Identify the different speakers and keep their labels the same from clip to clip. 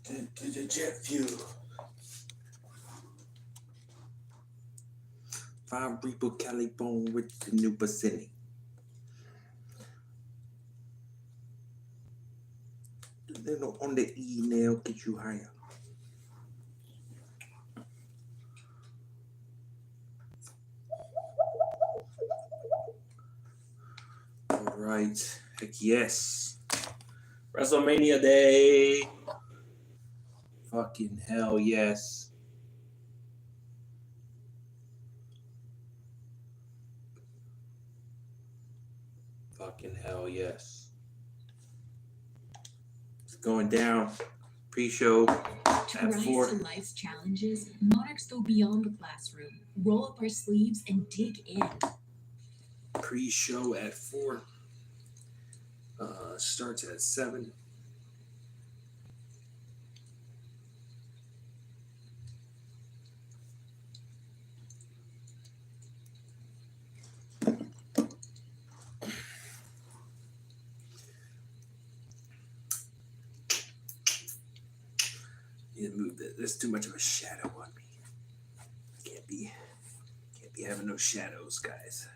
Speaker 1: To the jet fuel. 5 Reaper California with the new Bassini. Then on the email get you higher. Alright. Heck yes. WrestleMania Day. Fucking hell yes. Fucking hell yes. It's going down. Pre-show
Speaker 2: To
Speaker 1: at
Speaker 2: rise
Speaker 1: 4.
Speaker 2: to life's challenges, Monarchs go beyond the classroom, roll up our sleeves, and dig in.
Speaker 1: Pre-show at 4. Starts at 7. You move that. There's too much of a shadow on me. Can't be having no shadows, guys.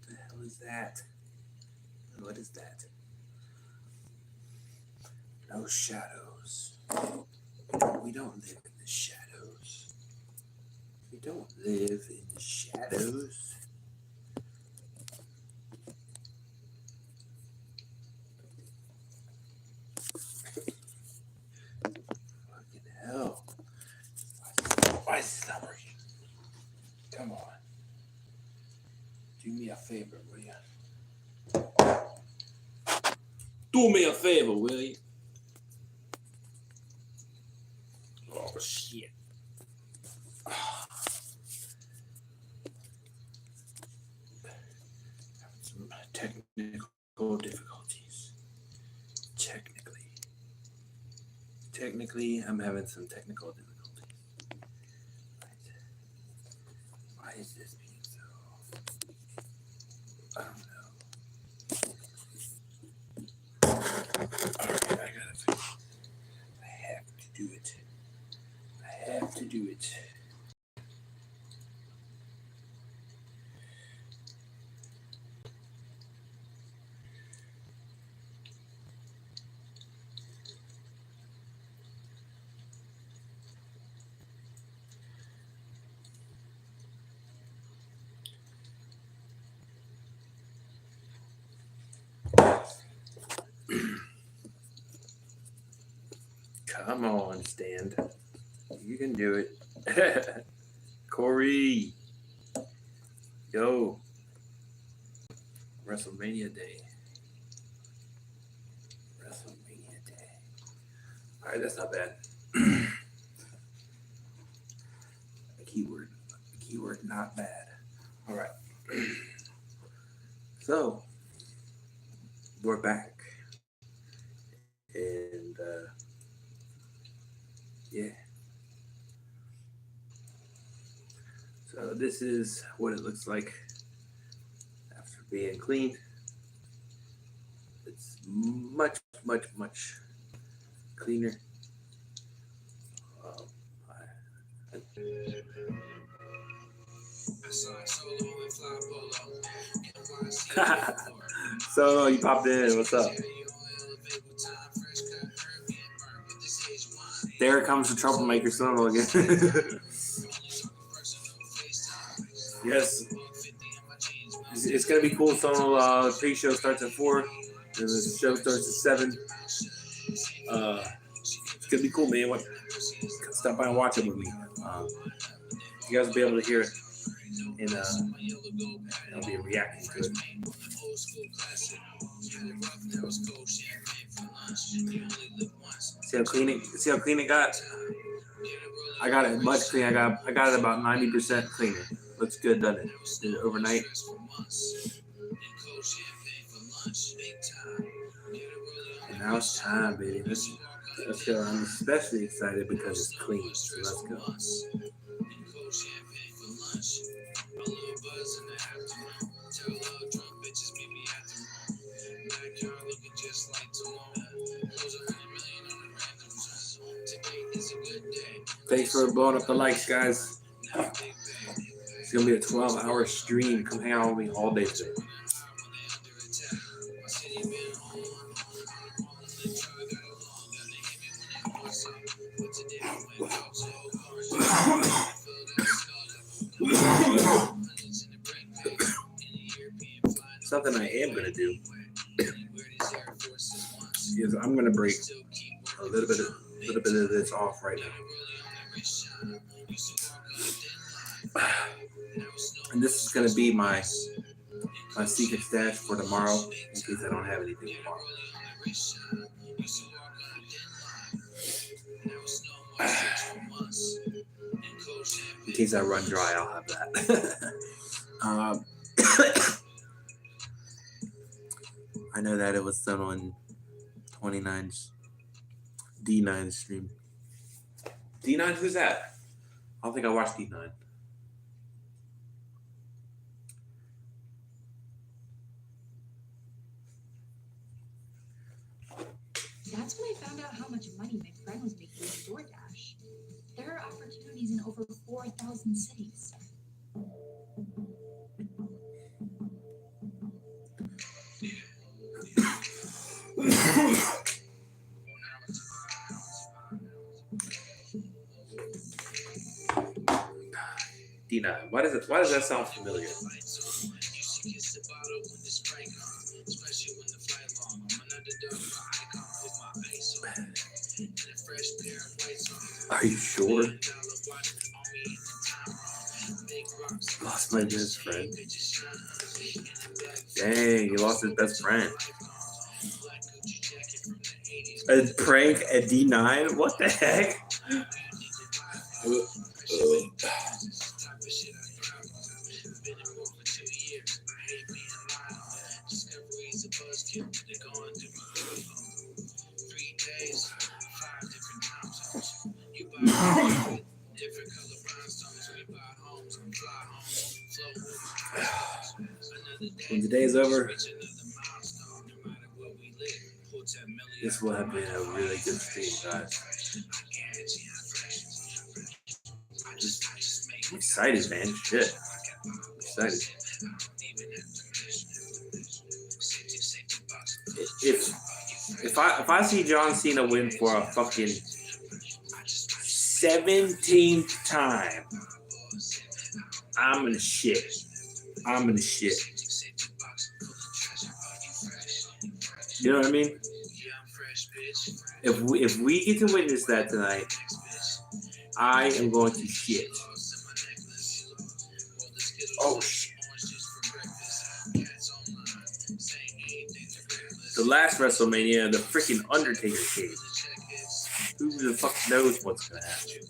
Speaker 1: What the hell is that? What is that? No shadows. We don't live in the shadows. We don't live in the shadows. Fucking hell. Why is this not working? Come on. Do me a favor, will you? Do me a favor, will you? Oh, shit. Having some technical difficulties. Technically, I'm having some technical difficulties. Right. Why is this being so? I don't know. Alright, I gotta fix it. I have to do it. Come on, Stand. You can do it. Corey. Yo. WrestleMania Day. Alright, that's not bad. Keyword not bad. Alright. So, we're back. And, yeah. So this is what it looks like after being cleaned. It's much cleaner. So you popped in. What's up? There comes the troublemaker Sono again. Yes. It's going to be cool. Sono, pre-show starts at 4. And the show starts at 7. It's going to be cool, man. Stop by and watch it with me. You guys will be able to hear it. And I'll be reacting to it. See how clean it got? I got it much clean. I got it about 90% cleaner. Looks good, doesn't it? Did it overnight. And now it's time, baby. Let's go. I'm especially excited because it's clean. So let's go. Thanks for blowing up the likes, guys. It's gonna be a 12-hour stream. Come hang out with me all day today. Something I am gonna do is I'm gonna break a little bit of this off right now, and this is gonna be my secret stash for tomorrow in case I don't have anything tomorrow. In case I run dry, I'll have that. I know that it was someone 29's D9 stream. D9, who's that? I don't think I watched D9.
Speaker 2: That's when I found out how much money my friend was making with DoorDash. There are opportunities in over 4,000 cities.
Speaker 1: D9. Why does that sound familiar? Are you sure? Lost my best friend. Dang, you lost his best friend. A prank at D9? What the heck? When the day is over, this will have been a really good stream, guys. I'm excited, man. Shit. I'm excited. If I see John Cena win for a fucking 17th time, I'm gonna shit. You know what I mean? If we get to witness that tonight, I am going to shit. Oh shit. The last WrestleMania, the freaking Undertaker came. Who the fuck knows what's gonna happen?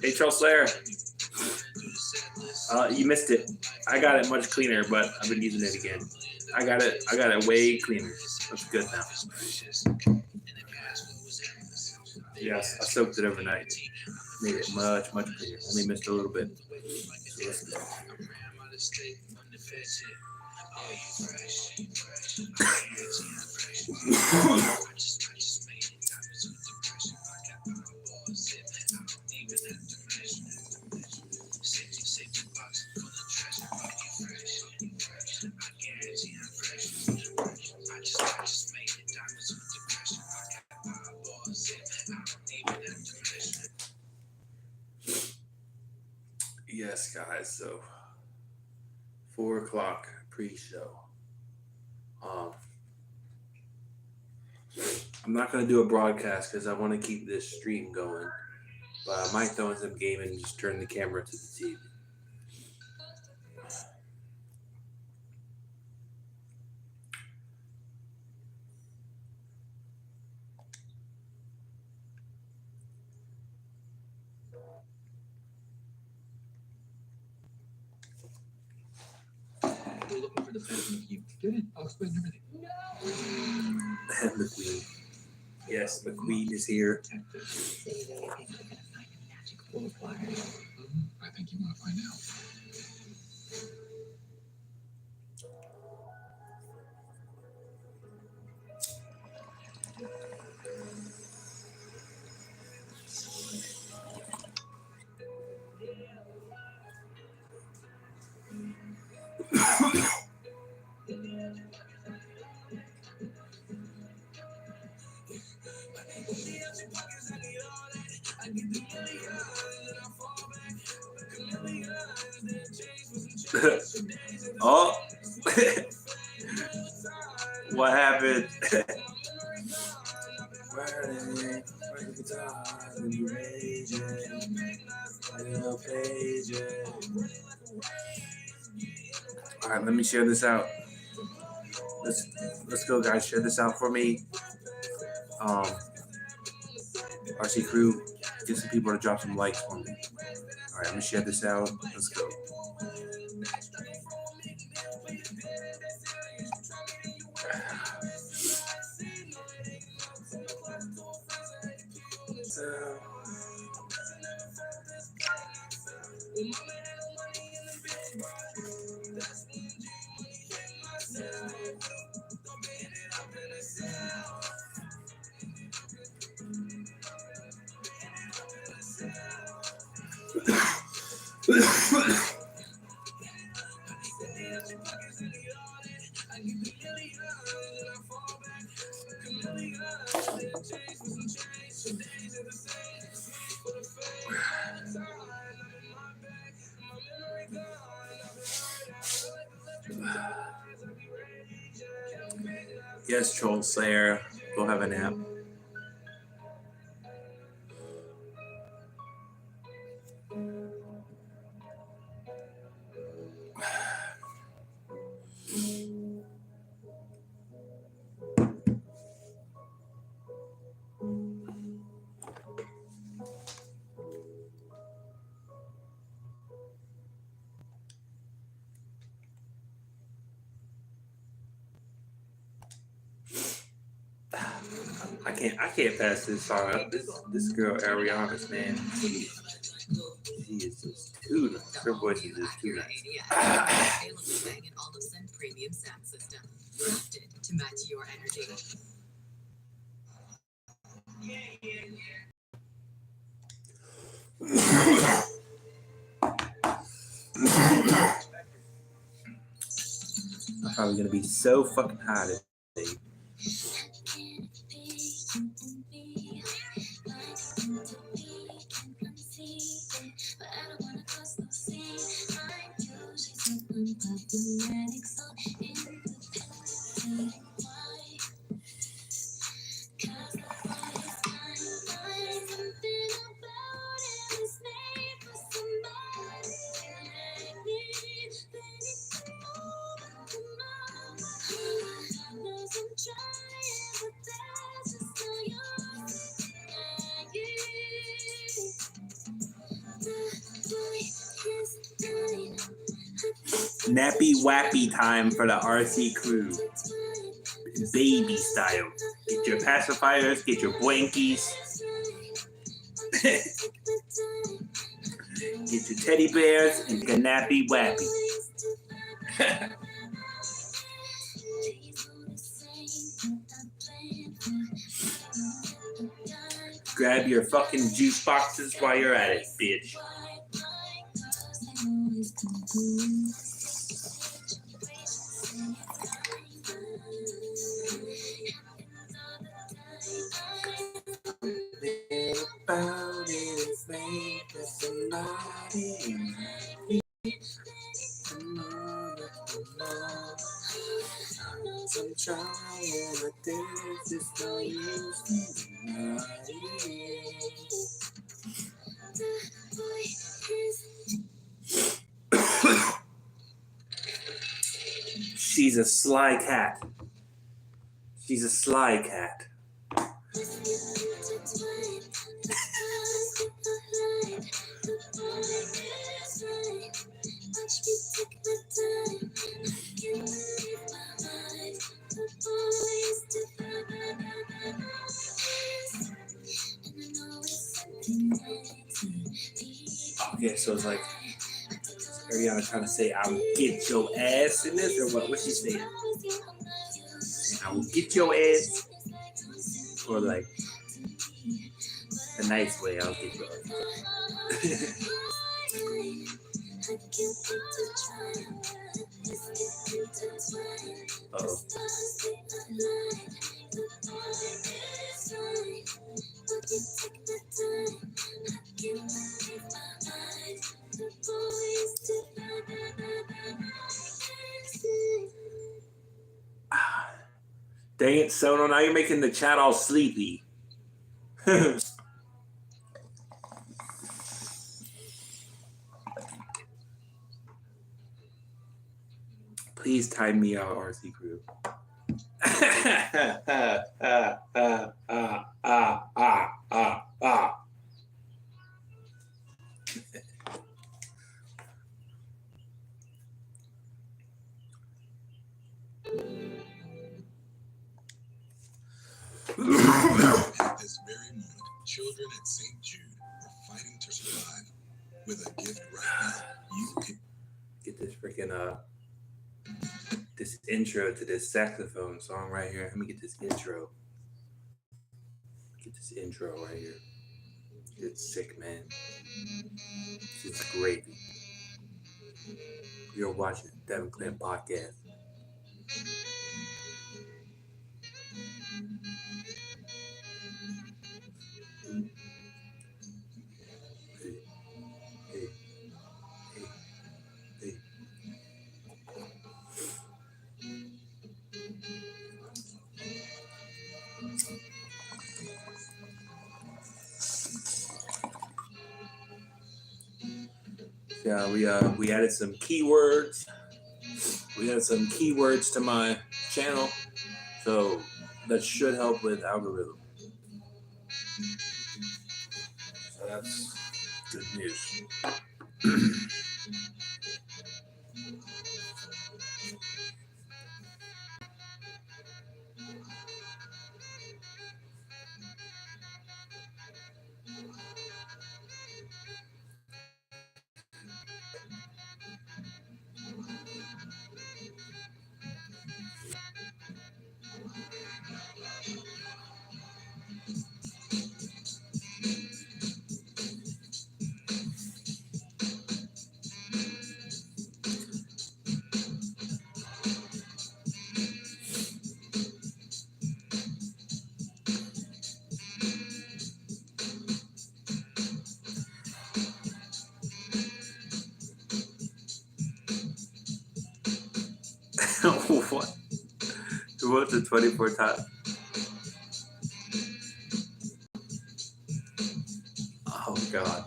Speaker 1: Hey, Charles Slayer. You missed it. I got it much cleaner, but I've been using it again. I got it way cleaner. Looks good now. Yes, I soaked it overnight. Made it much cleaner. Only missed a little bit. So let's go. Yes, guys. So 4:00 pre-show. I'm not gonna do a broadcast because I want to keep this stream going. But I might throw in some game and just turn the camera to the TV.
Speaker 3: We're looking for the person of you. Get in. I'll explain everything.
Speaker 2: No.
Speaker 1: McQueen. Yes, McQueen is here.
Speaker 3: Detectives say they think they're gonna find a magic full of water. I think you want to find out.
Speaker 1: Oh, what happened? All right, let me share this out. Let's go, guys. Share this out for me. RC crew, get some people to drop some likes for me. All right, let me share this out. Let's go. Yes, Troll Slayer, go have a nap. I can't pass this song up. This girl Ariana's, man. She is just too nice. Her voice is just too nice.
Speaker 4: Premium sound system, crafted to match your energy.
Speaker 1: I'm probably gonna be so fucking hot today. Nappy wappy time for the RC crew. Baby style. Get your pacifiers, get your blankies. Get your teddy bears and get nappy wappy. Grab your fucking juice boxes while you're at it, bitch. She's a sly cat. She's a sly cat. Okay, so it's like Ariana trying to say, "I will get your ass" in this, or what? What's she saying? I will get your ass, or like the nice way, I'll get your ass. Uh-oh. Dang it, Sono. Now you're making the chat all sleepy. Please time me out, RC Crew.
Speaker 5: At this very moment, children at St. Jude are fighting to survive. With a gift right now, you can
Speaker 1: get this freaking this intro to this saxophone song right here. Let me get this intro. Get this intro right here. It's sick, man. It's great. You're watching Devin Clinton podcast. Yeah, we added some keywords. We added some keywords to my channel, so that should help with algorithm. So that's good news. What? Who wants it 24 times? Oh, God.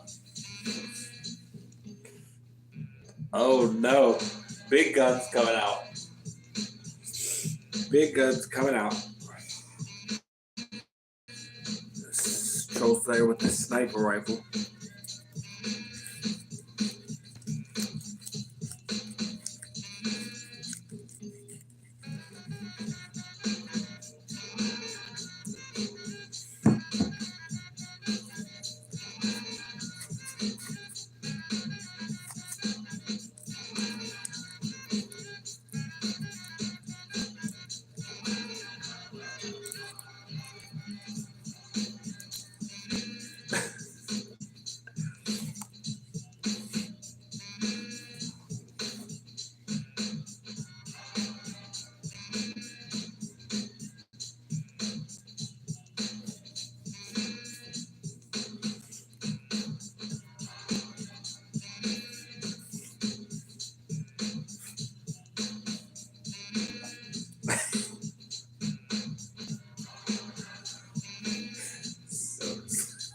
Speaker 1: Oh, no. Big guns coming out. Big guns coming out. Troll Slayer with the sniper rifle.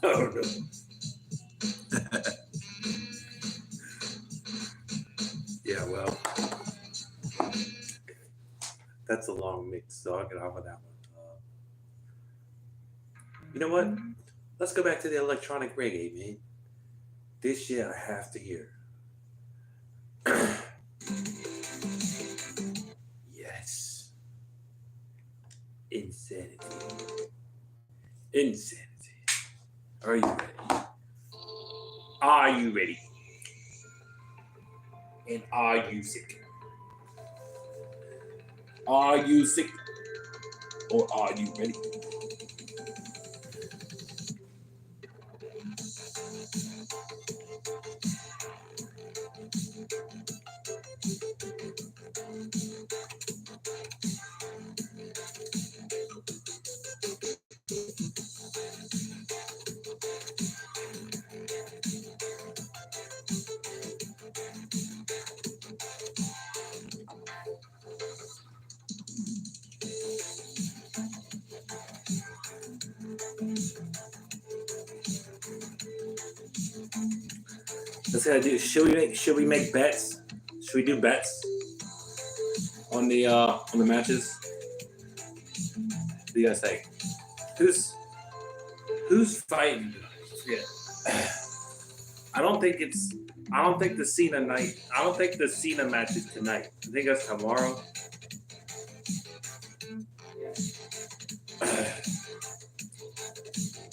Speaker 1: Oh, no. Yeah, well, that's a long mix, so I'll get off of that one. You know what? Let's go back to the electronic reggae, man. This shit I have to hear. Yes. Insanity. Insanity. Are you ready? Are you ready? And are you sick? Are you sick? Or are you ready? Let's gotta do. Should we make bets? Should we do bets on the matches? What do you guys think? Who's fighting tonight? Yeah. I don't think the Cena match is tonight. I think that's tomorrow.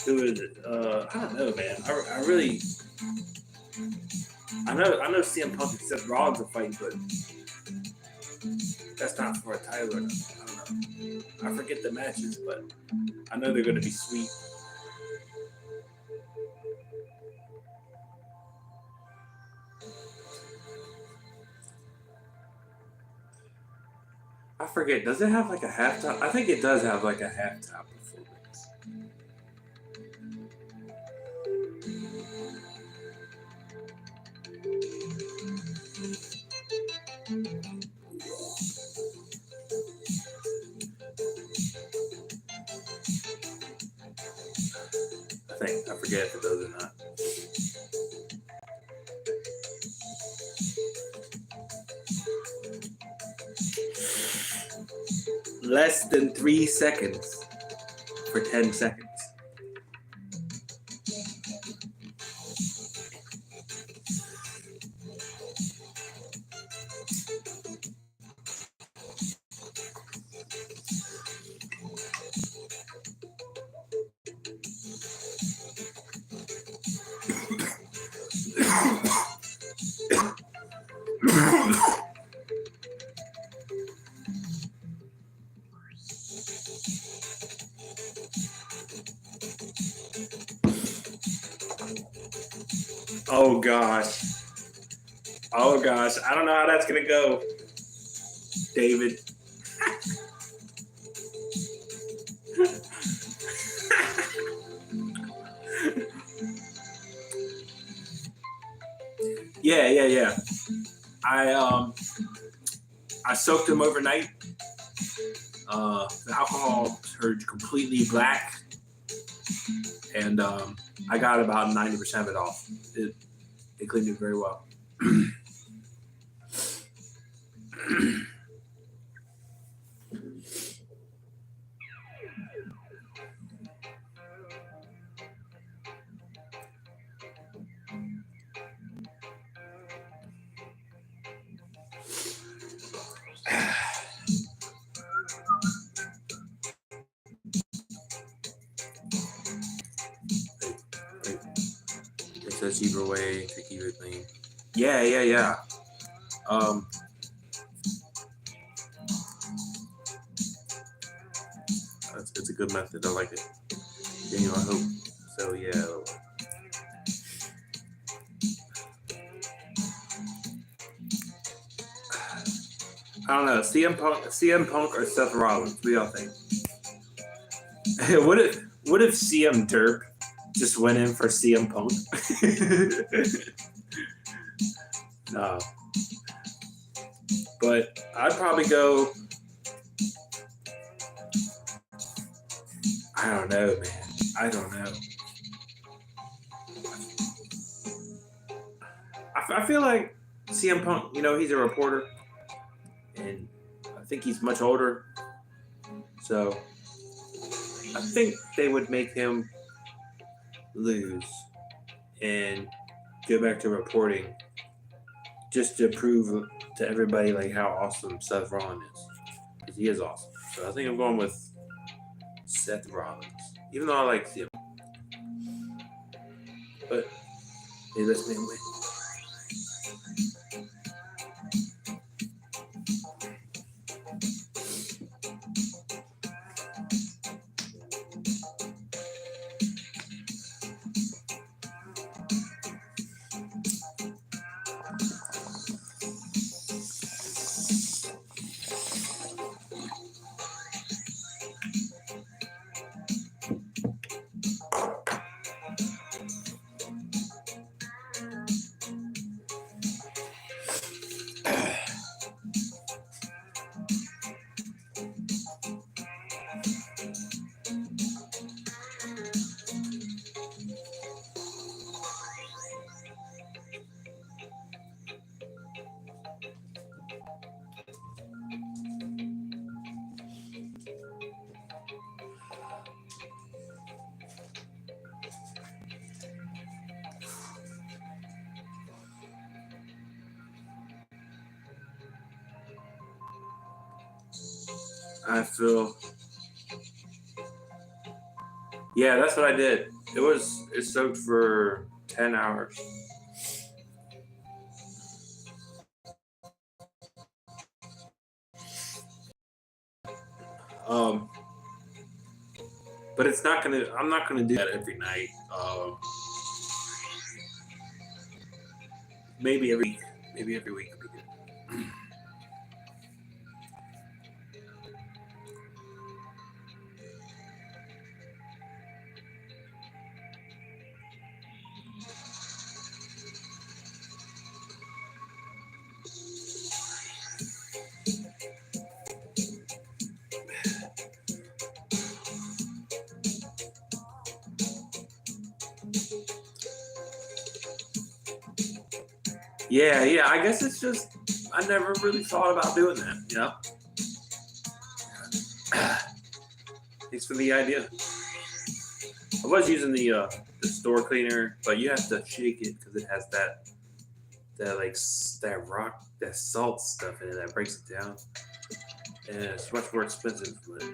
Speaker 1: Who is it? I don't know, man. I know CM Punk and Seth Rollins are fighting, but that's not for a title. I don't know. I forget the matches, but I know they're going to be sweet. I forget. Does it have like a halftime? I think it does have like a halftime performance. I forget if it does or not. Less than 3 seconds for 10 seconds. Oh gosh. I don't know how that's gonna go, David. Yeah. I soaked them overnight. The alcohol turned completely black, and I got about 90% of it off. It cleaned it very well. It's a cheaper way to keep it clean. Yeah. It's a good method. I like it. I hope so. Yeah. I don't know. CM Punk or Seth Rollins? What do y'all think? What if CM Derp just went in for CM Punk? No. But I'd probably go. I don't know, man. I don't know. I feel like CM Punk, he's a reporter, and I think he's much older. So I think they would make him lose and go back to reporting just to prove to everybody like how awesome Seth Rollins is. Because he is awesome. So I think I'm going with Seth Rollins. Even though I like CM. But hey, let's make him win. I feel. Yeah, that's what I did. It soaked for 10 hours. But I'm not gonna do that every night. Maybe every week would be good. Yeah. I guess it's just I never really thought about doing that. You know. Thanks for the idea. I was using the store cleaner, but you have to shake it because it has that that salt stuff in it that breaks it down, and it's much more expensive. But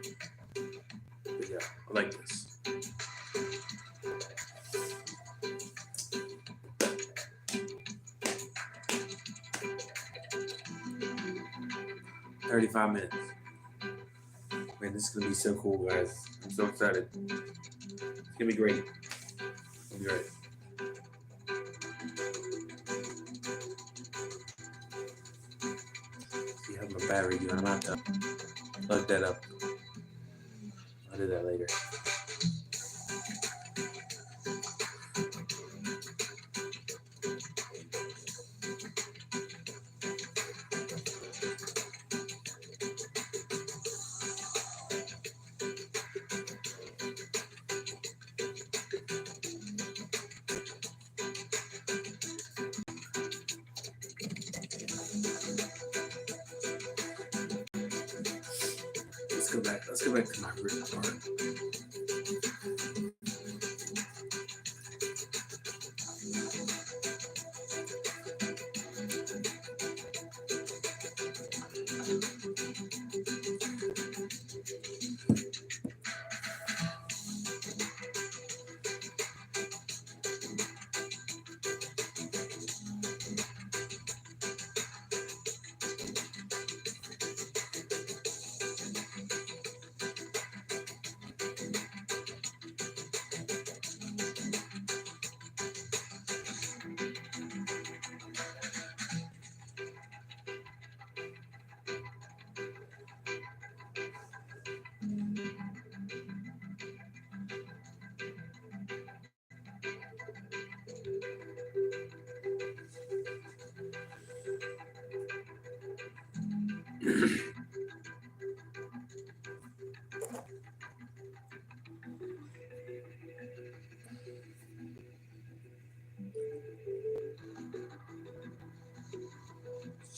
Speaker 1: yeah, I like this. $35 minutes. Man, this is gonna be so cool, guys. I'm so excited. It's gonna be great. It's gonna be great. See how my battery doing? I'm about to plug that up. I'll do that later. Let's go back to my written part.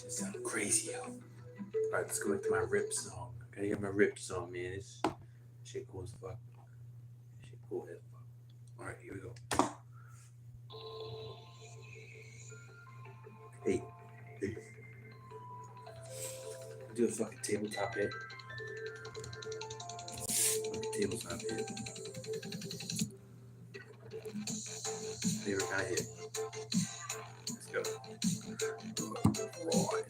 Speaker 1: Just sound crazy, yo. Alright, let's go back to my rip song. I gotta hear my rip song, man. It's shit cool as fuck. Shit cool as fuck. Alright, here we go. Hey. Do a fucking tabletop hit. Fucking tabletop hit. Favorite kind of hit. Let's go. Right.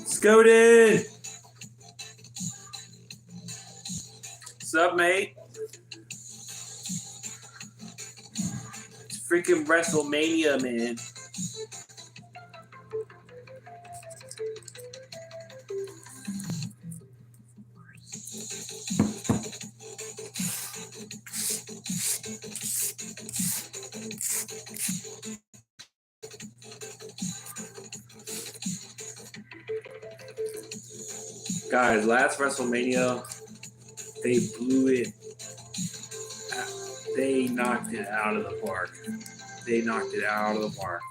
Speaker 1: Scoden! What's up, mate? It's freaking WrestleMania, man. Guys, last WrestleMania, they blew it. They knocked it out of the park. They knocked it out of the park.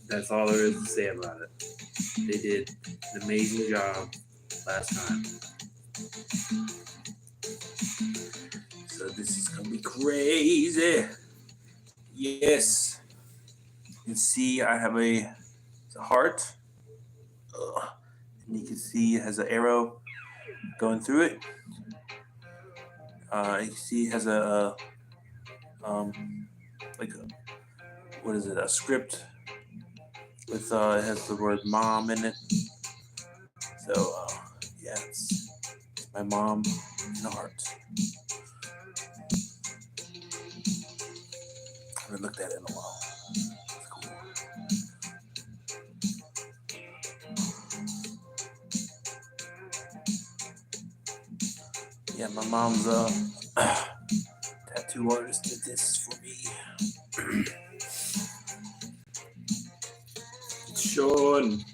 Speaker 1: That's all there is to say about it. They did an amazing job last time. So this is going to be crazy. Yes. You can see I have a heart. And you can see it has an arrow going through it. You can see it has a what is it? A script with it has the word mom in it. So yeah, it's my mom in a heart. I haven't looked at it in a while. It's cool. Yeah, my mom's tattoo artist did this for me. Sean.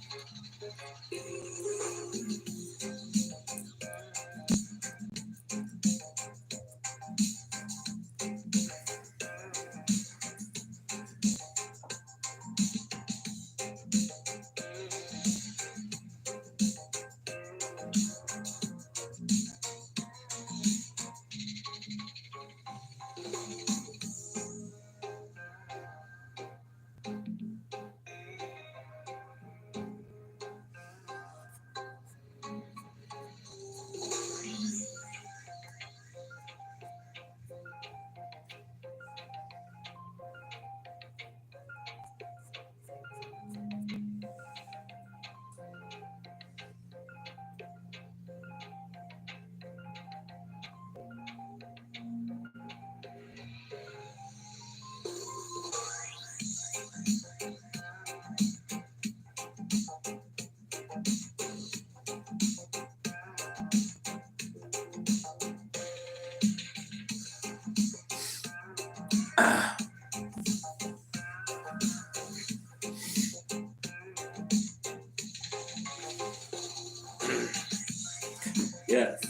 Speaker 1: Yes.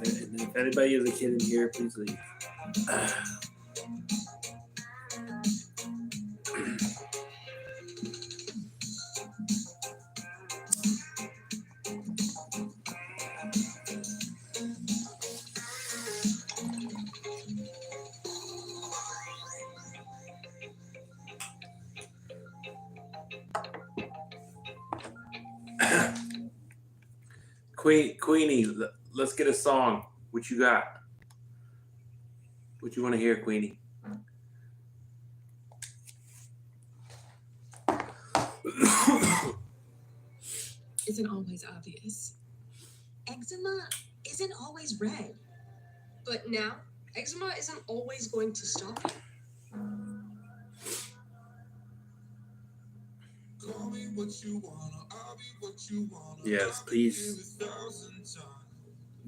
Speaker 1: If anybody is a kid in here, please leave. Queenie, let's get a song. What you got? What you want to hear, Queenie?
Speaker 4: isn't always obvious.
Speaker 6: Eczema isn't always red.
Speaker 7: But now, eczema isn't always going to stop you.
Speaker 5: Call me what you wanna, I'll be what you wanna.
Speaker 1: Yes, please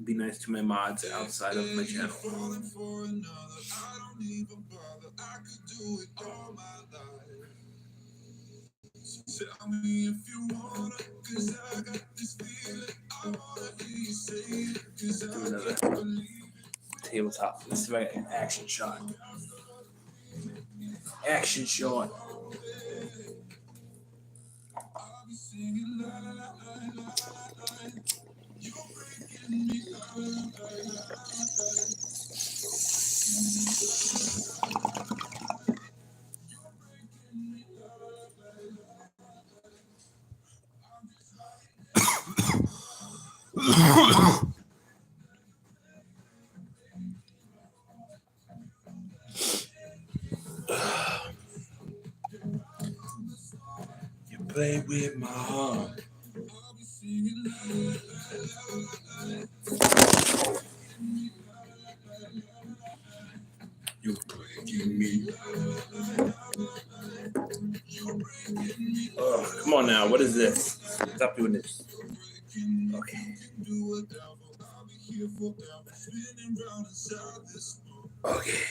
Speaker 1: be nice to my mods outside of my channel.
Speaker 5: Falling for another, I don't even bother. I could do it all my life. So tell me if you wanna, cause I got this feeling. I wanna hear you say it, cause I
Speaker 1: Another
Speaker 5: can't believe
Speaker 1: tabletop. Let's see if I get an action shot. Action shot.
Speaker 5: I'll be singing la la la la la la. You're breaking me la la la la la.
Speaker 1: You play with my heart.
Speaker 5: I'll be singing la la la la la.
Speaker 1: You're breaking me. Oh, come on now. What is this? Stop doing this. Okay. Okay.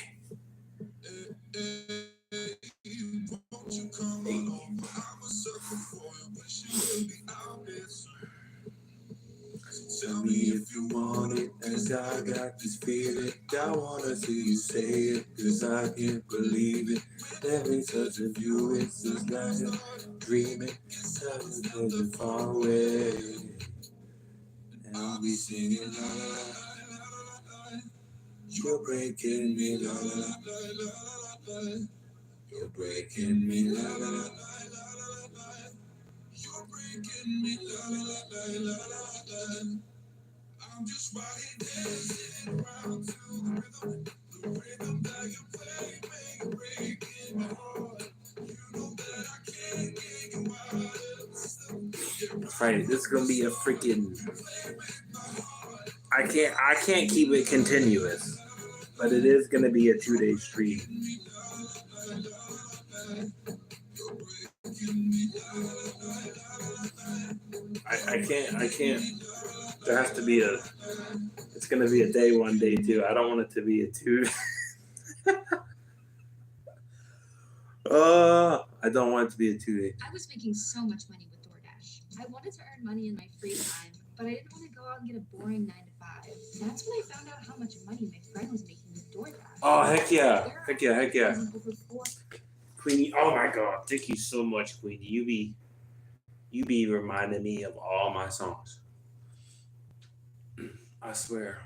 Speaker 1: Tell me if you want it, as I got this feeling. I wanna see you say it, cause I can't believe it. Every touch of you, it's just like I'm dreaming. Something far away. And I'll be singing la la la. You're breaking me la la la. You're breaking me la la la. You're breaking me la la la la la. I'm just right here dancing around to the rhythm that you play, make it breaking my heart. You know that I can't get you out. Friday, this is gonna be a freaking. I can't keep it continuous, but it is gonna be a 2-day stream. I can't. There has to be it's going to be a day 1, day 2. I don't want it to be a 2. I don't want it to be a 2-day.
Speaker 2: I was making so much money with DoorDash. I wanted to earn money in my free time, but I didn't want to go out and get a boring 9 to 5. That's when I found out how much money my friend was making with DoorDash.
Speaker 1: Oh, heck yeah. Heck yeah, heck yeah.
Speaker 2: Over 4
Speaker 1: Queenie, oh my God. Thank you so much, Queenie. You be reminding me of all my songs. I swear.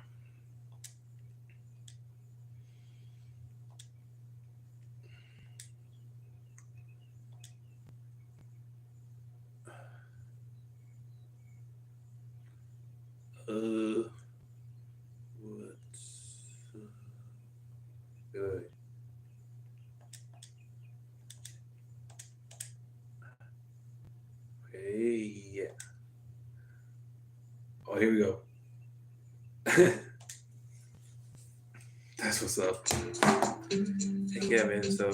Speaker 1: What's good? Okay, yeah. Oh, here we go. That's what's up. Yeah, man. So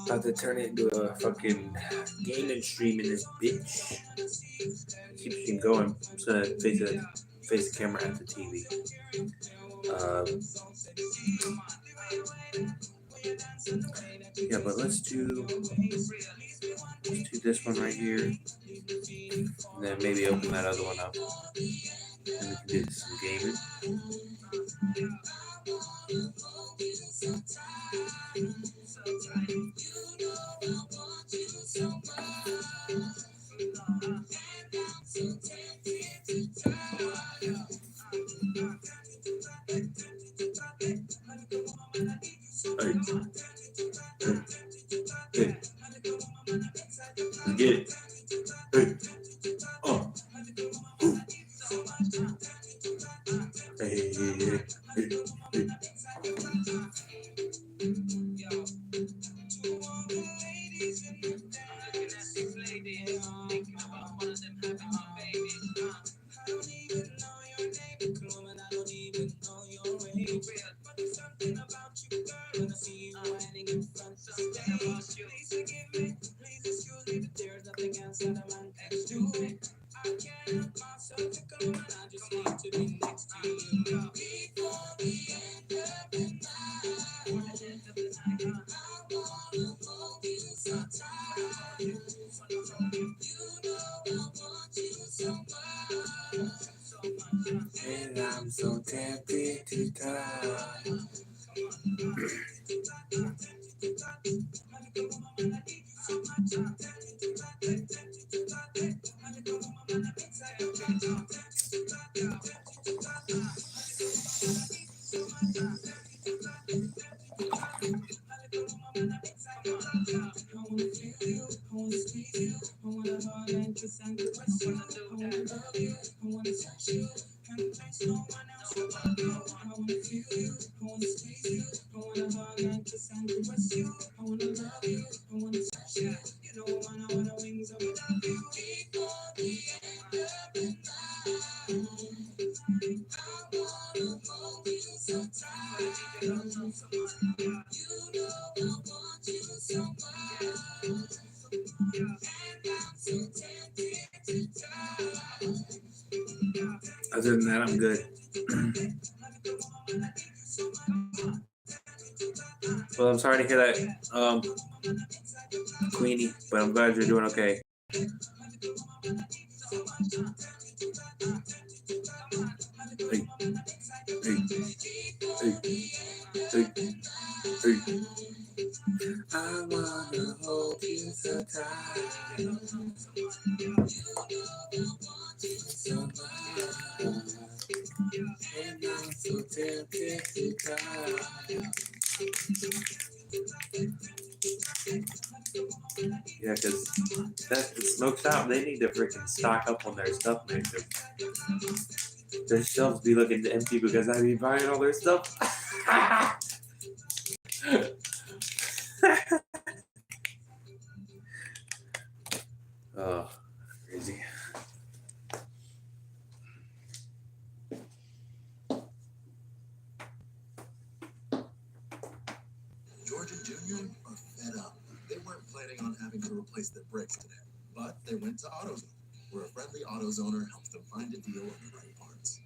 Speaker 1: about to turn it into a fucking gaming stream in this bitch. Keep it going. I'm just gonna face the camera at the TV. Yeah, but let's do this one right here, and then maybe open that other one up, and we can do some gaming. Hey. Get it. Hey. Oh. Ooh. Hey, hey, hey, hey, hey.
Speaker 5: wanna feel you, I wanna squeeze you, I wanna hug and kiss and caress you, I wanna love you, I wanna touch you, and place no one else above you. I wanna feel you, I wanna squeeze you, I wanna hug and kiss and caress you, I wanna love you, I wanna touch you, you know I wanna wings of love you. Before the end of the night, I wanna hold you so tight. You know I want you so much, and I'm so tempted to die.
Speaker 1: Other than that, I'm good. Well, I'm sorry to hear that, Queenie, but I'm glad you're doing okay. Hey, hey, hey, hey. I wanna hold you so tight. You know I want you so much, and I'm so tempted to die. Yeah, because that the smoke shop, they need to freaking stock up on their stuff, man. Their shelves be looking empty because I be buying all their stuff. Oh, crazy.
Speaker 5: George and Junior are fed up. They weren't planning on having to replace their brakes today, but they went to AutoZone, where a friendly AutoZoner helps them find a deal on the right parts.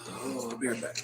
Speaker 1: Oh, I'll be right back.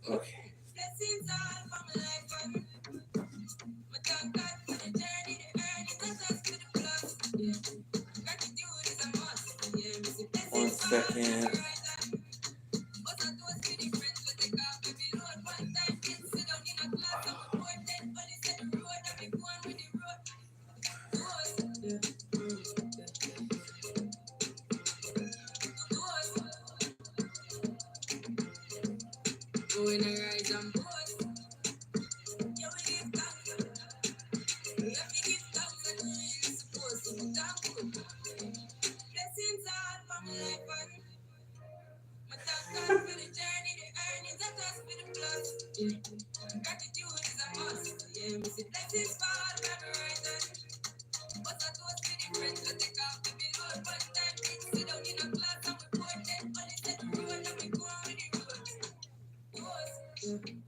Speaker 1: Okay. One second.
Speaker 6: Looking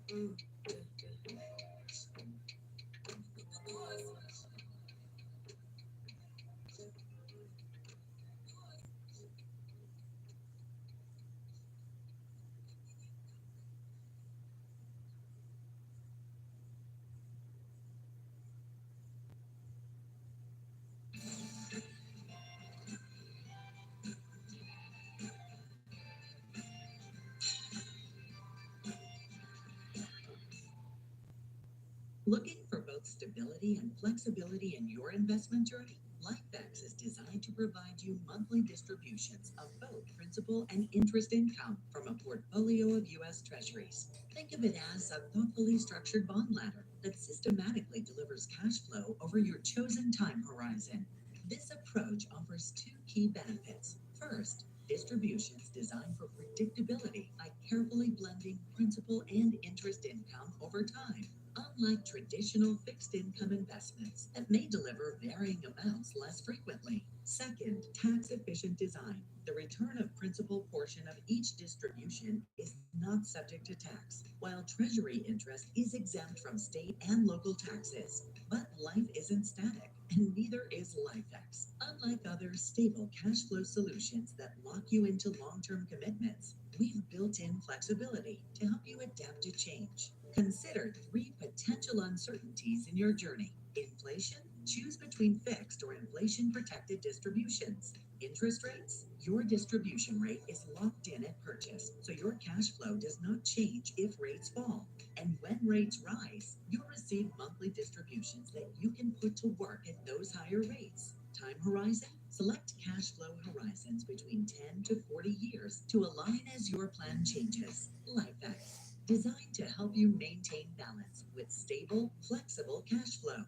Speaker 6: for both stability and flexibility in your investment journey? LifeX is designed to provide you monthly distributions of both principal and interest income from a portfolio of U.S. Treasuries. Think of it as a thoughtfully structured bond ladder that systematically delivers cash flow over your chosen time horizon. This approach offers two key benefits. First, distributions designed for predictability by carefully blending principal and interest income over time. Unlike traditional fixed income investments that may deliver varying amounts less frequently. Second, tax efficient design. The return of principal portion of each distribution is not subject to tax, while Treasury interest is exempt from state and local taxes. But life isn't static, and neither is LifeX. Unlike other stable cash flow solutions that lock you into long-term commitments, we've built in flexibility to help you adapt to change. Consider three potential uncertainties in your journey. Inflation? Choose between fixed or inflation-protected distributions. Interest rates? Your distribution rate is locked in at purchase, so your cash flow does not change if rates fall. And when rates rise, you'll receive monthly distributions that you can put to work at those higher rates. Time horizon? Select cash flow horizons between 10 to 40 years to align as your plan changes. LifeX, designed to help you maintain balance with stable, flexible cash flow.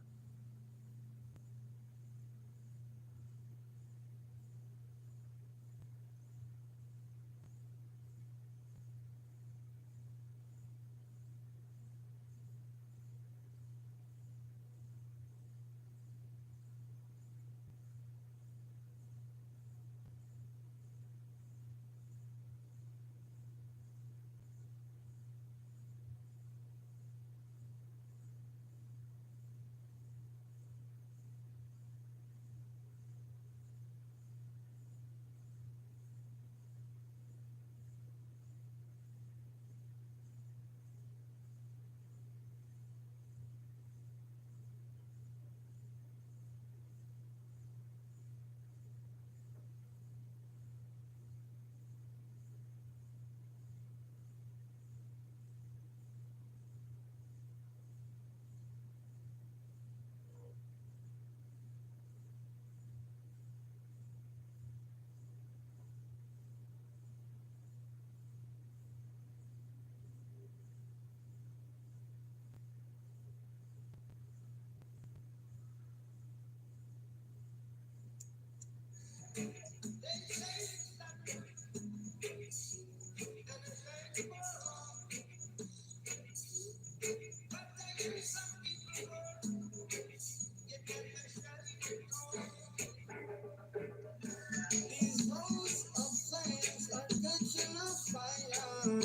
Speaker 5: These rows of flames are catching a fire.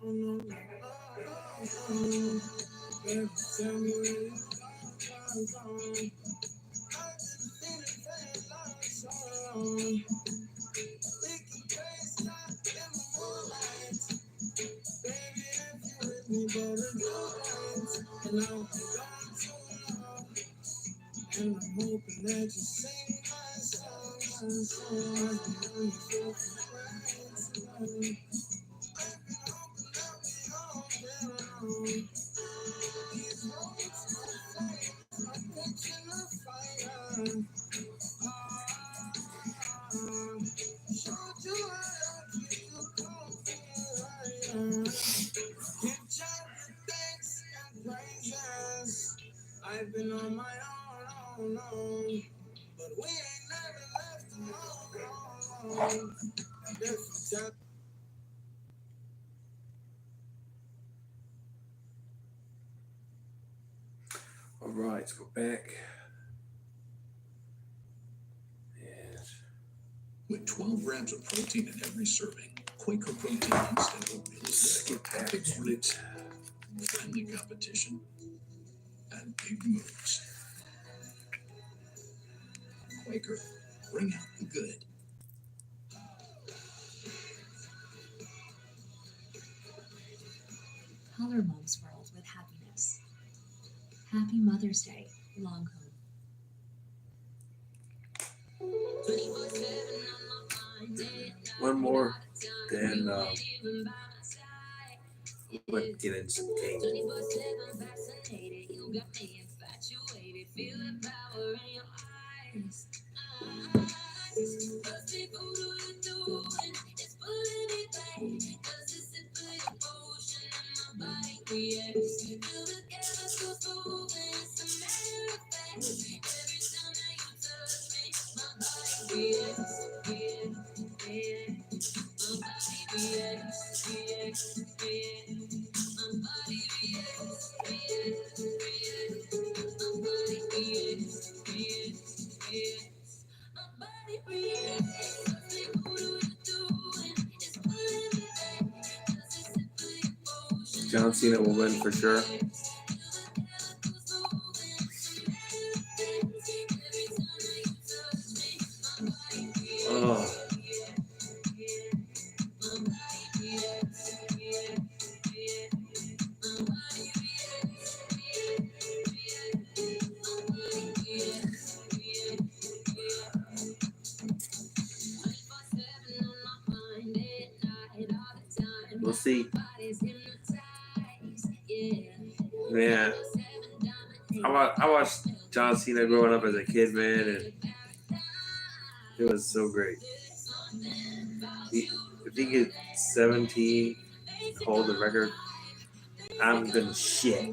Speaker 5: Oh no, baby, tell me where you come from. I've been feeling very long, so long. We can trace time in the moonlight. Baby, if you with me, better do right. And I'll be gone too long. And I'm hoping that you sing my song, my song. I've been on you for quite so long. I've been hoping that we all get along. These roads of flame are catching a fire. Showed you how to keep you comfy. Give John your thanks and praises. I've been on my own, but we ain't never left alone. And if you tell All right, we're back. With 12 grams of protein in every serving, Quaker Protein Instant Oatmeal is
Speaker 1: Skip package, please.
Speaker 5: friendly competition and big moves. Quaker, bring out the good.
Speaker 2: Color Mom's world with happiness. Happy Mother's Day, Long Home.
Speaker 1: One more, then let's get in some cake. John Cena will win for sure. Oh. We'll see. Man, I watched John Cena growing up as a kid, man, and it was so great. If he gets 17, hold the record, I'm gonna shit.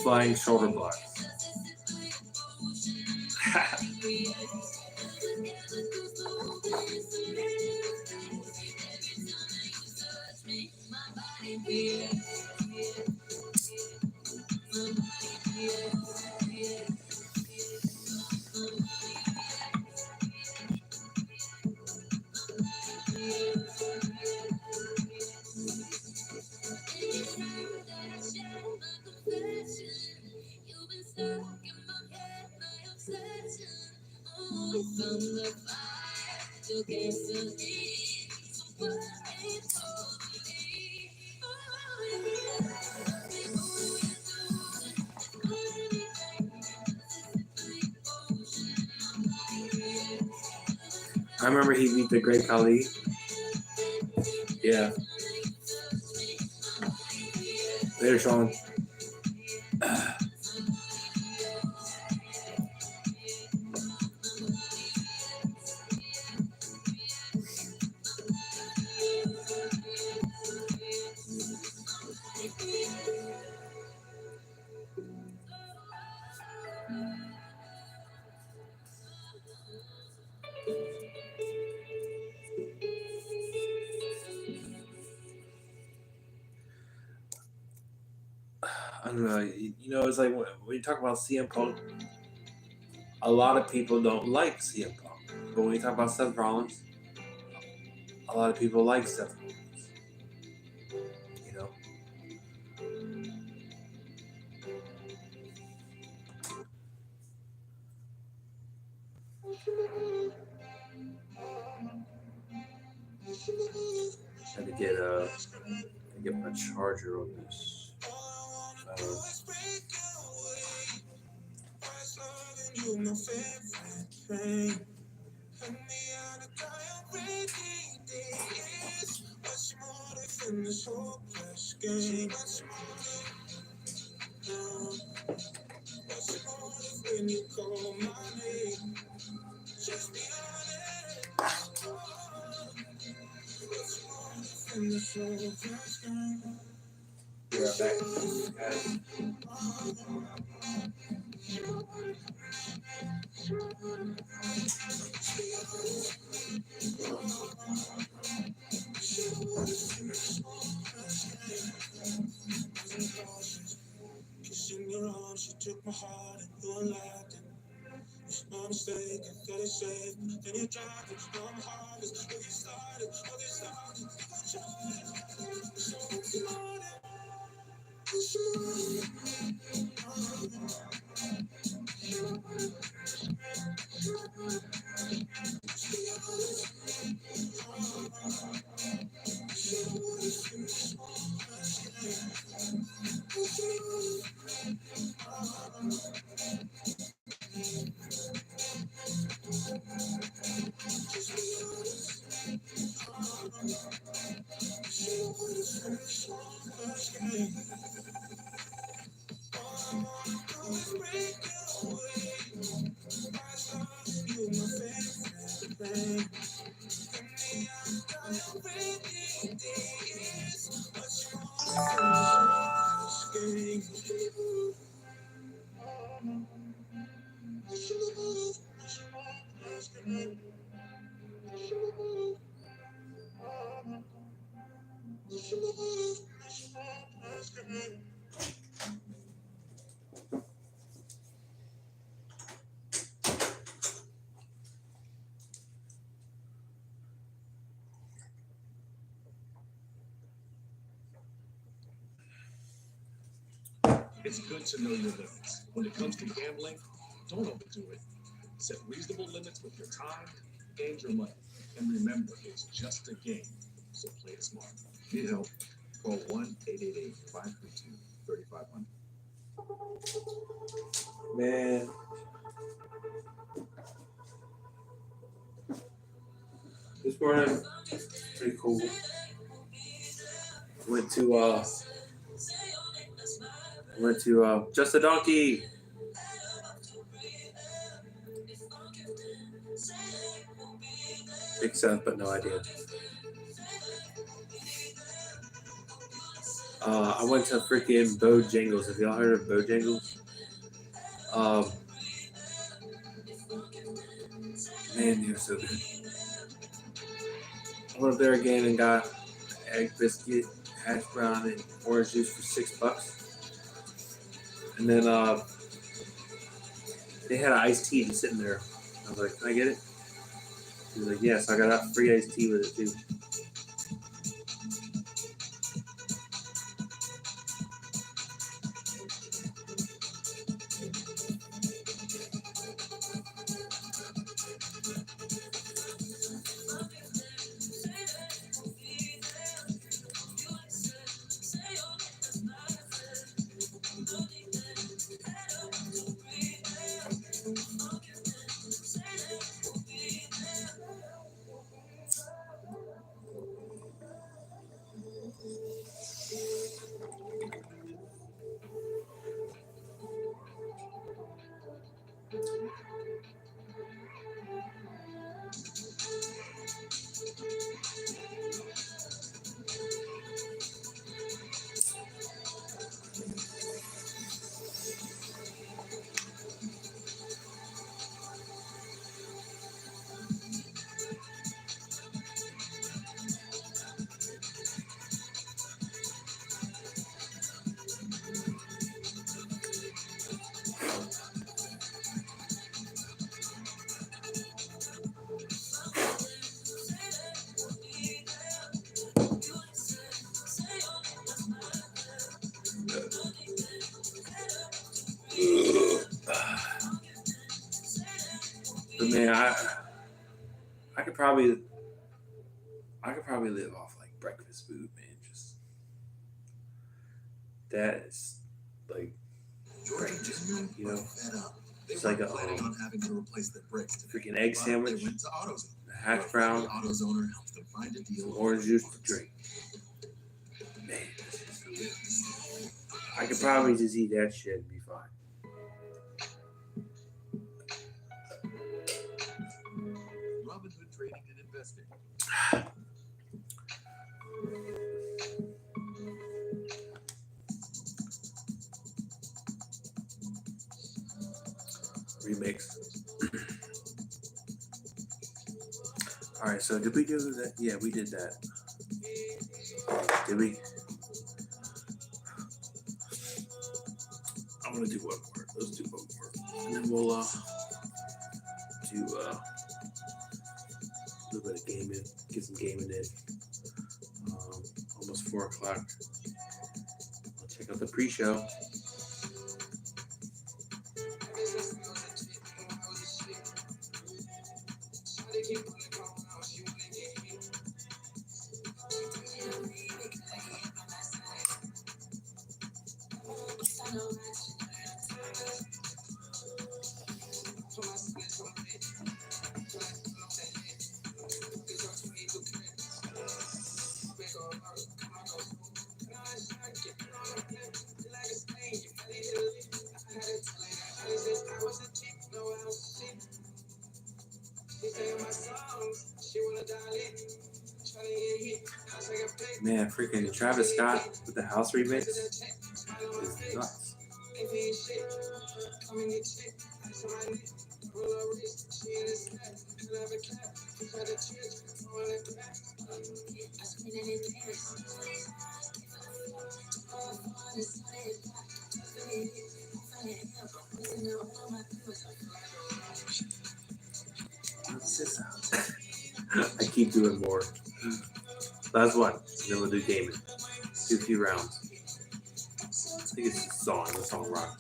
Speaker 1: Flying shoulder blocks. I remember he beat the Great Khali. Yeah. Later, Sean. I don't know. You know, it's like when you talk about CM Punk, a lot of people don't like CM Punk. But when you talk about Seth Rollins, a lot of people like Seth Rollins. You know? Had to get my charger on this. Be right back, guys.
Speaker 5: my heart and you unlocked it. It's no mistake, I thought it safe, but then you dropped it. Now I'm heartless, look, you started, look, you started. So it's more than
Speaker 8: It's good to know your limits. When it comes to gambling, don't overdo it. Set reasonable limits with your time and your money. And remember, it's just a game, so play it smart. Need help? Call 1-888-532-3500.
Speaker 1: Man. This morning, pretty cool. Went to Just a Donkey. Big Seth, but no idea. I went to freaking Bojangles. Have y'all heard of Bojangles? Man, they're so good. I went up there again and got egg biscuit, hash brown, and orange juice for $6. And then they had an iced tea just sitting there. I was like, "Can I get it?" He was like, "Yes." I got a free iced tea with it too. But man, I could probably live off like breakfast food, man. Just that is like breakfast, you know. It's like a freaking egg sandwich, a hash brown, some orange juice to drink. Man, I could probably just eat that shit and be fine.
Speaker 8: Robinhood Trading and Investing.
Speaker 1: Remix. All right, so did we do that? Yeah, we did that. Did we? I'm gonna do one more. Those two both work. And then we'll do a little bit of gaming, get some gaming in. Almost 4 o'clock. I'll check out the pre-show. Man, freaking Travis Scott with the house remix is nuts. I keep doing more. Last one. And then we'll do gaming. Do a few rounds. I think it's a song. The song rock.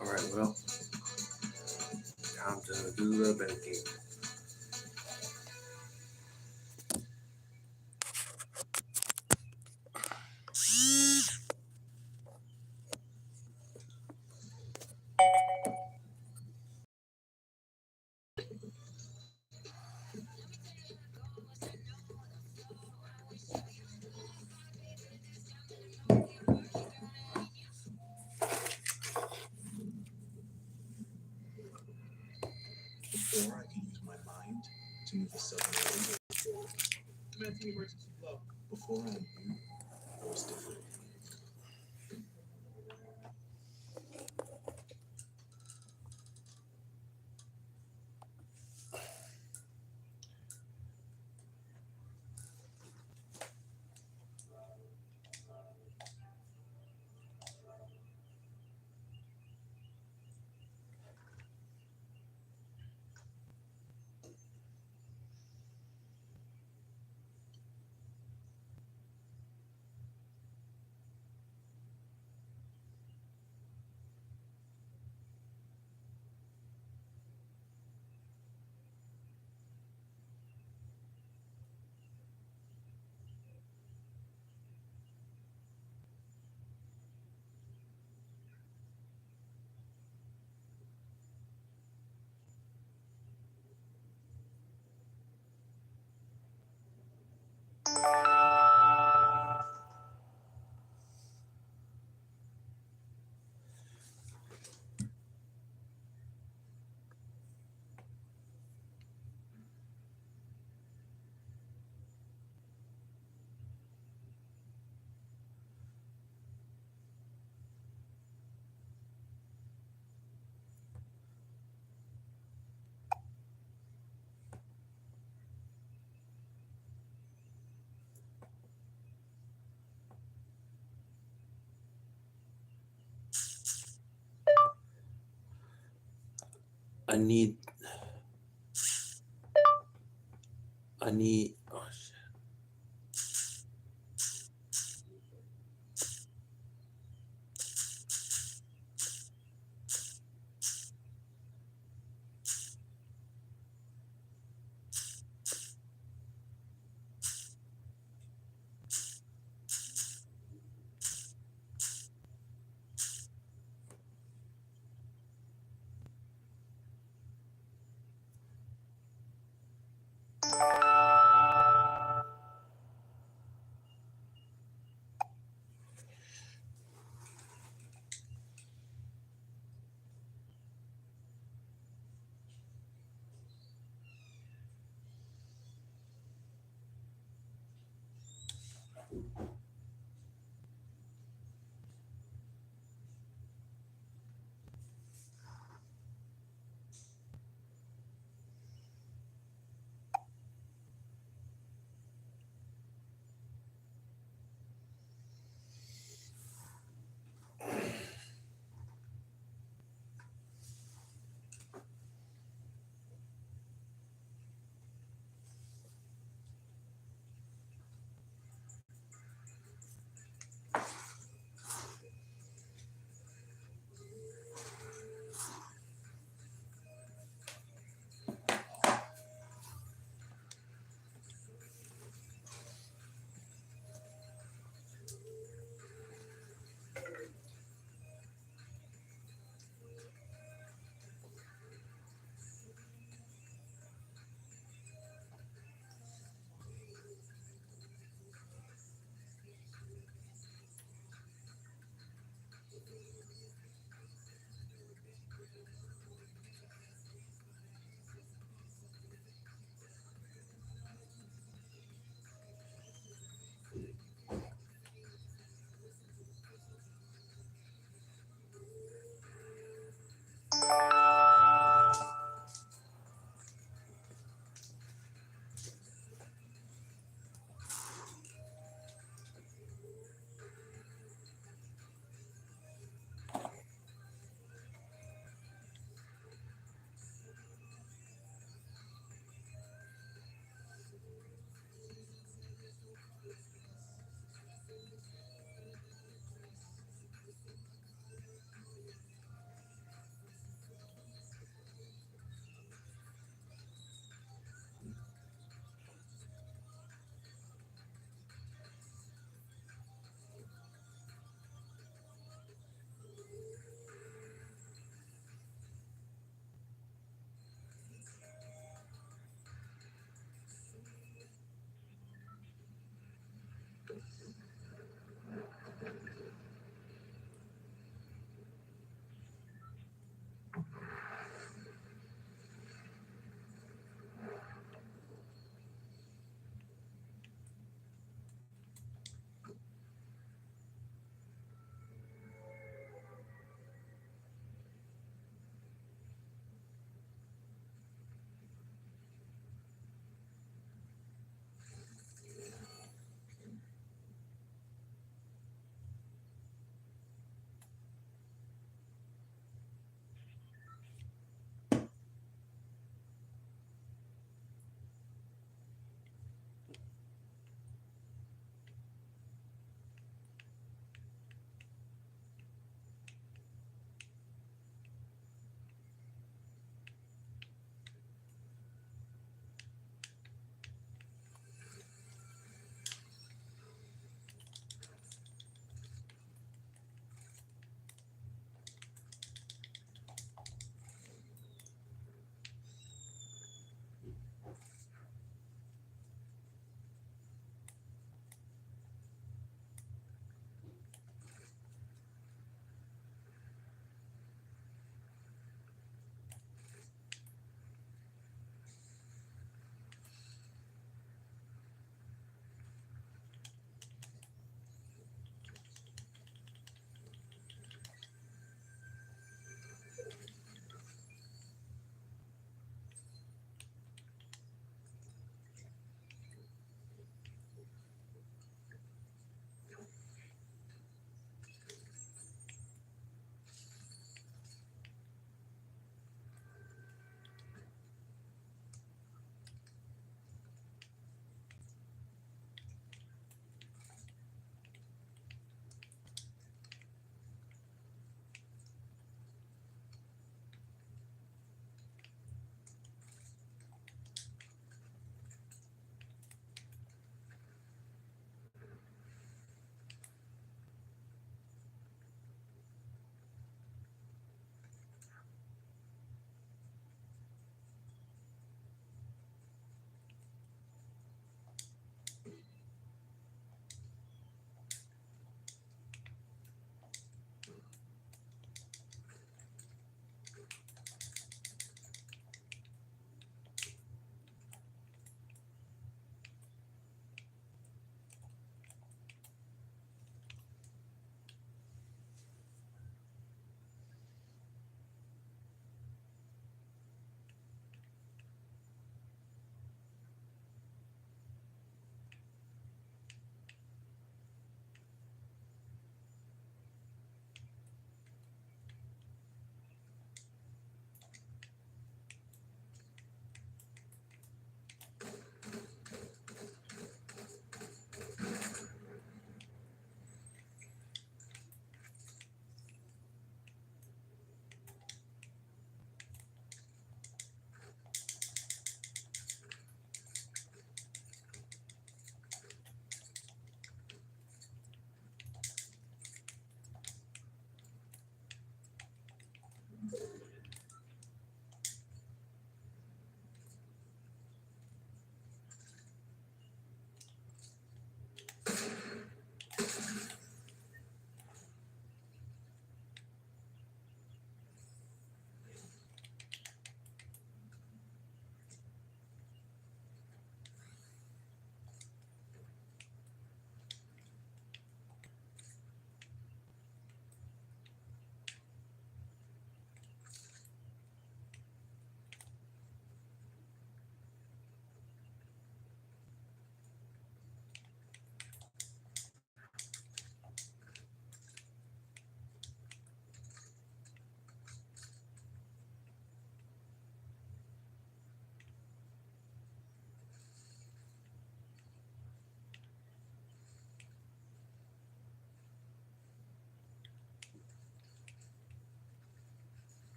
Speaker 1: All right, well, time to do a little bit of gaming.
Speaker 8: Before I can use my mind to move the submarine forward. Commencing emergency flow. Before I knew, I was different.
Speaker 1: I need. Oh shit.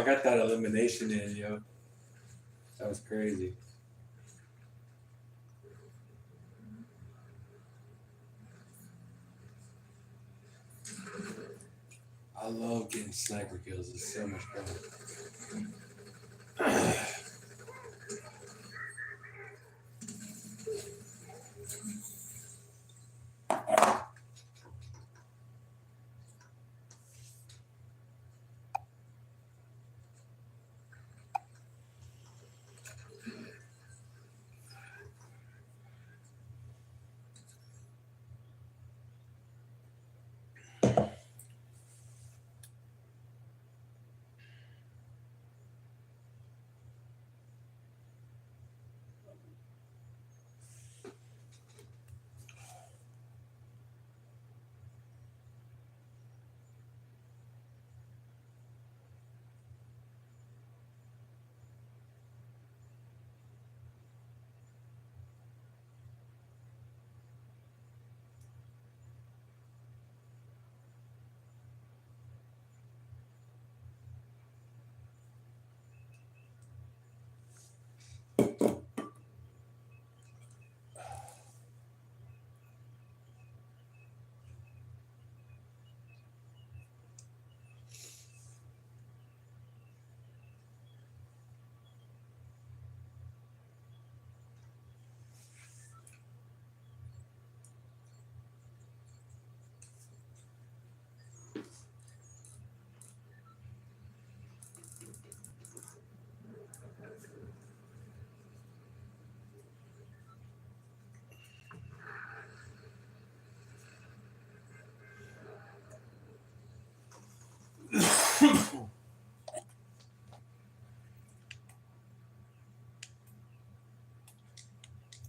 Speaker 1: I got that elimination in, yo. That was crazy. I love getting sniper kills. It's so much fun.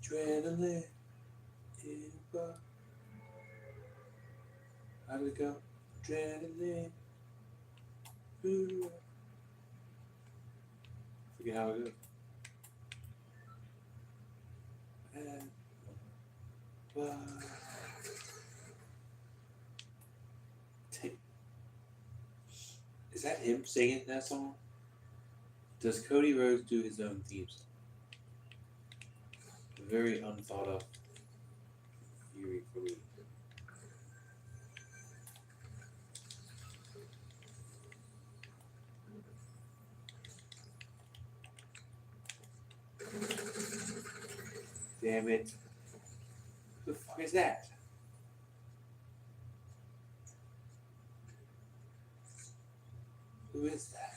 Speaker 1: Adrenaline. How do we go? Adrenaline. Ooh. Forget how it goes. And, is that him singing that song? Does Cody Rhodes do his own theme song? Very unthought of theory for me. Damn it. Who the fuck is that? Who is that?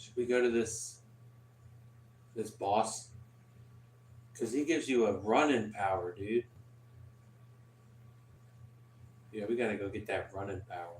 Speaker 1: Should we go to this boss? Because he gives you a running power, dude. Yeah, we gotta go get that running power.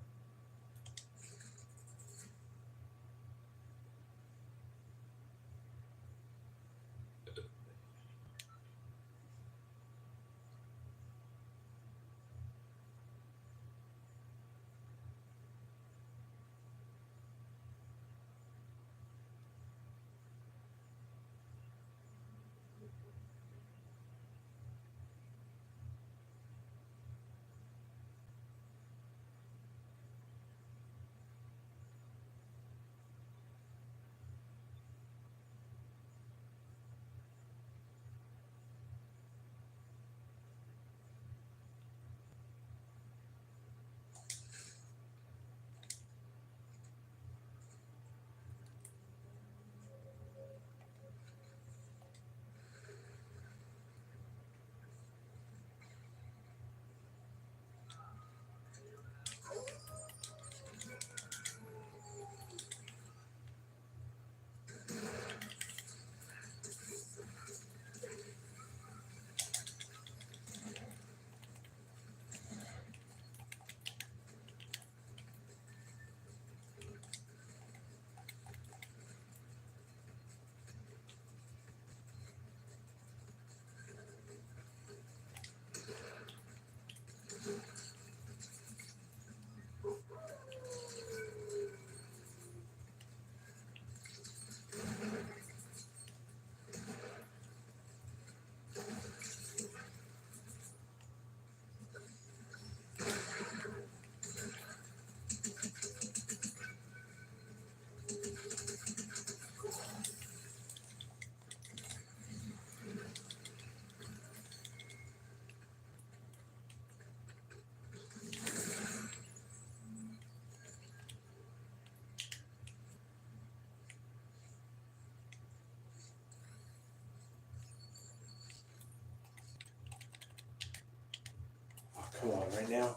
Speaker 1: right now.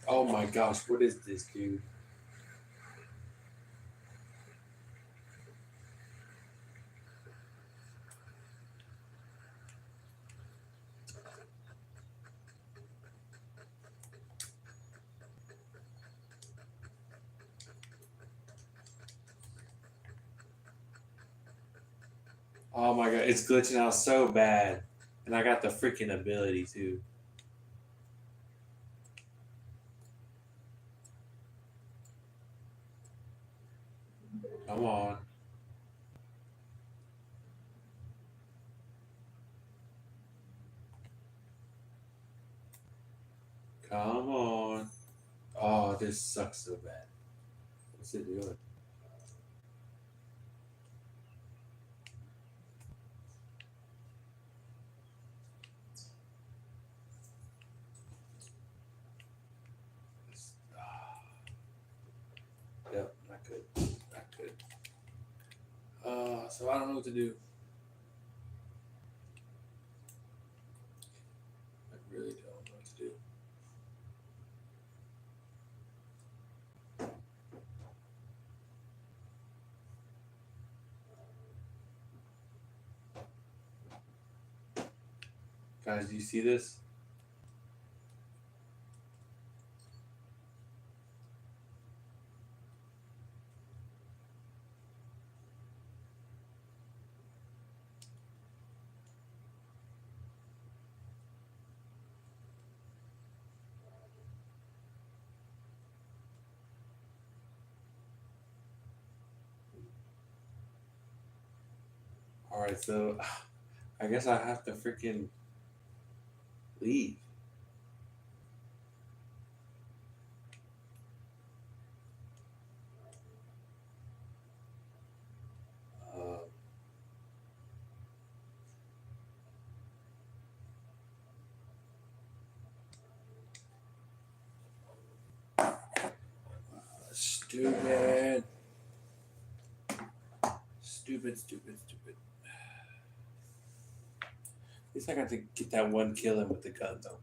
Speaker 1: Oh my gosh, what is this, dude? Oh my god, it's glitching out so bad. And I got the freaking ability too. Come on. Come on. Oh, this sucks so bad. What's it doing? Yep, not good. Not good. So I don't know what to do. I really don't know what to do. Guys, do you see this? All right, so I guess I have to freaking leave. Uh, stupid. Stupid, stupid, stupid. At least I got to get that one kill in with the gun, though.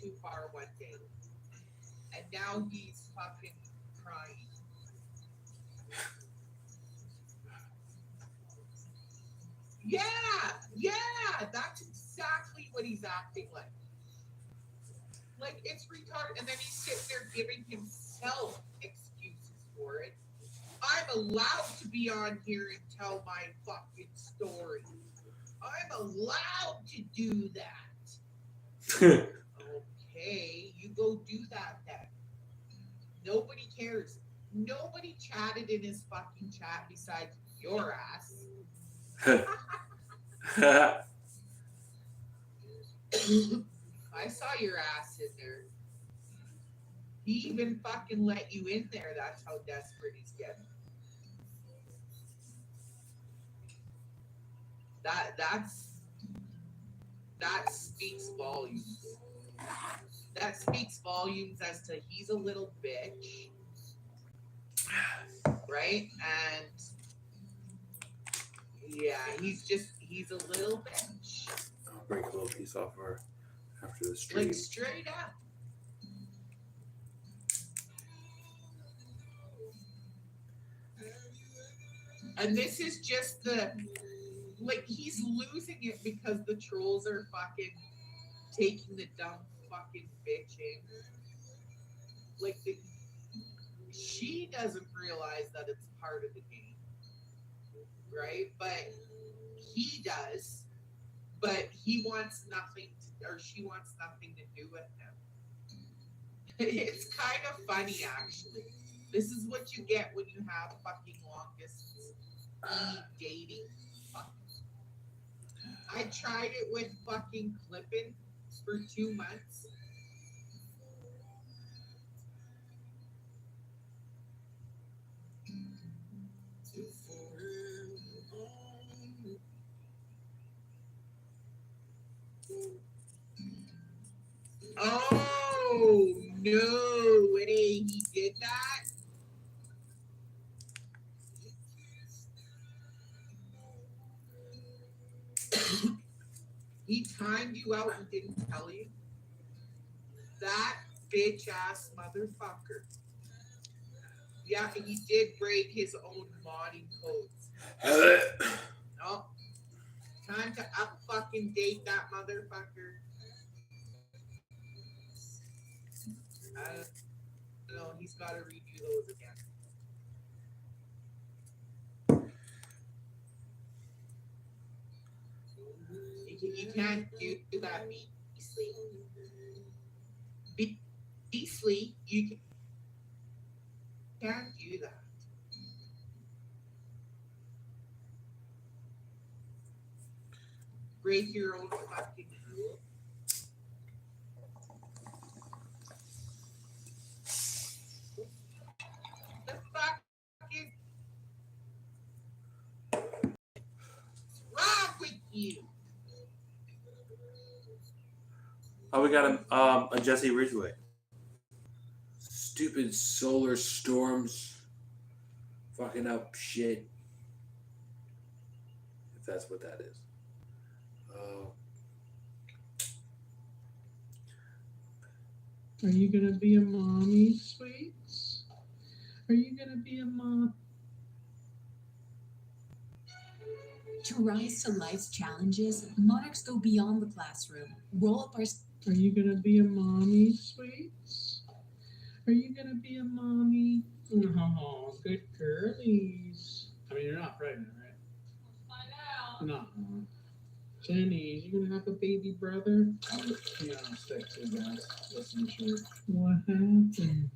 Speaker 9: too far one day. And now he's fucking crying. Yeah, that's exactly what he's acting like. Like, it's retarded. And then he's sitting there giving himself excuses for it. I'm allowed to be on here and tell my fucking story. I'm allowed to do that. Okay, you go do that then. Nobody cares. Nobody chatted in his fucking chat besides your ass. I saw your ass in there. He even fucking let you in there. That's how desperate he's getting. That speaks volumes. That speaks volumes as to he's a little bitch, right? And yeah, he's a little bitch.
Speaker 1: I'll break a little piece off her after the stream.
Speaker 9: Like straight up. And this is just like he's losing it because the trolls are fucking taking the dumb fucking bitch in. Like she doesn't realize that it's part of the game, right? But he does. But he wants nothing to, or she wants nothing to do with him. It's kind of funny, actually. This is what you get when you have fucking long distance dating. I tried it with fucking Clippin for 2 months. Oh, no way he did that. He timed you out and didn't tell you. That bitch ass motherfucker. Yeah, he did break his own modding codes. No. Time to up fucking date that motherfucker. No, he's got to redo those again. You can't do that, Beastly. Beastly, you can't do that. Break your own fucking rule. The fucking wrong with you?
Speaker 1: Oh, we got a Jesse Ridgway. Stupid solar storms fucking up shit. If that's what that is.
Speaker 10: Are you gonna be a mommy, sweets? Are you gonna be a mom?
Speaker 4: To rise to life's challenges, monarchs go beyond the classroom. Roll up our...
Speaker 10: Are you gonna be a mommy, sweets? Are you gonna be a mommy? Oh, good girlies. I mean, you're not pregnant, right? Let's find out. No. Jenny, you gonna have a baby brother? Yeah, I'm sick too, guys. Listen to you. What happened?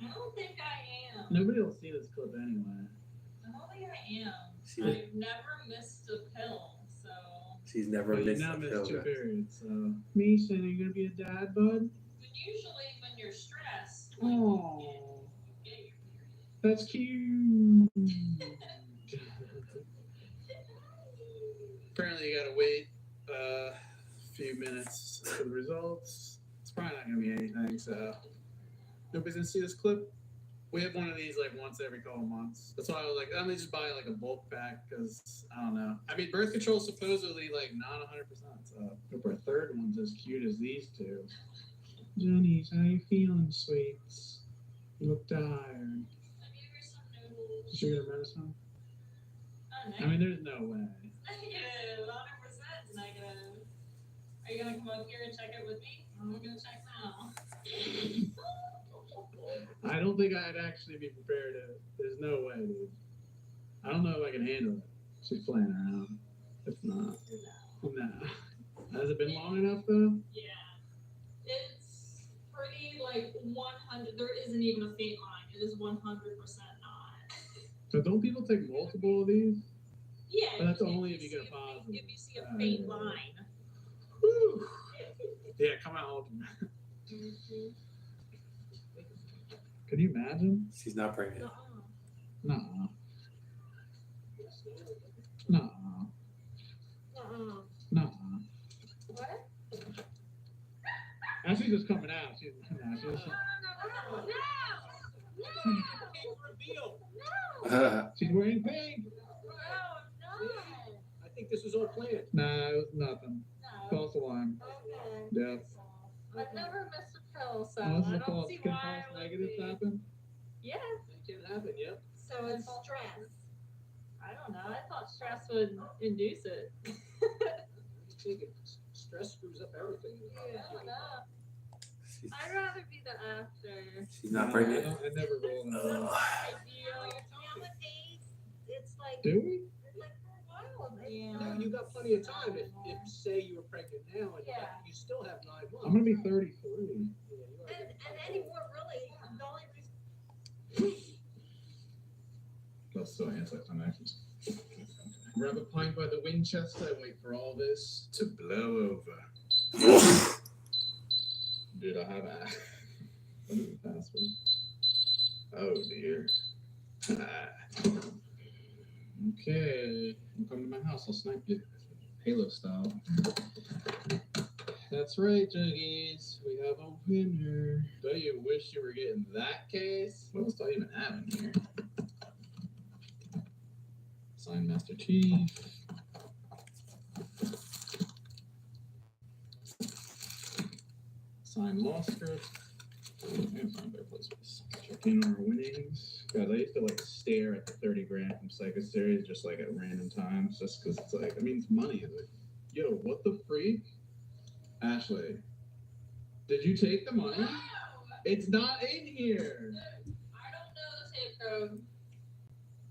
Speaker 11: I don't think I am.
Speaker 10: Nobody will see this clip anyway.
Speaker 11: I don't think I am. I've never missed a pill, so.
Speaker 1: She's never
Speaker 10: But
Speaker 1: missed
Speaker 10: you've not
Speaker 1: a
Speaker 10: missed
Speaker 1: pill.
Speaker 10: 2 periods, so. Mason, are you gonna be a dad, bud?
Speaker 11: But usually when you're stressed,
Speaker 10: Oh,
Speaker 11: you get your period.
Speaker 10: that's cute. Apparently, you gotta wait a few minutes for the results. It's probably not gonna be anything, so. Nobody's gonna see this clip? We have one of these like once every couple months. That's why I was like, let me just buy like a bulk pack because I don't know. I mean, birth control is supposedly like not 100%. So hope our third one's as cute as these two. Jenny's, how you feeling, sweets? You look tired.
Speaker 11: I gave her some noodles.
Speaker 10: Did you get her medicine?
Speaker 11: Oh,
Speaker 10: I mean, there's no way.
Speaker 11: negative. 100% negative. Are you gonna come up here and check it with me? I'm gonna check now.
Speaker 10: I don't think I'd actually be prepared to. There's no way, dude. I don't know if I can handle it. She's playing around. If not, no. Has it been long enough though?
Speaker 11: Yeah. It's pretty like 100. There isn't even a faint line. It is 100% not.
Speaker 10: So don't people take multiple of these?
Speaker 11: Yeah.
Speaker 10: But that's only if you get a positive.
Speaker 11: If you see a faint line.
Speaker 10: Whew. Yeah, come out. Can you imagine?
Speaker 1: She's not pregnant.
Speaker 10: No. No. No.
Speaker 11: What?
Speaker 10: Actually, just coming out. She's she's wearing pink.
Speaker 8: I think this was all planned.
Speaker 10: Nah, it was nothing. False alarm. Yeah.
Speaker 11: I've never missed a pill, so
Speaker 10: Unless
Speaker 11: I
Speaker 10: the
Speaker 11: don't
Speaker 10: false,
Speaker 11: see
Speaker 10: can
Speaker 11: why
Speaker 10: false
Speaker 11: it would
Speaker 10: negatives
Speaker 11: be.
Speaker 10: happen?
Speaker 11: Yeah.
Speaker 8: It can happen, yep.
Speaker 11: So it's stress. I don't know. I thought stress would induce it.
Speaker 8: You think stress screws up everything.
Speaker 11: Yeah, I don't know. I'd rather be the after.
Speaker 1: She's not pregnant.
Speaker 10: I never rolled on that.
Speaker 11: Nowadays, it's like.
Speaker 10: Do we?
Speaker 11: Like for a while. Yeah.
Speaker 8: No, you got plenty of time. If say you were pregnant now and
Speaker 11: Yeah.
Speaker 8: you still have 9 months.
Speaker 10: I'm gonna be 33.
Speaker 8: Yeah, you are.
Speaker 11: And anymore, really, the only reason.
Speaker 10: That's so anticlimactic. Grab a pint by the Winchester and wait for all this to blow over. Dude, I have a. What is the password? Oh dear. Okay, you come to my house, I'll snipe you. Halo style. That's right, Juggies. We have a winner. Don't you wish you were getting that case? What else do I even have in here? Sign Master Chief. Sign Law Script. And find better places. Check in on our winnings. Guys, I used to like stare at the 30 grand from Psycho Series just like at random times, just because it's like, I mean, it's money. Like, yo, what the freak? Ashley, did you take the money?
Speaker 11: No!
Speaker 10: It's not in here.
Speaker 11: I don't know the tape code.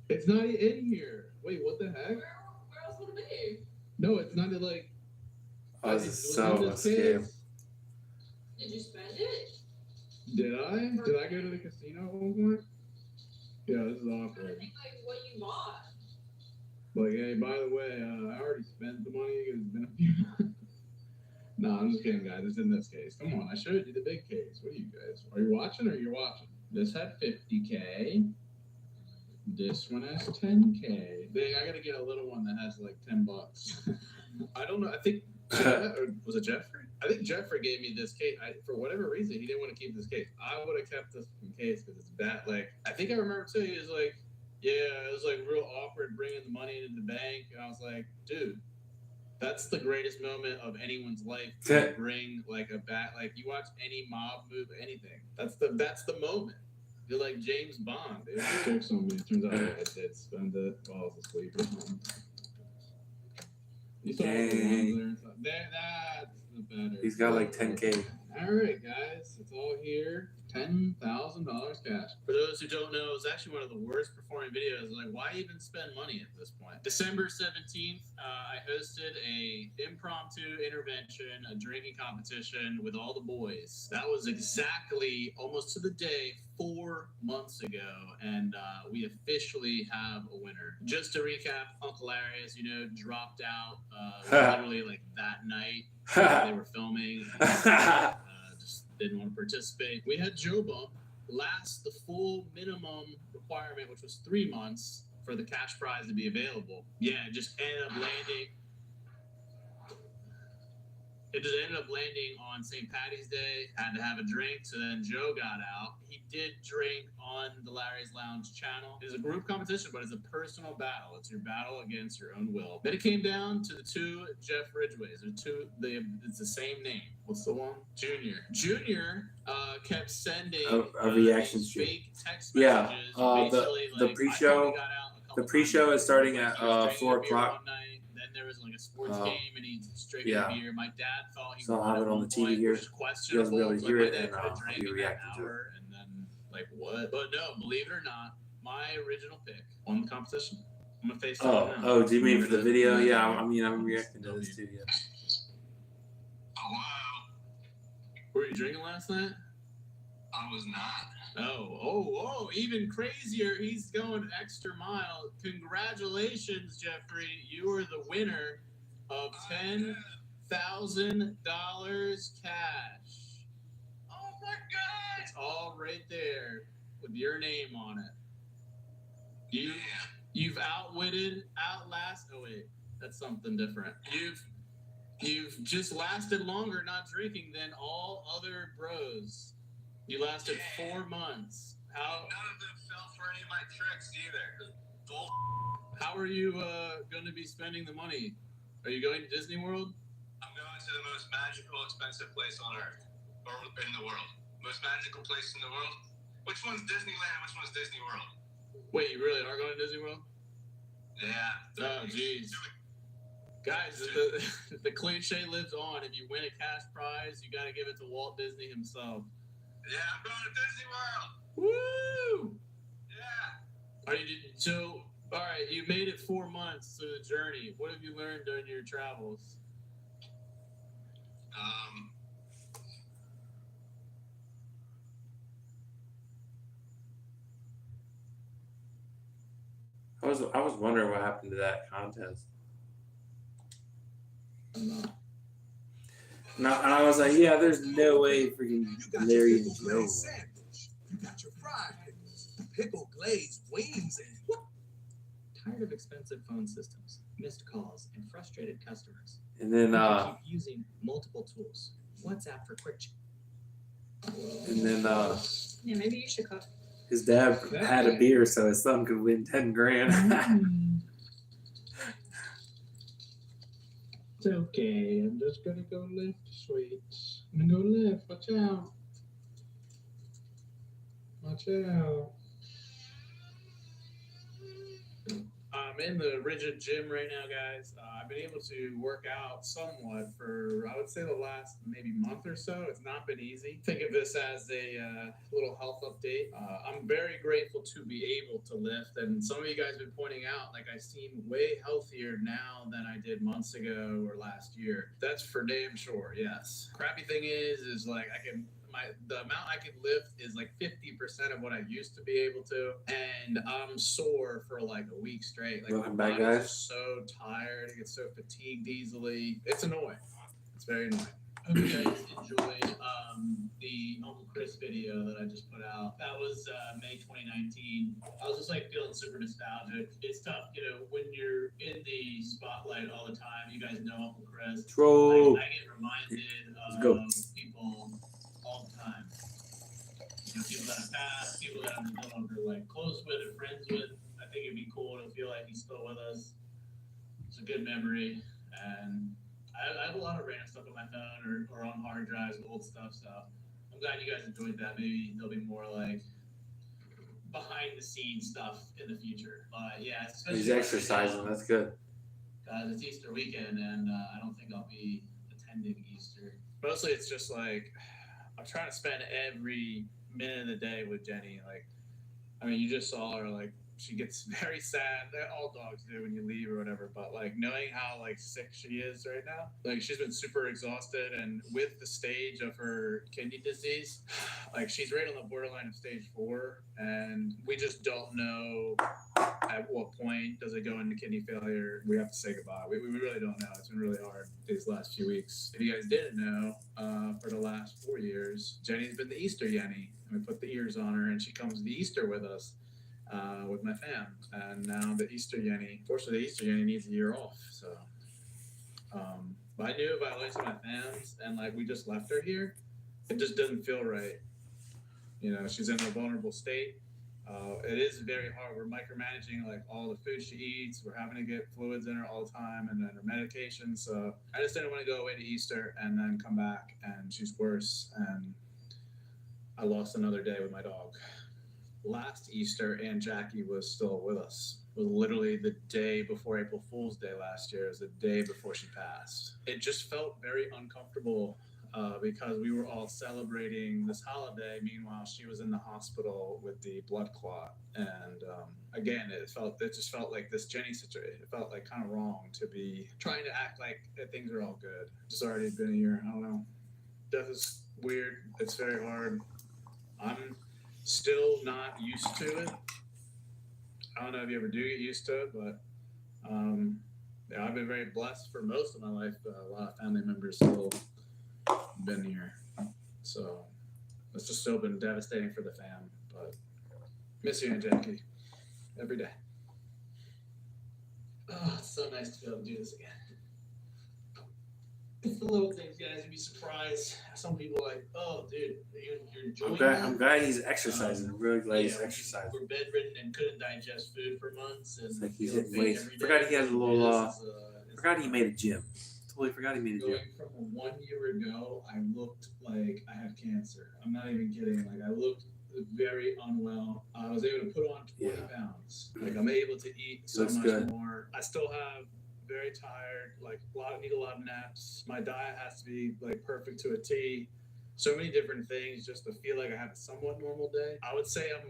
Speaker 10: It's not in here. Wait, what the heck?
Speaker 11: Where else would it be?
Speaker 10: No, it's not like.
Speaker 1: Oh, this is so a scam.
Speaker 11: Did you spend it?
Speaker 10: Did I? Did I go to the casino at one point? Yeah, this is
Speaker 11: I
Speaker 10: awkward.
Speaker 11: think like what you bought.
Speaker 10: Like, hey, by the way, I already spent the money because it's been a few months. No, I'm just kidding, guys. It's in this case. Come on, I showed you the big case. What are you guys? Are you watching or you're watching? This had 50K. This one has 10K. Dang, I gotta get a little one that has like $10. I don't know. I think was it Jeffrey? I think Jeffrey gave me this case. For whatever reason, he didn't want to keep this case. I would have kept this case because it's bad. Like, I think I remember too. He was like, "Yeah, it was like real awkward bringing the money into the bank," and I was like, "Dude, that's the greatest moment of anyone's life to bring like a bat. Like, you watch any mob move, anything. That's the moment." You're like James Bond. It jokes on me. It turns out I did spend it while I was asleep or something. You saw all the ones there. That's the better.
Speaker 1: He's got like 10K.
Speaker 10: All right, guys. It's all here. $10,000 cash. For those who don't know, it's actually one of the worst performing videos. Like, why even spend money at this point? December 17th, I hosted a impromptu intervention, a drinking competition with all the boys. That was exactly, almost to the day, 4 months ago, and we officially have a winner. Just to recap, Uncle Larry, as you know, dropped out literally like that night. They were filming. Just didn't want to participate. We had Joe Bump last the full minimum requirement, which was 3 months for the cash prize to be available. Yeah, it just ended up landing.
Speaker 12: It just ended up landing on St. Patty's Day. Had to have a drink, so then Joe got out. He did drink on the Larry's Lounge channel. It's a group competition, but it's a personal battle. It's your battle against your own will. Then it came down to the two Jeff Ridgeways. It's the same name. What's the one? Junior kept sending
Speaker 1: a reaction
Speaker 12: these
Speaker 1: stream.
Speaker 12: fake text
Speaker 1: Yeah,
Speaker 12: messages.
Speaker 1: the pre-show. The pre-show is starting at 4 o'clock.
Speaker 12: Then there was like a sports game, and he's drinking
Speaker 1: yeah.
Speaker 12: beer. My dad thought he
Speaker 1: So I'll have
Speaker 12: wanted
Speaker 1: it on the TV here. You guys will be able to hear it, and I'll be reacting to it.
Speaker 12: And then, like, what? But no, believe it or not, my original pick won the competition. I'm gonna face
Speaker 1: Oh, do you mean for the video? Yeah, I mean, I'm reacting to this too. Yeah.
Speaker 12: Were you drinking last night?
Speaker 5: I was not.
Speaker 12: Oh, even crazier. He's going extra mile. Congratulations, Jeffrey. You are the winner of $10,000 cash.
Speaker 5: Oh my God!
Speaker 12: It's all right there with your name on it. You've outlasted. Oh wait, that's something different. You've just lasted longer not drinking than all other bros. You lasted 4 months.
Speaker 5: None of them fell for any of my tricks either.
Speaker 12: How are you going to be spending the money? Are you going to Disney World?
Speaker 5: I'm going to the most magical, expensive place on earth, or in the world. Most magical place in the world. Which one's Disneyland? Which one's Disney World?
Speaker 12: Wait, you really are going to Disney World?
Speaker 5: Yeah.
Speaker 12: Oh, jeez. Guys, the cliche lives on. If you win a cash prize, you got to give it to Walt Disney himself.
Speaker 5: Yeah, I'm going to Disney World.
Speaker 12: Woo!
Speaker 5: Yeah.
Speaker 12: All right, you made it 4 months through the journey. What have you learned during your travels?
Speaker 1: I was wondering what happened to that contest. No, and I was like, yeah, there's no way freaking Larry and Joe.
Speaker 5: You got your fried pickle glazed wings and
Speaker 3: Tired of expensive phone systems, missed calls, and frustrated customers.
Speaker 1: And then
Speaker 3: Keep using multiple tools. WhatsApp for quick.
Speaker 11: Yeah, maybe you should cook.
Speaker 1: His dad had a beer so his son could win 10 grand.
Speaker 10: It's okay. I'm just gonna go left, sweets. I'm gonna go left. Watch out. Watch out.
Speaker 12: I'm in the rigid gym right now, guys. I've been able to work out somewhat for, I would say, the last maybe month or so. It's not been easy. Think of this as a little health update. I'm very grateful to be able to lift, and some of you guys have been pointing out, like, I seem way healthier now than I did months ago or last year. That's for damn sure, yes. Crappy thing is like the amount I can lift is like 50% of what I used to be able to, and I'm sore for like a week straight. Like,
Speaker 1: Welcome
Speaker 12: my
Speaker 1: back,
Speaker 12: body's
Speaker 1: guys.
Speaker 12: just so tired. I get so fatigued easily. It's annoying. It's very annoying. Hope you guys enjoyed the Uncle Chris video that I just put out. That was May 2019. I was just like feeling super nostalgic. It's tough, when you're in the spotlight all the time. You guys know Uncle Chris.
Speaker 1: Troll.
Speaker 12: I get reminded
Speaker 1: Let's go.
Speaker 12: of people all the time. People that have passed, people that I'm no longer like close with or friends with. I think it'd be cool to feel like he's still with us. It's a good memory, and I have a lot of random stuff on my phone or on hard drives, old stuff. So I'm glad you guys enjoyed that. Maybe there'll be more like behind the scenes stuff in the future. But yeah,
Speaker 1: He's exercising. That's good.
Speaker 12: Guys, it's Easter weekend, and I don't think I'll be attending Easter. Mostly, it's just like I'm trying to spend every minute of the day with Jenny. Like, I mean, you just saw her. Like, she gets very sad. All dogs do when you leave or whatever. But like knowing how like sick she is right now, like she's been super exhausted, and with the stage of her kidney disease, like she's right on the borderline of stage 4, and we just don't know at what point does it go into kidney failure. We have to say goodbye. We really don't know. It's been really hard these last few weeks. If you guys didn't know, for the last 4 years, Jenny's been the Easter Yenny, and we put the ears on her, and she comes to Easter with us. With my fam, and now the Easter Yenny. Fortunately, the Easter Yenny needs a year off, so. But I knew if I went to my fams and like we just left her here, it just doesn't feel right. You know, she's in a vulnerable state. It is very hard. We're micromanaging like all the food she eats. We're having to get fluids in her all the time and then her medication. So I just didn't want to go away to Easter and then come back and she's worse. And I lost another day with my dog. Last Easter, Aunt Jackie was still with us. It was literally the day before April Fool's Day last year. It was the day before she passed. It just felt very uncomfortable because we were all celebrating this holiday. Meanwhile, she was in the hospital with the blood clot. And again, it just felt like this Jenny situation. It felt like kind of wrong to be trying to act like things are all good. It's already been a year. I don't know. Death is weird. It's very hard. I'm still not used to it. I don't know if you ever do get used to it, but yeah, I've been very blessed for most of my life. A lot of family members still been here, so it's just still been devastating for the fam. But miss you, Aunt Jackie, every day. Oh, it's so nice to be able to do this again. It's the little things, guys. You'd be surprised. Some people are like, "Oh, dude, you're enjoying that."
Speaker 1: I'm glad he's exercising. I'm really glad he's exercising.
Speaker 12: We're bedridden and couldn't digest food for months. And
Speaker 1: It's like he's hitting weights. Forgot he has a little. Forgot he made a gym. Totally forgot he made a gym.
Speaker 12: Going from 1 year ago, I looked like I had cancer. I'm not even kidding. Like I looked very unwell. I was able to put on 20 pounds. Like I'm able to eat so
Speaker 1: Looks
Speaker 12: much
Speaker 1: good.
Speaker 12: more. I still have very tired. Like need a lot of naps. My diet has to be like perfect to a T. So many different things just to feel like I have a somewhat normal day. I would say I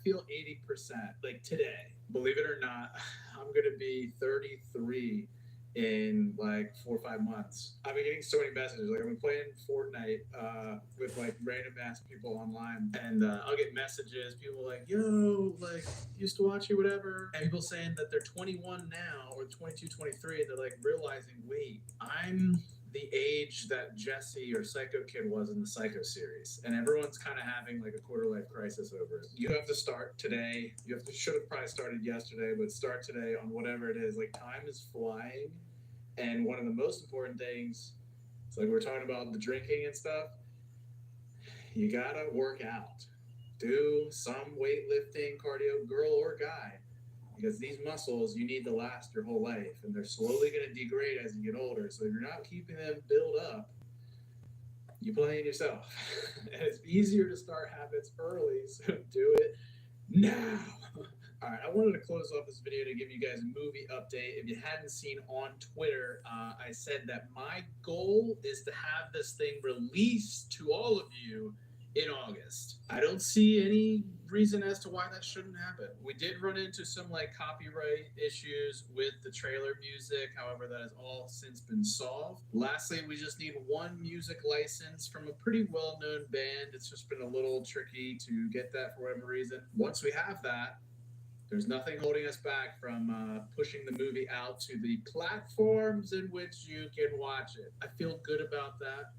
Speaker 12: feel 80%. Like today, believe it or not, I'm gonna be 33 in like 4 or 5 months. I've been getting so many messages. Like I've been playing Fortnite with like random ass people online, and I'll get messages. People like, "Yo, like used to watch you, whatever," and people saying that they're 21 now or 22, 23, and they're like realizing, wait, I'm the age that Jesse or Psycho Kid was in the Psycho series, and everyone's kind of having like a quarter life crisis over it. You have to start today. Should have probably started yesterday, but start today on whatever it is. Like time is flying, and one of the most important things, it's like we're talking about the drinking and stuff. You gotta work out, do some weightlifting, cardio, girl or guy. Because these muscles you need to last your whole life, and they're slowly going to degrade as you get older. So if you're not keeping them built up, you playing yourself. And it's easier to start habits early, so do it now. All right, I wanted to close off this video to give you guys a movie update. If you hadn't seen on Twitter, I said that my goal is to have this thing released to all of you in August. I don't see any reason as to why that shouldn't happen. We did run into some like copyright issues with the trailer music. However, that has all since been solved. Lastly, we just need one music license from a pretty well-known band. It's just been a little tricky to get that for whatever reason. Once we have that, there's nothing holding us back from pushing the movie out to the platforms in which you can watch it. I feel good about that.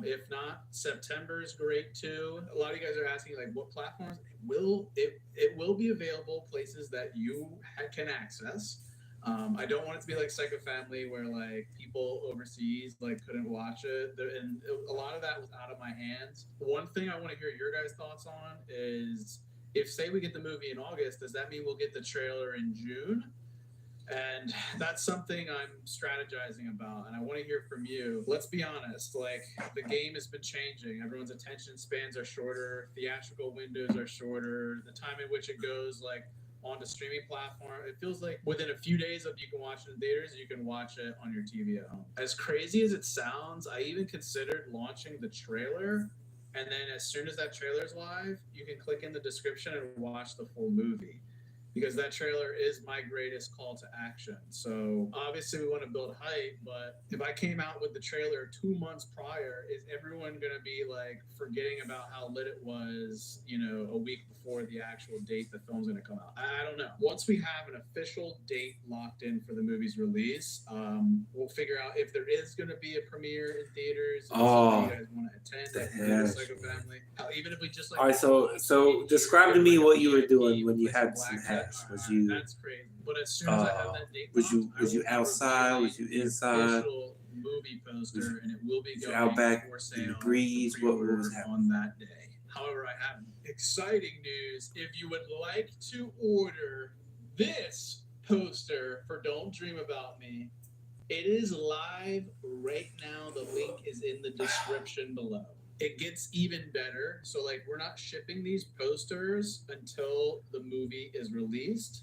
Speaker 12: If not, September is great too. A lot of you guys are asking like what platforms. It will be available places that you can access. I don't want it to be like Psycho Family where like people overseas like couldn't watch it, and a lot of that was out of my hands. One thing I want to hear your guys' thoughts on is, if say we get the movie in August, does that mean we'll get the trailer in June? And that's something I'm strategizing about, and I want to hear from you. Let's be honest, like the game has been changing. Everyone's attention spans are shorter, theatrical windows are shorter, the time in which it goes like on the streaming platform, it feels like within a few days of you can watch it in theaters, you can watch it on your TV at home. As crazy as it sounds, I even considered launching the trailer, and then as soon as that trailer is live, you can click in the description and watch the full movie. Because that trailer is my greatest call to action. So obviously we want to build hype, but if I came out with the trailer 2 months prior, is everyone going to be like forgetting about how lit it was, you know, a week before the actual date the film's going to come out? I don't know. Once we have an official date locked in for the movie's release, we'll figure out if there is going to be a premiere in theaters. If you guys want to attend, Psycho Family. Even if we just like.
Speaker 1: All right, so describe to me what you were doing when you had some hats. Was you?
Speaker 12: That's crazy. But as soon as I have that date,
Speaker 1: was you outside? Was you inside?
Speaker 12: movie poster, and it will be going
Speaker 1: Outback
Speaker 12: for sale
Speaker 1: breeze.
Speaker 12: for
Speaker 1: What
Speaker 12: pre-order
Speaker 1: was happening?
Speaker 12: on that day. However, I have exciting news. If you would like to order this poster for Don't Dream About Me, it is live right now. The link is in the description below. It gets even better. So, like, we're not shipping these posters until the movie is released.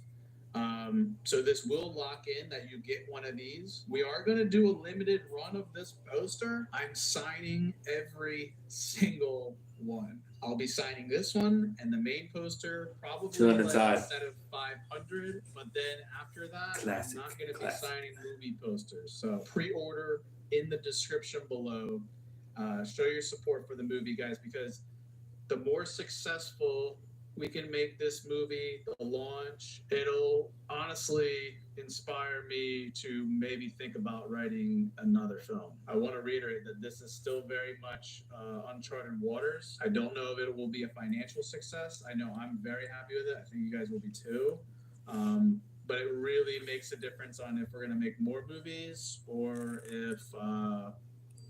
Speaker 12: So this will lock in that you get one of these. We are going to do a limited run of this poster. I'm signing every single one. I'll be signing this one and the main poster, probably
Speaker 1: 200
Speaker 12: like
Speaker 1: side.
Speaker 12: a set of 500. But then after that,
Speaker 1: Classic,
Speaker 12: I'm not going to be
Speaker 1: classic.
Speaker 12: signing movie posters. So pre-order in the description below. Show your support for the movie, guys, because the more successful we can make this movie, the launch, it'll honestly inspire me to maybe think about writing another film. I want to reiterate that this is still very much uncharted waters. I don't know if it will be a financial success. I know I'm very happy with it. I think you guys will be too. But it really makes a difference on if we're going to make more movies or if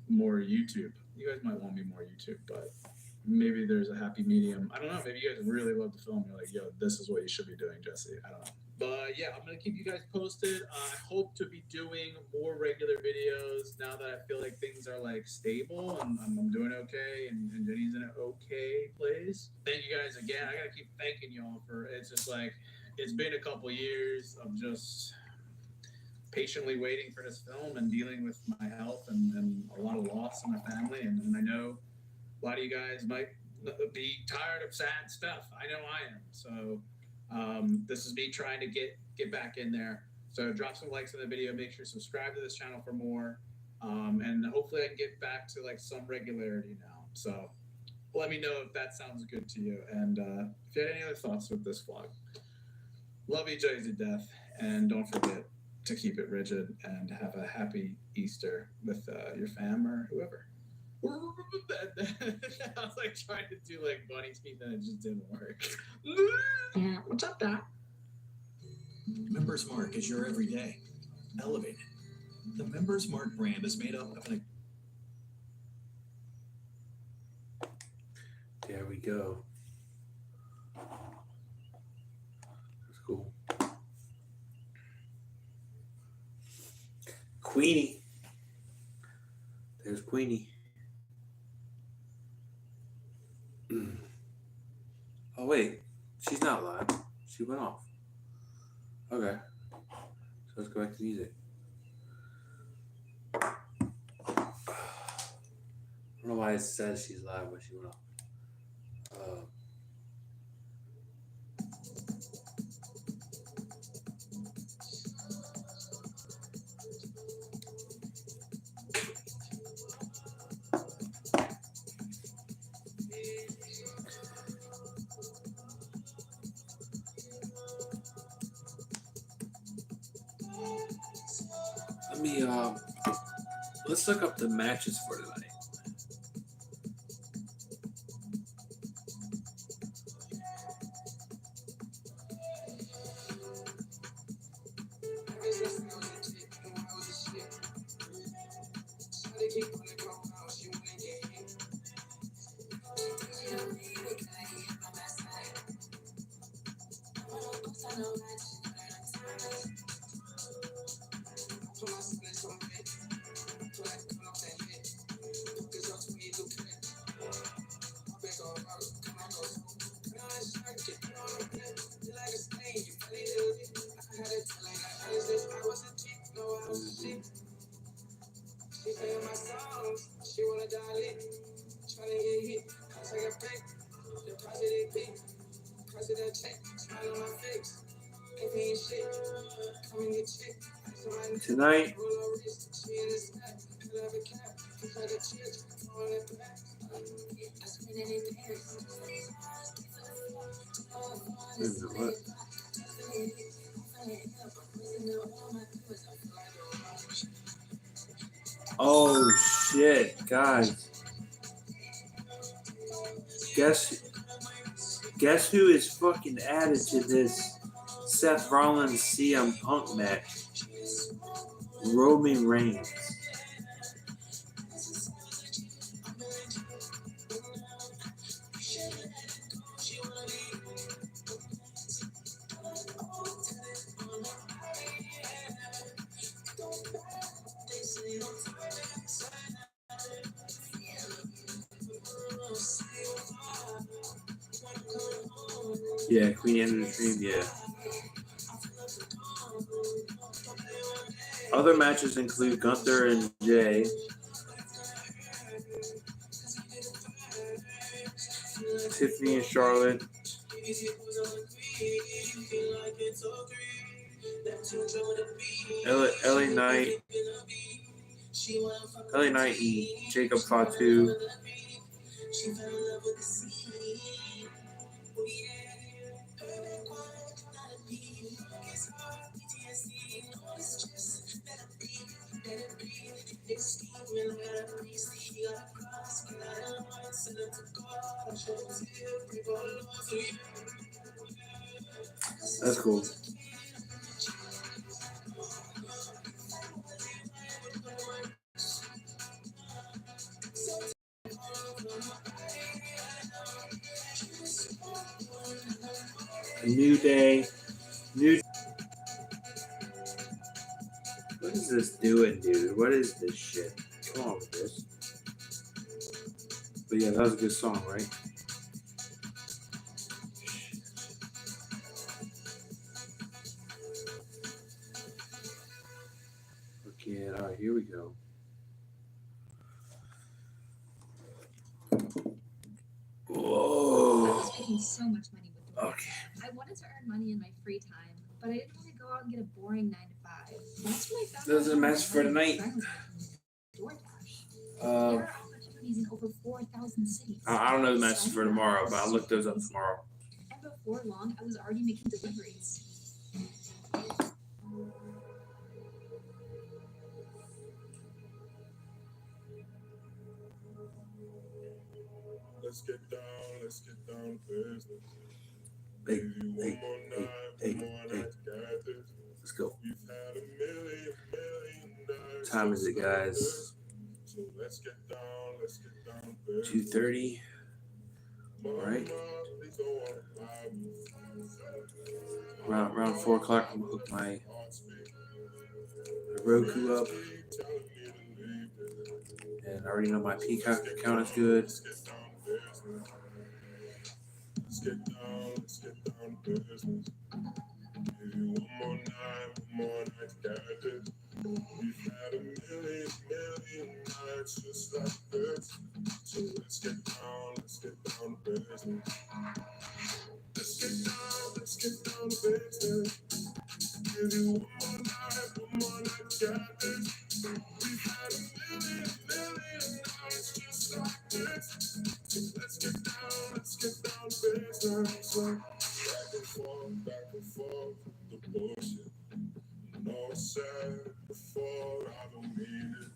Speaker 12: more YouTube. You guys might want me more YouTube, but maybe there's a happy medium. I don't know. Maybe you guys really love the film. You're like, yo, this is what you should be doing, Jesse. I don't know. But yeah, I'm going to keep you guys posted. I hope to be doing more regular videos now that I feel like things are like stable and I'm doing okay and Jenny's in an okay place. Thank you guys again. I got to keep thanking y'all for it's just like, it's been a couple years of just patiently waiting for this film and dealing with my health and a lot of loss in my family. And I know a lot of you guys might be tired of sad stuff. I know I am. So this is me trying to get back in there. So drop some likes on the video. Make sure to subscribe to this channel for more. And hopefully I can get back to like some regularity now. So let me know if that sounds good to you. And if you had any other thoughts with this vlog. Love you guys to death. And don't forget to keep it rigid and have a happy Easter with your fam or whoever. I was like trying to do like bunny teeth and it just didn't work. Yeah, what's up, Doc?
Speaker 13: Members Mark is your everyday. Elevated. The Members Mark brand is made up of an.
Speaker 1: There we go. That's cool. Queenie. There's Queenie. Oh wait, she's not live. She went off. Okay. So let's go back to music. I don't know why it says she's live, but she went off. Let me let's look up the matches for tonight. Tonight, what? Oh shit, guys. Guess who is fucking added to this Seth Rollins CM Punk match? Roman Reigns. Yeah, Queen ended the stream. Yeah. Other matches include Gunther and Jay, Tiffany and Charlotte, LA Knight, Jacob Fatu, that's cool. A New Day. What is this doing, dude? What is this shit? Come on with this. But yeah, that was a good song, right? Okay, all right, here we go. Whoa.
Speaker 2: I was making so much money with DoorDash.
Speaker 1: Okay.
Speaker 2: I wanted to earn money in my free time, but I didn't want to go out and get a boring 9 to 5. That's when I found
Speaker 1: There's
Speaker 2: out
Speaker 1: a
Speaker 2: how
Speaker 1: match
Speaker 2: much
Speaker 1: for
Speaker 2: money my
Speaker 1: tonight.
Speaker 2: friend was making with DoorDash. There
Speaker 1: Uh,
Speaker 2: are opportunities in over 4,000 cities.
Speaker 1: I don't know the matches for tomorrow, but I'll look those up tomorrow.
Speaker 2: And before long, I was already making deliveries.
Speaker 5: Let's get down to business.
Speaker 1: Hey,
Speaker 5: Maybe one more night, got this.
Speaker 1: Let's go.
Speaker 5: We've had a million nights.
Speaker 1: What time is it, guys?
Speaker 5: So let's get down to business.
Speaker 1: 2:30. All right. Around 4 o'clock, I'm gonna hook my Roku up. And I already know my Peacock account is good.
Speaker 5: Let's get down to business. Maybe one more night, got this. We've had a million nights just like this. So let's get down to business. Let's get down to business. Maybe one more night, got this. We've had a million nights just like this. So let's get down to business. Back and forth, the bullshit. No, I said before, I don't mean it.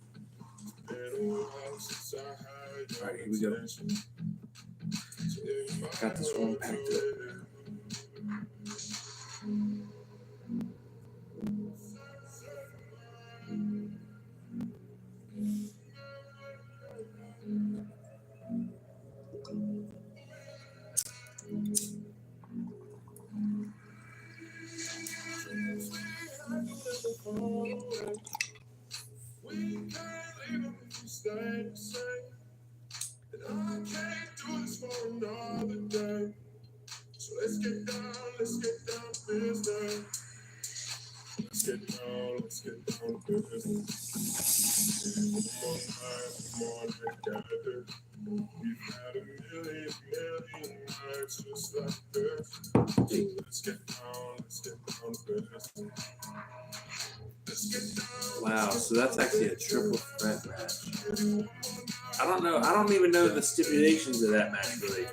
Speaker 5: It's been a while since I had your
Speaker 1: All right, here we go.
Speaker 5: attention. So if I
Speaker 1: Got this one packed up.
Speaker 5: We can't leave them if you stay the same. And I can't do this for another day. So let's get down to business. Let's get down to business. One more night, got this. We've had a million nights just like this. Let's get down to business.
Speaker 1: Wow, so that's actually a triple threat match. I don't even know the stipulations of that match, really.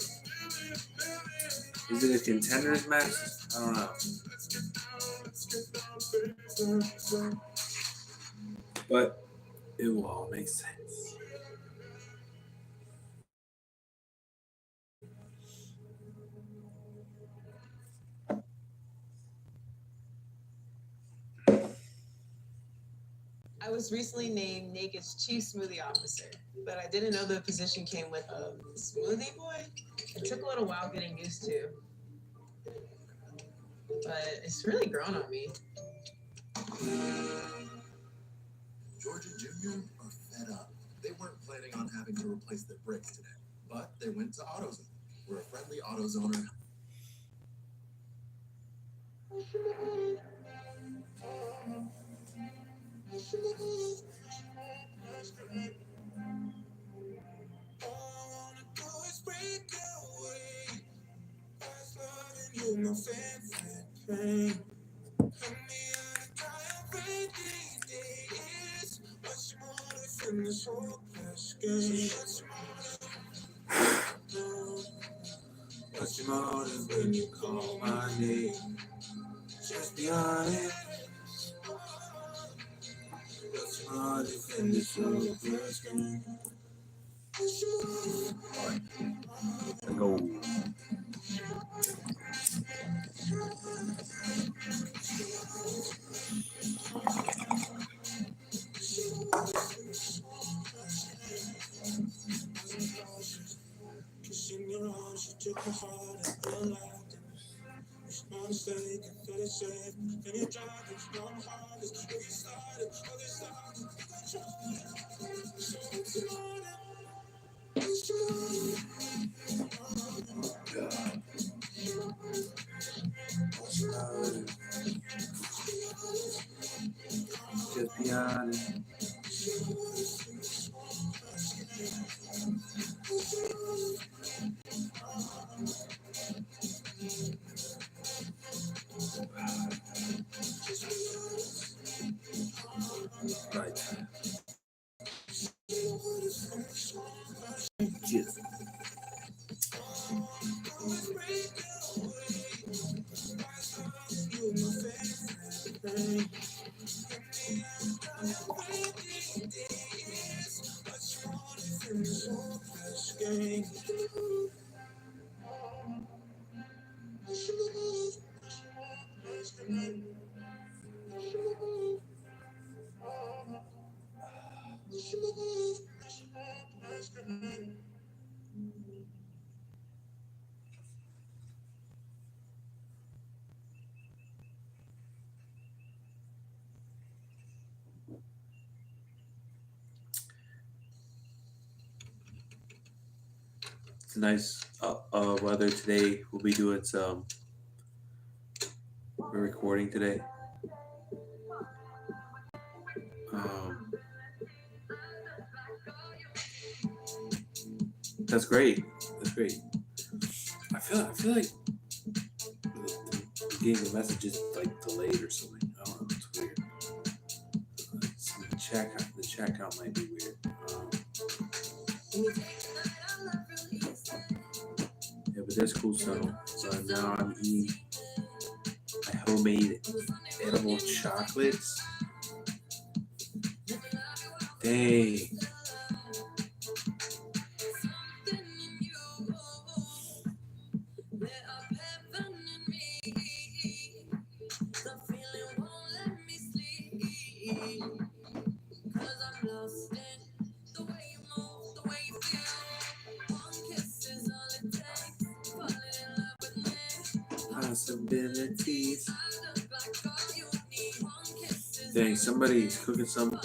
Speaker 1: Is it a contenders match? I don't know. But it will all make sense.
Speaker 14: I was recently named Naked's chief smoothie officer, but I didn't know the position came with a smoothie boy. It took a little while getting used to, but it's really grown on me.
Speaker 13: Georgia Jr. are fed up. They weren't planning on having to replace their brakes today, but they went to AutoZone, where a friendly AutoZoner
Speaker 5: you my favorite thing. Help me out every day is what's more than this hopeless game. What's your motive when you call my name? Just be honest. What's your motive in this hopeless game?
Speaker 1: Go.
Speaker 5: Kissing your arms, you took my heart and realized it. It's my mistake, I felt it safe. Then you tried it, now I'm heartless. Look inside it, look inside it. So it's your
Speaker 1: Just be honest. Right. Just. It's nice weather today. We'll be doing some. We're recording today. That's great. That's great. I feel like getting the message is like delayed or something. I don't know. It's weird. The chat count might be weird. Yeah, but that's cool. So now I'm eating my homemade edible chocolates. Dang. Possibilities. Dang, somebody's cooking something.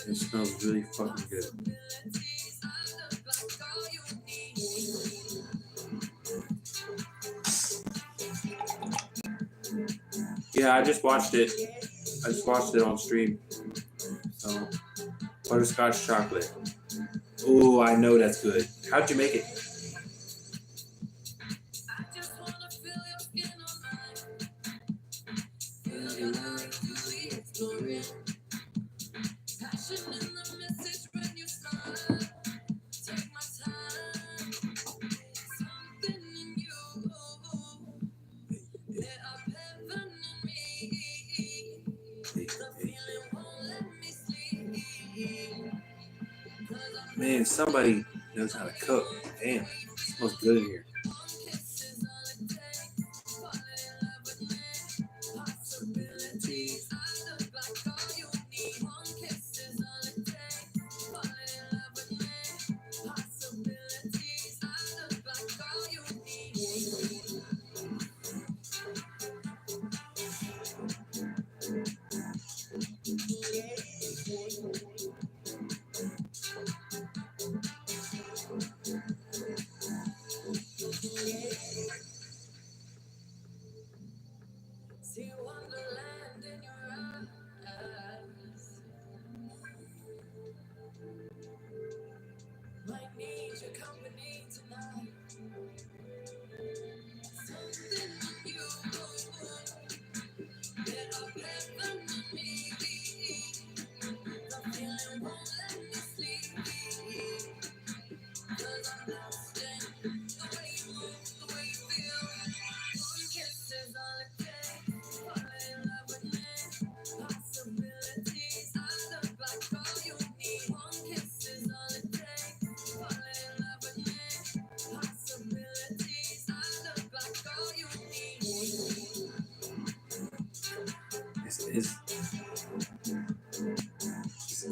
Speaker 1: It smells really fucking good. Yeah, I just watched it. On stream. So, butterscotch chocolate. Oh, I know that's good. How'd you make it? Man, somebody knows how to cook. Damn, it smells good in here.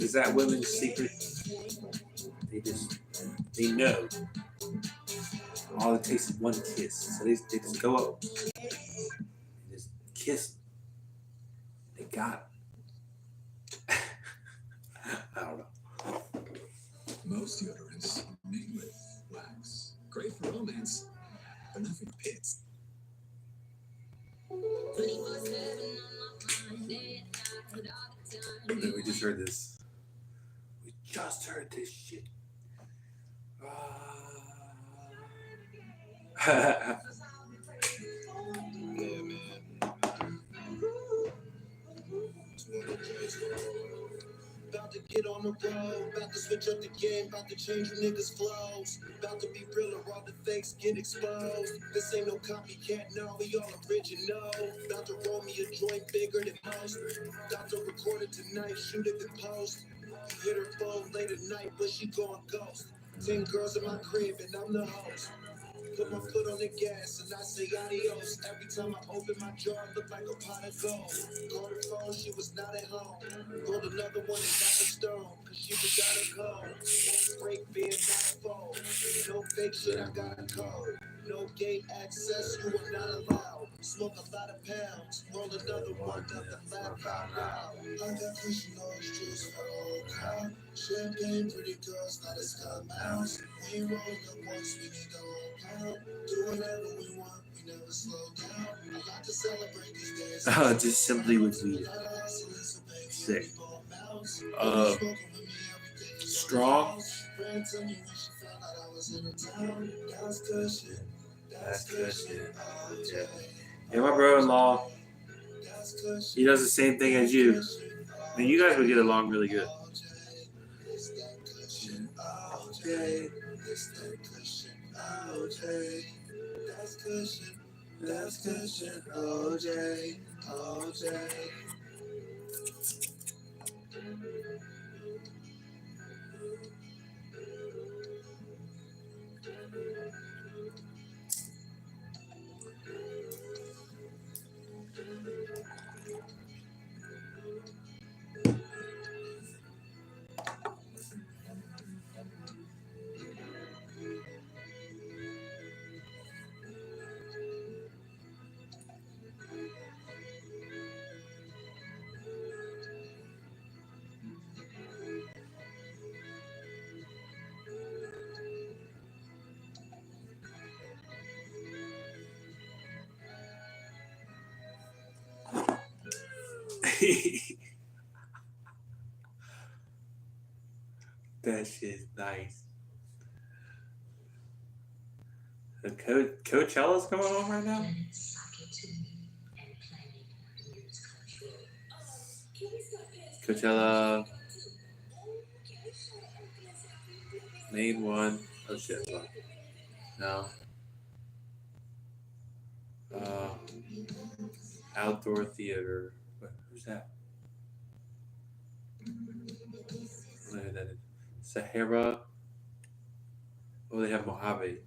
Speaker 1: is that women's secret? They know. All it takes is one kiss. So they just go up and just kiss. They got it. I don't know.
Speaker 13: Most deodorants are made with wax. Great for romance, but not for your pits.
Speaker 1: We just heard this. We just heard this shit.
Speaker 5: About to get on the road, about to switch up the game, about to change you niggas' flows. About to be real or all the fakes get exposed. This ain't no copycat, no, we all original. About to roll me a joint bigger than most. About to record it tonight, shoot it then post. You hit her phone late at night, but she going ghost. 10 girls in my crib and I'm the host. Put my foot on the gas and I say adios. Every time I open my jar, it look like a pot of gold. Called her phone, she was not at home. Rolled another one and got a stone, cause she forgot her code. Won't break being not fold. No fake shit, I got a code. No gate access, you are not allowed. Smoke a lot of pounds, roll another one, nothing loud out loud. I got cushion orange juice for the whole crowd. Champagne, pretty girls, not a sky mouse. We ain't rolling up once, we need the whole pound. Do whatever we want, we never slow down. A lot to celebrate these days.
Speaker 1: Just simply with weed. Sick. Strong. That's cushion. Yeah, my brother-in-law, he does the same thing as you. I mean, you guys would get along really good. That's cushion, OJ, OJ. That shit's nice. The Coachella's coming on right now? Coachella. Main one. Oh shit, fuck. No. Outdoor theater. Who's that? I don't know who that is. Sahara. Oh, they have Mojave.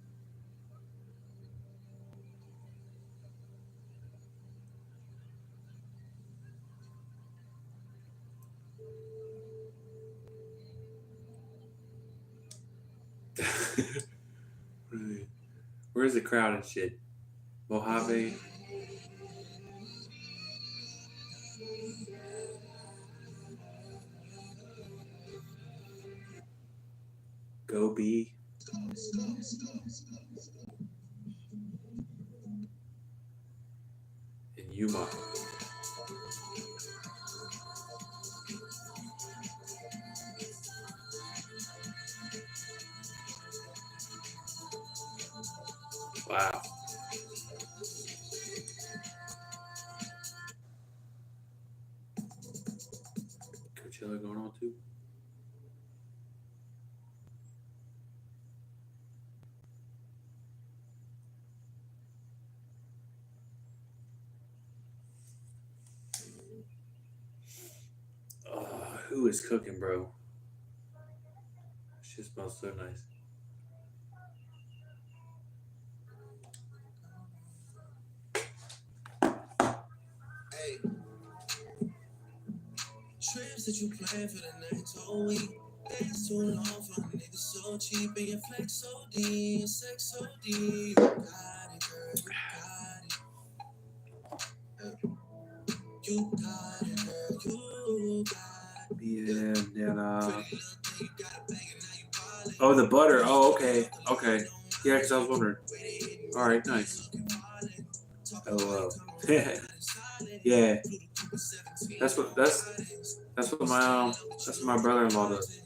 Speaker 1: Where's the crowd and shit? Mojave. Gobi. And Yuma. Wow. Coachella going on too? Who is cooking, bro? Shit smells so nice.
Speaker 5: games that you play for the next whole week. It's too long for niggas so cheap and your flex so deep, sex so deep. You got it, girl, you got it. You got it, girl, you got it.
Speaker 1: Yeah, then oh, the butter. Oh, okay. Yeah, because I was wondering. All right, nice. Oh, yeah. That's what my brother-in-law does.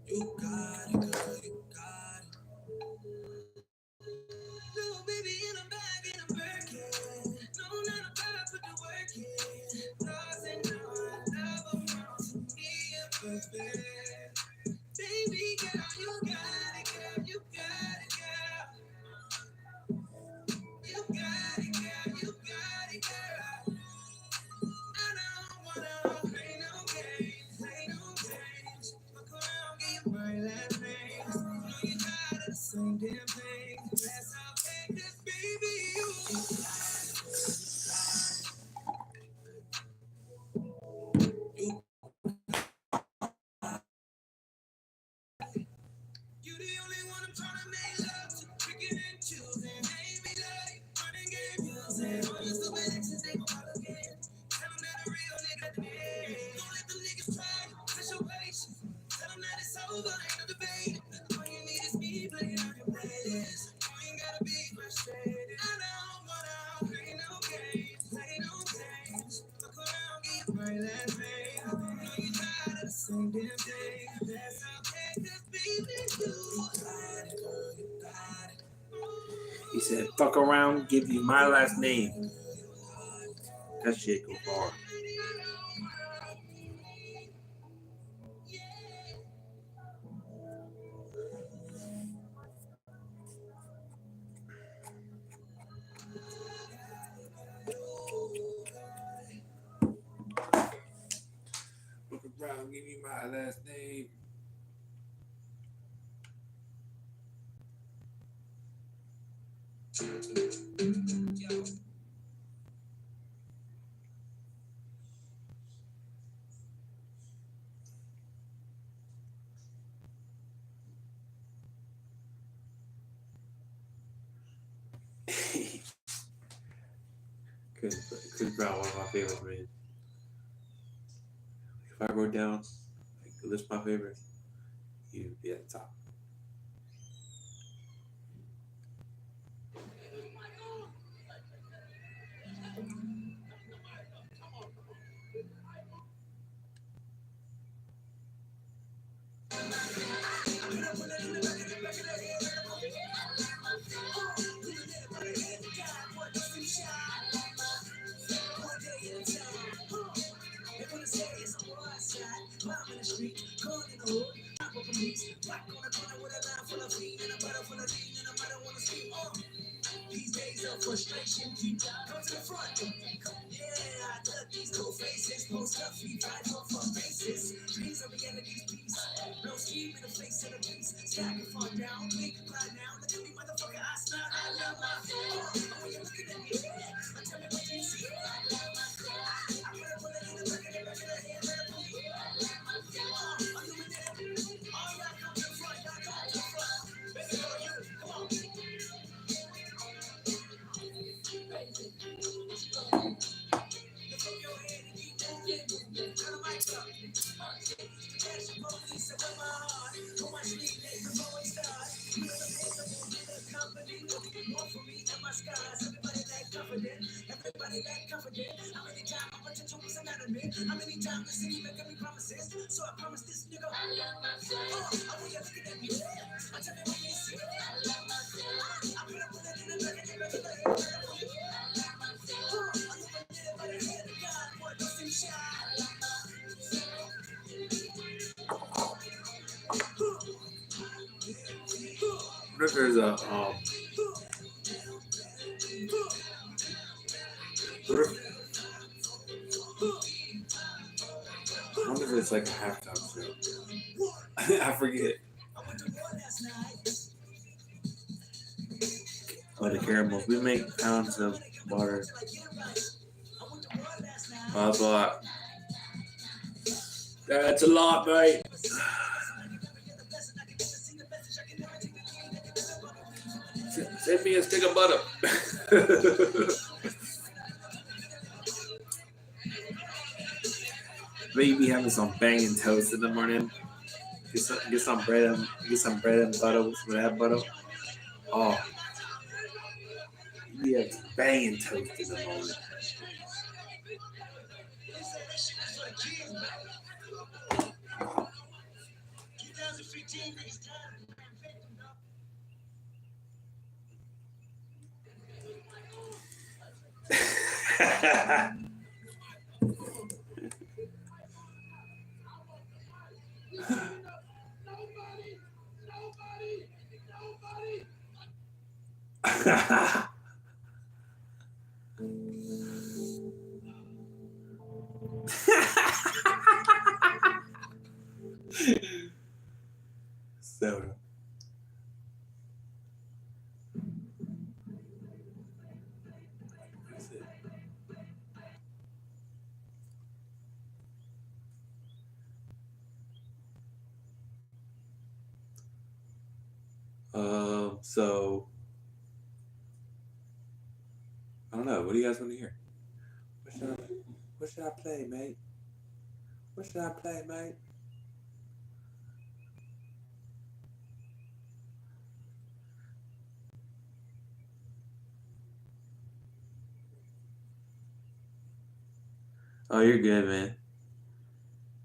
Speaker 5: You got it, girl, you got it. No, baby, in a bag, in a Birkin. No, not a bag, I put the work in. Lost and now I love them all to me, a perfect. Baby, girl, you got it, girl, you got it, girl. You got it, girl, you got it, girl. I don't wanna play no games, Fuck around, get you my last name. You know you tired of the same damn thing. Let's all take this, baby. You the only one I'm trying to make love to. Picking and choosing, ain't me like running game music. All your stupid exes, they gon' call again. Tell them that a real nigga dead. Don't let them niggas try. Test your patience. Tell them that it's over, ain't no debate. All you need is me playing on your playlist. You ain't gotta be frustrated. I don't wanna play no games, Fuck around, get my last name. I know you tired of the same damn thing. Let's all take this, baby. You got it, girl, you got it.
Speaker 1: He said, "Fuck around, give you my last name." That shit go far. Fuck around, give you my last name. Chris Brown, one of my favorites, man. If I wrote down, like, list my favorites, you'd be at the top.
Speaker 5: These days of frustration, keep come to the front. Yeah, I love these cold faces. Most up, we fight for faces. Dreams of reality's peace. No scheme in the face of the beast. Stack and fall down, make it cry now. Look at me, motherfucker, I smile. I love myself. When you're looking at me, tell me what you see. I love myself. I put a bullet in the back of the head, let it pull me. I love myself. I'm doing that. All y'all come to the front, y'all come to the front. Baby girl, you, come on. Everybody that confident. How many times my potential was inanimate? How many times the city making me promises? So I promise this nigga. I love myself. I want you looking at me. I tell me what you see. I love myself. I put a bullet in the back of the head. I love myself. I'm living by the hand of God. Boy, don't see me shine. I love
Speaker 1: There's a I wonder if it's like a halftime show. I forget. Oh, the caramels. We make pounds of butter. Oh, that's a lot. That's a lot, mate. Send me a stick of butter. Maybe having some banging toast in the morning. Get some bread and butter with some of that butter. Oh, yeah, banging toast in the morning. Soda. So I don't know. What do you guys want to hear? What should I play, mate? What should I play, mate? Oh, you're good, man.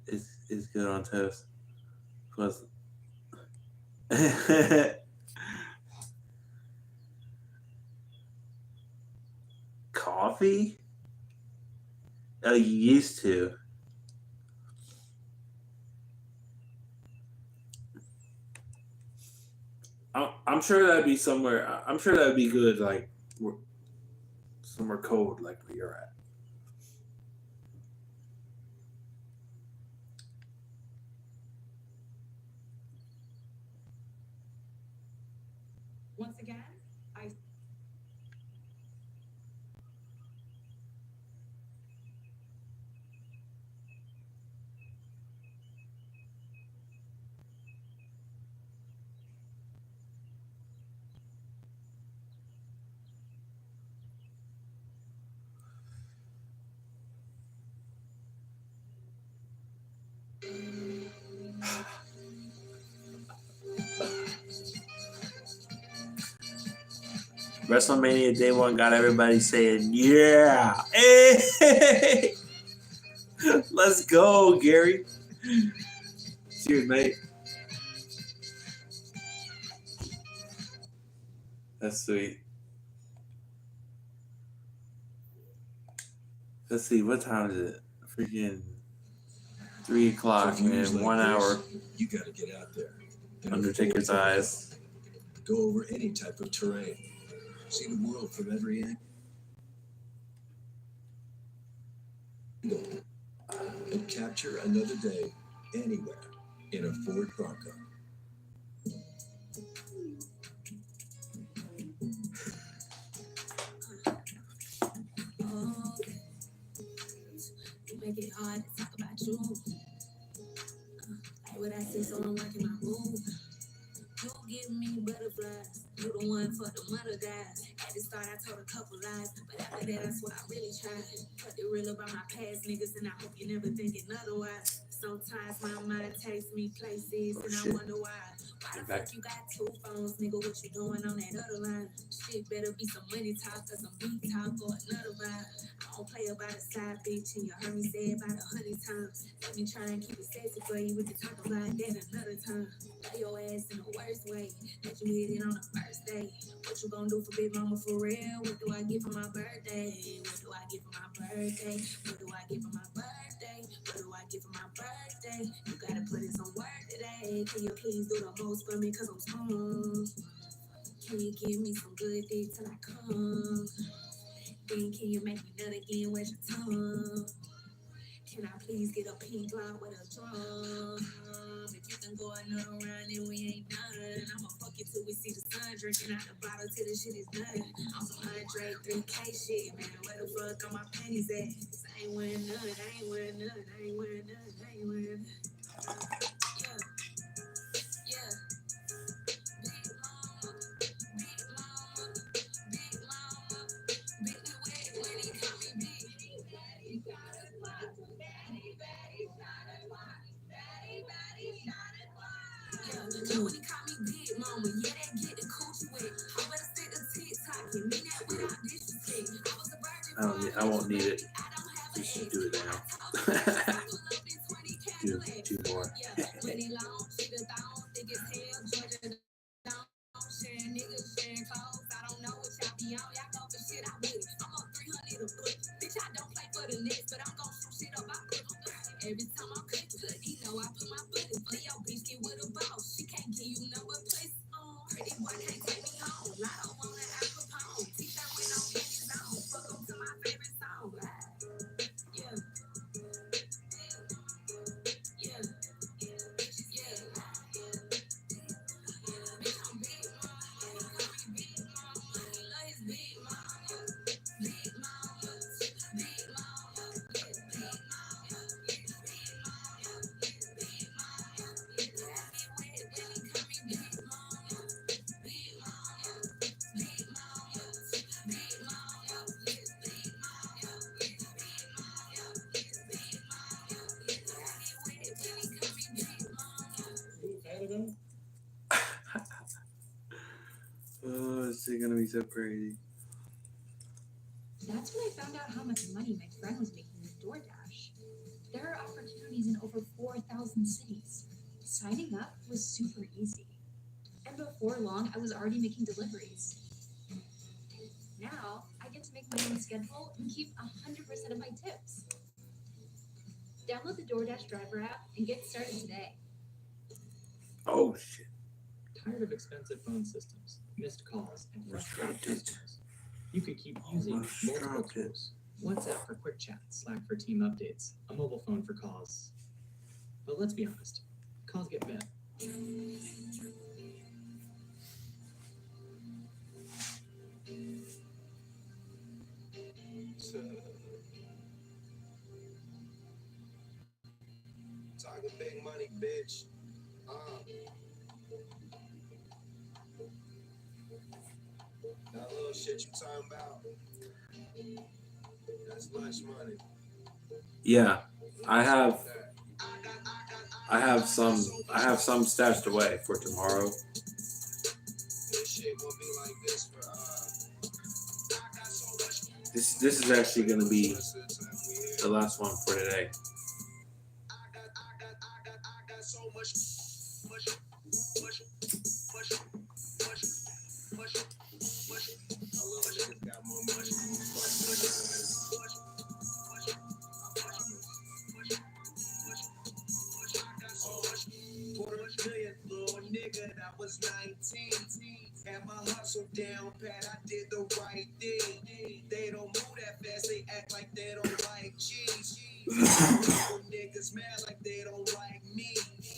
Speaker 1: It's good on toast. Plus, coffee? Oh, you used to. I'm sure that'd be somewhere. I'm sure that'd be good, like somewhere cold, like where you're at.
Speaker 4: Once again, I
Speaker 1: WrestleMania Day One got everybody saying, "Yeah, hey, let's go, Gary." Cheers, mate. That's sweet. Let's see, what time is it? Freaking 3 o'clock, man. 1 hour.
Speaker 13: You gotta get out there.
Speaker 1: Undertaker's eyes.
Speaker 13: Go over any type of terrain. See the world from every angle. And capture another day anywhere in a Ford Bronco.
Speaker 4: You make it hard to talk about you. Like what I say, so I'm working my move. You give me butterflies. You the one for the mother guys. At the start, I told a couple lies, but after that, I swear I really tried. Cut the real about my past niggas, and I hope you never thinking otherwise. Sometimes my mind takes me places, and I wonder why. Why the fuck you got 2 phones, nigga? What you doing on that other line? Shit better be some money talk, or some beat talk, or another vibe. I don't play about a side bitch, and you heard me say it about 100 times. Let me try and keep it sexy for you. We can talk about that another time. Lay your ass in the worst way. Let you hit it on the first day. What you gonna do for Big Mama for real? What do I get for my birthday? What do I get for my birthday? What do I get for my birthday? What do I get for my birthday? You gotta put in some work today. Can you please do the most for me? Cause I'm strong. Can you give me some good dick till I come? Then can you make me nut again? Where's your tongue? Can I please get a pink line with a drum? If you can go another round and we ain't done, I'ma fuck you till we see the sun. Drinking out the bottle till the shit is done. I'm some Andre 3K shit, man. Where the fuck are my panties at? 'Cause I ain't wearing none, I ain't wearing none, I ain't wearing none, I ain't wearing none. Yeah, yeah. Big mama, big mama, big mama, big me wet when he call me big. Daddy, got a spot. Daddy, shot it, why? Daddy, shot it, why? Yeah, now when he call me big mama, yeah, that get the coochie wet. I better stick to TikTok and mean that without disrespect. I was a virgin.
Speaker 1: I won't need it. Just do it now. Two more.
Speaker 4: Money long, she the thong, thick as hell, Georgia don't share niggas, sharing clothes. I don't know what y'all be on, y'all go for shit, I would. I'm on 300 a foot. Bitch, I don't play for the Nets, but I'm gon' shoot shit up, I put. Every time I'm cooked, you know I put my foot in. For your bitch, get with a boss. She can't give you no place. Pretty boy can't take me home. I don't want an apple pone. T-shirt with no panties on. Fuck 'em to my favorite song. Yeah. Yeah.
Speaker 1: Oh, this is gonna be so crazy.
Speaker 2: That's when I found out how much money my friend was making with DoorDash. There are opportunities in over 4,000 cities. Signing up was super easy. And before long, I was already making deliveries. Now, I get to make my own schedule and keep 100% of my tips. Download the DoorDash driver app and get started today.
Speaker 1: Oh shit.
Speaker 3: Tired of expensive phone systems, missed calls, and frustrated
Speaker 1: dropped it.
Speaker 3: customers? You could keep using
Speaker 1: Almost
Speaker 3: multiple
Speaker 1: dropped it.
Speaker 3: tools. WhatsApp for quick chat, Slack for team updates, a mobile phone for calls. But let's be honest, calls get better.
Speaker 5: Talking big money, bitch. That little shit you talking about. That's lunch money.
Speaker 1: Yeah, I have some stashed away for tomorrow.
Speaker 5: This shit gonna be like this for
Speaker 1: This is actually gonna be the last one for today.
Speaker 5: I got so much. A little niggas got more money. $250,000, little nigga that was 19. Had my hustle down pat, I did the right thing. They don't move that fast, they act like they don't like cheese. Niggas mad like they don't like me.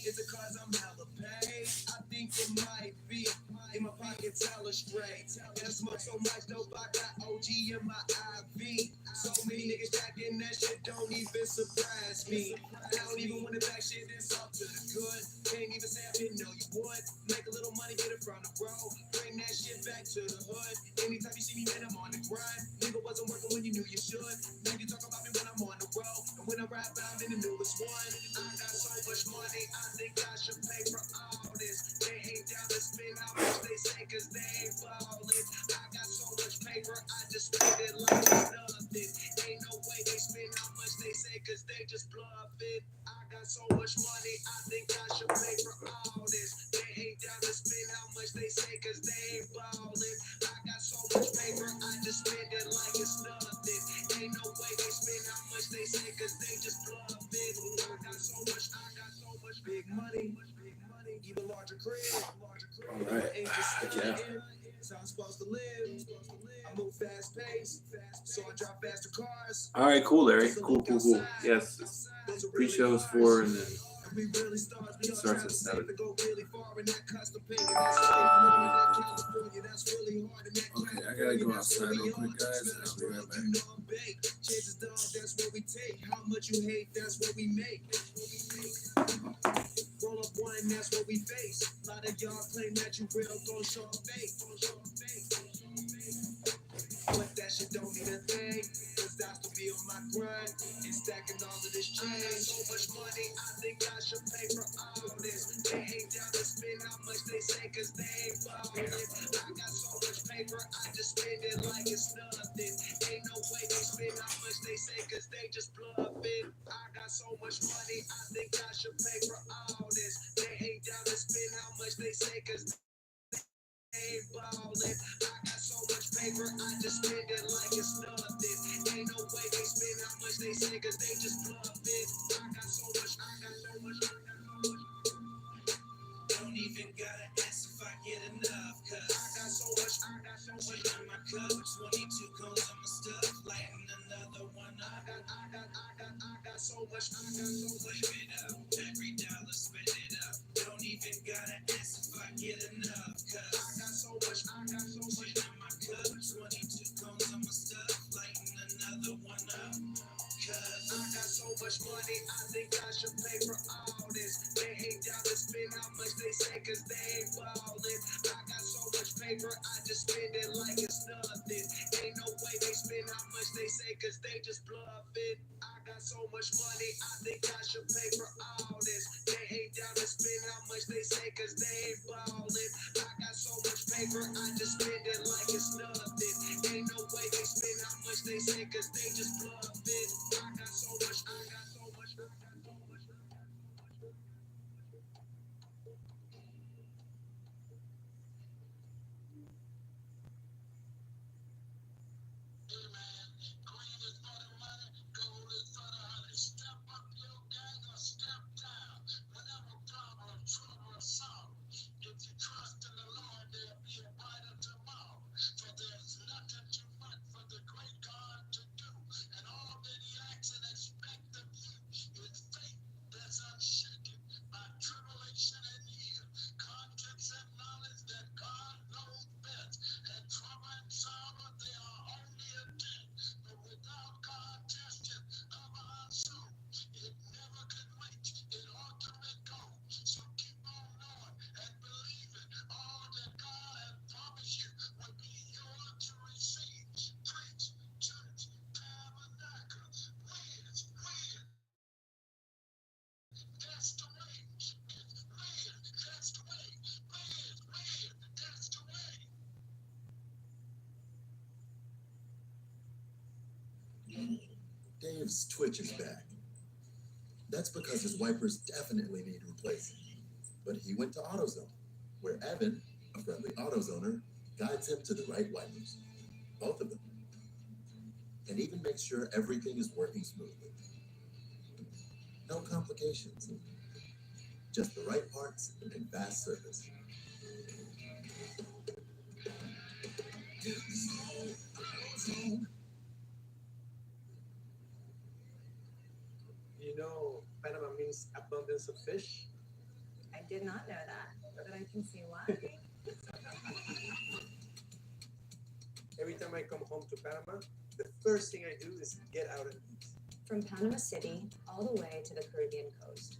Speaker 5: Is it cause I'm hella paid? I think it might be. In my pockets hella straight. And I smoke so much dope, I got OG in my IV. So many niggas jacking that shit don't even surprise me. I don't even want to back shit, it's all to the good. Can't even say I didn't know you would. Make a little money, get it from the road. Bring that shit back to the hood. Anytime you see me, man, I'm on the grind. Nigga wasn't working when you knew you should. Now you talk about me when I'm on the road. And when I rap, I'm in the newest one. I got so much money, I think I should pay for all this. They ain't down to spend how much they say, cause they ain't ballin'. I got so much paper, I just spend it like nothing. Ain't no way they spend how much they say, cause they just bluff it. I got so much money, I think I should pay for all this. They ain't down to spend how much they say, cause they ain't ballin'. I got so much paper, I just spend it like it's nothing. Ain't no way they spend how much they say, cause they just bluff it. I got so much big money, even larger crib.
Speaker 1: Alright. Yeah.
Speaker 5: That's how I'm supposed to live. I move fast paced, so I drive faster cars.
Speaker 1: Alright, cool, Larry. Cool. Yes. Pre-show is 4, and then it starts at 7.
Speaker 5: Okay, I gotta go outside real quick, guys, and I'll be right back. Chases dog, that's what we take. How much you hate, that's what we make. Roll up one, that's what we face. A lot of y'all claim that you real, gon' show up fake. But that shit don't mean a thing, cause that's to be on my grind and stacking all of this change. I got so much money, I think I should pay for all this. They ain't down to spend how much they say, cause they ain't ballin'. I got so much paper, I just spend it like it's nothing. Ain't no way they spend how much they say, cause they just bluffing. I got so much money, I think I should pay for all this. They ain't down to spend how much they say, cause ain't ballin'. I got so much paper, I just spend it like it's nothing. Ain't no way they spend how much they say, cause they just bluffing. I got so much. Don't even gotta ask if I get enough, cause I got so much in my cup. 22 cones on my stuff, lighting another one up. I got so much. Live it up, every dollar spend it up. Don't even gotta ask if I get enough, cause I got so much in my cup. 22 cones on my stuff, lighting another one up. Cause I got so much money, I think I should pay for all this. They ain't down to spend how much they say, cause they ain't ballin'. I got so much paper, I just spend it like it's nothing. Ain't no way they spend how much they say, cause they just bluffing. I got so much money, I think I should pay for all this. They ain't down to spend how much they say, cause they ain't ballin'. I got so much paper, I just spend it like it's nothing. Ain't no way they spend how much they say, cause they just bluffing. I got so much.
Speaker 13: Dave's Twitch is back. That's because his wipers definitely need replacing. But he went to AutoZone, where Evan, a friendly AutoZoner, guides him to the right wipers. Both of them. And even makes sure everything is working smoothly. No complications. Just the right parts and fast service.
Speaker 15: You know, Panama means abundance of fish.
Speaker 16: I did not know that, but I can see why.
Speaker 15: Every time I come home to Panama, the first thing I do is get out and eat.
Speaker 16: From Panama City all the way to the Caribbean coast.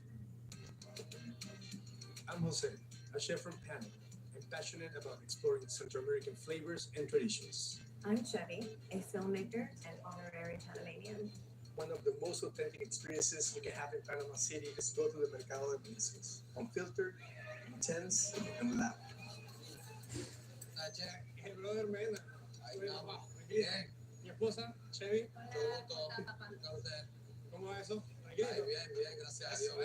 Speaker 15: I'm Jose, a chef from Panama. I'm passionate about exploring Central American flavors and traditions.
Speaker 16: I'm Chevy, a filmmaker and honorary Panamanian.
Speaker 15: One of the most authentic experiences you can have in Panama City is go to the Mercado de Mariscos. Unfiltered, intense, and loud.
Speaker 17: Jack.
Speaker 15: Hey, brother, man.
Speaker 17: Ahí estamos.
Speaker 15: Bien. Mi esposa, Chevy.
Speaker 17: Todo.
Speaker 15: ¿Cómo va eso?
Speaker 17: Ahí bien, gracias a Dios.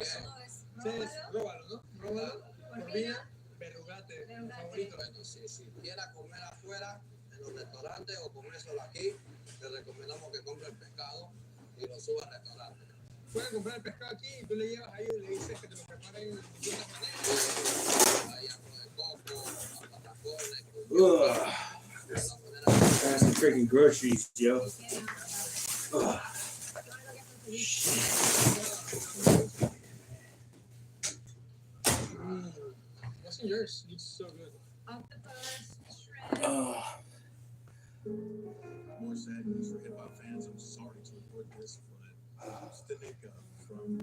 Speaker 15: Bien. Róbalo, ¿no? Róbalo. Corvina, verrugate. Favorito.
Speaker 17: Bueno, si quiera comer afuera, en los restaurantes o comer solo aquí, le recomendamos que compre el pescado y lo suba al restaurante.
Speaker 15: Pueden comprar el pescado aquí y tú le llevas ahí y le dices que te lo preparen de distintas maneras.
Speaker 17: Hay arroz de coco, patacones,
Speaker 1: Got some freaking groceries, yo. Ugh.
Speaker 8: Yours. It's so good.
Speaker 2: Octopus.
Speaker 13: More sad news for hip hop fans. I'm sorry to report this, but Stanika from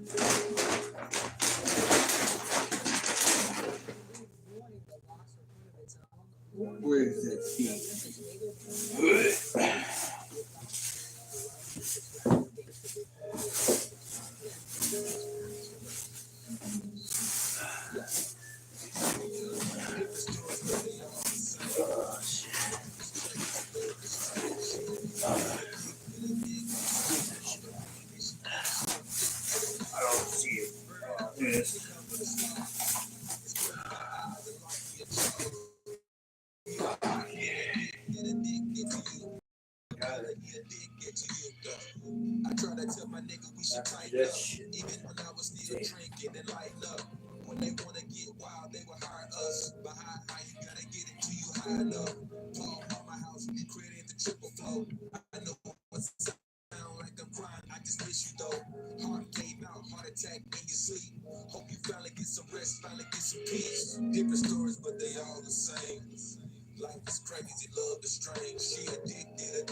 Speaker 1: Where is that seat? I don't see it. Yes.
Speaker 13: I try to tell my nigga we should tighten up. Even when I was still drinking and lighting up. When they wanna get wild, they will hire us. But how you gotta get it till you high enough. Paul Mama house, we created the triple flow. I know what sound like I'm crying, I just miss you though. Heart gave out, heart attack in your sleep. Hope you finally get some rest, finally get some peace. Different stories, but they all the same. Life is crazy, love is strange. She addicted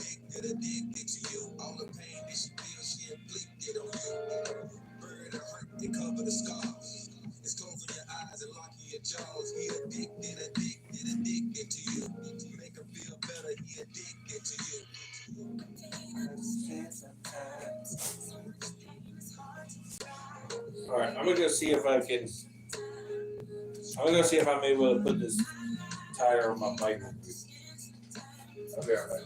Speaker 13: to you. All the pain that she feels, she inflicted on you. Buried her hurt and cover the scars. It's closing your eyes and locking your jaws. He addicted to you. To make her feel better, he addicted to you.
Speaker 1: All right, I'm gonna go see if I can. I'm gonna go see if I'm able to put this tire on my bike. I'll be alright.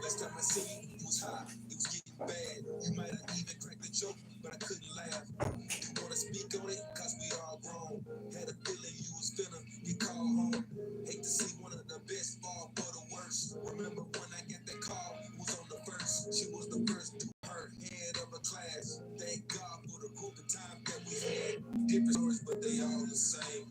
Speaker 13: Last time I seen you, was high. It was getting bad. You might have even cracked a joke, but I couldn't laugh. You wanna speak on it? Cause we all grown. Had a feeling you was finna get called home. Hate to see one of the best fall for the worst. Remember when I got that call? Was on the first. She was the first to her head of a class. Thank God for the group of time that we had. Different stories, but they all the same.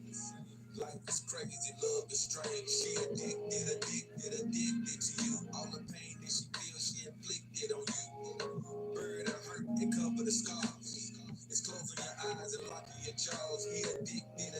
Speaker 13: Life is crazy, love is strange. She addicted to you. All the pain that she feels, she inflicted on you. Buried her hurt and cover the scars. It's closing your eyes and locking your jaws. He addicted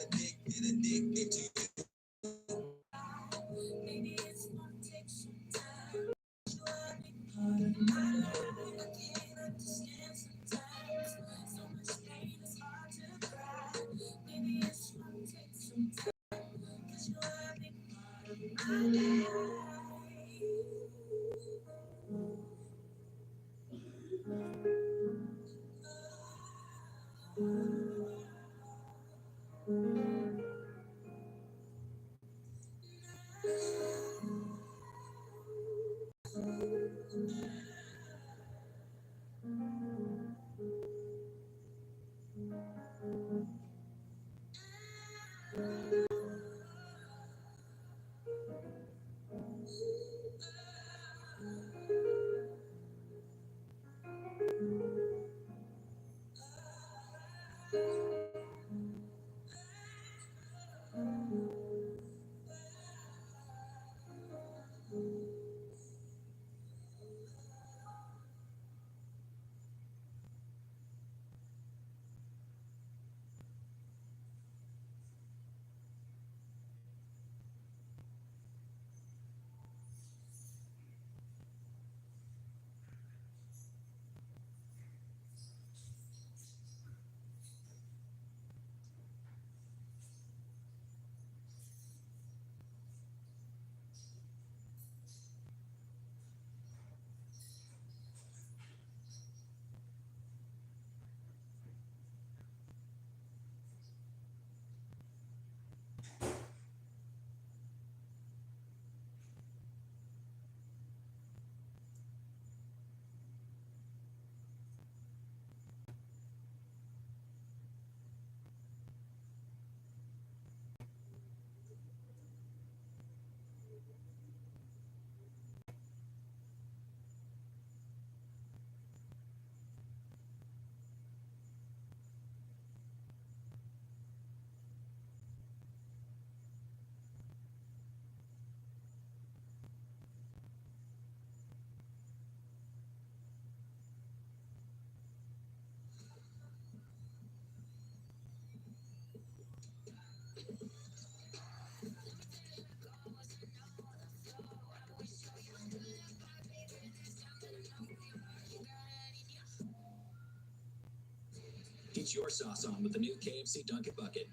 Speaker 18: Get your sauce on with the new KFC Dunkin' Bucket.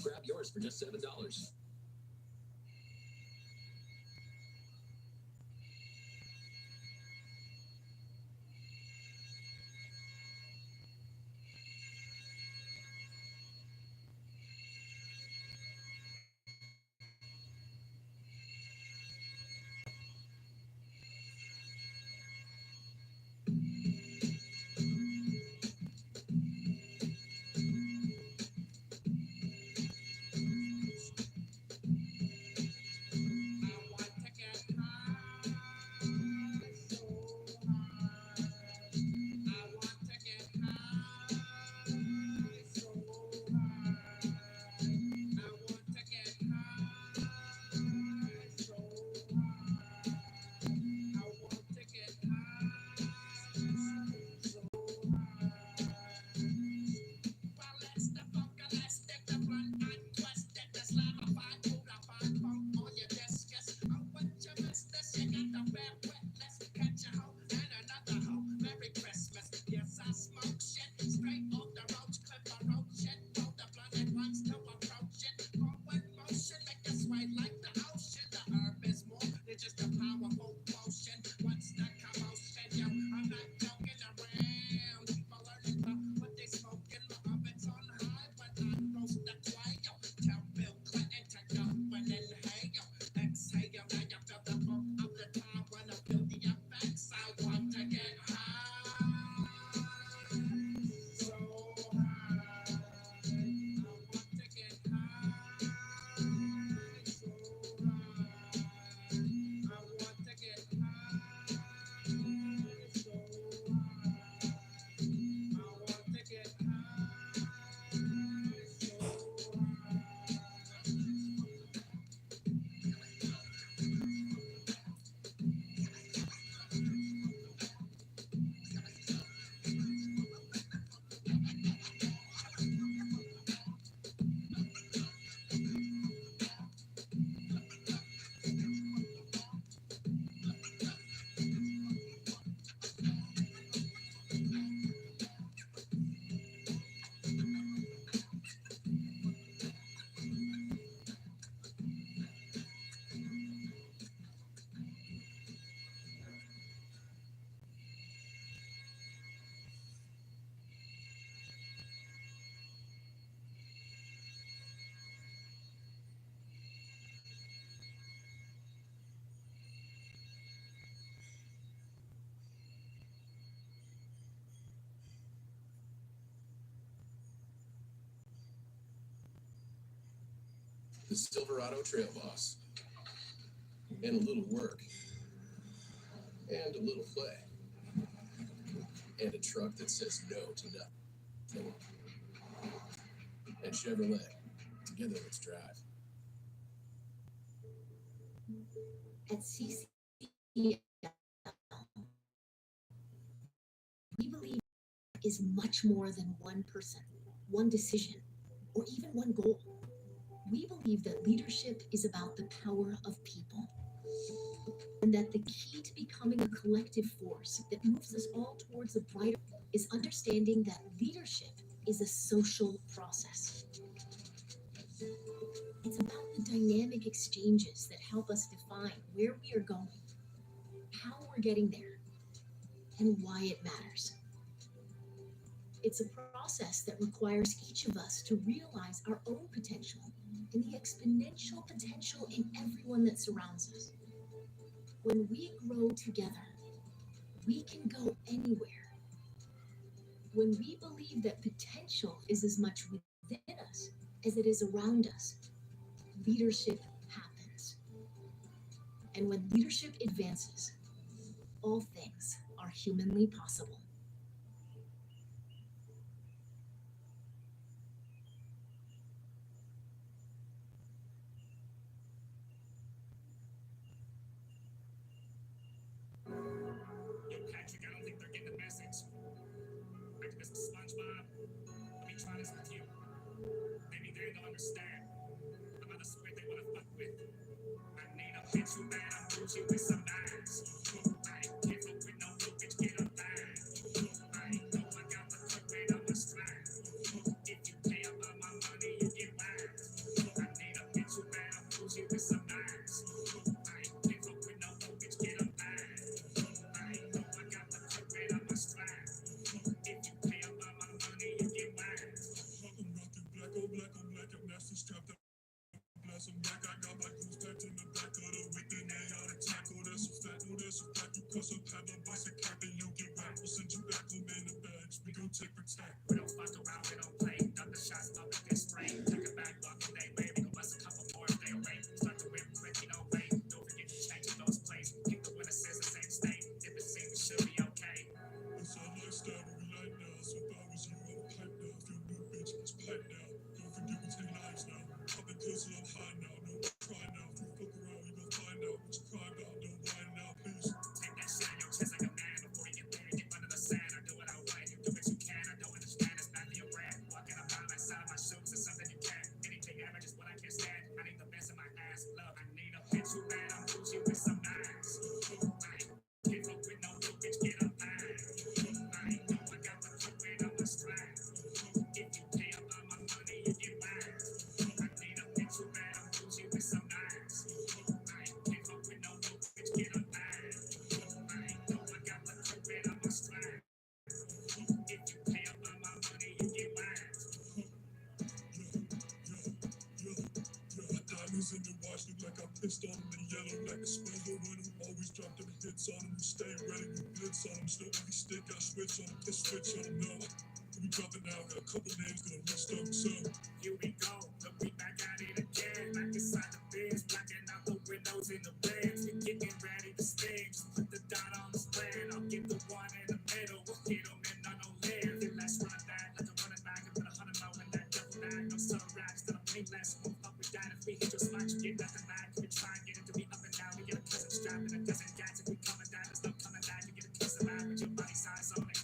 Speaker 18: Grab yours for just $7.
Speaker 13: The Silverado Trail Boss. And a little work. And a little play. And a truck that says no to nothing. And Chevrolet. Together, let's drive.
Speaker 19: At CCL, we believe is much more than one person, one decision, or even one goal. We believe that leadership is about the power of people, and that the key to becoming a collective force that moves us all towards a brighter is understanding that leadership is a social process. It's about the dynamic exchanges that help us define where we are going, how we're getting there, and why it matters. It's a process that requires each of us to realize our own potential and the exponential potential in everyone that surrounds us. When we grow together, we can go anywhere. When we believe that potential is as much within us as it is around us, leadership happens. And when leadership advances, all things are humanly possible.
Speaker 18: Yo, Patrick, I don't think they're getting the message. Like Mr. SpongeBob, let me try this with you. Maybe they'll understand. I'm not the squid they wanna fuck with. I need a bitch who bad, I'm Gucci with some ass. I ain't give up with no bitch, get a bag. I ain't know I got the quick way, I'm a
Speaker 5: so back you cross up, have my bicycle cap, and you'll get whacked. We'll send you back home in the bags. We gon' take protect.
Speaker 18: We don't fuck around, we don't play. Duck the shots, up at this spray. Take it back, lock all day, baby. Go bust a couple more if they late. Start the whip quick, you know, wait. Don't forget to change those plays. Keep the winner says the same state. If it seems we should be okay.
Speaker 5: It's our lifestyle, what we like now. So if I was you, I would pipe now. If you're a new bitch, it's pipe now. Don't forget we take lives now. Popping pills till I'm high now. No cry now. If you fuck around, you gon' find out what you cry about. Don't whine now, please.
Speaker 18: Take that shit on your chest like a man. Before you get there, get under the sand. I do what I want, you do what you can. I don't understand, it's not your brand. Walking around outside of my shoes is something you can. Anything average is what I can stand. I need the best in my ass. Love, I need a bitch who bad. I'm Gucci with some nines. I ain't fuck with no new bitch, get a line. I ain't know I got the hook and I'm a strap. If you pay up all my money, you get mine. I need a bitch who bad. I'm Gucci with some nines. I ain't fuck with no new bitch, get a line. I ain't know I got the hook and I'm a strap. If you pay up all my money, you get mine.
Speaker 5: My diamonds in the watch look like I pissed on them. They yellow like a sprinter one who always drop them hits on them. Who stay ready with blitz on them. Still every stick I switch on them. This switch on them, no. We dropping now, got a couple names gonna list up, so.
Speaker 18: Here we go, look, we back at it again. Back inside the biz, blacking out the windows in the beds. We're getting ready to stage. Put the dot on the spread. I'll get the one in the middle. We'll get them in on no live. Then let's run that, let the running back and put 100 more in that double bag. No subtle raps that I'm painless. Won't fuck with that if we hit your spot. You get nothing back. We try and get it to be up and down. We get a cousin strap and a dozen gats. If we coming down, there's no coming back. You get a piece of that with your body size on it.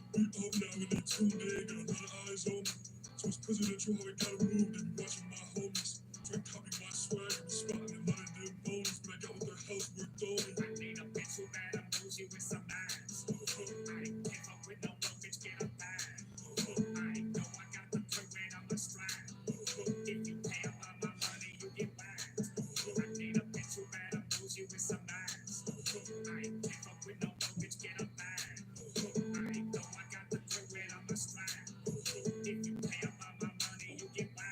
Speaker 5: We up now and they tuned in, got a lot of eyes on me. So it's presidential how I got a room, they be watching my homies. Try to copy my swag and be spotting a lot of them bonus, but I got what their house worked on me.
Speaker 18: I need a bitch who bad, I'm bougie with some nines. I ain't give up with no broke bitch, get a bag. I ain't know I got the quick weight on my strap. If you pay up all my money, you get back. I need a bitch who bad, I'm bougie with some nines. I ain't give up with no broke bitch, get a bag. I ain't know I got the quick weight on my strap. If you pay up all my money, you get back.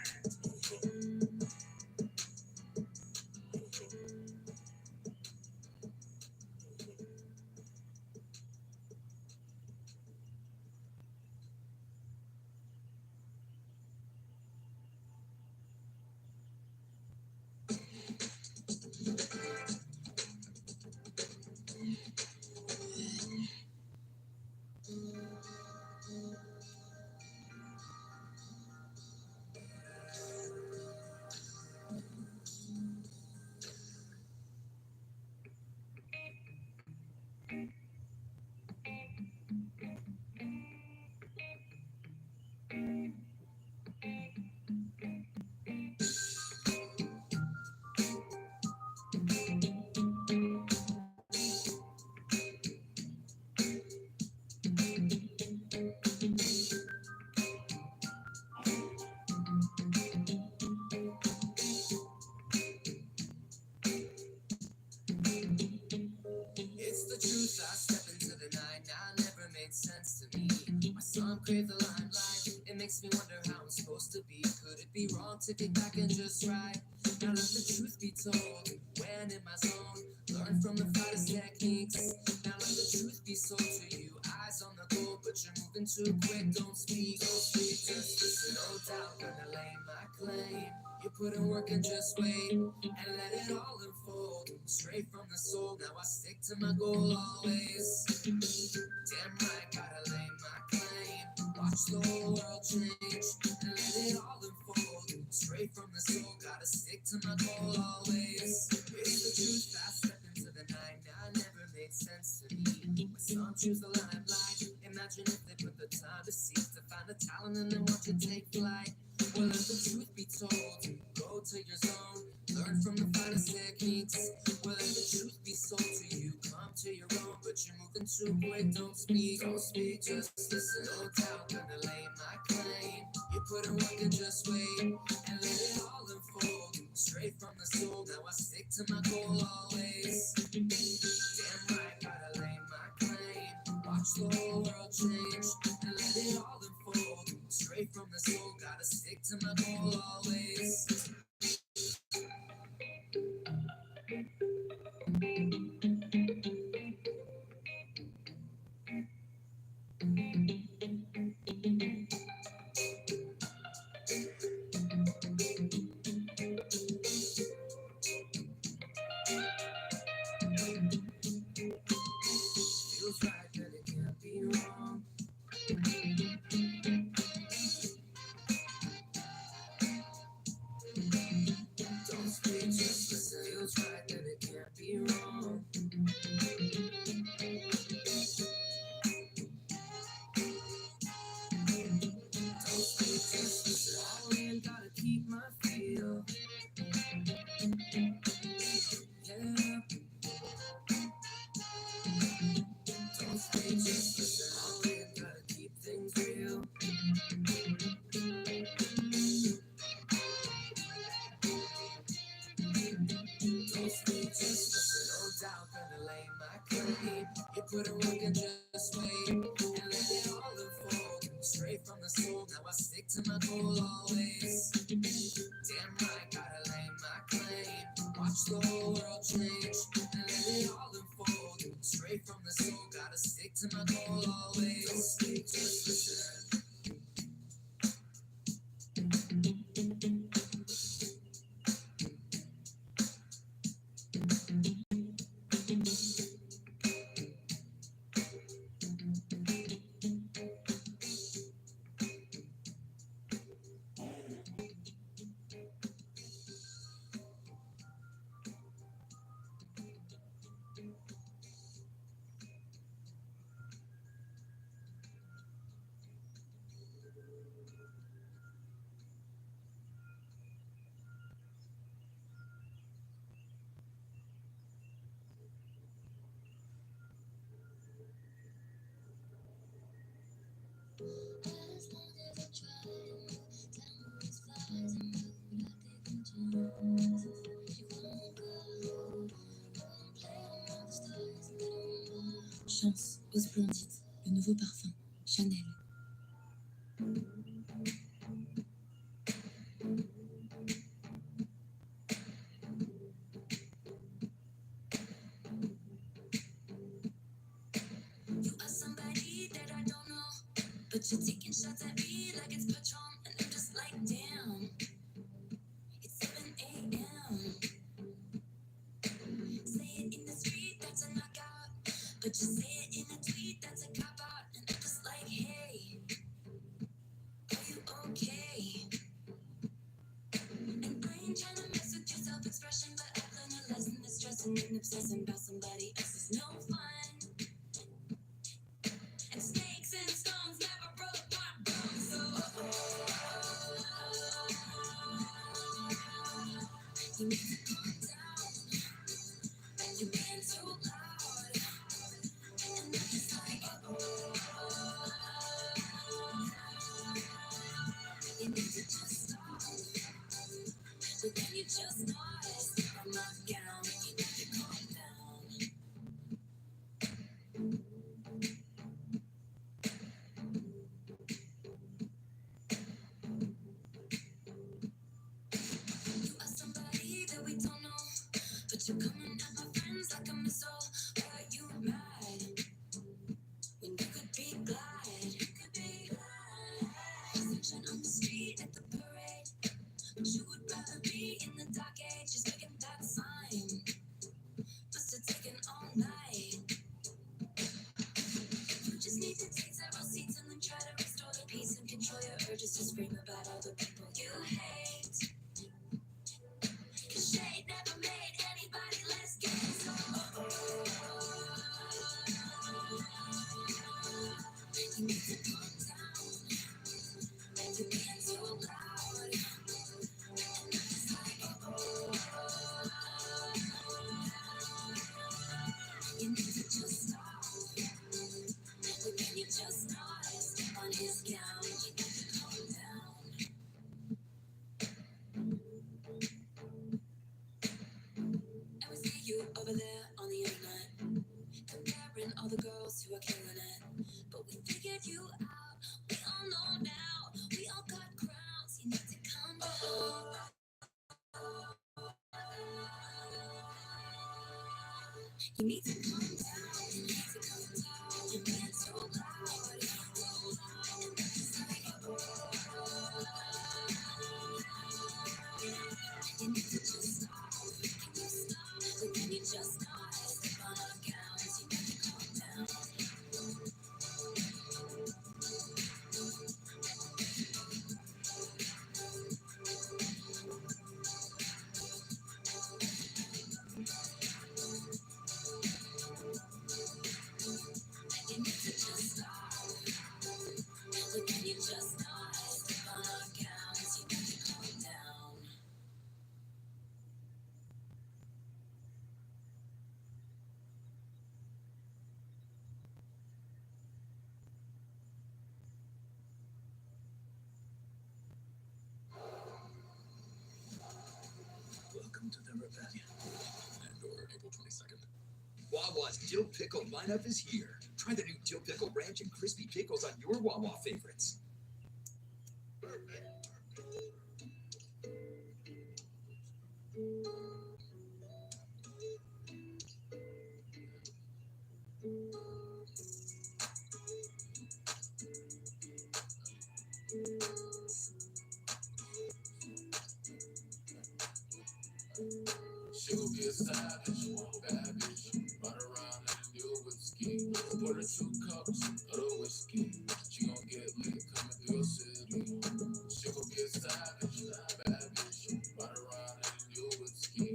Speaker 20: It's the truth, I step into the night, now never made sense to me. My song craved the limelight, it makes me wonder how I'm supposed to be. Could it be wrong to get back and just right? Now let the truth be told, when in my zone, learn from the fighters' techniques. Now let the truth be sold to you, eyes on the goal, but you're moving too quick, don't speak, just listen, no doubt, gonna lay my claim. You put in work and just wait, and let it all unfold, straight from the soul, now I stick to my goal always. Damn right, gotta lay my claim, watch the whole world change, and let it all unfold, straight from the soul, gotta stick to my goal always. It's the truth, I step into the night, now never made sense to me. When some choose the limelight, imagine if they put the time to seek, to find the talent and then watch it take flight. Well, let the truth be told, go to your zone, learn from the finest techniques. Well, let the truth be sold to you, come to your own, but you're moving too quick, don't speak, just listen, no doubt, gonna lay my claim. You put in work and just wait, and let it all unfold, straight from the soul, now I stick to my goal always. Damn right, gotta lay my claim, watch the whole world change, and let it all unfold, straight from the soul, gotta stick to my goal always. Hit for the work and just wait. And let it all unfold. Straight from the soul, now I stick to my goal always. Damn right, gotta lay my claim. Watch the whole world change. And let it all unfold. Straight from the soul, gotta stick to my goal always. Just listen.
Speaker 4: Chance aux splendides, le nouveau parfum, Chanel.
Speaker 20: You are somebody that I don't know, but you're taking shots at me like it's Patron, and I'm just like, damn. It's 7 a.m. Say it in the street, that's a knockout, but you say it in a tweet, that's a cop out, and I'm just like, hey, are you okay? And I ain't trying to mess with your self-expression, but I've learned a lesson that stressing and obsessing about somebody else is no fun. And snakes and stones never broke my bones, so you need to calm down. You're being too loud, and I'm just like, you need to just stop. But then you just notice I'm not down. You need to calm down. You are somebody that we don't know, but you're coming at my friends like a missile. Why are you mad when you could be glad? You could be glad. Sunshine on the street at the parade, but you would rather be in the dark age. Just making that sign. Must have taken all night. You just need to take several seats and then try to restore the peace and control your urges to scream about all the people you hate. 'Cause shade never made anybody less gay. So you need to calm down. You're being too loud. And I'm just like, you need to just stop. But then you just notice on his gown. You need to calm down. And we see you over there on the internet, comparing all the girls who are killing it. But we figured you out. We all know now. We all got crowns. You need to calm down. You need to calm down. You need to calm down. You're being so loud. And I'm just like, you need to just stop. Can you stop? But then you just notice on our gowns. You need to calm down. You need to just stop. But then you just notice on our gowns. You need to calm down.
Speaker 8: Welcome to the rebellion. And or April 22nd.
Speaker 21: Wawa's dill pickle lineup is here. Try the new dill pickle ranch and crispy pickles on your Wawa favorites.
Speaker 5: She gon' be a savage, bad bitch. Run around and deal with ski. Pour her 2 cups of the whiskey. She gon' get lit coming through your city. She gon' be a savage, bad bitch. Run around and deal with ski.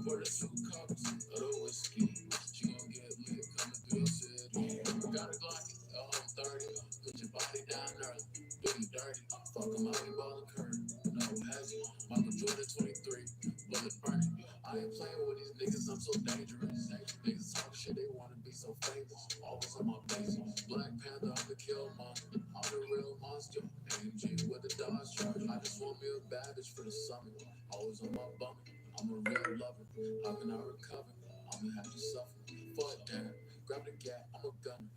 Speaker 5: Pour her 2 cups of the whiskey. She gon' get lit coming through your city. Got a Glock, home 30. Put your body down early. Do you dirty? Fuck 'em out, you ballin' curry. No hezzy. Michael Jordan 23. Bullet burning. I ain't playing with these niggas, I'm so dangerous. Niggas talk shit, they wanna be so famous. Always on my base. Black Panther, I'm the kill monster. I'm the real monster. AMG with the Dodge Charger. I just want me a bad bitch for the summer. Always on my bummer. I'm a real lover. How can I recover? I'ma have to suffer. Fuck that. Grab the gap, I'm a gunner.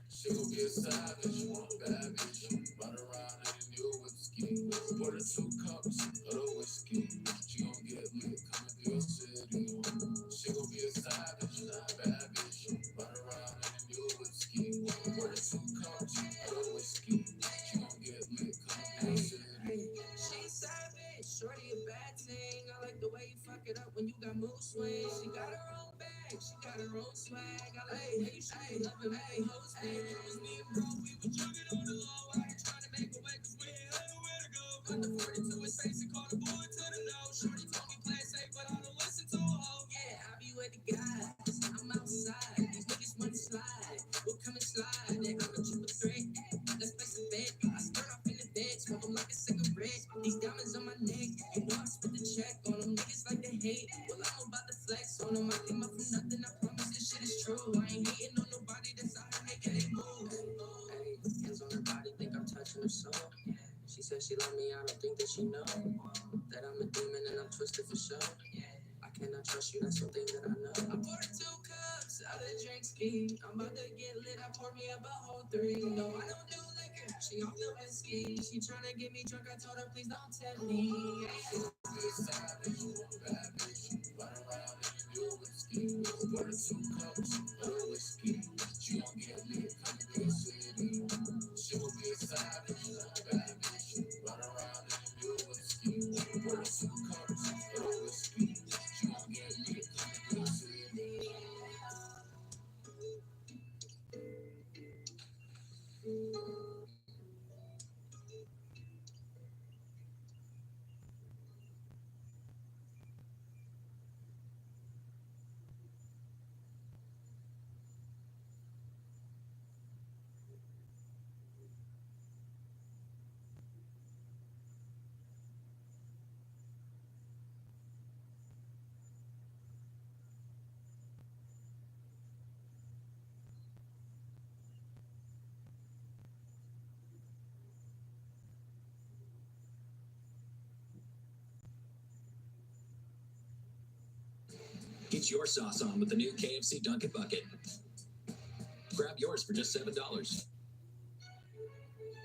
Speaker 5: She gon' be a savage, bad bitch. Run around and deal with ski. Pour her 2 cups of the whiskey. She gon' get lit coming through your city. She gon' be a savage, bad bitch. Run around and deal with ski. Pour her 2 cups of the whiskey. She gon' get lit coming through your city.
Speaker 20: She's savage, shorty a bad thing. I like the way you fuck it up when you got mood swings. She got her own bag, she got her own swag. I like the way you shoot it up and make the hoes thing. It was me and bro, we were jugging on the low. I ain't trying to make a way 'cause we ain't had nowhere to go. Got the 40 to his face and called the boy to the nose. Shorty told me play it safe, but I don't listen to a hoe. Yeah, I be with the guys, I'm outside. These niggas wanna slide, we'll come and slide. And I'm a triple threat, let's place a bet. I start off in the bed, smoke 'em like a cigarette. These diamonds on my neck, you know I spit the check on them. Niggas like to hate, well I'm about to flex on them. I came up from nothing, I promise this shit is true. I ain't hating on nobody that's out here making it move. Hey, hands on her body, think I'm touching her soul. She said she love me, I don't think that she know that I'm a demon and I'm twisted for sure. I cannot trust you, that's something that I know. I poured 2 cups out of the drink ski. I'm about to get lit, I poured me up a whole 3. No, I don't do liquor, she off the whiskey. She tryna get me drunk, I told her please don't tempt me.
Speaker 5: She gon' be a savage, bad bitch. Run around and deal with ski. Pour her 2 cups of the whiskey. She gon' get lit coming through your city. She gon' be a savage, bad bitch. Run around and deal with ski. Pour her 2 cups of the whiskey. She gon' get lit coming through your city.
Speaker 21: Get your sauce on with the new KFC Dunkin' Bucket. Grab yours for just $7.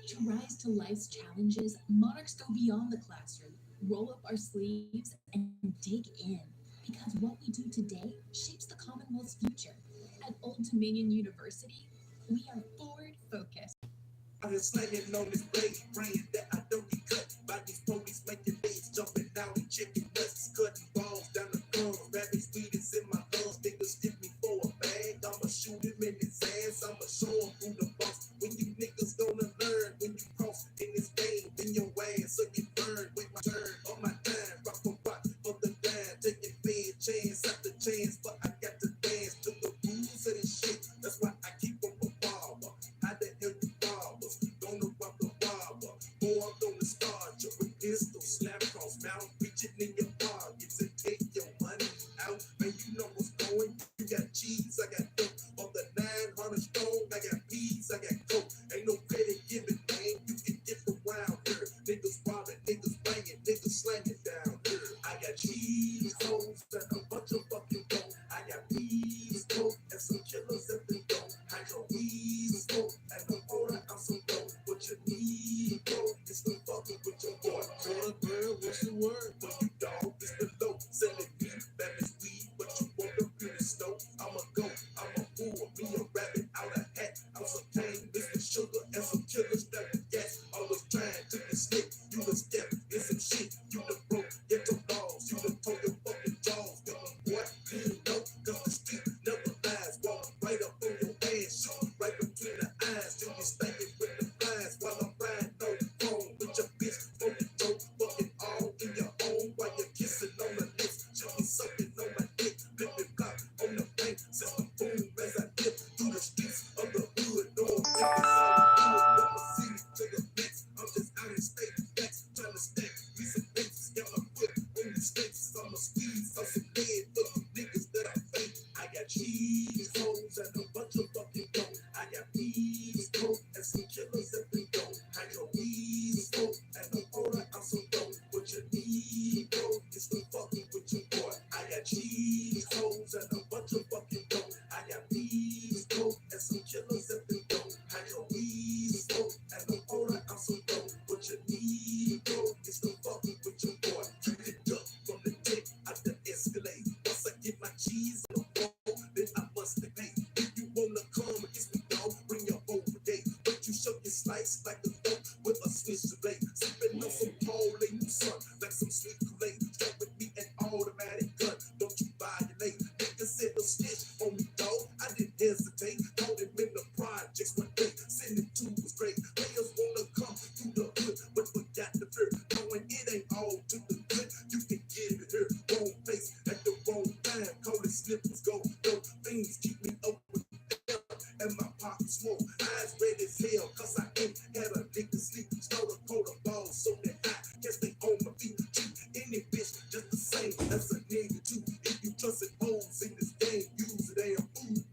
Speaker 19: To rise to life's challenges, Monarchs go beyond the classroom, roll up our sleeves, and dig in. Because what we do today shapes the Commonwealth's future. At Old Dominion University, we are forward focused.
Speaker 5: I been slanging on this blade, praying that I don't get cut by these police making days, jumping out and chicken nuts, cutting balls down the gums, rapping weed is in my lungs, niggas stick me for a bag, I'ma shoot him in his ass, I'ma show him who the boss. When you niggas gonna learn, when you cross in this game, then your ass will get burned. Wait my turn on my time, rock for rock for the dime, taking bad chance after chance, but I got to dance to the rules of this shit. That's why I keep on a revolver. How the hell you robbers gonna rob the robber? Boy, go. I'm a fool, me a rabbit out of hat. I'm some pain, Mr. Sugar, and some killers that we gas. Always trying to be slick. You a step in some shit. You the broke, get your balls. You the told your fucking jaws. What? You know, cause the street never lies. Walk right up on your ass, shoot right between the eyes. Till you spanking with the blinds while I'm riding no phone with your bitch. Smoking dope, fucking all in your own while you're kissing on the lips. She'll be sucking on my dick, flipping block on the bank. System boom as I dip through the streets of the hood. No, it's all good. From the city to the next. I'm just out in state, facts, trying to stack me some bases. Got my foot on these stakes. I'm a squeeze, I'm some dead for you niggas that I fake. I got cheese, hoes, and a bunch of fucking dope. I got peas, coke, and some killers that we don't. I got weed, smoke, and a order out some dope. What you need, bro, is to fucking with your boy. I got cheese, hoes, and a bunch of fucking dope. I got peas, coke, and some killers that we don't. I got weed, smoke, and a order out some dope. What you need, bro, is to fucking with your boy. You can duck from the dick out the Escalade. Once I get my cheese on the wall, then I must pay. If you wanna come against me, dog, bring your overday. But you show your slice like a throat with a switch to blade. Sipping on some Paul new sun, like some sweet Kool-Aid. Start with me an automatic gun. Don't you violate. Nigga said no snitch on me, dog. I didn't hesitate. Told him in the projects one day. Sending two was great. Players wanna come through the hood, but forgot the fear. Knowing it ain't all to the good. You can get it here. Wrong place at the wrong time. Call it slippers go. No things keep me up with them. And my pocket small. Eyes red as hell. Cause I ain't had a nigga sleep. Stole a coat of balls so that I can stay on my feet. Treat any bitch just the same. That's a nigga too. If you trust it hoes in this game, use a damn fool.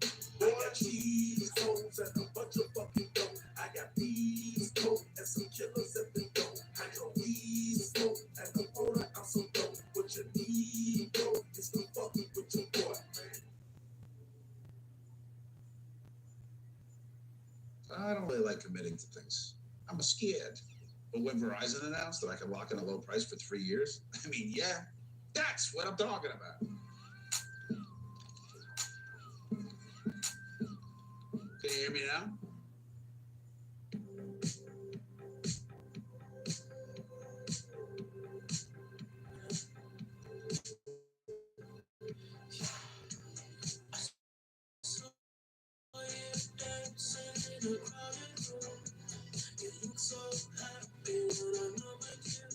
Speaker 5: I got cheese, hoes, and a bunch of fucking dope. I got peas, coke, and some killers that we don't. I got weed, smoke, and a order out some dope. What you need, bro, is to fucking with your boy.
Speaker 7: I don't really like committing to things. I'm scared. But when Verizon announced that I could lock in a low price for 3 years, I mean, yeah, that's what I'm talking about. Can you hear me now?
Speaker 5: You look so happy when I'm not with you.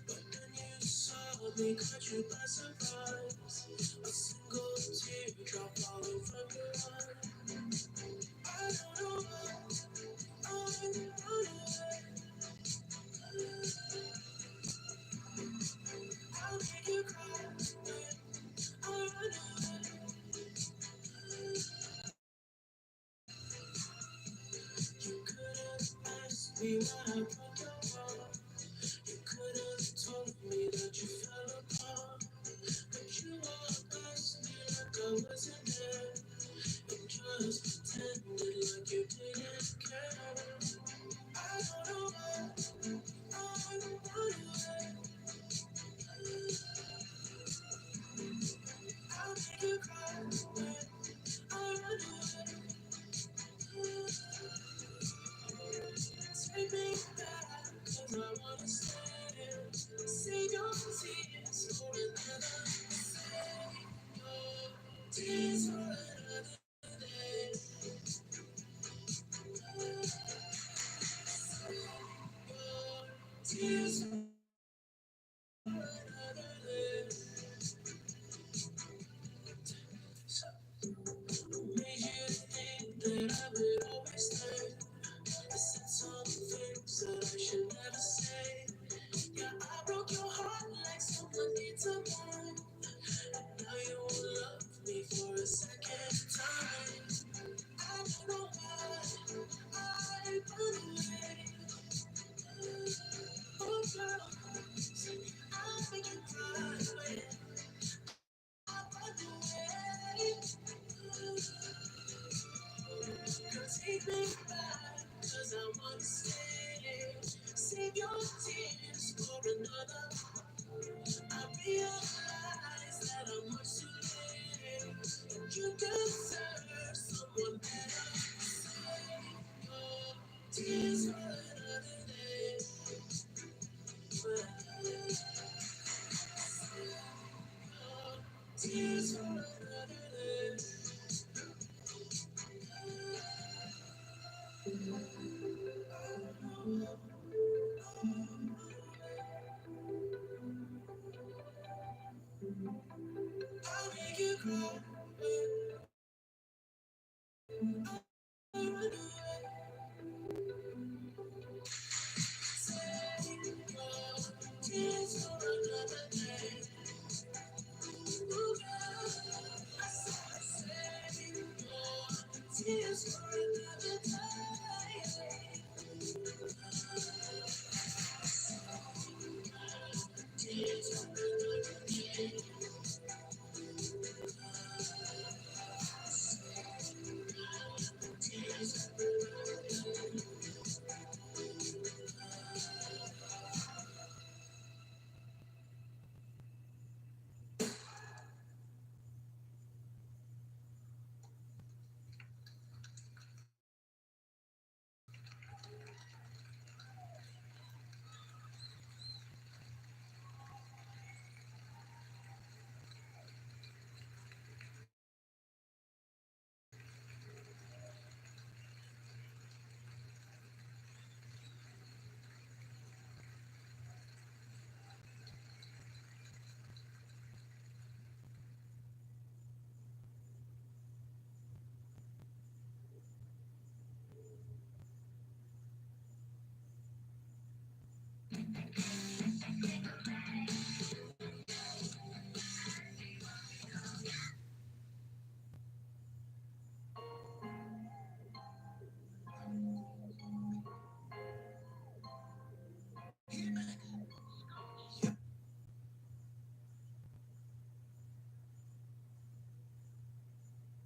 Speaker 5: But then you saw me catch you by surprise. A single teardrop falling from your eye. I don't know why I run away. I'll make you cry when I run away. You could have asked me what I broke your heart. You could have told me that you fell apart. But you walked past me like I wasn't there. And just pretended like you didn't care. I don't know why I run away. I'll make you cry when I run away. Take me back, 'cause I wanna stay. Save your tears for another. Save your tears for another day. Tears for another day. Made you think that I would always stay. I said some things that I should never say. Yeah, I broke your heart like someone did to mine. And now you won't love me for a second time. I don't know why I run away. Oh, girl, I'll make you cry when I run away. Girl, take me back, 'cause I wanna stay. Save your tears for another. I realize that I'm much too late. And you can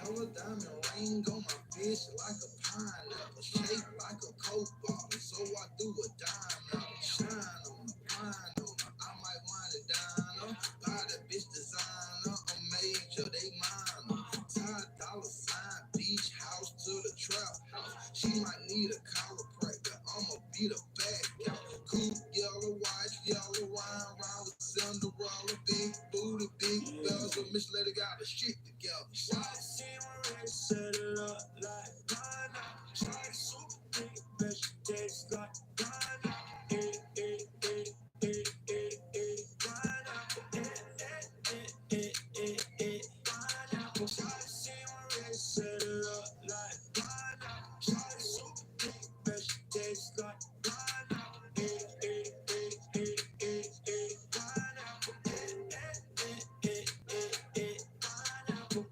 Speaker 7: Yellow diamond ring on my fish like a pineapple, shaped like a coke bottle. So I do a dime out, shine on the grind on her. I might wind it down, buy that bitch designer, or make sure they mine her. Tie dollar sign, beach house to the trap house. She might need a chiropractor, I'ma beat her back out. Coupe, yellow watch, yellow wine, round with Cinderella, big booty, big bells, so Miss Lady got the shit together. Set it up like pineapple. Try to super thick, but she tastes like pineapple. Pineapple. Pineapple. Try to see my wrist, set it up like pineapple. Try to super thick, but she tastes like pineapple. Pineapple.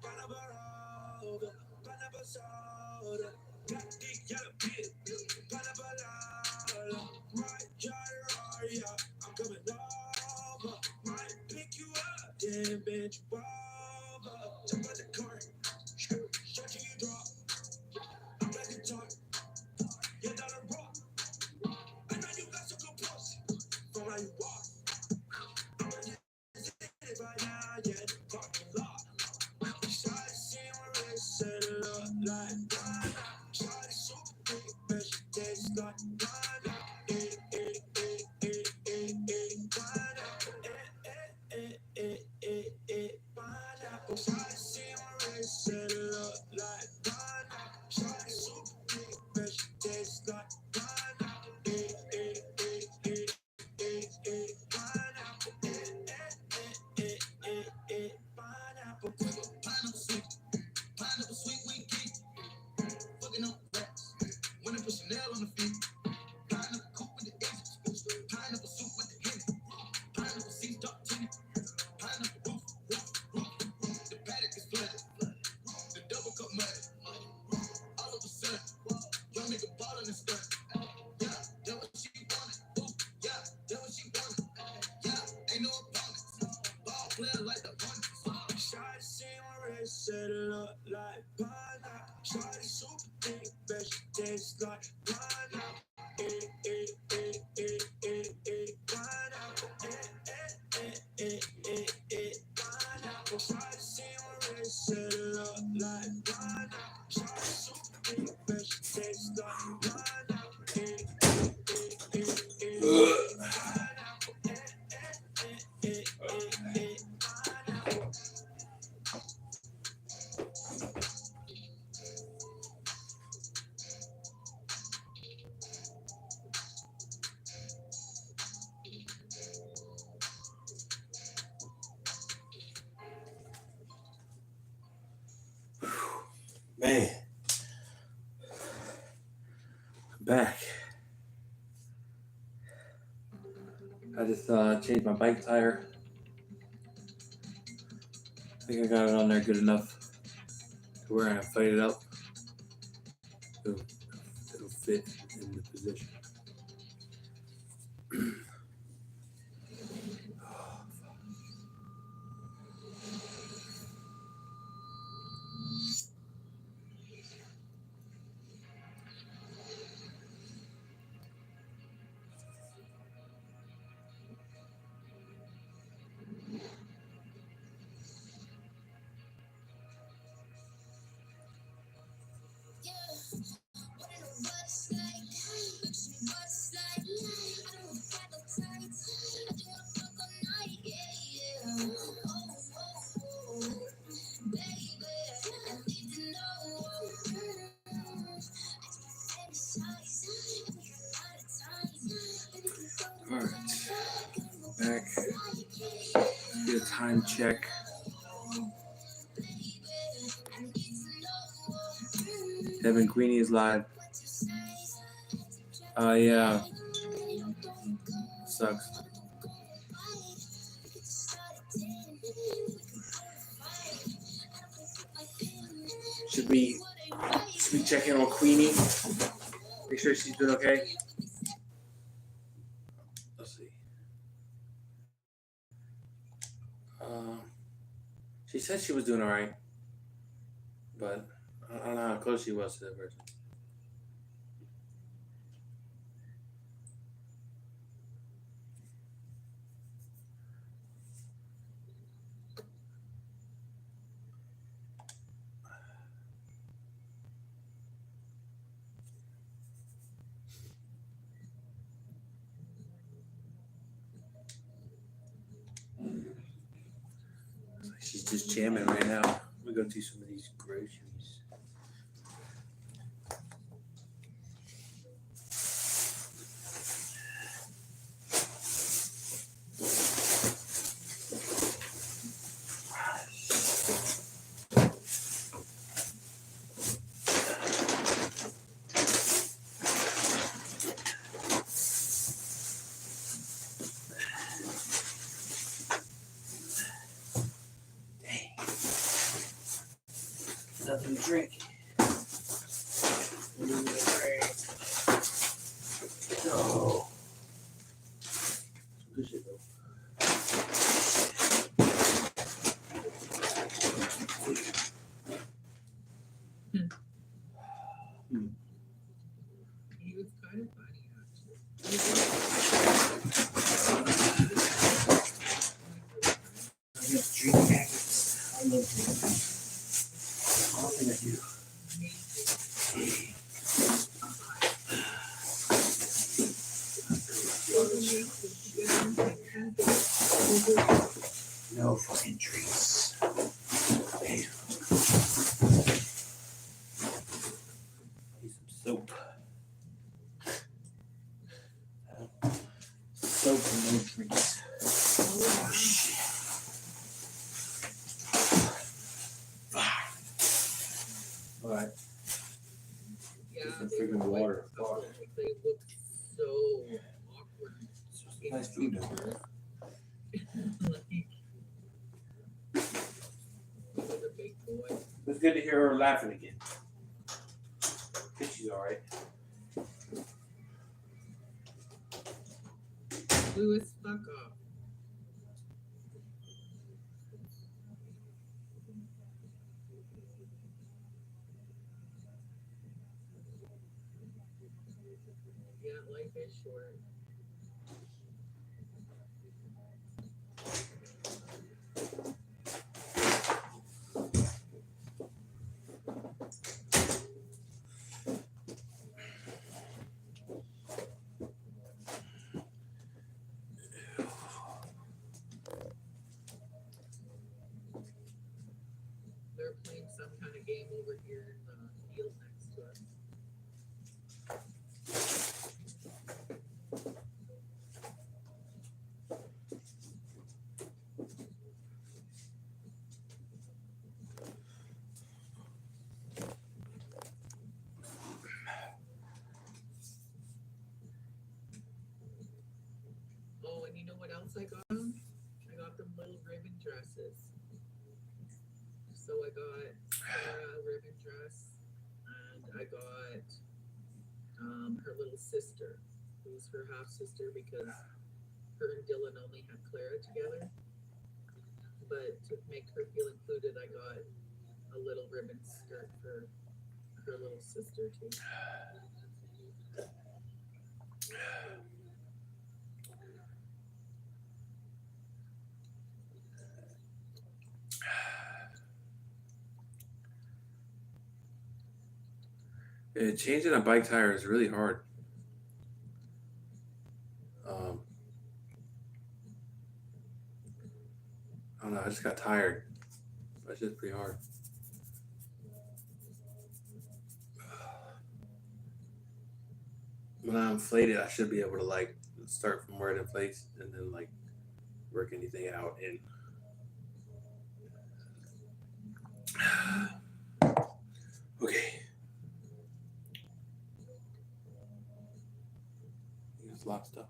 Speaker 7: Pineapple. Pineapple soda, black dick, yellow pit, pineapple lala, right, yeah, I'm coming over, might pick you up, then bend you over, jump out the car, shut you drop, I'm like a talk, you down a rock, I know you got some good pussy, from how you walk, I'm gonna get it right now, yeah, talking a lot, try to see my wrist, set it up like that. Try to super big, but she tastes like pineapple. Pineapple. Try to see my wrist, set it up like pineapple. Try to super big, but she tastes like pineapple. Pineapple. Pineapple. Pineapple sweet. Pineapple sweet, we geek. Fucking up rats. Winning for Chanel on the feet. Pineapple coupe with the edges. Pineapple soup with the henny. Pineapple seeds, dark tinted. Pineapple roof. The paddock is flooded. The double cup muddy. All of a sudden, young nigga ballin' and stunt. Yeah, that what she wanted. Ooh, yeah, that what she wanted. Yeah, ain't no opponent. Ball player like the one. Try to see my wrist, set it up like pineapple. Try to super thick, bet she tastes like pineapple. Pineapple. Pineapple. Try to see my wrist, set it up like pineapple. Try to super thick, bet she tastes like pineapple.
Speaker 1: Man, Back. I just changed my bike tire. I think I got it on there good enough to where I fight it up. It'll fit in the position. Alright, back, get a time check. Devin Queenie is live. Yeah. Sucks. Should we check in on Queenie? Make sure she's doing okay. Let's see. She said she was doing all right, but I don't know how close she was to that person. She's just jamming right now. We go through some of these groceries. Nothing to drink. No. Good shit though.
Speaker 9: He was kind of funny, actually.
Speaker 1: I just drink packets. I love drinking. All thing I do. No fucking treats. Need some soap. Soap and no treats. Oh shit. Alright.
Speaker 9: Yeah,
Speaker 1: some freaking water.
Speaker 9: They look so awkward.
Speaker 1: Nice food though. It's good to hear her laughing again. I think she's alright.
Speaker 9: Lewis, fuck off. Yeah, life is short. They're playing some kind of game over here in the field next to us. what else I got them? I got them little ribbon dresses. So I got Sarah a ribbon dress, and I got her little sister, who's her half sister, because her and Dylan only had Clara together. But to make her feel included, I got a little ribbon skirt for her little sister too.
Speaker 1: Yeah, changing a bike tire is really hard. I don't know. I just got tired. That's just pretty hard. When I'm inflated, I should be able to like start from where it inflates and then like work anything out. And okay, it's locked up.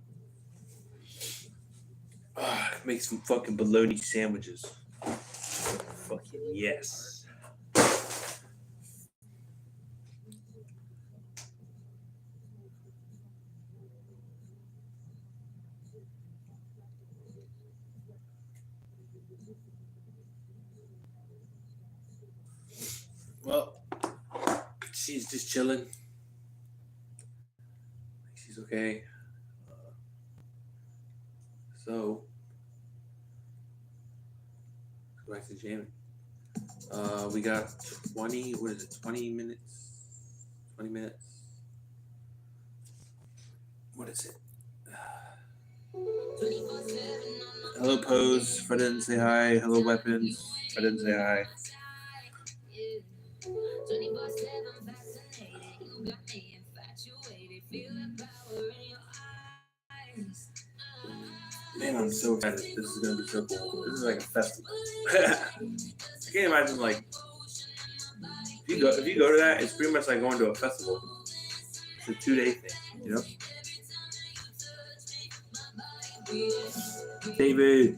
Speaker 1: Make some fucking bologna sandwiches. Fucking yes. Well, she's just chilling. She's okay. So, let's go back to jamming. We got 20, what is it, 20 minutes? 20 minutes. What is it? Hello, Pose. Fred didn't say hi. Hello, Weapons. Fred didn't say hi. Man, I'm so excited. This is going to be so cool. This is like a festival. I can't imagine, like, if you go to that, it's pretty much like going to a festival. It's a 2-day thing, you know? David.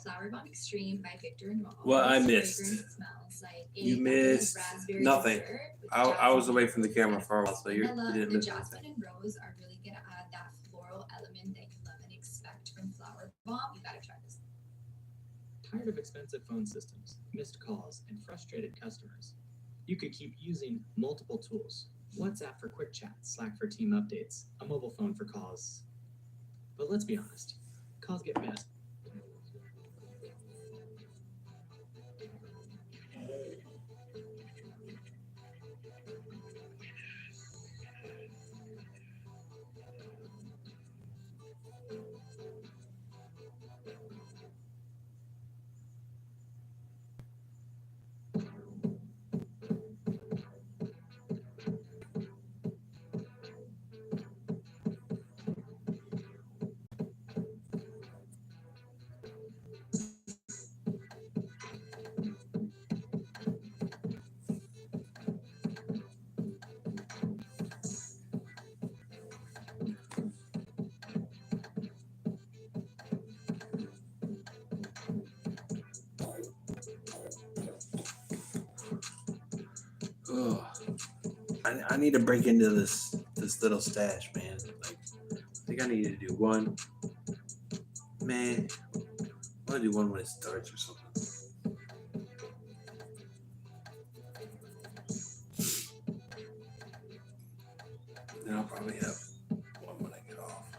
Speaker 2: Flower Bomb Extreme by Victor and Rolls.
Speaker 1: What I missed.
Speaker 2: Smells like
Speaker 1: You missed nothing. I was away from the camera for a while, so you didn't
Speaker 2: the
Speaker 1: miss
Speaker 2: jasmine and rose are really gonna add that floral element that you love and expect from Flower Bomb. You gotta try this.
Speaker 3: Tired of expensive phone systems, missed calls, and frustrated customers? You could keep using multiple tools. WhatsApp for quick chat, Slack for team updates, a mobile phone for calls. But let's be honest, calls get missed.
Speaker 1: Ugh. I need to break into this little stash, man. Like, I think I need to do one. Man, I want to do one when it starts or something. Then I'll probably have one when I get off.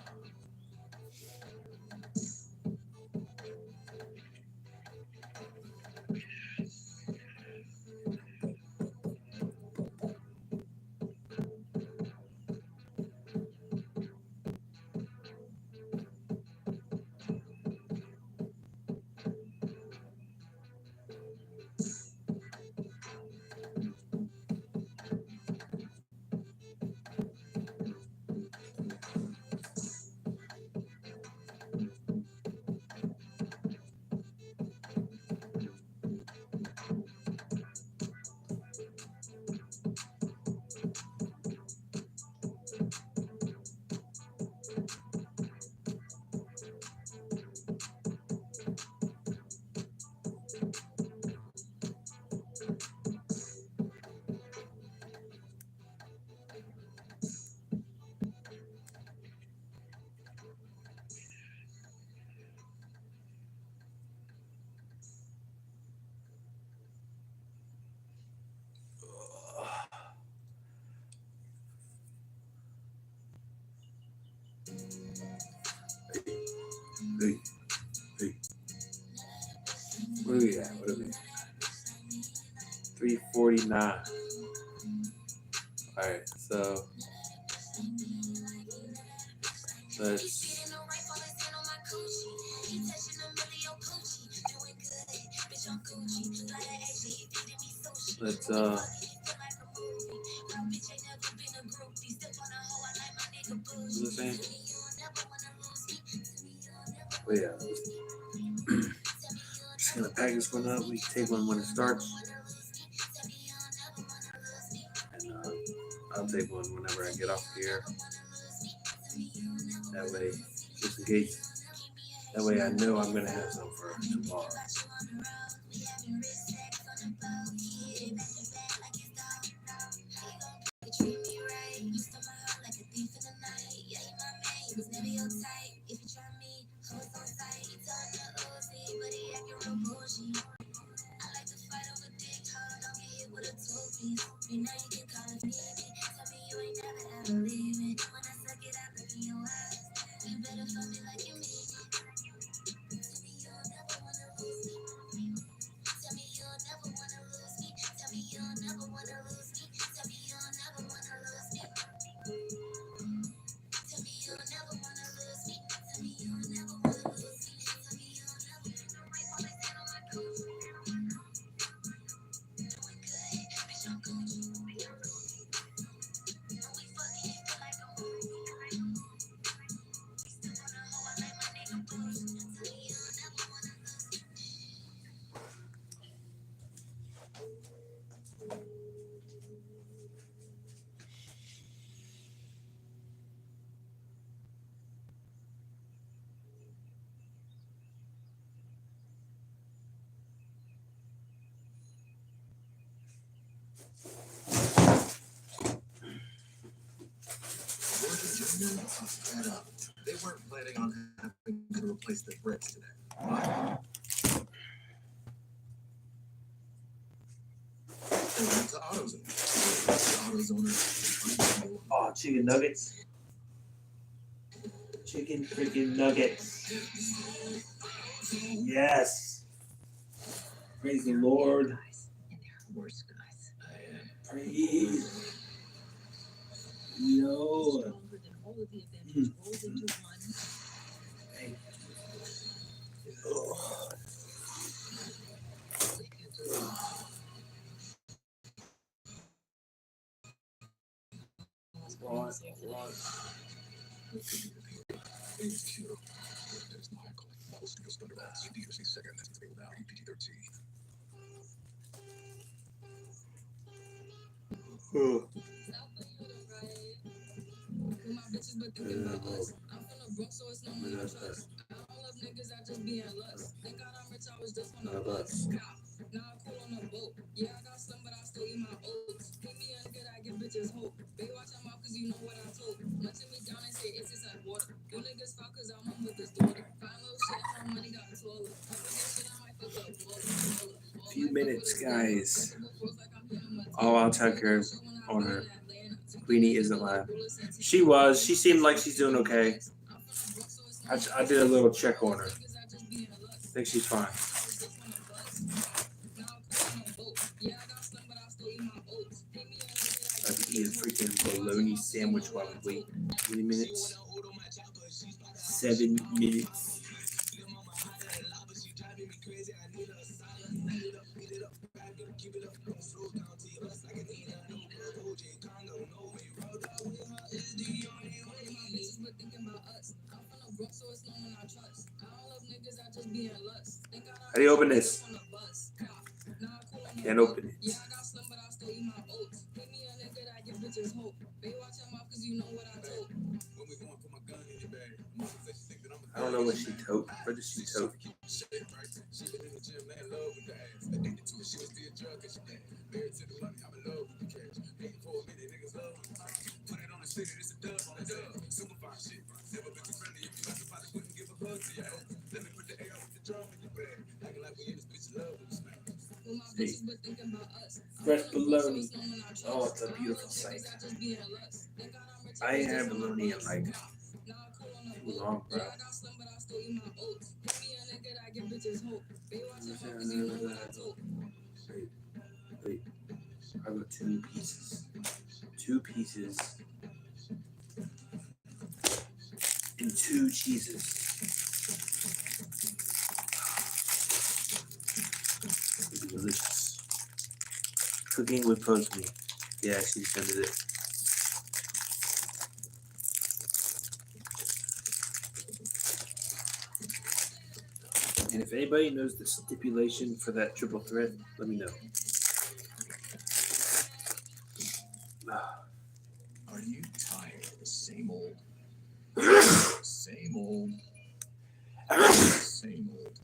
Speaker 1: Hey. What are we at? 349. Alright, so let's what's it saying? Oh yeah. Just gonna pack this one up. We can take one when it starts. And I'll take one whenever I get off here. That way, just in case. That way I know I'm gonna have some for tomorrow.
Speaker 13: They weren't planning on having to replace the bricks today. They went to AutoZone.
Speaker 1: Oh, chicken nuggets. Chicken freaking nuggets. Yes. Praise the Lord. Praise. Yo. Hey. Oh. Right. Oh. Few minutes, guys. Oh, I'll check her on her. Queenie isn't live. She was. She seemed like she's doing okay. I did a little check on her. I think she's fine. I have to eat a freaking bologna sandwich while we wait. 20 minutes. 7 minutes. How do you open this? Can't open it. I don't know what she told. Where did she told? Hey. Fresh bologna. Oh, it's a beautiful sight. I ain't had bologna in like Long, bro. Wait. I got 2 pieces. 2 pieces. And 2 cheeses. It's delicious. Cooking with Postme. Yeah, she sent it. And if anybody knows the stipulation for that triple threat, let me know.
Speaker 8: Are you tired of the same old, same old, same old?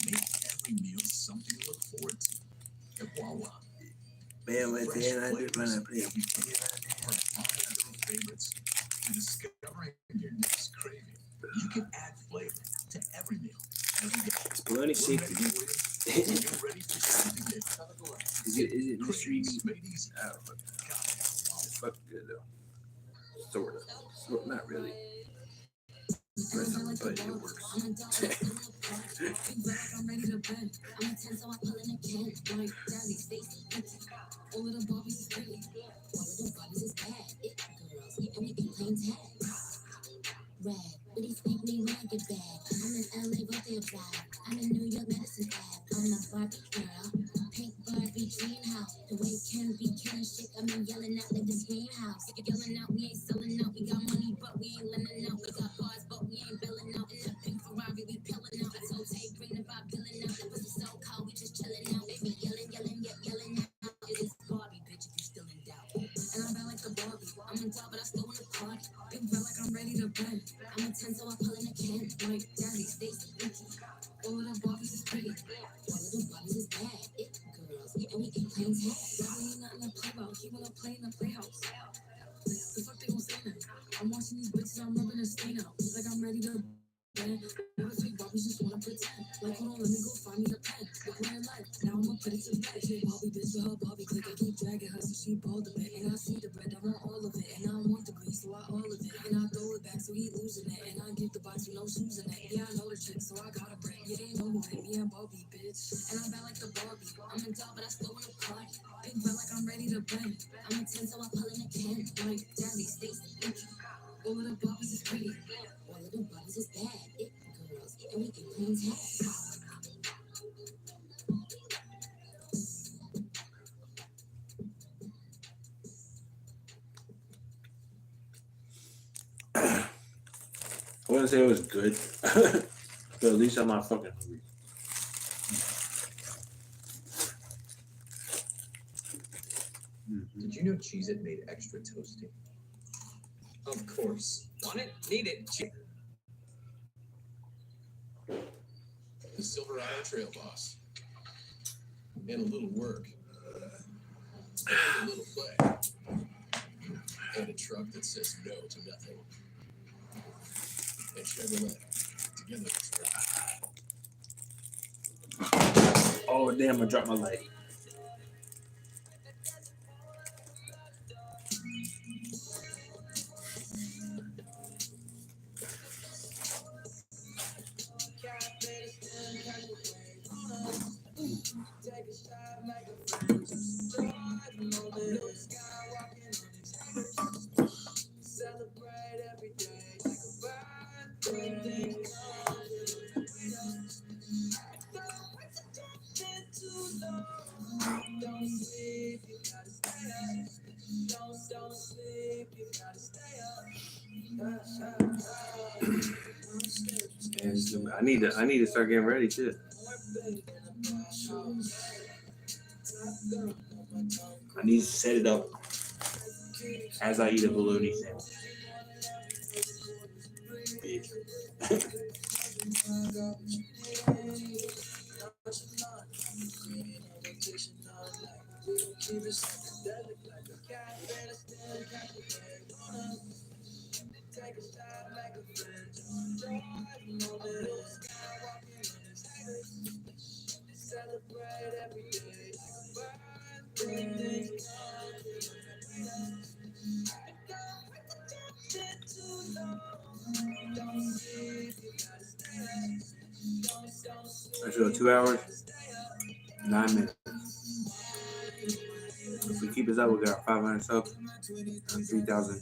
Speaker 8: Make every meal something to look forward to. At Wawa.
Speaker 1: Man,
Speaker 8: Fresh flavors every day. From finding your favorites to discovering your next craving. You can add flavor to every meal. Every day.
Speaker 1: It's bologna shake.
Speaker 8: We're ready for you. You're ready for something new.
Speaker 1: Is it mystery meat?
Speaker 8: Made easy.
Speaker 1: I don't know. It's fucking good though. Sort of. Not really. But it works.
Speaker 4: Red, but he speak me when I get back. I'm in LA, but they drive. I'm in New York, Medicine Ave. I'm a Barbie girl, pink Barbie dream house. The way Ken be killing shit, I mean yelling out like this game house. Yelling out, we ain't selling out. We got money, but we ain't lending out. We got cars, but we ain't billing out. In that pink Ferrari, we pilling out. I told Tay, bring the vibe, billing out. It was so cold, we just chilling out. Baby, yelling out. It is Barbie, bitch, if you still in doubt. And I'm bad like the Barbie. I'm in doubt, but I still wanna party. Big bro, like I'm ready to bend. I'm a 10, so I pull in a can. Like Jazzy, Stacy, Nikki. All of the Barbies is pretty. All of the Barbies is bad. It girls, and we ain't playing tag. Like we ain't nothing to play about. He wanna play in the playhouse. The fuck they gon' say now? I'm watching these bitches, I'm rubbing a stain out. Like I'm ready to bend. Never fake Barbies, just wanna pretend. Like hold on, let me go find me a pen. Look what I like. Now I'ma put it to bed. She Barbie bitch with her Barbie click. I keep dragging her so she bald a bit. And I see the bread, I want all of it. And I want the grease, so I all of it. And I throw it back, so he losing it. And I give the box with no shoes in it. Yeah, I know the trick, so I got a break. Yeah, they know who hit me and Barbie, bitch. And I'm bad like the Barbie. I'm in doubt, but I still wanna party. Big bro, like I'm ready to bend. I'm a 10, so I pull in a can. Like Jazzy, Stacy, Nikki. All of the Barbies is pretty. All of the Barbies is bad. It girls, and we ain't playing tag.
Speaker 1: I wouldn't say it was good, but at least I'm not fucking hungry.
Speaker 8: Did you know Cheez-It made extra toasty? Of course. Want it? Need it? The Silverado Trail Boss. And a little work. And a little play. And a truck that says no to nothing. And Chevrolet. Together it's right.
Speaker 1: Oh damn! I dropped my light. I need to start getting ready too. I need to set it up as I eat a bologna sandwich. show 2 hours, 9 minutes. If we keep this up, we'll get our 500 subs and 3,000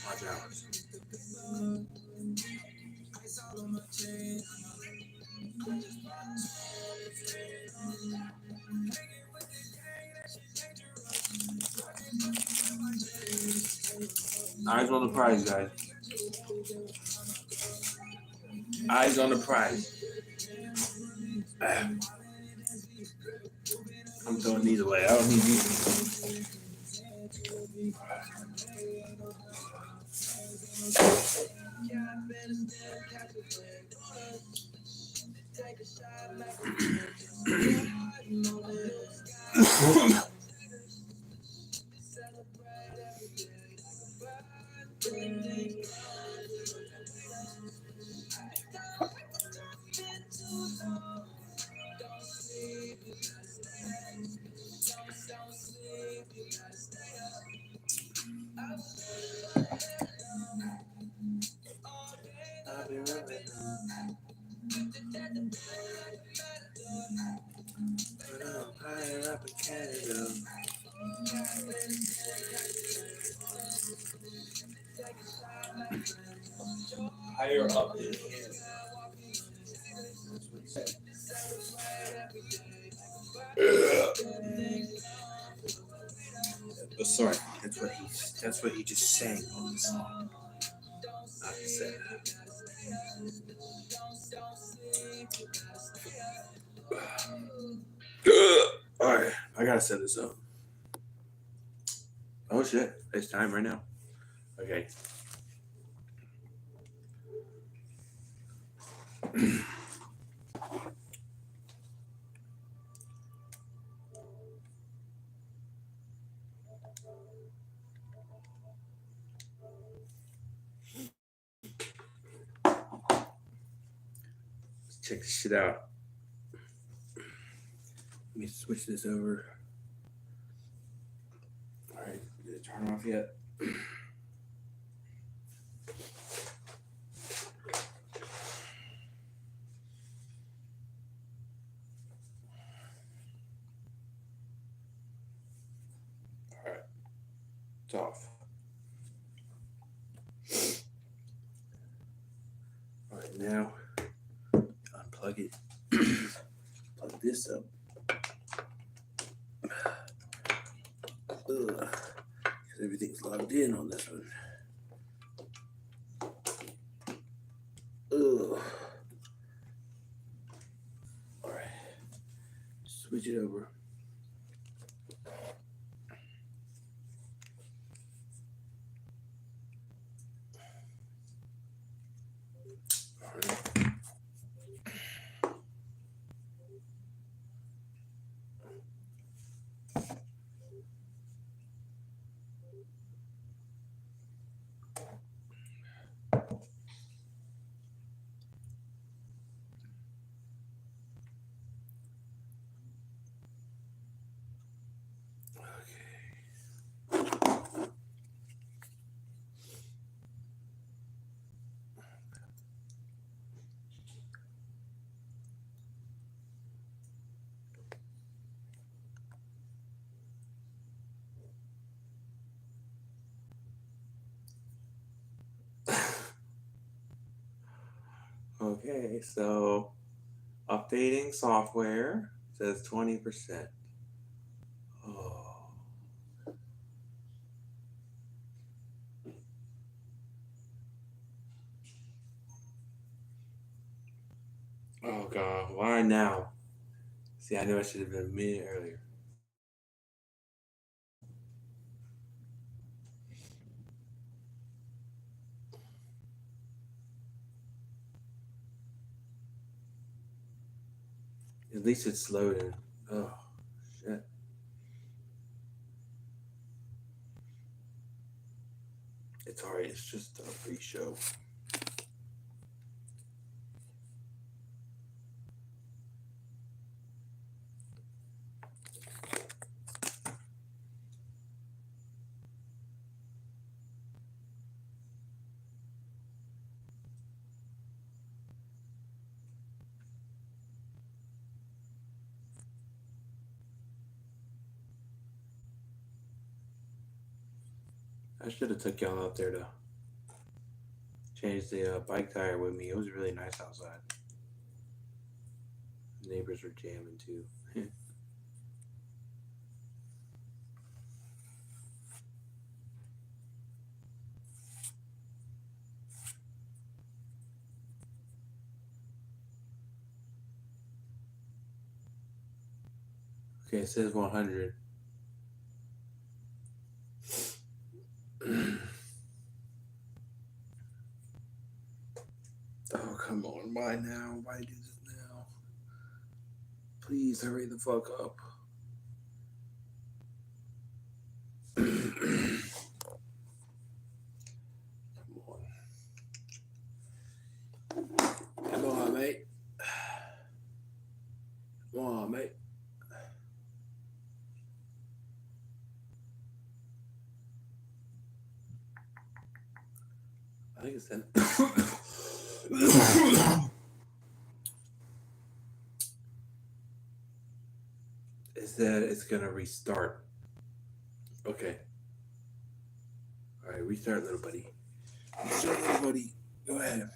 Speaker 1: watch hours. Eyes on the prize, guys. Eyes on the prize. I'm throwing these away. I don't need these. Higher up in sorry, that's what he just sang on the song. Not said that. All right, I gotta set this up. Oh shit, it's time right now. Okay. Let's check this shit out. Let me switch this over. All right, did it turn off yet? All right, it's off. All right, now unplug it. Plug this up. Because everything's logged in on this one. All right, switch it over. Okay, so updating software says 20%. Oh god, why now? See, I knew I should have been a minute earlier. At least it's loaded. Oh, shit. It's alright, it's just a pre-show. I should have took y'all out there to change the bike tire with me. It was really nice outside. Neighbors were jamming too. Okay, it says 100. Oh, come on. Why now? Why do this now? Please hurry the fuck up. Come on, mate. Come on, mate. I think it's in. It said it's gonna restart. Okay. All right, restart, little buddy. Restart, little buddy. Go ahead.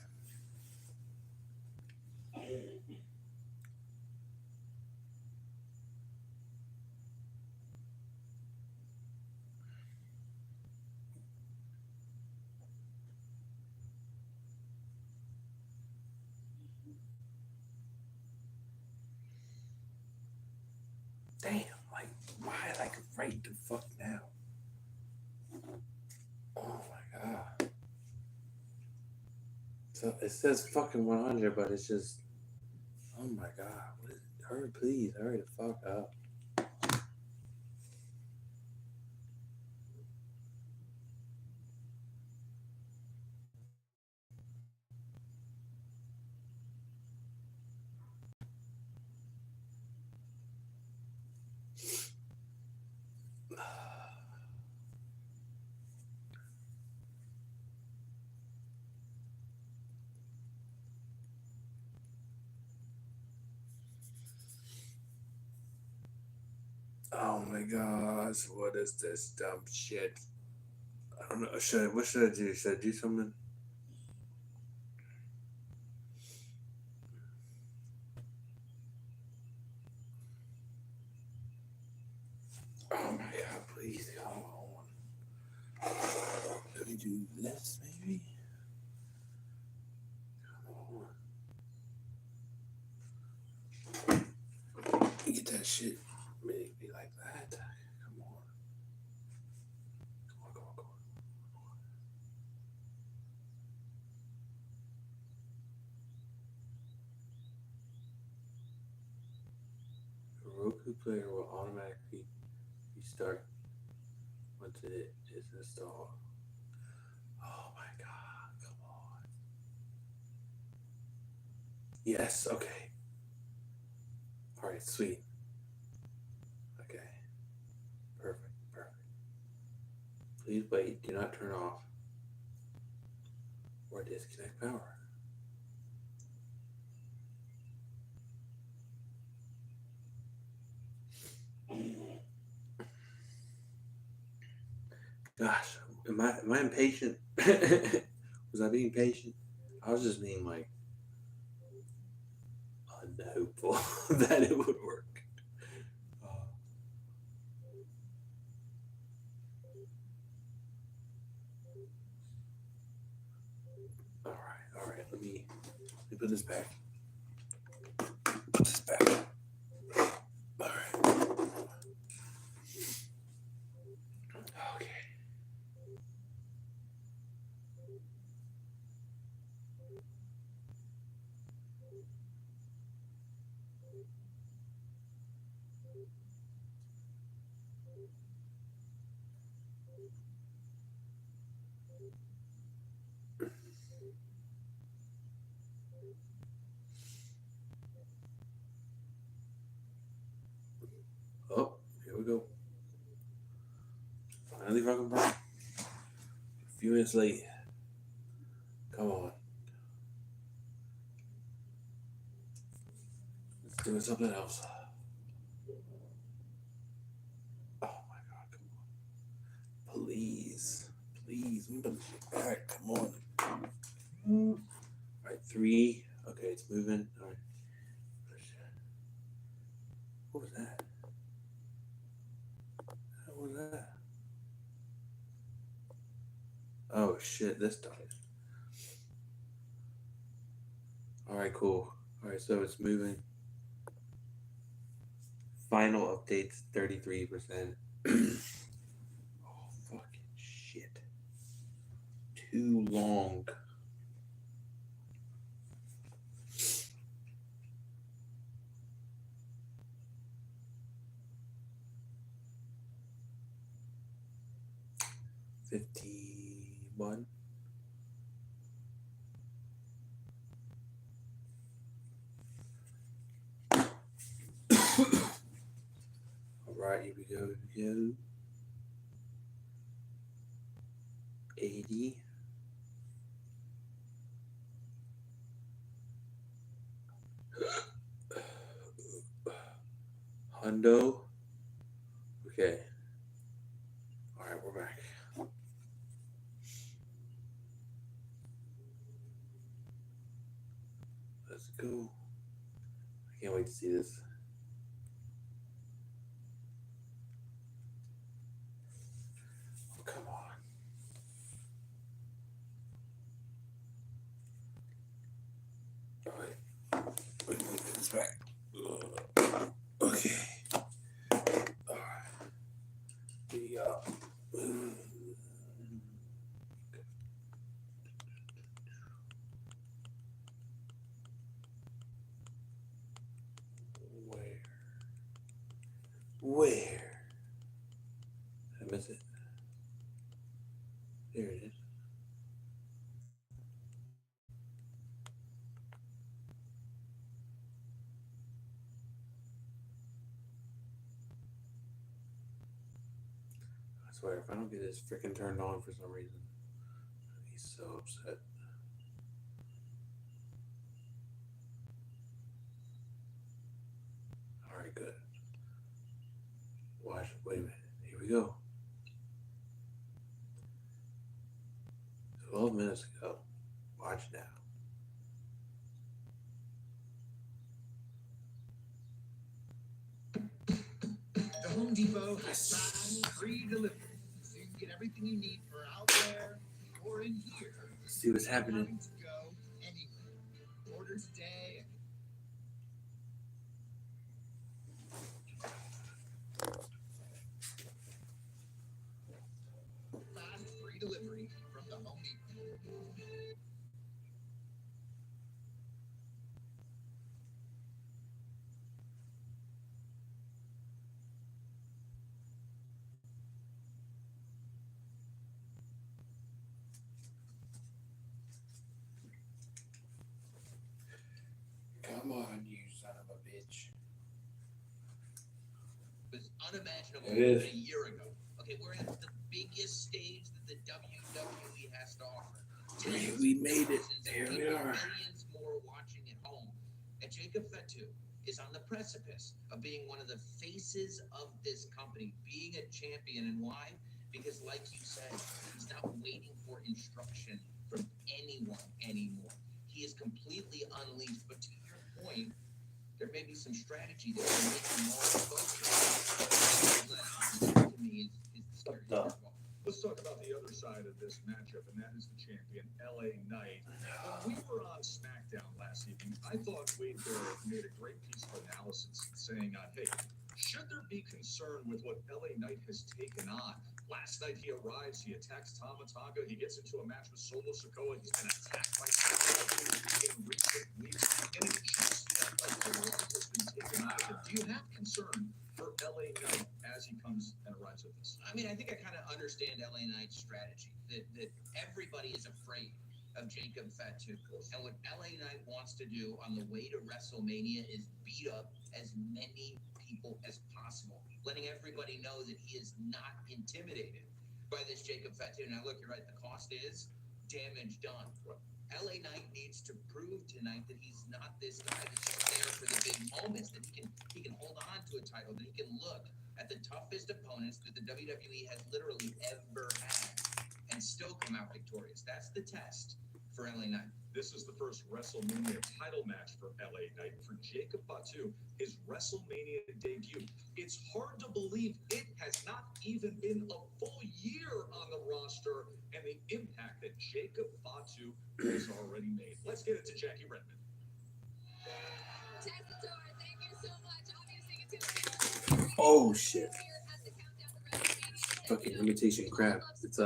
Speaker 1: Damn, like, why, like, right the fuck now? Oh my god. So it says fucking 100, but it's just, oh my god. What is it? Hurry, please, hurry the fuck up. Oh my gosh, what is this dumb shit? I don't know. What should I do? Should I do something? Oh my god, please come on. Let me do this maybe? Come on. Get that shit. Maybe like that. Come on. Come on. The Roku player will automatically restart once it is installed. Oh my god, come on. Yes, okay. Alright, sweet. Okay. Perfect. Please wait, do not turn off or disconnect power. Gosh, am I impatient? Was I being patient? I was just being like unhopeful that it would work. All right. Let me put this back. Put this back. All right. Okay. Oh, here we go. Finally fucking burn. A few minutes late. Come on. Let's do something else. Oh my god, come on. Please. Please. All right, come on. All right, 3. Okay, it's moving. All right. What was that? What was that? Oh shit, this died. All right, cool. All right, so it's moving. Final updates 33%. Oh, fucking shit. Too long. $51. All right, here we go. Here we go. 80. Hundo. Okay. All right, we're back. Let's go. I can't wait to see this. Oh, come on. All right. Wait, this back. Okay. All right. The where? Did I miss it? There it is. I swear, if I don't get this freaking turned on for some reason, he's so upset. All right, good. Watch. Wait a minute. Here we go. 12 minutes ago. Watch now.
Speaker 7: The Home Depot has fast, free delivery, so you can get everything you need for out there or in here.
Speaker 1: Let's see what's happening.
Speaker 7: Having to go anywhere. Order today. Fast, free delivery from the Home Depot.
Speaker 1: Come on, you son of a bitch.
Speaker 7: It was unimaginable
Speaker 1: It is.
Speaker 7: a year ago. Okay, we're at the biggest stage that the WWE has to offer.
Speaker 1: We made it. Here we are.
Speaker 7: Millions more watching at home. And Jacob Fatu is on the precipice of being one of the faces of this company, being a champion. And why? Because, like you said, he's not waiting for instruction from anyone anymore. He is completely unleashed. But to your point, there may be some strategy there to make him more focused. To me, is the scary part.
Speaker 8: Let's talk about the other side of this matchup, and that is the champion, LA Knight. When we were on SmackDown last evening, I thought Wade Barrett made a great piece of analysis saying, hey, should there be concern with what LA Knight has taken on? Last night he arrives, he attacks Tama Tonga, he gets into a match with Solo Sikoa, he's been attacked by Solo in recent weeks, and it just felt like a lot has been taken out of it. Do you have concern for LA Knight as he comes and arrives at this?
Speaker 7: I mean, I think I kind of understand LA Knight's strategy, that everybody is afraid of Jacob Fatu. And what LA Knight wants to do on the way to WrestleMania is beat up as many people as possible, letting everybody know that he is not intimidated by this Jacob Fatu. Now, look, you're right, the cost is damage done. LA Knight needs to prove tonight that he's not this guy that's just there for the big moments, that he can hold on to a title, that he can look at the toughest opponents that the WWE has literally ever had and still come out victorious. That's the test for LA Knight.
Speaker 8: This is the first WrestleMania title match for LA Knight. For Jacob Fatu, his WrestleMania debut. It's hard to believe it has not even been a full year on the roster and the impact that Jacob Fatu has already made. Let's get it to Jackie Redmond.
Speaker 1: Oh shit! Fucking imitation crap. It's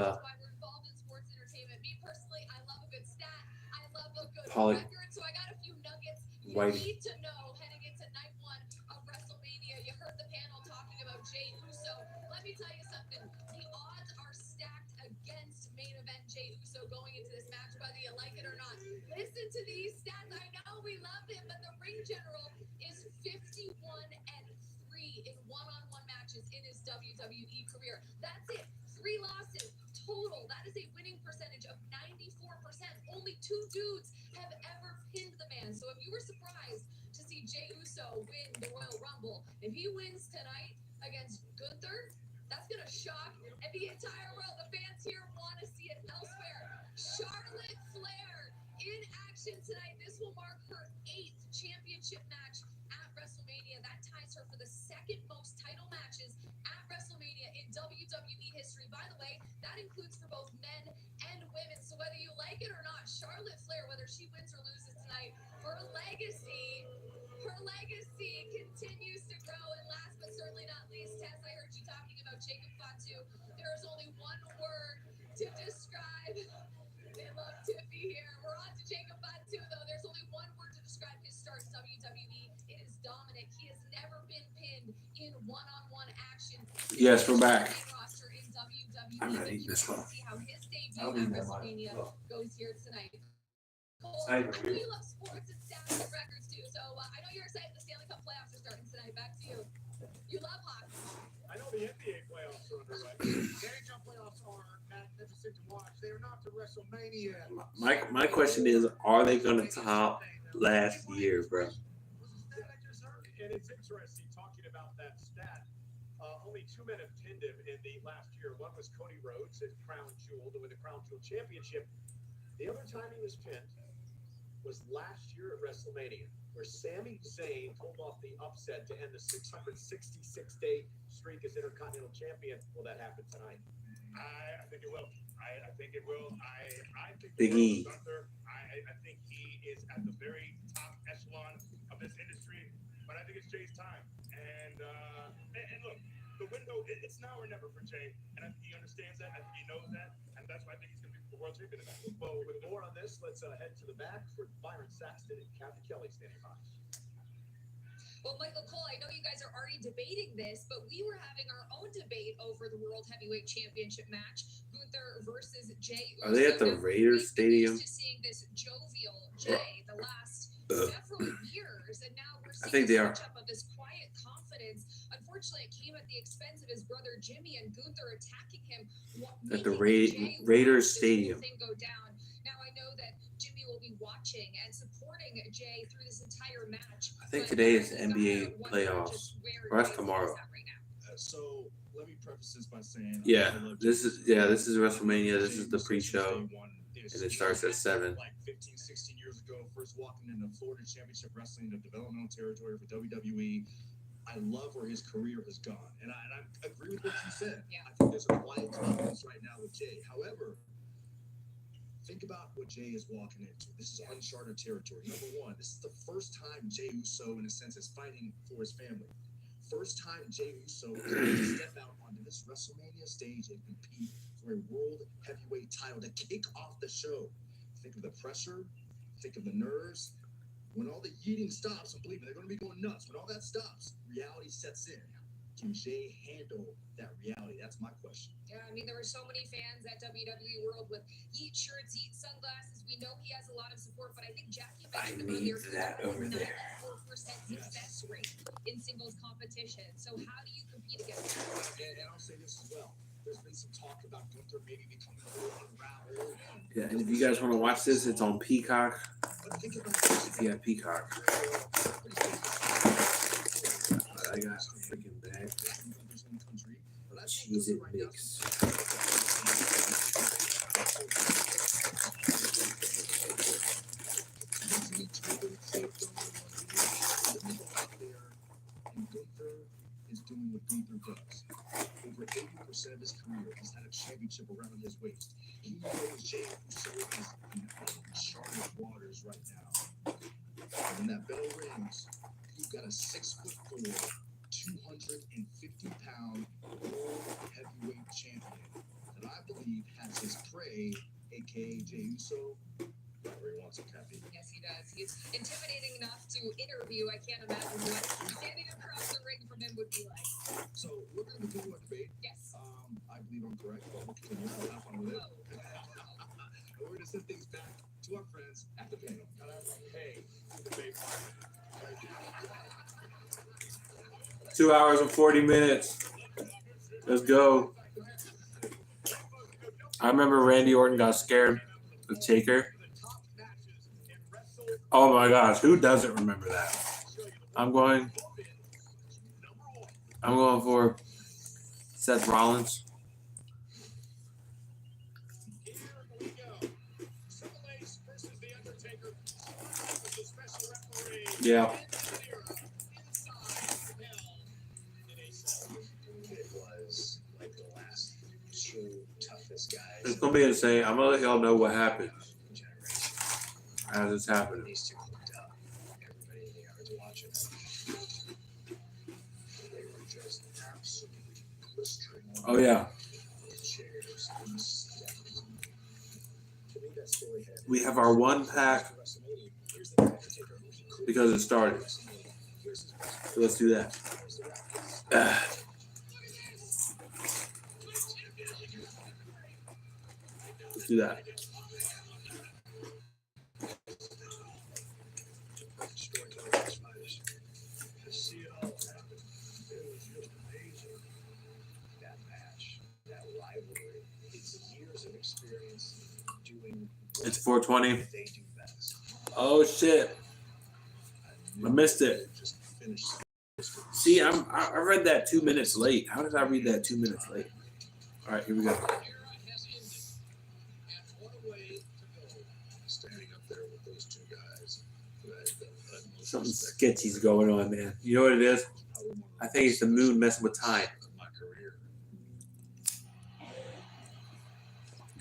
Speaker 1: Pollock White.
Speaker 4: Need to know heading into night one of WrestleMania. You heard the panel talking about Jey Uso. Let me tell you something. The odds are stacked against main event Jey Uso going into this match, whether you like it or not. Listen to these stats. I know we love him, but the ring general is 51-3 in one-on-one matches in his WWE career. That's it. 3 losses total. That is a winning percentage of 94%. Only 2 dudes have ever pinned the man. So if you were surprised to see Jey Uso win the Royal Rumble, if he wins tonight against Gunther, that's going to shock the entire world. The fans here want to see it elsewhere. Charlotte Flair in action tonight. This will mark her 8th championship match at WrestleMania. That ties her for the 2nd most title matches at WrestleMania in WWE history. By the way, that includes for both men and women. So whether you like it or not, Charlotte Flair, whether she wins or loses tonight, her legacy continues to grow. And last but certainly not least, Tess, I heard you talking about Jacob Fatu. There is only one word to describe. They love Tiffy here. We're on to Jacob Fatu, though. There's only one word to describe his start in WWE. It is dominant. He has never been pinned in one-on-one action.
Speaker 1: Yes, we're back.
Speaker 4: Roster in WWE.
Speaker 1: I'm not eating this one.
Speaker 4: See how his debut
Speaker 1: I'll
Speaker 4: at
Speaker 1: eat that one.
Speaker 4: WrestleMania goes here tonight. Cole,
Speaker 1: I
Speaker 4: I know
Speaker 1: agree.
Speaker 4: you love sports and stats and records too, so I know you're excited the Stanley Cup playoffs are starting tonight. Back to you. You love hockey.
Speaker 8: I know the NBA playoffs are underway. The NHL playoffs are magnificent to watch. They are not to WrestleMania.
Speaker 1: My question is, are they gonna top last year, bro?
Speaker 8: And it's interesting talking about that stat. Only 2 men have pinned him in the last year. One was Cody Rhodes, his crown jewel, to win the crown jewel championship. The other time he was pinned was last year at WrestleMania, where Sami Zayn pulled off the upset to end the 666-day streak as Intercontinental Champion. Will that happen tonight? I think it will. I think it will. I think
Speaker 1: Big E.
Speaker 8: Gunther, I think he is at the very top echelon of this industry, but I think it's Jay's time. And look, the window, it's now or never for Jay, and I think he understands that. I think he knows that, and that's why I think he's going to be the world champion tonight. Well, with more on this, let's head to the back for Byron Saxton and Kathy Kelly standing by.
Speaker 4: Well, Michael Cole, I know you guys are already debating this, but we were having our own debate over the World Heavyweight Championship match, Gunther versus Jey Uso.
Speaker 1: Are they at the Raiders Stadium?
Speaker 4: We've been used to seeing this jovial Jey the last several years, and now we're seeing
Speaker 1: I think they are.
Speaker 4: a switch up of this quiet confidence. Unfortunately, it came at the expense of his brother Jimmy and Gunther attacking him.
Speaker 1: At the
Speaker 4: making Jey
Speaker 1: Raiders
Speaker 4: watch this whole
Speaker 1: Stadium.
Speaker 4: thing go down. Now I know that Jimmy will be watching and supporting Jey through this entire match.
Speaker 1: I think today is NBA playoffs. Or that's tomorrow.
Speaker 8: So let me preface this by saying,
Speaker 1: Yeah, this is WrestleMania. This is the pre-show, and it starts at 7.
Speaker 8: Like 15, 16 years ago, first walking into Florida Championship Wrestling, the developmental territory for WWE. I love where his career has gone, and I agree with what you said.
Speaker 4: Yeah.
Speaker 8: I think there's a quiet confidence right now with Jay. However, think about what Jay is walking into. This is uncharted territory. Number one, this is the first time Jey Uso, in a sense, is fighting for his family. First time Jey Uso is going to step out onto this WrestleMania stage and compete for a World Heavyweight title to kick off the show. Think of the pressure. Think of the nerves. When all the yeeting stops, and believe me, they're going to be going nuts. When all that stops, reality sets in. Can Jay handle that reality? That's my question.
Speaker 4: Yeah, I mean, there were so many fans at WWE World with Yeet shirts, Yeet sunglasses. We know he has a lot of support, but I think Jackie mentioned
Speaker 1: need
Speaker 4: earlier
Speaker 1: that over there.
Speaker 4: 94% success rate in singles competition. So how do you compete against that?
Speaker 8: And I'll say this as well. There's been some talk about Gunther maybe becoming a little unraveled.
Speaker 1: Yeah, and if you guys want to watch this, it's on Peacock.
Speaker 8: But think about this.
Speaker 1: If you have Peacock. I got a freaking bag. Cheese it mix.
Speaker 8: And Gunther is doing what Gunther does. Over 80% of his career, he's had a championship around his waist. He knows Jey Uso is in uncharted waters right now. And when that bell rings, you've got a 6'4", 250-pound world heavyweight champion that I believe has his prey, aka Jey Uso, wherever he wants him, Kathy.
Speaker 6: Yes, he does. He's intimidating enough to interview. I can't imagine what standing across the ring from him would be like.
Speaker 8: So we're going to continue our debate.
Speaker 6: Yes.
Speaker 8: I believe I'm correct, but we'll continue. We'll have fun with it. And we're going to send things back to our friends at the panel. Hey, debate partner.
Speaker 1: 2 hours and 40 minutes. Let's go. I remember Randy Orton got scared with Taker. Oh my gosh, who doesn't remember that? I'm going for Seth Rollins. Yeah.
Speaker 8: It was like the last two toughest guys.
Speaker 1: It's gonna be insane. I'm gonna let y'all know what happens as it's happening.
Speaker 8: These two hooked up. Everybody in the yard's watching. They were just absolutely blistering.
Speaker 1: Oh yeah.
Speaker 8: Chairs and steps. To me, that story had.
Speaker 1: We have our one pack because it started. So let's do that. Let's do that.
Speaker 8: To see it all happen, it was just amazing. That match, that rivalry, it's years of experience doing.
Speaker 1: It's 4:20.
Speaker 8: They do best.
Speaker 1: Oh shit! I missed it. See, I read that 2 minutes late. How did I read that 2 minutes late? All right, here we go.
Speaker 8: Standing up there with those two guys.
Speaker 1: Something sketchy's going on, man. You know what it is? I think it's the moon messing with time.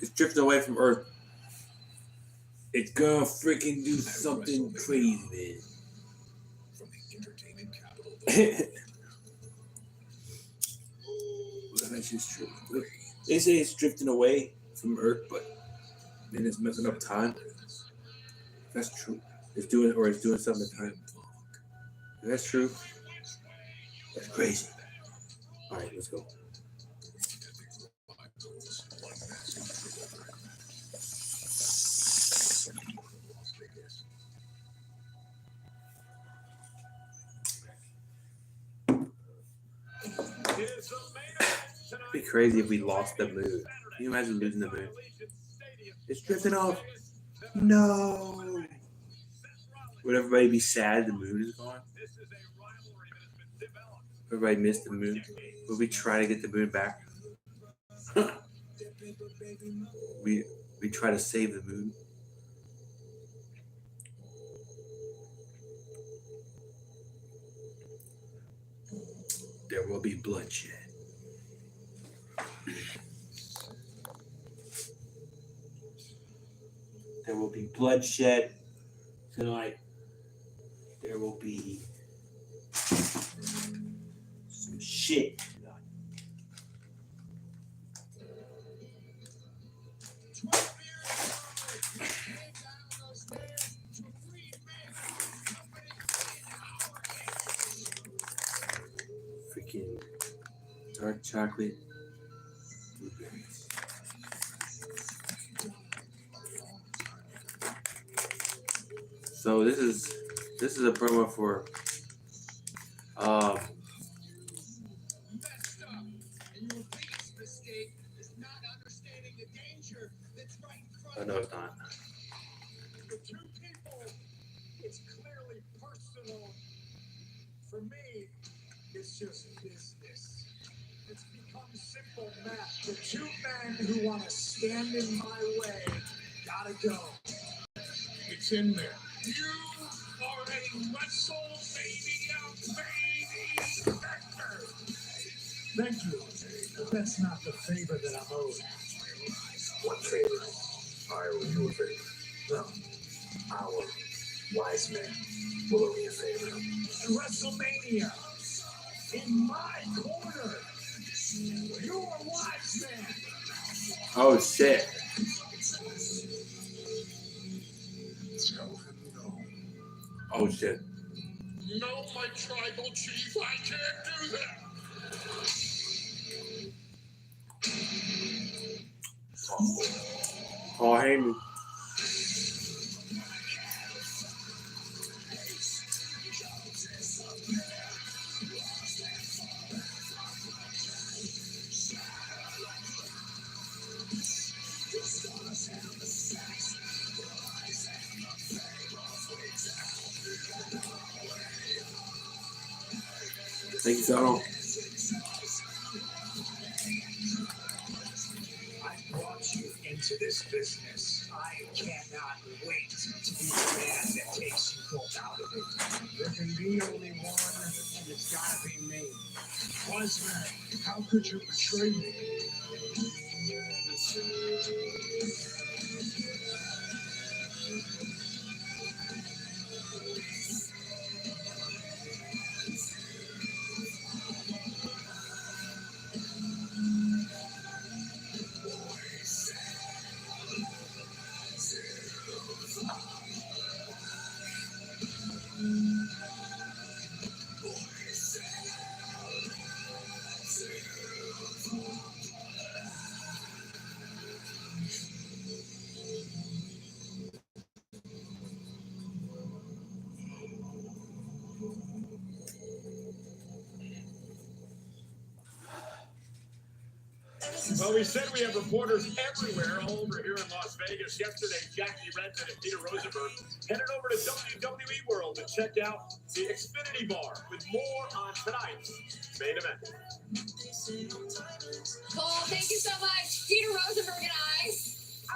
Speaker 1: It's drifting away from Earth. It's gonna freaking do something crazy, man.
Speaker 8: From the entertainment capital.
Speaker 1: That's just true. They say it's drifting away from Earth, but then it's messing up time. That's true. It's doing something to time. That's true. That's crazy. All right, let's go. It'd be crazy if we lost the moon. Can you imagine losing the moon? It's drifting off. No. Would everybody be sad the moon is gone? Everybody missed the moon. Would we try to get the moon back? we try to save the moon. There will be bloodshed. There will be bloodshed tonight. There will be some shit tonight. Freaking dark chocolate blueberries. So this is a promo for oh no, it's not.
Speaker 8: The two people, it's clearly personal. For me, it's just business. It's become
Speaker 18: simple math. The two men who want to stand in my way gotta go. It's in there. You are a WrestleMania baby factor. Thank you, but that's not the favor that I'm owed.
Speaker 8: What favor? I owe you a favor. No, our wise men will owe me a favor.
Speaker 18: WrestleMania in my corner. You're a wise man.
Speaker 1: Oh shit. Oh shit.
Speaker 18: No, my tribal chief, I can't do that.
Speaker 1: Paul Heyman. Thank you, Sano.
Speaker 18: I brought you into this business. I cannot wait to be the man that takes you both out of it. There can be only one, and it's gotta be me. Wise man, how could you betray me?
Speaker 8: Well, we said we have reporters everywhere, all over here in Las Vegas. Yesterday, Jackie Redmond and Peter Rosenberg headed over to WWE World to check out the Xfinity Bar with more on tonight's main event.
Speaker 6: Cole, thank you so much. Peter Rosenberg and I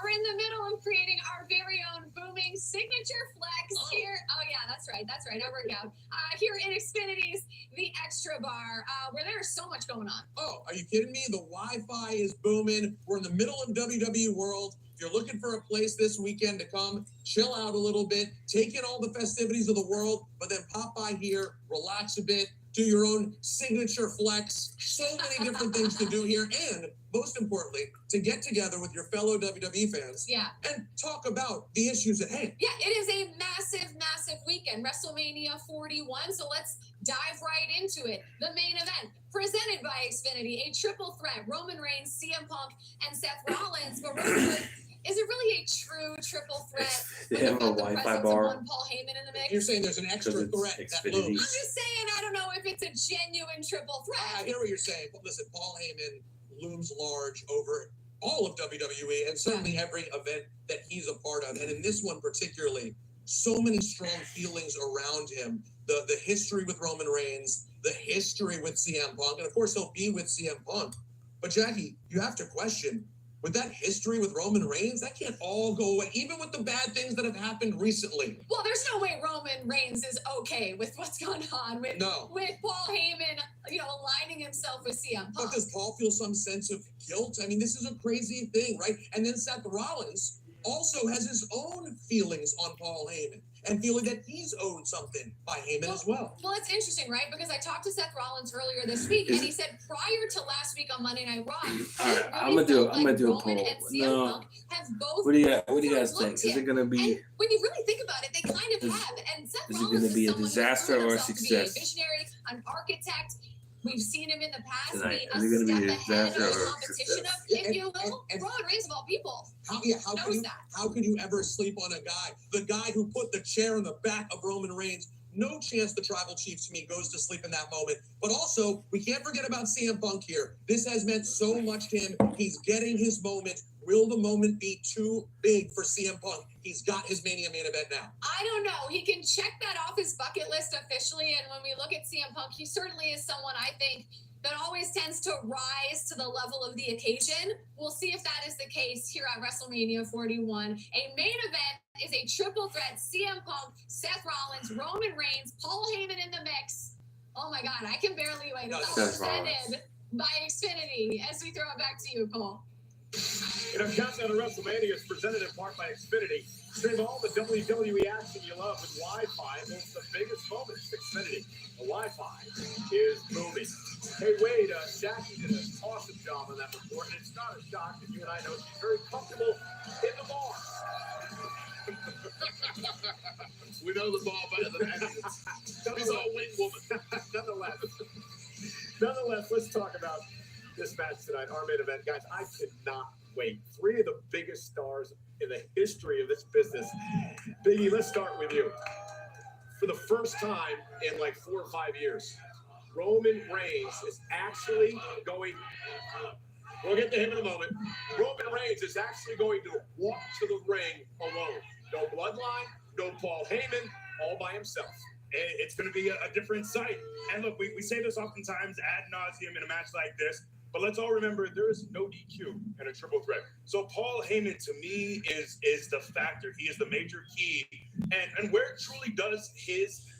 Speaker 6: are in the middle of creating our very own booming signature flex here. Oh, yeah, that's right. I work out. Here in Xfinity's The Extra Bar, where there's so much going on.
Speaker 11: Oh, are you kidding me? The Wi-Fi is booming. We're in the middle of WWE World. If you're looking for a place this weekend to come, chill out a little bit, take in all the festivities of the world, but then pop by here, relax a bit, do your own signature flex. So many different things to do here. And most importantly, to get together with your fellow WWE fans.
Speaker 6: Yeah.
Speaker 11: And talk about the issues at hand.
Speaker 6: Yeah, it is a massive, massive weekend. WrestleMania 41. So let's dive right into it. The main event, presented by Xfinity, a triple threat: Roman Reigns, CM Punk, and Seth Rollins. But really, is it really a true triple threat?
Speaker 1: They have a Wi-Fi bar.
Speaker 6: One Paul Heyman in the mix.
Speaker 11: You're saying there's an extra threat that looms.
Speaker 6: I'm just saying, I don't know if it's a genuine triple threat.
Speaker 11: I hear what you're saying. But listen, Paul Heyman looms large over all of WWE and certainly every event that he's a part of. And in this one particularly, so many strong feelings around him. The history with Roman Reigns, the history with CM Punk, and of course he'll be with CM Punk. But Jackie, you have to question, with that history with Roman Reigns, that can't all go away, even with the bad things that have happened recently.
Speaker 6: Well, there's no way Roman Reigns is okay with what's going on with Paul Heyman, aligning himself with CM Punk.
Speaker 11: But does Paul feel some sense of guilt? I mean, this is a crazy thing, right? And then Seth Rollins also has his own feelings on Paul Heyman and feeling that he's owed something by Heyman as well.
Speaker 6: Well, it's interesting, right? Because I talked to Seth Rollins earlier this week, and he said prior to last week on Monday Night Raw,
Speaker 1: All right, I'm gonna do a poll. No. What do you guys think? Is it gonna be?
Speaker 6: When you really think about it, they kind of have. And Seth
Speaker 1: Is it
Speaker 6: Rollins
Speaker 1: gonna be a
Speaker 6: someone who
Speaker 1: disaster
Speaker 6: proven
Speaker 1: or a
Speaker 6: himself to be
Speaker 1: success?
Speaker 6: a visionary, an architect. We've seen him in the past
Speaker 1: Tonight.
Speaker 6: be
Speaker 1: Is it gonna be a
Speaker 6: step ahead of
Speaker 1: disaster or
Speaker 6: the
Speaker 1: a
Speaker 6: competition,
Speaker 1: success?
Speaker 6: if you will. Roman Reigns of all people.
Speaker 11: How could you ever sleep on a guy? The guy who put the chair in the back of Roman Reigns. No chance the tribal chief to me goes to sleep in that moment. But also, we can't forget about CM Punk here. This has meant so much to him. He's getting his moment. Will the moment be too big for CM Punk? He's got his Mania main event now.
Speaker 6: I don't know. He can check that off his bucket list officially. And when we look at CM Punk, he certainly is someone I think that always tends to rise to the level of the occasion. We'll see if that is the case here at WrestleMania 41. A main event is a triple threat: CM Punk, Seth Rollins, Roman Reigns, Paul Heyman in the mix. Oh my God, I can barely wait. It's
Speaker 1: Seth
Speaker 6: presented by Xfinity. As we throw it back to you, Cole.
Speaker 10: And our countdown to WrestleMania is presented in part by Xfinity. Stream all the WWE action you love with Wi-Fi and host the biggest moments. Xfinity. The Wi-Fi is booming. Hey, Wade, Jackie did an awesome job on that report, and it's not a shock that you and I know she's very comfortable in the bar.
Speaker 11: We know the bar better than anyone. She's a wing woman.
Speaker 10: Nonetheless, let's talk about this match tonight, our main event. Guys, I cannot wait. Three of the biggest stars in the history of this business. Biggie, let's start with you. For the first time in like 4 or 5 years, Roman Reigns is actually going, we'll get to him in a moment. Roman Reigns is actually going to walk to the ring alone. No bloodline, no Paul Heyman, all by himself.
Speaker 22: And it's going to be a different sight. And look, we say this oftentimes ad nauseum in a match like this, but let's all remember there is no DQ in a triple threat. So Paul Heyman, to me, is the factor. He is the major key. And where truly does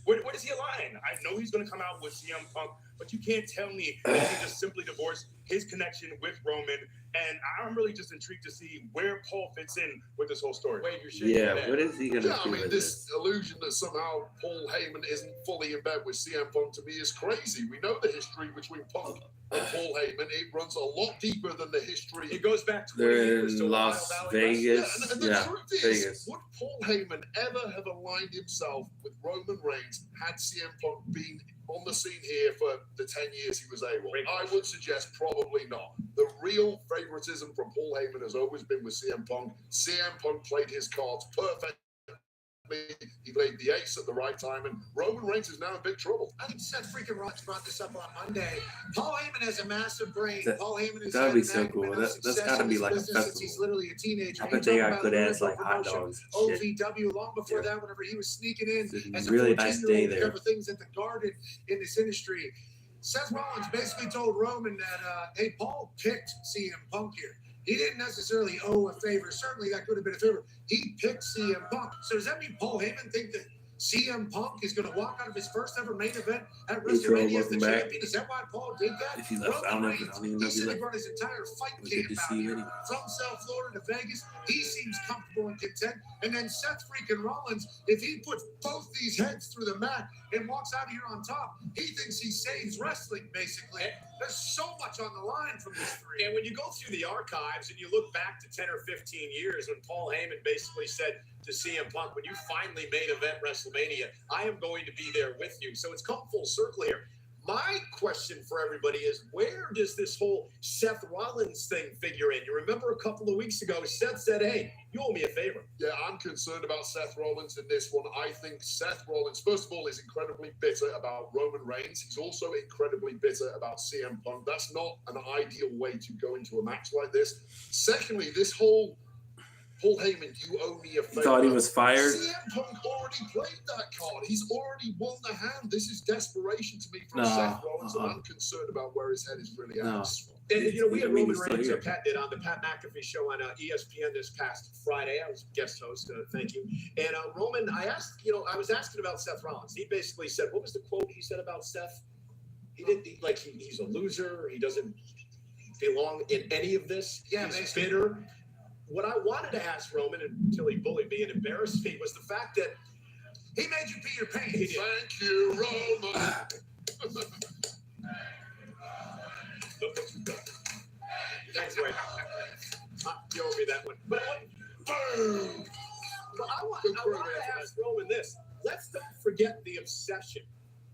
Speaker 22: where does he align? I know he's going to come out with CM Punk, but you can't tell me that he just simply divorced his connection with Roman. And I'm really just intrigued to see where Paul fits in with this whole story.
Speaker 10: Wait, you're shaking your head.
Speaker 1: What is he going to do with
Speaker 11: this illusion that somehow Paul Heyman isn't fully in bed with CM Punk, to me, is crazy. We know the history between Punk and Paul Heyman. It runs a lot deeper than the history.
Speaker 10: It goes back to
Speaker 1: They're in Las Vegas.
Speaker 11: And the
Speaker 1: Yeah,
Speaker 11: truth is,
Speaker 1: Vegas.
Speaker 11: would Paul Heyman ever have aligned himself with Roman Reigns had CM Punk been on the scene here for the 10 years he was able? I would suggest probably not. The real favoritism from Paul Heyman has always been with CM Punk. CM Punk played his cards perfectly. He played the ace at the right time, and Roman Reigns is now in big trouble.
Speaker 23: I think Seth freaking Rollins brought this up on Monday. Paul Heyman has a massive brain. Paul Heyman is
Speaker 1: That'd be so cool. That's got to be like a festival.
Speaker 23: Since he's literally a teenager.
Speaker 1: I bet they got good ass like hot dogs. And shit.
Speaker 23: OVW long before that, whenever he was sneaking in as a
Speaker 1: Really nice day
Speaker 23: 14-year-old to
Speaker 1: there.
Speaker 23: cover things at the Garden in this industry. Seth Rollins basically told Roman that, hey, Paul picked CM Punk here. He didn't necessarily owe a favor. Certainly, that could have been a favor. He picked CM Punk. So does that mean Paul Heyman think that CM Punk is going to walk out of his first ever main event at WrestleMania as the champion? Is that why Paul did that?
Speaker 1: If he left, I don't even know
Speaker 23: He
Speaker 1: if he
Speaker 23: said he
Speaker 1: left.
Speaker 23: brought his entire fight
Speaker 1: It was good
Speaker 23: camp
Speaker 1: to
Speaker 23: out
Speaker 1: see him
Speaker 23: here
Speaker 1: anyway.
Speaker 23: from South Florida to Vegas. He seems comfortable and content. And then Seth freaking Rollins, if he puts both these heads through the mat and walks out here on top, he thinks he saves wrestling, basically. There's so much on the line from these three.
Speaker 10: And when you go through the archives and you look back to 10 or 15 years when Paul Heyman basically said to CM Punk, when you finally main event WrestleMania, I am going to be there with you. So it's come full circle here. My question for everybody is, where does this whole Seth Rollins thing figure in? You remember a couple of weeks ago, Seth said, hey, you owe me a favor.
Speaker 11: Yeah, I'm concerned about Seth Rollins in this one. I think Seth Rollins, first of all, is incredibly bitter about Roman Reigns. He's also incredibly bitter about CM Punk. That's not an ideal way to go into a match like this. Secondly, this whole Paul Heyman, you owe me a favor.
Speaker 1: You thought he was fired?
Speaker 11: CM Punk already played that card. He's already won the hand. This is desperation to me from
Speaker 1: No,
Speaker 11: Seth Rollins, and I'm concerned about where his head is really at.
Speaker 1: No.
Speaker 10: And, you know, we had
Speaker 1: I mean,
Speaker 10: Roman
Speaker 1: he's still
Speaker 10: Reigns,
Speaker 1: here.
Speaker 10: Pat did on the Pat McAfee show on ESPN this past Friday. I was guest host. Thank you. And Roman, I was asking about Seth Rollins. He basically said, what was the quote he said about Seth? He didn't, he's a loser. He doesn't belong in any of this.
Speaker 23: Yeah,
Speaker 10: he's bitter. What I wanted to ask Roman, until he bullied me and embarrassed me, was the fact that
Speaker 23: he made you pee your pants.
Speaker 10: He did.
Speaker 11: Thank you, Roman.
Speaker 10: Look what you've done. Thanks, Ray. You owe me that one. But I want to ask Roman this. Let's not forget the obsession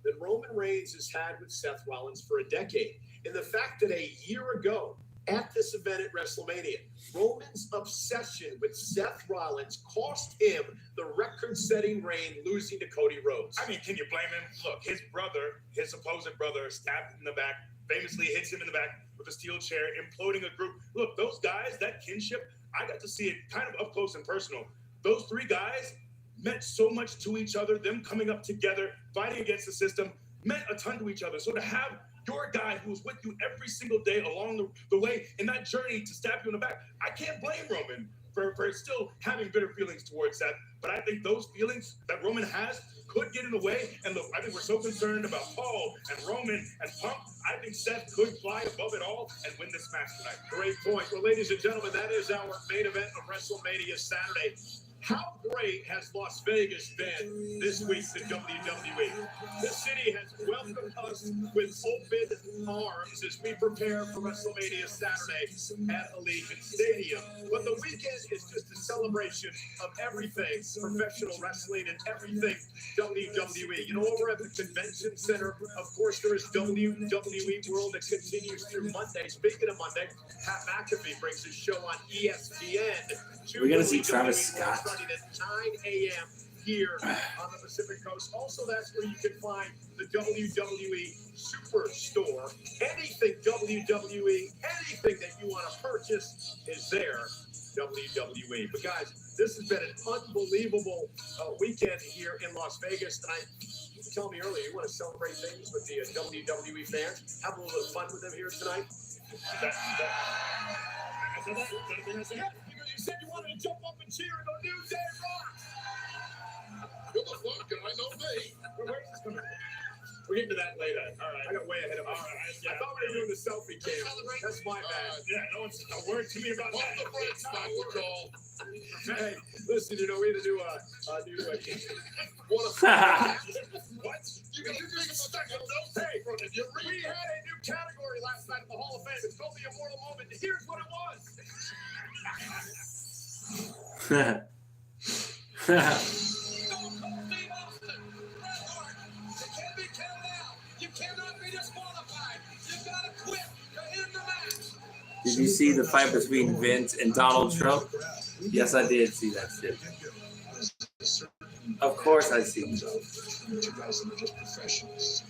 Speaker 10: that Roman Reigns has had with Seth Rollins for a decade. And the fact that a year ago, at this event at WrestleMania, Roman's obsession with Seth Rollins cost him the record-setting reign, losing to Cody Rhodes.
Speaker 22: I mean, can you blame him? Look, his supposed brother, stabbed him in the back, famously hits him in the back with a steel chair, imploding a group. Look, those guys, that kinship, I got to see it kind of up close and personal. Those three guys meant so much to each other. Them coming up together, fighting against the system, meant a ton to each other. So to have You're a guy who was with you every single day along the way in that journey to stab you in the back. I can't blame Roman for still having bitter feelings towards that. But I think those feelings that Roman has could get in the way. And look, I think we're so concerned about Paul and Roman and Punk. I think Seth could fly above it all and win this match tonight.
Speaker 10: Great point. Well, ladies and gentlemen, that is our main event of WrestleMania Saturday. How great has Las Vegas been this week to WWE? The city has welcomed us with open arms as we prepare for WrestleMania Saturday at Allegiant Stadium. But the weekend is just a celebration of everything professional wrestling and everything WWE. You know, over at the Convention Center, of course, there is WWE World that continues through Monday. Speaking of Monday, Pat McAfee brings his show on ESPN.
Speaker 1: We're gonna see Travis Scott.
Speaker 10: Starting at 9 a.m. here on the Pacific Coast. Also, that's where you can find the WWE Superstore. Anything WWE, anything that you want to purchase is there. WWE. But guys, this has been an unbelievable weekend here in Las Vegas. And you told me earlier you want to celebrate things with the WWE fans. Have a little bit of fun with them here tonight. You said you wanted to jump up and cheer and the New Day rocks.
Speaker 11: Good luck, and I know me.
Speaker 10: Where's this coming from? We're getting to that later. All right. I got way ahead of us. I thought we were doing the selfie cam. That's my bad.
Speaker 22: Yeah, no one's a word to me about
Speaker 11: Hold
Speaker 22: that.
Speaker 11: the brakes, Dr. Cole.
Speaker 10: Hey, listen, we need to do a new
Speaker 11: What? You can make a stack of notes.
Speaker 10: Hey,
Speaker 11: if you
Speaker 10: we
Speaker 11: read
Speaker 10: had a new category last night at the Hall of Fame. It's called the Immortal Moment. Here's what it was.
Speaker 1: Did you see the fight between Vince and Donald Trump? Yes, I did see that shit. Of course I see.
Speaker 8: You guys are just professionals.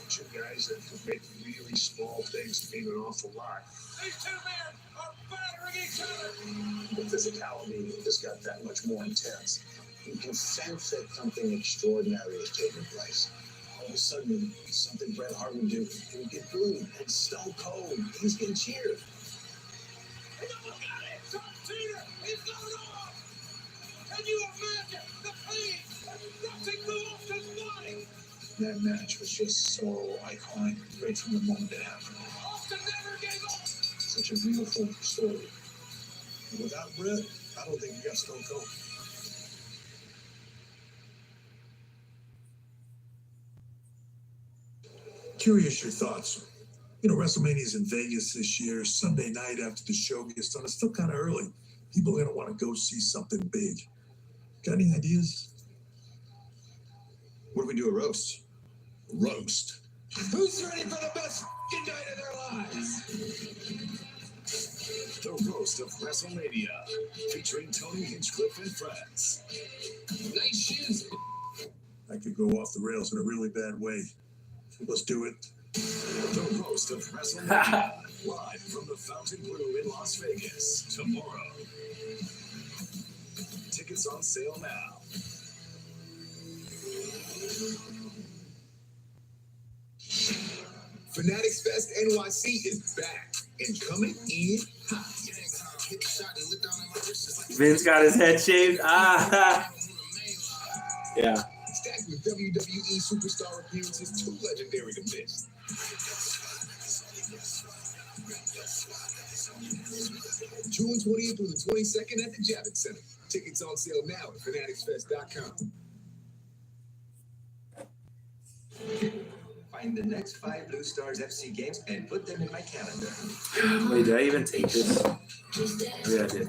Speaker 8: Two guys that can make really small things mean an awful lot.
Speaker 11: These two men are battering each other.
Speaker 8: The physicality just got that much more intense. You can sense that something extraordinary is taking place. All of a sudden, something Bret Hart would do, he would get booed, and Stone Cold, he's getting cheered.
Speaker 11: And look at it, Tom Cena, he's going off. Can you imagine the pain rushing through Austin's body?
Speaker 8: That match was just so iconic, right from the moment it happened.
Speaker 11: Austin never gave up.
Speaker 8: Such a beautiful story. And without Bret, I don't think you got Stone Cold.
Speaker 12: Curious your thoughts. You know, WrestleMania's in Vegas this year, Sunday night after the show gets done. It's still kind of early. People are going to want to go see something big. Got any ideas?
Speaker 8: What do we do, a roast? Roast.
Speaker 11: Who's ready for the best night of their lives?
Speaker 8: The roast of WrestleMania, featuring Tony Hinchcliffe and friends.
Speaker 11: Nice shoes.
Speaker 12: I could go off the rails in a really bad way. Let's do it.
Speaker 8: The roast of WrestleMania, live from the Fountain Blue in Las Vegas, tomorrow. Tickets on sale now.
Speaker 11: Fanatics Fest NYC is back and coming in hot.
Speaker 1: Vince got his head shaved. Ah. Yeah.
Speaker 11: Stacked with WWE superstar appearances too legendary to miss. June 20th through the 22nd at the Javits Center. Tickets on sale now at fanaticsfest.com.
Speaker 14: Find the next 5 Blue Stars FC games and put them in my calendar.
Speaker 1: Wait, did I even take this? Yeah, I did.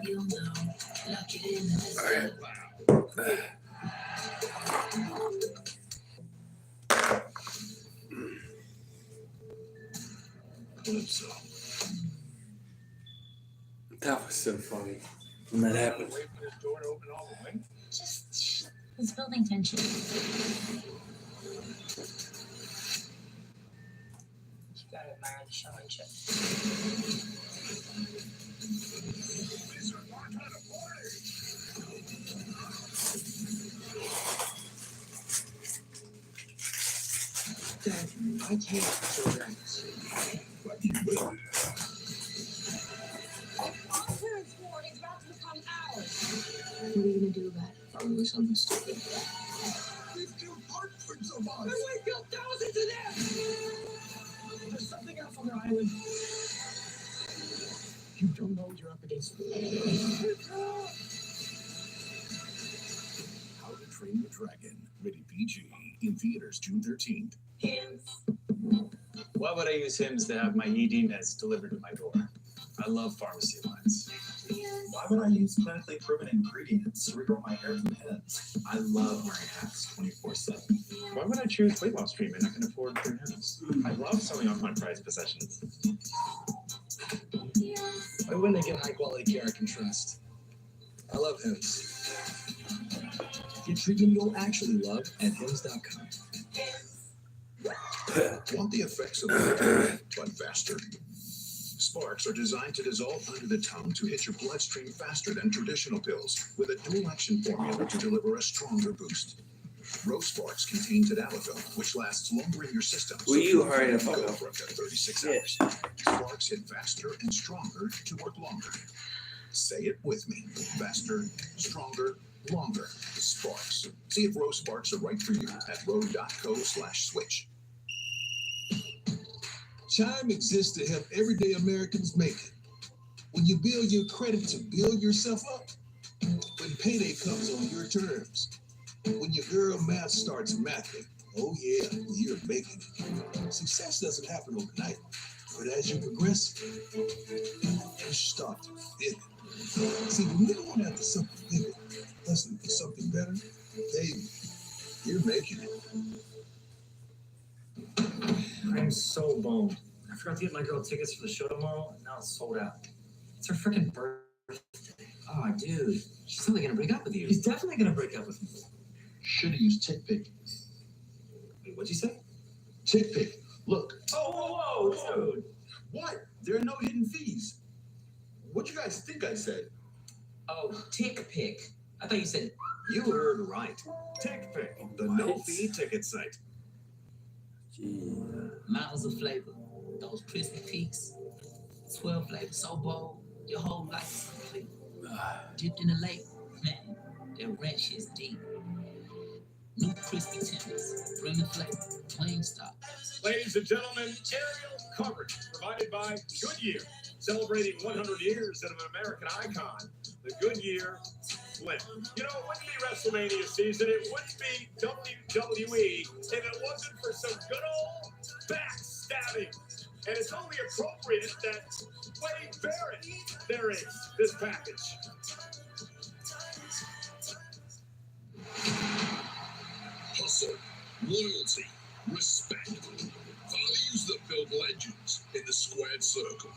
Speaker 1: Alright. That was so funny when that happened.
Speaker 19: Just it's building tension. You gotta admire the showmanship.
Speaker 7: Dad, I can't control that.
Speaker 12: But you will.
Speaker 4: Our parents' war is about to become ours.
Speaker 19: What are you gonna do about it?
Speaker 7: Probably something stupid.
Speaker 12: We've killed hundreds of us.
Speaker 4: And we killed thousands of them.
Speaker 7: There's something else on their island. You don't know what you're up against.
Speaker 12: How to Train Your Dragon. Rated PG. In theaters June 13th.
Speaker 3: Why would I use Hims to have my ED meds delivered to my door? I love pharmacy lines.
Speaker 15: Why would I use clinically proven ingredients to regrow my hair from Hims? I love wearing hats 24/7.
Speaker 3: Why would I choose weight loss treatment I can afford through Hims? I love selling off my prized possessions.
Speaker 7: Why wouldn't I get high quality care I can trust? I love Hims. Get treatment you'll actually love at Hims.com.
Speaker 12: Want the effects of light, but faster? Sparks are designed to dissolve under the tongue to hit your bloodstream faster than traditional pills, with a dual-action formula to deliver a stronger boost. Rose Sparks contain tadalafil, which lasts longer in your system.
Speaker 1: Will you hurry the
Speaker 12: go
Speaker 1: fuck up?
Speaker 12: for up to 36 hours. Sparks hit faster and stronger to work longer. Say it with me. Faster, stronger, longer. Sparks. See if Rose Sparks are right for you at rode.co/switch.
Speaker 16: Chime exists to help everyday Americans make it. When you build your credit to build yourself up, when payday comes on your terms, when your girl math starts mathing, oh yeah, you're making it. Success doesn't happen overnight, but as you progress, you start to feel it. See, when you're going after something bigger, hustling for something better, baby, you're making it.
Speaker 7: I'm so boned. I forgot to get my girl tickets for the show tomorrow, and now it's sold out. It's her freaking birthday. Oh, dude. She's totally gonna break up with you. He's definitely gonna break up with me.
Speaker 12: Should have used TickPick.
Speaker 7: Wait, what'd you say?
Speaker 12: TickPick. Look.
Speaker 7: Oh, whoa, dude.
Speaker 12: What? There are no hidden fees. What you guys think I said?
Speaker 7: Oh, TickPick. I thought you said you heard right.
Speaker 12: TickPick, the no-fee ticket site.
Speaker 17: Mountains of flavor, those crispy peaks, 12 flavors so bold, your whole life is complete. Dipped in the lake, man, that ranch is deep. New crispy tenders, bring the flavor, plain stop.
Speaker 22: Ladies and gentlemen, aerial coverage provided by Goodyear, celebrating 100 years of an American icon, the Goodyear Blimp. You know, it wouldn't be WrestleMania season, it wouldn't be WWE if it wasn't for some good old backstabbing. And it's only appropriate that Wade Barrett narrates this package.
Speaker 12: Hustle, loyalty, respect. Values that build legends in the squared circle.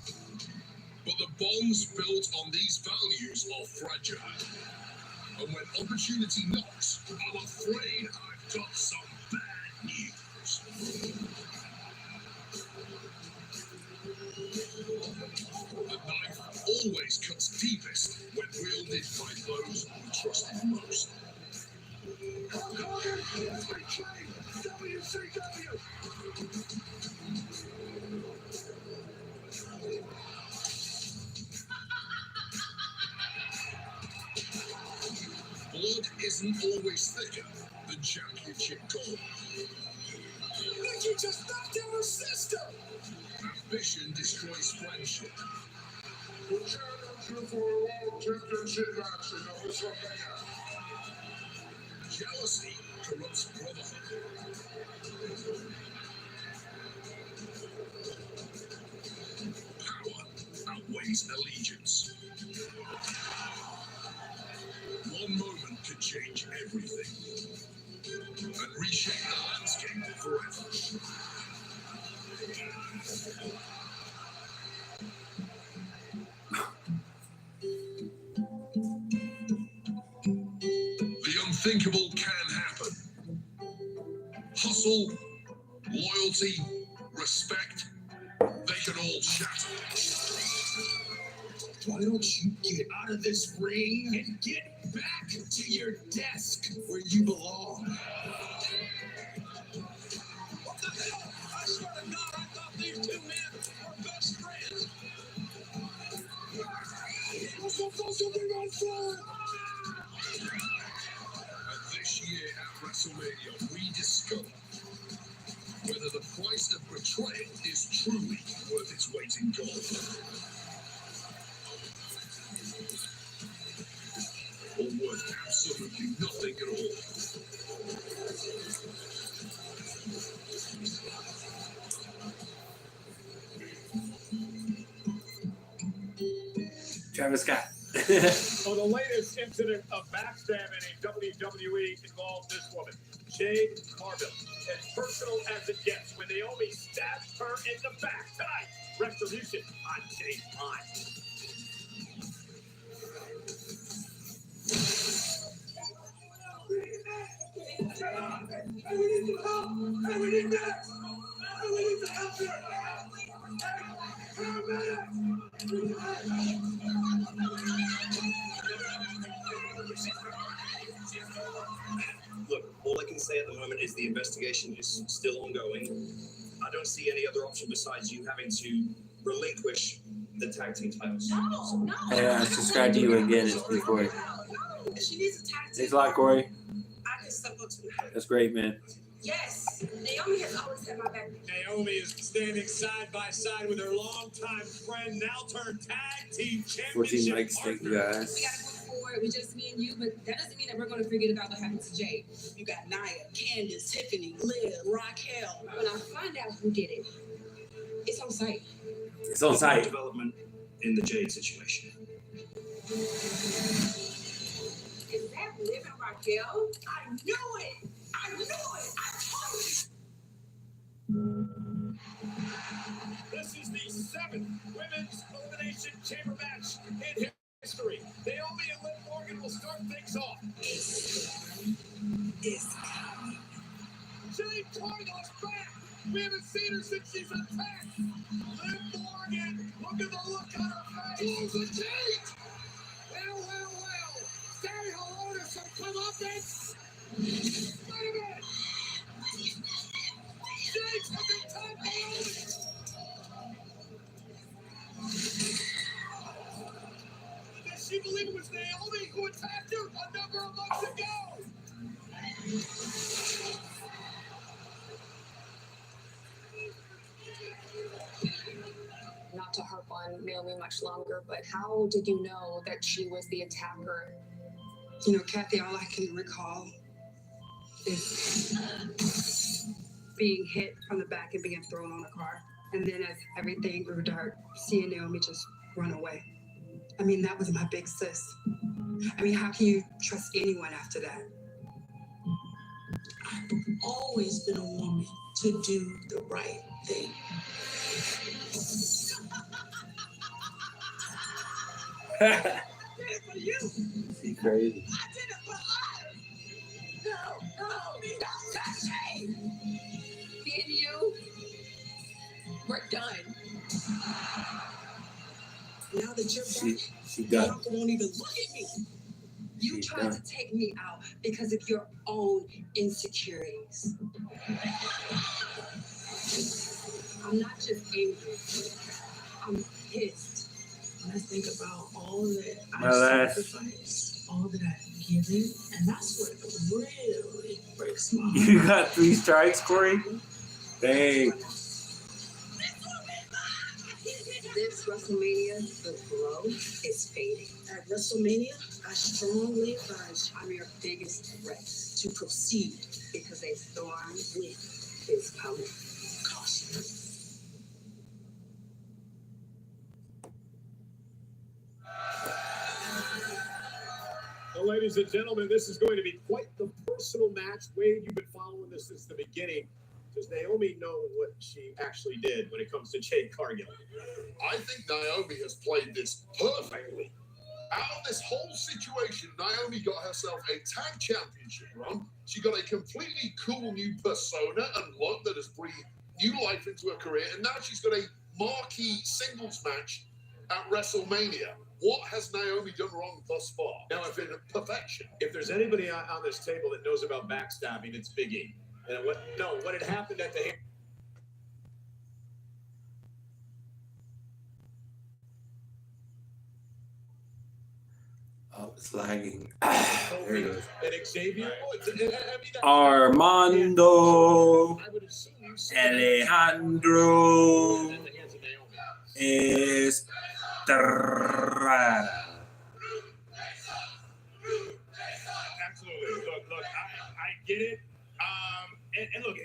Speaker 12: But the bonds built on these values are fragile. And when opportunity knocks, I'm afraid I've got some bad news. The knife always cuts deepest when wielded by those who trust it most. Hulk Hogan, free trade, WCW. Blood isn't always thicker than championship gold. Nikki just knocked out her sister. Ambition destroys friendship. We're challenging for a world championship match in WrestleMania. Jealousy corrupts brotherhood. Power outweighs allegiance. One moment could change everything and reshape the landscape forever. The unthinkable can happen. Hustle, loyalty, respect, they can all shatter. Why don't you get out of this ring and get back to your desk where you belong? What the hell
Speaker 1: Travis Scott.
Speaker 10: Well, the latest incident of backstabbing in WWE involved this woman, Jade Cargill. As personal as it gets when Naomi stabs her in the back. Tonight, retribution on Jade's mind.
Speaker 7: Hey, we need some help! Hey, we need that! Hey, we need some help here!
Speaker 5: Look, all I can say at the moment is the investigation is still ongoing. I don't see any other option besides you having to relinquish the tag team titles.
Speaker 9: No.
Speaker 1: I subscribe to you again. It's before.
Speaker 9: She needs a tag team.
Speaker 1: Thanks a lot, Corey.
Speaker 9: I can step up to her.
Speaker 1: That's great, man.
Speaker 9: Yes, Naomi has always had my back.
Speaker 10: Naomi is standing side by side with her longtime friend, now turned tag team
Speaker 1: 14
Speaker 10: championship
Speaker 1: likes, thank you
Speaker 10: partner.
Speaker 1: guys.
Speaker 6: We gotta move forward with just me and you, but that doesn't mean that we're gonna forget about what happened to Jade.
Speaker 9: You got Nia, Candace, Tiffany, Liv, Raquel.
Speaker 6: When I find out who did it, it's on site.
Speaker 1: It's on site.
Speaker 5: Development in the Jade situation.
Speaker 9: Is that Liv and Raquel? I knew it! I told you!
Speaker 10: This is the 7th Women's Elimination Chamber match in history. Naomi and Liv Morgan will start things off. Jade Cargill is back. We haven't seen her since she's attacked. Liv Morgan, look at the look on her face. Who's a Jade? Well. Say hello to some comeuppance. Wait a minute. Jade took her time Naomi. Does she believe it was Naomi who attacked her a number of months ago?
Speaker 6: Not to harp on Naomi much longer, but how did you know that she was the attacker?
Speaker 9: You know, Kathy, all I can recall is being hit from the back and being thrown on a car. And then as everything grew dark, seeing Naomi just run away. I mean, that was my big sis. I mean, how can you trust anyone after that?
Speaker 20: I've always been a woman to do the right thing.
Speaker 9: I did it for you.
Speaker 1: She crazy.
Speaker 9: I did it for her. No, don't touch me.
Speaker 6: Me and you, we're done.
Speaker 20: Now that you're
Speaker 1: She
Speaker 20: back,
Speaker 1: got
Speaker 20: Uncle won't even look at me.
Speaker 9: You tried to take me out because of your own insecurities. I'm not just angry. I'm pissed.
Speaker 20: When I think about all that
Speaker 1: My
Speaker 20: I've
Speaker 1: last.
Speaker 20: sacrificed, all that I've given, and that's what really breaks my heart.
Speaker 1: You got 3 strikes, Corey? Dang.
Speaker 9: This WrestleMania, the glow is fading. At WrestleMania, I strongly advise I'm your biggest threat to proceed because a storm wind is coming. Caution.
Speaker 10: Well, ladies and gentlemen, this is going to be quite the personal match. Wade, you've been following this since the beginning. Does Naomi know what she actually did when it comes to Jade Cargill?
Speaker 12: I think Naomi has played this perfectly. Out of this whole situation, Naomi got herself a tag championship run. She got a completely cool new persona and look that has breathed new life into her career. And now she's got a marquee singles match at WrestleMania. What has Naomi done wrong thus far? Now, if in perfection.
Speaker 10: If there's anybody on this table that knows about backstabbing, it's Big E. And what had happened at the...
Speaker 1: Oh, it's lagging. There it goes.
Speaker 10: And Xavier Woods. I mean,
Speaker 1: Armando Alejandro Estrada.
Speaker 10: Absolutely. Look, I get it. And look,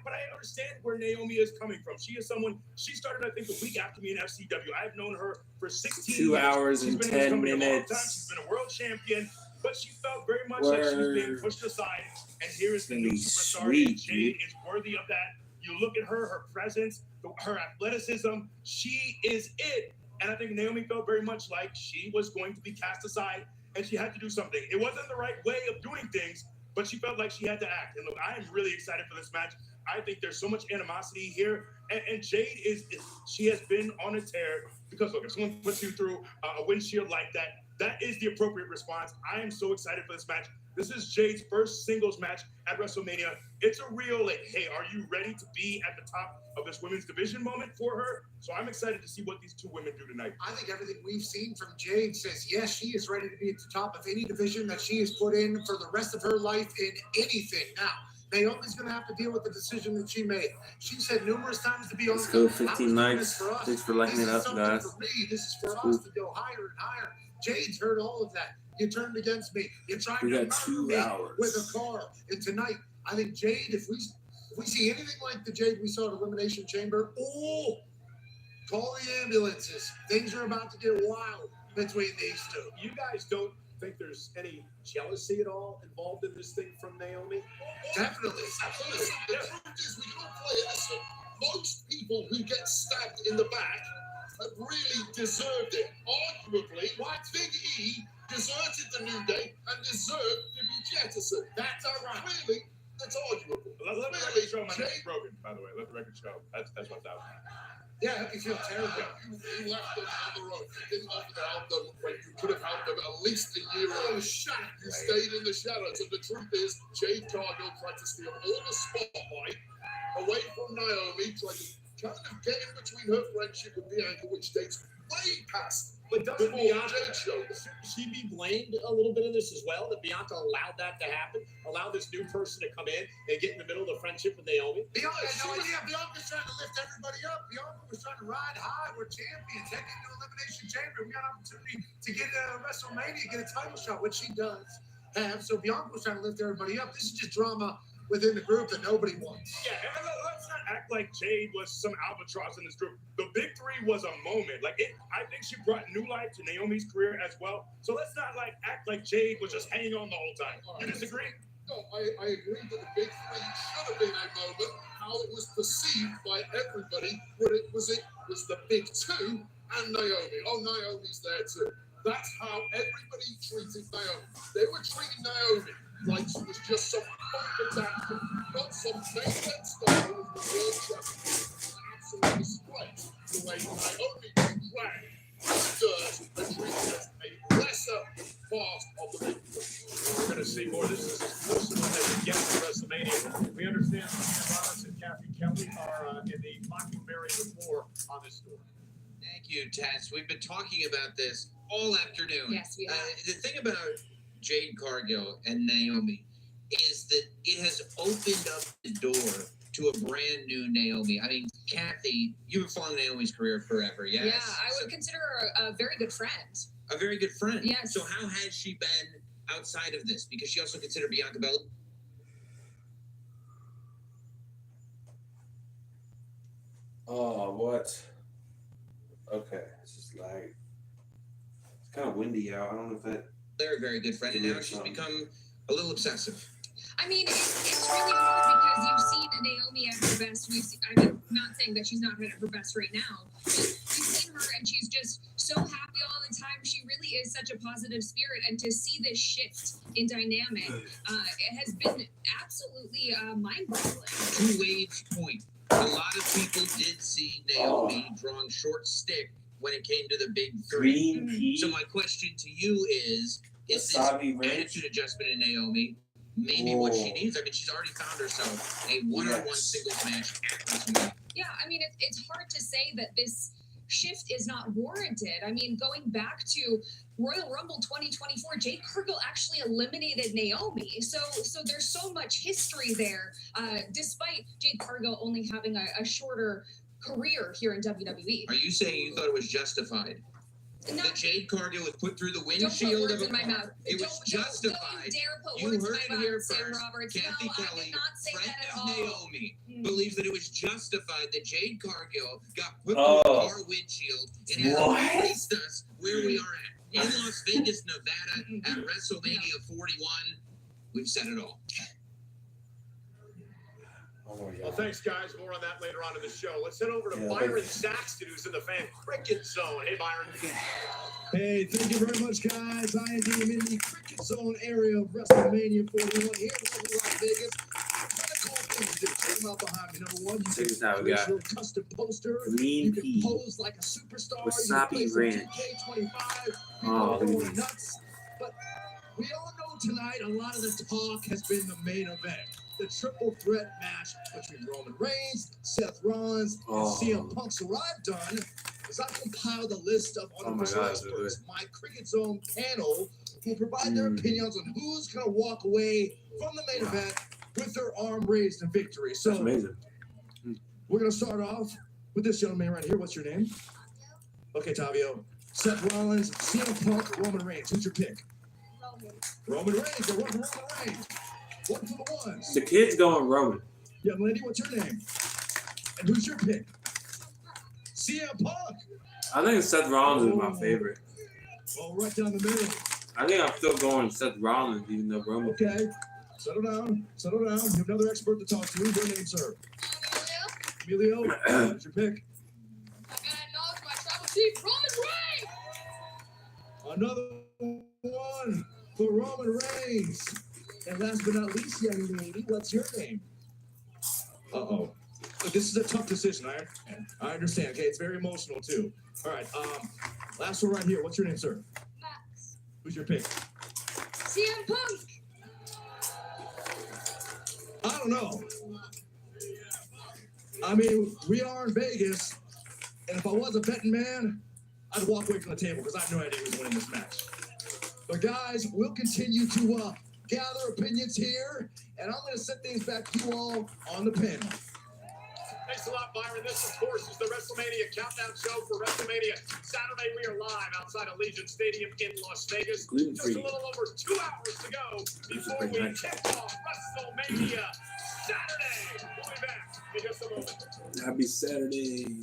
Speaker 22: but I understand where Naomi is coming from. She is someone. She started, I think, the week after me in FCW. I've known her for 16
Speaker 1: 2
Speaker 22: years.
Speaker 1: hours
Speaker 22: She's
Speaker 1: and
Speaker 22: been in this
Speaker 1: 10
Speaker 22: company a long time.
Speaker 1: minutes.
Speaker 22: She's been a world champion, but she felt very much like she was being pushed aside. And here is the new superstar. And Jade is worthy of that. You look at her presence, her athleticism. She is it. And I think Naomi felt very much like she was going to be cast aside, and she had to do something. It wasn't the right way of doing things, but she felt like she had to act. And look, I am really excited for this match. I think there's so much animosity here. And Jade she has been on a tear because, look, if someone puts you through a windshield like that, that is the appropriate response. I am so excited for this match. This is Jade's first singles match at WrestleMania. It's a real, like, hey, are you ready to be at the top of this women's division moment for her? So I'm excited to see what these two women do tonight.
Speaker 23: I think everything we've seen from Jade says, yes, she is ready to be at the top of any division that she has put in for the rest of her life in anything. Now, Naomi's going to have to deal with the decision that she made. She said numerous times to be on.
Speaker 1: Let's go 15 likes. Thanks for liking it up, guys.
Speaker 23: For me. This is for us to go higher and higher. Jade's heard all of that. You turned against me. You tried to murder me with a car. And tonight, I think Jade, if we see anything like the Jade we saw at Elimination Chamber, call the ambulances. Things are about to get wild between these two.
Speaker 10: You guys don't think there's any jealousy at all involved in this thing from Naomi?
Speaker 23: Definitely.
Speaker 12: Listen, the truth is, we don't play it. Listen, most people who get stabbed in the back have really deserved it. Arguably, Big E deserted the New Day and deserved to be jettisoned.
Speaker 23: That's all right.
Speaker 12: Clearly, that's arguable.
Speaker 22: Let the record show my name's broken, by the way. Let the record show. That's what's out.
Speaker 23: Yeah, I feel terrible.
Speaker 12: You left them on the road. You didn't offer to help them when you could have helped them at least a year ago.
Speaker 23: Shut up.
Speaker 12: You stayed in the shadows, and the truth is, Jade Cargill tried to steal all the spotlight away from Naomi, tried to kind of get in between her friendship with Bianca, which dates way past.
Speaker 10: But doesn't Bianca,
Speaker 12: Jade showed.
Speaker 10: should she be blamed a little bit in this as well? That Bianca allowed that to happen? Allow this new person to come in and get in the middle of the friendship with Naomi?
Speaker 23: Bianca's trying to lift everybody up. Bianca was trying to ride high. We're champions. Heading into Elimination Chamber. We got an opportunity to get WrestleMania, get a title shot, which she does have. So Bianca was trying to lift everybody up. This is just drama within the group that nobody wants.
Speaker 22: Yeah, and let's not act like Jade was some albatross in this group. The Big Three was a moment. I think she brought new life to Naomi's career as well. So let's not act like Jade was just hanging on the whole time. You disagree?
Speaker 12: No, I agree that the Big Three should have been a moment. How it was perceived by everybody, it was the Big Two and Naomi. Oh, Naomi's there too. That's how everybody treated Naomi. They were treating Naomi like she was just some funk adapter, not some main-event star who was the world champion. Absolute disgrace. The way Naomi was dragged through the dirt and treated as a lesser part of the Big Three.
Speaker 10: We're going to see more. This is as close as they can get to WrestleMania. We understand Sam Roberts and Kathy Kelly are in the Mockingbird before on this story.
Speaker 2: Thank you, Tess. We've been talking about this all afternoon.
Speaker 6: Yes, we have.
Speaker 2: The thing about Jade Cargill and Naomi is that it has opened up the door to a brand new Naomi. I mean, Kathy, you've been following Naomi's career forever, yes?
Speaker 6: Yeah, I would consider her a very good friend.
Speaker 2: A very good friend.
Speaker 6: Yes.
Speaker 2: So how has she been outside of this? Because she also considered Bianca Belair.
Speaker 1: Oh, what? Okay, it's just like it's kind of windy out. I don't know if that.
Speaker 2: They're a very good friend, and now she's become a little obsessive.
Speaker 6: I mean, it's really hard because you've seen Naomi at her best. Not saying that she's not at her best right now, but you've seen her and she's just so happy all the time. She really is such a positive spirit, and to see this shift in dynamic, it has been absolutely mind-boggling.
Speaker 2: To Wade's point, a lot of people did see Naomi drawing short stick when it came to the Big Three.
Speaker 1: Green tea.
Speaker 2: So my question to you is this attitude adjustment in Naomi maybe what she needs? I mean, she's already found herself a one-on-one singles match at WrestleMania.
Speaker 6: Yeah, I mean, it's hard to say that this shift is not warranted. I mean, going back to Royal Rumble 2024, Jade Cargill actually eliminated Naomi. So there's so much history there, despite Jade Cargill only having a shorter career here in WWE.
Speaker 2: Are you saying you thought it was justified? that Jade Cargill was put through the
Speaker 6: Don't put
Speaker 2: windshield
Speaker 6: words
Speaker 2: of a
Speaker 6: in my
Speaker 2: car.
Speaker 6: mouth.
Speaker 2: It was
Speaker 6: Don't
Speaker 2: justified.
Speaker 6: you dare put
Speaker 2: You
Speaker 6: words
Speaker 2: heard
Speaker 6: in
Speaker 2: it
Speaker 6: my
Speaker 2: here
Speaker 6: mouth, Sam
Speaker 2: first.
Speaker 6: Roberts.
Speaker 2: Kathy
Speaker 6: No, I
Speaker 2: Kelly,
Speaker 6: did not say
Speaker 2: friend
Speaker 6: that at
Speaker 2: of
Speaker 6: all.
Speaker 2: Naomi, believes that it was justified that Jade Cargill got put
Speaker 1: Oh.
Speaker 2: through a car windshield and has
Speaker 1: What?
Speaker 2: placed us where we are at. In Las Vegas, Nevada, at WrestleMania 41. We've said it all.
Speaker 10: Well, thanks, guys. More on that later on in the show. Let's head over to
Speaker 1: Yeah,
Speaker 10: Byron
Speaker 1: thanks.
Speaker 10: Saxton, who's in the fan cricket zone. Hey, Byron.
Speaker 13: Hey, thank you very much, guys. I am in the cricket zone area of WrestleMania 41 here in Las Vegas. What a cool thing to do. Check them out behind me. Number one, you
Speaker 1: Check this out, we
Speaker 13: create
Speaker 1: got
Speaker 13: your custom poster.
Speaker 1: green
Speaker 13: You can
Speaker 1: pea,
Speaker 13: pose like a superstar.
Speaker 1: wasabi
Speaker 13: you can play
Speaker 1: ranch.
Speaker 13: some 2K25.
Speaker 1: Oh,
Speaker 13: People are
Speaker 1: look at
Speaker 13: going
Speaker 1: this.
Speaker 13: nuts. But we all know tonight a lot of the talk has been the main event. The triple threat match between Roman Reigns, Seth Rollins, and
Speaker 1: Oh.
Speaker 13: CM Punk. So what I've done is I've compiled a list of
Speaker 1: Oh my
Speaker 13: unofficial
Speaker 1: God,
Speaker 13: experts. My Cricket Zone panel will provide their opinions on who's going to walk away from the main event with their arm raised in victory. So
Speaker 1: That's amazing.
Speaker 13: we're going to start off with this gentleman right here. What's your name? Okay, Tavio. Seth Rollins, CM Punk, Roman Reigns. Who's your pick? Roman Reigns. You're one for Roman Reigns. One for the ones.
Speaker 1: The kid's going Roman.
Speaker 13: Young lady, what's your name? And who's your pick? CM Punk.
Speaker 1: I think Seth Rollins is my favorite.
Speaker 13: Oh, right down the middle.
Speaker 1: I think I'm still going Seth Rollins, even though Roman.
Speaker 13: Okay. Settle down. Settle down. You have another expert to talk to. Who's your name, sir? Emilio. Who's your pick?
Speaker 6: I gotta acknowledge my tribal chief, Roman Reigns.
Speaker 13: Another one for Roman Reigns. And last but not least, young lady, what's your name? Uh-oh. Look, this is a tough decision. I understand. Okay, it's very emotional too. All right. Last one right here. What's your name, sir?
Speaker 6: Max.
Speaker 13: Who's your pick?
Speaker 6: CM Punk.
Speaker 13: I don't know. I mean, we are in Vegas, and if I was a betting man, I'd walk away from the table because I have no idea who's winning this match. But guys, we'll continue to gather opinions here, and I'm going to set things back to you all on the panel.
Speaker 10: Thanks a lot, Byron. This, of course, is the WrestleMania countdown show for WrestleMania. Saturday, we are live outside Allegiant Stadium in Las Vegas. Just a little over 2 hours to go before we kick off WrestleMania Saturday. We'll be back in just a moment.
Speaker 1: Happy Saturday.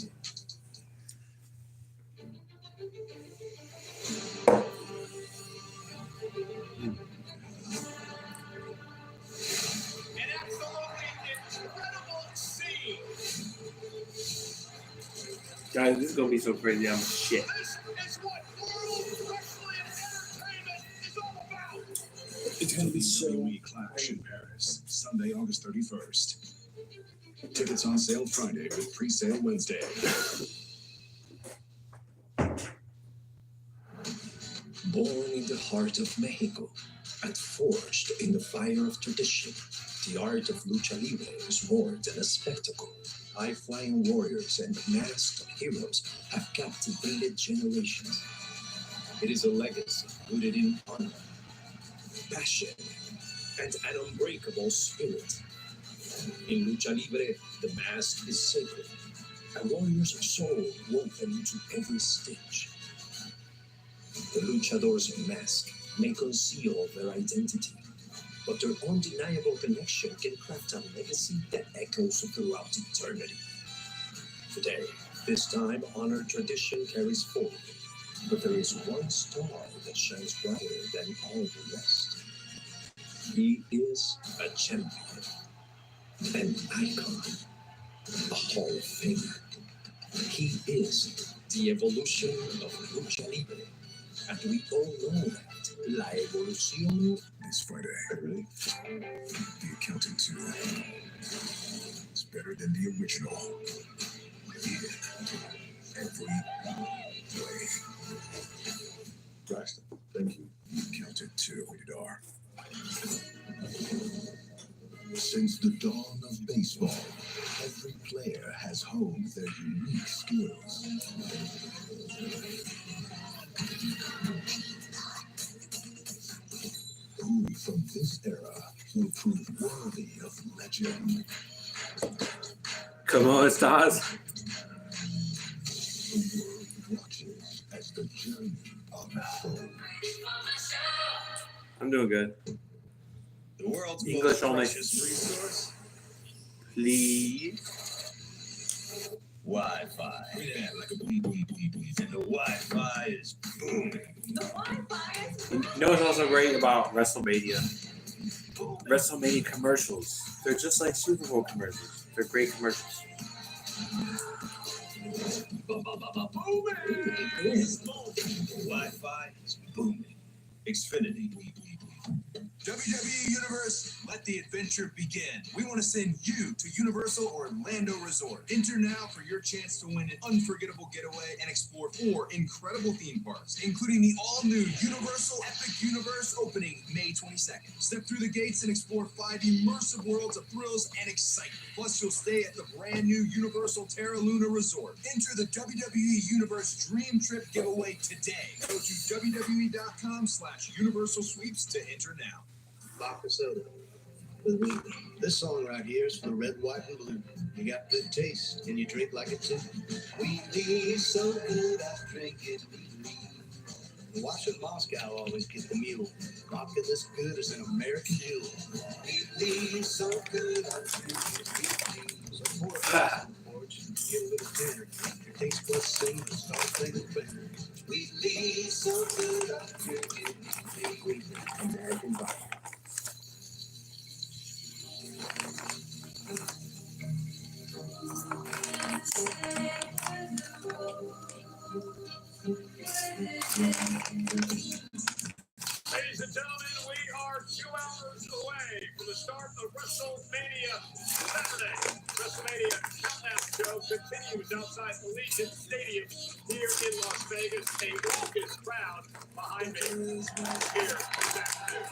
Speaker 10: An absolutely incredible scene.
Speaker 1: Guys, this is going to be so crazy. I'm shit.
Speaker 10: This is what World Wrestling Entertainment is all about.
Speaker 16: It's going to be so Clash in Paris, Sunday, August 31st. Tickets on sale Friday with pre-sale Wednesday.
Speaker 18: Born in the heart of Mexico and forged in the fire of tradition, the art of lucha libre is more than a spectacle. High-flying warriors and masked heroes have captivated generations. It is a legacy rooted in honor, passion, and an unbreakable spirit. In lucha libre, the mask is sacred, a warrior's soul woven into every stitch. The luchador's mask may conceal their identity, but their undeniable connection can craft a legacy that echoes throughout eternity. Today, this time honored tradition carries forward, but there is one star that shines brighter than all the rest. He is a champion, an icon, a Hall of Famer. He is the evolution of lucha libre, and we all know that la evolución.
Speaker 16: This Friday, really? The Accountant 2 is better than the original. In every way. Braxton, thank you. The Accountant 2, rated R. Since the dawn of baseball, every player has honed their unique skills. Who from this era will prove worthy of legend?
Speaker 1: Come on, stars.
Speaker 16: The world watches as the journey
Speaker 1: doing good.
Speaker 5: The world's
Speaker 1: English
Speaker 5: most
Speaker 1: only.
Speaker 5: precious resource,
Speaker 1: Please.
Speaker 5: Wi-Fi. Yeah, like a boom, boom, boom, boom. And the Wi-Fi is booming.
Speaker 4: The Wi-Fi is
Speaker 1: You know what's also great about WrestleMania? WrestleMania commercials. They're just like Super Bowl commercials. They're great commercials.
Speaker 5: Wi-Fi is booming. Xfinity.
Speaker 8: WWE Universe, let the adventure begin. We want to send you to Universal Orlando Resort. Enter now for your chance to win an unforgettable getaway and explore 4 incredible theme parks, including the all-new Universal Epic Universe opening May 22nd. Step through the gates and explore 5 immersive worlds of thrills and excitement. Plus, you'll stay at the brand new Universal Terra Luna Resort. Enter the WWE Universe Dream Trip giveaway today. Go to WWE.com/Universal Sweeps to enter now.
Speaker 15: Vodka soda with Wheatley. This song right here is for the red, white, and blue. You got good taste, and you drink like it too. Wheatley is so good, I drink it. The wash in Moscow always get the mule. Vodka this good is an American jewel. Wheatley is so good, I drink it. So pour it on the porch and get a little dinner. Your taste buds soon to start thinking better. Wheatley is so good, I drink it. Wheatley, American vodka.
Speaker 22: Ladies and gentlemen, we are 2 hours away from the start of WrestleMania Saturday. WrestleMania Countdown Show continues outside Allegiant Stadium here in Las Vegas. A raucous crowd behind me here this afternoon.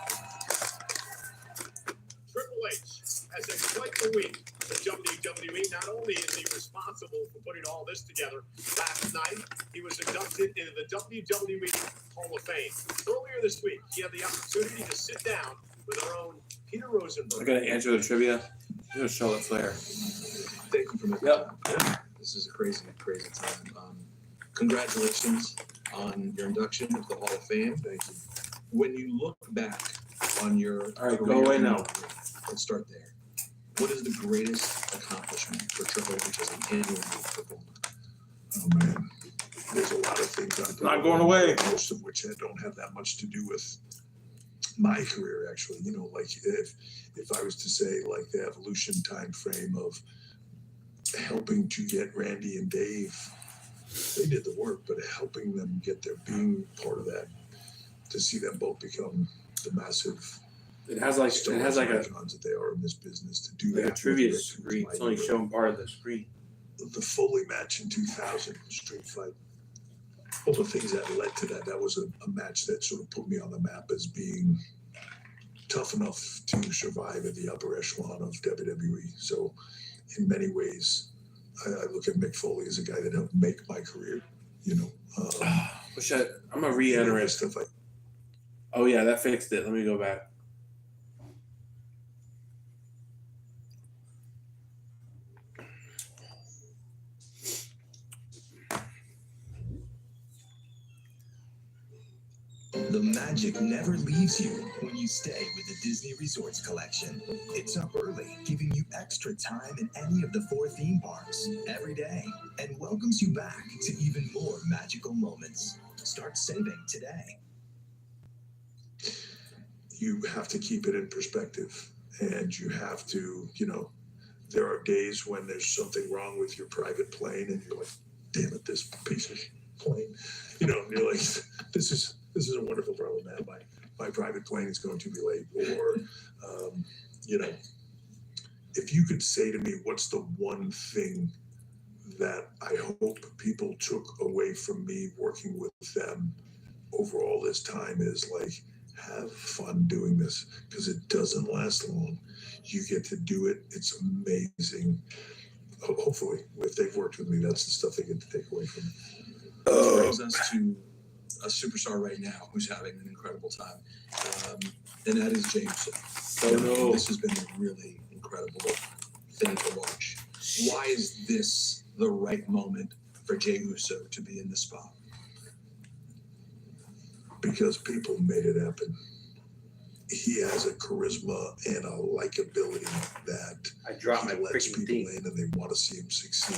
Speaker 22: Triple H has had quite the week in WWE. Not only is he responsible for putting all this together, last night he was inducted into the WWE Hall of Fame. Earlier this week, he had the opportunity to sit down with our own Peter Rosenberg.
Speaker 1: I'm going to answer the trivia. I'm going to show it Flair.
Speaker 13: Thank you for making
Speaker 1: Yep.
Speaker 13: time. This is a crazy, crazy time. Congratulations on your induction into the Hall of Fame. Thank you. When you look back on your
Speaker 1: All right,
Speaker 13: career,
Speaker 1: go away now.
Speaker 13: Let's start there. What is the greatest accomplishment for Triple H as an annual performer?
Speaker 16: Oh man, there's a lot of things I've done.
Speaker 1: Not going away.
Speaker 16: Most of which don't have that much to do with my career, actually. You know, like if I was to say like the evolution time frame of helping to get Randy and Dave, they did the work, but helping them get there, being part of that, to see them both become the massive.
Speaker 1: It has like a
Speaker 16: icons that they are in this business, to do
Speaker 1: like
Speaker 16: that.
Speaker 1: a trivia screen. It's only showing part of the screen.
Speaker 16: The Foley match in 2000, Street Fight. All the things that led to that. That was a match that sort of put me on the map as being tough enough to survive at the upper echelon of WWE. So, in many ways, I look at Mick Foley as a guy that helped make my career. You know.
Speaker 1: I'm gonna re-enter it.
Speaker 16: Stuff like.
Speaker 1: Oh yeah, that fixed it. Let me go back.
Speaker 8: The magic never leaves you when you stay with the Disney Resorts Collection. It's up early, giving you extra time in any of the 4 theme parks every day, and welcomes you back to even more magical moments. Start saving today.
Speaker 16: You have to keep it in perspective, and you have to, you know, there are days when there's something wrong with your private plane, and you're like, damn it, this piece of plane, you know, and you're like, this is a wonderful problem, man. My private plane is going to be late. Or, you know, if you could say to me, what's the one thing that I hope people took away from me working with them over all this time is like, have fun doing this, because it doesn't last long. You get to do it. It's amazing. Hopefully, if they've worked with me, that's the stuff they get to take away from me.
Speaker 13: This brings us to a superstar right now who's having an incredible time, and that is James. This has been a really incredible thing to watch. Why is this the right moment for Jey Uso to be in this spot?
Speaker 16: Because people made it happen. he has a charisma and a likability that
Speaker 1: I dropped my
Speaker 16: he lets
Speaker 1: freaking
Speaker 16: people
Speaker 1: thing.
Speaker 16: in and they want to see him succeed.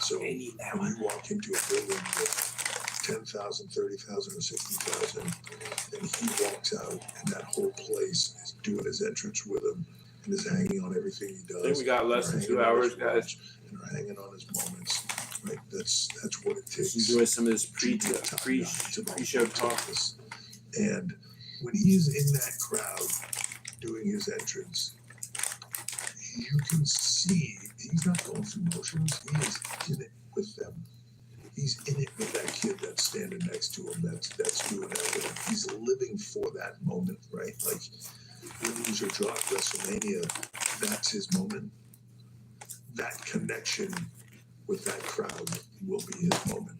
Speaker 16: So when you walk into a building with 10,000, 30,000, or 60,000, and he walks out and that whole place is doing his entrance with him and is hanging on everything he does.
Speaker 1: I think we got less than 2 hours, guys.
Speaker 16: And are hanging on his moments. Right? That's what it takes.
Speaker 1: Let's enjoy some of this pre-show talk.
Speaker 16: And when he's in that crowd doing his entrance, you can see he's not going through motions. He is in it with them. He's in it with that kid that's standing next to him, that's doing that with him. He's living for that moment, right? Like, win, lose, or draw at WrestleMania, that's his moment. That connection with that crowd will be his moment.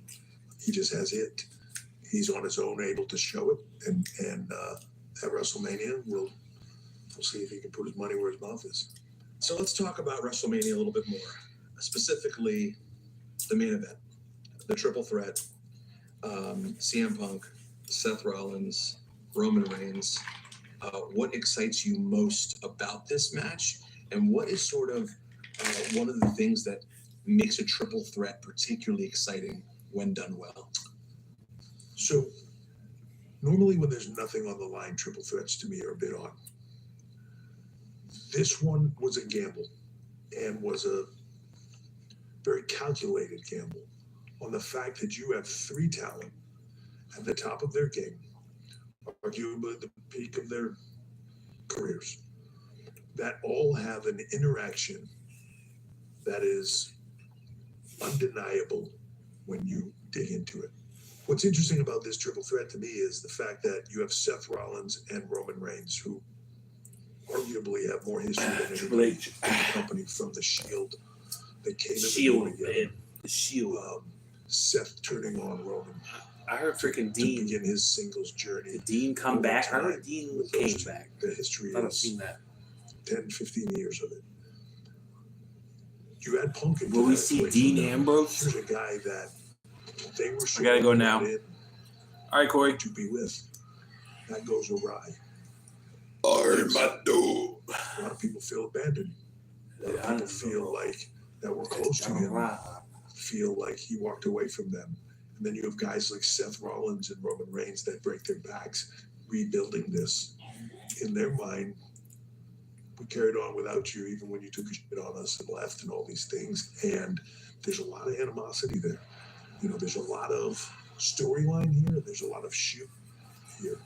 Speaker 16: He just has it. He's on his own, able to show it, and at WrestleMania, we'll see if he can put his money where his mouth is.
Speaker 13: So let's talk about WrestleMania a little bit more, specifically the main event, the triple threat, CM Punk, Seth Rollins, Roman Reigns. What excites you most about this match, and what is sort of one of the things that makes a triple threat particularly exciting when done well?
Speaker 16: So normally when there's nothing on the line, triple threats to me are a bit odd. This one was a gamble and was a very calculated gamble on the fact that you have three talent at the top of their game, arguably the peak of their careers, that all have an interaction that is undeniable when you dig into it. What's interesting about this triple threat to me is the fact that you have Seth Rollins and Roman Reigns, who arguably have more history than anybody in the company, from the Shield that came in
Speaker 1: Shield,
Speaker 16: the
Speaker 1: man. The Shield.
Speaker 16: Seth turning on Roman.
Speaker 1: I heard freaking Dean
Speaker 16: begin his singles journey.
Speaker 1: Did Dean come back? I heard Dean came back.
Speaker 16: The history
Speaker 1: I haven't
Speaker 16: is
Speaker 1: seen that.
Speaker 16: 10, 15 years of it. You add Punk into
Speaker 1: Will we
Speaker 16: that
Speaker 1: see
Speaker 16: equation.
Speaker 1: Dean Ambrose?
Speaker 16: Here's a guy that they were
Speaker 1: I gotta go now. All right, Corey.
Speaker 16: To be with. That goes awry.
Speaker 1: Armando.
Speaker 16: A lot of people feel abandoned. A lot of people feel like that were close to him feel like he walked away from them. And then you have guys like Seth Rollins and Roman Reigns that break their backs rebuilding this. In their mind, we carried on without you, even when you took a shit on us and left and all these things. And there's a lot of animosity there. You know, there's a lot of storyline here. There's a lot of shoot here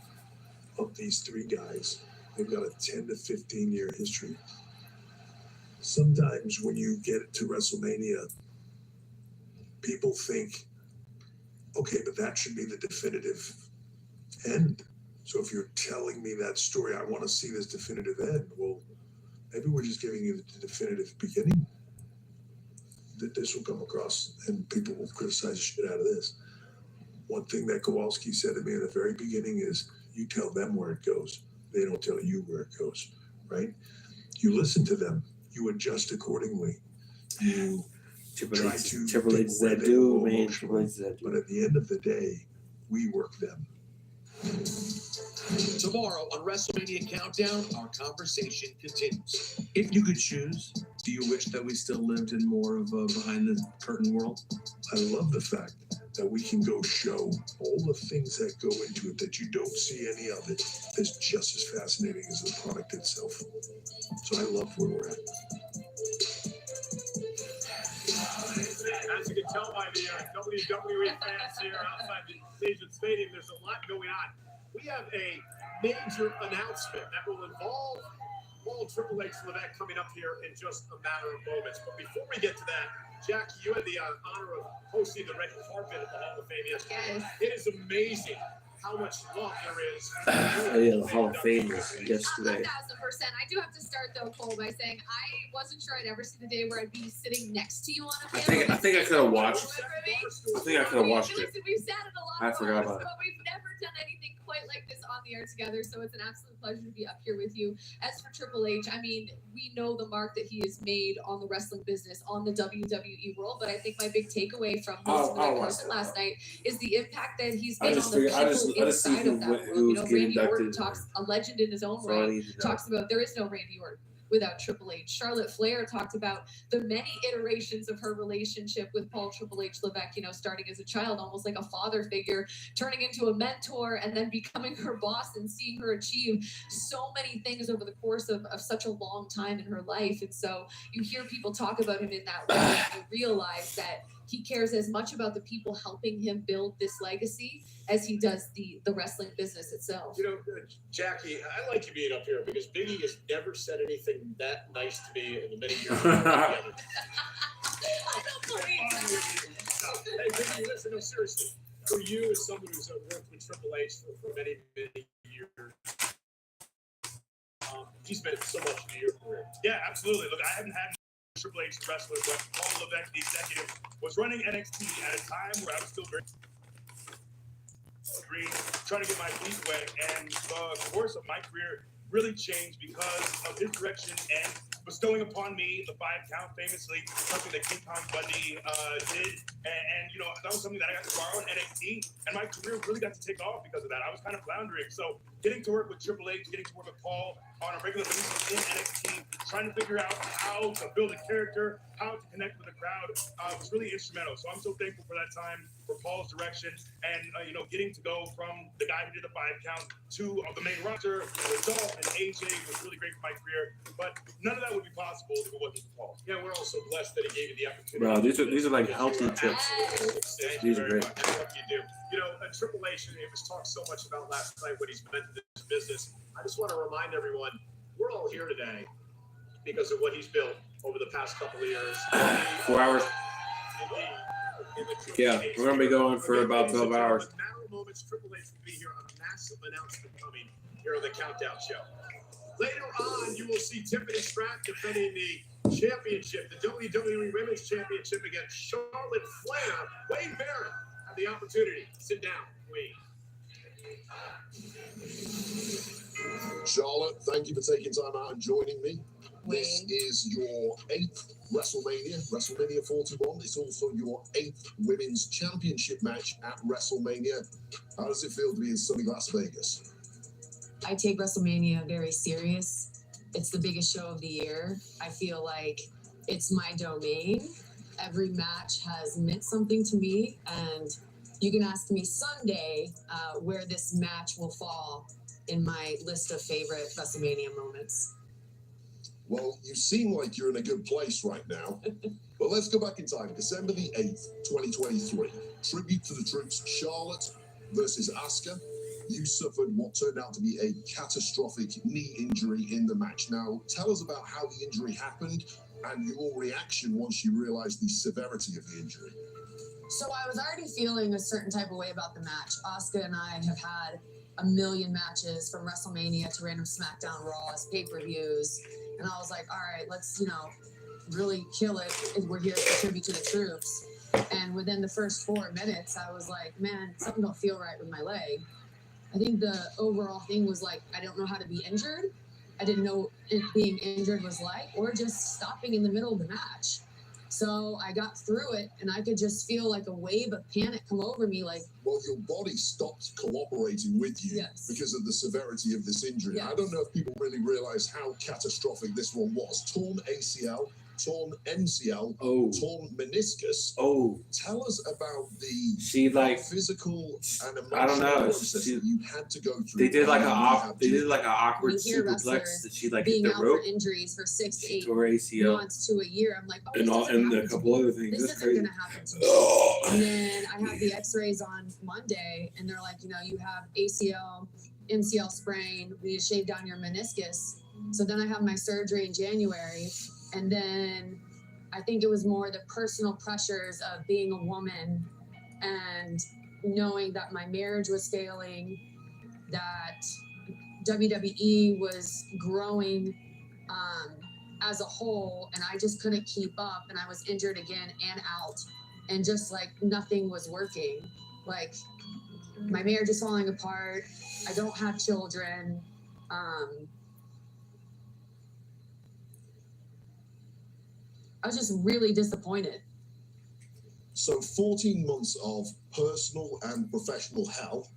Speaker 16: of these three guys. They've got a 10 to 15 year history. Sometimes when you get to WrestleMania, people think, okay, but that should be the definitive end. So if you're telling me that story, I want to see this definitive end. Well, maybe we're just giving you the definitive beginning. That this will come across and people will criticize the shit out of this. One thing that Kowalski said to me in the very beginning is, you tell them where it goes. They don't tell you where it goes, right? You listen to them. You adjust accordingly. You try to
Speaker 1: Triple H
Speaker 16: where
Speaker 1: that
Speaker 16: they
Speaker 1: dude,
Speaker 16: go
Speaker 1: man.
Speaker 16: emotionally.
Speaker 1: Triple H that dude.
Speaker 16: But at the end of the day, we work them.
Speaker 11: Tomorrow on WrestleMania Countdown, our conversation continues.
Speaker 13: If you could choose, do you wish that we still lived in more of a behind the curtain world?
Speaker 16: I love the fact that we can go show all the things that go into it that you don't see any of it. That's just as fascinating as the product itself. So I love where we're at.
Speaker 10: As you can tell by the WWE fans here outside the Allegiant Stadium, there's a lot going on. We have a major announcement that will involve Paul Triple H Levesque coming up here in just a matter of moments. But before we get to that, Jackie, you had the honor of hosting the red carpet at the Hall of Fame yesterday.
Speaker 6: Yes.
Speaker 10: It is amazing how much love there is.
Speaker 1: Yeah, the Hall of Fame was
Speaker 6: 1,000%.
Speaker 1: yesterday.
Speaker 6: I do have to start though, Cole, by saying I wasn't sure I'd ever see the day where I'd be sitting next to you on a
Speaker 1: I
Speaker 6: panel.
Speaker 1: think I could have watched. I think I could have watched it.
Speaker 6: Listen, we've sat at a lot
Speaker 1: I
Speaker 6: of
Speaker 1: forgot
Speaker 6: bars,
Speaker 1: about it.
Speaker 6: but we've never done anything quite like this on the the air together, so it's an absolute pleasure to be up here with you. As for Triple H, I mean, we know the mark that he has made on the wrestling business, on the WWE world, but I think my big takeaway from hosting the Red Carpet last night is the impact that he's made on the people inside of that world. You know, Randy Orton talks, a legend in his own right, talks about there is no Randy Orton without Triple H. Charlotte Flair talked about the many iterations of her relationship with Paul Triple H Levesque, you know, starting as a child, almost like a father figure, turning into a mentor, and then becoming her boss and seeing her achieve so many things over the course of such a long time in her life. And so you hear people talk about him in that way, and you realize that he cares as much about the people helping him build this legacy as he does the wrestling business itself.
Speaker 10: You know, Jackie, I like you being up here because Biggie has never said anything that nice to me in the many years we've been together.
Speaker 6: I don't believe that.
Speaker 10: Hey, Biggie, listen, no, seriously. For you, as someone who's worked with Triple H for many, many years, he's meant so much to your career.
Speaker 22: Yeah, absolutely. Look, I haven't had Triple H the wrestler, but Paul Levesque, the executive, was running NXT at a time where I was still very green, trying to get my feet wet, and the course of my career really changed because of his direction and bestowing upon me the 5 count, famously something that King Kong Bundy did, and you know, that was something that I got to borrow in NXT, and my career really got to take off because of that. I was kind of floundering, so getting to work with Triple H, getting to work with Paul on a regular basis in NXT, trying to figure out how to build a character, how to connect with the crowd, was really instrumental. So I'm so thankful for that time, for Paul's direction, and you know, getting to go from the guy who did the 5 count to the main roster with Dolph and AJ was really great for my career. But none of that would be possible if it wasn't for Paul.
Speaker 10: Yeah, we're also blessed that he gave you the opportunity.
Speaker 1: Bro, these are like healthy chips. These are great.
Speaker 10: What you do. You know, Triple H, it was talked so much about last night what he's meant to this business. I just want to remind everyone, we're all here today because of what he's built over the past couple of years.
Speaker 1: 4 hours. Yeah, we're gonna be going for about 12 hours.
Speaker 10: In a matter of moments, Triple H will be here. A massive announcement coming here on the Countdown Show. Later on, you will see Tiffany Stratton defending the championship, the WWE Women's Championship against Charlotte Flair. Wayne Barrett had the opportunity. Sit down, Wayne.
Speaker 12: Charlotte, thank you for taking time out and joining me. This is your 8th WrestleMania 41. It's also your 8th Women's Championship match at WrestleMania. How does it feel to be in sunny Las Vegas?
Speaker 14: I take WrestleMania very serious. It's the biggest show of the year. I feel like it's my domain. Every match has meant something to me, and you can ask me Sunday where this match will fall in my list of favorite WrestleMania moments.
Speaker 12: Well, you seem like you're in a good place right now. But let's go back in time. December the 8th, 2023. Tribute to the troops, Charlotte versus Asuka. You suffered what turned out to be a catastrophic knee injury in the match. Now, tell us about how the injury happened and your reaction once you realized the severity of the injury.
Speaker 14: So I was already feeling a certain type of way about the match. Asuka and I have had a million matches from WrestleMania to random SmackDown Raws, pay-per-views. And I was like, all right, let's, really kill it. We're here to contribute to the troops. And within the first 4 minutes, I was like, man, something don't feel right with my leg. I think the overall thing was like, I don't know how to be injured. I didn't know being injured was like, or just stopping in the middle of the match. So I got through it, and I could just feel like a wave of panic come over me. Like,
Speaker 12: well, your body stopped cooperating with you because of the severity of this injury.
Speaker 14: Yes.
Speaker 12: I don't know if people really realize how catastrophic this one was. Torn ACL, torn MCL, torn meniscus. Tell us about the physical and emotional process that you had to go through.
Speaker 1: They did like an awkward superplex that she like hit
Speaker 14: being
Speaker 1: the
Speaker 14: out
Speaker 1: rope.
Speaker 14: for injuries for 6 to 8
Speaker 1: tore ACL.
Speaker 14: months to a year. I'm like,
Speaker 1: and a couple other things.
Speaker 14: This
Speaker 1: That's
Speaker 14: isn't
Speaker 1: crazy.
Speaker 14: going to happen to me. And then I have the x-rays on Monday, and they're like, you have ACL, MCL sprain, we need to shave down your meniscus. So then I have my surgery in January, and then I think it was more the personal pressures of being a woman and knowing that my marriage was failing, that WWE was growing as a whole, and I just couldn't keep up, and I was injured again and out, and just like nothing was working. Like My marriage is falling apart. I don't have children. I was just really disappointed.
Speaker 3: So 14 months of personal and professional hell,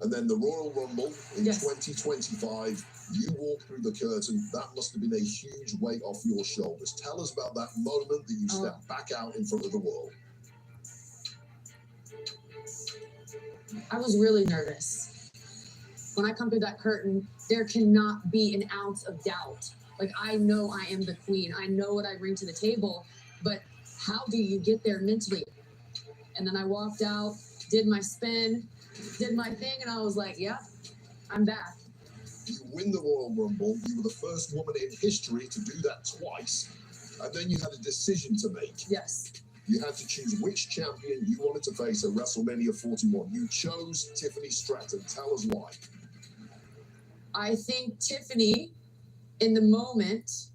Speaker 3: and then the Royal Rumble in 2025, you walk through the curtain. That must have been a huge weight off your shoulders. Tell us about that moment that you stepped back out in front of the world.
Speaker 14: I was really nervous. When I come through that curtain, there cannot be an ounce of doubt. Like, I know I am the queen. I know what I bring to the table, but how do you get there mentally? And then I walked out, did my spin, did my thing, and I was like, yeah, I'm back.
Speaker 3: You win the Royal Rumble. You were the first woman in history to do that twice. And then you had a decision to make.
Speaker 14: Yes.
Speaker 3: You had to choose which champion you wanted to face at WrestleMania 41. You chose Tiffany Stratton. Tell us why.
Speaker 14: I think Tiffany, in the moment,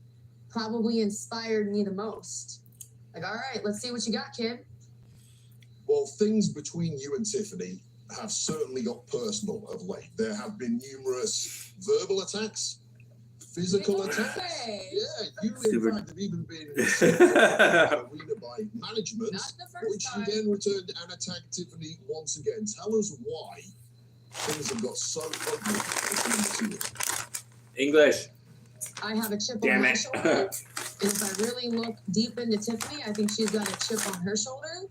Speaker 14: probably inspired me the most. Like, all right, let's see what you got, kid.
Speaker 3: Well, things between you and Tiffany have certainly got personal of late. There have been numerous verbal attacks, physical attacks. Yeah, you in fact have even been arena by management, which you then returned and attacked Tiffany once again. Tell us why things have got so ugly between the two of you.
Speaker 1: English.
Speaker 14: I have a chip
Speaker 1: Damn
Speaker 14: on my
Speaker 1: it.
Speaker 14: shoulder. And if I really look deep into Tiffany, I think she's got a chip on her shoulder.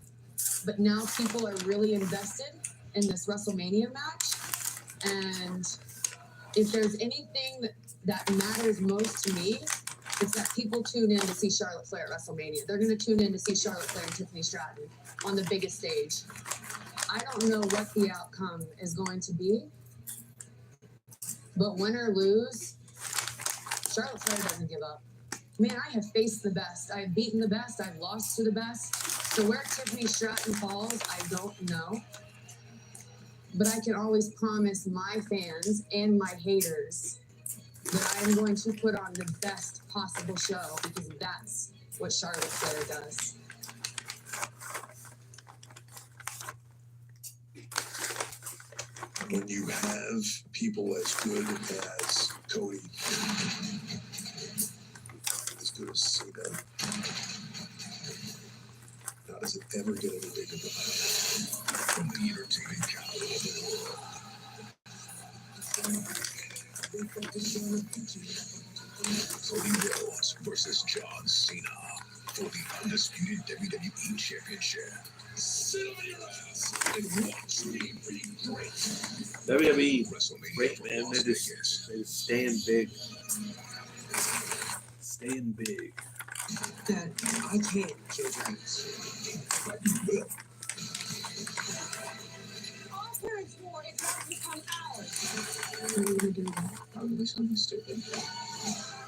Speaker 14: But now people are really invested in this WrestleMania match. And if there's anything that matters most to me, it's that people tune in to see Charlotte Flair at WrestleMania. They're going to tune in to see Charlotte Flair and Tiffany Stratton on the biggest stage. I don't know what the outcome is going to be. But win or lose, Charlotte Flair doesn't give up. Man, I have faced the best. I have beaten the best. I've lost to the best. So where Tiffany Stratton falls, I don't know. But I can always promise my fans and my haters that I am going to put on the best possible show, because that's what Charlotte Flair does.
Speaker 8: When you have people as good as Cody, as good as Cena, how does it ever get any bigger than that? From the entertainment capital of the world. Cody Rhodes versus John Cena for the undisputed WWE Championship. Sit on your ass and watch me be great.
Speaker 1: WWE, great man. They're just staying big. Staying big.
Speaker 17: Dad, I can't kill dragons.
Speaker 8: But you will.
Speaker 4: Our parents swore it not become ours.
Speaker 17: What are you gonna do about it? Probably something stupid.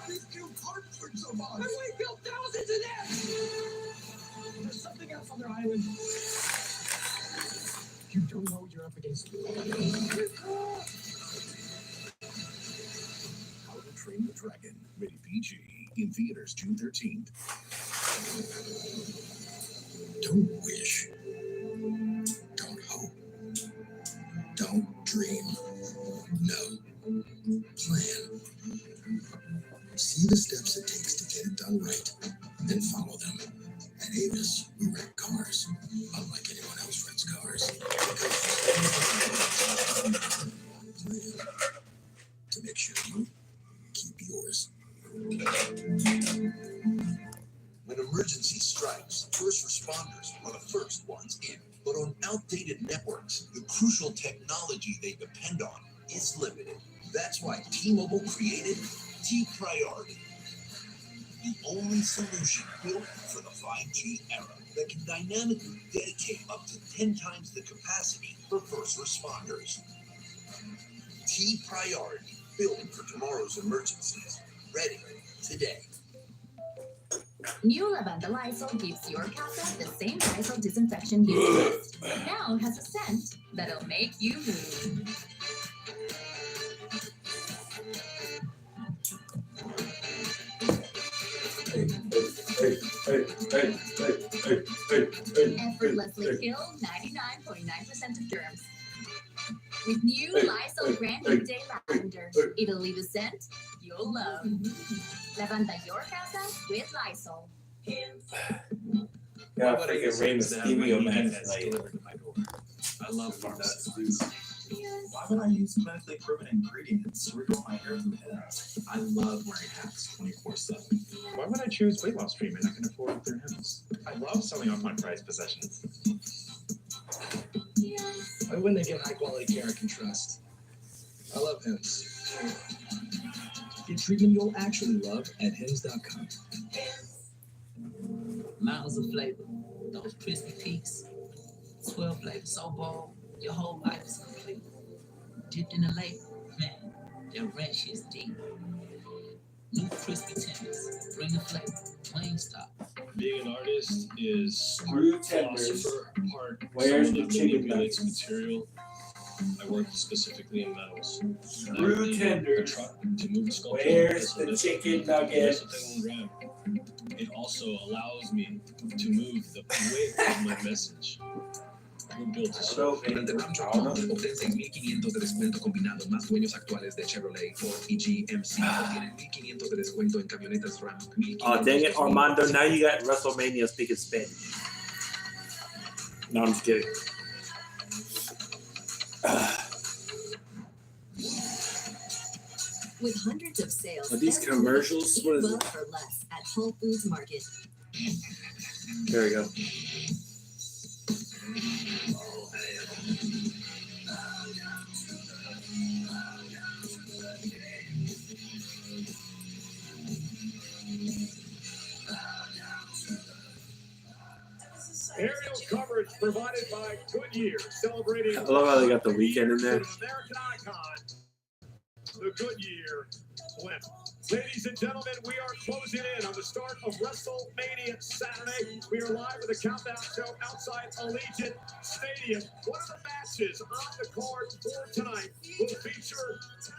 Speaker 8: We've killed hundreds of us.
Speaker 4: And we built thousands of them.
Speaker 17: There's something else on their island. You don't know what you're up against.
Speaker 8: How to Train the Dragon. Rated PG. In theaters June 13th. Don't wish. Don't hope. Don't dream. No. Plan. See the steps it takes to get it done right, and follow them. At Avis, we rent cars, unlike anyone else rents cars. Plan to make sure you keep yours. When emergency strikes, first responders are the first ones in. But on outdated networks, the crucial technology they depend on is limited. That's why T-Mobile created T-Priority, the only solution built for the 5G era that can dynamically dedicate up to 10 times the capacity for first responders. T-Priority, built for tomorrow's emergencies. Ready today.
Speaker 19: New Lavender Lysol gives your casa the same Lysol disinfection you trust, but now has a scent that'll make you move. Effortlessly kill 99.9% of germs. With new Lysol Brand New Day Lavender. It'll leave a scent you'll love. Lavanda your casa with Lysol.
Speaker 1: Yeah, freaking Rey Mysterio match tonight.
Speaker 8: I love pharmacy. Why would I use medically proven ingredients to regrow my hair through Hims? I love wearing hats 24/7. Why would I choose weight loss treatment I can afford through Hims? I love selling off my prized possessions.
Speaker 18: Why wouldn't I get high quality care I can trust? I love Hims. Get treatment you'll actually love at Hims.com.
Speaker 17: Mountains of flavor, those crispy peaks, 12 flavors so bold, your whole life is complete. Dipped in the lake, man, their ranch is deep. New crispy tenders, bring the flavor, Wingstop.
Speaker 7: Being an artist is
Speaker 1: Screw tenders.
Speaker 7: part
Speaker 1: Where's
Speaker 7: someone
Speaker 1: the
Speaker 7: that
Speaker 1: chicken
Speaker 7: manipulates
Speaker 1: nuggets?
Speaker 7: material. I work specifically in metals.
Speaker 1: Screw
Speaker 7: I need
Speaker 1: tenders.
Speaker 7: a truck to move the sculpture.
Speaker 1: Where's
Speaker 7: So
Speaker 1: the
Speaker 7: this-
Speaker 1: chicken
Speaker 7: this
Speaker 1: nuggets?
Speaker 7: is the thing on RAM. It also allows me to move the weight of my message. We're built to serve.
Speaker 15: Durante mucho tiempo, obtén 6.500 de descuento combinado. Más dueños actuales de Chevrolet, Ford y GMC obtienen 1.500 de descuento en camionetas Ram.
Speaker 1: Oh, dang it, Armando. Now you got WrestleMania speaking Spanish. No, I'm just kidding.
Speaker 20: With hundreds of sales.
Speaker 1: Are these
Speaker 20: every
Speaker 1: commercials?
Speaker 20: week,
Speaker 1: What is
Speaker 20: well
Speaker 1: it?
Speaker 20: for less at Whole Foods Market.
Speaker 1: There we go.
Speaker 10: Aerial coverage provided by Goodyear, celebrating.
Speaker 1: I love how they got the weekend in there.
Speaker 10: American icon, the Goodyear blimp. Ladies and gentlemen, we are closing in on the start of WrestleMania Saturday. We are live with a countdown show outside Allegiant Stadium. One of the matches on the card for tonight will feature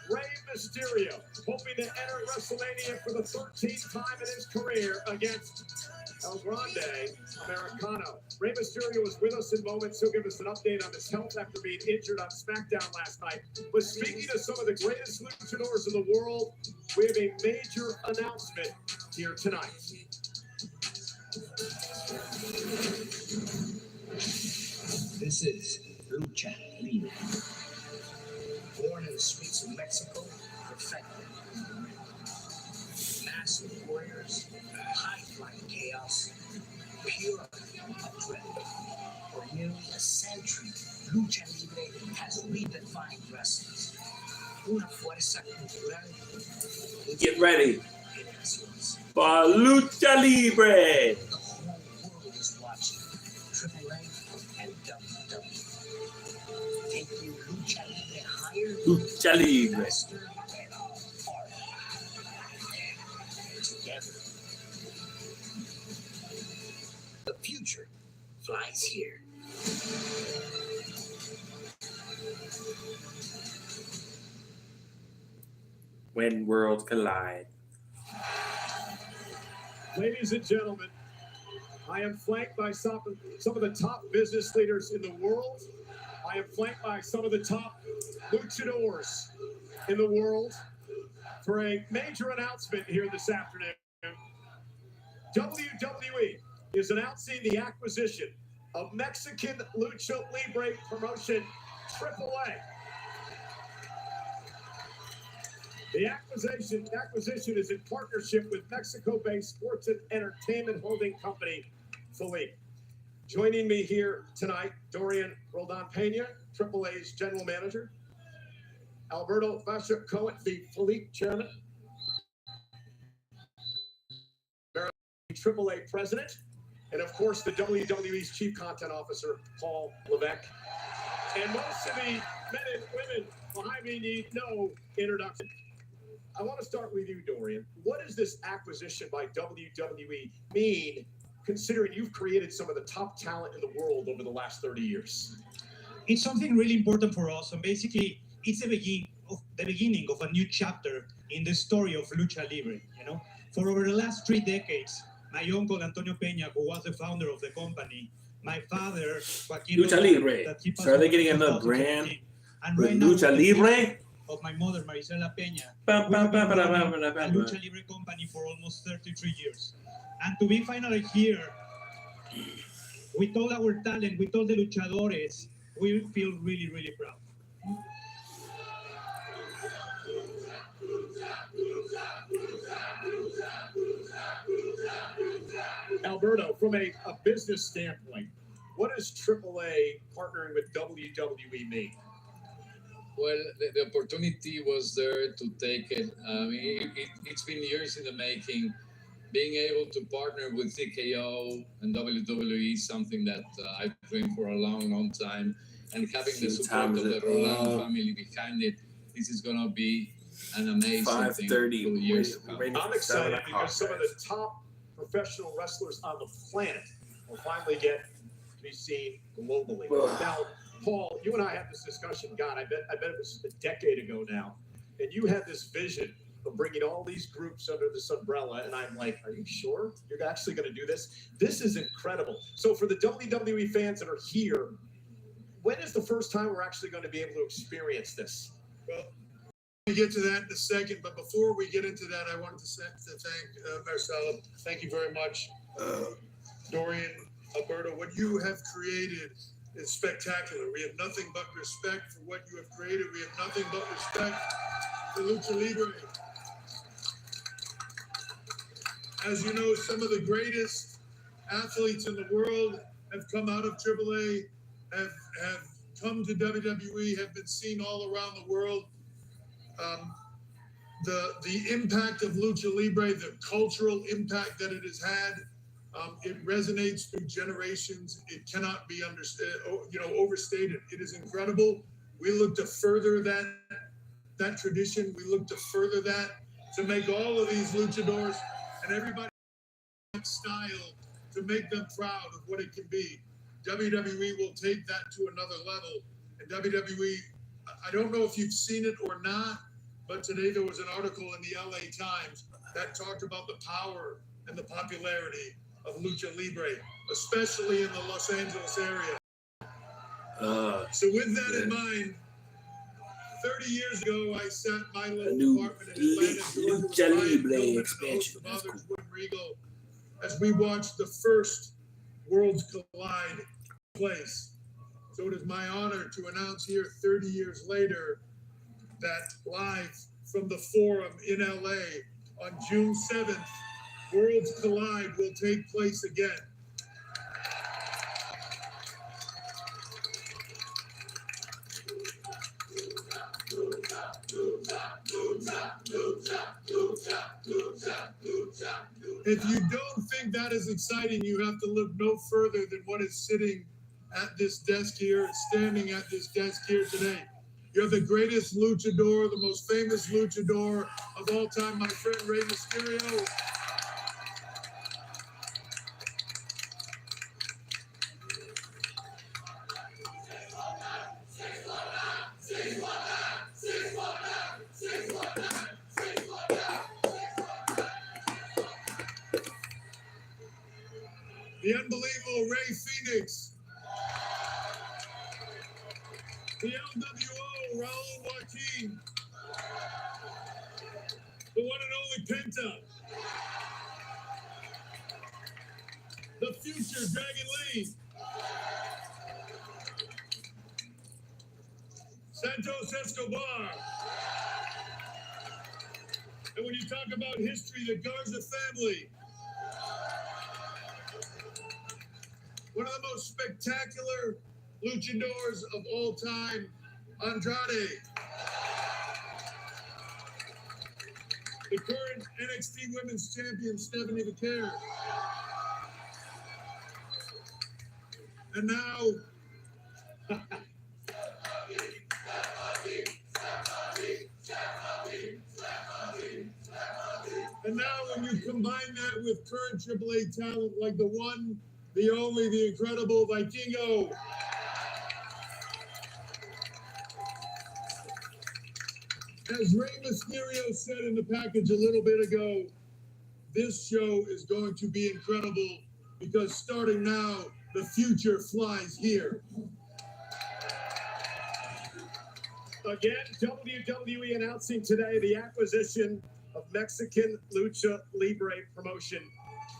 Speaker 10: Rey Mysterio, hoping to enter WrestleMania for the 13th time in his career against El Grande Americano. Rey Mysterio is with us in moments. He'll give us an update on his health after being injured on SmackDown last night. But speaking of some of the greatest luchadors in the world, we have a major announcement here tonight.
Speaker 18: This is Lucha Libre. Born in the streets of Mexico, perfected. Massive warriors, high-flying chaos, pure adrenaline. For nearly a century, Lucha Libre has redefined wrestlers. Una fuerza cultural.
Speaker 1: Get ready for Lucha Libre.
Speaker 18: The whole world is watching. AAA and WWE. Taking Lucha Libre higher.
Speaker 1: Lucha Libre.
Speaker 18: Faster and farther. Together. The future flies here.
Speaker 1: When worlds collide.
Speaker 10: Ladies and gentlemen, I am flanked by some of the top business leaders in the world. I am flanked by some of the top luchadors in the world for a major announcement here this afternoon. WWE is announcing the acquisition of Mexican Lucha Libre promotion AAA. The acquisition is in partnership with Mexico-based sports and entertainment holding company, Philippe. Joining me here tonight, Dorian Roldan Pena, AAA's general manager, Alberto Vasha Cohen, the Philippe chairman, AAA president, and of course the WWE's chief content officer, Paul Levesque. And most of the men and women behind me need no introduction. I want to start with you, Dorian. What does this acquisition by WWE mean, considering you've created some of the top talent in the world over the last 30 years?
Speaker 21: It's something really important for us, and basically, it's the beginning of a new chapter in the story of Lucha Libre. You know, for over the last 3 decades, my uncle Antonio Peña, who was the founder of the company, my father Joaquin
Speaker 1: Lucha Libre. So are they getting another brand?
Speaker 21: And
Speaker 1: With
Speaker 21: right now,
Speaker 1: Lucha Libre?
Speaker 21: of my mother, Marisela Peña,
Speaker 1: Ba,
Speaker 21: we
Speaker 1: ba,
Speaker 21: have
Speaker 1: ba,
Speaker 21: been
Speaker 1: ba, ba,
Speaker 21: running
Speaker 1: ba, ba,
Speaker 21: a
Speaker 1: ba.
Speaker 21: Lucha Libre company for almost 33 years. And to be finally here, with all our talent, with all the luchadores, we feel really, really proud.
Speaker 10: Alberto, from a business standpoint, what does AAA partnering with WWE mean?
Speaker 2: Well, the opportunity was there to take it. I mean, it's been years in the making. Being able to partner with TKO and WWE is something that I've dreamed for a long, long time. And having the support of the Roland family behind it, this is going to be an amazing thing for the years to come.
Speaker 10: I'm excited because some of the top professional wrestlers on the planet will finally get to be seen globally. Now, Paul, you and I had this discussion. God, I bet it was a decade ago now, and you had this vision of bringing all these groups under this umbrella, and I'm like, are you sure you're actually going to do this? This is incredible. So for the WWE fans that are here, when is the first time we're actually going to be able to experience this?
Speaker 9: Well, we'll get to that in a second, but before we get into that, I wanted to thank Marcelo. Thank you very much. Dorian, Alberto, what you have created is spectacular. We have nothing but respect for what you have created. We have nothing but respect for Lucha Libre. As you know, some of the greatest athletes in the world have come out of AAA, have come to WWE, have been seen all around the world. The impact of Lucha Libre, the cultural impact that it has had, it resonates through generations. It cannot be overstated. It is incredible. We look to further that tradition. We look to further that, to make all of these luchadors and everybody style, to make them proud of what it can be. WWE will take that to another level. And WWE, I don't know if you've seen it or not, but today there was an article in the LA Times that talked about the power and the popularity of Lucha Libre, especially in the Los Angeles area. So with that in mind, 30 years ago, I sat my little apartment in Atlanta,
Speaker 1: Lucha Libre expansion.
Speaker 9: Regal, as we watched the first Worlds Collide place. So it is my honor to announce here 30 years later that live from the Forum in LA on June 7th, Worlds Collide will take place again. If you don't think that is exciting, you have to look no further than what is sitting at this desk here, standing at this desk here today. You have the greatest luchador, the most famous luchador of all time, my friend Rey Mysterio. The unbelievable Rey Fenix. The LWO, Raul Joaquin. The one and only Penta. The future Dragon Lee. Santos Escobar. And when you talk about history, the Garza family. One of the most spectacular luchadors of all time, Andrade. The current NXT Women's Champion, Stephanie McCare. And now, when you combine that with current AAA talent like the one, the only, the incredible Vikingo. As Rey Mysterio said in the package a little bit ago, this show is going to be incredible because starting now, the future flies here.
Speaker 10: again, WWE announcing today the acquisition of Mexican Lucha Libre promotion,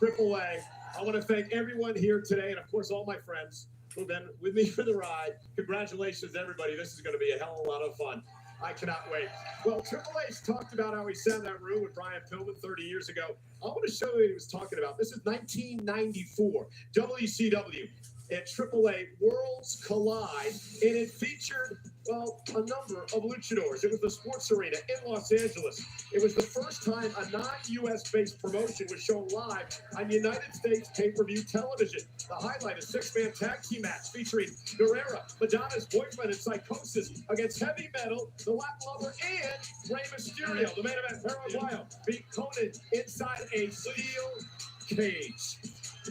Speaker 10: AAA. I want to thank everyone here today, and of course, all my friends who've been with me for the ride. Congratulations, everybody. This is going to be a hell of a lot of fun. I cannot wait. Well, Triple H talked about how he sat in that room with Brian Pillman 30 years ago. I want to show you what he was talking about. This is 1994, WCW. At AAA Worlds Collide, and it featured, well, a number of luchadors. It was the sports arena in Los Angeles. It was the first time a non-U.S. based promotion was shown live on United States pay-per-view television. The highlight, a six-man tag team match featuring Guerrera, Madonna's boyfriend in Psychosis, against Heavy Metal, the Latin Lover, and Rey Mysterio. The main event, Paraguayo beat Conan inside a steel cage.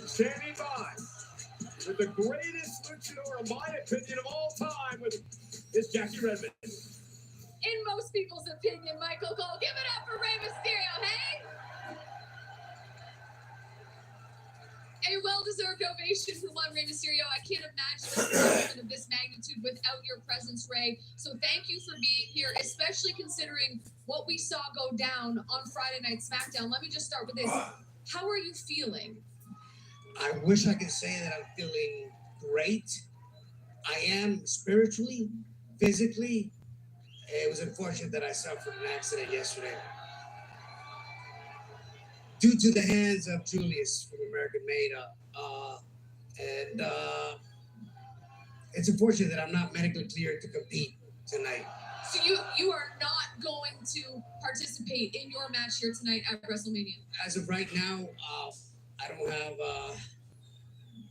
Speaker 10: Standing by with the greatest luchador, in my opinion, of all time, is Jackie Redmond.
Speaker 6: In most people's opinion, Michael Cole. Give it up for Rey Mysterio, hey? A well-deserved ovation for one Rey Mysterio. I can't imagine a production of this magnitude without your presence, Rey. So thank you for being here, especially considering what we saw go down on Friday Night SmackDown. Let me just start with this. How are you feeling?
Speaker 15: I wish I could say that I'm feeling great. I am spiritually, physically. It was unfortunate that I suffered an accident yesterday. Due to the hands of Julius from American Made. It's unfortunate that I'm not medically cleared to compete tonight.
Speaker 6: So you are not going to participate in your match here tonight at WrestleMania?
Speaker 15: As of right now, I don't have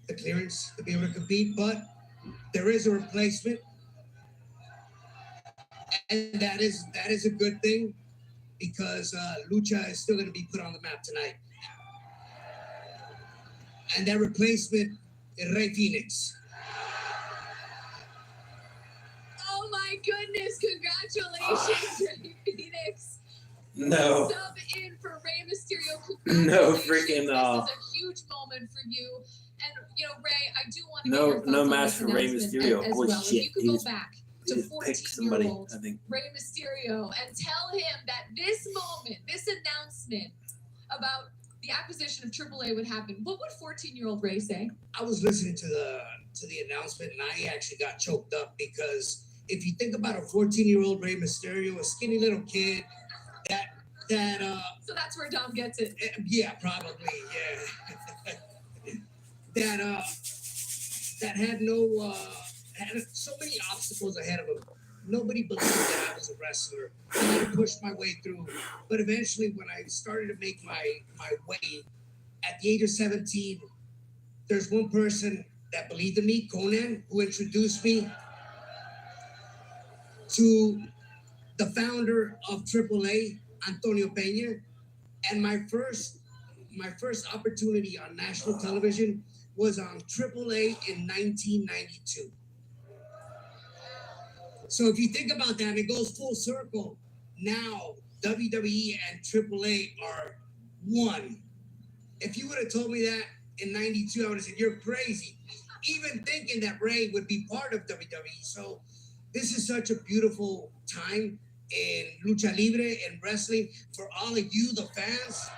Speaker 15: the clearance to be able to compete, but there is a replacement, and that is a good thing because Lucha is still going to be put on the map tonight. And that replacement is Rey Fénix.
Speaker 6: Oh my goodness! Congratulations, Rey Fénix.
Speaker 1: No.
Speaker 6: Sub in for Rey Mysterio.
Speaker 1: No freaking.
Speaker 6: This is a huge moment for you. And you know, Rey, I do want to get
Speaker 1: No,
Speaker 6: your thoughts
Speaker 1: no
Speaker 6: on
Speaker 1: match
Speaker 6: this
Speaker 1: for Rey
Speaker 6: announcement
Speaker 1: Mysterio.
Speaker 6: as
Speaker 1: Holy
Speaker 6: well.
Speaker 1: shit!
Speaker 6: If you could go back to
Speaker 1: pick somebody.
Speaker 6: 14-year-old
Speaker 1: I think.
Speaker 6: Rey Mysterio and tell him that this moment, this announcement about the acquisition of AAA would happen, what would 14-year-old Rey say?
Speaker 15: I was listening to the announcement, and I actually got choked up because if you think about a 14-year-old Rey Mysterio, a skinny little kid,
Speaker 6: So that's where Dom gets it.
Speaker 15: Yeah, probably, yeah. that had no had so many obstacles ahead of him. Nobody believed that I was a wrestler. I had to push my way through. But eventually, when I started to make my way, at the age of 17, there's one person that believed in me, Conan, who introduced me to the founder of AAA, Antonio Peña. And my first opportunity on national television was on AAA in 1992. So if you think about that, it goes full circle. Now, WWE and AAA are one. If you would have told me that in 92, I would have said, you're crazy. Even thinking that Rey would be part of WWE. So this is such a beautiful time in Lucha Libre and wrestling for all of you, the fans,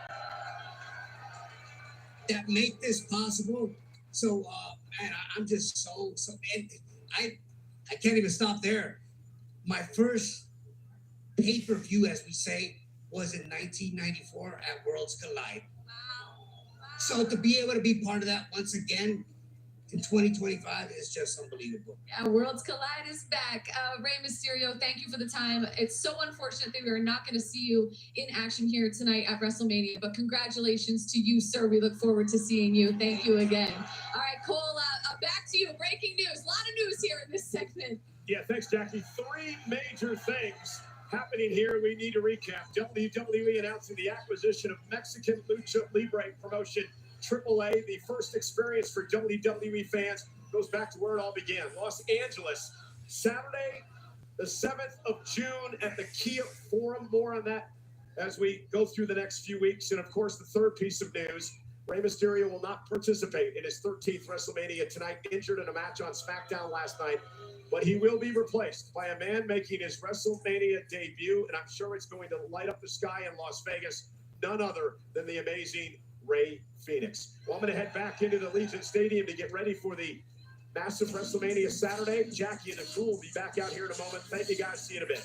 Speaker 15: that make this possible. So, man, I'm just so, and I can't even stop there. My first pay-per-view, as we say, was in 1994 at Worlds Collide. So to be able to be part of that once again in 2025 is just unbelievable.
Speaker 6: Yeah, Worlds Collide is back. Rey Mysterio, thank you for the time. It's so unfortunate that we are not going to see you in action here tonight at WrestleMania, but congratulations to you, sir. We look forward to seeing you. Thank you again. All right, Cole, back to you. Breaking news. A lot of news here in this segment.
Speaker 10: Yeah, thanks, Jackie. Three major things happening here. We need to recap. WWE announcing the acquisition of Mexican Lucha Libre promotion AAA. The first experience for WWE fans goes back to where it all began. Los Angeles, Saturday, the 7th of June at the Kia Forum. More on that as we go through the next few weeks. And of course, the third piece of news, Rey Mysterio will not participate in his 13th WrestleMania tonight, injured in a match on SmackDown last night. But he will be replaced by a man making his WrestleMania debut, and I'm sure it's going to light up the sky in Las Vegas, none other than the amazing Rey Fénix. Well, I'm going to head back into the Allegiant Stadium to get ready for the massive WrestleMania Saturday. Jackie and the crew will be back out here in a moment. Thank you, guys. See you in a bit.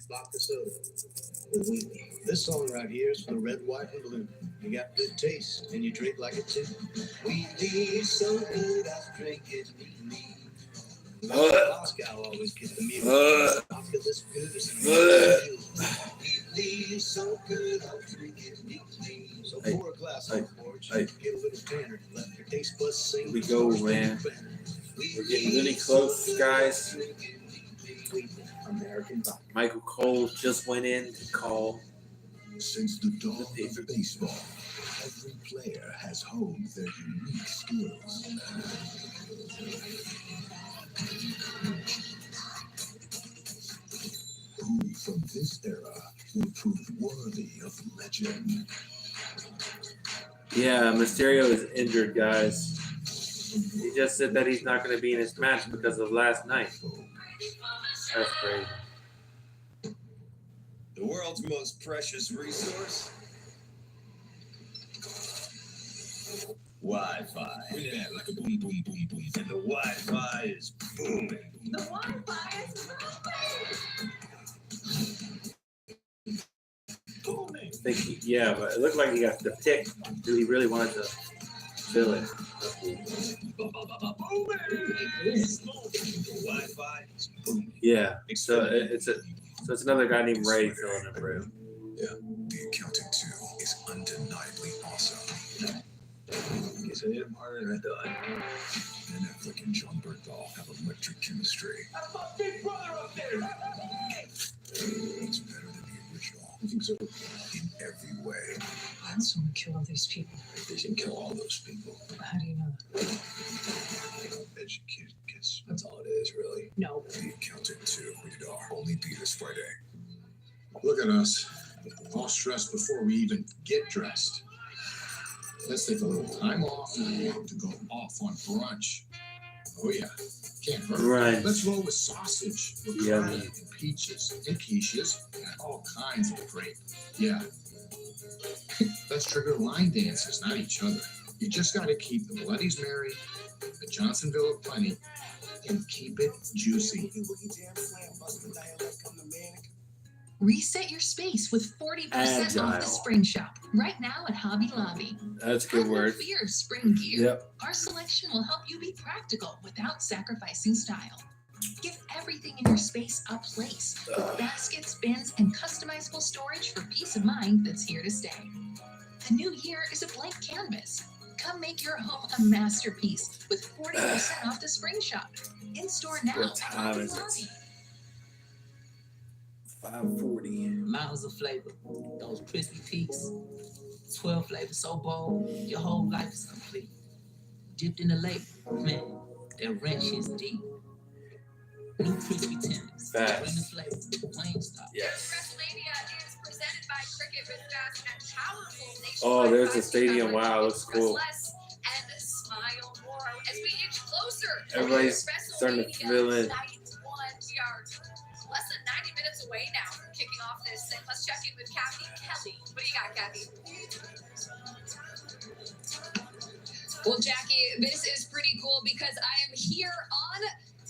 Speaker 15: Vodka soda. This song right here is for the red, white, and blue. You got good taste, and you drink like it too. Wheatley is so good, I drink it neatly. Moscow always gets the music. Vodka this good is an Wheatley is so good, I drink it neatly. So pour a glass on the porch, get a little tanner, let your taste buds sing.
Speaker 1: Here we go, man. We're getting really close, guys. Michael Cole just went in to call.
Speaker 3: Since the dawn of baseball, every player has honed their unique skills. Who from this era will prove worthy of legend?
Speaker 1: Yeah, Mysterio is injured, guys. He just said that he's not going to be in his match because of last night. That's crazy.
Speaker 8: The world's most precious resource? Wi-Fi. Yeah, like a boom, boom, boom, boom. And the Wi-Fi is booming.
Speaker 19: The Wi-Fi is
Speaker 8: Booming.
Speaker 1: Yeah, but it looked like he got the tick. He really wanted to feel it.
Speaker 8: Wi-Fi is booming.
Speaker 1: Yeah, so it's another guy named Ray filling it for him.
Speaker 3: Yeah, the Accountant 2 is undeniably awesome.
Speaker 8: Guess I hit him harder than I thought.
Speaker 3: Ben Affleck and John Bernthal have electric chemistry.
Speaker 8: That's my big brother up there.
Speaker 3: It's better than the original. I think so. In every way.
Speaker 5: Why did someone kill all these people?
Speaker 3: They didn't kill all those people.
Speaker 5: How do you know that?
Speaker 3: Educated kids. That's all it is, really.
Speaker 5: No.
Speaker 3: The Accountant 2, rated R. Only beat this Friday. Look at us. All stressed before we even get dressed. Let's take a little time off to go off on brunch. Oh yeah, can't hurt.
Speaker 1: Right.
Speaker 3: Let's roll with sausage, riccotti, and peaches, and quiches, and all kinds of grape. Yeah. Let's trigger line dances, not each other. You just got to keep the Bloodies merry, the Johnsonville of plenty, and keep it juicy.
Speaker 19: Reset your space with 40% off the spring shop right now at Hobby Lobby.
Speaker 1: That's a good word.
Speaker 19: Have no fear of spring gear.
Speaker 1: Yep.
Speaker 19: Our selection will help you be practical without sacrificing style. Give everything in your space a place with baskets, bins, and customizable storage for peace of mind that's here to stay. The new year is a blank canvas. Come make your home a masterpiece with 40% off the spring shop. In store now
Speaker 1: What
Speaker 19: at
Speaker 1: time
Speaker 19: Hobby
Speaker 1: is it?
Speaker 19: Lobby.
Speaker 1: 5:40.
Speaker 17: Miles of flavor, those crispy peaks, 12 flavors so bold, your whole life is complete. Dipped in the lake, man, that ranch is deep. New crispy tenders,
Speaker 1: Facts.
Speaker 17: bring the flavor, Wingstop.
Speaker 1: Yes.
Speaker 6: WrestleMania is presented by Cricket with fast and powerful nationwide.
Speaker 1: Oh, there's the
Speaker 6: 5G
Speaker 1: stadium.
Speaker 6: coverage.
Speaker 1: Wow, looks cool.
Speaker 6: Less and smile more as we inch closer.
Speaker 1: Everybody's
Speaker 6: to
Speaker 1: starting to
Speaker 6: WrestleMania
Speaker 1: feel it.
Speaker 6: Night 1. We are less than 90 minutes away now from kicking off this thing. Let's check in with Kathy Kelly. What do you got, Kathy? Well, Jackie, this is pretty cool because I am here on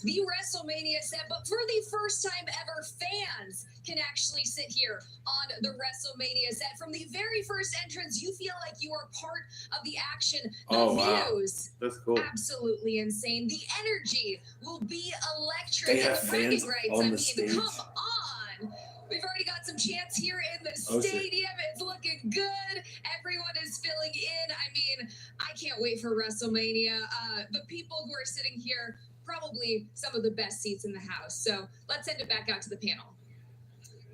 Speaker 6: the WrestleMania set, but for the first time ever, fans can actually sit here on the WrestleMania set. From the very first entrance, you feel like you are part of the action. The
Speaker 1: Oh, wow.
Speaker 6: views,
Speaker 1: That's cool.
Speaker 6: absolutely insane. The energy will be electric.
Speaker 1: They
Speaker 6: And
Speaker 1: have
Speaker 6: the bragging
Speaker 1: fans
Speaker 6: rights,
Speaker 1: on
Speaker 6: I
Speaker 1: the
Speaker 6: mean,
Speaker 1: stage.
Speaker 6: come on. We've already got some chants here in the
Speaker 1: Oh, shit.
Speaker 6: stadium. It's looking good. Everyone is filling in. I mean, I can't wait for WrestleMania. The people who are sitting here, probably some of the best seats in the house. So let's send it back out to the panel.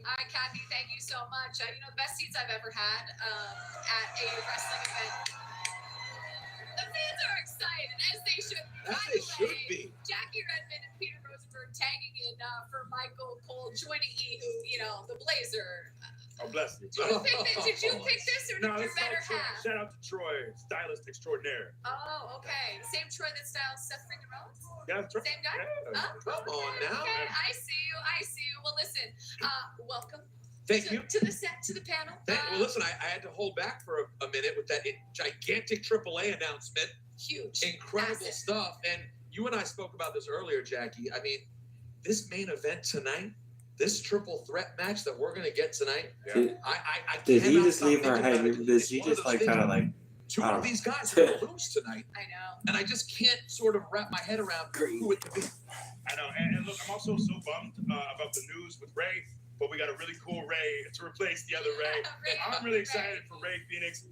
Speaker 6: Hi, Kathy. Thank you so much. The best seats I've ever had at a wrestling event. The fans are excited, as they should.
Speaker 11: As they should be.
Speaker 6: Jackie Redmond and Peter Rosenberg tagging in for Michael Cole, joining E, who, the Blazer.
Speaker 22: Oh, bless you.
Speaker 6: Did you pick this, or did your better half?
Speaker 22: Shout out to Troy, stylist extraordinaire.
Speaker 6: Oh, okay. Same Troy that styles Seth freaking Rollins?
Speaker 22: Yeah, that's right.
Speaker 6: Same guy?
Speaker 22: Yeah.
Speaker 11: Come on now.
Speaker 6: Okay, I see you. Well, listen, welcome.
Speaker 11: Thank you.
Speaker 6: To the set, to the panel.
Speaker 11: Well, listen, I had to hold back for a minute with that gigantic AAA announcement.
Speaker 6: Huge.
Speaker 11: Incredible
Speaker 6: Massive.
Speaker 11: stuff. And you and I spoke about this earlier, Jackie. I mean, this main event tonight, this triple threat match that we're going to get tonight, I
Speaker 1: Did he
Speaker 11: cannot
Speaker 1: just
Speaker 11: stop
Speaker 1: leave her
Speaker 11: thinking about
Speaker 1: head?
Speaker 11: it.
Speaker 1: Did
Speaker 11: It's
Speaker 1: she
Speaker 11: one of
Speaker 1: just
Speaker 11: those
Speaker 1: like
Speaker 11: things.
Speaker 1: kind of like?
Speaker 11: Two
Speaker 1: I don't
Speaker 11: of
Speaker 1: know.
Speaker 11: these guys are going to lose tonight.
Speaker 6: I know.
Speaker 11: And I just can't sort of wrap my head around who it could be.
Speaker 22: I know. And look, I'm also so bummed about the news with Ray, but we got a really cool Ray to replace the other Ray. I'm really excited for Ray Phoenix.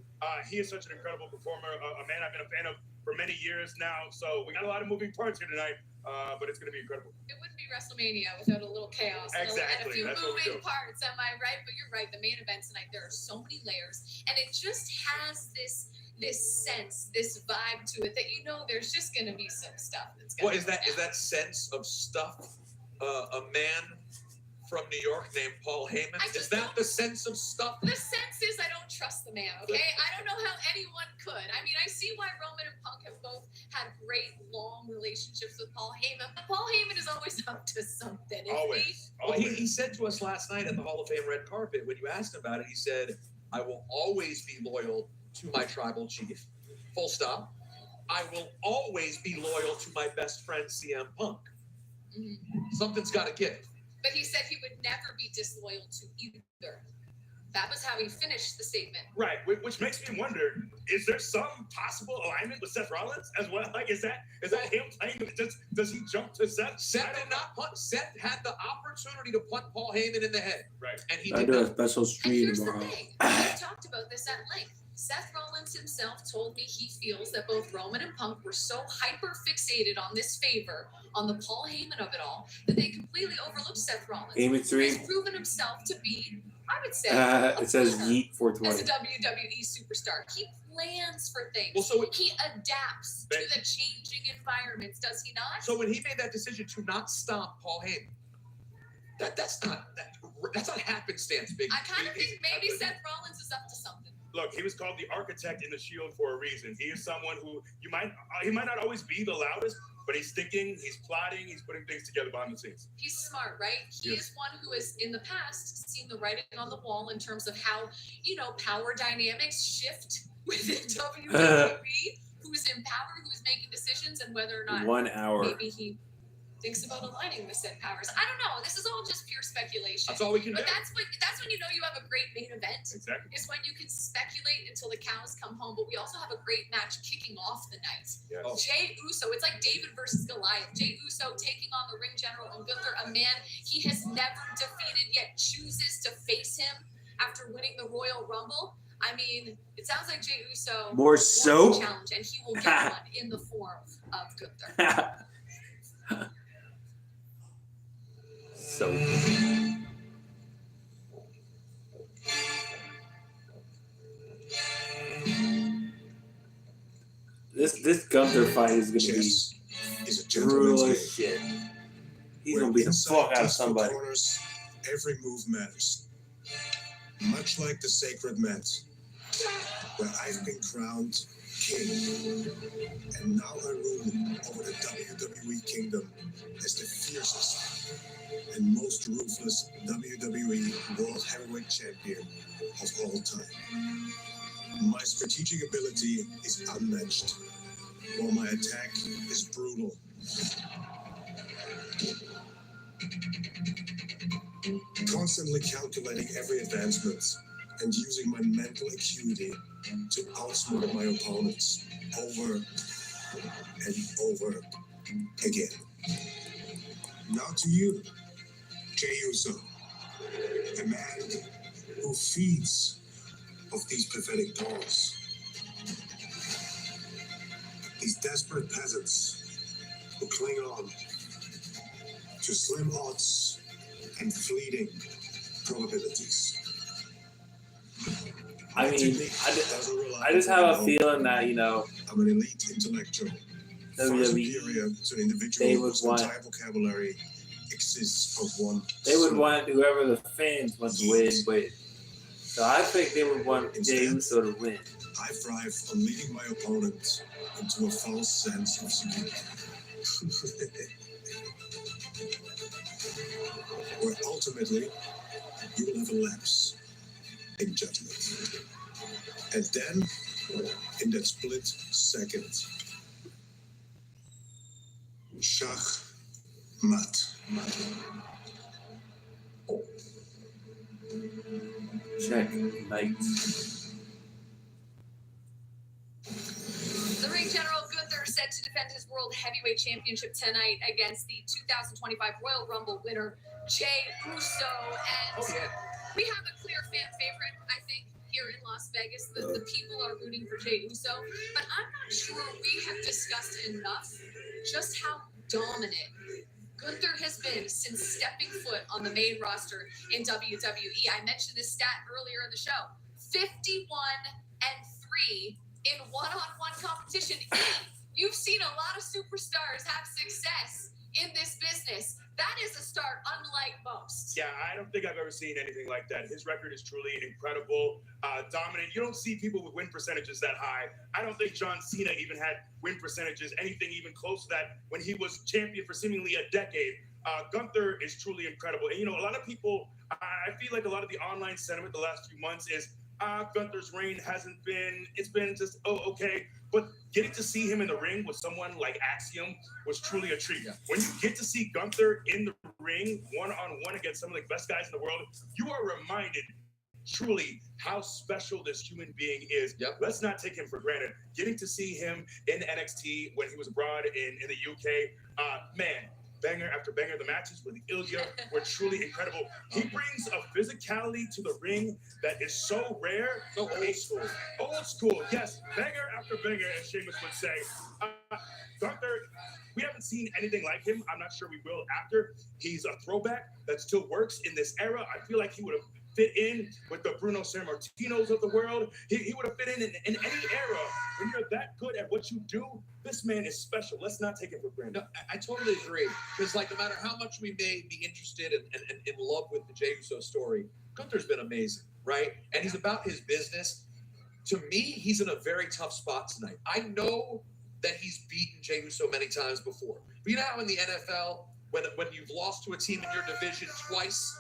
Speaker 22: He is such an incredible performer, a man I've been a fan of for many years now. So we got a lot of moving parts here tonight, but it's going to be incredible.
Speaker 6: It wouldn't be WrestleMania without a little chaos and a
Speaker 22: Exactly.
Speaker 6: few
Speaker 22: That's what we
Speaker 6: moving
Speaker 22: do.
Speaker 6: parts. Am I right? But you're right. The main event tonight, there are so many layers, and it just has this sense, this vibe to it that there's just going to be some stuff that's going.
Speaker 11: What is that? Is that sense of stuff? A man from New York named Paul Heyman. Is that the sense of stuff?
Speaker 6: The sense is I don't trust the man, okay? I don't know how anyone could. I mean, I see why Roman and Punk have both had great, long relationships with Paul Heyman, but Paul Heyman is always up to something, isn't he?
Speaker 11: Well, he said to us last night at the Hall of Fame red carpet, when you asked him about it, he said, I will always be loyal to my tribal chief. Full stop. I will always be loyal to my best friend, CM Punk. Something's got to give.
Speaker 6: But he said he would never be disloyal to either. That was how he finished the statement.
Speaker 22: Right, which makes me wonder: is there some possible alignment with Seth Rollins as well? Like, is that him playing? Does he jump to Seth?
Speaker 11: Seth did not punt. Seth had the opportunity to punt Paul Heyman in the head,
Speaker 22: right?
Speaker 11: And he
Speaker 1: I
Speaker 11: did
Speaker 1: do a
Speaker 11: not.
Speaker 1: special stream tomorrow.
Speaker 6: We talked about this at length. Seth Rollins himself told me he feels that both Roman and Punk were so hyper fixated on this favor, on the Paul Heyman of it all, that they completely overlooked Seth Rollins.
Speaker 1: Heyman 3.
Speaker 6: He's proven himself to be, I would say,
Speaker 1: It says Yeet
Speaker 6: as
Speaker 1: 420.
Speaker 6: a WWE superstar. He plans for things.
Speaker 11: Well, so
Speaker 6: he adapts to the changing environments, does he not?
Speaker 11: So when he made that decision to not stop Paul Heyman, that's not happenstance, big.
Speaker 6: I kind of think maybe Seth Rollins is up to something.
Speaker 22: Look, he was called the architect in the Shield for a reason. He is someone who he might not always be the loudest, but he's thinking, he's plotting, he's putting things together behind the scenes.
Speaker 6: He's smart, right? He is one who has, in the past, seen the writing on the wall in terms of how, power dynamics shift within WWE. Who's in power, who's making decisions, and whether or not
Speaker 1: 1 hour.
Speaker 6: maybe he thinks about aligning with said powers. I don't know. This is all just pure speculation.
Speaker 11: That's all we can
Speaker 6: but
Speaker 11: do.
Speaker 6: That's when you know you have a great main event.
Speaker 22: Exactly.
Speaker 6: Is when you can speculate until the cows come home. But we also have a great match kicking off the night.
Speaker 22: Yes.
Speaker 6: Jey Uso. It's like David versus Goliath. Jey Uso taking on the ring general and Gunther, a man he has never defeated yet chooses to face him after winning the Royal Rumble. I mean, it sounds like Jey Uso
Speaker 1: More
Speaker 6: wants
Speaker 1: soap?
Speaker 6: a challenge, and he will get one in the form of Gunther.
Speaker 1: So this Gunther fight is gonna be brutal as shit. He's gonna beat the fuck out of somebody.
Speaker 3: Corners, every move matters. Much like the sacred mat, where I've been crowned king, and now I rule over the WWE kingdom as the fiercest and most ruthless WWE World Heavyweight Champion of all time. My strategic ability is unmatched, while my attack is brutal. Constantly calculating every advancement and using my mental acuity to outsmart my opponents over and over again. Now to you, Jey Uso, the man who feeds off these pathetic balls. These desperate peasants who cling on to slim odds and fleeting probabilities.
Speaker 1: I mean, I just have a feeling that, you know,
Speaker 3: I'm an elite intellectual, far superior to an individual whose entire vocabulary exists of one.
Speaker 1: They would want whoever the fans want to win, but so I think they would want Jey Uso to win.
Speaker 3: I thrive on leading my opponent into a false sense of security. Where ultimately you will have a lapse in judgment. And then, in that split second, Schach Mat.
Speaker 1: Checkmate.
Speaker 6: The ring general Gunther set to defend his World Heavyweight Championship tonight against the 2025 Royal Rumble winner, Jey Uso. And we have a clear fan favorite, I think, here in Las Vegas. The people are rooting for Jey Uso. But I'm not sure we have discussed enough just how dominant Gunther has been since stepping foot on the main roster in WWE. I mentioned this stat earlier in the show. 51-3 in one-on-one competition. You've seen a lot of superstars have success in this business. That is a start unlike most.
Speaker 22: Yeah, I don't think I've ever seen anything like that. His record is truly incredible, dominant. You don't see people with win percentages that high. I don't think John Cena even had win percentages, anything even close to that when he was champion for seemingly a decade. Gunther is truly incredible. And, you know, a lot of people, I feel like a lot of the online sentiment the last few months is, Gunther's reign hasn't been, it's been just, okay. But getting to see him in the ring with someone like Axiom was truly a treat. When you get to see Gunther in the ring, one-on-one against some of the best guys in the world, you are reminded truly how special this human being is. Let's not take him for granted. Getting to see him in NXT when he was abroad in the UK, man, banger after banger. The matches with Ilya were truly incredible. He brings a physicality to the ring that is so rare. So old school. Old school, yes. Banger after banger, as Sheamus would say. Gunther, we haven't seen anything like him. I'm not sure we will after. He's a throwback that still works in this era. I feel like he would have fit in with the Bruno Sammartinos of the world. He would have fit in any era. When you're that good at what you do, this man is special. Let's not take it for granted.
Speaker 11: No, I totally agree. Because, like, no matter how much we may be interested and in love with the Jey Uso story, Gunther's been amazing, right? And he's about his business. To me, he's in a very tough spot tonight. I know that he's beaten Jey Uso many times before. But you know how in the NFL, when you've lost to a team in your division twice,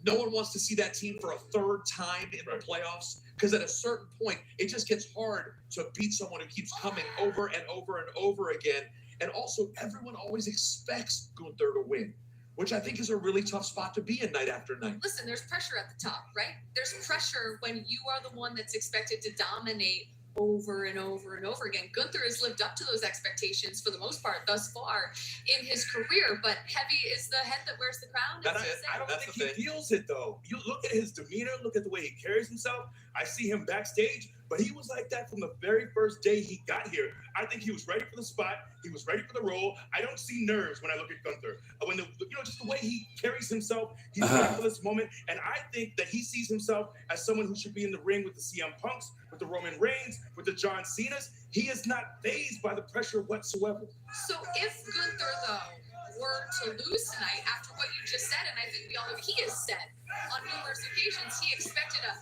Speaker 11: no one wants to see that team for a third time in the playoffs, because at a certain point, it just gets hard to beat someone who keeps coming over and over and over again. And also, everyone always expects Gunther to win, which I think is a really tough spot to be in night after night.
Speaker 6: Listen, there's pressure at the top, right? There's pressure when you are the one that's expected to dominate over and over and over again. Gunther has lived up to those expectations for the most part thus far in his career, but heavy is the head that wears the crown.
Speaker 22: I don't think he feels it, though. You look at his demeanor, look at the way he carries himself. I see him backstage, but he was like that from the very first day he got here. I think he was ready for the spot. He was ready for the role. I don't see nerves when I look at Gunther. When just the way he carries himself, he's ready for this moment. And I think that he sees himself as someone who should be in the ring with the CM Punks, with the Roman Reigns, with the John Cenas. He is not fazed by the pressure whatsoever.
Speaker 6: So if Gunther, though, were to lose tonight after what you just said, and I think we all know he has said on numerous occasions, he expected a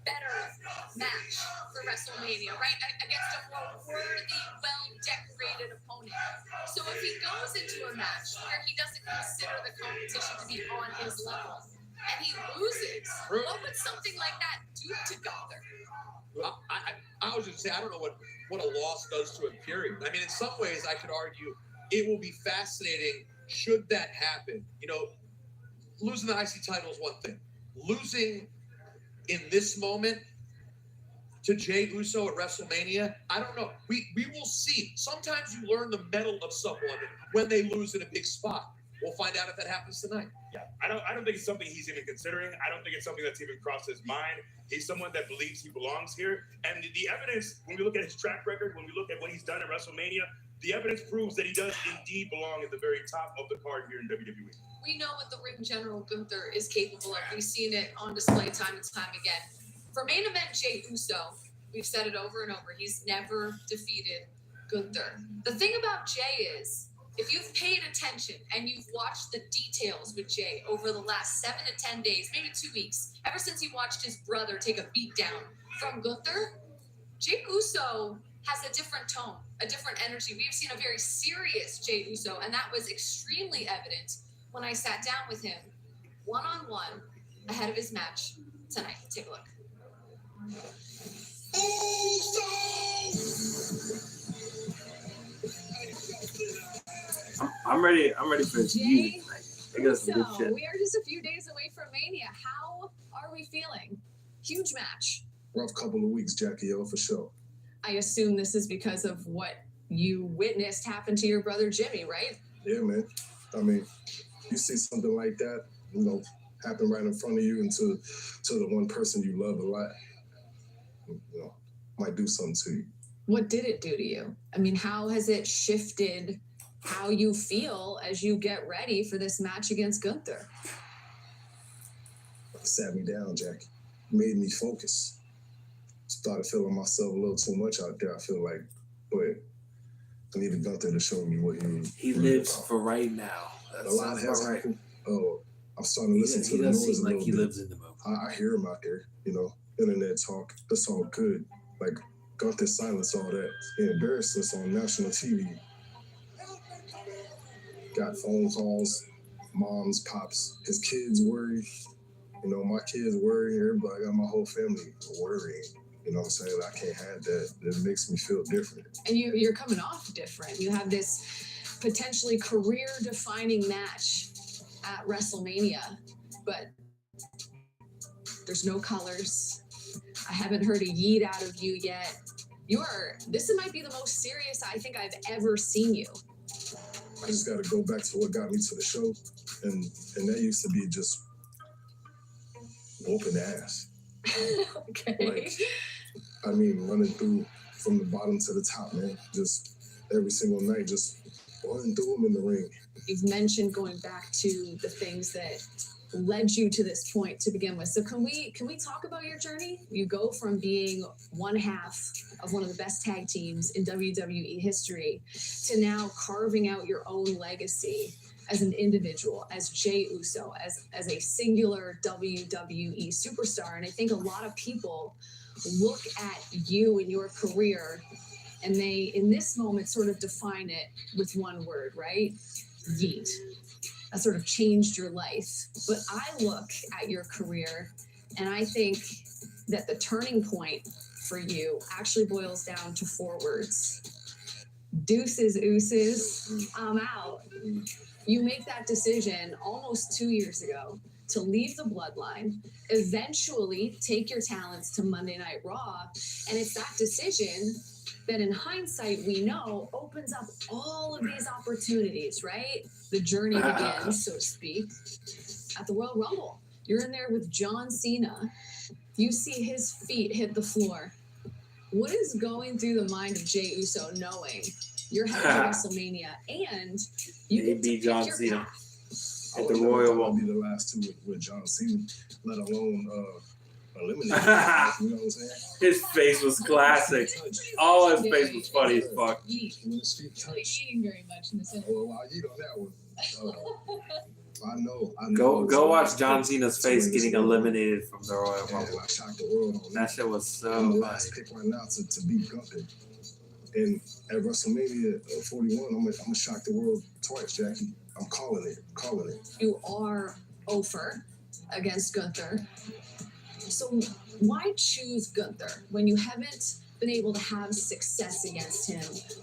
Speaker 6: better match for WrestleMania, right? Against a more worthy, well-decorated opponent. So if he goes into a match where he doesn't consider the competition to be on his level, and he loses, what would something like that do to Gunther?
Speaker 11: I was going to say, I don't know what a loss does to a period. I mean, in some ways, I could argue it will be fascinating should that happen. You know, losing the IC title is one thing. Losing in this moment to Jey Uso at WrestleMania, I don't know. We will see. Sometimes you learn the mettle of someone when they lose in a big spot. We'll find out if that happens tonight.
Speaker 22: Yeah, I don't think it's something he's even considering. I don't think it's something that's even crossed his mind. He's someone that believes he belongs here. And the evidence, when we look at his track record, when we look at what he's done at WrestleMania, the evidence proves that he does indeed belong at the very top of the card here in WWE.
Speaker 6: We know what the ring general Gunther is capable of. We've seen it on display time and time again. For main event Jey Uso, we've said it over and over, he's never defeated Gunther. The thing about Jey is, if you've paid attention and you've watched the details with Jey over the last 7 to 10 days, maybe 2 weeks, ever since he watched his brother take a beat down from Gunther, Jey Uso has a different tone, a different energy. We've seen a very serious Jey Uso, and that was extremely evident when I sat down with him one-on-one ahead of his match tonight. Take a look.
Speaker 1: I'm ready. I'm ready for this music tonight. They got some good
Speaker 6: So
Speaker 1: shit.
Speaker 6: we are just a few days away from Mania. How are we feeling? Huge match.
Speaker 3: Rough couple of weeks, Jackie O, for sure.
Speaker 14: I assume this is because of what you witnessed happen to your brother Jimmy, right?
Speaker 3: Yeah, man. I mean, you see something like that, you know, happen right in front of you and to the one person you love a lot, you know, might do something to you.
Speaker 14: What did it do to you? I mean, how has it shifted how you feel as you get ready for this match against Gunther?
Speaker 3: It sat me down, Jackie. Made me focus. Started feeling myself a little too much out there, I feel like. But I needed Gunther to show me what
Speaker 1: he lives for right now.
Speaker 3: A lot has happened. Oh, I'm starting to listen to the noise a little
Speaker 1: he
Speaker 3: bit.
Speaker 1: lives in the moment.
Speaker 3: I hear him out there, you know, internet talk. That's all good. Like, Gunther silence all that. He embarrassed us on national TV. Got phone calls, moms, pops, his kids worry. You know, my kids worry. Everybody, I got my whole family worrying. You know what I'm saying? I can't have that. It makes me feel different.
Speaker 14: And you're coming off different. You have this potentially career-defining match at WrestleMania, but there's no colors. I haven't heard a yeet out of you yet. This might be the most serious I think I've ever seen you.
Speaker 3: I just got to go back to what got me to the show, and that used to be just whooping ass.
Speaker 14: Okay.
Speaker 3: Like, I mean, running through from the bottom to the top, man. Just every single night, just running through them in the ring.
Speaker 14: You've mentioned going back to the things that led you to this point to begin with. So can we talk about your journey? You go from being one half of one of the best tag teams in WWE history to now carving out your own legacy as an individual, as Jey Uso, as a singular WWE superstar. And I think a lot of people look at you and your career and they, in this moment, sort of define it with one word, right? Yeet. That sort of changed your life. But I look at your career and I think that the turning point for you actually boils down to 4 words. Deuces, ooses, I'm out. You make that decision almost 2 years ago to leave the bloodline, eventually take your talents to Monday Night Raw. And it's that decision that in hindsight, we know opens up all of these opportunities, right? The journey begins, so to speak, at the Royal Rumble. You're in there with John Cena. You see his feet hit the floor. What is going through the mind of Jey Uso knowing you're headed to WrestleMania and you get to
Speaker 1: beat
Speaker 14: pick
Speaker 1: John
Speaker 14: your
Speaker 1: Cena
Speaker 14: path?
Speaker 1: at the Royal
Speaker 3: I'll
Speaker 1: Rumble.
Speaker 3: be the last two with John Cena, let alone eliminate. You know what I'm saying?
Speaker 1: His face was classic. Oh, his face was funny as fuck.
Speaker 3: When his feet touch.
Speaker 6: Eating very much in the center.
Speaker 3: Oh, I'll eat on that one. I know.
Speaker 1: Go watch John Cena's face getting eliminated from the Royal Rumble.
Speaker 3: I shocked the world on
Speaker 1: That shit was so
Speaker 3: I'm the
Speaker 1: funny.
Speaker 3: last pick right now to beat Gunther. And at WrestleMania 41, I'm gonna shock the world twice, Jackie. I'm calling it.
Speaker 14: You are over against Gunther. So why choose Gunther when you haven't been able to have success against him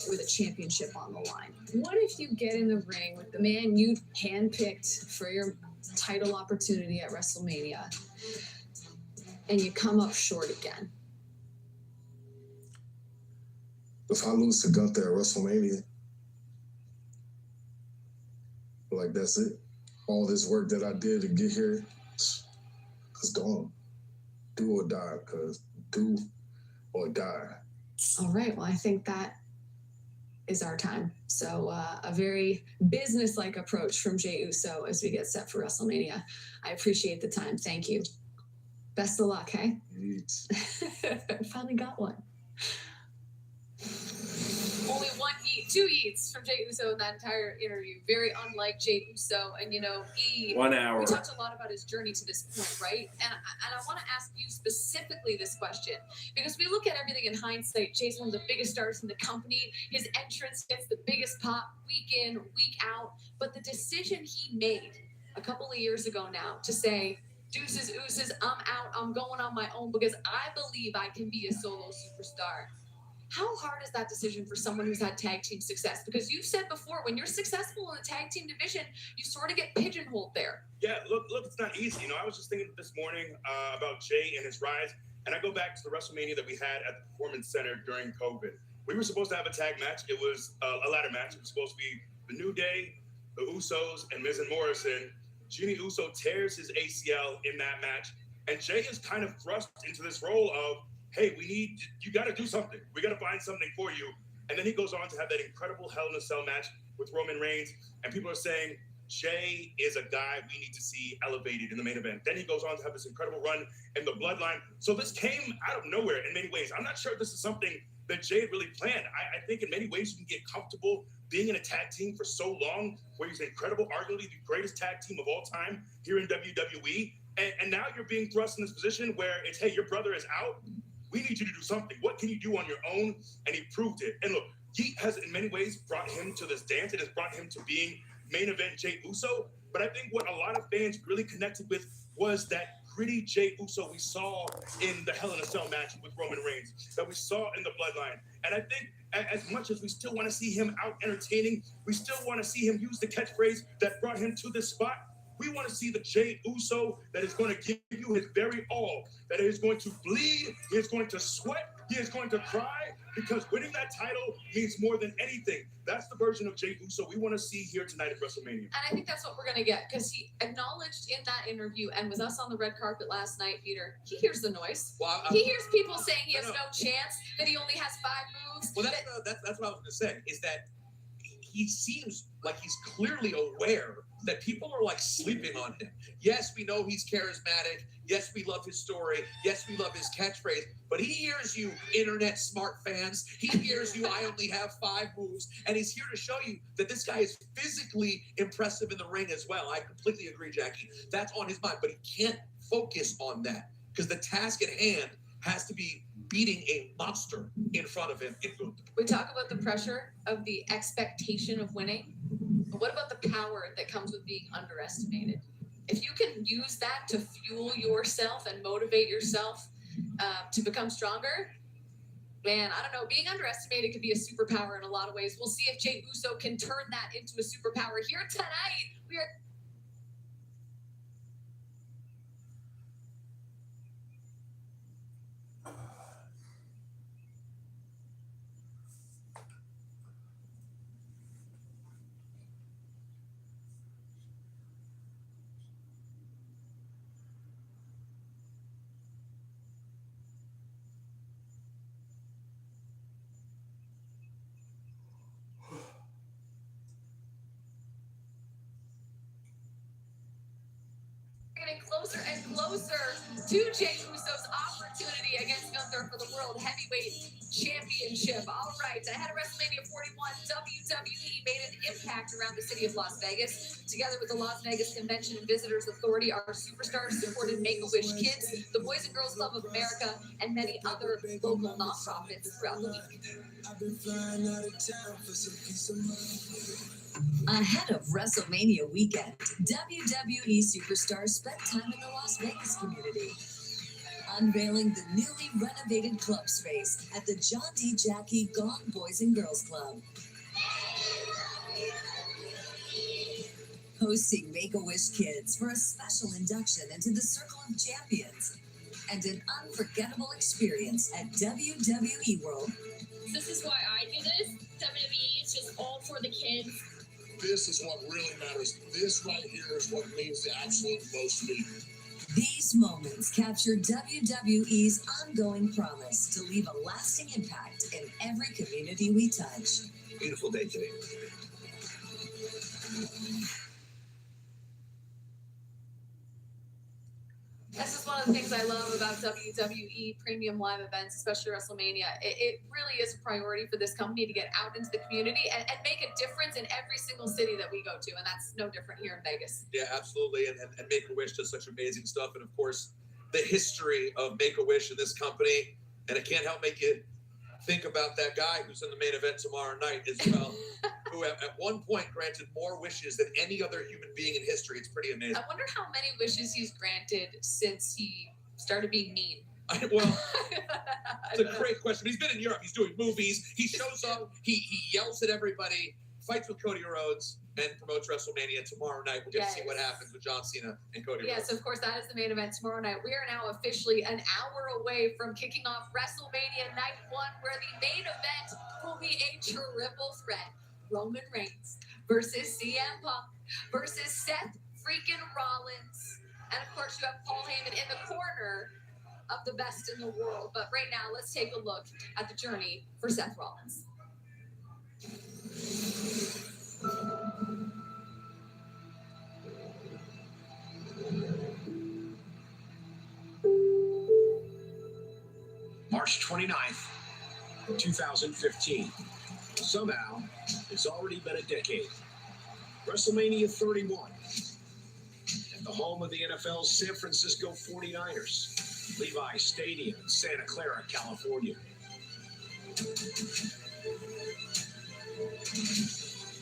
Speaker 14: with a championship on the line? What if you get in the ring with the man you handpicked for your title opportunity at WrestleMania and you come up short again?
Speaker 3: If I lose to Gunther at WrestleMania, like that's it. All this work that I did to get here, it's gone. Do or die, cuz do or die.
Speaker 14: All right, well, I think that is our time. So a very business-like approach from Jey Uso as we get set for WrestleMania. I appreciate the time. Thank you. Best of luck, hey? Finally got one.
Speaker 6: Only one two eats from Jey Uso in that entire interview. Very unlike Jey Uso. And, you know,
Speaker 1: 1 hour.
Speaker 6: We talked a lot about his journey to this point, right? And I want to ask you specifically this question. Because we look at everything in hindsight. Jey's one of the biggest stars in the company. His entrance gets the biggest pop week in, week out. But the decision he made a couple of years ago now to say, deuces, oozes, I'm out. I'm going on my own because I believe I can be a solo superstar. How hard is that decision for someone who's had tag team success? Because you've said before, when you're successful in the tag team division, you sort of get pigeonholed there.
Speaker 22: Yeah, look, it's not easy. You know, I was just thinking this morning about Jey and his rise, and I go back to the WrestleMania that we had at the Performance Center during COVID. We were supposed to have a tag match. It was a ladder match. It was supposed to be the New Day, the Usos, and Miz and Morrison. Jimmy Uso tears his ACL in that match, and Jey is kind of thrust into this role of, hey, you got to do something. We got to find something for you. And then he goes on to have that incredible Hell in a Cell match with Roman Reigns. And people are saying, Jey is a guy we need to see elevated in the main event. Then he goes on to have this incredible run in the Bloodline. So this came out of nowhere in many ways. I'm not sure if this is something that Jey had really planned. I think in many ways you can get comfortable being in a tag team for so long, where he's incredible, arguably the greatest tag team of all time here in WWE. And now you're being thrust in this position where it's, hey, your brother is out. We need you to do something. What can you do on your own? And he proved it. And look, he has in many ways brought him to this dance. It has brought him to being main event Jey Uso. But I think what a lot of fans really connected with was that gritty Jey Uso we saw in the Hell in a Cell match with Roman Reigns, that we saw in the Bloodline. And I think as much as we still want to see him out entertaining, we still want to see him use the catchphrase that brought him to this spot. We want to see the Jey Uso that is going to give you his very all, that is going to bleed, he is going to sweat, he is going to cry, because winning that title means more than anything. That's the version of Jey Uso we want to see here tonight at WrestleMania.
Speaker 6: And I think that's what we're going to get, because he acknowledged in that interview and with us on the red carpet last night, Peter, he hears the noise.
Speaker 11: Well,
Speaker 6: he hears people saying he has no chance, that he only has 5 moves.
Speaker 11: Well, that's what I was going to say, is that he seems like he's clearly aware that people are like sleeping on him. Yes, we know he's charismatic. Yes, we love his story. Yes, we love his catchphrase. But he hears you, internet smart fans. He hears you, I only have 5 moves. And he's here to show you that this guy is physically impressive in the ring as well. I completely agree, Jackie. That's on his mind. But he can't focus on that, because the task at hand has to be beating a monster in front of him.
Speaker 6: We talk about the pressure of the expectation of winning. But what about the power that comes with being underestimated? If you can use that to fuel yourself and motivate yourself to become stronger, man, I don't know. Being underestimated could be a superpower in a lot of ways. We'll see if Jey Uso can turn that into a superpower here tonight. We are. Getting closer and closer to Jey Uso's opportunity against Gunther for the World Heavyweight Championship. All right, ahead of WrestleMania 41, WWE made an impact around the city of Las Vegas. Together with the Las Vegas Convention and Visitors Authority, our superstars supported Make-A-Wish Kids, the Boys and Girls Club of America, and many other local nonprofits throughout the week.
Speaker 20: Ahead of WrestleMania weekend, WWE superstars spent time in the Las Vegas community, unveiling the newly renovated club space at the John D. Jackie Gong Boys and Girls Club. Hosting Make-A-Wish Kids for a special induction into the Circle of Champions and an unforgettable experience at WWE World.
Speaker 13: This is why I do this. WWE is just all for the kids.
Speaker 12: This is what really matters. This right here is what means the absolute most to me.
Speaker 20: These moments capture WWE's ongoing promise to leave a lasting impact in every community we touch.
Speaker 15: Beautiful day today.
Speaker 6: This is one of the things I love about WWE premium live events, especially WrestleMania. It really is a priority for this company to get out into the community and make a difference in every single city that we go to. And that's no different here in Vegas.
Speaker 11: Yeah, absolutely. And Make-A-Wish does such amazing stuff. And of course, the history of Make-A-Wish in this company. And it can't help make you think about that guy who's in the main event tomorrow night as well, who at one point granted more wishes than any other human being in history. It's pretty amazing.
Speaker 6: I wonder how many wishes he's granted since he started being mean.
Speaker 11: Well, it's a great question. He's been in Europe. He's doing movies. He shows up. He yells at everybody, fights with Cody Rhodes, and promotes WrestleMania tomorrow night. We'll get to see what happens with John Cena and Cody Rhodes.
Speaker 6: Yes, of course, that is the main event tomorrow night. We are now officially an hour away from kicking off WrestleMania Night 1, where the main event will be a triple threat. Roman Reigns versus CM Punk versus Seth freaking Rollins. And of course, you have Paul Heyman in the corner of the best in the world. But right now, let's take a look at the journey for Seth Rollins.
Speaker 18: March 29th, 2015. Somehow, it's already been a decade. WrestleMania 31. At the home of the NFL's San Francisco 49ers, Levi Stadium in Santa Clara, California.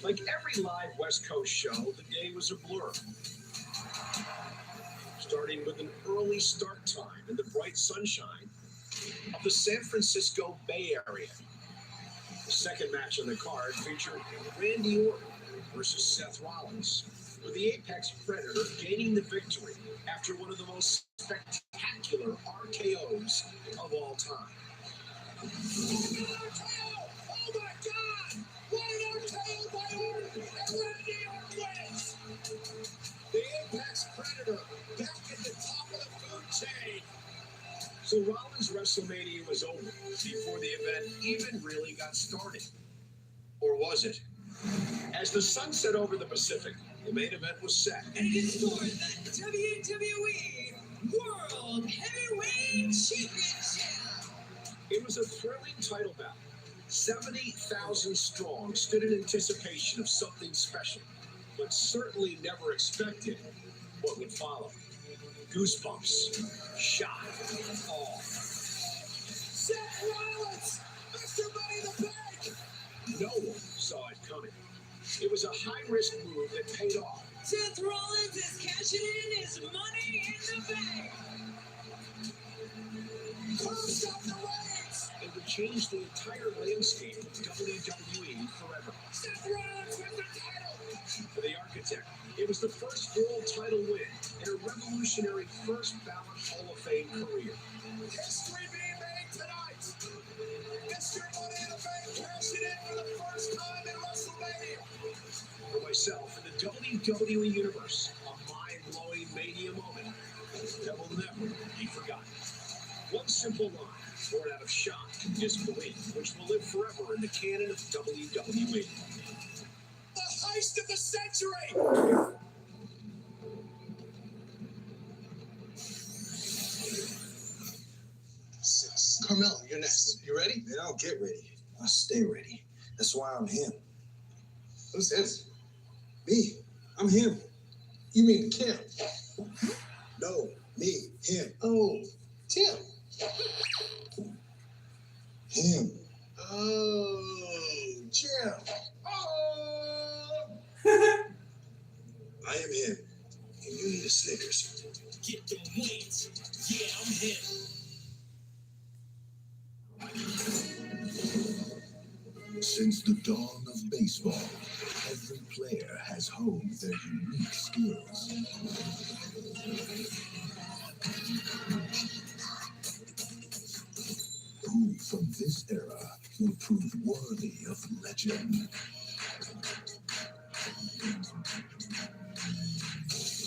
Speaker 18: Like every live West Coast show, the day was a blur. Starting with an early start time in the bright sunshine of the San Francisco Bay Area. The second match on the card featured Randy Orton versus Seth Rollins, with the Apex Predator gaining the victory after one of the most spectacular RKOs of all time. Oh my God! What an RKO by Orton! And Randy Orton wins! The Apex Predator back at the top of the food chain. So Rollins' WrestleMania was over before the event even really got started. Or was it? As the sun set over the Pacific, the main event was set.
Speaker 17: And it is for the WWE World Heavyweight Championship.
Speaker 18: It was a thrilling title battle. 70,000 strong stood in anticipation of something special, but certainly never expected what would follow. Goosebumps, shock, awe. Seth Rollins, Mr. Money in the Bank! No one saw it coming. It was a high-risk move that paid off.
Speaker 17: Seth Rollins is cashing in his money in the bank.
Speaker 18: Close up the reins! It would change the entire landscape of WWE forever. Seth Rollins with the title! For the architect, it was the first world title win in a revolutionary first ballot Hall of Fame career. History being made tonight! Mr. Money in the Bank cashing in for the first time in WrestleMania! For myself in the WWE Universe, a mind-blowing Mania moment that will never be forgotten. One simple line, born out of shock and disbelief, which will live forever in the canon of WWE. The heist of the century!
Speaker 3: Carmelo, you're next. You ready?
Speaker 15: Man, I'll get ready. I'll stay ready. That's why I'm him.
Speaker 3: Who's this?
Speaker 15: Me. I'm him.
Speaker 3: You mean Kim?
Speaker 15: No, me. Him.
Speaker 3: Oh, Tim.
Speaker 15: Him.
Speaker 3: Oh, Jim. Oh!
Speaker 15: I am him. And you need a Snickers.
Speaker 7: Get the wins. Yeah, I'm him.
Speaker 12: Since the dawn of baseball, every player has honed their unique skills. Who from this era will prove worthy of legend?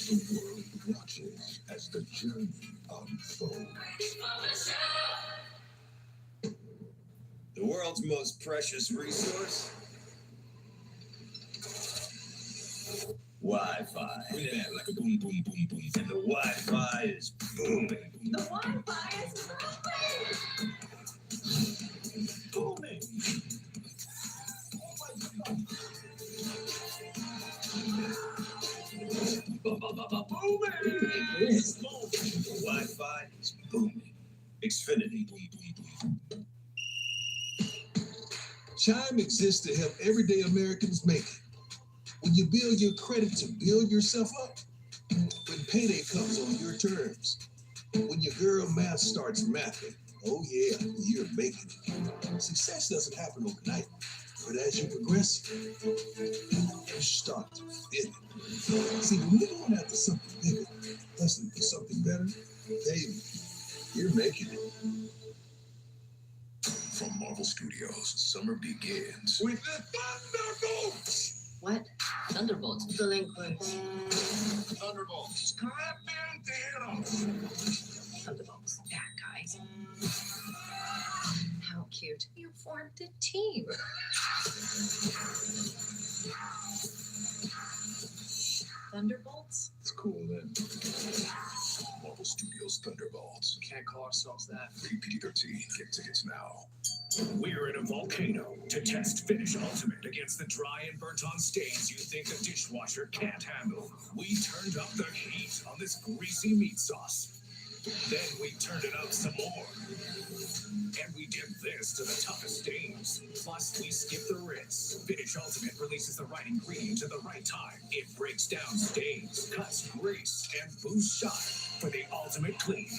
Speaker 12: The world watches as the journey unfolds.
Speaker 4: The world's most precious resource
Speaker 18: Wi-Fi. Yeah, like a boom, boom, boom, boom. And the Wi-Fi is booming.
Speaker 19: The Wi-Fi is
Speaker 18: Booming. Booming. It's booming. The Wi-Fi is booming. Xfinity. Boom, boom, boom.
Speaker 3: Chime exists to help everyday Americans make it. When you build your credit to build yourself up, when payday comes on your terms, when your girl math starts mathing, oh yeah, you're making it. Success doesn't happen overnight, but as you progress, you start to feel it. See, when you're going after something bigger, hustling for something better, baby, you're making it.
Speaker 12: From Marvel Studios, summer begins
Speaker 3: With the Thunderbolts!
Speaker 19: What? Thunderbolts. Delinquent.
Speaker 12: Thunderbolts.
Speaker 19: Thunderbolts. Bad guys. How cute. You formed a team. Thunderbolts?
Speaker 12: It's cool, then. Marvel Studios Thunderbolts.
Speaker 7: Can't call ourselves that.
Speaker 12: PG-13. Get tickets now.
Speaker 4: We're in a volcano to test Finish Ultimate against the dry and burnt-on stains you think a dishwasher can't handle. We turned up the heat on this greasy meat sauce. Then we turned it up some more. And we did this to the toughest stains. Plus, we skip the rinse. Finish Ultimate releases the right ingredient at the right time. It breaks down stains, cuts grease, and boosts shine for the ultimate clean,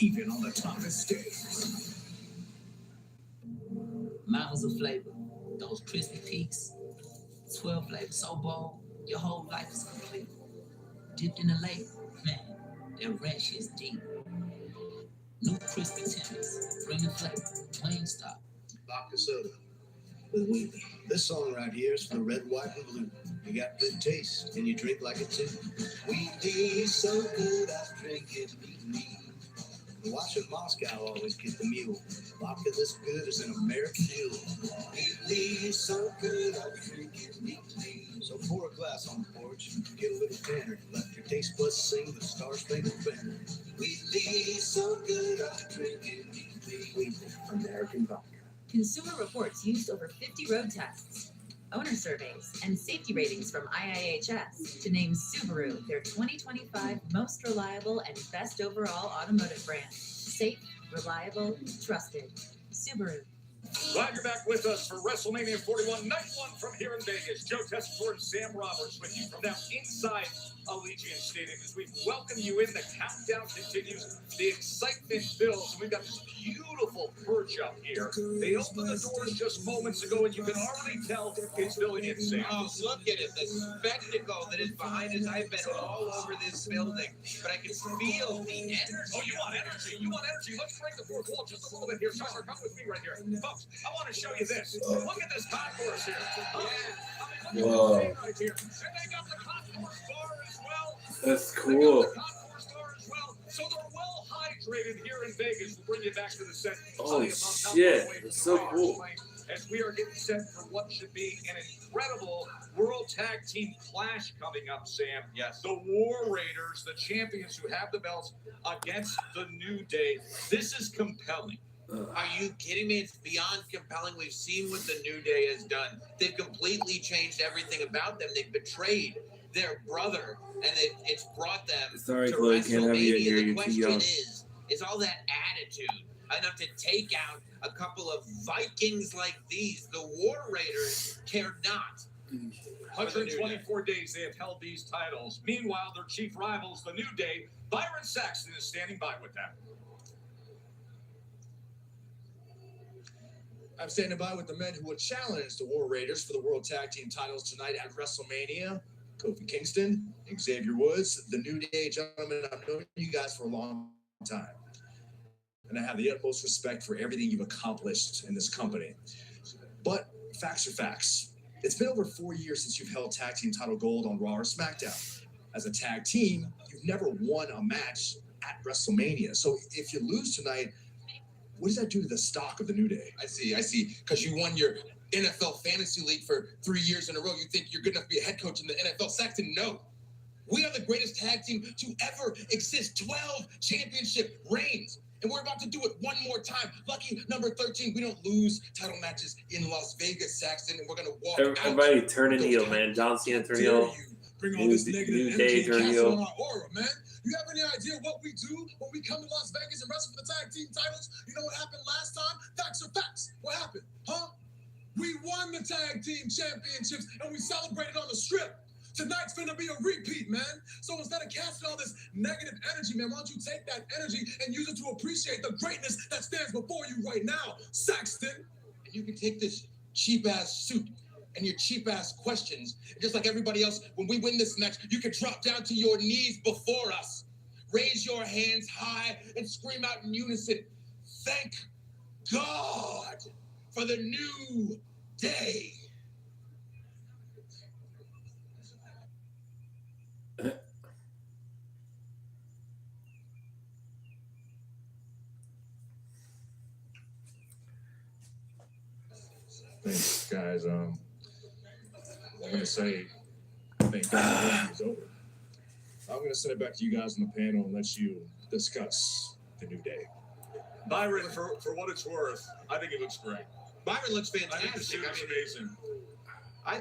Speaker 4: even on the toughest stains.
Speaker 17: Mountains of flavor, those crispy peaks, 12 flavors so bold, your whole life is complete. Dipped in a lake, man, that ranch is deep. New crispy tenders, bring the flavor, Wingstop.
Speaker 15: Vodka soda with Wheatley. This song right here is for the red, white, and blue. You got good taste, and you drink like it too. Wheatley is so good, I drink it neatly. The watch at Moscow always get the mule. Vodka this good is an American mule. Wheatley is so good, I drink it neatly. So pour a glass on the porch, get a little tanner. Let your taste buds sing the Star-Spangled Banner. Wheatley is so good, I drink it neatly. Wheatley, American vodka.
Speaker 16: Consumer reports used over 50 road tests, owner surveys, and safety ratings from IIHS to name Subaru their 2025 most reliable and best overall automotive brand. Safe, reliable, trusted. Subaru.
Speaker 22: Glad you're back with us for WrestleMania 41, night one from here in Vegas. Joe Tessitore and Sam Roberts with you from down inside Allegiant Stadium as we welcome you in. The countdown continues. The excitement builds. We've got this beautiful perch up here. They opened the doors just moments ago, and you can already tell it's filling in, Sam.
Speaker 11: Oh, look at it. The spectacle that is behind us. I've been all over this building, but I can feel the energy.
Speaker 22: Oh, you want energy? You want energy? Let's break the fourth wall just a little bit here. Tucker, come with me right here. Folks, I want to show you this. Look at this concourse here.
Speaker 1: Whoa.
Speaker 22: Right here. And they got the concourse bar as well.
Speaker 1: That's cool.
Speaker 22: So they're well hydrated here in Vegas. We'll bring you back to the set.
Speaker 1: Oh, shit. That's so cool.
Speaker 22: As we are getting set for what should be an incredible World Tag Team Clash coming up, Sam.
Speaker 11: Yes.
Speaker 22: The War Raiders, the champions who have the belts, against the New Day. This is compelling.
Speaker 11: Are you kidding me? It's beyond compelling. We've seen what the New Day has done. They've completely changed everything about them. They've betrayed their brother, and it's brought them
Speaker 1: Sorry,
Speaker 11: to
Speaker 1: Chloe, can't have you here.
Speaker 11: WrestleMania. The
Speaker 1: You're too
Speaker 11: question
Speaker 1: young.
Speaker 11: is all that attitude enough to take out a couple of Vikings like these? The War Raiders care not.
Speaker 22: 124 days they have held these titles. Meanwhile, their chief rivals, the New Day, Byron Saxton is standing by with them.
Speaker 23: I'm standing by with the men who will challenge the War Raiders for the World Tag Team titles tonight at WrestleMania. Kofi Kingston, Xavier Woods, the New Day gentlemen. I've known you guys for a long time, and I have the utmost respect for everything you've accomplished in this company. But facts are facts. It's been over 4 years since you've held tag team title gold on Raw or SmackDown. As a tag team, you've never won a match at WrestleMania. So if you lose tonight, what does that do to the stock of the New Day?
Speaker 11: I see. Because you won your
Speaker 2: NFL fantasy league for 3 years in a row. You think you're good enough to be a head coach in the NFL? Saxton, no. We are the greatest tag team to ever exist. 12 championship reigns. And we're about to do it one more time. Lucky number 13. We don't lose title matches in Las Vegas, Saxton, and we're going to walk
Speaker 1: Everybody turn a heel, man. John Cena turn heel.
Speaker 2: Bring all this negative
Speaker 1: New
Speaker 2: energy
Speaker 1: Day
Speaker 2: and
Speaker 1: turn
Speaker 2: cast it
Speaker 1: heel.
Speaker 2: on our aura, man. You have any idea what we do when we come to Las Vegas and wrestle for the tag team titles? You know what happened last time? Facts are facts. What happened? Huh? We won the tag team championships and we celebrated on the strip. Tonight's gonna be a repeat, man. So instead of casting all this negative energy, man, why don't you take that energy and use it to appreciate the greatness that stands before you right now, Saxton? And you can take this cheap-ass suit and your cheap-ass questions, and just like everybody else, when we win this match, you can drop down to your knees before us. Raise your hands high and scream out in unison, thank God for the new day.
Speaker 3: Thanks, guys. I'm gonna say thank God the game is over. I'm gonna send it back to you guys on the panel and let you discuss the new day.
Speaker 11: Byron, for what it's worth, I think it looks great.
Speaker 2: Byron looks
Speaker 11: I think the
Speaker 2: fantastic.
Speaker 11: suit is amazing.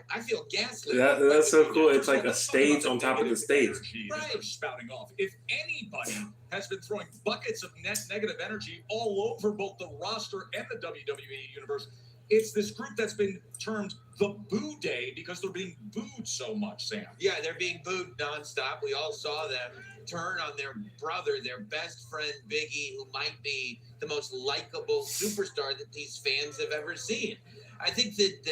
Speaker 2: I feel gaslit.
Speaker 1: That's so cool. It's like a stage on top of the stage.
Speaker 11: Right. They're spouting off. If anybody has been throwing buckets of negative energy all over both the roster and the WWE universe, it's this group that's been termed the Boo Day because they're being booed so much, Sam.
Speaker 9: Yeah, they're being booed nonstop. We all saw them turn on their brother, their best friend, Biggie, who might be the most likable superstar that these fans have ever seen. I think that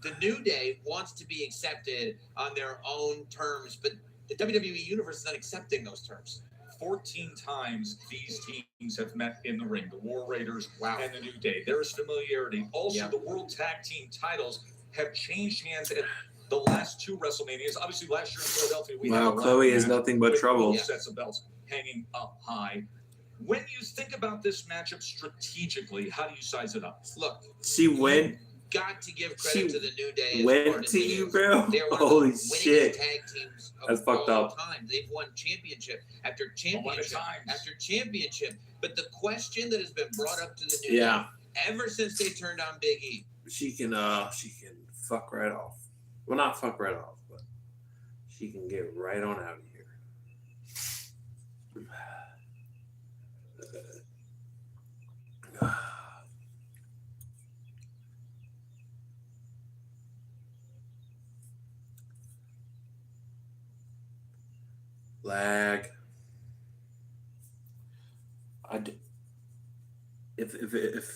Speaker 9: the New Day wants to be accepted on their own terms, but the WWE Universe is not accepting those terms.
Speaker 11: 14 times these teams have met in the ring, the War Raiders and the New Day. There is familiarity. Also, the World Tag Team titles have changed hands at the last 2 WrestleManias. Obviously, last year in Philadelphia, we
Speaker 1: Wow,
Speaker 11: had
Speaker 1: Chloe is nothing but
Speaker 11: with
Speaker 1: trouble.
Speaker 11: both sets of belts hanging up high. When you think about this matchup strategically, how do you size it up?
Speaker 9: Look,
Speaker 1: She went.
Speaker 9: got to give credit to the New Day.
Speaker 1: Went to you, bro. Holy shit.
Speaker 9: Tag teams of
Speaker 1: That's fucked
Speaker 9: all
Speaker 1: up.
Speaker 9: time. They've won championship after championship after championship. But the question that has been brought up to the New Day ever since they turned on Big E,
Speaker 1: She can fuck right off. Well, not fuck right off, but she can get right on out of here. Lag. If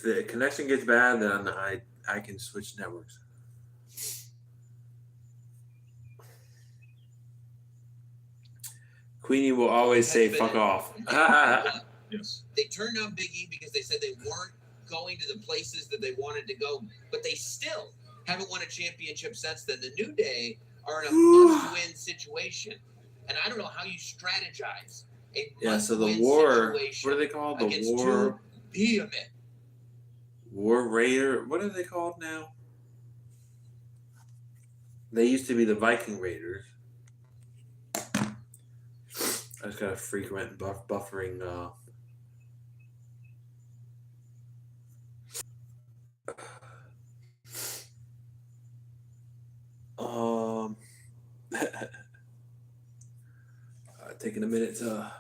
Speaker 1: the connection gets bad, then I can switch networks. Queenie will always say "fuck off."
Speaker 11: Yes.
Speaker 9: they turned on Big E because they said they weren't going to the places that they wanted to go, but they still haven't won a championship since then. The New Day are in a must-win situation, and I don't know how you strategize a
Speaker 1: So the
Speaker 9: must-win
Speaker 1: war.
Speaker 9: situation
Speaker 1: What are they called? The
Speaker 9: against
Speaker 1: war.
Speaker 9: Behemoth.
Speaker 1: War Raider. What are they called now? They used to be the Viking Raiders. I just got a frequent buffering. Taking a minute to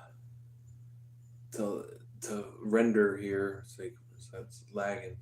Speaker 1: render here. So that's lagging.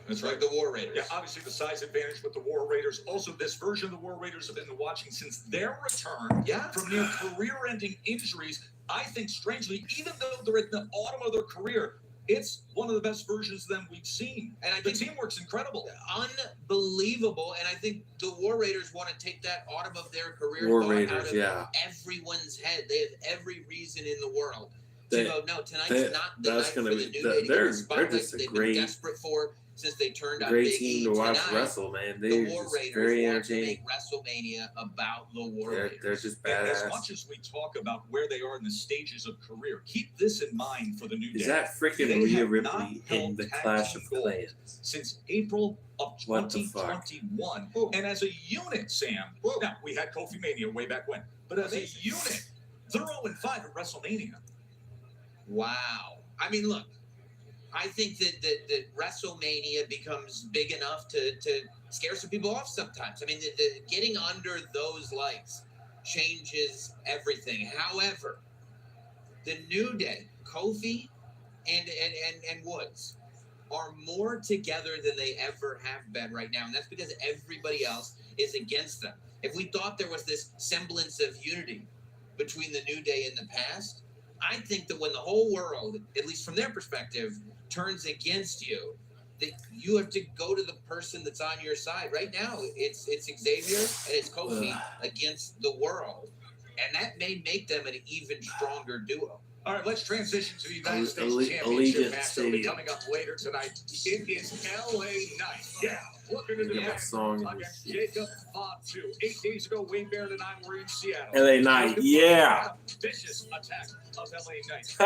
Speaker 11: That's
Speaker 9: like the War Raiders.
Speaker 11: Yeah, obviously the size advantage with the War Raiders. Also, this version of the War Raiders have been watching since their return from near career-ending injuries. I think, strangely, even though they're at the autumn of their career, it's one of the best versions of them we've seen. And I think the teamwork's incredible.
Speaker 9: Unbelievable. And I think the War Raiders want to take that autumn of their career
Speaker 1: War
Speaker 9: thought
Speaker 1: Raiders,
Speaker 9: out of
Speaker 1: yeah.
Speaker 9: everyone's head. They have every reason in the world
Speaker 1: They-
Speaker 9: to go, no, tonight's
Speaker 1: they-
Speaker 9: not the
Speaker 1: that's
Speaker 9: night
Speaker 1: gonna
Speaker 9: for
Speaker 1: be-
Speaker 9: the New
Speaker 1: they're-
Speaker 9: Day to get
Speaker 1: they're
Speaker 9: the spotlight
Speaker 1: just a
Speaker 9: they've
Speaker 1: great-
Speaker 9: been desperate for since they turned on
Speaker 1: Great
Speaker 9: Big
Speaker 1: team
Speaker 9: E
Speaker 1: to watch
Speaker 9: tonight.
Speaker 1: wrestle, man.
Speaker 9: The
Speaker 1: They're
Speaker 9: War
Speaker 1: just
Speaker 9: Raiders
Speaker 1: very
Speaker 9: want to
Speaker 1: entertaining.
Speaker 9: make WrestleMania about the War Raiders.
Speaker 1: They're just
Speaker 11: And as
Speaker 1: badass.
Speaker 11: much as we talk about where they are in the stages of career, keep this in mind for the New Day.
Speaker 1: Is that freaking
Speaker 11: They
Speaker 1: Rhea
Speaker 11: have
Speaker 1: Ripley
Speaker 11: not
Speaker 1: in
Speaker 11: held
Speaker 1: the
Speaker 11: tag
Speaker 1: Clash
Speaker 11: team
Speaker 1: of
Speaker 11: gold
Speaker 1: Clans?
Speaker 11: since April of
Speaker 1: What the fuck?
Speaker 11: 2021. And as a unit, Sam, now we had Kofi Mania way back when, but as a unit, they're 0-5 at WrestleMania.
Speaker 9: Wow. I mean, look, I think that WrestleMania becomes big enough to scare some people off sometimes. I mean, the getting under those lights changes everything. However, the New Day, Kofi and Woods, are more together than they ever have been right now. And that's because everybody else is against them. If we thought there was this semblance of unity between the New Day and the past, I think that when the whole world, at least from their perspective, turns against you, that you have to go to the person that's on your side. Right now, it's Xavier and it's Kofi against the world. And that may make them an even stronger duo.
Speaker 11: All right, let's transition to the United States
Speaker 1: Allegiant
Speaker 11: Championship match that'll be
Speaker 1: Stadium.
Speaker 11: coming up later tonight. It is LA Knight. Yeah, looking into the
Speaker 1: Yeah,
Speaker 11: match
Speaker 1: song.
Speaker 11: against Jacob Fatu. 8 days ago, Wayne Barrett and I were in Seattle.
Speaker 1: LA Knight, yeah.
Speaker 11: Vicious attack of LA Knight. She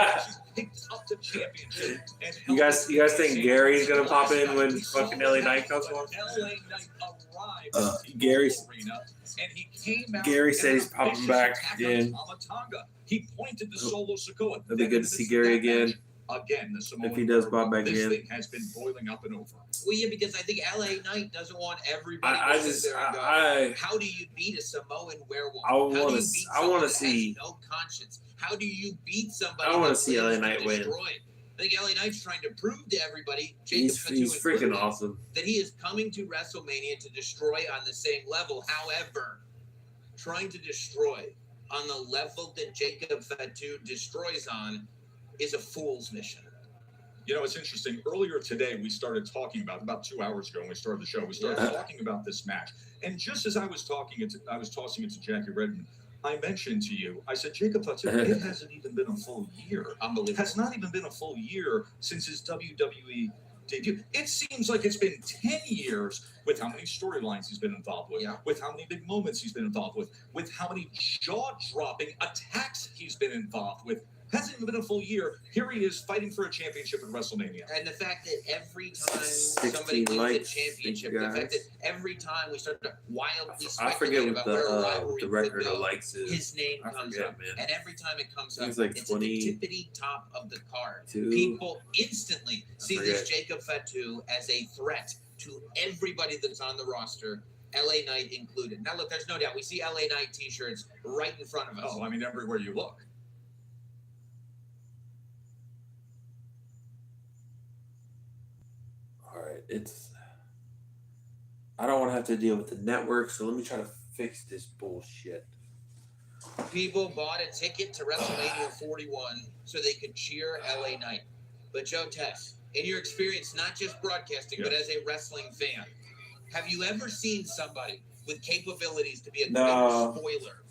Speaker 11: picked up the championship. And
Speaker 1: You guys think Gary's gonna pop in when fucking LA Knight comes on?
Speaker 11: LA Knight arrived
Speaker 1: Gary
Speaker 11: arena, and he came out
Speaker 1: Gary
Speaker 11: in
Speaker 1: said he's
Speaker 11: a
Speaker 1: popping
Speaker 11: vicious
Speaker 1: back
Speaker 11: attack
Speaker 1: again.
Speaker 11: on Tamatanga. He pointed to Solo Sikoa.
Speaker 1: It'd be good to see Gary again.
Speaker 11: Again, the Samoan
Speaker 1: If he does pop back
Speaker 11: this
Speaker 1: in.
Speaker 11: thing has been boiling up and over.
Speaker 9: Well, yeah, because I think LA Knight doesn't want everybody
Speaker 1: I
Speaker 9: to
Speaker 1: just-
Speaker 9: sit there and go,
Speaker 1: I-
Speaker 9: how do you beat a Samoan werewolf?
Speaker 1: I
Speaker 9: How
Speaker 1: wanna
Speaker 9: do you
Speaker 1: s-
Speaker 9: beat
Speaker 1: I
Speaker 9: someone
Speaker 1: wanna
Speaker 9: that
Speaker 1: see-
Speaker 9: has no conscience? How do you beat somebody
Speaker 1: I wanna
Speaker 9: that
Speaker 1: see
Speaker 9: lives
Speaker 1: LA
Speaker 9: to
Speaker 1: Knight win.
Speaker 9: destroy? I think LA Knight's trying to prove to everybody,
Speaker 1: He's
Speaker 9: Fatu
Speaker 1: freaking
Speaker 9: included,
Speaker 1: awesome.
Speaker 9: that he is coming to WrestleMania to destroy on the same level. However, trying to destroy on the level that Jacob Fatu destroys on is a fool's mission.
Speaker 11: You know, it's interesting. Earlier today, we started talking about 2 hours ago when we started the show. We started talking about this match, and just as I was tossing it to Jackie Redmond. I mentioned to you, I said, Jacob Fatu, it hasn't even been a full year.
Speaker 9: Unbelievable.
Speaker 11: Has not even been a full year since his WWE debut. It seems like it's been 10 years with how many storylines he's been involved with, with how many big moments he's been involved with how many jaw-dropping attacks he's been involved with. Hasn't even been a full year. Here he is fighting for a championship at WrestleMania.
Speaker 9: And the fact that every time somebody wins a championship, the fact that every time we start to wildly
Speaker 1: I forget
Speaker 9: speculate
Speaker 1: what
Speaker 9: about where a
Speaker 1: the
Speaker 9: rivalry
Speaker 1: record
Speaker 9: could
Speaker 1: of
Speaker 9: go,
Speaker 1: likes is.
Speaker 9: his name
Speaker 1: I
Speaker 9: comes
Speaker 1: forget,
Speaker 9: up.
Speaker 1: man.
Speaker 9: And every time it comes up,
Speaker 1: It's like
Speaker 9: it's at
Speaker 1: 20
Speaker 9: the tippity top of the card.
Speaker 1: 2.
Speaker 9: People instantly see this
Speaker 1: forget.
Speaker 9: Jacob Fatu as a threat to everybody that's on the roster, LA Knight included. Now, look, there's no doubt. We see LA Knight t-shirts right in front of us.
Speaker 11: Oh, I mean, everywhere you look.
Speaker 1: Alright, I don't want to have to deal with the network, so let me try to fix this bullshit.
Speaker 9: People bought a ticket to WrestleMania 41 so they could cheer LA Knight. But Joe Tess, in your experience, not just broadcasting, but as a wrestling fan, have you ever seen somebody with capabilities to be a
Speaker 1: No.
Speaker 9: better spoiler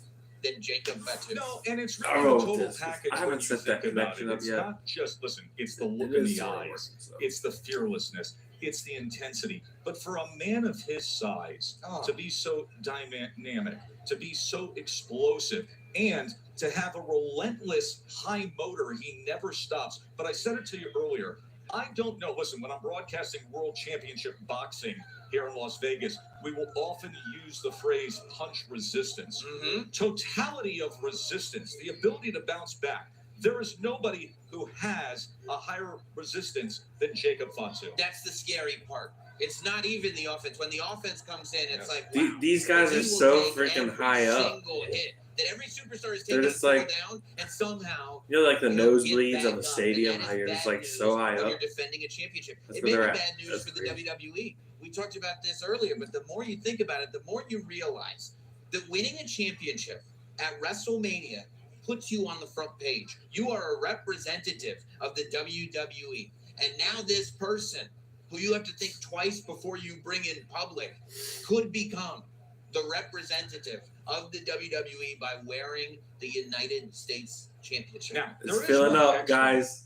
Speaker 9: than Jacob Fatu?
Speaker 11: No, and it's
Speaker 1: I
Speaker 11: really
Speaker 1: wrote
Speaker 11: the total
Speaker 1: this.
Speaker 11: package.
Speaker 1: I
Speaker 11: when
Speaker 1: haven't
Speaker 11: you
Speaker 1: set that
Speaker 11: think about
Speaker 1: connection
Speaker 11: it.
Speaker 1: up
Speaker 11: It's
Speaker 1: yet.
Speaker 11: not just, listen, it's the look
Speaker 1: It
Speaker 11: in
Speaker 1: is
Speaker 11: the
Speaker 1: sort of
Speaker 11: eyes.
Speaker 1: working, so.
Speaker 11: It's the fearlessness. It's the intensity. But for a man of his size to be so dynamic, to be so explosive, and to have a relentless high motor, he never stops. But I said it to you earlier. I don't know. Listen, when I'm broadcasting World Championship Boxing here in Las Vegas, we will often use the phrase punch resistance. Totality of resistance, the ability to bounce back. There is nobody who has a higher resistance than Jacob Fatu.
Speaker 9: That's the scary part. It's not even the offense. When the offense comes in, it's like,
Speaker 1: The-
Speaker 9: wow.
Speaker 1: these guys
Speaker 9: He
Speaker 1: are
Speaker 9: will
Speaker 1: so
Speaker 9: take
Speaker 1: freaking
Speaker 9: every
Speaker 1: high up.
Speaker 9: single hit. That every superstar is
Speaker 1: They're
Speaker 9: taking
Speaker 1: just like-
Speaker 9: down, and somehow
Speaker 1: You know, like the
Speaker 9: you know, get
Speaker 1: nosebleeds
Speaker 9: back
Speaker 1: of a
Speaker 9: up,
Speaker 1: stadium,
Speaker 9: and that
Speaker 1: how
Speaker 9: is
Speaker 1: you're just
Speaker 9: bad
Speaker 1: like
Speaker 9: news
Speaker 1: so high
Speaker 9: when
Speaker 1: up.
Speaker 9: you're defending a championship.
Speaker 1: That's
Speaker 9: It
Speaker 1: where
Speaker 9: may be
Speaker 1: they're
Speaker 9: bad
Speaker 1: at.
Speaker 9: news
Speaker 1: That's
Speaker 9: for the
Speaker 1: crazy.
Speaker 9: WWE. We talked about this earlier, but the more you think about it, the more you realize that winning a championship at WrestleMania puts you on the front page. You are a representative of the WWE. And now this person who you have to think twice before you bring in public could become the representative of the WWE by wearing the United States Championship.
Speaker 11: Now,
Speaker 1: It's filling up, guys.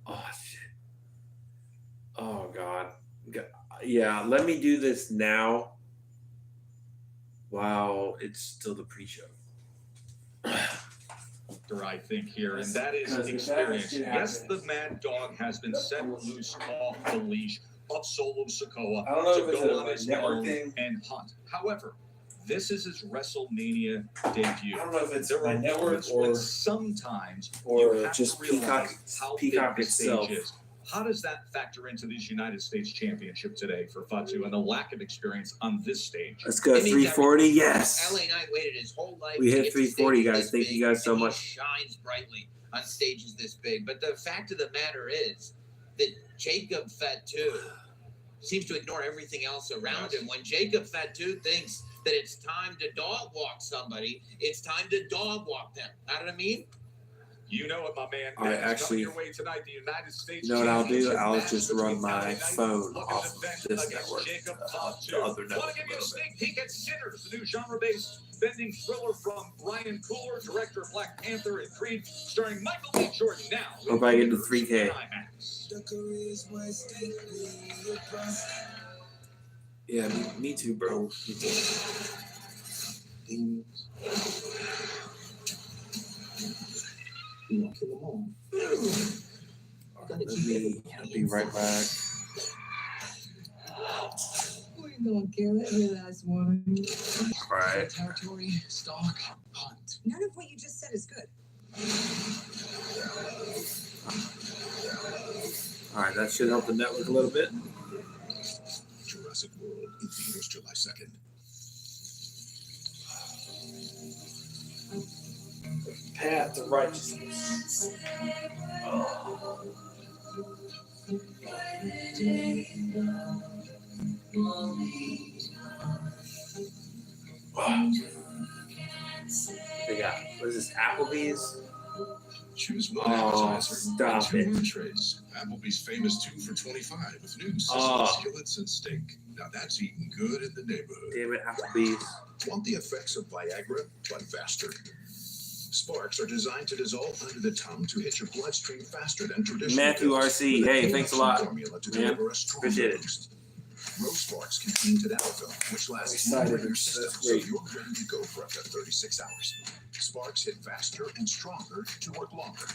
Speaker 1: Oh shit! Oh God. Yeah, let me do this now. Wow, it's still the pre-show.
Speaker 11: I think here, and that is experience. Yes, the Mad Dog has been set loose off the leash of Solo Sikoa
Speaker 1: I don't know
Speaker 11: to
Speaker 1: if it's
Speaker 11: go
Speaker 1: a
Speaker 11: on his
Speaker 1: network
Speaker 11: own
Speaker 1: thing.
Speaker 11: and hunt. However, this is his WrestleMania debut.
Speaker 1: I don't know if it's
Speaker 11: There
Speaker 1: my
Speaker 11: are
Speaker 1: network
Speaker 11: moments when
Speaker 1: or
Speaker 11: sometimes
Speaker 1: or
Speaker 11: you have
Speaker 1: just
Speaker 11: to realize
Speaker 1: Peacock-
Speaker 11: how
Speaker 1: Peacock
Speaker 11: big the stage
Speaker 1: itself.
Speaker 11: is. How does that factor into this United States Championship today for Fatu and the lack of experience on this stage?
Speaker 1: Let's go
Speaker 9: It means
Speaker 1: 340.
Speaker 9: everything.
Speaker 1: Yes.
Speaker 9: LA Knight waited his whole life.
Speaker 1: We
Speaker 9: to
Speaker 1: hit
Speaker 9: get to
Speaker 1: 340,
Speaker 9: stages
Speaker 1: guys.
Speaker 9: this
Speaker 1: Thank
Speaker 9: big,
Speaker 1: you guys so
Speaker 9: and he
Speaker 1: much.
Speaker 9: shines brightly on stages this big. But the fact of the matter is that Jacob Fatu seems to ignore everything else around him. When Jacob Fatu thinks that it's time to dog walk somebody, it's time to dog walk them. Know what I mean?
Speaker 11: You know it, my man.
Speaker 1: I
Speaker 11: That is
Speaker 1: actually-
Speaker 11: coming your way tonight, the United States
Speaker 1: You know what I'll do?
Speaker 11: Championship
Speaker 1: I'll
Speaker 11: match
Speaker 1: just
Speaker 11: between
Speaker 1: run my
Speaker 11: LA Knight,
Speaker 1: phone
Speaker 11: Lucas
Speaker 1: off of
Speaker 11: Event
Speaker 1: this
Speaker 11: against
Speaker 1: network,
Speaker 11: Jacob
Speaker 1: the
Speaker 11: Fatu.
Speaker 1: other
Speaker 11: Want
Speaker 1: network
Speaker 11: to give
Speaker 1: a
Speaker 11: you a
Speaker 1: little
Speaker 11: sneak peek at Sinners, the new genre-based bending thriller from Brian Cooler, director of Black Panther and Creed, starring Michael B. Jordan. Now,
Speaker 1: Hope I get to
Speaker 11: in
Speaker 1: 3K.
Speaker 11: IMAX.
Speaker 1: Yeah, me too, bro. Me too.
Speaker 15: You won't kill them all.
Speaker 1: I'll be right back.
Speaker 15: We gonna kill every last one.
Speaker 1: All right.
Speaker 15: Territory, stalk, hunt.
Speaker 8: None of what you just said is good.
Speaker 1: All right, that should help the network a little bit.
Speaker 12: Jurassic World in theaters July 2nd.
Speaker 1: Path to righteousness. They got, what is this, Applebee's?
Speaker 12: Choose one
Speaker 1: Oh,
Speaker 12: appetizer
Speaker 1: stop
Speaker 12: and
Speaker 1: it.
Speaker 12: 2 entrees. Applebee's famous 2 for $25 with new
Speaker 1: Oh.
Speaker 12: sizzling skillets and steak. Now that's eating good in the neighborhood.
Speaker 1: Damn it, Applebee's.
Speaker 3: Want the effects of Viagra, but faster? Sparks are designed to dissolve under the tongue to hit your bloodstream faster than traditional
Speaker 1: Matthew
Speaker 3: pills,
Speaker 1: RC,
Speaker 3: with a
Speaker 1: hey, thanks a lot,
Speaker 3: formula to
Speaker 1: man.
Speaker 3: deliver a stronger
Speaker 1: Appreciate it.
Speaker 3: boost. Rose Sparks contain tadalafil, which lasts
Speaker 1: Excited.
Speaker 3: longer in your system,
Speaker 1: That's
Speaker 3: so
Speaker 1: great.
Speaker 3: you're ready to go for up to 36 hours. Sparks hit faster and stronger to work longer.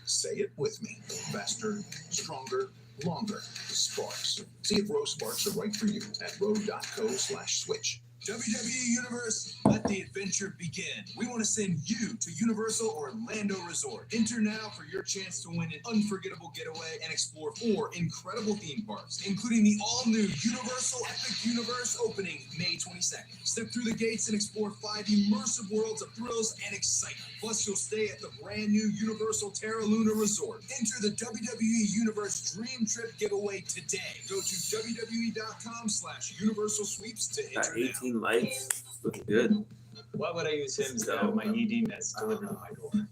Speaker 3: Say it with me. Faster, stronger, longer. Sparks. See if Rose Sparks are right for you at rode.co/switch.
Speaker 2: WWE Universe, let the adventure begin. We want to send you to Universal Orlando Resort. Enter now for your chance to win an unforgettable getaway and explore 4 incredible theme parks, including the all-new Universal Epic Universe opening May 22nd. Step through the gates and explore 5 immersive worlds of thrills and excitement. Plus, you'll stay at the brand new Universal Terra Luna Resort. Enter the WWE Universe Dream Trip giveaway today. Go to WWE.com/Universal Sweeps to
Speaker 1: Got
Speaker 2: enter now.
Speaker 1: 18 lights. Looking good.
Speaker 7: Why would I use him to have my ED meds delivered to my door?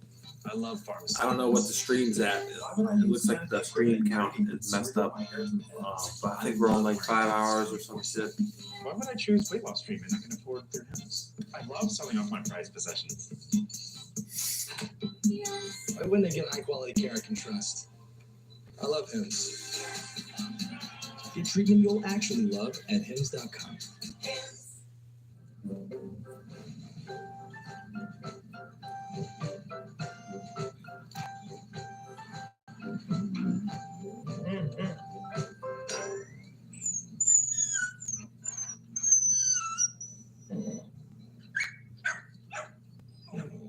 Speaker 7: I love pharmacy.
Speaker 1: I don't know what the stream's at. It looks like the stream count is messed up. But I think we're on like 5 hours or some shit.
Speaker 7: Why would I choose weight loss treatment? I can afford their house. I love selling off my prized possessions.
Speaker 15: Why wouldn't they get high quality care I can trust? I love Hims. Get treatment you'll actually love at Hims.com.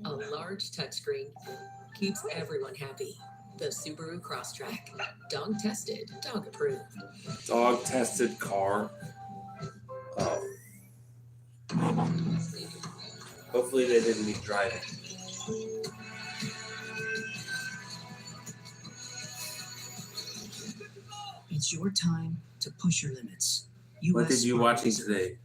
Speaker 10: A large touchscreen keeps everyone happy. The Subaru Crosstrek. Dog tested, dog approved.
Speaker 1: Dog tested car. Oh. Hopefully they didn't need driving.
Speaker 8: It's your time to push your limits.
Speaker 1: What did you watching today?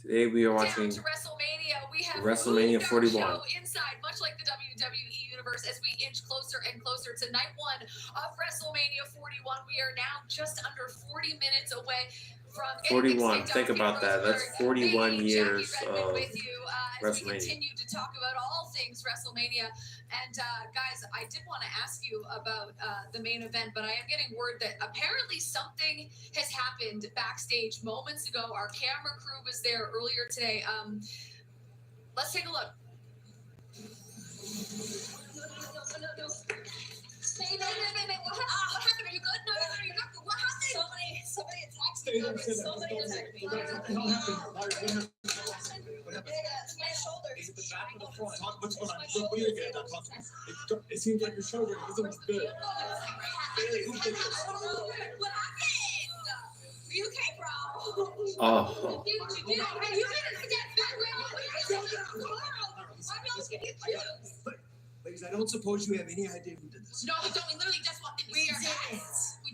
Speaker 1: Today we are watching
Speaker 6: Down to WrestleMania, we have
Speaker 1: WrestleMania
Speaker 6: moved our
Speaker 1: 41.
Speaker 6: show inside, much like the WWE Universe, as we inch closer and closer to night 1 of WrestleMania 41. We are now just under 40 minutes away from
Speaker 1: 41. Think about that. That's 41 years of
Speaker 6: with you, as we
Speaker 1: WrestleMania.
Speaker 6: continue to talk about all things WrestleMania And guys, I did want to ask you about the main event, but I am getting word that apparently something has happened backstage moments ago. Our camera crew was there earlier today. Let's take a look. Hey, what happened? Are you good? No, you're not good. What happened? Somebody attacked me. Somebody attacked me. My shoulder.
Speaker 11: It's at the back of the front. What's going on? What are you looking at? It seems like your shoulder doesn't look good. Bailey, who did this?
Speaker 6: What happened? Are you okay, bro?
Speaker 1: Oh.
Speaker 6: You didn't forget that. I'm not confused.
Speaker 15: Ladies, I don't suppose you have any idea who did this.
Speaker 6: No, we don't. We literally just walked in. We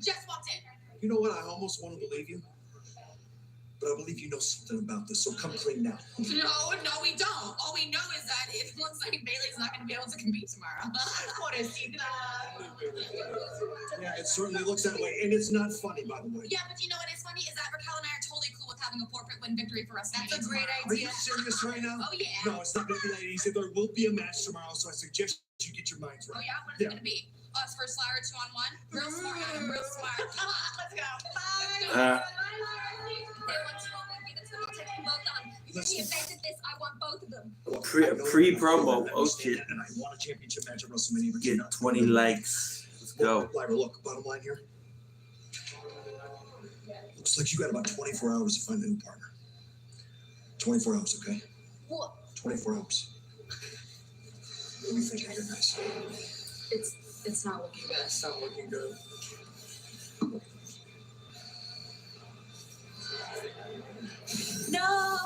Speaker 6: just walked in.
Speaker 15: You know what? I almost want to believe you. But I believe you know something about this, so come clean now.
Speaker 6: No, we don't. All we know is that it looks like Bailey's not going to be able to compete tomorrow.
Speaker 15: Yeah, it certainly looks that way, and it's not funny, by the way.
Speaker 6: Yeah, but you know what is funny is that Raquel and I are totally cool with having a corporate win victory for us. That's a great
Speaker 15: Are you serious right now?
Speaker 6: Oh, yeah.
Speaker 15: No, it's not going to be that easy. There will be a match tomorrow, so I suggest you get your minds right.
Speaker 6: Oh, yeah? What is it going to be? Us versus Lyra 2-on-1? Real smart, Adam. Real smart. Let's go. Bye. I want both of them.
Speaker 1: Pre-promo. Oh, shit.
Speaker 15: And I want a championship match at WrestleMania. But
Speaker 1: Get 20 likes. Let's go.
Speaker 15: Lyra, look, bottom line here. Looks like you got about 24 hours to find a new partner. 24 hours, okay?
Speaker 6: What?
Speaker 15: 24 hours. What do you think of your guys?
Speaker 6: It's not looking good.
Speaker 15: It's not looking good.
Speaker 6: No!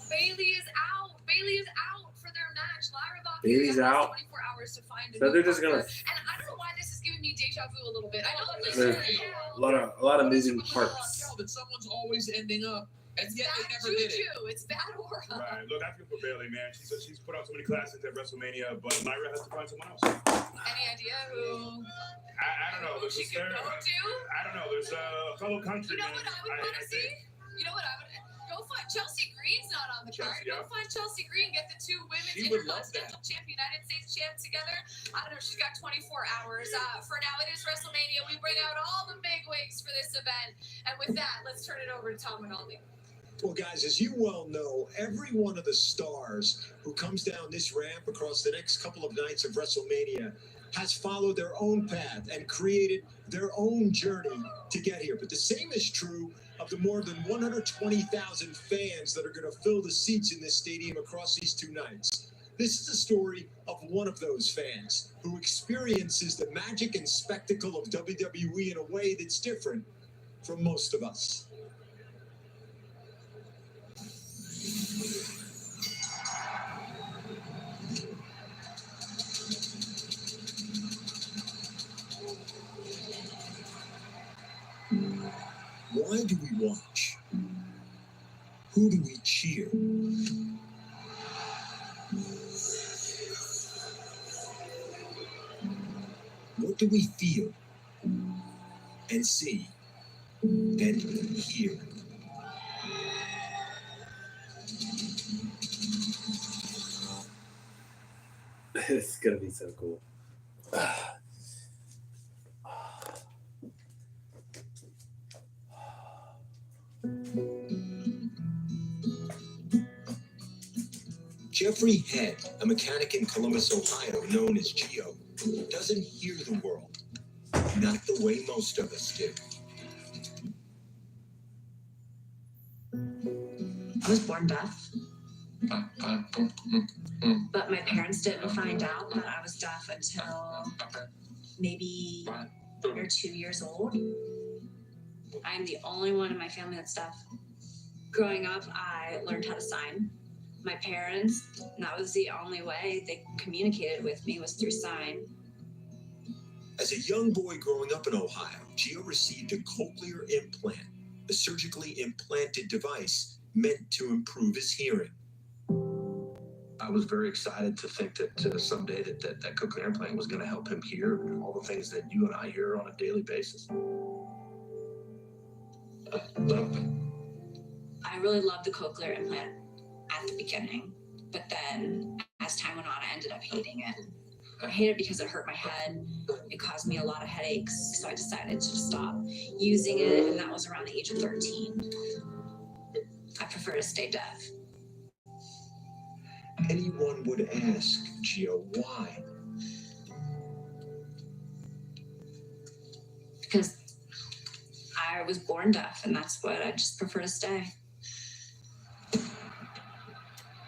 Speaker 6: Bailey is out. Bailey is out for their match. Lyra Valkyrie
Speaker 1: Bailey's
Speaker 6: has
Speaker 1: out.
Speaker 6: 24 hours to find a
Speaker 1: So
Speaker 6: new
Speaker 1: they're just
Speaker 6: partner.
Speaker 1: gonna.
Speaker 6: And I don't know why this is giving me deja vu a little bit. I know
Speaker 1: There's a lot of moving parts.
Speaker 11: That someone's always ending up, and
Speaker 6: It's
Speaker 11: yet
Speaker 6: bad
Speaker 11: they never did it.
Speaker 6: juju. It's bad aura.
Speaker 22: Right. Look, I feel for Bailey, man. She's put out so many classics at WrestleMania, but Lyra has to find someone else.
Speaker 6: Any idea who
Speaker 22: I don't know. There's
Speaker 6: she could go to?
Speaker 22: I don't know. There's a fellow countryman.
Speaker 6: You know what I would want to see? You know what I would go find Chelsea Green's not on the card.
Speaker 22: Chelsea, yeah.
Speaker 6: Go find Chelsea Green, get the two women's
Speaker 11: She would love
Speaker 6: Intercontinental Champ, United States Champ together. I don't know. She's got 24 hours. For now, it is WrestleMania. We bring out all the big wigs for this event, and with that, let's turn it over to Tom and Aldi.
Speaker 15: Well, guys, as you well know, every one of the stars who comes down this ramp across the next couple of nights of WrestleMania has followed their own path and created their own journey to get here. But the same is true of the more than 120,000 fans that are going to fill the seats in this stadium across these two nights. This is the story of one of those fans who experiences the magic and spectacle of WWE in a way that's different from most of us. Why do we watch? Who do we cheer? What do we feel and see and hear?
Speaker 1: It's gonna be so cool.
Speaker 15: Jeffrey Head, a mechanic in Columbus, Ohio, known as Geo, doesn't hear the world, not the way most of us do.
Speaker 5: I was born deaf. But my parents didn't find out that I was deaf until maybe 1 or 2 years old. I'm the only one in my family that's deaf. Growing up, I learned how to sign. My parents, and that was the only way they communicated with me was through sign.
Speaker 15: As a young boy growing up in Ohio, Gio received a cochlear implant, a surgically implanted device meant to improve his hearing.
Speaker 14: I was very excited to think that someday that cochlear implant was going to help him hear all the things that you and I hear on a daily basis.
Speaker 5: I really loved the cochlear implant at the beginning, but then as time went on, I ended up hating it. I hate it because it hurt my head. It caused me a lot of headaches, so I decided to just stop using it, and that was around the age of 13. I prefer to stay deaf.
Speaker 18: Anyone would ask, Gio, why?
Speaker 5: Because I was born deaf, and that's what I just prefer to stay.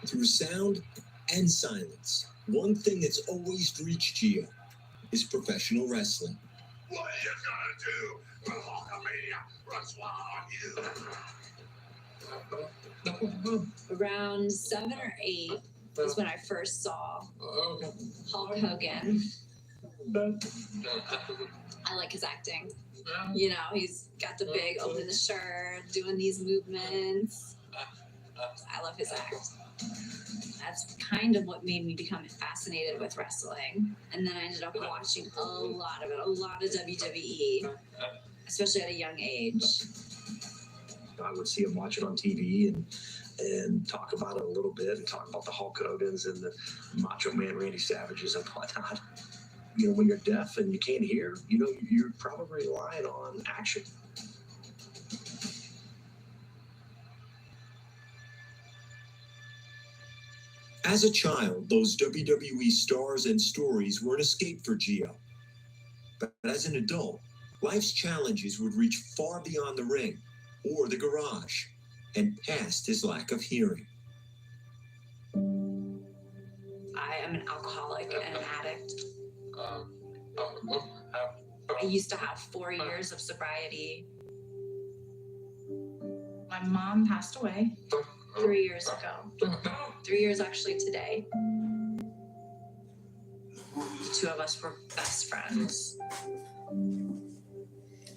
Speaker 18: Through sound and silence, one thing that's always reached Gio is professional wrestling.
Speaker 12: What are you gonna do when Hulkamania runs wild on you?
Speaker 5: Around 7 or 8 was when I first saw Hulk Hogan. I like his acting. You know, he's got the big open the shirt, doing these movements. I love his act. That's kind of what made me become fascinated with wrestling. And then I ended up watching a lot of it, a lot of WWE, especially at a young age.
Speaker 14: I would see him watch it on TV and talk about it a little bit and talk about the Hulk Hogans and the Macho Man Randy Savages and whatnot. You know, when you're deaf and you can't hear, you know, you're probably relying on action.
Speaker 18: As a child, those WWE stars and stories were an escape for Gio. But as an adult, life's challenges would reach far beyond the ring or the garage and past his lack of hearing.
Speaker 5: I am an alcoholic and an addict. I used to have 4 years of sobriety. My mom passed away 3 years ago. 3 years actually today. The two of us were best friends.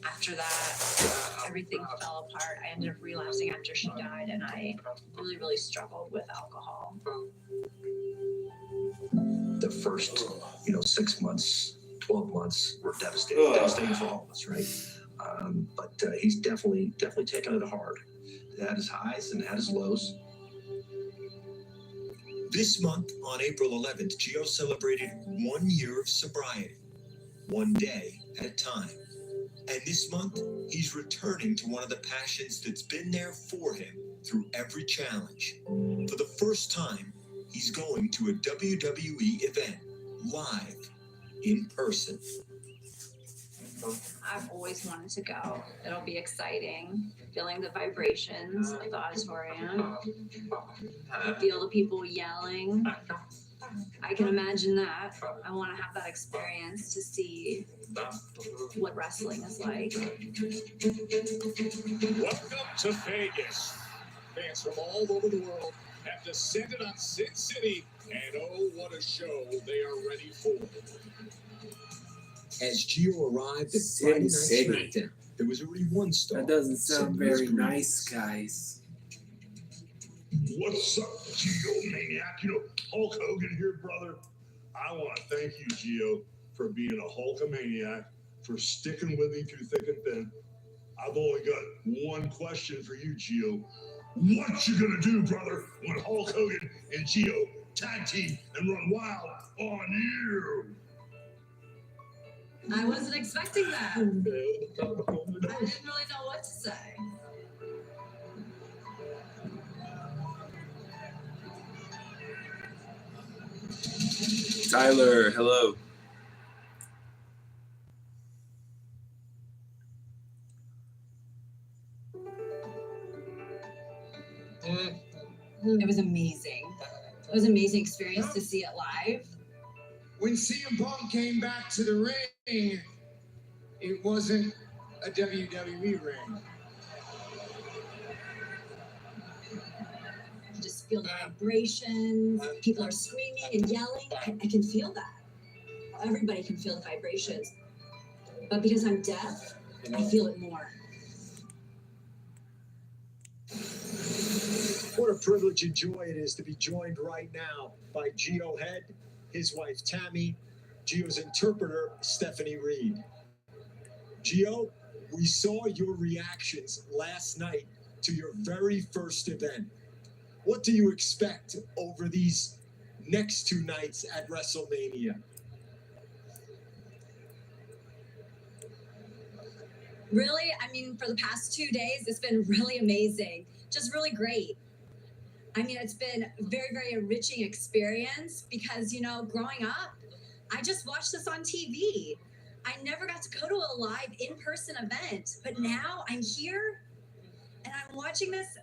Speaker 5: After that, everything fell apart. I ended up relapsing after she died, and I really, really struggled with alcohol.
Speaker 14: The first, 6 months, 12 months were devastating for all of us, right? But he's definitely taken it hard. It had his highs and it had his lows.
Speaker 18: This month, on April 11th, Gio celebrated 1 year of sobriety, one day at a time. And this month, he's returning to one of the passions that's been there for him through every challenge. For the first time, he's going to a WWE event, live, in person.
Speaker 5: I've always wanted to go. It'll be exciting. Feeling the vibrations of the auditorium. Feel the people yelling. I can imagine that. I want to have that experience to see what wrestling is like.
Speaker 22: Welcome to Vegas. Fans from all over the world have descended on Sin City, and oh, what a show they are ready for.
Speaker 18: As Gio arrived at Friday Night SmackDown, there was already one star.
Speaker 1: That doesn't sound very nice, guys.
Speaker 12: What's up, Gio Maniac? Hulk Hogan here, brother. I want to thank you, Gio, for being a Hulkamaniac, for sticking with me through thick and thin. I've only got one question for you, Gio. What you gonna do, brother, when Hulk Hogan and Gio tag team and run wild on you?
Speaker 5: I wasn't expecting that. I didn't really know what to say.
Speaker 1: Tyler, hello.
Speaker 5: It was amazing. It was an amazing experience to see it live.
Speaker 2: When CM Punk came back to the ring, it wasn't a WWE ring.
Speaker 5: You just feel the vibrations. People are screaming and yelling. I can feel that. Everybody can feel the vibrations. But because I'm deaf, I feel it more.
Speaker 15: What a privilege and joy it is to be joined right now by Gio Head, his wife Tammy, Gio's interpreter Stephanie Reed. Gio, we saw your reactions last night to your very first event. What do you expect over these next 2 nights at WrestleMania?
Speaker 5: Really, I mean, for the past 2 days, it's been really amazing. Just really great. I mean, it's been a very, very enriching experience because, you know, growing up, I just watched this on TV. I never got to go to a live in-person event, but now I'm here and I'm watching this,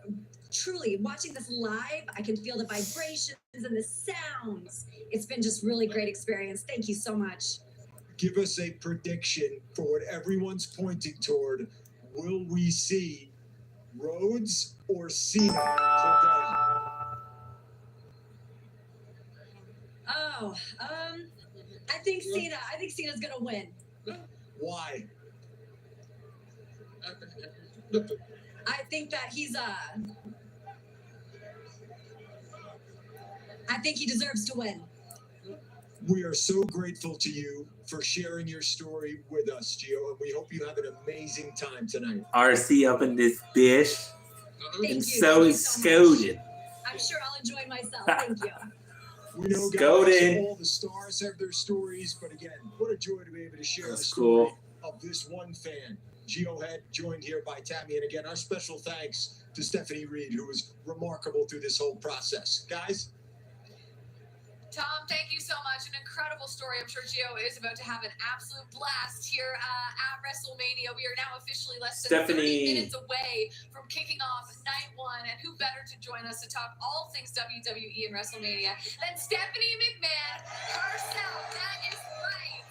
Speaker 5: truly watching this live. I can feel the vibrations and the sounds. It's been just really great experience. Thank you so much.
Speaker 15: Give us a prediction for what everyone's pointing toward. Will we see Rhodes or Cena today?
Speaker 5: Oh, I think Cena. I think Cena's gonna win.
Speaker 15: Why?
Speaker 5: I think that I think he deserves to win.
Speaker 15: We are so grateful to you for sharing your story with us, Gio, and we hope you have an amazing time tonight.
Speaker 1: RC up in this bitch.
Speaker 5: Thank
Speaker 1: And
Speaker 5: you.
Speaker 1: so
Speaker 5: Thank you
Speaker 1: is
Speaker 5: so
Speaker 1: Scoden.
Speaker 5: much. I'm sure I'll enjoy myself. Thank you.
Speaker 15: We know,
Speaker 1: Scoden.
Speaker 15: guys, all the stars have their stories, but again, what a joy to be able to share
Speaker 1: That's
Speaker 15: the story
Speaker 1: cool.
Speaker 15: of this one fan. Gio Head, joined here by Tammy, and again, our special thanks to Stephanie Reed, who was remarkable through this whole process. Guys?
Speaker 6: Tom, thank you so much. An incredible story. I'm sure Gio is about to have an absolute blast here at WrestleMania. We are now officially less than 30 minutes away from kicking off night one. And who better to join us to talk all things WWE and WrestleMania than Stephanie McMahon herself. That is right.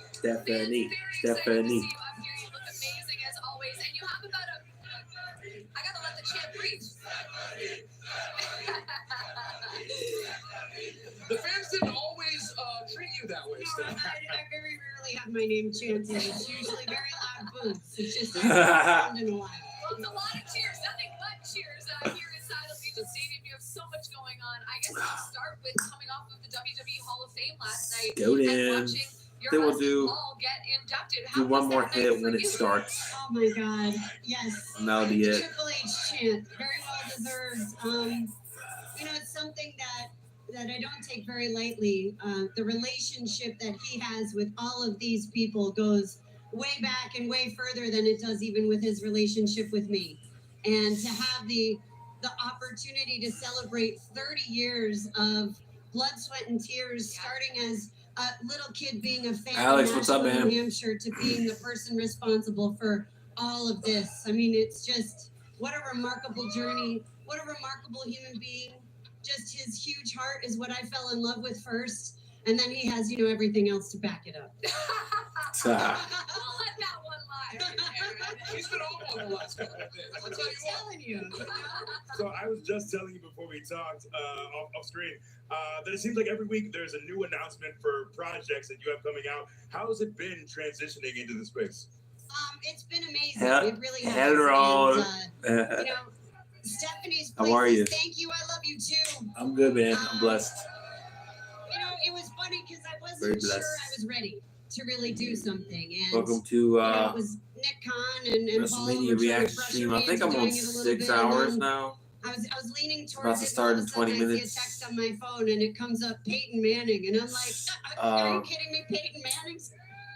Speaker 1: Stephanie.
Speaker 6: You up here. You look amazing as always. And you have about I gotta let the champ breathe.
Speaker 11: The fans didn't always treat you that way,
Speaker 13: No,
Speaker 11: Steph.
Speaker 13: I very rarely have my name chanted. It's usually very loud booths. It's just happened in a while.
Speaker 6: Well, it's a lot of cheers, nothing but cheers here inside Allegiant Stadium. You have so much going on. I guess we'll start with coming off of the WWE Hall of Fame last night
Speaker 1: Go
Speaker 6: and
Speaker 1: in.
Speaker 6: watching your
Speaker 1: Then we'll
Speaker 6: husband
Speaker 1: do
Speaker 6: Paul get inducted.
Speaker 1: do one more hit when it starts.
Speaker 13: Oh my God! Yes.
Speaker 1: And that'll be it.
Speaker 13: Triple H chant, very well deserved. You know, it's something that I don't take very lightly. The relationship that he has with all of these people goes way back and way further than it does even with his relationship with me. And to have the opportunity to celebrate 30 years of blood, sweat, and tears, starting as a little kid being a fan
Speaker 1: Alex,
Speaker 13: of
Speaker 1: what's up,
Speaker 13: Nashville,
Speaker 1: man?
Speaker 13: New Hampshire, to being the person responsible for all of this. I mean, it's just what a remarkable journey. What a remarkable human being. Just his huge heart is what I fell in love with first. And then he has, you know, everything else to back it up.
Speaker 6: I'll let that one lie.
Speaker 11: He's been all on the last couple of days. I'll tell you what.
Speaker 13: telling you.
Speaker 22: So I was just telling you before we talked off screen that it seems like every week there's a new announcement for projects that you have coming out. How has it been transitioning into the space?
Speaker 13: It's been amazing.
Speaker 1: Hell-
Speaker 13: It really has.
Speaker 1: hello.
Speaker 13: And, you know, Stephanie's
Speaker 1: How are you?
Speaker 13: Thank you. I love you too.
Speaker 1: I'm good, man. I'm blessed.
Speaker 13: You know, it was funny because I
Speaker 1: Very
Speaker 13: wasn't sure
Speaker 1: blessed.
Speaker 13: I was ready to really do something. And
Speaker 1: Welcome to
Speaker 13: you know, it was Nick Khan and Paul were
Speaker 1: WrestleMania
Speaker 13: trying to
Speaker 1: reaction
Speaker 13: pressure
Speaker 1: stream.
Speaker 13: me
Speaker 1: I think
Speaker 13: into
Speaker 1: I'm on
Speaker 13: doing it a little
Speaker 1: 6
Speaker 13: bit, and
Speaker 1: hours
Speaker 13: then
Speaker 1: now.
Speaker 13: I was leaning towards
Speaker 1: about to
Speaker 13: it,
Speaker 1: start
Speaker 13: and
Speaker 1: in
Speaker 13: all of a sudden
Speaker 1: 20
Speaker 13: I
Speaker 1: minutes.
Speaker 13: see a text on my phone, and it comes up Peyton Manning, and I'm like, are you
Speaker 1: Uh,
Speaker 13: kidding me? Peyton Manning's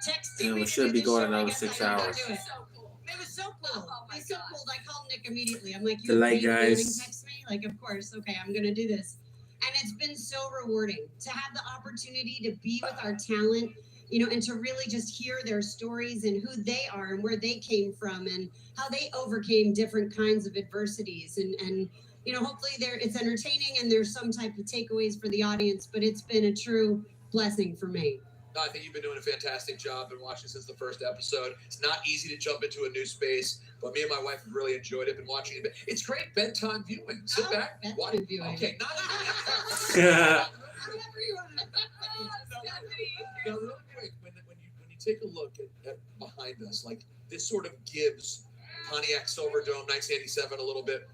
Speaker 13: texting
Speaker 1: And
Speaker 13: me
Speaker 1: we
Speaker 13: to
Speaker 1: should
Speaker 13: do
Speaker 1: be
Speaker 13: this
Speaker 1: going
Speaker 13: show. I
Speaker 1: another
Speaker 13: guess
Speaker 1: 6
Speaker 13: I gotta
Speaker 1: hours.
Speaker 13: do it. It was so cool. It was so cool. I called Nick immediately. I'm like,
Speaker 1: Good
Speaker 13: you
Speaker 1: night,
Speaker 13: Peyton Manning
Speaker 1: guys.
Speaker 13: text me? Like, of course. Okay, I'm gonna do this. And it's been so rewarding to have the opportunity to be with our talent, you know, and to really just hear their stories and who they are and where they came from and how they overcame different kinds of adversities. And you know, hopefully it's entertaining and there's some type of takeaways for the audience, but it's been a true blessing for me.
Speaker 11: No, I think you've been doing a fantastic job. Been watching since the first episode. It's not easy to jump into a new space, but me and my wife have really enjoyed it. Been watching it. It's great bedtime viewing. Sit back, watch.
Speaker 13: Viewing.
Speaker 11: Okay, not Now, real quick, when you take a look at behind us, like this sort of gives Pontiac Silverdome 1987 a little bit.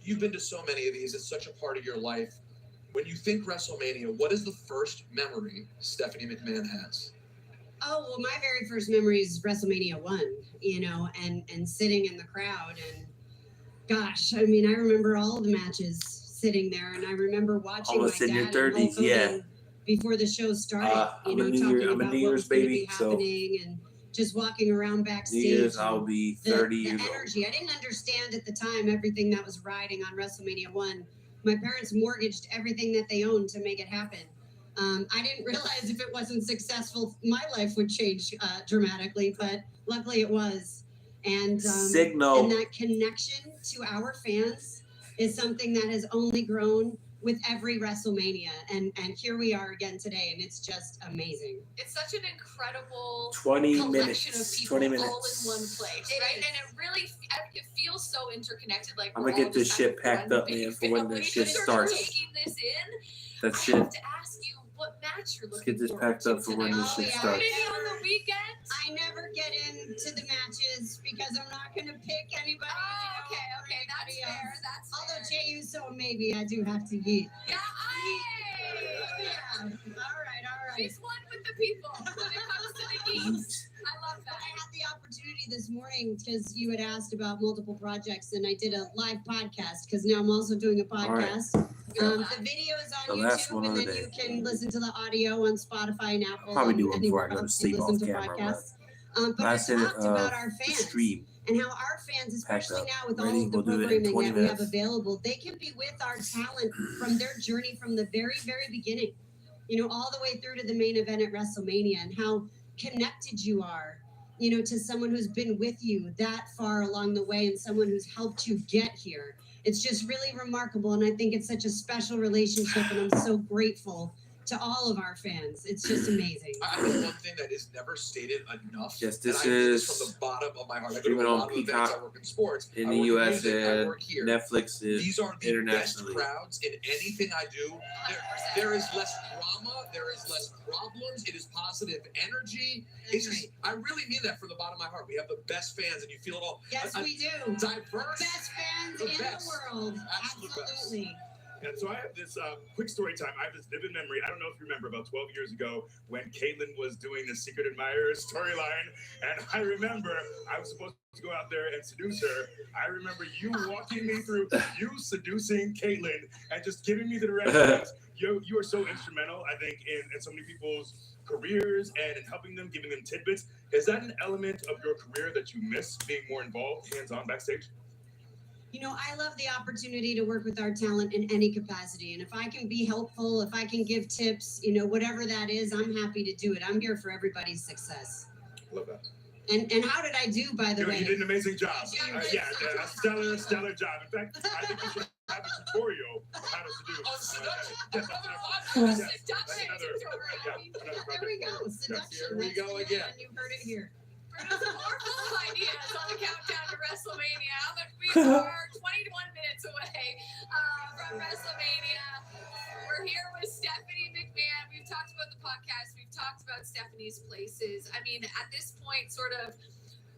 Speaker 11: You've been to so many of these. It's such a part of your life. When you think WrestleMania, what is the first memory Stephanie McMahon has?
Speaker 13: Oh, well, my very first memory is WrestleMania 1, you know, and sitting in the crowd. And gosh, I mean, I remember all of the matches sitting there, and I remember watching
Speaker 1: Almost
Speaker 13: my
Speaker 1: in your
Speaker 13: dad and
Speaker 1: 30s,
Speaker 13: Hulk
Speaker 1: yeah.
Speaker 13: Hogan before the show started,
Speaker 1: I'm a New
Speaker 13: talking
Speaker 1: Year- I'm a
Speaker 13: about
Speaker 1: New
Speaker 13: what
Speaker 1: Year's
Speaker 13: was going to
Speaker 1: baby,
Speaker 13: be
Speaker 1: so-
Speaker 13: happening. And, just walking around backstage.
Speaker 1: Years, I'll be 30
Speaker 13: the
Speaker 1: years old.
Speaker 13: energy. I didn't understand at the time everything that was riding on WrestleMania 1. My parents mortgaged everything that they owned to make it happen. I didn't realize if it wasn't successful, my life would change dramatically, but luckily it was. And
Speaker 1: Signal.
Speaker 13: and that connection to our fans is something that has only grown with every WrestleMania. And here we are again today, and it's just amazing.
Speaker 6: It's such an incredible
Speaker 1: 20
Speaker 6: collection
Speaker 1: minutes.
Speaker 6: of people
Speaker 1: 20
Speaker 6: all
Speaker 1: minutes.
Speaker 6: in one place, right? And it really it feels so interconnected. Like
Speaker 1: I'm
Speaker 6: we're
Speaker 1: gonna get
Speaker 6: all
Speaker 1: this
Speaker 6: just
Speaker 1: shit
Speaker 6: kind of
Speaker 1: packed
Speaker 6: one
Speaker 1: up,
Speaker 6: big
Speaker 1: man, for when
Speaker 6: family.
Speaker 1: this shit
Speaker 6: But if you're
Speaker 1: starts.
Speaker 6: taking this in,
Speaker 1: That's
Speaker 6: I have
Speaker 1: it.
Speaker 6: to ask you what match you're
Speaker 1: Let's
Speaker 6: looking
Speaker 1: get this
Speaker 6: forward
Speaker 1: packed
Speaker 6: to
Speaker 1: up for when
Speaker 6: tonight.
Speaker 1: this shit
Speaker 13: yeah.
Speaker 1: starts.
Speaker 6: Maybe on the weekend.
Speaker 13: I never get into the matches because I'm not going to pick anybody.
Speaker 6: Oh, okay, that's fair. That's
Speaker 13: Although
Speaker 6: fair.
Speaker 13: Jey Uso, maybe I do have to eat.
Speaker 6: Yeah,
Speaker 13: Yeah. All right.
Speaker 6: She's one with the people when it comes to the geeks. I love that.
Speaker 13: I had the opportunity this morning because you had asked about multiple projects, and I did a live podcast because now I'm also doing a podcast. The video is on
Speaker 1: The last
Speaker 13: YouTube,
Speaker 1: one
Speaker 13: and
Speaker 1: of
Speaker 13: then
Speaker 1: the
Speaker 13: you
Speaker 1: day.
Speaker 13: can listen to the audio on Spotify and Apple.
Speaker 1: Probably do
Speaker 13: and
Speaker 1: one before I
Speaker 13: anywhere
Speaker 1: go to
Speaker 13: else you
Speaker 1: sleep
Speaker 13: listen
Speaker 1: off
Speaker 13: to
Speaker 1: camera.
Speaker 13: podcasts.
Speaker 1: But
Speaker 13: But
Speaker 1: I
Speaker 13: I
Speaker 1: said
Speaker 13: talked about our
Speaker 1: the
Speaker 13: fans
Speaker 1: stream.
Speaker 13: and how our fans,
Speaker 1: Packed
Speaker 13: especially
Speaker 1: up.
Speaker 13: now with
Speaker 1: Ready?
Speaker 13: all of the
Speaker 1: We'll do it in
Speaker 13: programming
Speaker 1: 20
Speaker 13: that we have
Speaker 1: minutes.
Speaker 13: available, they can be with our talent from their journey from the very, very beginning, all the way through to the main event at WrestleMania, and how connected you are, to someone who's been with you that far along the way and someone who's helped you get here. It's just really remarkable, and I think it's such a special relationship, and I'm so grateful to all of our fans. It's just amazing.
Speaker 11: I think one thing that is never stated enough.
Speaker 1: Yes,
Speaker 11: and
Speaker 1: this
Speaker 11: I mean this
Speaker 1: is
Speaker 11: from the bottom of my heart. I go to
Speaker 1: streaming
Speaker 11: a
Speaker 1: on
Speaker 11: lot of events.
Speaker 1: Peacock
Speaker 11: I work in sports.
Speaker 1: in
Speaker 11: I
Speaker 1: the
Speaker 11: work
Speaker 1: US
Speaker 11: music, I
Speaker 1: and
Speaker 11: work here.
Speaker 1: Netflix
Speaker 11: These are the best
Speaker 1: internationally.
Speaker 11: crowds in anything I do. There is less drama. There is less problems. It is positive energy. It's just, I really mean that from the bottom of my heart. We have the best fans, and you feel it all.
Speaker 13: Yes, we do.
Speaker 11: Diverse.
Speaker 13: Best fans
Speaker 11: The
Speaker 13: in
Speaker 11: best.
Speaker 13: the world.
Speaker 11: Absolute best.
Speaker 13: Absolutely.
Speaker 22: And so I have this quick story time. I have this vivid memory. I don't know if you remember about 12 years ago when Caitlyn was doing the Secret Admirer storyline. And I remember I was supposed to go out there and seduce her. I remember you walking me through, you seducing Caitlyn and just giving me the directions. You are so instrumental, I think, in so many people's careers and in helping them, giving them tidbits. Is that an element of your career that you miss, being more involved, hands-on backstage?
Speaker 13: I love the opportunity to work with our talent in any capacity. And if I can be helpful, if I can give tips, whatever that is, I'm happy to do it. I'm here for everybody's success.
Speaker 22: Love that.
Speaker 13: And how did I do, by the way?
Speaker 22: You did an amazing job.
Speaker 13: Yeah,
Speaker 22: A stellar job. In fact, I think you should have a tutorial on how to seduce.
Speaker 11: On seduction.
Speaker 22: Yes,
Speaker 13: There we go. Seduction.
Speaker 11: Here we
Speaker 13: That's
Speaker 11: go
Speaker 13: the new
Speaker 11: again.
Speaker 13: one. You heard it here.
Speaker 6: More full ideas on the countdown to WrestleMania. But we are 21 minutes away from WrestleMania. We're here with Stephanie McMahon. We've talked about the podcast. We've talked about Stephanie's places. I mean, at this point, sort of,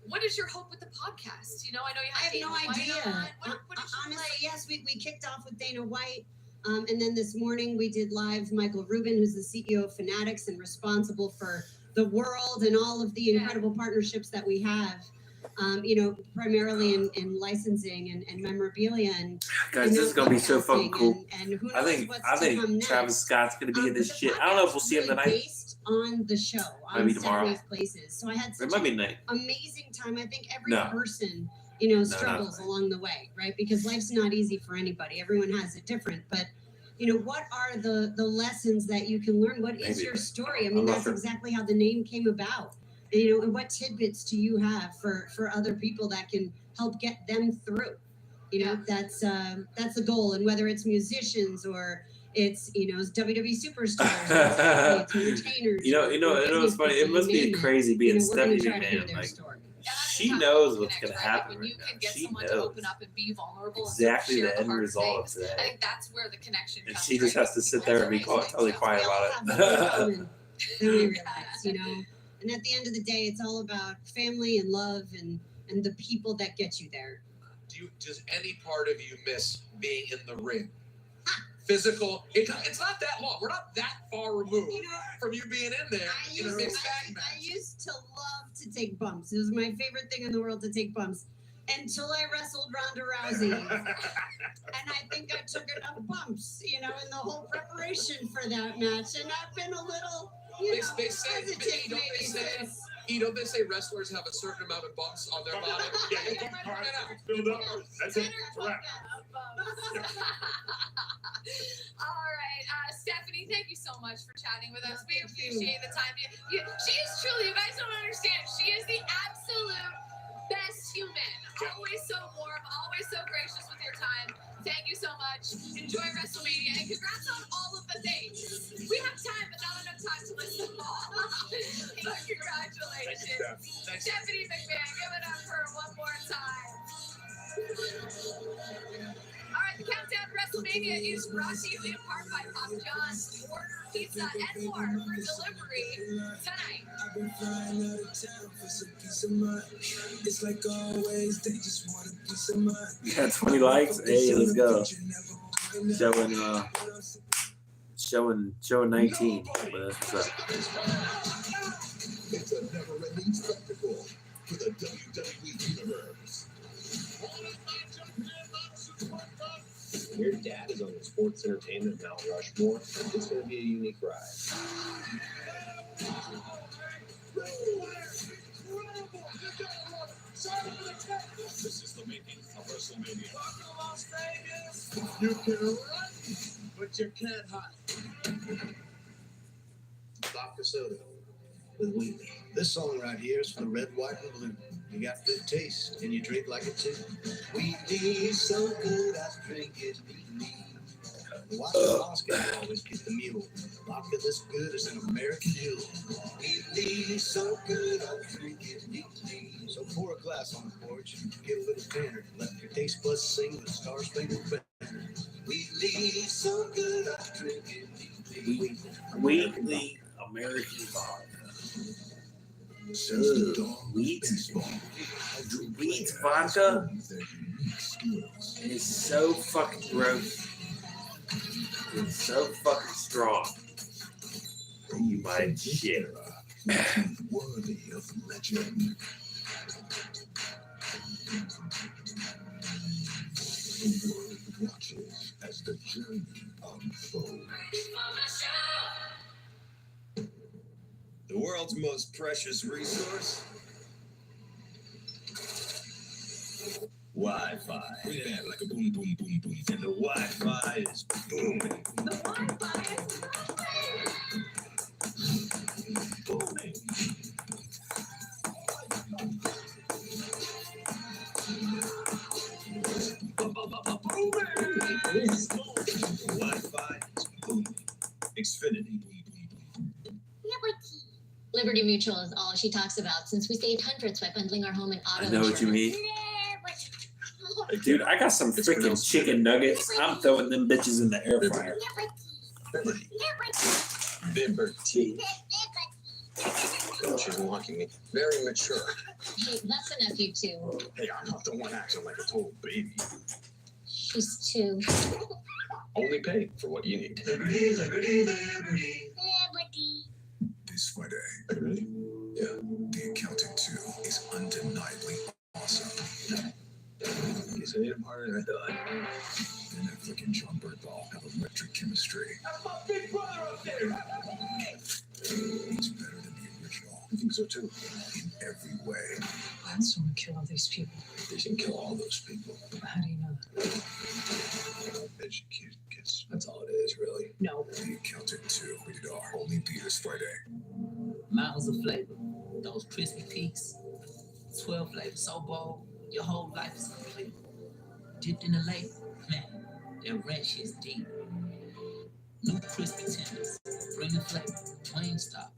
Speaker 6: what is your hope with the podcast? I know you
Speaker 13: I
Speaker 6: have
Speaker 13: have no
Speaker 6: Dana White
Speaker 13: idea.
Speaker 6: on. What is your
Speaker 13: Honestly,
Speaker 6: play?
Speaker 13: yes, we kicked off with Dana White. And then this morning we did live Michael Rubin, who's the CEO of Fanatics and responsible for the world and all of the incredible partnerships that we have, primarily in licensing and memorabilia. And
Speaker 1: Guys, this is gonna be so fucking cool.
Speaker 13: And who knows
Speaker 1: I think
Speaker 13: what's to come next.
Speaker 1: Travis Scott's gonna be in this
Speaker 13: But the
Speaker 1: shit. I don't know if we'll see him
Speaker 13: podcast was
Speaker 1: tonight.
Speaker 13: really based on the show, on
Speaker 1: Maybe tomorrow.
Speaker 13: Stephanie's Places. So I had
Speaker 1: It
Speaker 13: such
Speaker 1: might be
Speaker 13: an
Speaker 1: tonight.
Speaker 13: amazing time. I think every
Speaker 1: No.
Speaker 13: person,
Speaker 1: not
Speaker 13: struggles
Speaker 1: tonight.
Speaker 13: along the way, right? Because life's not easy for anybody. Everyone has it different. But, what are the lessons that you can learn? What is
Speaker 1: Maybe.
Speaker 13: your story? I
Speaker 1: I'm
Speaker 13: mean,
Speaker 1: not
Speaker 13: that's
Speaker 1: sure.
Speaker 13: exactly how the name came about. And what tidbits do you have for other people that can help get them through? That's the goal. And whether it's musicians or it's WWE superstars, or it's entertainers.
Speaker 1: It's funny. It must be crazy being Stephanie McMahon. Like, she knows what's gonna happen
Speaker 6: When you
Speaker 1: right
Speaker 6: can
Speaker 1: now.
Speaker 6: get
Speaker 1: She
Speaker 6: someone to
Speaker 1: knows
Speaker 6: open up and be vulnerable
Speaker 1: exactly
Speaker 6: and
Speaker 1: the
Speaker 6: share
Speaker 1: end
Speaker 6: hard
Speaker 1: result of
Speaker 6: things, I
Speaker 1: today.
Speaker 6: think that's where the connection
Speaker 1: And
Speaker 6: comes.
Speaker 1: she just has to sit there and be totally quiet about
Speaker 13: Than we
Speaker 1: it.
Speaker 13: realize, And at the end of the day, it's all about family and love and the people that get you there.
Speaker 11: Does any part of you miss being in the ring? Physical. It's not that long. We're not that far removed from you being in there in a mixed tag match.
Speaker 13: I used to love to take bumps. It was my favorite thing in the world to take bumps. Until I wrestled Ronda Rousey. And I think I took enough bumps, in the whole preparation for that match. And I've been a little,
Speaker 11: They say,
Speaker 13: hesitant
Speaker 11: don't they
Speaker 13: maybe
Speaker 11: say,
Speaker 13: since.
Speaker 11: Don't they say wrestlers have a certain amount of bumps on their body?
Speaker 22: Yeah, you bump hard, it's filled up. That's it. It's a wrap.
Speaker 6: All right, Stephanie, thank you so much for chatting with us. We appreciate the time. She is truly, you guys don't understand, she is the absolute best human. Always so warm, always so gracious with your time. Thank you so much. Enjoy WrestleMania, and congrats on all of the things. We have time, but not enough time to list them all. But congratulations.
Speaker 11: Thanks.
Speaker 6: Stephanie McMahon, give it up for her one more time. All right, the countdown to WrestleMania is brought to you in part by Papa John's. Order pizza and more for delivery tonight.
Speaker 19: I've been flying out of town for some peace of mind. It's like always, they just want a piece of mind.
Speaker 1: We got 20 likes. Hey, let's go. Showing 19. But that's what's up.
Speaker 3: It's a never-ending spectacle for the WWE Universe.
Speaker 14: Your dad is on the sports entertainment Mount Rushmore. It's going to be a unique ride.
Speaker 4: This is the making of WrestleMania.
Speaker 3: You can run, but you can't hide.
Speaker 15: Vodka soda with Wheatley. This song right here is for the red, white, and blue. You got good taste, and you drink like it too. Wheatley is so good, I drink it neatly. The white Oscar always get the mule. Vodka this good is an American mule. Wheatley is so good, I drink it neatly. So pour a glass on the porch and get a little tanner. Let your taste buds sing the Star-Spangled Banner. Wheatley is so good, I drink it neatly.
Speaker 1: Wheatley American vodka. Wheat vodka is so fucking gross. It's so fucking strong. You might shit.
Speaker 12: Worthy of legend. The world watches as the journey unfolds.
Speaker 23: The world's most precious resource? Wi-Fi. Yeah, like a boom, boom, boom, boom. And the Wi-Fi is booming.
Speaker 16: The Wi-Fi is
Speaker 23: Booming. Wi-Fi is booming. Xfinity.
Speaker 5: Liberty Mutual is all she talks about since we saved hundreds by bundling our home and auto
Speaker 1: I know what you
Speaker 5: insurance.
Speaker 1: mean. Dude, I got some freaking chicken nuggets. I'm throwing them bitches in the air fryer.
Speaker 14: Liberty. She's mocking me. Very mature.
Speaker 5: Hey, that's enough, you two.
Speaker 14: Hey, I'm not the one acting like a total baby.
Speaker 5: She's two.
Speaker 14: Only pay for what you need.
Speaker 12: This Friday. Really? Yeah. The Accountant 2 is undeniably awesome.
Speaker 14: He's hit him harder than I thought.
Speaker 12: Ben Affleck and John Bernthal have electric chemistry.
Speaker 23: That's my big brother up there.
Speaker 12: He's better than the original.
Speaker 14: I think so too.
Speaker 12: In every way.
Speaker 8: Why did someone kill all these people?
Speaker 14: They can kill all those people.
Speaker 8: How do you know that?
Speaker 12: Educated kids. That's all it is, really.
Speaker 8: No.
Speaker 12: The Accountant 2, rated R. Only theaters Friday.
Speaker 17: Miles of flavor, those crispy peaks, 12 flavors so bold, your whole life is complete. Dipped in the lake, man, that ranch is deep. New crispy tenders, bring the flavor, Wingstop.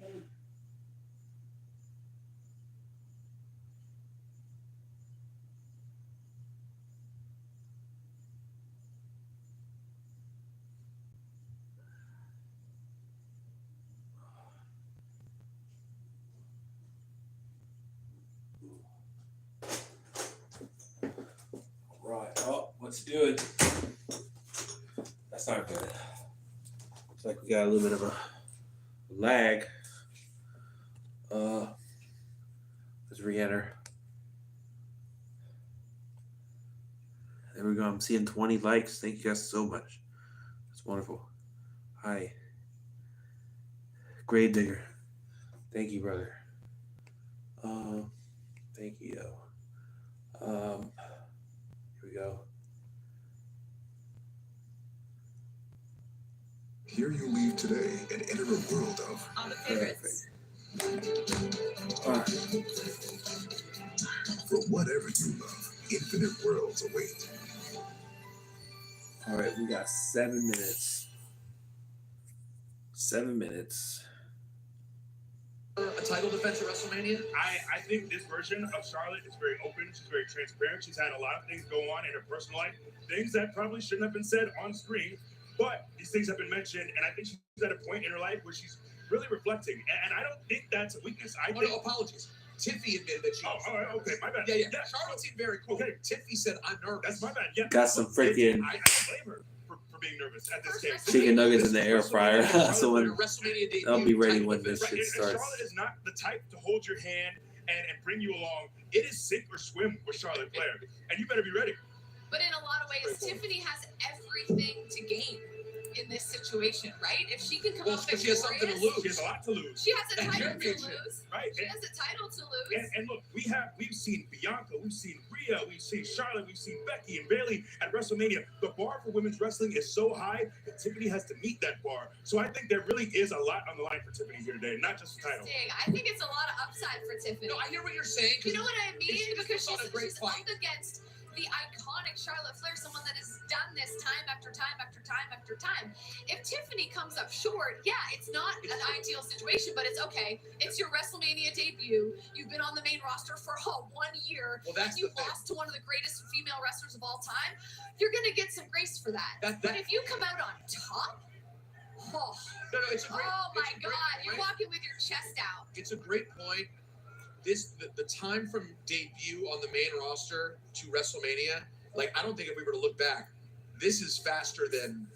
Speaker 1: Right. Oh, what's it doing? That's not good. Looks like we got a little bit of a lag. Let's re-enter. There we go. I'm seeing 20 likes. Thank you guys so much. That's wonderful. Hi. Grave Digger. Thank you, brother. Thank you. Here we go.
Speaker 12: Here you leave today and enter a world of
Speaker 16: On the favorites.
Speaker 12: For whatever you love, infinite worlds await.
Speaker 1: All right, we got 7 minutes. 7 minutes.
Speaker 11: A title defense at WrestleMania?
Speaker 22: I think this version of Charlotte is very open. She's very transparent. She's had a lot of things go on in her personal life, things that probably shouldn't have been said on screen, but these things have been mentioned, and I think she's at a point in her life where she's really reflecting, and I don't think that's a weakness.
Speaker 11: No, apologies. Tiffy admitted that she was.
Speaker 22: Oh, all right, okay, my bad.
Speaker 11: Yeah. Charlotte seemed very cool. Okay. Tiffy said, I'm nervous.
Speaker 22: That's my bad. Yeah.
Speaker 1: Got some freaking
Speaker 22: I don't blame her for being nervous at this case.
Speaker 1: chicken nuggets in the air fryer. So when I'll be ready when this shit
Speaker 22: And
Speaker 1: starts.
Speaker 22: Charlotte is not the type to hold your hand and bring you along. It is sink or swim with Charlotte Flair, and you better be ready.
Speaker 6: But in a lot of ways, Tiffany has everything to gain in this situation, right? If she can come out victorious,
Speaker 11: she has something to lose.
Speaker 22: She has a lot to lose.
Speaker 6: She has a title to lose.
Speaker 22: Right.
Speaker 6: She has a title to lose.
Speaker 22: And look, we've seen Bianca, we've seen Rhea, we've seen Charlotte, we've seen Becky and Bayley at WrestleMania. The bar for women's wrestling is so high that Tiffany has to meet that bar. So I think there really is a lot on the line for Tiffany here today, not just the title.
Speaker 6: I think it's a lot of upside for Tiffany.
Speaker 11: No, I hear what you're saying.
Speaker 6: You know what I mean? Because she's
Speaker 11: fight.
Speaker 6: up against the iconic Charlotte Flair, someone that has done this time after time after time after time. If Tiffany comes up short, yeah, it's not an ideal situation, but it's okay. It's your WrestleMania debut. You've been on the main roster for 1 year.
Speaker 11: Well, that's
Speaker 6: you lost to one of the greatest female wrestlers of all time. You're going to get some grace for that. But if you come out on top,
Speaker 11: it's a great,
Speaker 6: my God, you're walking with your chest out.
Speaker 11: It's a great point. The time from debut on the main roster to WrestleMania, like I don't think if we were to look back, this is faster than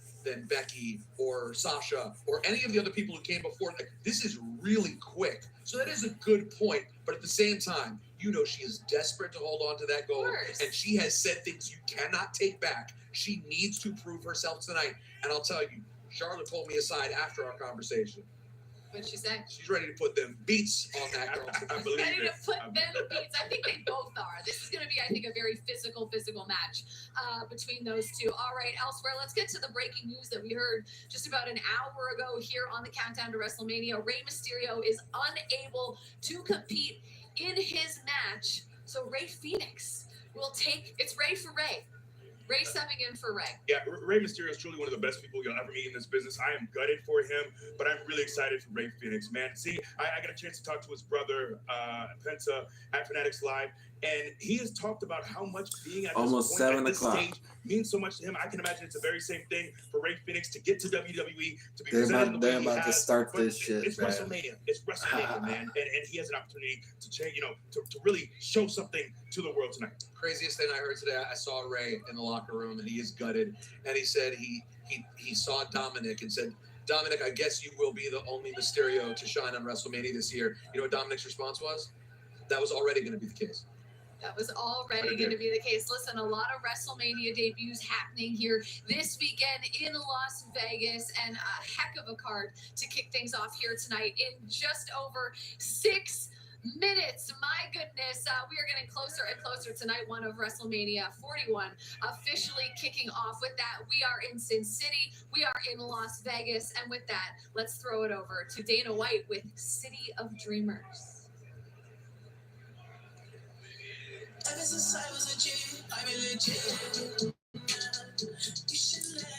Speaker 11: Becky or Sasha or any of the other people who came before. Like, this is really quick. So that is a good point. But at the same time, she is desperate to hold on to that gold. And she has said things you cannot take back. She needs to prove herself tonight. And I'll tell you, Charlotte pulled me aside after our conversation.
Speaker 6: What'd she say?
Speaker 11: She's ready to put them beats on that girl.
Speaker 6: Ready to put them beats. I think they both are. This is going to be, I think, a very physical match between those two. All right, elsewhere, let's get to the breaking news that we heard just about an hour ago here on the Countdown to WrestleMania. Rey Mysterio is unable to compete in his match. So Rey Fenix will take, it's Rey for Rey. Rey subbing in for Rey.
Speaker 22: Yeah, Rey Mysterio is truly one of the best people you'll ever meet in this business. I am gutted for him, but I'm really excited for Rey Fenix, man. See, I got a chance to talk to his brother, Penta, at Fanatics Live, and he has talked about how much being at
Speaker 1: almost
Speaker 22: this
Speaker 1: 7
Speaker 22: point, at this
Speaker 1: o'clock
Speaker 22: stage means so much to him. I can imagine it's the very same thing for Rey Fenix to get to WWE, to be
Speaker 1: They're
Speaker 22: presented
Speaker 1: about,
Speaker 22: the way he
Speaker 1: to
Speaker 22: has.
Speaker 1: start
Speaker 22: But
Speaker 1: this shit.
Speaker 22: It's
Speaker 1: man.
Speaker 22: WrestleMania. It's WrestleMania, man, and he has an opportunity to change, to really show something to the world tonight.
Speaker 11: Craziest thing I heard today, I saw Rey in the locker room, and he is gutted. And he said he saw Dominic and said, Dominic, I guess you will be the only Mysterio to shine on WrestleMania this year. You know what Dominic's response was? That was already going to be the case.
Speaker 6: That was already going to be the case. Listen, a lot of WrestleMania debuts happening here this weekend in Las Vegas, and a heck of a card to kick things off here tonight in just over 6 minutes. My goodness, we are getting closer and closer to night one of WrestleMania 41, officially kicking off. With that, we are in Sin City, we are in Las Vegas, and with that, let's throw it over to Dana White with City of Dreamers.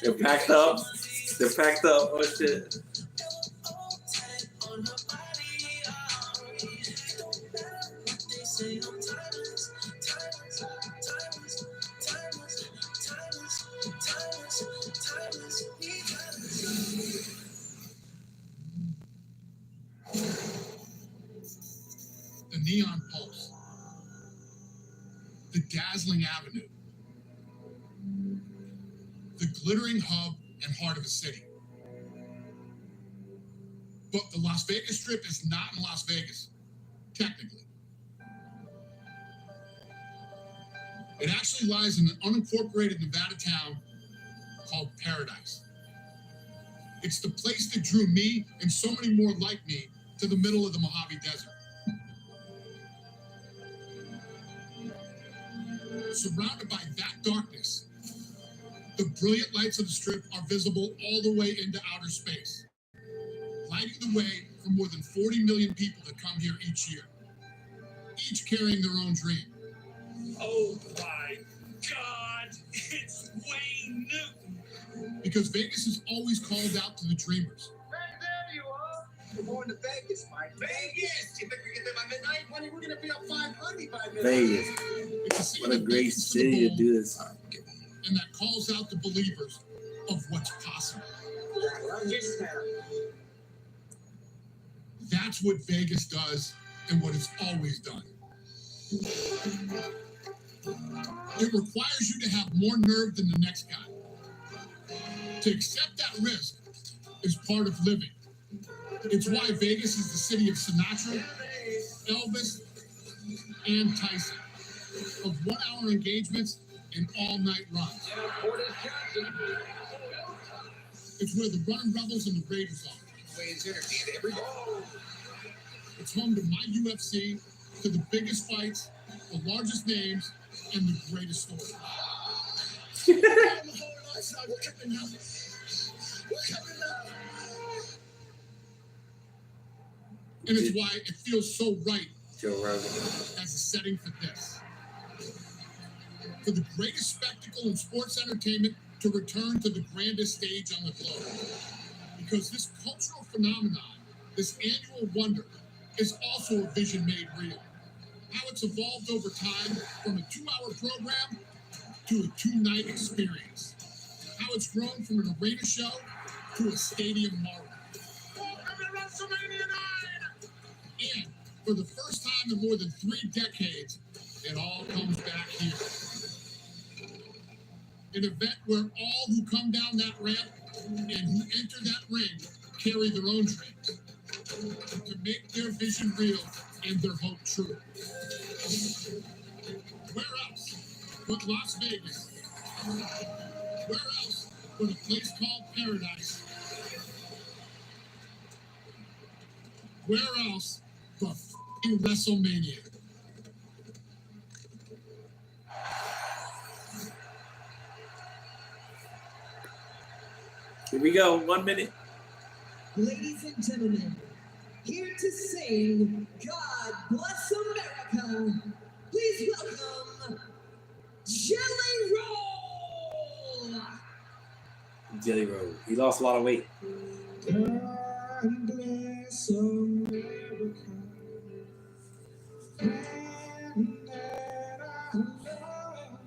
Speaker 1: They're packed up. Oh shit.
Speaker 2: neon pulse, the dazzling avenue, the glittering hub and heart of a city. But the Las Vegas Strip is not in Las Vegas, technically. It actually lies in an unincorporated Nevada town called Paradise. It's the place that drew me and so many more like me to the middle of the Mojave Desert. Surrounded by that darkness, the brilliant lights of the Strip are visible all the way into outer space, lighting the way for more than 40 million people that come here each year, each carrying their own dream.
Speaker 4: Oh my God, it's Wayne Newton.
Speaker 2: Because Vegas is always called out to the dreamers.
Speaker 15: Hey, there you are. We're going to Vegas, Mike. Vegas! You think we get there by midnight? Money, we're going to be up 500 by midnight.
Speaker 1: Vegas.
Speaker 2: It's a city
Speaker 1: What a
Speaker 2: that
Speaker 1: great
Speaker 2: beckons to the
Speaker 1: city to
Speaker 2: bold
Speaker 1: do this.
Speaker 2: and that calls out the believers of what's possible. That's what Vegas does and what it's always done. It requires you to have more nerve than the next guy. To accept that risk is part of living. It's why Vegas is the city of Sinatra, Elvis, and Tyson, of 1 hour engagements and all-night runs. It's where the running rebels and the Raiders are. It's home to my UFC, to the biggest fights, the largest names, and the greatest stories. And it's why it feels so right as a setting for this. For the greatest spectacle in sports entertainment to return to the grandest stage on the globe. Because this cultural phenomenon, this annual wonder, is also a vision made real. How it's evolved over time from a 2-hour program to a 2-night experience. How it's grown from an arena show to a stadium marvel. Welcome to WrestleMania 9! And for the first time in more than 3 decades, it all comes back here. An event where all who come down that ramp and who enter that ring carry their own dreams to make their vision real and their hope true. Where else but Las Vegas? Where else but a place called Paradise? Where else but f***ing WrestleMania?
Speaker 1: Here we go, 1 minute.
Speaker 9: Ladies and gentlemen, here to sing God Bless America, please welcome Jelly Roll!
Speaker 1: Jelly Roll. He lost a lot of weight.
Speaker 19: God bless America. Friend that I love,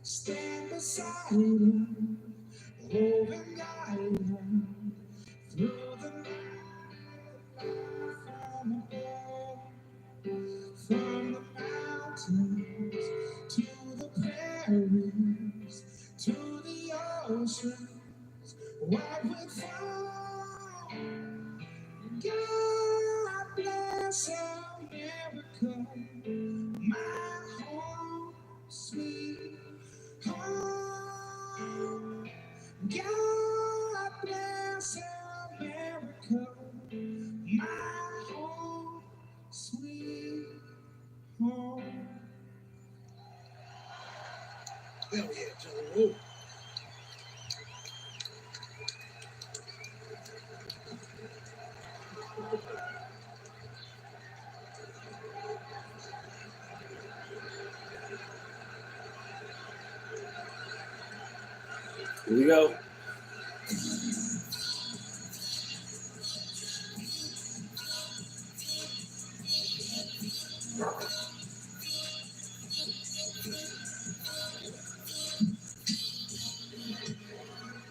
Speaker 19: stand beside him, holding guide through the night, from above, from the mountains to the prairies, to the oceans, wide with fire. God bless America, my home, sweet home. God bless America, my home, sweet home. Hell yeah, Joe.
Speaker 1: Here we go.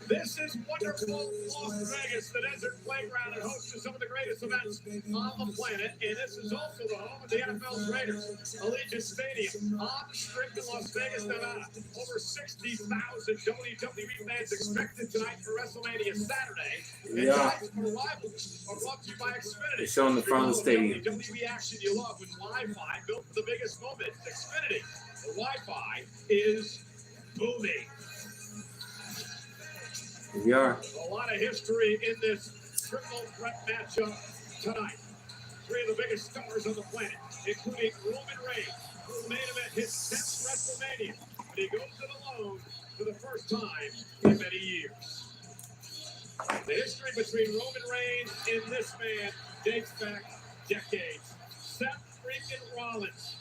Speaker 4: This is what
Speaker 22: wonderful Las Vegas, the desert playground that hosts some of the greatest events on the planet. And this is also the home of the NFL's Raiders, Allegiant Stadium, on the Strip in Las Vegas, Nevada. Over 60,000 WWE fans expected tonight for WrestleMania Saturday. And tonight's arrivals are brought to you by Xfinity.
Speaker 1: They're showing the front of the stadium.
Speaker 22: WWE action you love with Wi-Fi built for the biggest moments. Xfinity. The Wi-Fi is booming.
Speaker 1: Here we are.
Speaker 22: A lot of history in this triple threat matchup tonight. Three of the biggest stars on the planet, including Roman Reigns, who main event his 10th WrestleMania, and he goes it alone for the first time in many years. The history between Roman Reigns and this man dates back decades. Seth freaking Rollins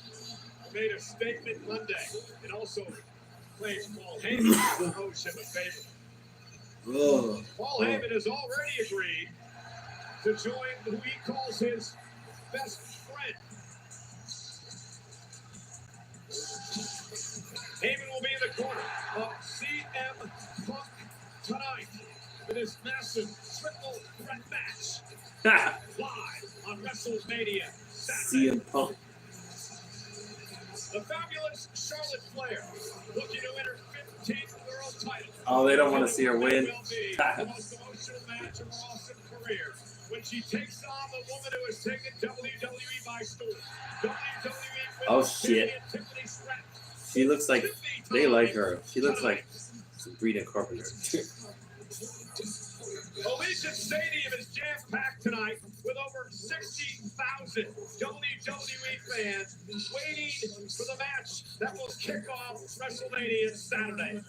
Speaker 22: made a statement Monday and also claims Paul Heyman owes him a favor. Paul Heyman has already agreed to join who he calls his best friend. Heyman will be in the corner of CM Punk tonight for this massive triple threat match. Live on WrestleMania Saturday.
Speaker 1: CM Punk.
Speaker 22: The fabulous Charlotte Flair looking to win her 15th world title.
Speaker 1: Oh, they don't want to see her win.
Speaker 22: The most emotional match of her awesome career when she takes on the woman who has taken WWE by storm. WWE
Speaker 1: Oh shit. She looks like they like her. She looks like Sabrina Carpenter.
Speaker 22: Allegiant Stadium is jam-packed tonight with over 60,000 WWE fans waiting for the match that will kick off WrestleMania Saturday.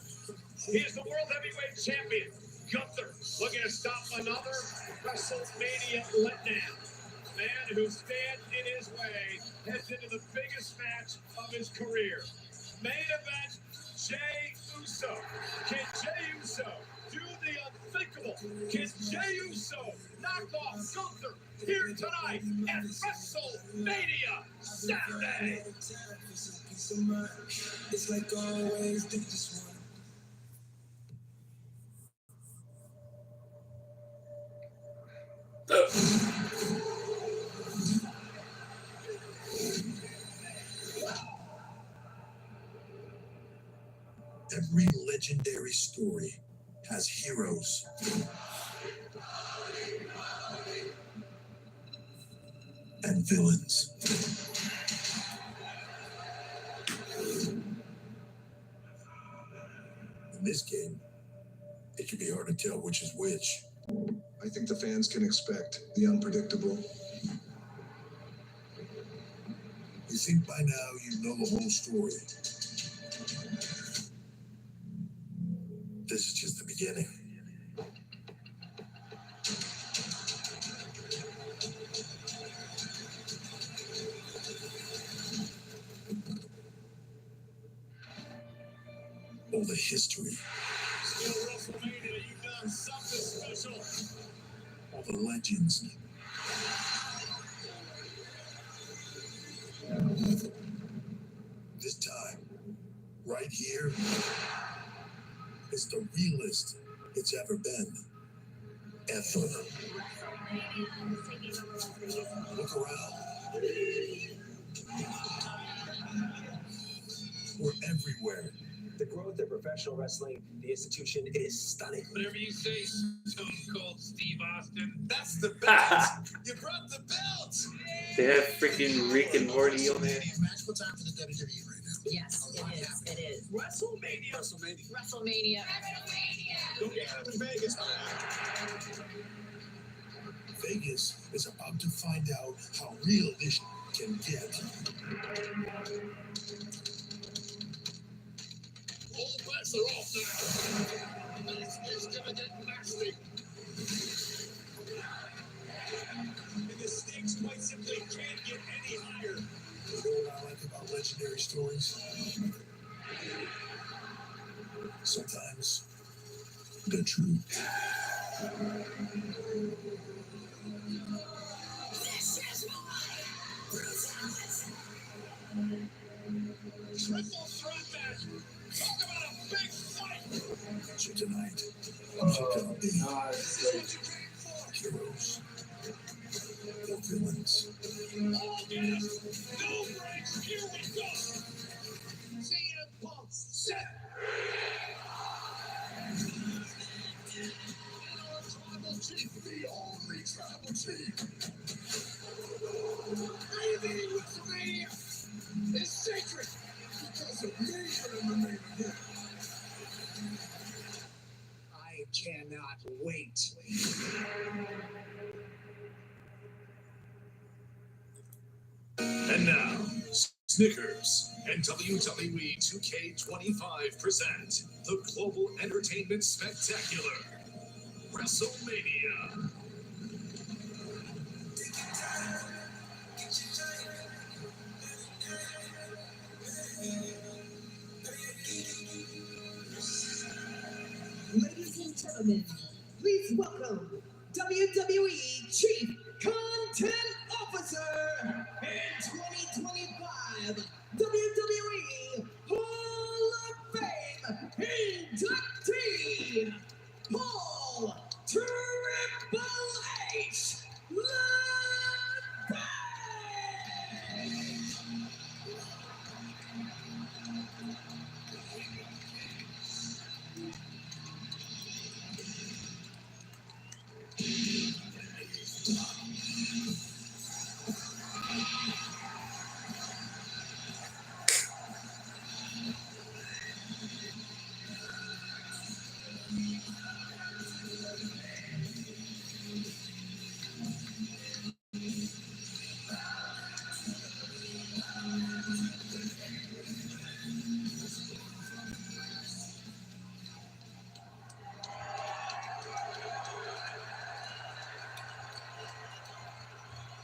Speaker 22: He is the World Heavyweight Champion, Gunther, looking to stop another WrestleMania letdown. Man who stands in his way heads into the biggest match of his career. Main event, Jey Uso. Can Jey Uso do the unthinkable? Can Jey Uso knock off Gunther here tonight at WrestleMania Saturday?
Speaker 19: It's like always, they just want.
Speaker 18: Every legendary story has heroes and villains. In this game, it can be hard to tell which is which.
Speaker 3: I think the fans can expect the unpredictable.
Speaker 18: You think by now you know the whole story. This is just the beginning. All the history.
Speaker 22: Still WrestleMania, you've done something special.
Speaker 18: All the legends. This time, right here, is the realest it's ever been. Ever. Look around. We're everywhere.
Speaker 7: The growth of professional wrestling, the institution, is stunning.
Speaker 22: Whatever you say, Stone Cold Steve Austin.
Speaker 23: That's the belt. You brought the belt.
Speaker 1: They have freaking Rick and Morty on there.
Speaker 23: Match, what time for the WWE right now?
Speaker 5: Yes, it is. It is.
Speaker 23: WrestleMania. WrestleMania.
Speaker 5: WrestleMania.
Speaker 23: Don't get out of Vegas,
Speaker 18: Vegas is about to find out how real this can get.
Speaker 12: All bets are off now. It's gonna get nasty.
Speaker 23: and the stakes quite simply can't get any higher.
Speaker 18: You know what I like about legendary stories? Sometimes they're true.
Speaker 22: Triple threat match. Talk about a big fight.
Speaker 18: So tonight, I'm gonna be
Speaker 12: heroes. No villains. All gas, no brakes, here we go! CM Punk, set! And our tribal chief, the only tribal chief. Anything in WrestleMania is sacred because of me in the main event. I cannot wait. And now, Snickers and WWE 2K25 present the Global Entertainment Spectacular, WrestleMania.
Speaker 9: Ladies and gentlemen, please welcome WWE Chief Content Officer and 2025 WWE Hall of Fame inductee, Paul Triple H Levesque.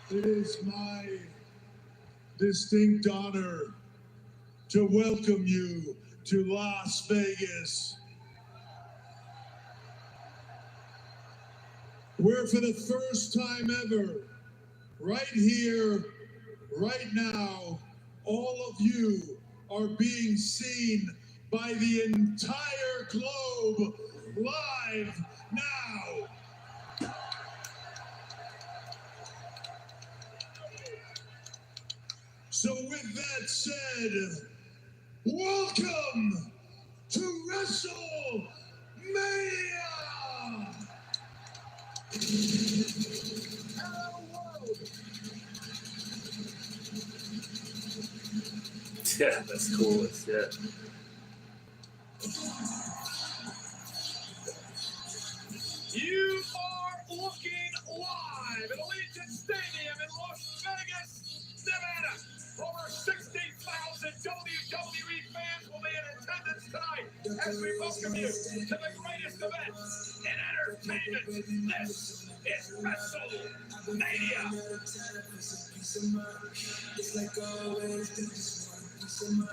Speaker 12: It is my distinct honor to welcome you to Las Vegas, where for the first time ever, right here, right now, all of you are being seen by the entire globe live now. So with that said, welcome to WrestleMania! Hello world!
Speaker 1: Yeah, that's cool as shit.
Speaker 11: You are looking live at Allegiant Stadium in Las Vegas, Nevada. Over 60,000 WWE fans will be in attendance tonight as we welcome you to the greatest event in entertainment. This is WrestleMania.
Speaker 19: It's like always, they just want a piece of mind.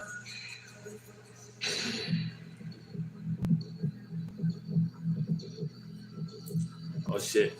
Speaker 1: Oh shit.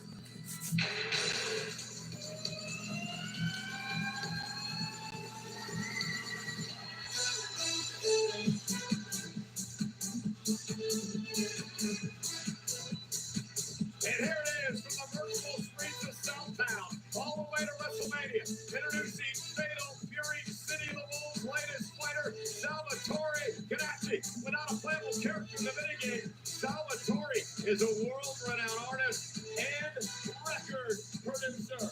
Speaker 11: And here it is from the virtual streets of Southtown, all the way to WrestleMania. Introducing Fatal Fury, City of the Wolves' latest fighter, Salvatore Ganacci. Without a playable character in the minigame, Salvatore is a world-renowned artist and record producer.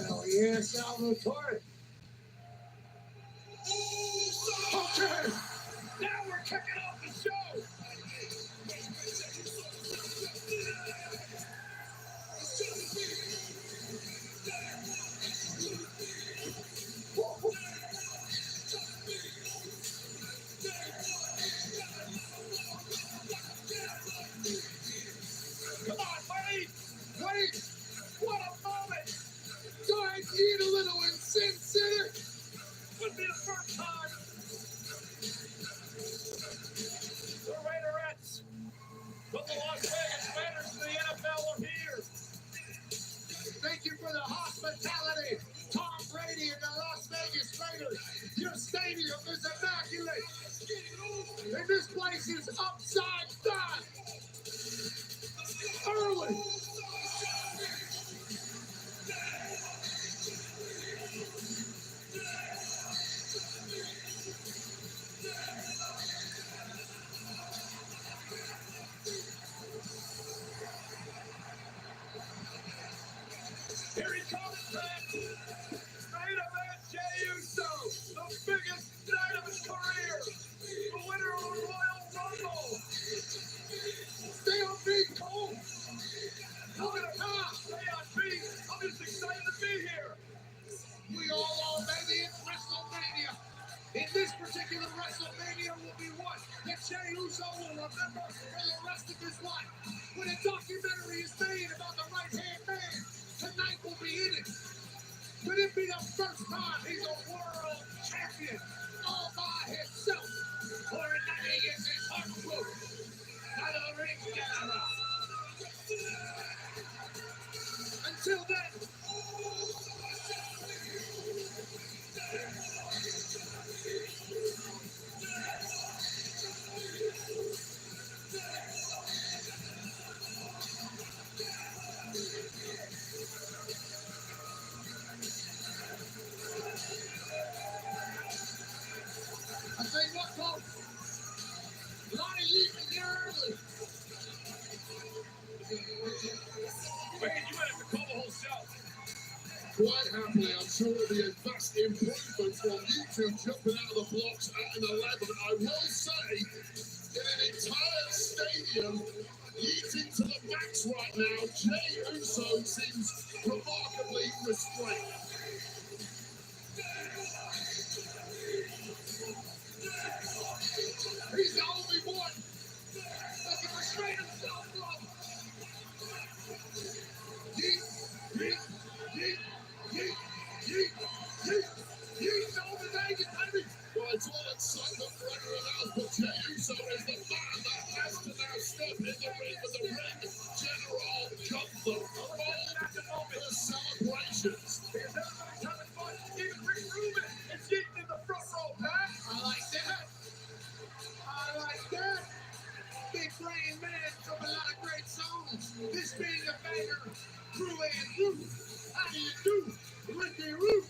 Speaker 12: Hell yeah, Salvatore!
Speaker 11: Okay, now we're kicking off the show. Come on, wait! Wait! What a moment!
Speaker 12: Don't need a little incense.
Speaker 11: Would be the first time. The Raiderettes from the Las Vegas Raiders to the NFL are here.
Speaker 12: Thank you for the hospitality, Tom Brady and the Las Vegas Raiders. Your stadium is immaculate. And this place is upside down.
Speaker 2: first time he's a world champion all by himself. Ordinary is his heart broke by the ring general. Until then, I tell you what, folks, a lot of you can hear early.
Speaker 22: Wait, you might have to call the whole show.
Speaker 12: Quite happily, I'm sure it'll be a vast improvement from you two jumping out of the blocks at an 11. I will say, in an entire stadium, eating to the max right now, Jey Uso seems remarkably restrained.
Speaker 2: He's the only one that can restrain himself from. Yeet, yeet, yeet, yeet, yeet, yeet, yeet, over Vegas, baby.
Speaker 12: Well, it's all excitement for everyone else, but Jey Uso is the man that has to now step in the ring with the ring general Gunther. All the celebrations.
Speaker 2: Here's everybody having fun. Even Rick Rubin is getting in the front row, Pat. I like that. I like that. Big brain man from a lot of great songs. This being a banger, Drew and Drew. How do you do, Ricky Root?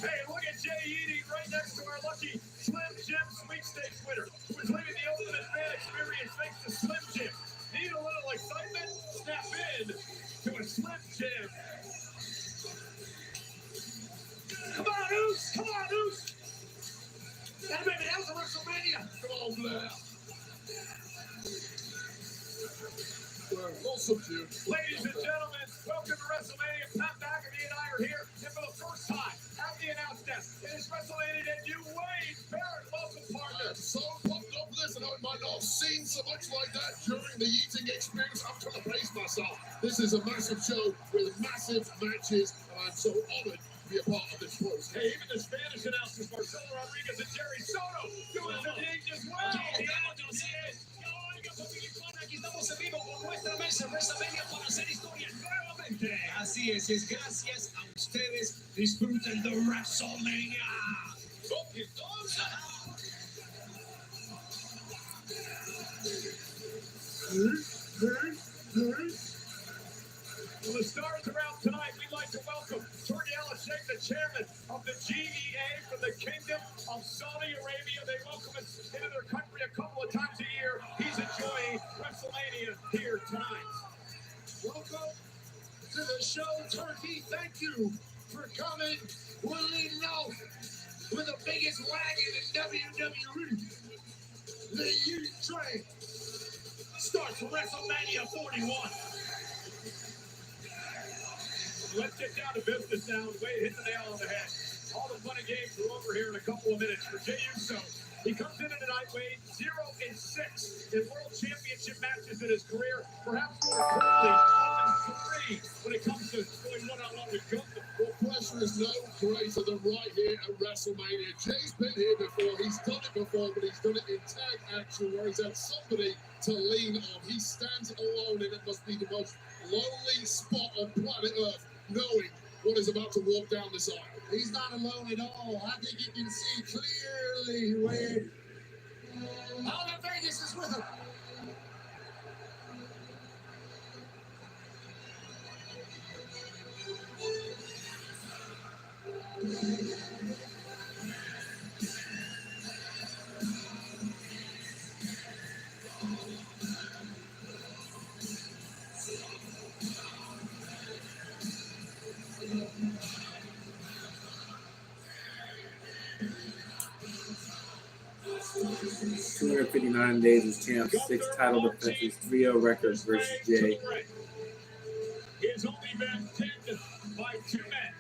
Speaker 22: Hey, look at Jay eating right next to our lucky Slim Jim sweepstakes winner, who is living the ultimate fan experience thanks to Slim Jim. Need a little excitement? Snap in to a Slim Jim.
Speaker 2: Come on, Oos! Come on, Oos! That baby, that was a WrestleMania.
Speaker 12: Come on, Blair. Well, awesome, dude.
Speaker 22: Ladies and gentlemen, welcome to WrestleMania. Pat McAfee and I are here, and for the first time at the announce desk, it is WrestleMania debut Wade Barrett. Welcome, partner.
Speaker 12: So pumped up. Listen, I might not have seen so much like that during the eating experience. I'm trying to pace myself. This is a massive show with massive matches, and I'm so honored to be a part of this process.
Speaker 22: Hey, even the Spanish announcers, Marcelo Rodriguez and Jerry Soto, doing the dig as well.
Speaker 2: Aquí estamos en vivo con nuestra mesa WrestleMania para hacer historia nuevamente. Así es gracias a ustedes. Disfruten de WrestleMania.
Speaker 22: Well, the stars are out tonight. We'd like to welcome Turki Al-Sheikh, the chairman of the GEA from the Kingdom of Saudi Arabia. They welcome us into their country a couple of times a year. He's enjoying WrestleMania here tonight.
Speaker 2: Welcome to the show, Turkey. Thank you for coming. We're leading off with the biggest wagon in WWE. The Youth Train starts WrestleMania 41.
Speaker 22: Let's get down to business now. Wade hit the nail on the head. All the fun and games are over here in a couple of minutes for Jey Uso. He comes in tonight, Wade, 0-6 in World Championship matches in his career. Perhaps more importantly, 0-3 when it comes to going one-on-one with Gunther.
Speaker 12: Well, pressure is no greater than right here at WrestleMania. Jay's been here before. He's done it before, but he's done it in tag action where he's had somebody to lean on. He stands alone, and it must be the most lonely spot on planet Earth, knowing what is about to walk down this aisle.
Speaker 2: He's not alone at all. I think you can see clearly where all of Vegas is with him.
Speaker 1: $259 days as champ, 6 title defenses, 3-0 records versus Jay.
Speaker 22: He has only been pinned by 2 men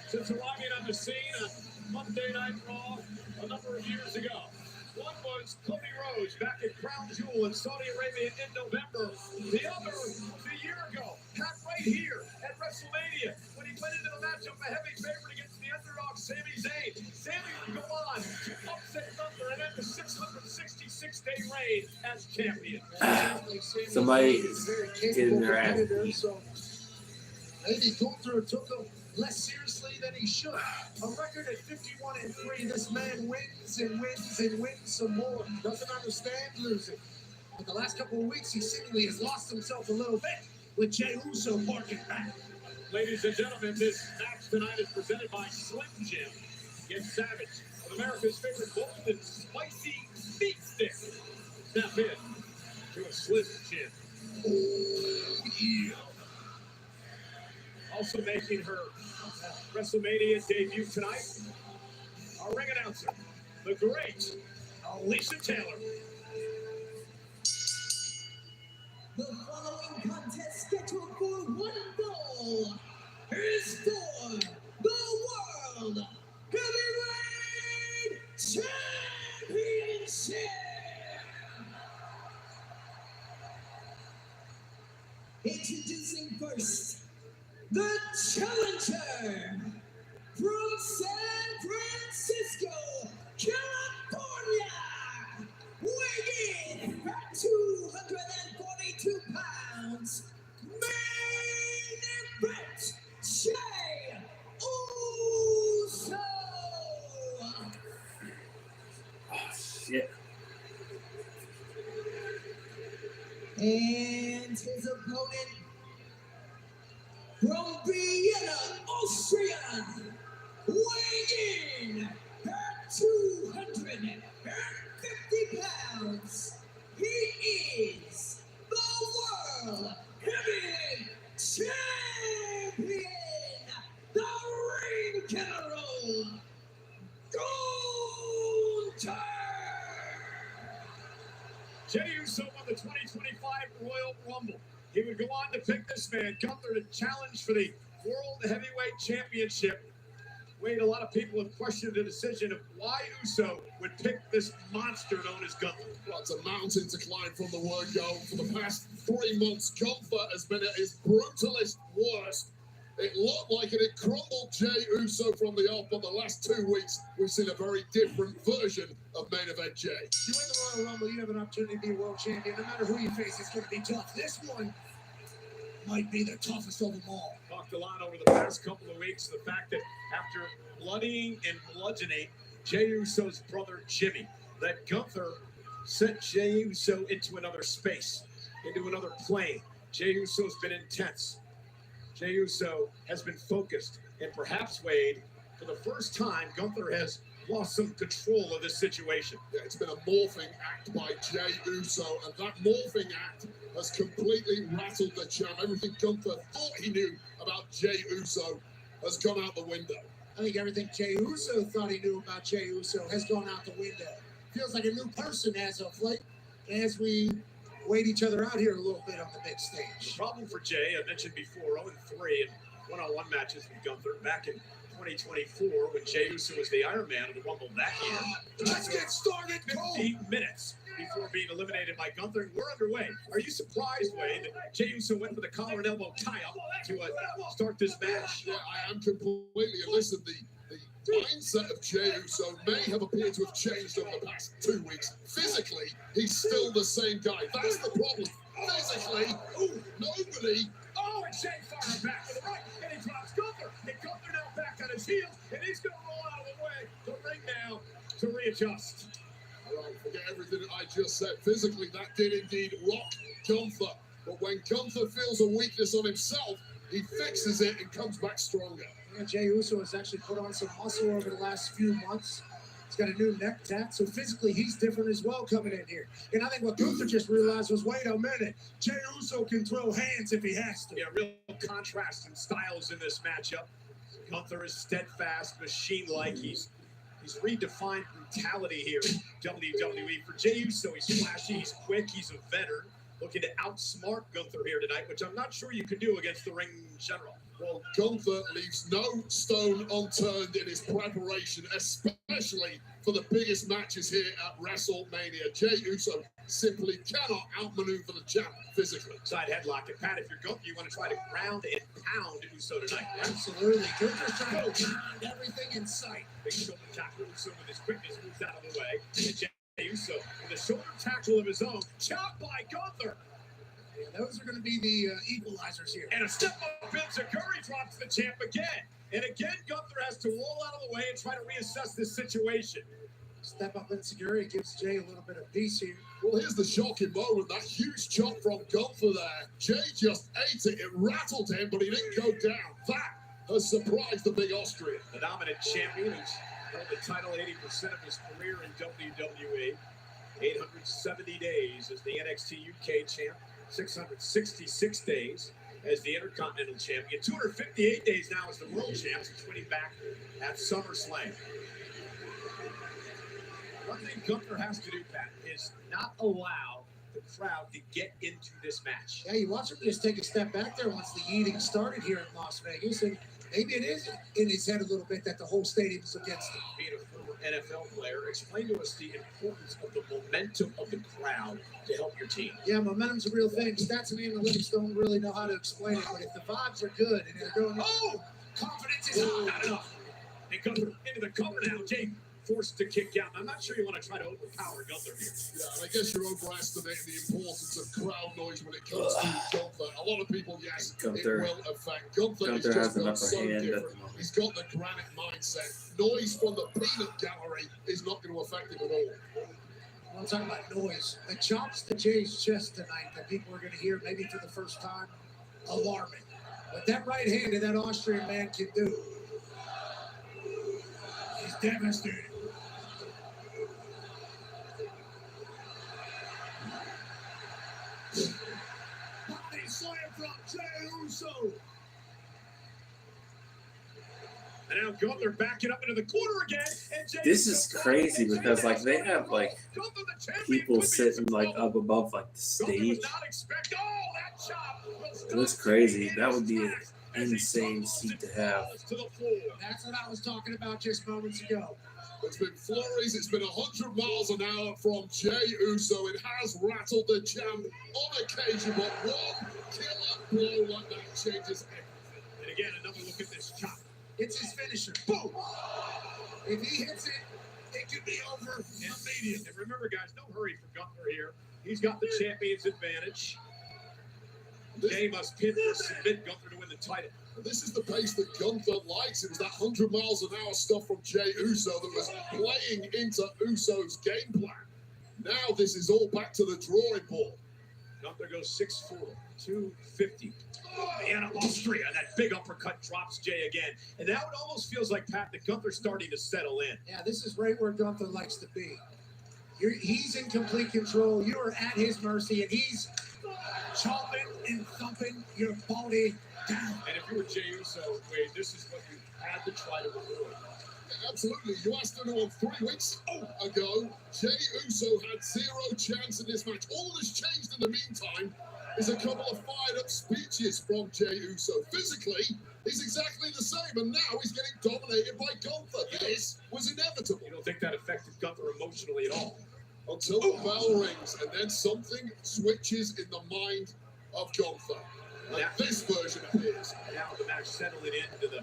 Speaker 22: since arriving on the scene on Monday Night Raw a number of years ago. One was
Speaker 4: was Cody Rhodes back at Crown Jewel in Saudi Arabia in November. The other was a year ago, had right here at WrestleMania when he went into the matchup a heavy favorite against the underdog Sami Zayn. Sami would go on to upset Gunther and end the 666-day reign as champion.
Speaker 1: Somebody getting their ass beat.
Speaker 23: So maybe Gunther took him less seriously than he should. A record at 51-3, this man wins and wins and wins some more. Doesn't understand losing. But the last couple of weeks, he seemingly has lost himself a little bit with Jey Uso barking back.
Speaker 4: Ladies and gentlemen, this match tonight is presented by Slim Jim against Savage with America's favorite bold and spicy meat stick. Snap in to a Slim Jim. Oh, yeah. Also making her WrestleMania debut tonight, our ring announcer, the great Alicia Taylor.
Speaker 9: The following contest scheduled for one goal is for the World Heavyweight Championship. Introducing first, the challenger from San Francisco, California, weighing in at 242 pounds, main event, Jey Uso.
Speaker 1: Oh, shit.
Speaker 9: And his opponent from Vienna, Austria, weighing in at 250 pounds, he is the World Heavyweight Champion, the Ring General, Gunther.
Speaker 4: Jey Uso won the 2025 Royal Rumble. He would go on to pick this man, Gunther, to challenge for the World Heavyweight Championship. Wade, a lot of people have questioned the decision of why Uso would pick this monster known as Gunther.
Speaker 12: Well, it's a mountain to climb from the word go. For the past 3 months, Gunther has been at his brutalist worst. It looked like it had crumbled Jey Uso from the off, but the last 2 weeks, we've seen a very different version of main event Jey.
Speaker 23: You win the Royal Rumble, you have an opportunity to be a world champion. No matter who you face, it's going to be tough. This one might be the toughest of them all.
Speaker 4: Talked a lot over the past couple of weeks, the fact that after bloodying and bludgeoning Jey Uso's brother Jimmy, that Gunther sent Jey Uso into another space, into another plane. Jey Uso's been intense. Jey Uso has been focused, and perhaps, Wade, for the first time, Gunther has lost some control of this situation.
Speaker 12: Yeah, it's been a morphing act by Jey Uso, and that morphing act has completely rattled the champ. Everything Gunther thought he knew about Jey Uso has gone out the window.
Speaker 23: I think everything Jey Uso thought he knew about Jey Uso has gone out the window. Feels like a new person as of late, as we wait each other out here a little bit on the big stage.
Speaker 4: The problem for Jey, I mentioned before, 0-3 in one-on-one matches with Gunther back in 2024 when Jey Uso was the Iron Man of the Rumble that year.
Speaker 23: Let's get started.
Speaker 4: 15 minutes before being eliminated by Gunther. We're underway. Are you surprised, Wade, that Jey Uso went for the collar and elbow tie-up to start this match?
Speaker 12: Yeah, I am completely. And listen, the mindset of Jey Uso may have appeared to have changed over the past 2 weeks. Physically, he's still the same guy. That's the problem. Physically, nobody.
Speaker 4: Oh, and Jey firing back to the right, and he drops Gunther. And Gunther now back on his heels, and he's going to roll out of the way. The ring now to readjust.
Speaker 12: All right, forget everything that I just said. Physically, that did indeed rock Gunther. But when Gunther feels a weakness on himself, he fixes it and comes back stronger.
Speaker 23: Yeah, Jey Uso has actually put on some muscle over the last few months. He's got a new neck tat, so physically he's different as well coming in here. And I think what Gunther just realized was, wait a minute, Jey Uso can throw hands if he has to.
Speaker 4: Yeah, real contrast in styles in this matchup. Gunther is steadfast, machine-like. He's redefined brutality here in WWE. For Jey Uso, he's flashy, he's quick, he's a veteran, looking to outsmart Gunther here tonight, which I'm not sure you could do against the ring general.
Speaker 12: Well, Gunther leaves no stone unturned in his preparation, especially for the biggest matches here at WrestleMania. Jey Uso simply cannot outmaneuver the champ physically.
Speaker 11: Side headlock. And Pat, if you're Gunther, you want to try to ground and pound Uso tonight.
Speaker 23: Absolutely. Gunther's trying to pound everything in sight.
Speaker 11: Big shoulder tackle. Uso with his quickness moves out of the way. And Jey Uso with a shoulder tackle of his own. Chopped by Gunther.
Speaker 23: Yeah, those are going to be the equalizers here.
Speaker 11: And a step up Enziguri drops the champ again. And again, Gunther has to roll out of the way and try to reassess this situation.
Speaker 23: Step up Enziguri gives Jey a little bit of peace here.
Speaker 12: Well, here's the shocking moment. That huge chop from Gunther there. Jey just ate it. It rattled him, but he didn't go down. That has surprised the big Austrian.
Speaker 11: The dominant champion who's held the title 80% of his career in WWE. 870 days as the NXT UK champ. 666 days as the Intercontinental Champion. 258 days now as the World Champ since winning back at SummerSlam. One thing Gunther has to do, Pat, is not allow the crowd to get into this match.
Speaker 23: Yeah, you watch him just take a step back there once the eating started here in Las Vegas, and maybe it is in his head a little bit that the whole stadium's against him.
Speaker 11: Being a former NFL player, explain to us the importance of the momentum of the crowd to help your team.
Speaker 23: Yeah, momentum's a real thing. Stats and analytics don't really know how to explain it, but if the vibes are good and they're going,
Speaker 11: confidence is not enough. And Gunther into the cover now. Jey forced to kick out. I'm not sure you want to try to overpower Gunther here.
Speaker 12: Yeah, and I guess you're overestimating the importance of crowd noise when it comes to Gunther. A lot of people, yes,
Speaker 1: Gunther.
Speaker 12: it will affect. Gunther is
Speaker 1: Gunther
Speaker 12: just
Speaker 1: has an
Speaker 12: built
Speaker 1: upper
Speaker 12: so
Speaker 1: hand at the
Speaker 12: different.
Speaker 1: moment.
Speaker 12: He's got the granite mindset. Noise from the peanut gallery is not going to affect him at all.
Speaker 23: Well, talking about noise, the chops to Jey's chest tonight that people are going to hear maybe for the first time, alarming. What that right hand of that Austrian man can do is devastating.
Speaker 12: Body slam from Jey Uso.
Speaker 11: And now Gunther backing up into the corner again. And Jey
Speaker 1: This
Speaker 11: Uso
Speaker 1: is crazy because like they have like people sitting like up above like the stage. It looks crazy. That would be an insane seat to have.
Speaker 23: That's what I was talking about just moments ago.
Speaker 12: It's been flurries. It's been 100 miles an hour from Jey Uso. It has rattled the champ on occasion, but one killer blow like that changes everything.
Speaker 11: And again, another look at this chop.
Speaker 23: It's his finisher. Boom! If he hits it, it could be over immediately.
Speaker 11: And remember, guys, no hurry for Gunther here. He's got the champion's advantage. Jey must pin or submit Gunther to win the title.
Speaker 12: This is the pace that Gunther likes. It was that 100 miles an hour stuff from Jey Uso that was playing into Uso's game plan. Now this is all back to the drawing board.
Speaker 11: Gunther goes 6'4", 250. And Austria, that big uppercut drops Jey again. And now it almost feels like, Pat, that Gunther's starting to settle in.
Speaker 23: Yeah, this is right where Gunther likes to be. He's in complete control. You are at his mercy, and he's chopping and thumping your body down.
Speaker 11: And if you were Jey Uso, Wade, this is what you had to try to avoid.
Speaker 12: Absolutely. You asked anyone 3 weeks ago, Jey Uso had zero chance in this match. All that's changed in the meantime is a couple of fired-up speeches from Jey Uso. Physically, he's exactly the same, and now he's getting dominated by Gunther. This was inevitable.
Speaker 11: You don't think that affected Gunther emotionally at all?
Speaker 12: Until the bell rings, and then something switches in the mind of Gunther. And this version appears.
Speaker 11: Now the match settling into the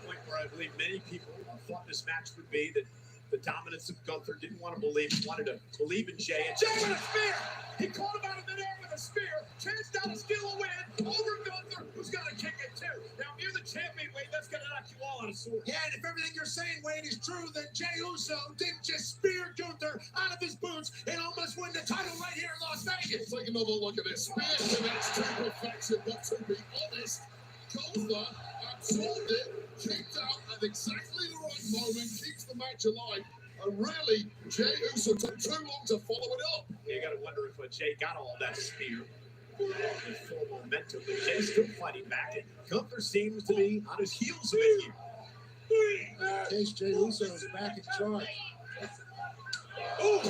Speaker 11: point where I believe many people thought this match would be, that the dominance of Gunther didn't want to believe, wanted to believe in Jey. And Jey with a spear! He caught him out of midair with a spear, chanced out to steal a win over Gunther, who's got to kick it too. Now, if you're the champion, Wade, that's going to knock you all out of sorts.
Speaker 23: Yeah, and if everything you're saying, Wade, is true, then Jey Uso didn't just spear Gunther out of his boots and almost win the title right here in Las Vegas.
Speaker 12: Take another look at this. Spear connects to perfection, but to be honest, Gunther absorbed it, kicked out at exactly the right moment, keeps the match alive. And really, Jey Uso took too long to follow it up.
Speaker 11: You got to wonder if Jey got all that spear. The full momentum, but Jey's still fighting back. And Gunther seems to be on his heels a bit here.
Speaker 23: In case Jey Uso is back in charge.
Speaker 11: Oh,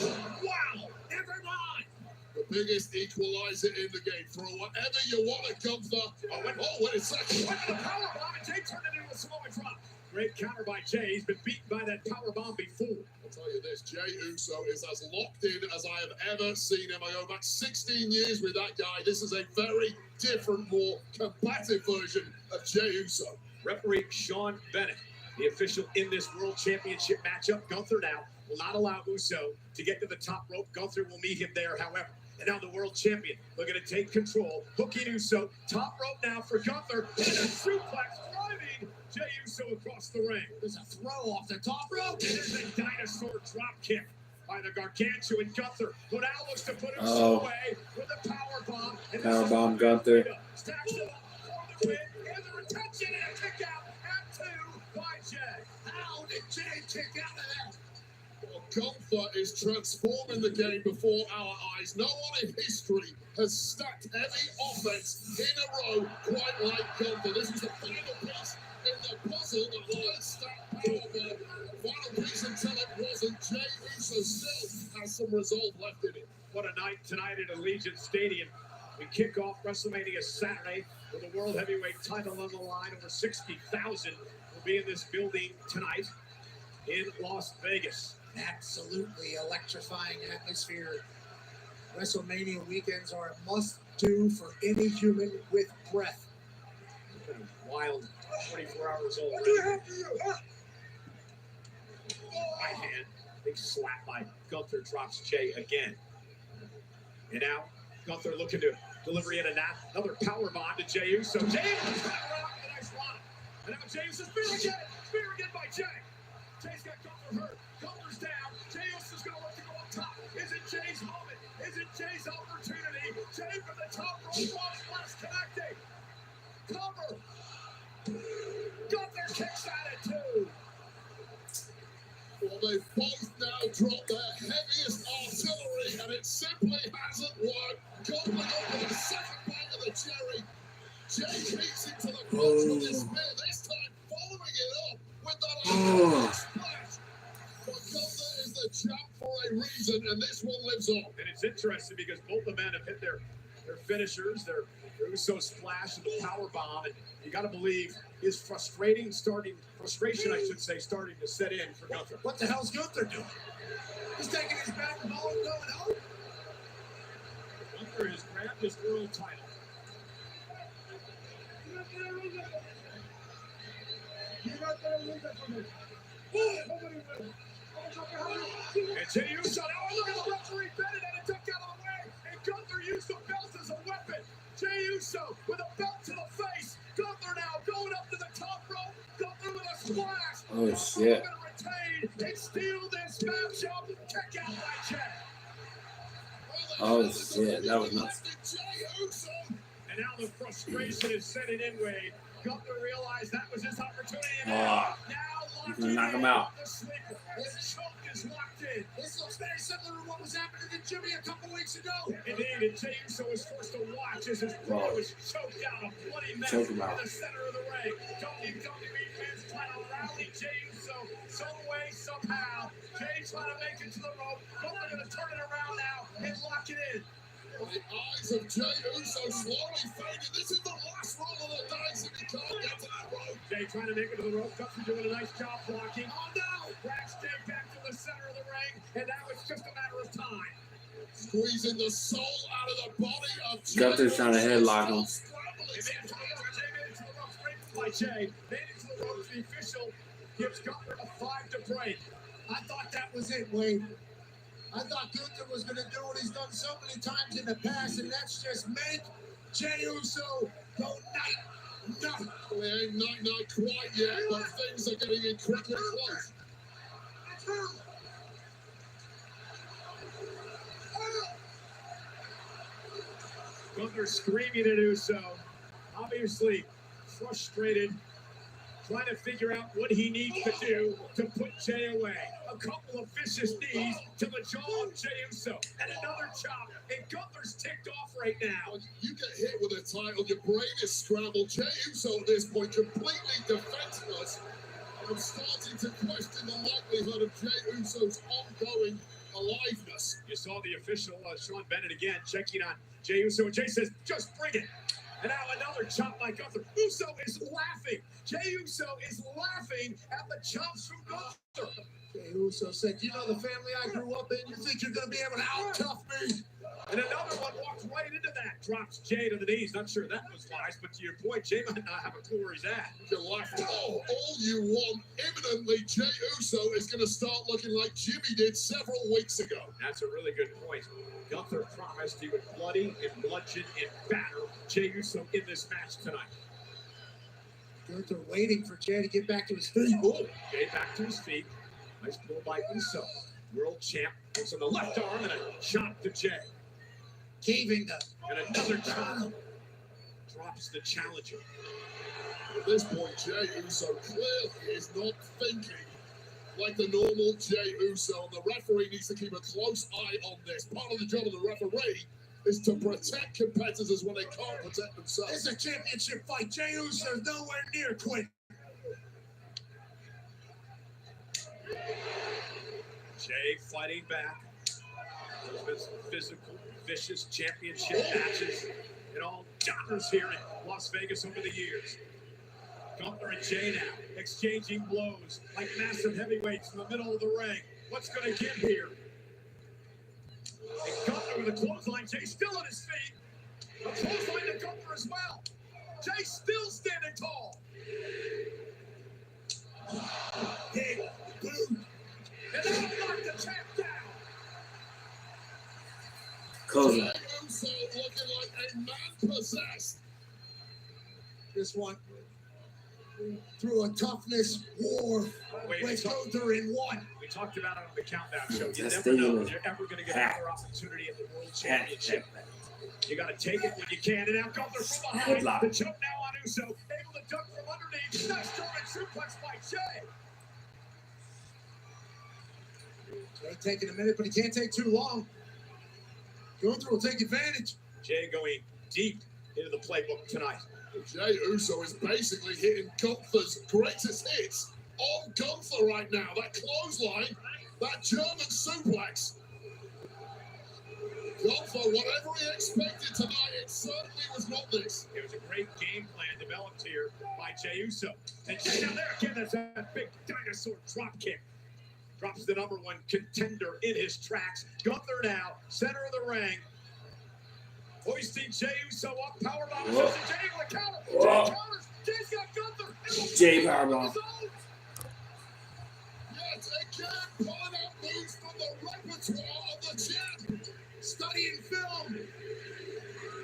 Speaker 11: wow! Never mind!
Speaker 12: The biggest equalizer in the game. Throw whatever you want at Gunther. Oh, wait a second.
Speaker 11: What the powerbomb, and Jey turned it into a Samoan drop.
Speaker 4: Great counter by Jay. He's been beaten by that powerbomb before.
Speaker 12: I'll tell you this, Jey Uso is as locked in as I have ever seen him. I go back 16 years with that guy. This is a very different, more combative version of Jey Uso.
Speaker 4: Referee Sean Bennett, the official in this World Championship matchup. Gunther now will not allow Uso to get to the top rope. Gunther will meet him there, however. And now the world champion looking to take control. Hooking Uso. Top rope now for Gunther. And a suplex driving Jey Uso across the ring.
Speaker 9: There's a throw off the top rope.
Speaker 4: And there's a dinosaur drop kick by the gargantuan Gunther, who now looks to put himself away with a power bomb.
Speaker 1: Powerbomb Gunther.
Speaker 4: Stacks it up for the win. And the retention and a kick out at 2 by Jey.
Speaker 9: How did Jey kick out of that?
Speaker 12: Well, Gunther is transforming the game before our eyes. No one in history has stacked heavy offense in a row quite like Gunther. This is the final piece in the puzzle, the highest stacked power. Final piece until it wasn't. Jey Uso still has some resolve left in it.
Speaker 4: What a night tonight at Allegiant Stadium. We kick off WrestleMania Saturday with the World Heavyweight title on the line. Over 60,000 will be in this building tonight in Las Vegas.
Speaker 9: Absolutely electrifying atmosphere. WrestleMania weekends are a must-do for any human with breath.
Speaker 4: It's been a wild 24 hours old. Right hand, big slap by Gunther, drops Jey again. And now Gunther looking to deliver in another power bomb to Jey Uso. Jey Uso around with a nice run. And now Jey Uso spear again by Jey. Jey's got Gunther hurt. Gunther's down. Jey Uso's going to look to go up top. Is it Jey's moment? Is it Jey's opportunity? Jey from the top rope, splash connecting. Cover. Gunther kicks out at 2.
Speaker 12: Well, they've both now dropped their heaviest artillery, and it simply hasn't worked. Gunther over the second bite of the cherry. Jey beats into the crotch with his spear, this time following it up with that splash. But Gunther is the champ for a reason, and this one lives on.
Speaker 4: And it's interesting because both the men have hit their finishers, their Uso splash and the power bomb, and you got to believe his frustration, I should say, starting to set in for Gunther.
Speaker 9: What the hell's Gunther doing? He's taking his back ball and going home.
Speaker 4: Gunther has grabbed his world title. And Jey Uso, now look at the referee Bennett and a duck out of the way, and Gunther used the belt as a weapon. Jey Uso with a belt to the face. Gunther now going up to the top rope. Gunther with a splash.
Speaker 1: Oh shit.
Speaker 4: Retain and steal this matchup. Kick out by Jey.
Speaker 1: Oh shit, that was nuts.
Speaker 4: And now the frustration is setting in, Wade. Gunther realized that was his opportunity.
Speaker 1: Now knock him out.
Speaker 4: The sleeper. His choke is locked in.
Speaker 9: This looks very similar to what was happening to Jimmy a couple weeks ago.
Speaker 4: Indeed, and Jey Uso was forced to watch as his brother was choked out, a bloody mess in the center of the ring. WWE fans trying to rally Jey Uso some way, somehow. Jey trying to make it to the rope. Gunther going to turn it around now and lock it in.
Speaker 12: The eyes of Jey Uso slowly fading. This is the last roll of the dice if he can't get to that rope.
Speaker 4: Jey trying to make it to the rope. Gunther doing a nice job blocking. Oh no! Drags Jey back to the center of the ring, and now it's just a matter of time.
Speaker 12: Squeezing the soul out of the body of Jey.
Speaker 1: Gunther's trying to headlock him.
Speaker 4: By Jey, made it to the ropes. The official gives Gunther a 5 to break.
Speaker 9: I thought that was it, Wade. I thought Gunther was going to do what he's done so many times in the past, and that's just make Jey Uso go night.
Speaker 12: We ain't night quite yet, but things are getting incredibly close.
Speaker 4: Gunther screaming at Uso, obviously frustrated, trying to figure out what he needs to do to put Jey away. A couple of vicious knees to the jaw of Jey Uso, and another chop, and Gunther's ticked off right now.
Speaker 12: You get hit with a title, your brain is scrambled. Jey Uso at this point completely defenseless. I'm starting to question the likelihood of Jey Uso's ongoing aliveness.
Speaker 4: You saw the official, Sean Bennett, again, checking on Jey Uso, and Jey says, just bring it. And now another chop by Gunther. Uso is laughing. Jey Uso is laughing at the chops from Gunther.
Speaker 9: Jey Uso said, you know the family I grew up in? You think you're going to be able to out-tough me?
Speaker 4: And another one walks right into that. Drops Jey to the knees. Not sure that was wise, but to your point, Jey might not have a clue where he's at.
Speaker 12: You're laughing. Oh, all you want. Imminently, Jey Uso is going to start looking like Jimmy did several weeks ago.
Speaker 4: That's a really good point. Gunther promised he would bloody and bludgeon and batter Jey Uso in this match tonight.
Speaker 9: Gunther waiting for Jey to get back to his feet.
Speaker 4: Oh, Jey back to his feet. Nice blow by Uso. World champ puts on the left arm and a chop to Jey.
Speaker 9: Caving the...
Speaker 4: And another chop. Drops the challenger.
Speaker 12: At this point, Jey Uso clearly is not thinking like the normal Jey Uso, and the referee needs to keep a close eye on this. Part of the job of the referee is to protect competitors when they can't protect themselves.
Speaker 9: It's a championship fight. Jey Uso's nowhere near quit.
Speaker 4: Jey fighting back. There's been some physical, vicious championship matches in all genres here in Las Vegas over the years. Gunther and Jey now exchanging blows like massive heavyweights in the middle of the ring. What's going to give here? And Gunther with a clothesline. Jey still on his feet. A clothesline to Gunther as well. Jey still standing tall.
Speaker 9: Big boot.
Speaker 4: And now knocked the champ down.
Speaker 12: Jey Uso looking like a man possessed.
Speaker 9: This one through a toughness war with Gunther in one.
Speaker 4: We talked about it on the countdown show. You never know if you're ever going to get another opportunity at the World Championship. You got to take it when you can. And now Gunther from behind. The choke now on Uso. Able to duck from underneath. Nice German suplex by Jey.
Speaker 9: Jey taking a minute, but he can't take too long. Gunther will take advantage.
Speaker 4: Jey going deep into the playbook tonight.
Speaker 12: Jey Uso is basically hitting Gunther's greatest hits on Gunther right now. That clothesline, that German suplex. Gunther, whatever he expected tonight, it certainly was not this.
Speaker 4: It was a great game plan developed here by Jey Uso. And Jey down there again, that's that big dinosaur drop kick. Drops the number one contender in his tracks. Gunther now, center of the ring. Hoisting Jey Uso up, powerbomb. Jey with a counter. Jey counters. Jey's got Gunther.
Speaker 1: Jey powerbomb.
Speaker 12: Yet again, pulling out moves from the repertoire of the champ.
Speaker 9: Studying film.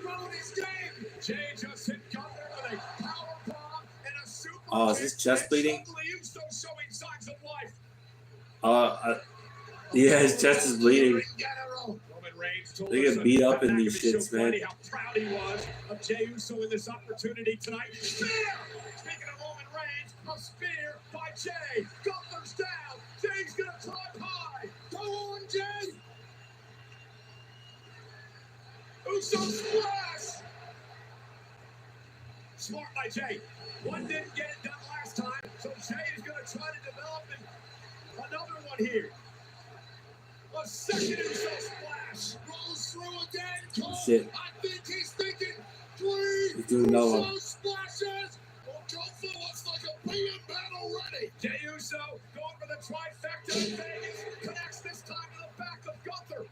Speaker 9: Throwing his game.
Speaker 4: Jey just hit Gunther with a powerbomb and a super.
Speaker 1: Oh, is his chest bleeding?
Speaker 4: Uso showing signs of life.
Speaker 1: Yeah, his chest is bleeding. They get beat up in these shits, man.
Speaker 4: How proud he was of Jey Uso in this opportunity tonight. Spear! Speaking of Roman Reigns, a spear by Jey. Gunther's down. Jey's gonna climb high. Go on, Jey! Uso splash! Smart by Jey. One didn't get it done last time, so Jey is gonna try to develop another one here. A second Uso splash. Rolls through again.
Speaker 1: Shit.
Speaker 9: I think he's thinking 3
Speaker 1: He's doing no
Speaker 9: Uso
Speaker 1: one.
Speaker 9: splashes.
Speaker 12: Well, Gunther looks like a being man already.
Speaker 4: Jey Uso going for the trifecta in Vegas. Connects this time to the back of Gunther.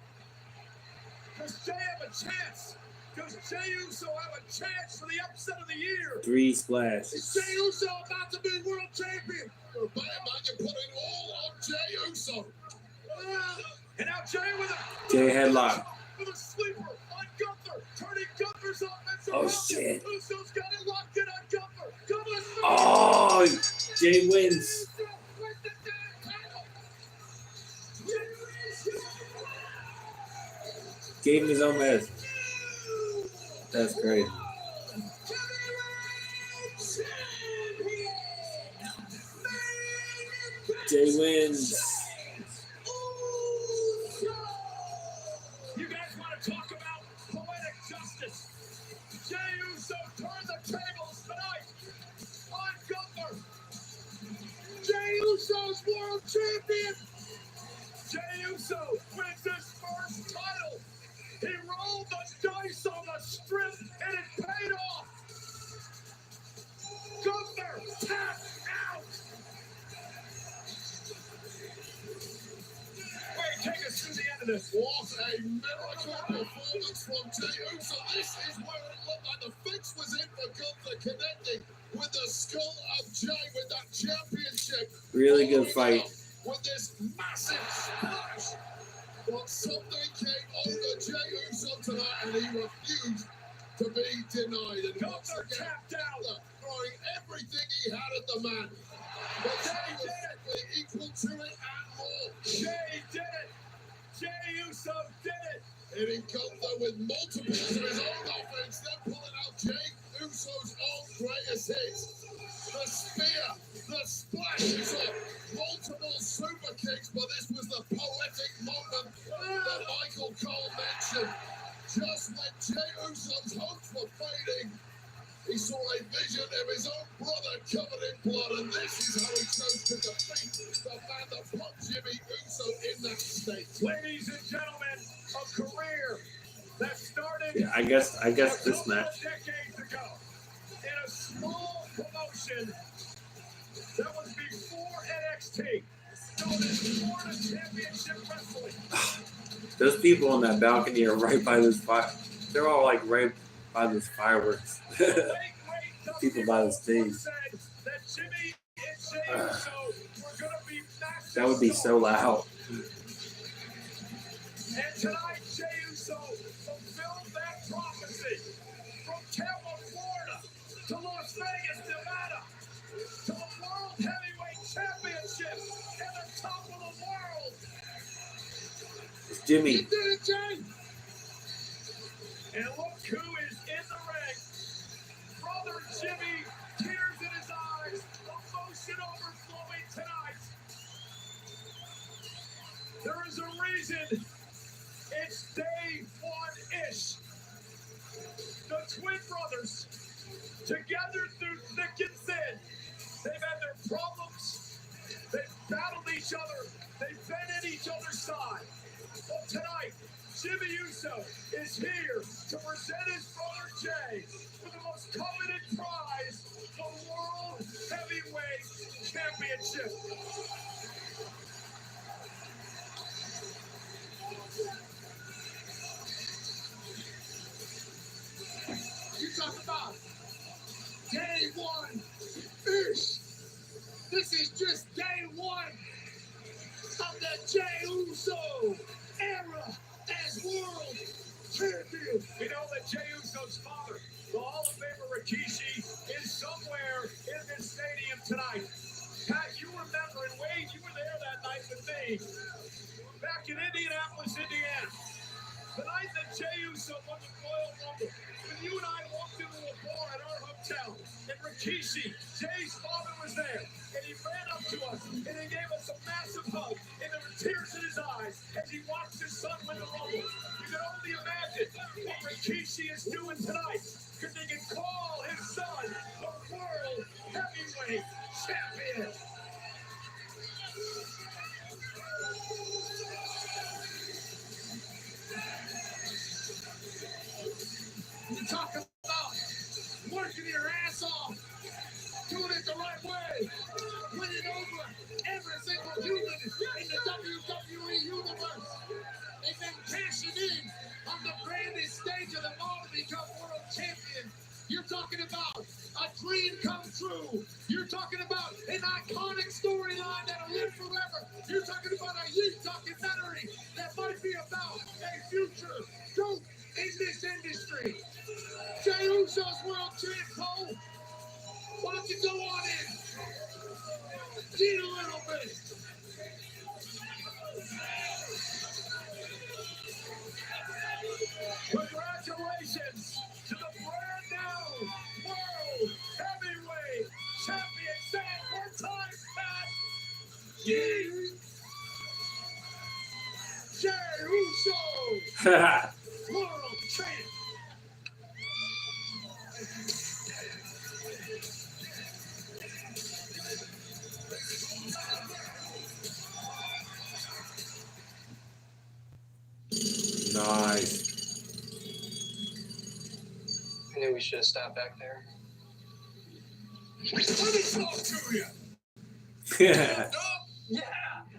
Speaker 4: Does Jey have a chance? Does Jey Uso have a chance for the upset of the year?
Speaker 1: 3 splashes.
Speaker 9: Is Jey Uso about to be world champion?
Speaker 12: You're putting all on Jey Uso.
Speaker 4: And now Jey with a
Speaker 1: Jey headlock.
Speaker 4: With a sleeper on Gunther, turning Gunther's offense
Speaker 1: Oh,
Speaker 4: around.
Speaker 1: shit.
Speaker 4: Uso's got it locked in on Gunther. Gunther's
Speaker 1: Oh, Jey wins. Gave him his own medicine. That's great. Jey wins.
Speaker 4: You guys want to talk about poetic justice? Jey Uso turned the tables tonight on Gunther.
Speaker 9: Jey Uso's world champion.
Speaker 4: Jey Uso wins his first title. He rolled the dice on the strip and it paid off.
Speaker 22: to this.
Speaker 3: What a miracle performance from Jey Uso. This is where it looked like the fix was in for Gunther, connecting with the skull of Jey with that championship.
Speaker 1: Really good fight.
Speaker 3: With this massive splash. But something came over Jey Uso tonight and he refused to be denied. And once again, throwing everything he had at the man. But Jey was simply equal to it and more.
Speaker 22: Jey did it. Jey Uso did it.
Speaker 3: Hitting Gunther with multiples of his own offense, then pulling out Jey Uso's own greatest hits. The spear, the splash, he saw multiple super kicks, but this was the poetic moment that Michael Cole mentioned. Just when Jey Uso's hopes were fading, he saw a vision of his own brother covered in blood, and this is how he chose to defeat the man that put Jimmy Uso in that state.
Speaker 22: Ladies and gentlemen, a career that started
Speaker 1: Yeah, I guess this match.
Speaker 22: decades ago in a small promotion that was before NXT, known as Florida Championship Wrestling.
Speaker 1: Those people on that balcony are right by this fire. They're all like right by those fireworks. People by the stage. That would be so loud.
Speaker 22: And tonight, Jey Uso fulfilled that prophecy. From Tampa, Florida, to Las Vegas, Nevada, to the World Heavyweight Championship and the top of the world.
Speaker 1: It's Jimmy.
Speaker 22: You did it, Jey. And look who is in the ring. Brother Jimmy, tears in his eyes, emotion overflowing tonight. There is a reason it's day one-ish. The twin brothers, together through thick and thin, they've had their problems, they've battled each other, they've been at each other's side. But tonight, Jimmy Uso is here to present his brother Jey for the most coveted prize, the World Heavyweight Championship.
Speaker 9: You talk about day one-ish. This is just day one of the Jey Uso era as world champion.
Speaker 22: We know that Jey Uso's father, the Hall of Famer Rikishi, is somewhere in this stadium tonight. Pat, you remember, and Wade, you were there that night with me, back in Indianapolis, Indiana. The night that Jey Uso won the Royal Rumble, when you and I walked into a bar at our hotel, and Rikishi, Jey's father, was there, and he ran up to us, and he gave us a massive hug, and there were tears in his eyes as he watched his son win the Rumble. You can only imagine what Rikishi is doing tonight, because he can call his son the World Heavyweight Champion.
Speaker 9: You talk about working your ass off, doing it the right way, winning over every single human in the WWE universe, and then cashing in on the grandest stage of them all to become world champion. You're talking about a dream come true. You're talking about an iconic storyline that'll live forever. You're talking about a youth documentary that might be about a future GOAT in this industry. Jey Uso's world champ, Cole. Why don't you go on in? Cheat a little bit.
Speaker 22: Congratulations to the brand new World Heavyweight Champion. Say it one time, Pat.
Speaker 9: Jey Uso, world champ.
Speaker 1: Nice.
Speaker 10: I knew we should have stopped back there.
Speaker 12: Let me talk to you.
Speaker 1: Yeah.
Speaker 12: Yeah.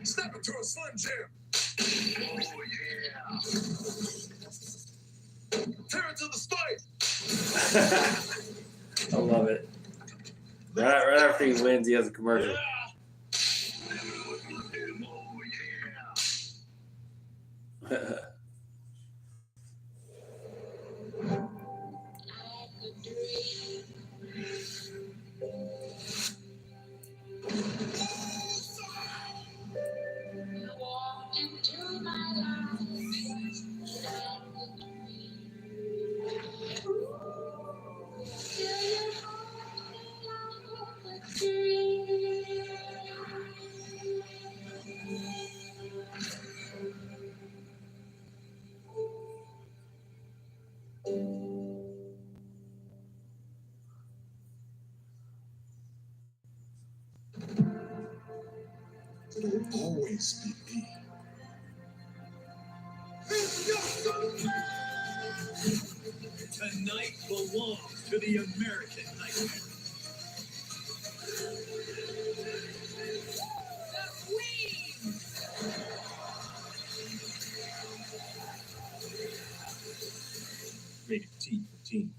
Speaker 12: Step into a Slim Jim. Tear it to the spike.
Speaker 1: I love it. Right after he wins, he has a commercial.
Speaker 3: It'll always be me.
Speaker 4: Tonight belongs to the American Nightmare. Rated T for teen.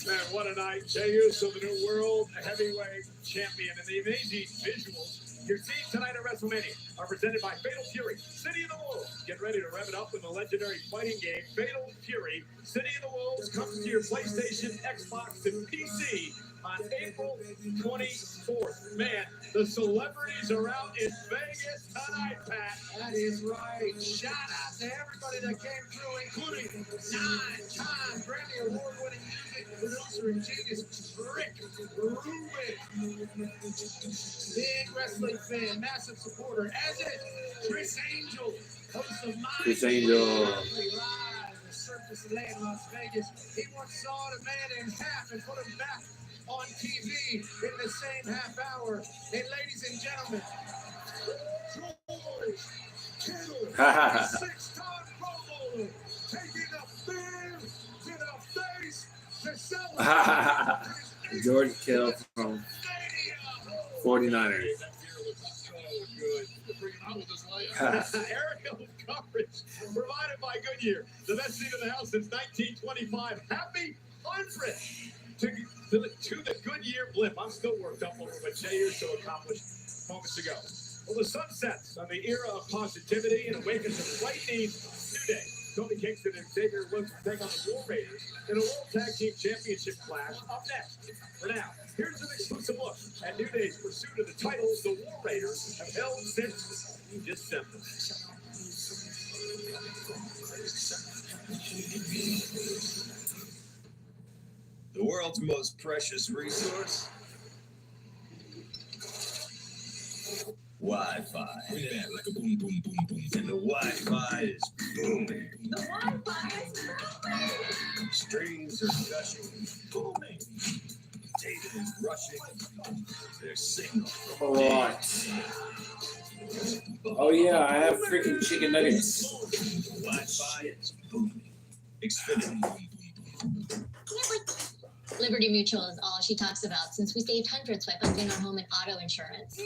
Speaker 22: Man, what a night. Jey Uso, the new world heavyweight champion, and the amazing visuals you're seeing tonight at WrestleMania are presented by Fatal Fury, City of the Wolves. Get ready to rev it up in the legendary fighting game, Fatal Fury, City of the Wolves, comes to your PlayStation, Xbox, and PC on April 24th. Man, the celebrities are out in Vegas tonight, Pat.
Speaker 11: That is right. Shout out to everybody that came through, including 9-time Grammy Award-winning music producer and genius Rick Rubin. Big wrestling fan, massive supporter, as is Chris Angel, host of My
Speaker 1: Chris Angel.
Speaker 11: Live at Circus Lane, Las Vegas. He once sawed a man in half and put him back on TV in the same half hour. And ladies and gentlemen, George Kittle, six-time Pro Bowler, taking a beer to the face to celebrate.
Speaker 1: George Kittle from 49ers.
Speaker 22: Aerial coverage provided by Goodyear, the best seat in the house since 1925. Happy 100th to the Goodyear blip. I'm still worked up over what Jey Uso accomplished moments ago. Well, the sun sets on the era of positivity and awakens a frightening new day. Kofi Kingston and Xavier Woods will take on the War Raiders in a World Tag Team Championship clash up next. For now, here's an exclusive look at New Day's pursuit of the titles the War Raiders have held since December.
Speaker 18: The world's most precious resource? Wi-Fi. Yeah, like a boom, boom, boom, boom. And the Wi-Fi is booming.
Speaker 16: The Wi-Fi is booming.
Speaker 18: Strings are gushing, booming. Data is rushing. There's signal.
Speaker 1: What? Oh yeah, I have freaking chicken nuggets.
Speaker 18: Wi-Fi is booming. Xfinity.
Speaker 13: Liberty Mutual is all she talks about since we saved hundreds by bundling our home and auto insurance.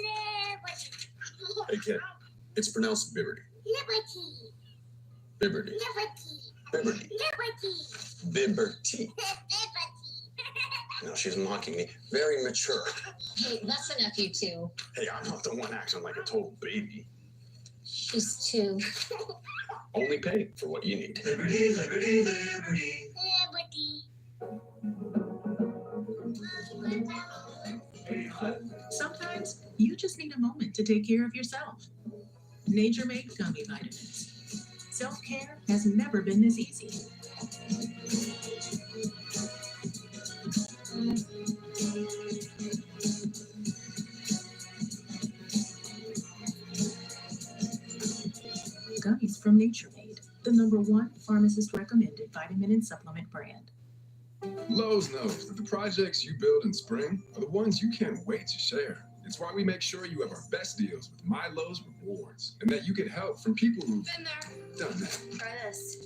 Speaker 18: Hey kid, it's pronounced Liberty.
Speaker 13: Liberty.
Speaker 18: Liberty.
Speaker 13: Liberty.
Speaker 18: Liberty. Liberty. No, she's mocking me. Very mature.
Speaker 13: Hey, that's enough, you two.
Speaker 18: Hey, I'm not the one acting like a total baby.
Speaker 13: She's two.
Speaker 18: Only pay for what you need.
Speaker 13: Liberty, liberty, liberty.
Speaker 20: Sometimes you just need a moment to take care of yourself. Nature Made Gummy Vitamins. Self-care has never been this easy. Gummies from Nature Made, the #1 pharmacist recommended vitamin and supplement brand.
Speaker 21: Lowe's knows that the projects you build in spring are the ones you can't wait to share. It's why we make sure you have our best deals with My Lowe's Rewards, and that you get help from people who've
Speaker 6: Been there.
Speaker 21: done that.
Speaker 6: Try this.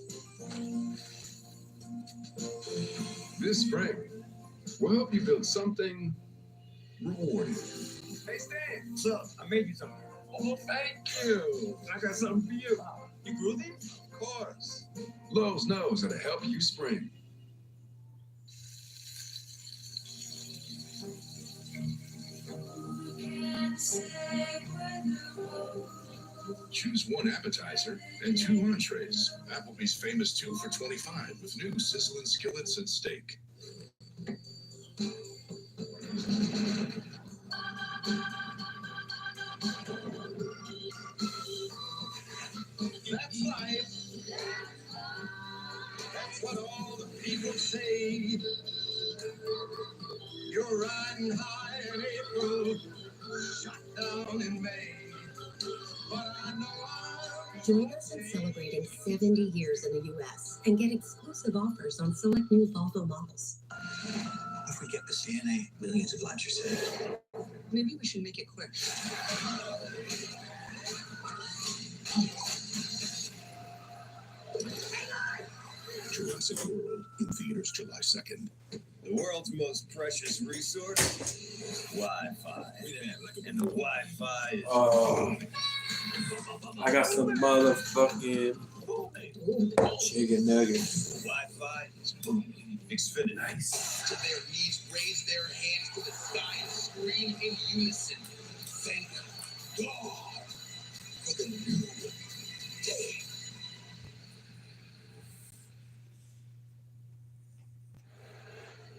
Speaker 21: This spring, We'll help you build something rewarding.
Speaker 4: Hey, Stan. What's up? I made you something. Oh, thank you. I got something for you. You groovy? Of course.
Speaker 21: Lowe's knows how to help you spring.
Speaker 12: Choose one appetizer and 2 entrees. Applebee's famous 2 for $25 with new sizzling skillets and steak.
Speaker 9: That's life. That's what all the people say. You're riding high in April, shot down in May. But I know
Speaker 8: Join us in celebrating 70 years in the U.S. and get exclusive offers on select new Volvo models.
Speaker 15: If we get the CNA, millions of lives are saved.
Speaker 8: Maybe we should make it quick.
Speaker 12: Jurassic World in theaters July 2nd.
Speaker 14: The world's most precious resource? Wi-Fi. And the Wi-Fi is...
Speaker 1: I got some motherfucking chicken nuggets.
Speaker 14: Wi-Fi is booming. Xfinity.
Speaker 9: nice. To their knees, raise their hands to the sky and scream in unison. Thank God for the new day.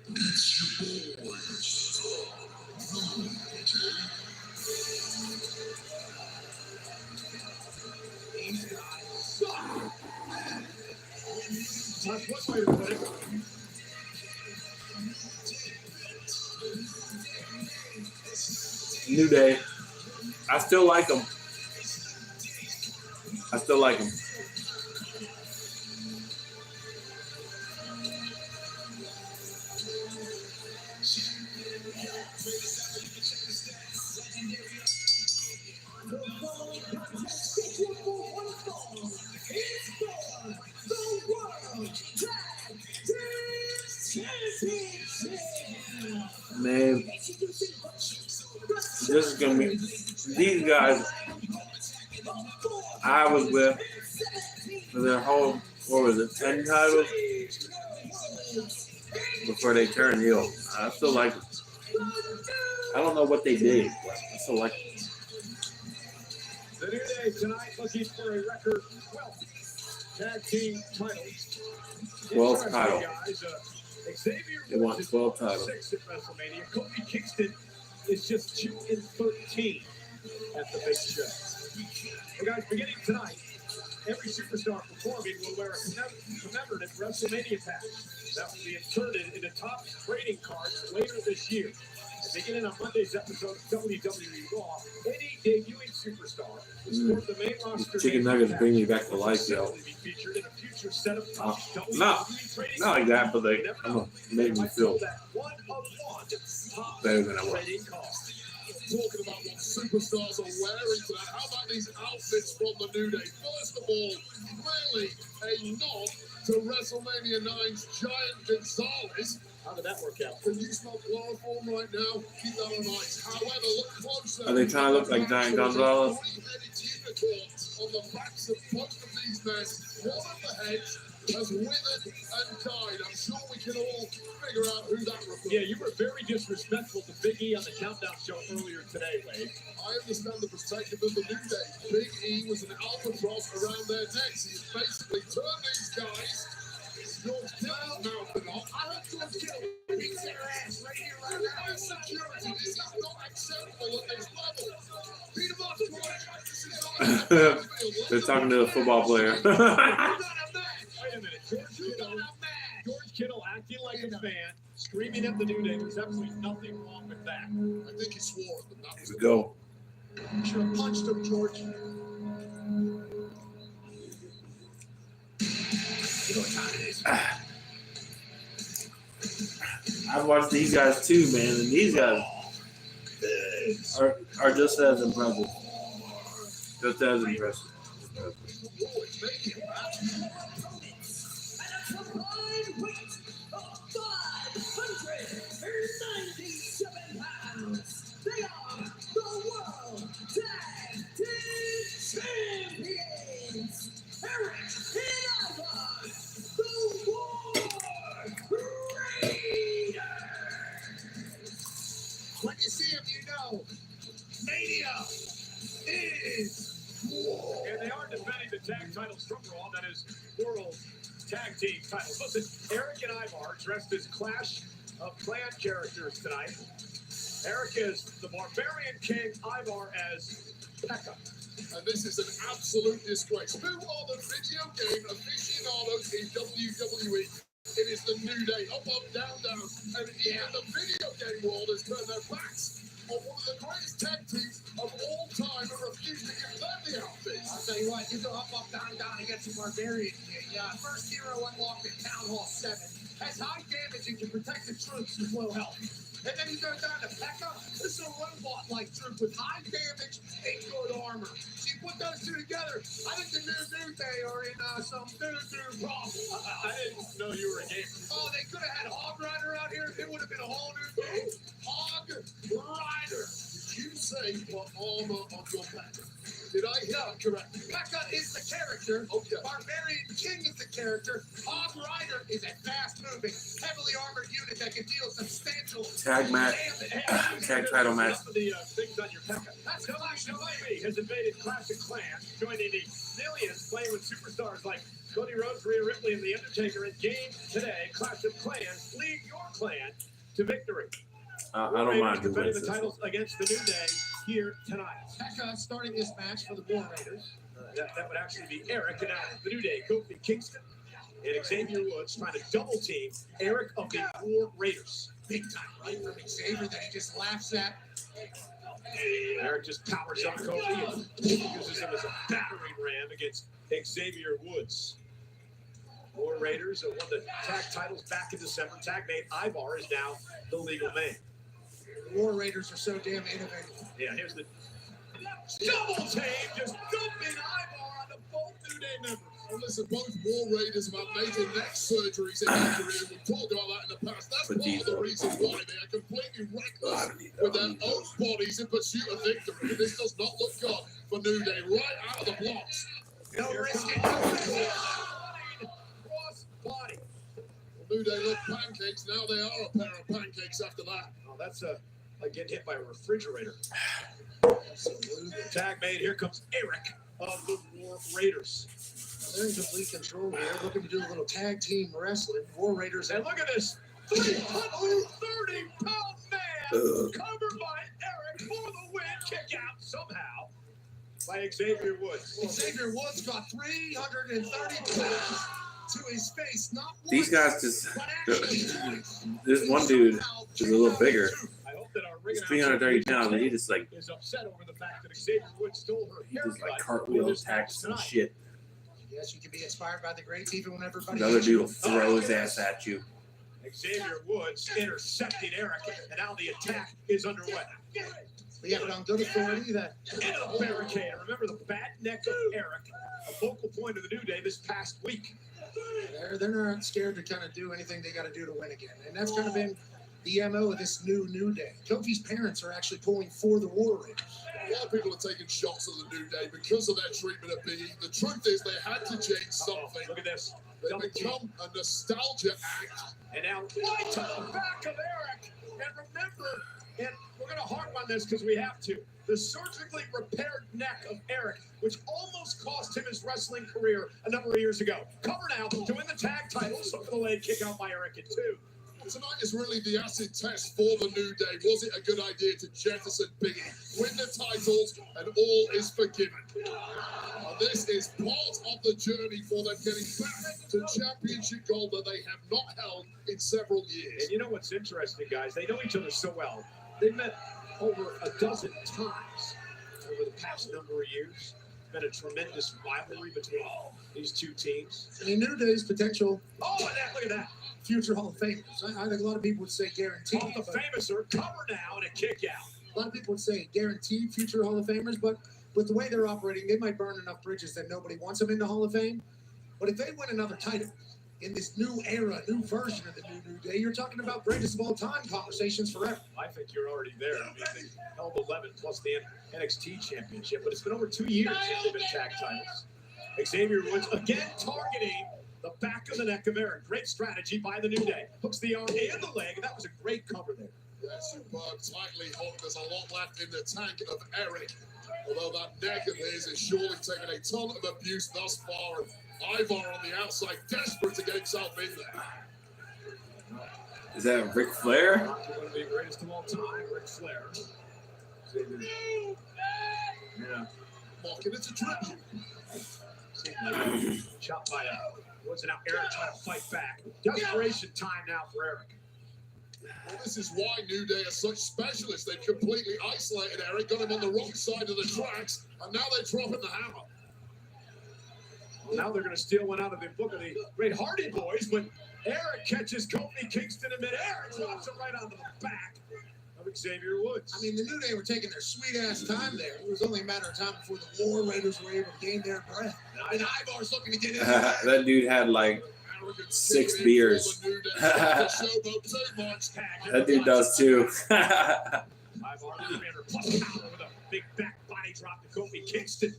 Speaker 9: It's your boys.
Speaker 22: That's one way to put it.
Speaker 1: New Day. I still like them. I still like them. Man, this is gonna be these guys I was with for their whole, what was it, 10 titles before they turned heel. I still like them. I don't know what they did, but I still like them.
Speaker 22: The New Day tonight looking for a record 12 tag team titles.
Speaker 1: 12th title.
Speaker 22: Guys, Xavier
Speaker 1: They won 12 titles.
Speaker 22: 6 at WrestleMania. Kofi Kingston is just 2-13 at the big show. Well, guys, beginning tonight, every superstar performing will wear a commemorative WrestleMania patch that will be inserted into top trading cards later this year. And beginning on Monday's episode of WWE Raw, any debuting superstar will sport the main roster.
Speaker 1: Chicken nuggets bring me back to life, yo. Not like that, but they make me feel better than I was.
Speaker 3: Talking about what superstars are wearing tonight. How about these outfits from the New Day? First of all, really a nod to WrestleMania 9's Giant Gonzalez.
Speaker 22: How did that work out?
Speaker 3: Can you smell chloroform right now? Keep that on ice. However, look closer.
Speaker 1: Are they trying to look like Giant Gonzalez?
Speaker 3: On the backs of most of these men, one of the heads has withered and died. I'm sure we can all figure out who that refers.
Speaker 22: Yeah, you were very disrespectful to Big E on the Countdown show earlier today, Wade.
Speaker 3: I understand the perspective of the New Day. Big E was an albatross around their necks. He's basically turned these guys. George Kittle's mouthing off. I hope George Kittle beats their ass right here, right now. Security, this is not acceptable at this level. Beat him up, George.
Speaker 1: They're talking to the football player.
Speaker 22: Wait a minute, George Kittle acting like a fan, screaming at the New Day. There's absolutely nothing wrong with that.
Speaker 3: I think he swore at them.
Speaker 1: Here we go.
Speaker 3: You should have punched him, George.
Speaker 15: You know what time it is?
Speaker 1: I've watched these guys too, man, and these guys are just as impressive. Just as impressive.
Speaker 9: if you know, Mania is war.
Speaker 22: And they are defending the tag titles from Raw, that is World Tag Team titles. Listen, Eric and Ivar dressed as Clash of Clan characters tonight. Eric is the Barbarian King, Ivar as Pekka.
Speaker 12: And this is an absolute disgrace. Who are the video game aficionados in WWE? It is the New Day, up, down, down. And even the video game world has turned their backs on one of the greatest tag teams of all time and refused to give them the outfits.
Speaker 9: I'll tell you what, you go up, down, down against the Barbarian King. First hero unlocked at Town Hall 7. Has high damage and can protect the troops with low health. And then you go down to Pekka. This is a robot-like troop with high damage and good armor. So you put those two together, I think the New Day are in some doo-doo problems.
Speaker 22: I didn't know you were a gamer.
Speaker 9: Oh, they could have had Hog Rider out here. It would have been a whole new thing. Hog Rider.
Speaker 12: Did you say put armor on your back? Did I hear that correctly?
Speaker 9: Pekka is the character.
Speaker 12: Okay.
Speaker 9: Barbarian King is the character. Hog Rider is a fast-moving, heavily armored unit that can deal substantial
Speaker 1: Tag match. Tag title match.
Speaker 22: Some of the things on your Pekka. That's WWE has invaded Classic Clan, joining the millions playing with superstars like Cody Rhodes, Rhea Ripley, and The Undertaker in game today. Clash of Clans, lead your clan to victory.
Speaker 1: I don't mind who
Speaker 22: defending
Speaker 1: wins
Speaker 22: the
Speaker 1: this.
Speaker 22: titles against the New Day here tonight.
Speaker 9: Pekka starting this match for the War Raiders.
Speaker 22: That would actually be Eric and the New Day, Kofi Kingston and Xavier Woods trying to double team Eric of the War Raiders.
Speaker 9: Big time, right? From Xavier that he just laughs at.
Speaker 22: Eric just powers up Kofi and uses him as a battering ram against Xavier Woods. War Raiders won the tag titles back in December. Tag mate Ivar is now the legal name.
Speaker 9: The War Raiders are so damn innovative.
Speaker 22: Yeah, here's the double team, just dumping Ivar on the both New Day members.
Speaker 12: And listen, both War Raiders have had major neck surgeries in their career. We've talked about that in the past. That's part of the reason why they are completely reckless with their own bodies in pursuit of victory. And this does not look good for New Day right out of the blocks.
Speaker 9: No risk it.
Speaker 22: Cross body.
Speaker 12: New Day look pancakes. Now they are a pair of pancakes after that.
Speaker 22: Oh, that's like getting hit by a refrigerator.
Speaker 9: Absolutely.
Speaker 22: Tag made. Here comes Eric of the War Raiders.
Speaker 9: They're in complete control here, looking to do a little tag team wrestling. War Raiders.
Speaker 22: And look at this 330-pound man covered by Eric for the win. Kick out somehow by Xavier Woods.
Speaker 9: Xavier Woods got 330 pounds to his face. Not once,
Speaker 1: These guys just.
Speaker 9: but actually twice.
Speaker 1: This one dude is a little bigger.
Speaker 22: I hope that our ring
Speaker 1: He's 330 pounds, and he just like
Speaker 22: is upset over the fact that Xavier Woods stole her
Speaker 1: he
Speaker 22: haircut.
Speaker 1: just like
Speaker 22: for
Speaker 1: cartwheel
Speaker 22: this
Speaker 1: attacks
Speaker 22: match
Speaker 1: and
Speaker 22: tonight.
Speaker 1: shit.
Speaker 9: Yes, you can be inspired by the greats even when everybody.
Speaker 1: Another
Speaker 9: hates you.
Speaker 1: dude will throw his ass at you.
Speaker 22: Xavier Woods intercepting Eric, and now the attack is underway.
Speaker 9: We have it on good authority that
Speaker 22: Into the barricade. Remember the bad neck of Eric, a focal point of the New Day this past week.
Speaker 9: they're not scared to kind of do anything they got to do to win again, and that's kind of been the MO of this New Day. Kofi's parents are actually pulling for the War Raiders.
Speaker 12: A lot of people are taking shots at the New Day because of their treatment of Big E. The truth is they had to change something.
Speaker 22: Look at this.
Speaker 12: They become a nostalgia act.
Speaker 22: And now right to the back of Eric. And remember, and we're going to harp on this because we have to, the surgically repaired neck of Eric, which almost cost him his wrestling career a number of years ago. Cover now to win the tag titles. Look at the leg kick out by Eric in 2.
Speaker 12: Tonight is really the acid test for the New Day. Was it a good idea to jettison Big E, win the titles, and all is forgiven? And this is part of the journey for them getting back to championship gold that they have not held in several years.
Speaker 22: And you know what's interesting, guys? They know each other so well. They've met over a dozen times over the past number of years. Been a tremendous rivalry between these two teams.
Speaker 9: I mean, New Day's potential.
Speaker 22: Oh, and that, look at that.
Speaker 9: Future Hall of Famers. I think a lot of people would say guaranteed.
Speaker 22: Hall of Famers are covered now and a kick out.
Speaker 9: A lot of people would say guaranteed future Hall of Famers, but with the way they're operating, they might burn enough bridges that nobody wants them in the Hall of Fame. But if they win another title in this new era, new version of the New Day, you're talking about greatest of all time conversations forever.
Speaker 22: I think you're already there. I mean, they held 11 plus the NXT championship, but it's been over 2 years since they've been tag titles. Xavier Woods again targeting the back of the neck of Eric. Great strategy by the New Day. Hooks the arm and the leg. That was a great cover there.
Speaker 12: Yeah, superb, tightly hooked. There's a lot left in the tank of Eric. Although that neck of his is surely taking a ton of abuse thus far. And Ivar on the outside, desperate to get himself in there.
Speaker 1: Is that Ric Flair?
Speaker 11: One of the greatest of all time, Ric Flair. Yeah.
Speaker 12: Mocking it to trip.
Speaker 11: Shot by what's it now? Eric trying to fight back. Desperation time now for Eric.
Speaker 12: Well, this is why New Day are such specialists. They've completely isolated Eric, got him on the wrong side of the tracks, and now they're dropping the hammer.
Speaker 11: Well, now they're going to steal one out of the book of the Great Hardy Boys, but Eric catches Kofi Kingston in midair, drops him right onto the back of Xavier Woods.
Speaker 23: I mean, the New Day were taking their sweet-ass time there. It was only a matter of time before the War Raiders were able to gain their breath. And Ivar's looking to get in.
Speaker 1: That dude had like 6 beers. That dude does too.
Speaker 11: Ivar plus power with a big back body drop to Kofi Kingston.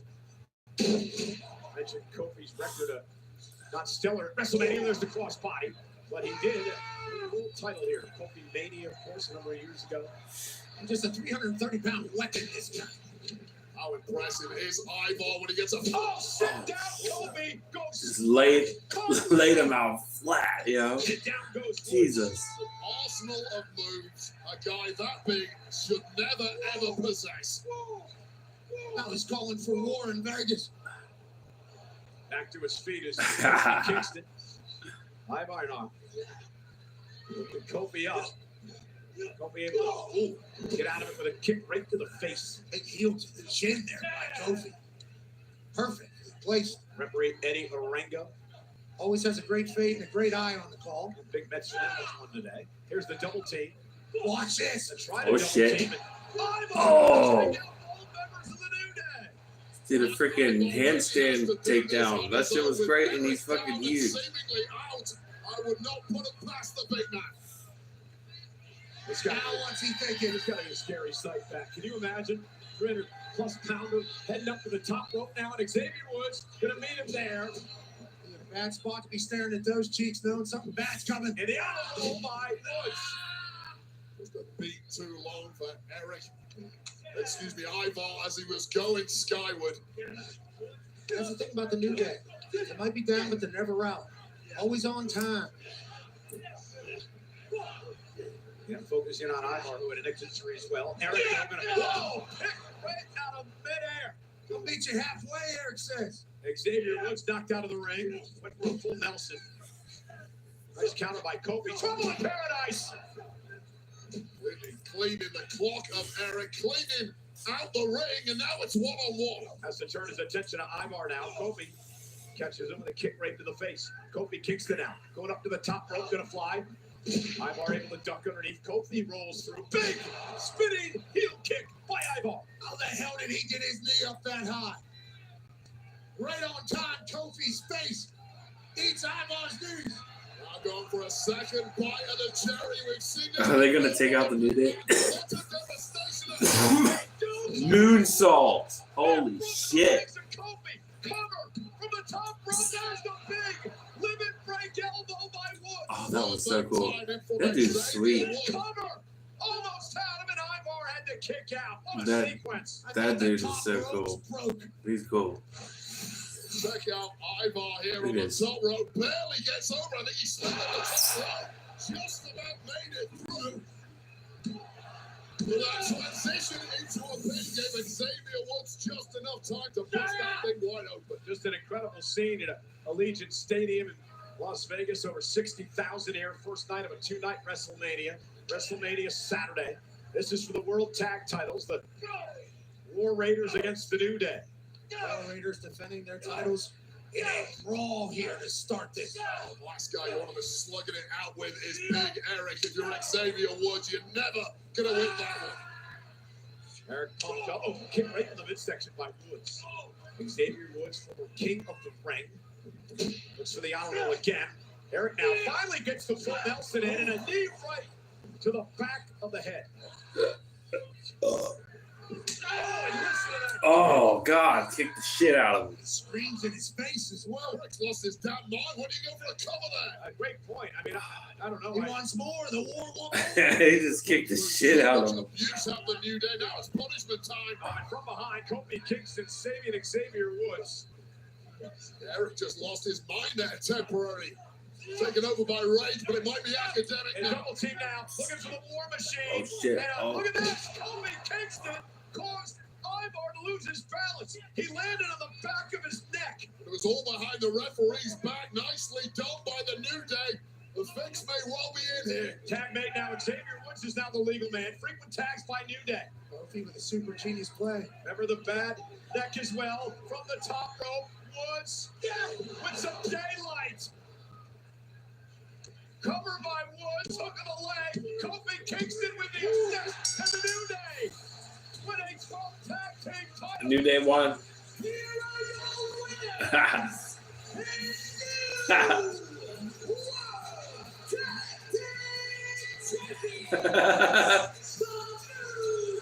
Speaker 11: Mentioned Kofi's record, not stellar at WrestleMania. There's the crossbody, but he did win a world title here. Kofi Mania, of course, a number of years ago. And just a 330-pound weapon this time.
Speaker 12: How impressive is Ivar when he gets a
Speaker 11: sit down, Kofi goes.
Speaker 1: Just laid him out flat, you know.
Speaker 11: Sit down goes.
Speaker 1: Jesus.
Speaker 12: Arsenal of moves. A guy that big should never ever possess.
Speaker 23: Now he's calling for war in Vegas.
Speaker 11: Back to his feet is Kofi Kingston. Ivar now. Looking Kofi up. Kofi able to get out of it with a kick right to the face.
Speaker 23: Big heel to the chin there by Kofi. Perfect. Place.
Speaker 11: Referee Eddie Orengo.
Speaker 23: Always has a great fade and a great eye on the call.
Speaker 11: Big Met Slam was one today. Here's the double team.
Speaker 23: Watch this.
Speaker 1: Oh, shit. Oh. Did a freaking handstand takedown. That shit was great, and he's fucking huge.
Speaker 12: I would not put it past the big man.
Speaker 11: This guy, what's he thinking? It's got to be a scary sight back. Can you imagine? 300-plus pounder heading up to the top rope now, and Xavier Woods going to meet him there.
Speaker 23: In a bad spot to be staring at those cheeks, knowing something bad's coming.
Speaker 11: And the oh my Woods.
Speaker 12: Just a beat too long for Eric. Excuse me, Ivar, as he was going skyward.
Speaker 23: That's the thing about the New Day. They might be down, but they're never out. Always on time.
Speaker 11: Yeah, focusing on Ivar, who had an injury as well. Eric, going to pick right out of midair.
Speaker 23: He'll meet you halfway, Eric says.
Speaker 11: Xavier Woods knocked out of the ring. Went for a full Nelson. Nice counter by Kofi. Trouble in paradise.
Speaker 12: Cleaning the clock of Eric, cleaning out the ring, and now it's one-on-one.
Speaker 11: Has to turn his attention to Ivar now. Kofi catches him with a kick right to the face. Kofi Kingston out. Going up to the top rope, going to fly. Ivar able to duck underneath. Kofi rolls through. Big spinning heel kick by Ivar.
Speaker 23: How the hell did he get his knee up that high? Right on time, Kofi's face eats Ivar's knees.
Speaker 12: I'm going for a second bite of the cherry. We've seen it.
Speaker 1: Are they gonna take out the New Day? Moonsault. Holy shit.
Speaker 11: Kofi cover from the top rope. There's the big limit break elbow by Woods.
Speaker 1: Oh, that was so cool. That dude's sweet.
Speaker 11: Cover almost had him, and Ivar had to kick out. What a sequence.
Speaker 1: That dude is so cool. He's cool.
Speaker 12: Check out Ivar here on the top rope. Barely gets over. I think he's still at the top rope. Just about made it through. With that transition into a pin gave Xavier Woods just enough time to bust that thing wide open.
Speaker 11: Just an incredible scene at Allegiant Stadium in Las Vegas. Over 60,000 here. First night of a 2-night WrestleMania. WrestleMania Saturday. This is for the World Tag Titles. The War Raiders against the New Day.
Speaker 23: War Raiders defending their titles in a brawl here to start this.
Speaker 12: The last guy you want to be slugging it out with is Big Eric. If you're Xavier Woods, you're never going to win that one.
Speaker 11: Eric pumped up. Oh, kick right in the midsection by Woods. Xavier Woods, former king of the ring. Looks for the honorable again. Eric now finally gets the full Nelson in and a knee right to the back of the head.
Speaker 1: Oh, God. Kick the shit out of him.
Speaker 12: Screams in his face as well. Eric's lost his damn mind. What do you go for a cover there?
Speaker 23: Great point. I mean, I don't know.
Speaker 12: He wants more. The war wants
Speaker 1: He just kicked the shit out of him.
Speaker 12: abuse happened New Day. Now it's punishment time.
Speaker 23: From behind, Kofi Kingston saving Xavier Woods.
Speaker 12: Eric just lost his mind there temporarily. Taken over by Rage, but it might be academic
Speaker 23: And
Speaker 12: now.
Speaker 23: double team now. Looking for the War Machine.
Speaker 1: Oh, shit.
Speaker 23: And,
Speaker 1: Oh.
Speaker 23: look at this. Kofi Kingston caused Ivar to lose his balance. He landed on the back of his neck.
Speaker 12: It was all behind the referee's back. Nicely done by the New Day. The fix may well be in here.
Speaker 23: Tag mate now. Xavier Woods is now the legal man. Frequent tags by New Day.
Speaker 2: Kofi with a super genius play.
Speaker 23: Remember the bad neck as well. From the top rope. Woods. Yeah. With some daylight. Covered by Woods. Hook of the leg. Kofi Kingston with the assist. And the New Day. With a 12 tag team title.
Speaker 1: New Day won.
Speaker 23: Here are your winners.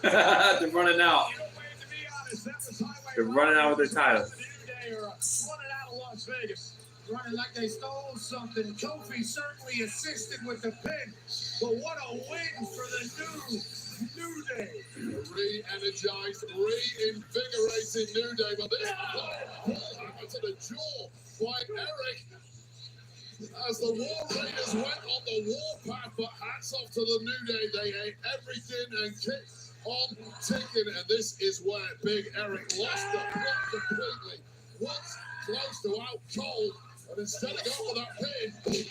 Speaker 1: They're running out. They're running out with their title.
Speaker 23: Running out of Las Vegas.
Speaker 2: Running like they stole something. Kofi certainly assisted with the pin. But what a win for the New Day.
Speaker 12: Re-energized, reinvigorated New Day. But this ball to the jaw by Eric. As the War Raiders went on the warpath, but hats off to the New Day. They ate everything and kicked on ticking. And this is where Big Eric lost the plot completely. Once close to out cold. And instead of going for that pin, the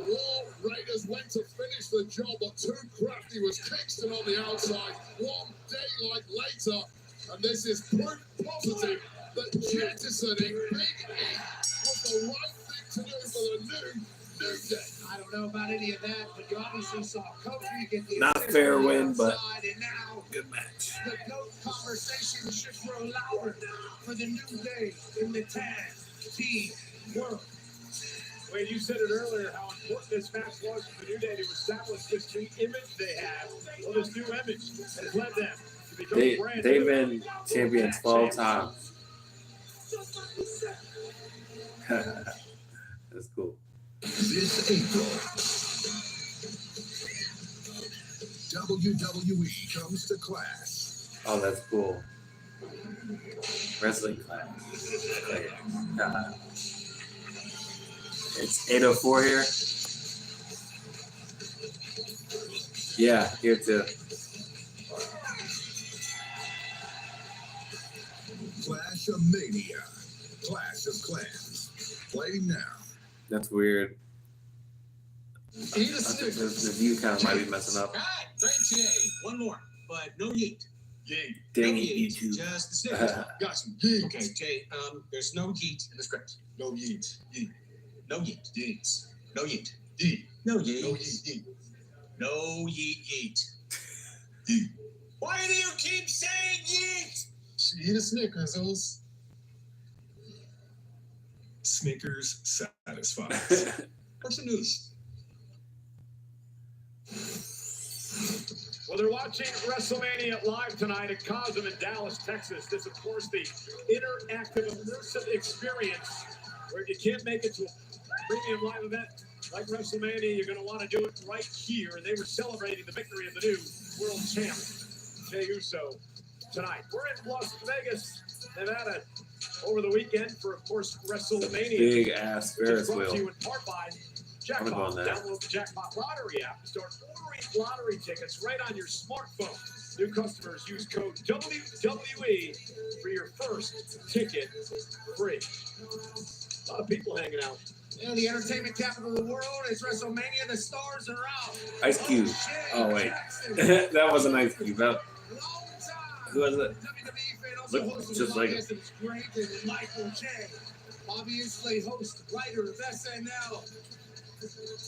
Speaker 12: War Raiders went to finish the job, but too crafty was Kingston on the outside. One daylight later, and this is proof positive that jettisoning Big E was the right thing to do for the New Day.
Speaker 2: I don't know about any of that, but you obviously saw Kofi get the
Speaker 1: Not a
Speaker 2: assist
Speaker 1: fair
Speaker 2: on the
Speaker 1: win, but
Speaker 2: outside, and now
Speaker 1: good match.
Speaker 2: the GOAT conversation should grow louder for the New Day in the tag team world.
Speaker 23: Wade, you said it earlier how important this match was for the New Day to establish this new image they have. Well, this new image has led them to become
Speaker 1: They've been champion 12 times. That's cool.
Speaker 12: This April, WWE comes to Clash.
Speaker 1: Oh, that's cool. Wrestling class. It's 8:04 here. Yeah, here too.
Speaker 12: Clash of Mania. Clash of Clans. Play now.
Speaker 1: That's weird.
Speaker 2: Eat a
Speaker 1: I think
Speaker 2: Snickers.
Speaker 1: the view kind of might be messing up.
Speaker 2: All right, great today. One more, but no yeet. Yeet.
Speaker 1: Dang
Speaker 2: no
Speaker 1: it,
Speaker 2: yeet.
Speaker 1: YouTube.
Speaker 2: Just the Snickers. Got some yeet. Okay, Jay. There's no yeet in the script. No yeet. Yeet. No yeet. Yeet. No yeet. Yeet. No yeet. No yeet. Yeet. No yeet. Yeet. Yeet. Why do you keep saying yeet? Eat a Snickers, Oz.
Speaker 21: Snickers satisfies.
Speaker 2: What's the news?
Speaker 23: Well, they're watching WrestleMania live tonight at Cosm in Dallas, Texas. This, of course, the interactive, immersive experience where if you can't make it to a premium live event like WrestleMania, you're going to want to do it right here. And they were celebrating the victory of the new world champ, Jey Uso, tonight. We're in Las Vegas, Nevada, over the weekend for, of course, WrestleMania.
Speaker 1: Big ass Ferris
Speaker 23: Brought to you
Speaker 1: wheel.
Speaker 23: in part by
Speaker 1: I'm gonna go on
Speaker 23: Jackpot.
Speaker 1: that.
Speaker 23: Download the Jackpot Lottery app and start ordering lottery tickets right on your smartphone. New customers use code WWE for your first ticket free. A lot of people hanging out.
Speaker 2: You know, the entertainment capital of the world is WrestleMania. The stars are out.
Speaker 1: Ice Cube. Oh, wait. That wasn't Ice Cube. That, who was it? Looked just like it.
Speaker 2: It's great and Michael J. Obviously, host, writer of SNL.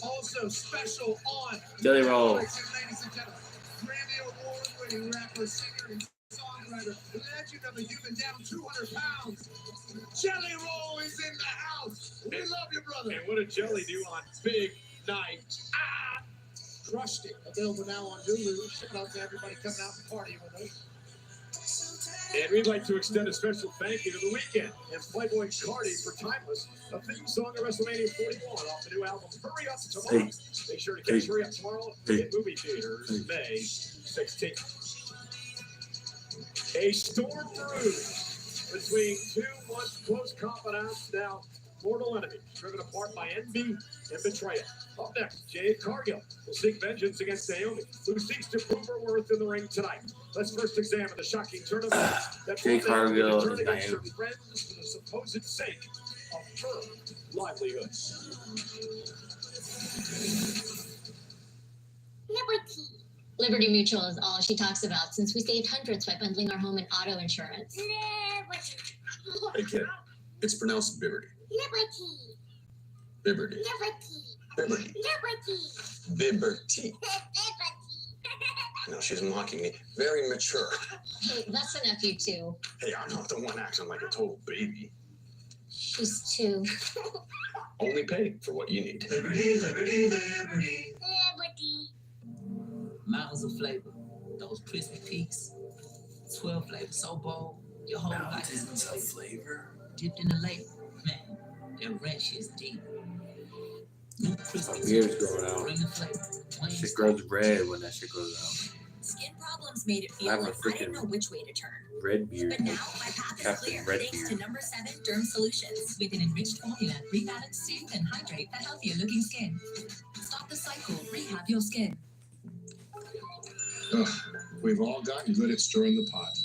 Speaker 2: Also special on
Speaker 1: Jelly Roll.
Speaker 2: Ladies and gentlemen, Grammy Award-winning rapper, singer, and songwriter, legend of a human down 200 pounds. Jelly Roll is in the house. We love you, brother.
Speaker 23: And what did Jelly do on Big Night?
Speaker 2: Crushed it. Available now on Hulu. Shout out to everybody coming out and partying with us.
Speaker 22: And we'd like to extend a special thank you to The Weeknd and Playboy Cardi for Timeless, a theme song of WrestleMania 41 off the new album Hurry Up Tomorrow. Make sure to catch Hurry Up Tomorrow in movie theaters May 16th. A storm brews between two once close confidants, now mortal enemies, driven apart by envy and betrayal. Up next, Jade Cargill will seek vengeance against Naomi, who seeks to prove her worth in the ring tonight. Let's first examine the shocking turn of events that
Speaker 1: Jade Cargill
Speaker 22: turned
Speaker 1: is
Speaker 22: against her
Speaker 1: Naomi.
Speaker 22: friends for the supposed sake of her livelihood.
Speaker 13: Liberty Mutual is all she talks about since we saved hundreds by bundling our home and auto insurance.
Speaker 12: Hey kid, it's pronounced Liberty. Liberty. Liberty. Liberty. No, she's mocking me. Very mature.
Speaker 13: Hey, that's enough, you two.
Speaker 12: Hey, I'm not the one acting like a total baby.
Speaker 13: She's two.
Speaker 12: Only pay for what you need.
Speaker 5: Mountains of flavor, those crispy peaks, 12 flavors so bold, your whole life is
Speaker 1: Mountains of flavor.
Speaker 5: dipped in the lake. Man, that ranch is deep. New crispy
Speaker 1: My beard's growing out.
Speaker 5: bring the flavor.
Speaker 1: Shit grows red when that shit grows out.
Speaker 7: Skin problems made it
Speaker 1: I
Speaker 7: feel
Speaker 1: have a
Speaker 7: like I didn't know
Speaker 1: freaking
Speaker 7: which way to turn.
Speaker 1: red beard.
Speaker 7: But now my path is
Speaker 1: Captain
Speaker 7: clear
Speaker 1: Red
Speaker 7: thanks
Speaker 1: Beard.
Speaker 7: to number 7 Derm Solutions.
Speaker 16: With an enriched formula, rebalance, soothe, and hydrate for healthier looking skin. Stop the cycle, rehab your skin.
Speaker 3: Ugh, we've all gotten good at stirring the pot.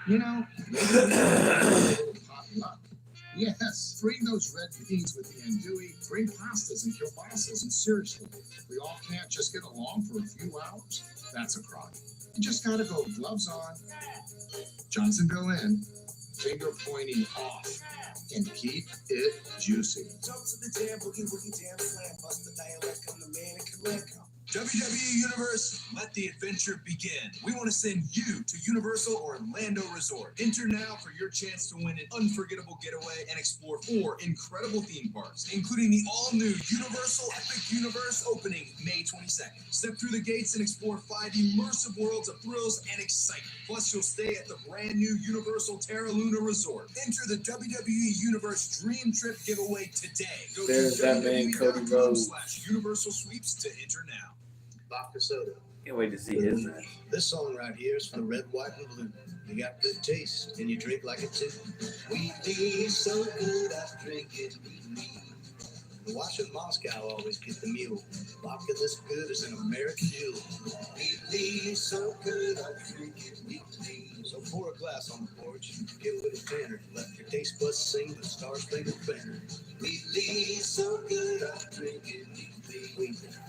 Speaker 3: You know, maybe we should have a little pot luck. Yes, bring those red beans with the andouille, bring pastas and kielbasa's, and seriously, we all can't just get along for a few hours. That's a crime. You just gotta go gloves on, Johnson go in, finger pointing off, and keep it juicy.
Speaker 19: Jump to the jam, boogie, woogie, jam, slam, bust the dialect, come the man and collect. WWE Universe, let the adventure begin. We want to send you to Universal Orlando Resort. Enter now for your chance to win an unforgettable getaway and explore 4 incredible theme parks, including the all-new Universal Epic Universe opening May 22nd. Step through the gates and explore 5 immersive worlds of thrills and excitement. Plus, you'll stay at the brand new Universal Terra Luna Resort. Enter the WWE Universe Dream Trip giveaway today. Go
Speaker 1: There's
Speaker 19: to
Speaker 1: that man, Cody Rhodes.
Speaker 19: WWE.com/Universal Sweeps to enter now.
Speaker 15: Vodka soda.
Speaker 1: Can't wait to see his man.
Speaker 15: This song right here is for the red, white, and blue. You got good taste, and you drink like it too. We be so good, I drink it. The wash in Moscow always get the mule. Vodka this good is an American jewel. We be so good, I drink it. So pour a glass on the porch, get a little tanner. Let your taste buds sing the Star-Spangled Banner. We be so good, I drink it.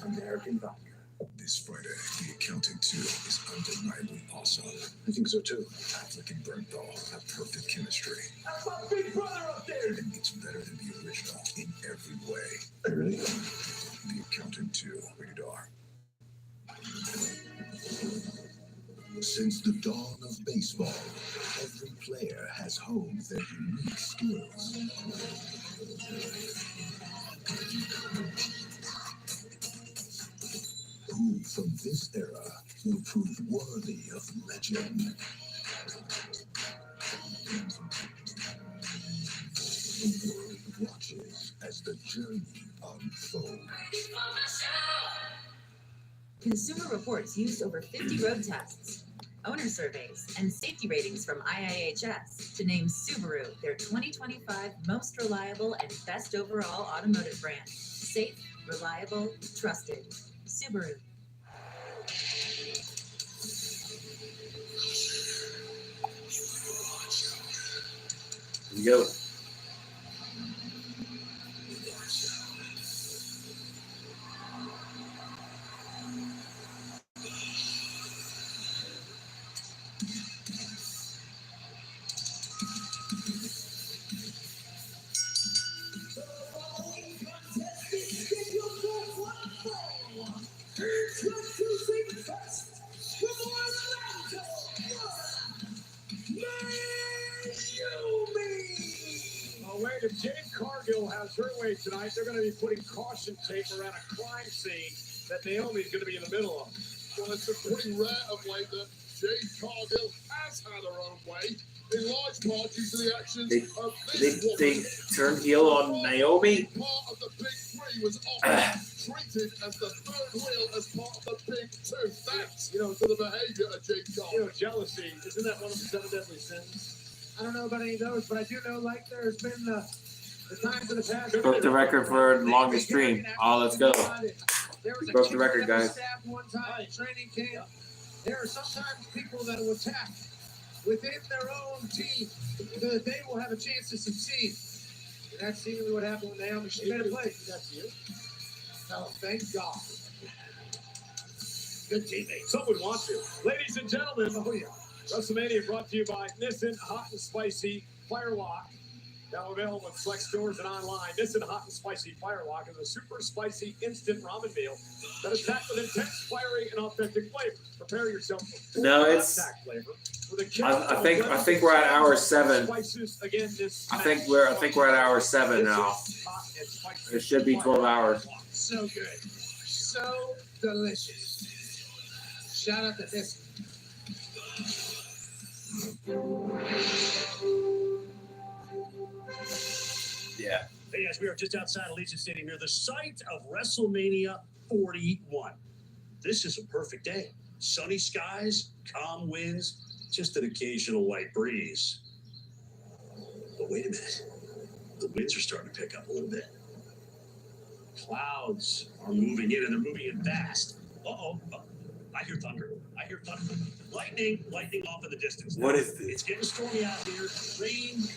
Speaker 15: American vodka.
Speaker 12: This Friday, The Accountant 2 is undeniably awesome.
Speaker 3: I think so too.
Speaker 12: Affleck and Bernthal have perfect chemistry.
Speaker 19: That's my big brother up there.
Speaker 12: And it's better than the original in every way.
Speaker 3: Really?
Speaker 12: The Accountant 2, rated R.
Speaker 18: Since the dawn of baseball, every player has honed their unique skills. Who from this era will prove worthy of legend? The world watches as the journey unfolds.
Speaker 16: Consumer Reports used over 50 road tests, owner surveys, and safety ratings from IIHS to name Subaru their 2025 most reliable and best overall automotive brand. Safe, reliable, trusted. Subaru.
Speaker 1: Here we go.
Speaker 22: Oh, wait, if Jade Cargill has her way tonight, they're going to be putting caution tape around a crime scene that Naomi's going to be in the middle of.
Speaker 3: Well, it's been pretty rare of late that Jade Cargill has her
Speaker 2: way, in large part due to the actions of
Speaker 1: They
Speaker 2: this woman.
Speaker 1: turned heel on Naomi.
Speaker 2: Part of the big three was often treated as the third wheel as part of the big two. Thanks, to the behavior of Jake Cargill.
Speaker 22: Jealousy, isn't that one of the 7 deadly sins?
Speaker 9: I don't know about any of those, but I do know, like, there's been the times in the past.
Speaker 1: Broke the record for longest stream. Oh, let's go. Broke the record, guys.
Speaker 9: Staff one time in training camp. There are sometimes people that will attack within their own team so that they will have a chance to succeed. And that's seemingly what happened with Naomi. She made a play. That's you. Oh, thank God.
Speaker 22: Good teammate. Someone wants you. Ladies and gentlemen, WrestleMania brought to you by Nissan Hot and Spicy Firelock. Now available in select stores and online. Nissan Hot and Spicy Firelock is a super spicy instant ramen meal that is packed with intense, fiery, and authentic flavor. Prepare yourself for
Speaker 1: No, it's.
Speaker 22: flavor.
Speaker 1: I think we're at hour 7. I think we're at hour 7 now. It should be 12 hours.
Speaker 9: So good. So delicious. Shout out to this.
Speaker 1: Yeah.
Speaker 10: Hey guys, we are just outside Allegiant Stadium here, the site of WrestleMania 41. This is a perfect day. Sunny skies, calm winds, just an occasional light breeze. But wait a minute. The winds are starting to pick up a little bit. Clouds are moving in, and they're moving in fast. Uh-oh. I hear thunder. Lightning off in the distance.
Speaker 1: What is this?
Speaker 10: It's getting stormy out here. Rain.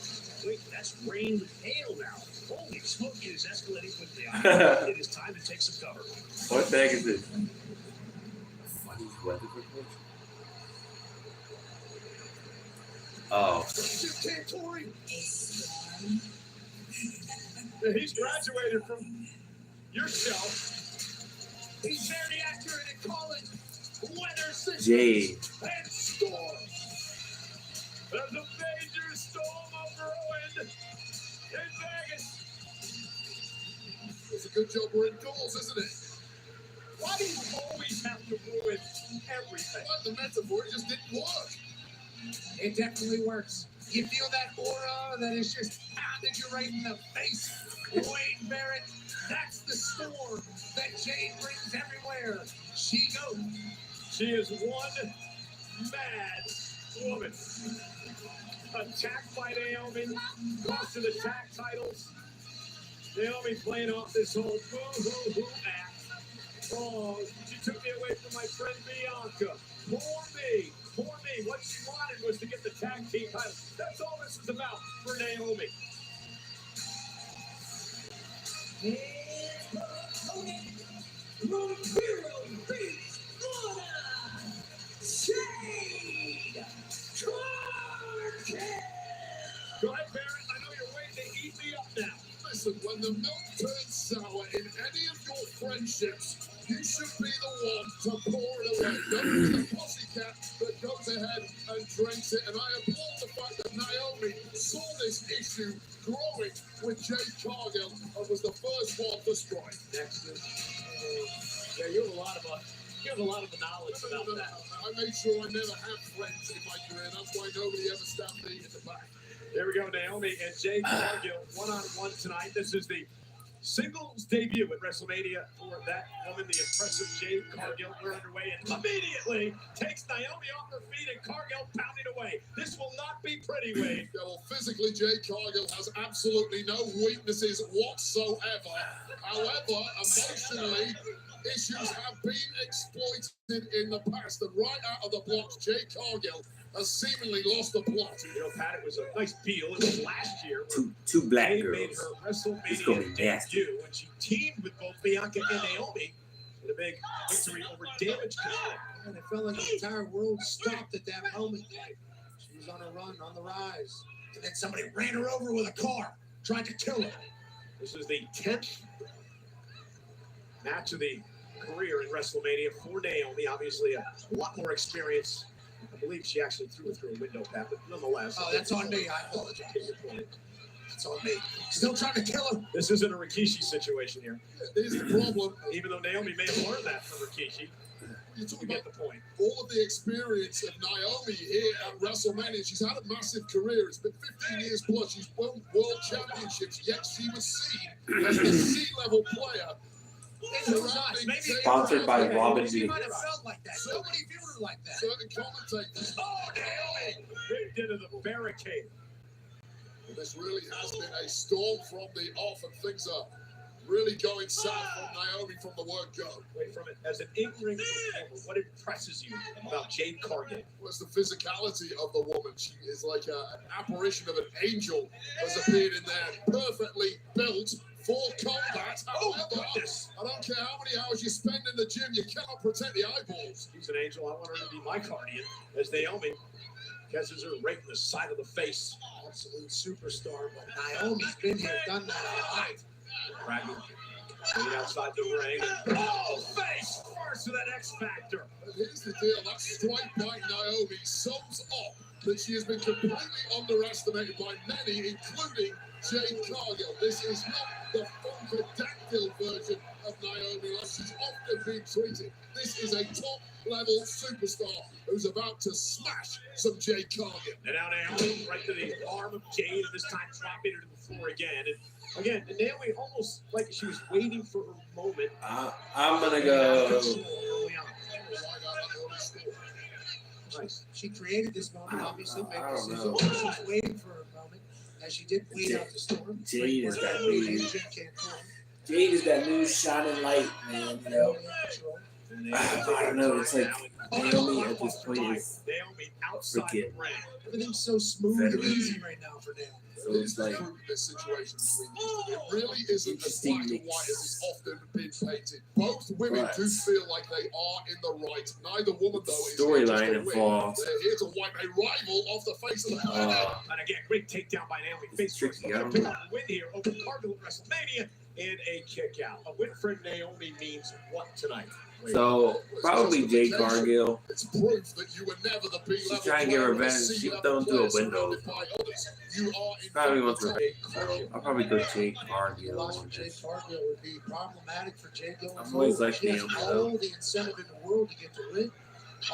Speaker 10: Wait, that's rain with hail now. Holy smoke, it is escalating quickly. It is time to take some cover.
Speaker 1: What the heck is this? Funny weather report? Oh.
Speaker 22: He's graduated from yourself.
Speaker 9: He's very accurate at college. Weather systems
Speaker 1: Jay.
Speaker 9: and storm.
Speaker 22: There's a major storm brewing in Vegas.
Speaker 2: It's a good job we're indoors, isn't it?
Speaker 22: Why do you always have to ruin everything?
Speaker 2: Like the metaphor, it just didn't work.
Speaker 9: It definitely works. You feel that aura that is just pounding you right in the face. Wade Barrett, that's the storm that Jade brings everywhere she goes.
Speaker 22: She is one mad woman. Attacked by Naomi, lost to the tag titles. Naomi playing off this whole boo-hoo-hoo act. Oh, she took me away from my friend Bianca. Poor me. What she wanted was to get the tag team titles. That's all this is about for Naomi. Go ahead, Barrett. I know you're waiting to eat me up now.
Speaker 2: Listen, when the milk turns sour in any of your friendships, you should be the one to pour it away. Don't be the pussycat that goes ahead and drinks it. And I applaud the fact that Naomi saw this issue growing with Jade Cargill and was the first one to strike.
Speaker 22: Excellent. Yeah, you have a lot of knowledge about that.
Speaker 2: I made sure I never had friends in my career. That's why nobody ever stabbed me in the back.
Speaker 22: There we go, Naomi and Jade Cargill, one-on-one tonight. This is the singles debut at WrestleMania for that woman, the impressive Jade Cargill. We're underway and immediately takes Naomi off her feet and Cargill pounding away. This will not be pretty, Wade.
Speaker 2: Yeah, well, physically, Jade Cargill has absolutely no weaknesses whatsoever. However, emotionally, issues have been exploited in the past. And right out of the blocks, Jade Cargill has seemingly lost the plot.
Speaker 22: You know, Pat, it was a nice deal. It was last year.
Speaker 1: Two black
Speaker 22: Jade
Speaker 1: girls.
Speaker 22: made her
Speaker 1: It's gonna
Speaker 22: WrestleMania
Speaker 1: be nasty.
Speaker 22: debut when she teamed with both Bianca and Naomi in a big victory over Damage Control.
Speaker 9: And it felt like the entire world stopped at that moment. She was on a run, on the rise. And then somebody ran her over with a car, tried to kill her.
Speaker 22: This is the 10th match of the career in WrestleMania for Naomi. Obviously, a lot more experience. I believe she actually threw it through a window, Pat, but nonetheless.
Speaker 9: Oh, that's on me. I apologize. That's on me. Still trying to kill her.
Speaker 22: This isn't a Rikishi situation here.
Speaker 2: Here's the problem.
Speaker 22: Even though Naomi may have learned that from Rikishi.
Speaker 3: You talk
Speaker 10: You
Speaker 3: about
Speaker 10: get the point.
Speaker 3: all of the experience of Naomi here at WrestleMania. She's had a massive career. It's been 15 years plus. She's won world championships, yet she was seen as a C-level player.
Speaker 1: Sponsored by Robin
Speaker 11: She
Speaker 1: D.
Speaker 11: might have felt like that. Nobody viewed her like that.
Speaker 3: Certain commentators.
Speaker 10: Oh, Naomi! Ripped into the barricade.
Speaker 3: Well, this really has been a storm from the off, and things are really going south from Naomi from the word go.
Speaker 10: Away from it. As an in-ring performer, what impresses you about Jade Cargill?
Speaker 3: Well, it's the physicality of the woman. She is like an apparition of an angel has appeared in there, perfectly built for combat. However, I don't care how many hours you spend in the gym, you cannot protect the eyeballs.
Speaker 10: She's an angel. I want her to be my guardian. As Naomi catches her right in the side of the face.
Speaker 11: Absolute superstar, but Naomi's been here, done that a lot.
Speaker 10: Bradley getting outside the ring. Oh, face first to that X Factor.
Speaker 3: And here's the deal, that strike by Naomi sums up that she has been completely underestimated by many, including Jade Cargill. This is not the funkadactyl version of Naomi like she's often been treated. This is a top-level superstar who's about to smash some Jade Cargill.
Speaker 10: And now Naomi right to the arm of Jade, and this time dropping her to the floor again. And again, Naomi almost like she was waiting for her moment.
Speaker 1: I'm gonna go.
Speaker 11: Nice. She created this moment, obviously.
Speaker 1: I don't know.
Speaker 11: She's waiting for her moment, as she did wait out the storm.
Speaker 1: Jade is that new. Jade is that new shining light, man. You know. I don't know. It's like Naomi at this point is freaking.
Speaker 11: Everything's so smooth and easy right now for Naomi.
Speaker 1: So it's like
Speaker 3: this situation it really isn't as black and white as it's often been painted. Both women do feel like they are in the right. Neither woman, though, is
Speaker 1: storyline
Speaker 3: here
Speaker 1: involved.
Speaker 3: They're here to wipe a rival off the face of the planet.
Speaker 10: And again, great takedown by Naomi. Face first. Pick up a win here over Cargill at WrestleMania in a kick out. A win for Naomi means what tonight?
Speaker 1: So probably Jade Cargill.
Speaker 3: It's proof that you were never the B level.
Speaker 1: She's trying to get revenge. She thrown through a window.
Speaker 3: You are
Speaker 1: Probably wants revenge. I'll probably go Jade Cargill.
Speaker 11: Loss for Jade Cargill would be problematic for Jade going
Speaker 1: I'm always
Speaker 11: forward.
Speaker 1: like
Speaker 11: She has
Speaker 1: Naomi,
Speaker 11: all
Speaker 1: though.
Speaker 11: the incentive in the world to get the win.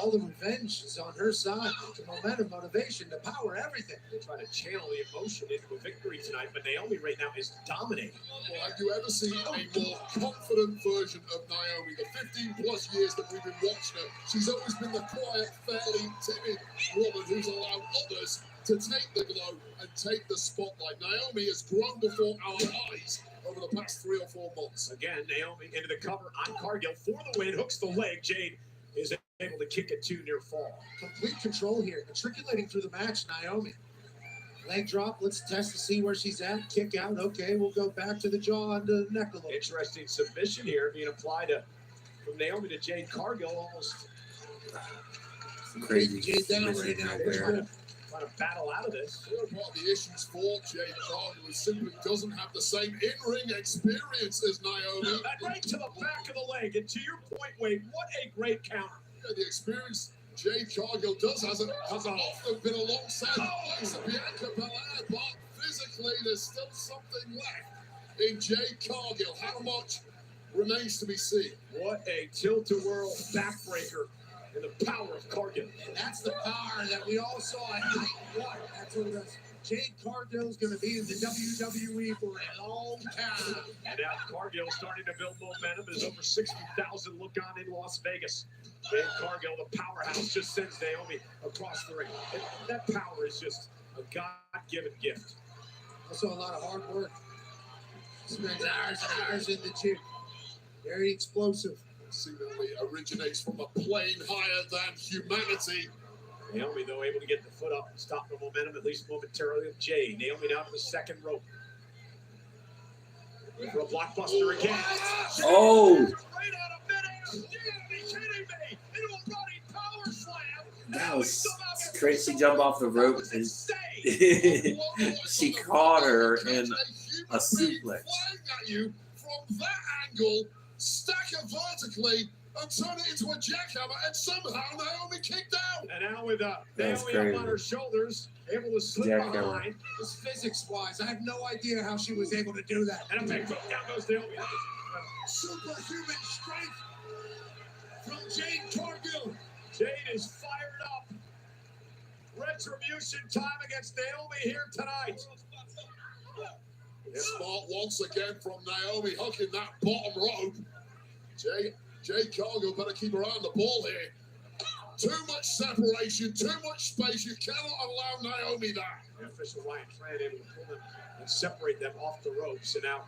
Speaker 11: All the revenge is on her side. The momentum, motivation, the power, everything.
Speaker 10: They're trying to channel the emotion into a victory tonight, but Naomi right now is dominating.
Speaker 3: Well, have you ever seen a more confident version of Naomi? The 15 plus years that we've been watching her, she's always been the quiet, fairly timid woman who's allowed others to take the glow and take the spotlight. Naomi has grown before our eyes over the past 3 or 4 months.
Speaker 10: Again, Naomi into the cover on Cargill for the win, hooks the leg. Jade is able to kick it to near fall.
Speaker 11: Complete control here, matriculating through the match, Naomi. Leg drop, let's test to see where she's at. Kick out, okay, we'll go back to the jaw and the neck a little.
Speaker 10: Interesting submission here being applied from Naomi to Jade Cargill, almost
Speaker 1: Crazy.
Speaker 11: Jade down right
Speaker 1: submission
Speaker 11: now.
Speaker 1: right there.
Speaker 10: trying to battle out of this.
Speaker 3: Part of the issues for Jade Cargill is simply doesn't have the same in-ring experience as Naomi.
Speaker 10: Right to the back of the leg, and to your point, Wade, what a great counter.
Speaker 3: Yeah, the experience Jade Cargill hasn't often been alongside Bianca Belair, but physically there's still something left in Jade Cargill. How much remains to be seen?
Speaker 10: What a tilt-a-whirl backbreaker and the power of Cargill.
Speaker 11: And that's the power that we all saw at night one. That's what it is. Jade Cargill is going to be in the WWE for a long time.
Speaker 10: And now Cargill starting to build momentum as over 60,000 look on in Las Vegas. Jade Cargill, the powerhouse, just sends Naomi across the ring. And that power is just a God-given gift.
Speaker 11: Also a lot of hard work. Spends hours and hours in the gym. Very explosive.
Speaker 3: Seemingly originates from a plane higher than humanity.
Speaker 10: Naomi, though, able to get the foot up and stop the momentum, at least momentarily, of Jade. Naomi down to the second rope. For a blockbuster again.
Speaker 1: Oh!
Speaker 10: Right out of midair. You gotta be kidding me. Into a running power slam.
Speaker 1: That was crazy. She jumped off the rope and she caught her in a suplex.
Speaker 3: Flying at you from that angle, stack it vertically, and turn it into a jackhammer, and somehow Naomi kicked out.
Speaker 10: And now with
Speaker 1: That's
Speaker 10: Naomi
Speaker 1: crazy.
Speaker 10: up on her shoulders, able to slip
Speaker 1: Jackhammer.
Speaker 10: behind.
Speaker 11: Just physics-wise, I have no idea how she was able to do that.
Speaker 10: And a big boot. Down goes Naomi.
Speaker 11: Superhuman strength.
Speaker 9: from Jade Cargill.
Speaker 22: Jade is fired up. Retribution time against Naomi here tonight.
Speaker 12: Smart once again from Naomi, hooking that bottom rope. Jade Cargill better keep her eye on the ball here. Too much separation, too much space. You cannot allow Naomi that.
Speaker 22: The official Ryan Tran able to pull them and separate them off the ropes. And now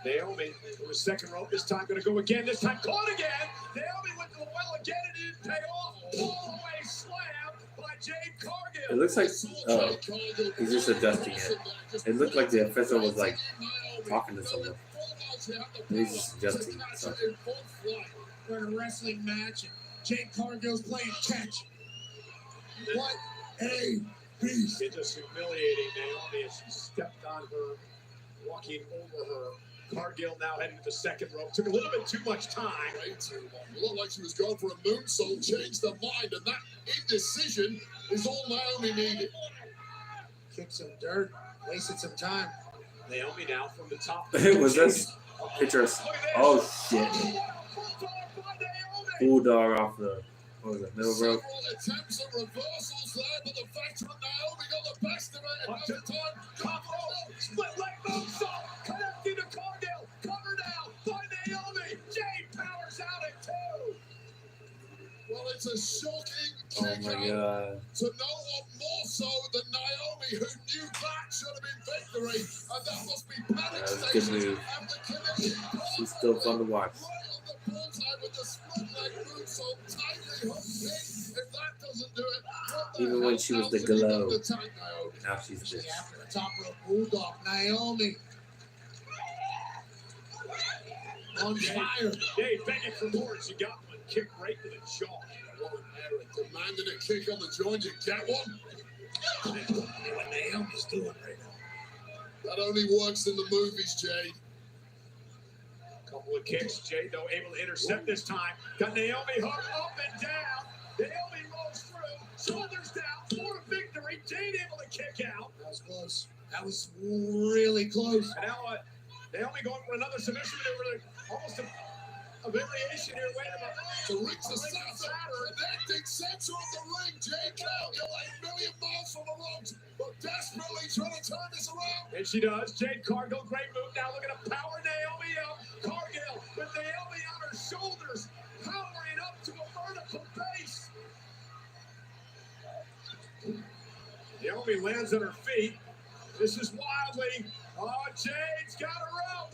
Speaker 22: Naomi from the second rope. This time going to go again. This time caught again. Naomi went to the well again. It didn't pay off. All the way slam by Jade Cargill.
Speaker 1: It looks like he's just adjusting it. It looked like the official was like talking to someone. He's just adjusting something.
Speaker 9: We're in a wrestling match, and Jade Cargill's playing catch. What a beast!
Speaker 22: It's just humiliating Naomi as she stepped on her, walking over her. Cargill now heading to the second rope. Took a little bit too much time.
Speaker 12: Way too long. It looked like she was going for a moonsault, changed her mind, and that indecision is all Naomi needed.
Speaker 9: Kicked some dirt, wasted some time.
Speaker 22: Naomi now from the top.
Speaker 1: Was this picture? Oh shit! Bulldog off the middle rope.
Speaker 12: Several attempts at reversals there, but the veteran Naomi got the best of it. And every time,
Speaker 22: top rope, split leg moonsault, connecting to Cargill, covered out by Naomi. Jade powers out at 2.
Speaker 12: Well, it's a shocking
Speaker 1: Oh my god!
Speaker 12: to no one more so than Naomi, who knew that should have been victory, and that must be panic
Speaker 1: That's good
Speaker 12: stations
Speaker 1: news.
Speaker 12: and the connection.
Speaker 1: She's still fun to watch.
Speaker 12: Right on the bullseye with the split leg moonsault, tightly hooked in. If that doesn't do it, what the
Speaker 1: Even
Speaker 12: hell
Speaker 1: when she was
Speaker 12: else
Speaker 1: the
Speaker 12: have you got
Speaker 1: glow.
Speaker 12: in the tank, Naomi?
Speaker 1: Now she's this.
Speaker 9: After the top rope bulldog, Naomi on fire.
Speaker 22: Jade begging for more. She got one. Kick right to the jaw.
Speaker 12: What an error. Demanding a kick on the joint, you get one?
Speaker 9: What Naomi's doing right now.
Speaker 12: That only works in the movies, Jade.
Speaker 22: Couple of kicks. Jade, though, able to intercept this time. Got Naomi hooked up and down. Naomi rolls through. Shoulders down for a victory. Jade able to kick out.
Speaker 9: That was close. That was really close.
Speaker 22: And now Naomi going for another submission maneuver. Almost a variation here. Wait a minute.
Speaker 12: The ring's the center, connecting center of the ring. Jade Cargill, 8 million miles from the ropes, but desperately trying to turn this around.
Speaker 22: And she does. Jade Cargill, great move. Now looking to power Naomi up. Cargill with Naomi on her shoulders, powering up to a vertical base. Naomi lands on her feet. This is wildly. Oh, Jade's got her up.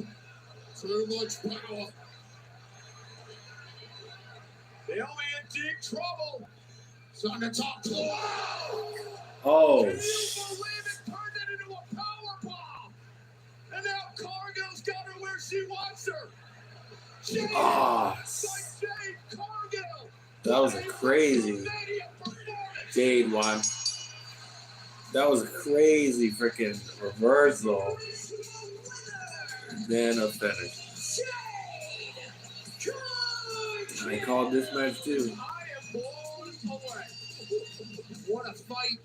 Speaker 12: Too much power.
Speaker 22: Naomi in deep trouble.
Speaker 9: It's on the top floor.
Speaker 1: Oh.
Speaker 22: Can you believe it turned it into a power bomb? And now Cargill's got her where she wants her. Jade
Speaker 1: Ah.
Speaker 22: by Jade Cargill.
Speaker 1: That was a crazy Jade one. That was a crazy freaking reversal. Then a finish. I called this match too.
Speaker 22: I am blown away.
Speaker 9: What a fight.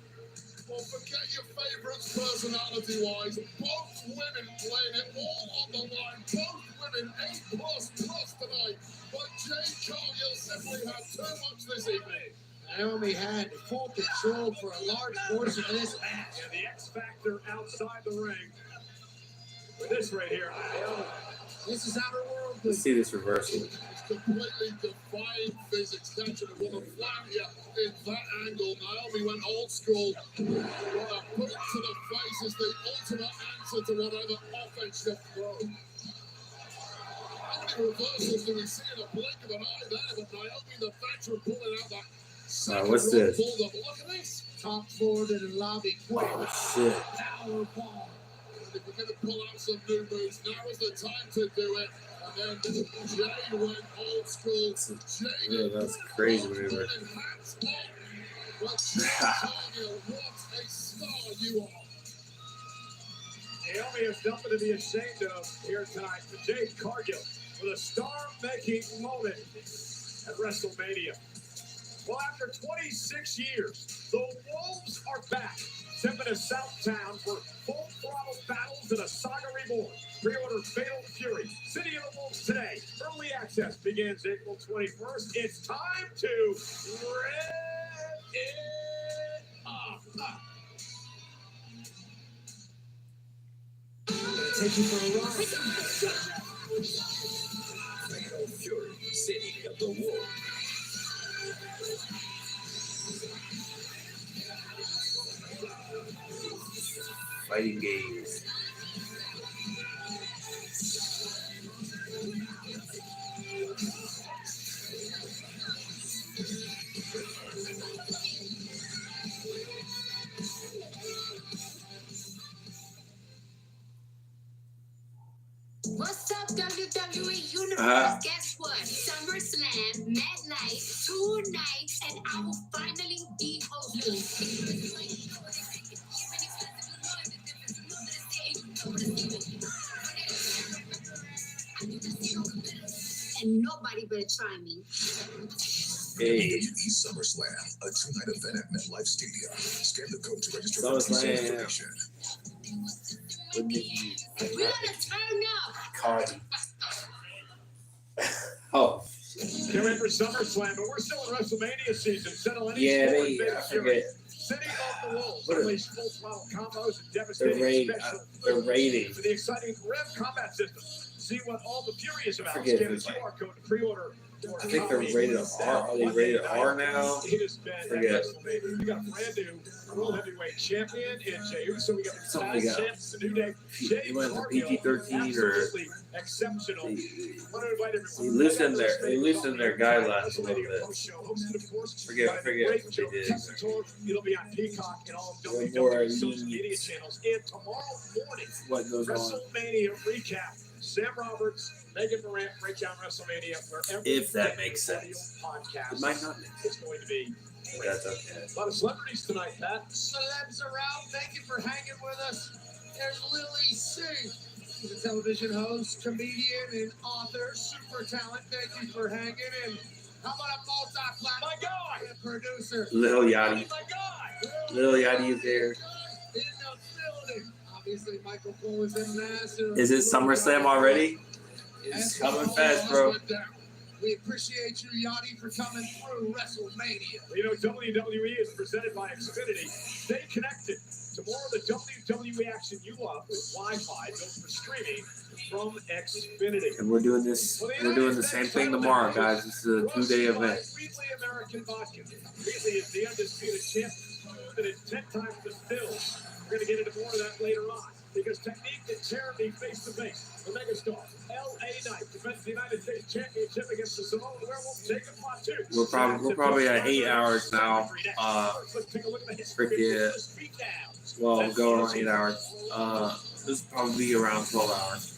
Speaker 12: Well, forget your favorites personality-wise. Both women playing it all on the line. Both women 8++ tonight. But Jade Cargill simply had too much this evening.
Speaker 9: Naomi had full control for a large portion of this match.
Speaker 22: And the X Factor outside the ring. With this right here, Naomi.
Speaker 9: This is outer world.
Speaker 1: Let's see this reversal.
Speaker 12: It's completely defying physics. Catching a woman flat here in that angle. Naomi went old school. What a boot to the face is the ultimate answer to whatever offense you throw. How many reversals do we see in a blink of an eye there? But Naomi, the veteran, pulling out that second
Speaker 1: what's
Speaker 12: rope
Speaker 1: this?
Speaker 12: bulldog. Look at this.
Speaker 9: Top forward in the lobby. Quick.
Speaker 1: Oh shit.
Speaker 9: Power bomb.
Speaker 12: If we're going to pull out some new moves, now is the time to do it. And then Jade went old school. Jade,
Speaker 1: Yeah, that's crazy maneuver.
Speaker 12: But Jade Cargill, what a star you are.
Speaker 22: Naomi has nothing to be ashamed of here tonight. For Jade Cargill with a star-making moment at WrestleMania. Well, after 26 years, the Wolves are back, stepping to Southtown for full-throttle battles in a saga reborn. Pre-order Fatal Fury, City of the Wolves today. Early access begins April 21st. It's time to rev it up.
Speaker 18: Take you for a ride. Fatal Fury, City of the Wolves.
Speaker 1: Fighting games.
Speaker 8: What's up, WWE Universe? Guess what? SummerSlam, Mad Night, 2 nights, and I will finally be hosting. And nobody better try me.
Speaker 1: Hey.
Speaker 12: WWE SummerSlam, a 2-night event at MetLife Stadium. Scan the code to register for
Speaker 1: SummerSlam.
Speaker 12: information.
Speaker 8: We're gonna turn up.
Speaker 1: Cardi. Oh.
Speaker 22: Get ready for SummerSlam, but we're still in WrestleMania season. Settle any
Speaker 1: Yeah,
Speaker 22: score
Speaker 1: they.
Speaker 22: in Fatal
Speaker 1: I
Speaker 22: Fury.
Speaker 1: forget.
Speaker 22: City of the Wolves
Speaker 1: What are-
Speaker 22: unleash full throttle combos and
Speaker 1: The
Speaker 22: devastating
Speaker 1: the rating.
Speaker 22: for the exciting Rev combat system. See what all the Fury is about.
Speaker 1: forget
Speaker 22: Scan the
Speaker 1: if it's
Speaker 22: QR code to pre-order.
Speaker 1: I think they're rated R. Are they rated R now?
Speaker 22: It has been
Speaker 1: Forget.
Speaker 22: WrestleMania. We got a brand new World Heavyweight Champion in Jey Uso. We got the
Speaker 1: Something they
Speaker 22: past
Speaker 1: got.
Speaker 22: champs, the New Day. Jay
Speaker 1: They went to
Speaker 22: Cargill,
Speaker 1: PG-13 or
Speaker 22: absolutely exceptional. Want to invite everyone.
Speaker 1: they loosened their guidelines a little bit. Forget what they did.
Speaker 22: It'll be on Peacock and all of
Speaker 1: They're more
Speaker 22: WWE social
Speaker 1: lenient.
Speaker 22: media channels. And tomorrow morning,
Speaker 1: What goes on?
Speaker 22: WrestleMania recap. Sam Roberts, Megan Morant break down WrestleMania wherever
Speaker 1: If that
Speaker 22: you get
Speaker 1: makes
Speaker 22: audio
Speaker 1: sense.
Speaker 22: podcasts.
Speaker 1: It might not make
Speaker 22: It's going to be
Speaker 1: That's okay.
Speaker 22: a lot of celebrities tonight, Pat.
Speaker 9: Celebs around, thank you for hanging with us. There's Lily Singh. She's a television host, comedian, and author. Super talent. Thank you for hanging. And how about a multi-platform producer?
Speaker 1: Lil Yachty.
Speaker 22: My God.
Speaker 1: Lil Yachty is there.
Speaker 9: In the building. Obviously, Michael Cole is in massive.
Speaker 1: Is it SummerSlam already? It's coming fast, bro.
Speaker 9: We appreciate you, Yachty, for coming through WrestleMania.
Speaker 22: You know, WWE is presented by Xfinity. Stay connected to more of the WWE action you love with Wi-Fi built for streaming from Xfinity.
Speaker 1: And we're doing this. We're doing the same thing tomorrow, guys. This is a 2-day event.
Speaker 22: Wheatley American Vodka. Wheatley is the undisputed champ that is 10 times distilled. We're going to get into more of that later on. Because technique can tear me face to face. The megastar, L.A. Knight, defends the United States Championship against the Samoan Werewolf, Jacob Fatu.
Speaker 1: We're probably at 8 hours now. Forget. Well, going on 8 hours. This will probably be around 12 hours.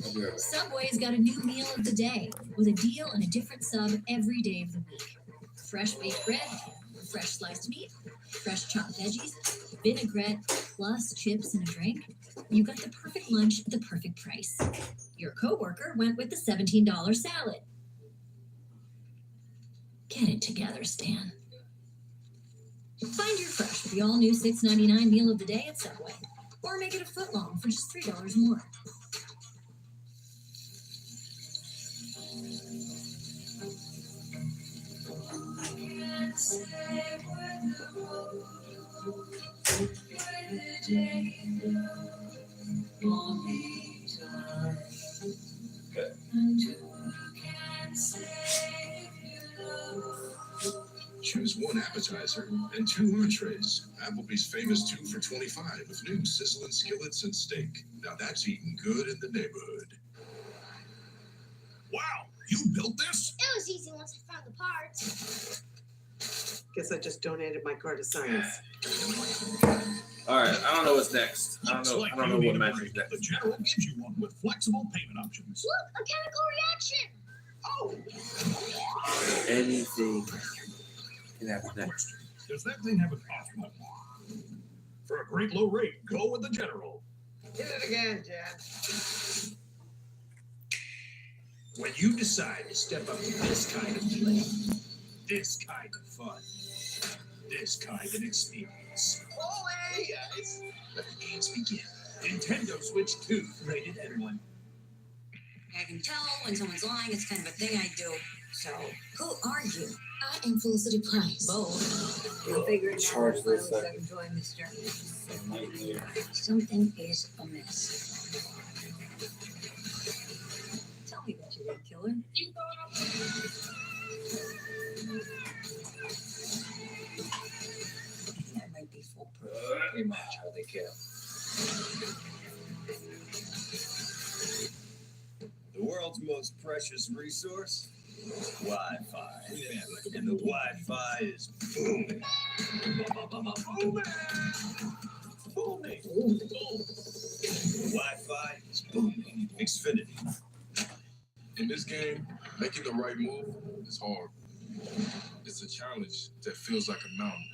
Speaker 1: I'll be right back.
Speaker 7: Subway's got a new meal of the day with a deal and a different sub every day of the week. Fresh baked bread, fresh sliced meat, fresh chopped veggies, vinaigrette, plus chips and a drink. You got the perfect lunch at the perfect price. Your coworker went with the $17 salad. Get it together, Stan. Find your fresh with the all-new $6.99 meal of the day at Subway. Or make it a footlong for just $3 more.
Speaker 12: Choose one appetizer and 2 entrees. Applebee's famous 2 for $25 with new sizzling skillets and steak. Now that's eating good in the neighborhood.
Speaker 19: Wow, you built this?
Speaker 8: It was easy once I found the parts.
Speaker 6: Guess I just donated my car to science.
Speaker 1: All right, I don't know what's next. I don't know what match is next.
Speaker 19: The General gives you one with flexible payment options.
Speaker 8: Look, a chemical reaction.
Speaker 19: Oh!
Speaker 1: Anything can happen next.
Speaker 19: Does that thing have an off button? For a great low rate, go with the General.
Speaker 9: Hit it again, Dad.
Speaker 10: When you decide to step up to this kind of play, this kind of fun, this kind of experience,
Speaker 9: Oh, hey,
Speaker 10: let the games begin.
Speaker 19: Nintendo Switch 2. Rated M1.
Speaker 4: I can tell when someone's lying. It's kind of a thing I do. So, who are you?
Speaker 8: I am Felicity Price.
Speaker 4: Both. We're figuring out
Speaker 1: Charge
Speaker 4: who
Speaker 1: this
Speaker 4: finally
Speaker 1: second.
Speaker 4: join this journey. Something is amiss. Tell me that you didn't kill her. That might be foolproof.
Speaker 15: Pretty much how they kill. The world's most precious resource? Wi-Fi. And the Wi-Fi is booming. Booming. The Wi-Fi is booming. Xfinity.
Speaker 21: In this game, making the right move is hard. It's a challenge that feels like a mountain.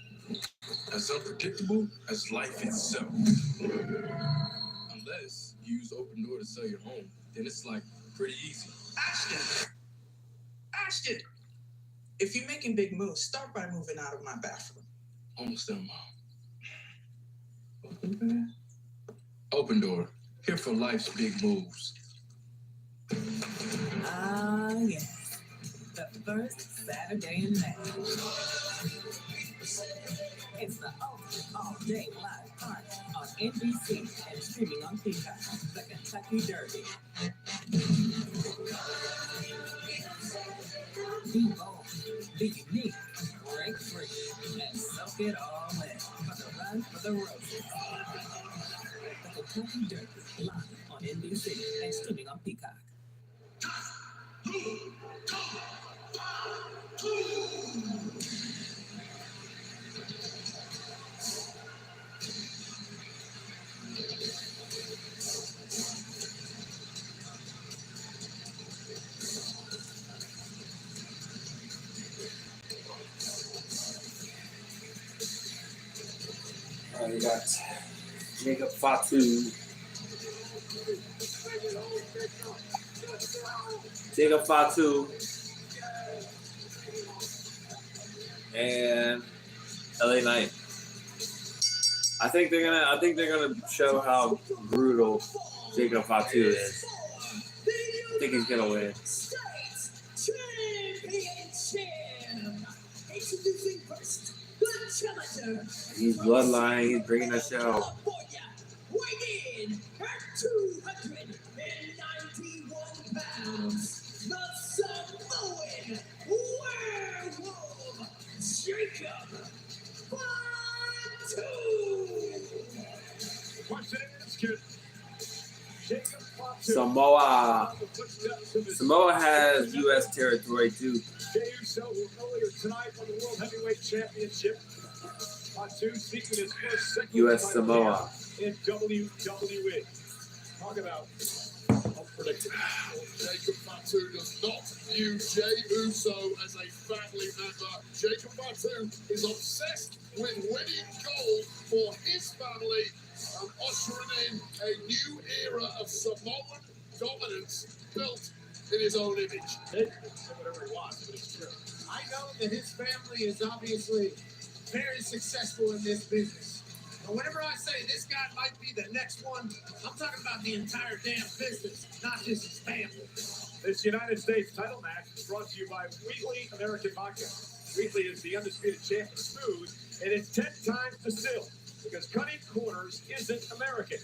Speaker 21: As unpredictable as life itself. Unless you use Open Door to sell your home, then it's like pretty easy.
Speaker 5: Ashton! If you're making big moves, start by moving out of my bathroom.
Speaker 21: Almost done, Mom. Open Door, here for life's big moves.
Speaker 16: Ah, yes. The first Saturday in May. It's the ultimate all-day live party on NBC and streaming on Peacock. The Kentucky Derby. Be bold, be unique, break free, and soak it all in for the run for the roses. The Kentucky Derby live on NBC and streaming on Peacock.
Speaker 1: All right, we got Jacob Fatu. Jacob Fatu and LA Knight. I think they're gonna show how brutal Jacob Fatu is. I think he's gonna win.
Speaker 9: Introducing first, the challenger.
Speaker 1: He's bloodline. He's bringing the show.
Speaker 9: Weighing in at 291 pounds, the Samoan werewolf, Jacob Fatu.
Speaker 22: Question is, kid. Jacob Fatu.
Speaker 1: Samoa has U.S. territory too.
Speaker 22: Jey Uso earlier tonight won the World Heavyweight Championship. Fatu seeking his first second
Speaker 1: U.S. Samoa.
Speaker 22: in WWE. Talk about unpredictable.
Speaker 12: Jacob Fatu does not view Jey Uso as a family member. Jacob Fatu is obsessed with winning gold for his family and ushering in a new era of Samoan dominance built in his own image.
Speaker 22: He can say whatever he wants, but it's true.
Speaker 9: I know that his family is obviously very successful in this business. But whenever I say this guy might be the next one, I'm talking about the entire damn business, not just his family.
Speaker 22: This United States title match is brought to you by Wheatley American Vodka. Wheatley is the undisputed champ of smooth, and it's 10 times distilled because cutting corners isn't American.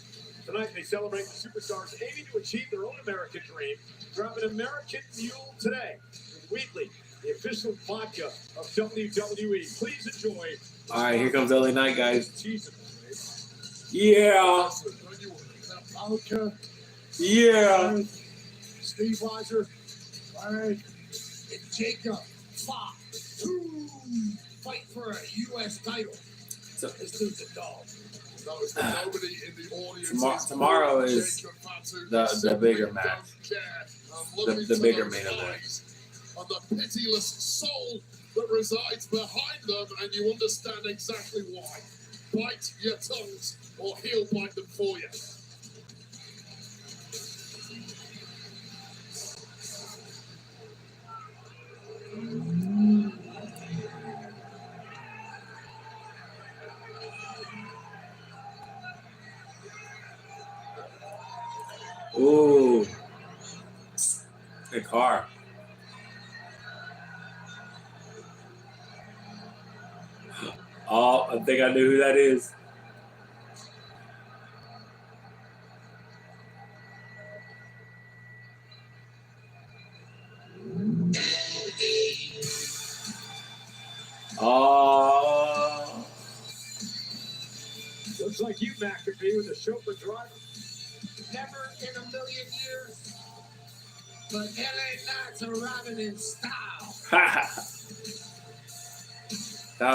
Speaker 22: Tonight they celebrate the superstars aiming to achieve their own American dream. Grab an American Mule today with Wheatley, the official vodka of WWE. Please enjoy.
Speaker 1: All right, here comes LA Knight, guys.
Speaker 22: Jesus.
Speaker 1: Yeah.
Speaker 9: Vodka,
Speaker 1: Yeah.
Speaker 9: Steve Weiser, all right, and Jacob Fatu fight for a U.S. title. This dude's a dog.
Speaker 12: Notice that nobody in the audience
Speaker 1: Tomorrow is the bigger match. The bigger main event.
Speaker 12: On the pitiless soul that resides behind them, and you understand exactly why. Bite your tongues, or he'll bite them for you.
Speaker 1: Ooh. Good car. Oh, I think I knew who that is. Oh.
Speaker 2: Looks like you, McAfee, with the chauffeur driver. Never in a million years. But LA Knights are arriving in style.
Speaker 1: I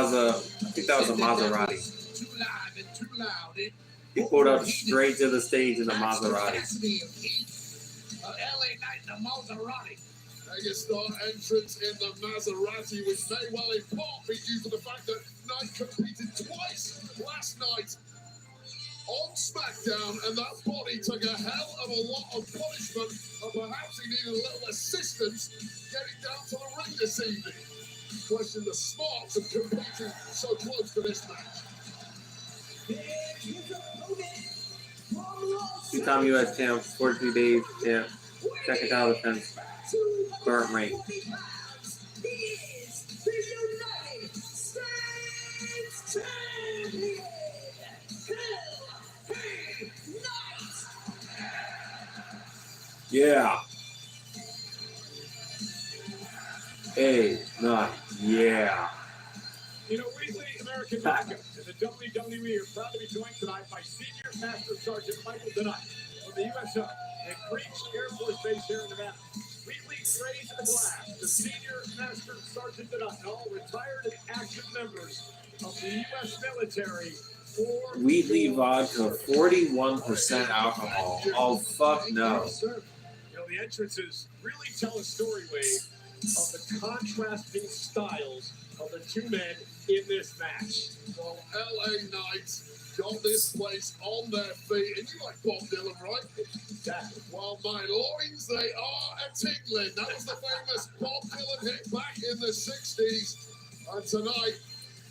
Speaker 1: think that was a Maserati.
Speaker 2: Too live and too loud.
Speaker 1: He pulled up straight to the stage in the Maserati.
Speaker 2: LA Knight in the Maserati.
Speaker 12: Megastar entrance in the Maserati, which may well in part be due to the fact that Knight competed twice last night on SmackDown, and that body took a hell of a lot of punishment, and perhaps he needed a little assistance getting down to the ring this evening. Question the smarts of competing so close to this match.
Speaker 1: Two-time U.S. champ, 43 days champ, second title defense, current rank. Yeah. Hey, not yeah.
Speaker 2: You know, Weekly American Backup and the WWE are proud to be joined tonight by Senior Master Sergeant Michael Denight from the U.S. Army at Creech Air Force Base here in Nevada. Weekly raised the glass to Senior Master Sergeant Denight and all retired and active members of the U.S. military.
Speaker 1: Wheatley vodka, 41% alcohol. Oh, fuck no.
Speaker 2: You know, the entrances really tell a story, Wade, of the contrasting styles of the two men in this match.
Speaker 12: Well, LA Knights got this place on their feet, and you like Bob Dylan, right?
Speaker 2: Exactly.
Speaker 12: Well, my loins, they are a-tingling. That was the famous Bob Dylan hit back in the 60s. And tonight,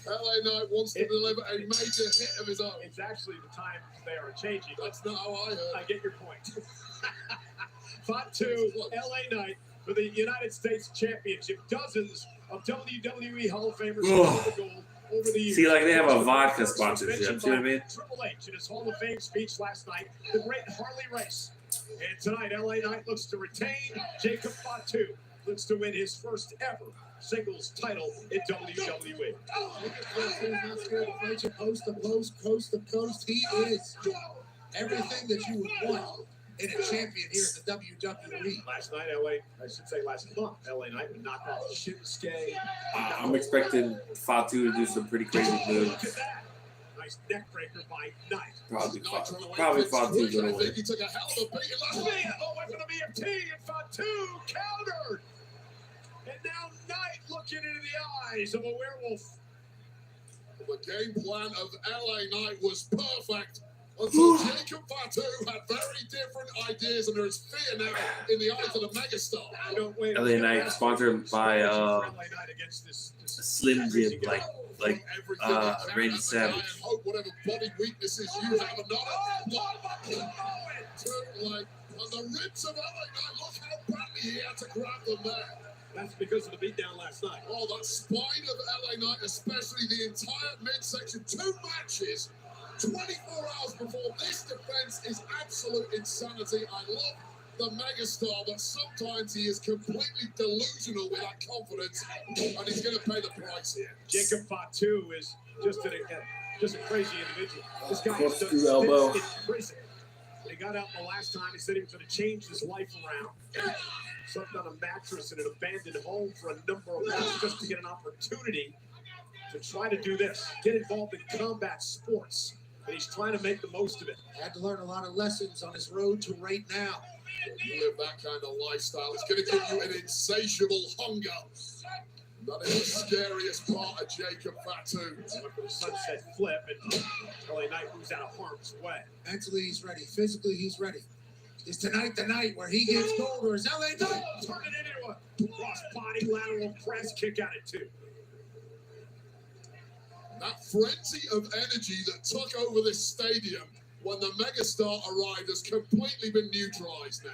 Speaker 12: LA Knight wants to deliver a major hit of his own.
Speaker 2: It's actually the times they are changing.
Speaker 12: That's not how I heard.
Speaker 2: I get your point. Fatu, LA Knight for the United States Championship. Dozens of WWE Hall of Famers won the gold over the years.
Speaker 1: See, like they have a vodka sponsorship. See what I mean?
Speaker 2: Triple H in his Hall of Fame speech last night, the great Harley Race. And tonight, LA Knight looks to retain. Jacob Fatu looks to win his first ever singles title in WWE.
Speaker 9: Not scared to fight you post to post, coast to coast. He is everything that you would want in a champion here at the WWE.
Speaker 2: Last night, last month, LA Knight would knock off Shinsuke.
Speaker 1: I'm expecting Fatu to do some pretty crazy moves.
Speaker 2: Look at that. Nice neck breaker by Knight.
Speaker 1: Probably Fatu gonna win.
Speaker 12: He took a hell of a beating last night.
Speaker 2: Oh, weapon of EMT, and Fatu countered. And now Knight looking into the eyes of a werewolf.
Speaker 12: The game plan of LA Knight was perfect until Jacob Fatu had very different ideas, and there is fear now in the eyes of the megastar.
Speaker 1: LA Knight sponsored by Slim Jim, like Randy Savage.
Speaker 12: And hope whatever body weaknesses you have are not like on the ribs of LA Knight. Look how badly he had to grab them there.
Speaker 2: That's because of the beatdown last night.
Speaker 12: Oh, that spine of LA Knight, especially the entire midsection. 2 matches, 24 hours before this defense is absolute insanity. I love the megastar, but sometimes he is completely delusional with that confidence, and he's going to pay the price here.
Speaker 2: Jacob Fatu is just a crazy individual. This guy has done
Speaker 1: Corkscrew elbow.
Speaker 2: stints in prison. He got out the last time. He said he was going to change his life around. Slept on a mattress in an abandoned home for a number of months just to get an opportunity to try to do this, get involved in combat sports. And he's trying to make the most of it.
Speaker 9: Had to learn a lot of lessons on his road to right now.
Speaker 12: You live that kind of lifestyle, it's going to give you an insatiable hunger. That is the scariest part of Jacob Fatu.
Speaker 2: Sunset flip, and LA Knight moves out of harm's way.
Speaker 9: Mentally, he's ready. Physically, he's ready. Is tonight the night where he gets gold, or is LA Knight?
Speaker 2: Turn it into a cross body lateral press kick out at 2.
Speaker 12: That frenzy of energy that took over this stadium when the megastar arrived has completely been neutralized now.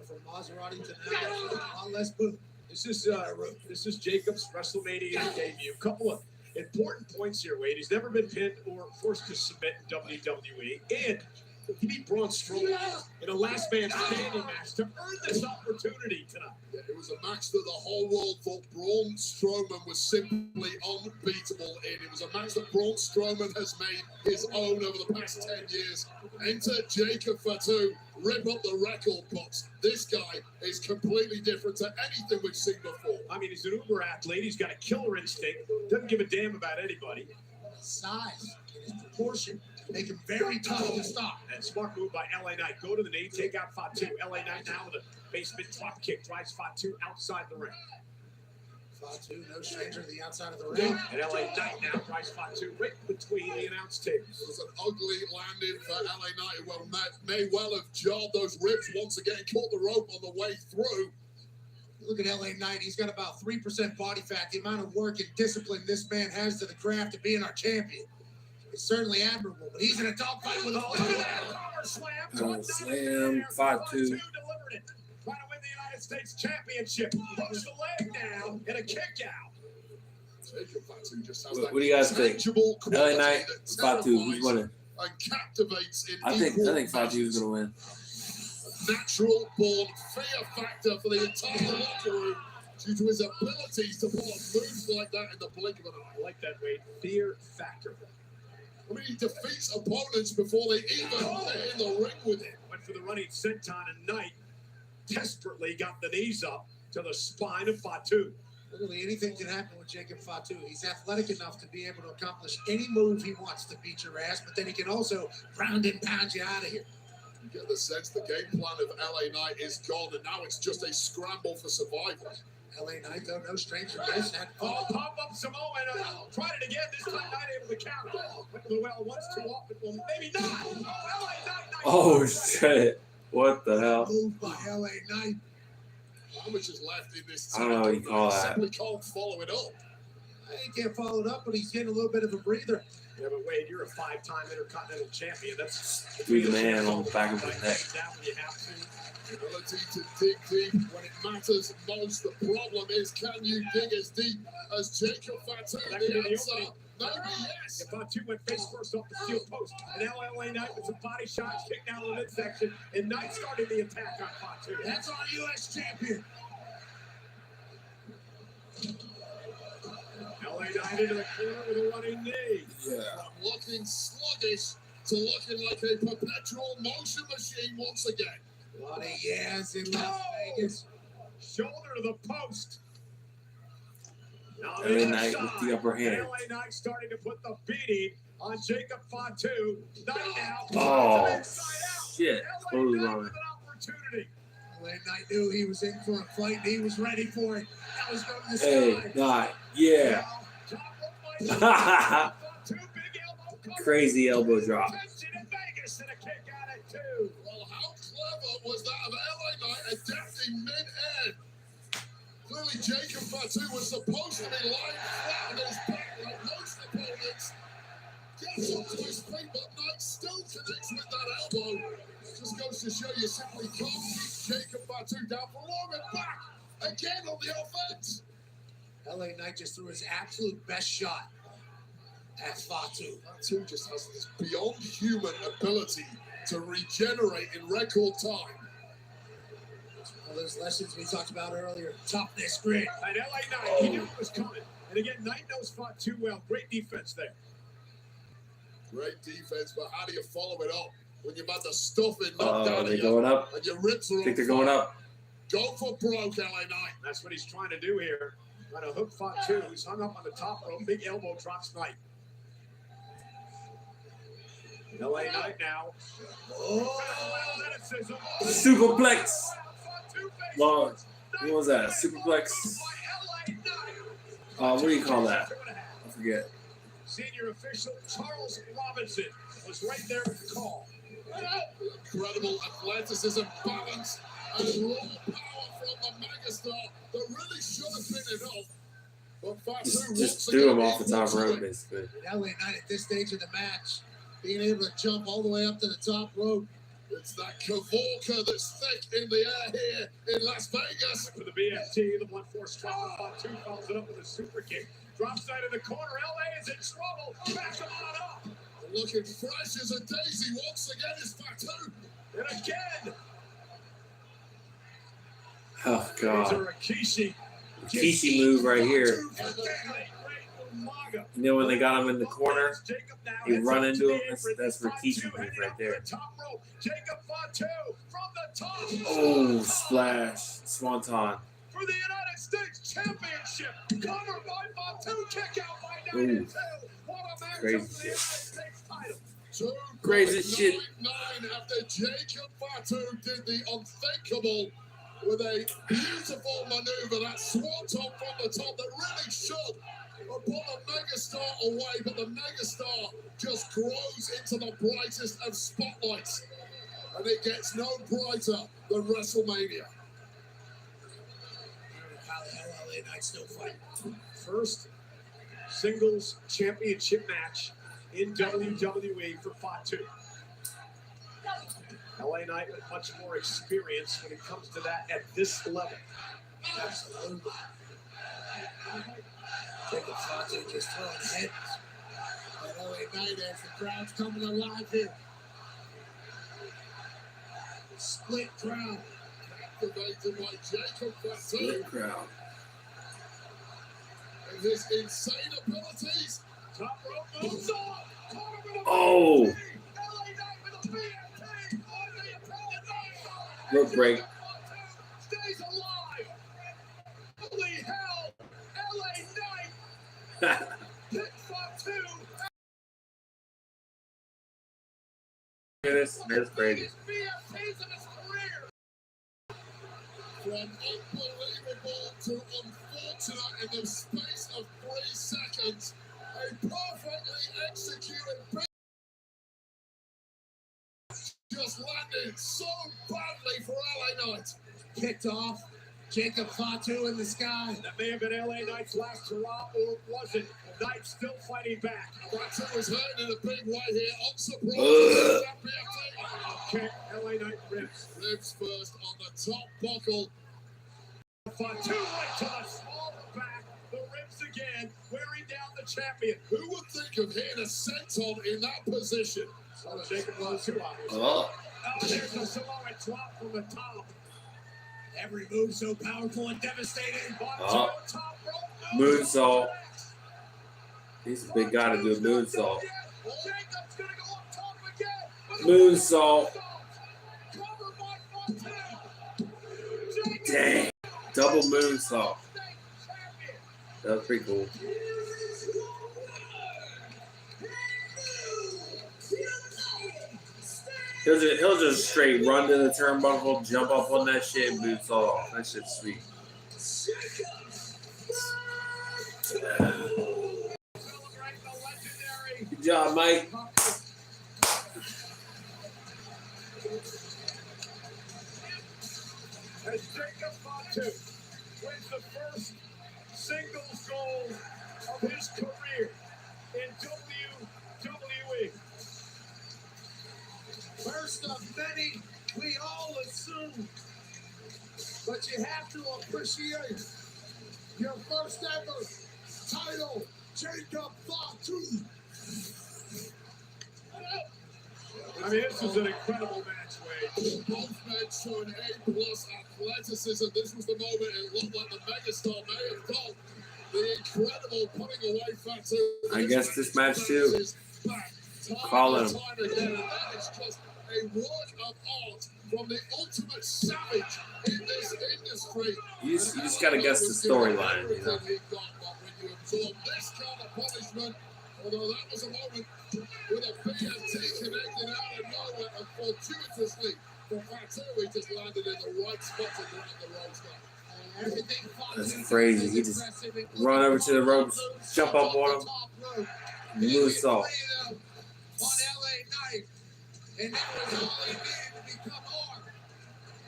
Speaker 9: From Maserati to now, a lot less boom. This is Jacob's WrestleMania debut. A couple of important points here, Wade. He's never been pinned or forced to submit in WWE, and he beat Braun Strowman in a last man standing match to earn this opportunity tonight.
Speaker 12: Yeah, it was a match that the whole world thought Braun Strowman was simply unbeatable in. It was a match that Braun Strowman has made his own over the past 10 years. Enter Jacob Fatu, rip up the record books. This guy is completely different to anything we've seen before.
Speaker 9: I mean, he's an uber athlete. He's got a killer instinct. Doesn't give a damn about anybody.
Speaker 2: Size and his proportion make him very tough to stop.
Speaker 9: And smart move by LA Knight. Go to the knee, take out Fatu. LA Knight now with a basement drop kick drives Fatu outside the ring.
Speaker 2: Fatu, no stranger to the outside of the ring.
Speaker 9: And LA Knight now drives Fatu right between the announce tables.
Speaker 12: It was an ugly landing for LA Knight. Well, may well have jarred those ribs once again, caught the rope on the way through.
Speaker 2: Look at LA Knight. He's got about 3% body fat. The amount of work and discipline this man has to the craft of being our champion. It's certainly admirable, but he's in a dogfight with a
Speaker 9: power slam.
Speaker 1: Slam, 5-2.
Speaker 9: Trying to win the United States Championship. Hooks the leg down and a kick out.
Speaker 1: What do you guys think? LA Knight, Fatu, who's winning?
Speaker 12: And captivates in
Speaker 1: I think Fatu is gonna win.
Speaker 12: Natural born fear factor for the entire locker room due to his abilities to pull off moves like that in the blink of an eye.
Speaker 9: I like that, Wade. Fear factor.
Speaker 12: I mean, he defeats opponents before they even get in the ring with him.
Speaker 9: Went for the running senton, and Knight desperately got the knees up to the spine of Fatu.
Speaker 2: Literally anything can happen with Jacob Fatu. He's athletic enough to be able to accomplish any move he wants to beat your ass, but then he can also ground and pound you out of here.
Speaker 12: You get the sense the game plan of LA Knight is gone, and now it's just a scramble for survival.
Speaker 2: LA Knight, though, no stranger to this.
Speaker 9: Pop up Samoa and tried it again. This time not able to count. Went to the well once too often. Well, maybe not. LA Knight.
Speaker 1: Oh, shit. What the hell?
Speaker 2: Move by LA Knight.
Speaker 12: How much is left in this
Speaker 1: I don't know what you call that.
Speaker 12: Simply can't follow it up.
Speaker 2: He can't follow it up, but he's getting a little bit of a breather.
Speaker 9: Yeah, but Wade, you're a 5-time Intercontinental Champion. That's
Speaker 1: Through the man on the back of his neck.
Speaker 12: The ability to dig deep when it matters most. The problem is, can you dig as deep as Jacob Fatu?
Speaker 9: That could be the
Speaker 12: answer,
Speaker 9: opening.
Speaker 12: maybe yes.
Speaker 9: Fatu went face first off the steel post, and now LA Knight with some body shots, kick down the midsection, and Knight started the attack on Fatu.
Speaker 2: That's our U.S. champion.
Speaker 9: LA Knight into the corner with a running knee.
Speaker 12: Yeah. From looking sluggish to looking like a perpetual motion machine once again.
Speaker 2: A lot of yes in Las Vegas.
Speaker 9: Shoulder to the post. Now
Speaker 1: LA Knight with the upper hand.
Speaker 9: LA Knight starting to put the beating on Jacob Fatu. Knight now.
Speaker 1: Oh, shit. Totally wrong.
Speaker 2: LA Knight knew he was in for a fight, and he was ready for it. That was going to the
Speaker 1: Hey, Knight. Yeah. Crazy elbow drop.
Speaker 12: Well, how clever was that of LA Knight adapting mid-air? Clearly, Jacob Fatu was supposed to be lying flat on his back like most opponents. Gets up to his feet, but Knight still connects with that elbow. Just goes to show you simply can't keep Jacob Fatu down for long and back again on the offense.
Speaker 2: LA Knight just threw his absolute best shot at Fatu.
Speaker 12: Fatu just has this beyond human ability to regenerate in record time.
Speaker 2: One of those lessons we talked about earlier. Toughness, grit.
Speaker 9: And LA Knight, he knew it was coming. And again, Knight knows Fatu well. Great defense there.
Speaker 12: Great defense, but how do you follow it up when you've had the stuffing knocked out of you?
Speaker 1: Going up.
Speaker 12: And your ribs are
Speaker 1: I think they're going up.
Speaker 12: Go for broke, LA Knight.
Speaker 9: That's what he's trying to do here. Trying to hook Fatu. He's hung up on the top rope. Big elbow drops Knight. LA Knight now.
Speaker 1: Superplex. Long. What was that? Superplex. What do you call that? I forget.
Speaker 9: Senior official Charles Robinson was right there at the call.
Speaker 12: Incredible athleticism, balance, and raw power from the megastar that really should have been enough. But Fatu
Speaker 1: Just threw him off the top rope, basically.
Speaker 2: LA Knight at this stage of the match being able to jump all the way up to the top rope.
Speaker 12: It's that cavalca that's thick in the air here in Las Vegas.
Speaker 22: For the BFT, the Blunt Force Strong Two follows it up with a super kick. Drop side in the corner. LA is in trouble. Backs him on up.
Speaker 12: Looking fresh as a daisy once again is Fatu.
Speaker 22: And again.
Speaker 1: Oh, God.
Speaker 22: Rikishi.
Speaker 1: Rikishi move right here. You know when they got him in the corner? He run into him. That's Rikishi move right there. Oh, splash. Swanton.
Speaker 22: For the United States Championship. Covered by Fatu. Kick out by 9 and 2. What a match
Speaker 1: crazy
Speaker 22: for the United States title.
Speaker 1: Crazy shit.
Speaker 12: 2.99 after Jacob Fatu did the unthinkable with a beautiful maneuver, that swanton from the top that really should have put a megastar away, but the megastar just grows into the brightest of spotlights, and it gets no brighter than WrestleMania.
Speaker 15: How the hell LA Knight still fighting?
Speaker 22: First singles championship match in WWE for Fatu. LA Knight with much more experience when it comes to that at this level.
Speaker 15: Absolutely. Jacob Fatu just throwing heads.
Speaker 2: That LA Knight as the crowd's coming alive here. Split crowd.
Speaker 12: Activated by Jacob Fatu.
Speaker 1: Split crowd.
Speaker 12: And his insane abilities.
Speaker 22: Top rope moves on.
Speaker 1: Oh. Rope break.
Speaker 22: Stays alive. Holy hell. LA Knight. Hit Fatu.
Speaker 1: That's crazy.
Speaker 12: From unbelievable to unfortunate in the space of 3 seconds, a perfectly executed just landed so badly for LA Knight.
Speaker 2: Kicked off. Jacob Fatu in the sky.
Speaker 22: That may have been LA Knight's last hurrah, or was it? Knight still fighting back.
Speaker 12: Fatu was hurting in a big way here. Unsurprised.
Speaker 22: Okay, LA Knight ribs.
Speaker 12: Ribs first on the top buckle.
Speaker 22: Fatu right to the small of the back. The ribs again, wearing down the champion.
Speaker 12: Who would think of hitting a senton in that position?
Speaker 22: Jacob Fatu.
Speaker 1: Oh.
Speaker 22: There's a Samoan drop from the top.
Speaker 15: Every move so powerful and devastating.
Speaker 1: Oh. Moonsault. He's a big guy to do a moonsault. Moonsault. Dang. Double moonsault. That was pretty cool. He'll just straight run to the turnbuckle, jump up on that shit, and moonsault off. That shit's sweet. Good job, Mike.
Speaker 22: As Jacob Fatu wins the first singles goal of his career in WWE.
Speaker 2: First of many, we all assume. But you have to appreciate your first ever title, Jacob Fatu.
Speaker 22: I mean, this is an incredible match, Wade.
Speaker 12: Both men showing A+ athleticism. This was the moment it looked like the megastar may have done. The incredible putting away Fatu.
Speaker 1: I guess this match too. Call him.
Speaker 12: That is just a work of art from the ultimate savage in this industry.
Speaker 1: You just gotta guess the storyline, you know.
Speaker 12: When you absorb this kind of punishment, although that was a moment with a BFT connected out of nowhere and fortuitously for Fatu, he just landed in the right spot to grab the ropes.
Speaker 1: That's crazy. He just run over to the ropes, jump up on him, moonsault.
Speaker 2: On LA Knight, and that was all he needed to become our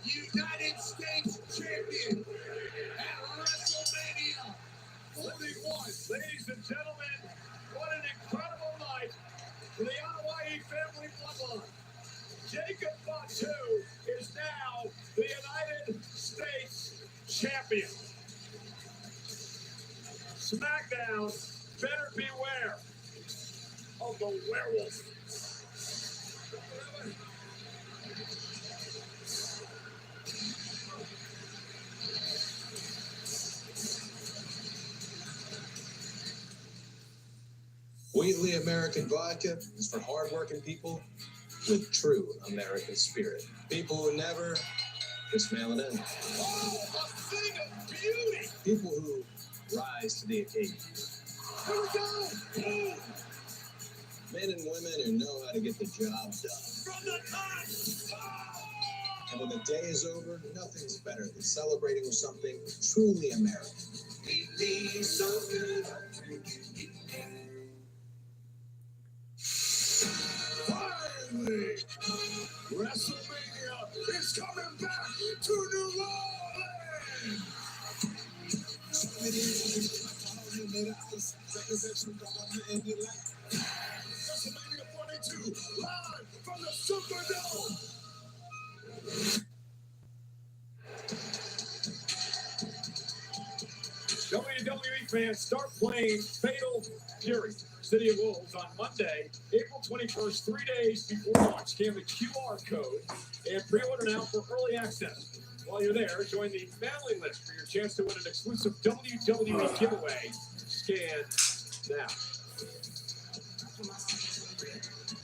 Speaker 2: United States champion at WrestleMania 41.
Speaker 22: Ladies and gentlemen, what an incredible night for the Hawaii
Speaker 9: family bloodline. Jacob Fatu is now the United States champion. SmackDown better beware of the werewolf.
Speaker 15: Wheatley American Vodka is for hardworking people with true American spirit. People who never just mail it in.
Speaker 9: Oh, a thing of beauty!
Speaker 15: People who rise to the occasion.
Speaker 9: Here we go! Boom!
Speaker 15: Men and women who know how to get the job done.
Speaker 9: From the top!
Speaker 15: And when the day is over, nothing's better than celebrating with something truly American. Wheatley, so good.
Speaker 9: Finally, WrestleMania is coming back to New Orleans! WrestleMania 42, live from the Superdome! WWE fans, start playing Fatal Fury, City of Wolves, on Monday, April 21st, 3 days before launch. Scan the QR code and pre-order now for early access. While you're there, join the mailing list for your chance to win an exclusive WWE giveaway. Scan now.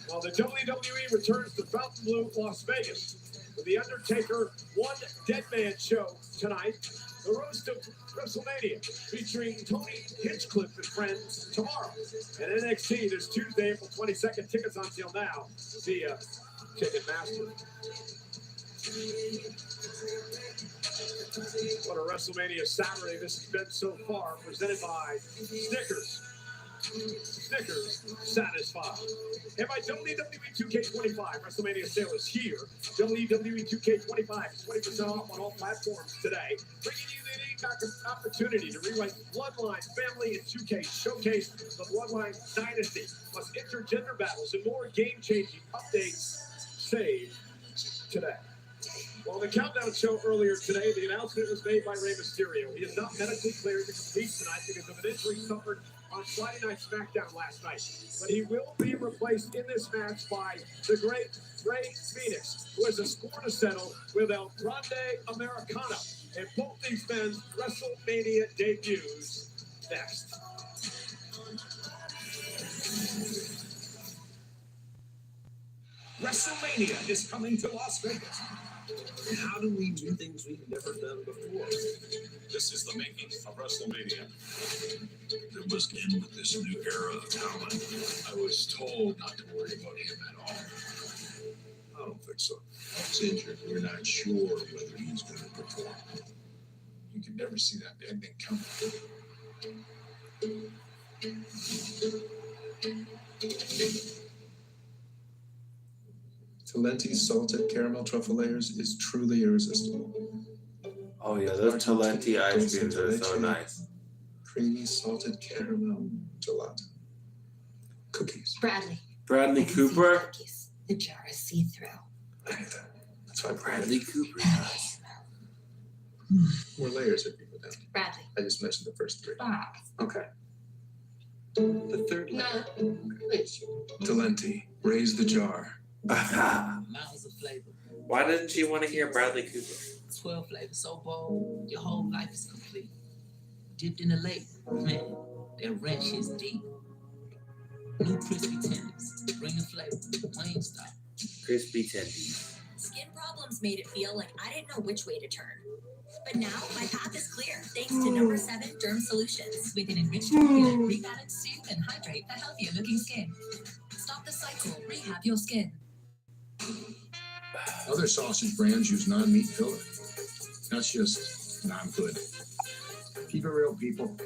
Speaker 9: While the WWE returns to Fontainebleau, Las Vegas, with The Undertaker One Dead Man show tonight, the roast of WrestleMania, featuring Tony Hinchcliffe and friends tomorrow. And NXT, there's Tuesday, April 22nd. Tickets on sale now via Ticketmaster. What a WrestleMania Saturday this has been so far, presented by Snickers. Snickers satisfied. And by WWE 2K25, WrestleMania sale is here. WWE 2K25 is 20% off on all platforms today, bringing you the unique opportunity to rewrite Bloodline, Family, and 2K showcase the Bloodline Dynasty, plus intergender battles and more game-changing updates. Save today. Well, the Countdown show earlier today, the announcement was made by Rey Mysterio. He is not medically cleared to compete tonight because of an injury suffered on Friday Night SmackDown last night. But he will be replaced in this match by the great Rey Phoenix, who has a score to settle with El Grande Americano. And both these men's WrestleMania debuts next.
Speaker 19: WrestleMania is coming to Las Vegas. How do we do things we've never done before?
Speaker 12: This is the making of WrestleMania. There must end with this new era of talent. I was told not to worry about him at all. I don't think so. He's injured. We're not sure whether he's going to perform. You can never see that ending coming.
Speaker 21: Talenti's salted caramel truffle layers is truly irresistible.
Speaker 1: Oh yeah, those Talenti ice creams are so nice.
Speaker 21: Creamy salted caramel gelato. Cookies.
Speaker 7: Bradley
Speaker 1: Cooper?
Speaker 7: Cookies. The jar is see-through.
Speaker 21: I hate that. That's why
Speaker 1: Bradley Cooper is nice.
Speaker 21: More layers if you put down.
Speaker 7: Bradley.
Speaker 21: I just mentioned the first three.
Speaker 7: Bob.
Speaker 21: Okay. The third layer.
Speaker 7: No. Please.
Speaker 21: Talenti, raise the jar.
Speaker 5: Miles of flavor.
Speaker 1: Why didn't she want to hear Bradley Cooper?
Speaker 5: 12 flavors so bold, your whole life is complete. Dipped in the lake, man, that ranch is deep. New crispy tenders, bring the flavor, Wingstop.
Speaker 1: Crispy tendies.
Speaker 7: Skin problems made it feel like I didn't know which way to turn. But now my path is clear thanks to number 7 Derm Solutions. With an enriched formula, rebalance, soothe, and hydrate for healthier looking skin. Stop the cycle, rehab your skin.
Speaker 12: Other sausage brands use non-meat filler. That's just not good.
Speaker 15: Keep it real, people,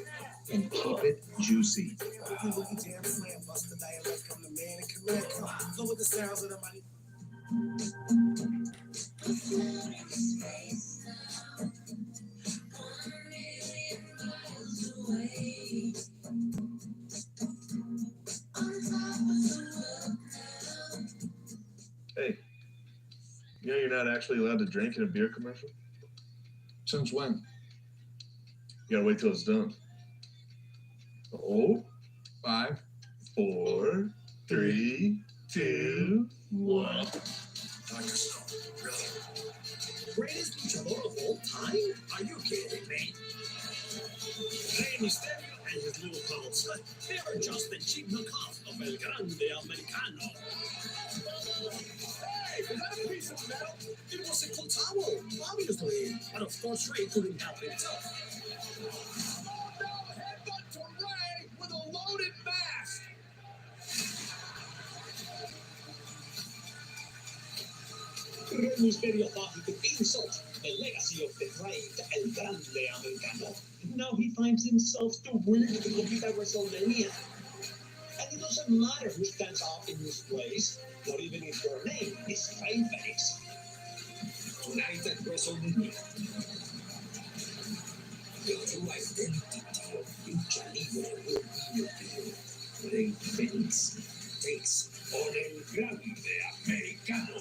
Speaker 15: and keep it juicy.
Speaker 23: You know you're not actually allowed to drink in a beer commercial?
Speaker 15: Since when?
Speaker 23: You gotta wait till it's done. Oh,
Speaker 15: 5,
Speaker 23: 4, 3, 2, 1.
Speaker 18: Greatest luchador of all time? Are you kidding me? Rey Mysterio and his little pals, they are just a cheap knockoff of El Grande Americano. Hey, is that a piece of metal? It was a cool towel, obviously. And of course, Rey couldn't help himself.
Speaker 9: Oh no, headbutt to Ray with a loaded mask.
Speaker 18: Rey Mysterio thought he could insult the legacy of the great El Grande Americano. Now he finds himself too weak to compete at WrestleMania. And it doesn't matter who stands out in his place, not even if your name is Face. Tonight at WrestleMania, the true identity of Lucha Libre will be revealed. Rey Félix takes on El Grande Americano.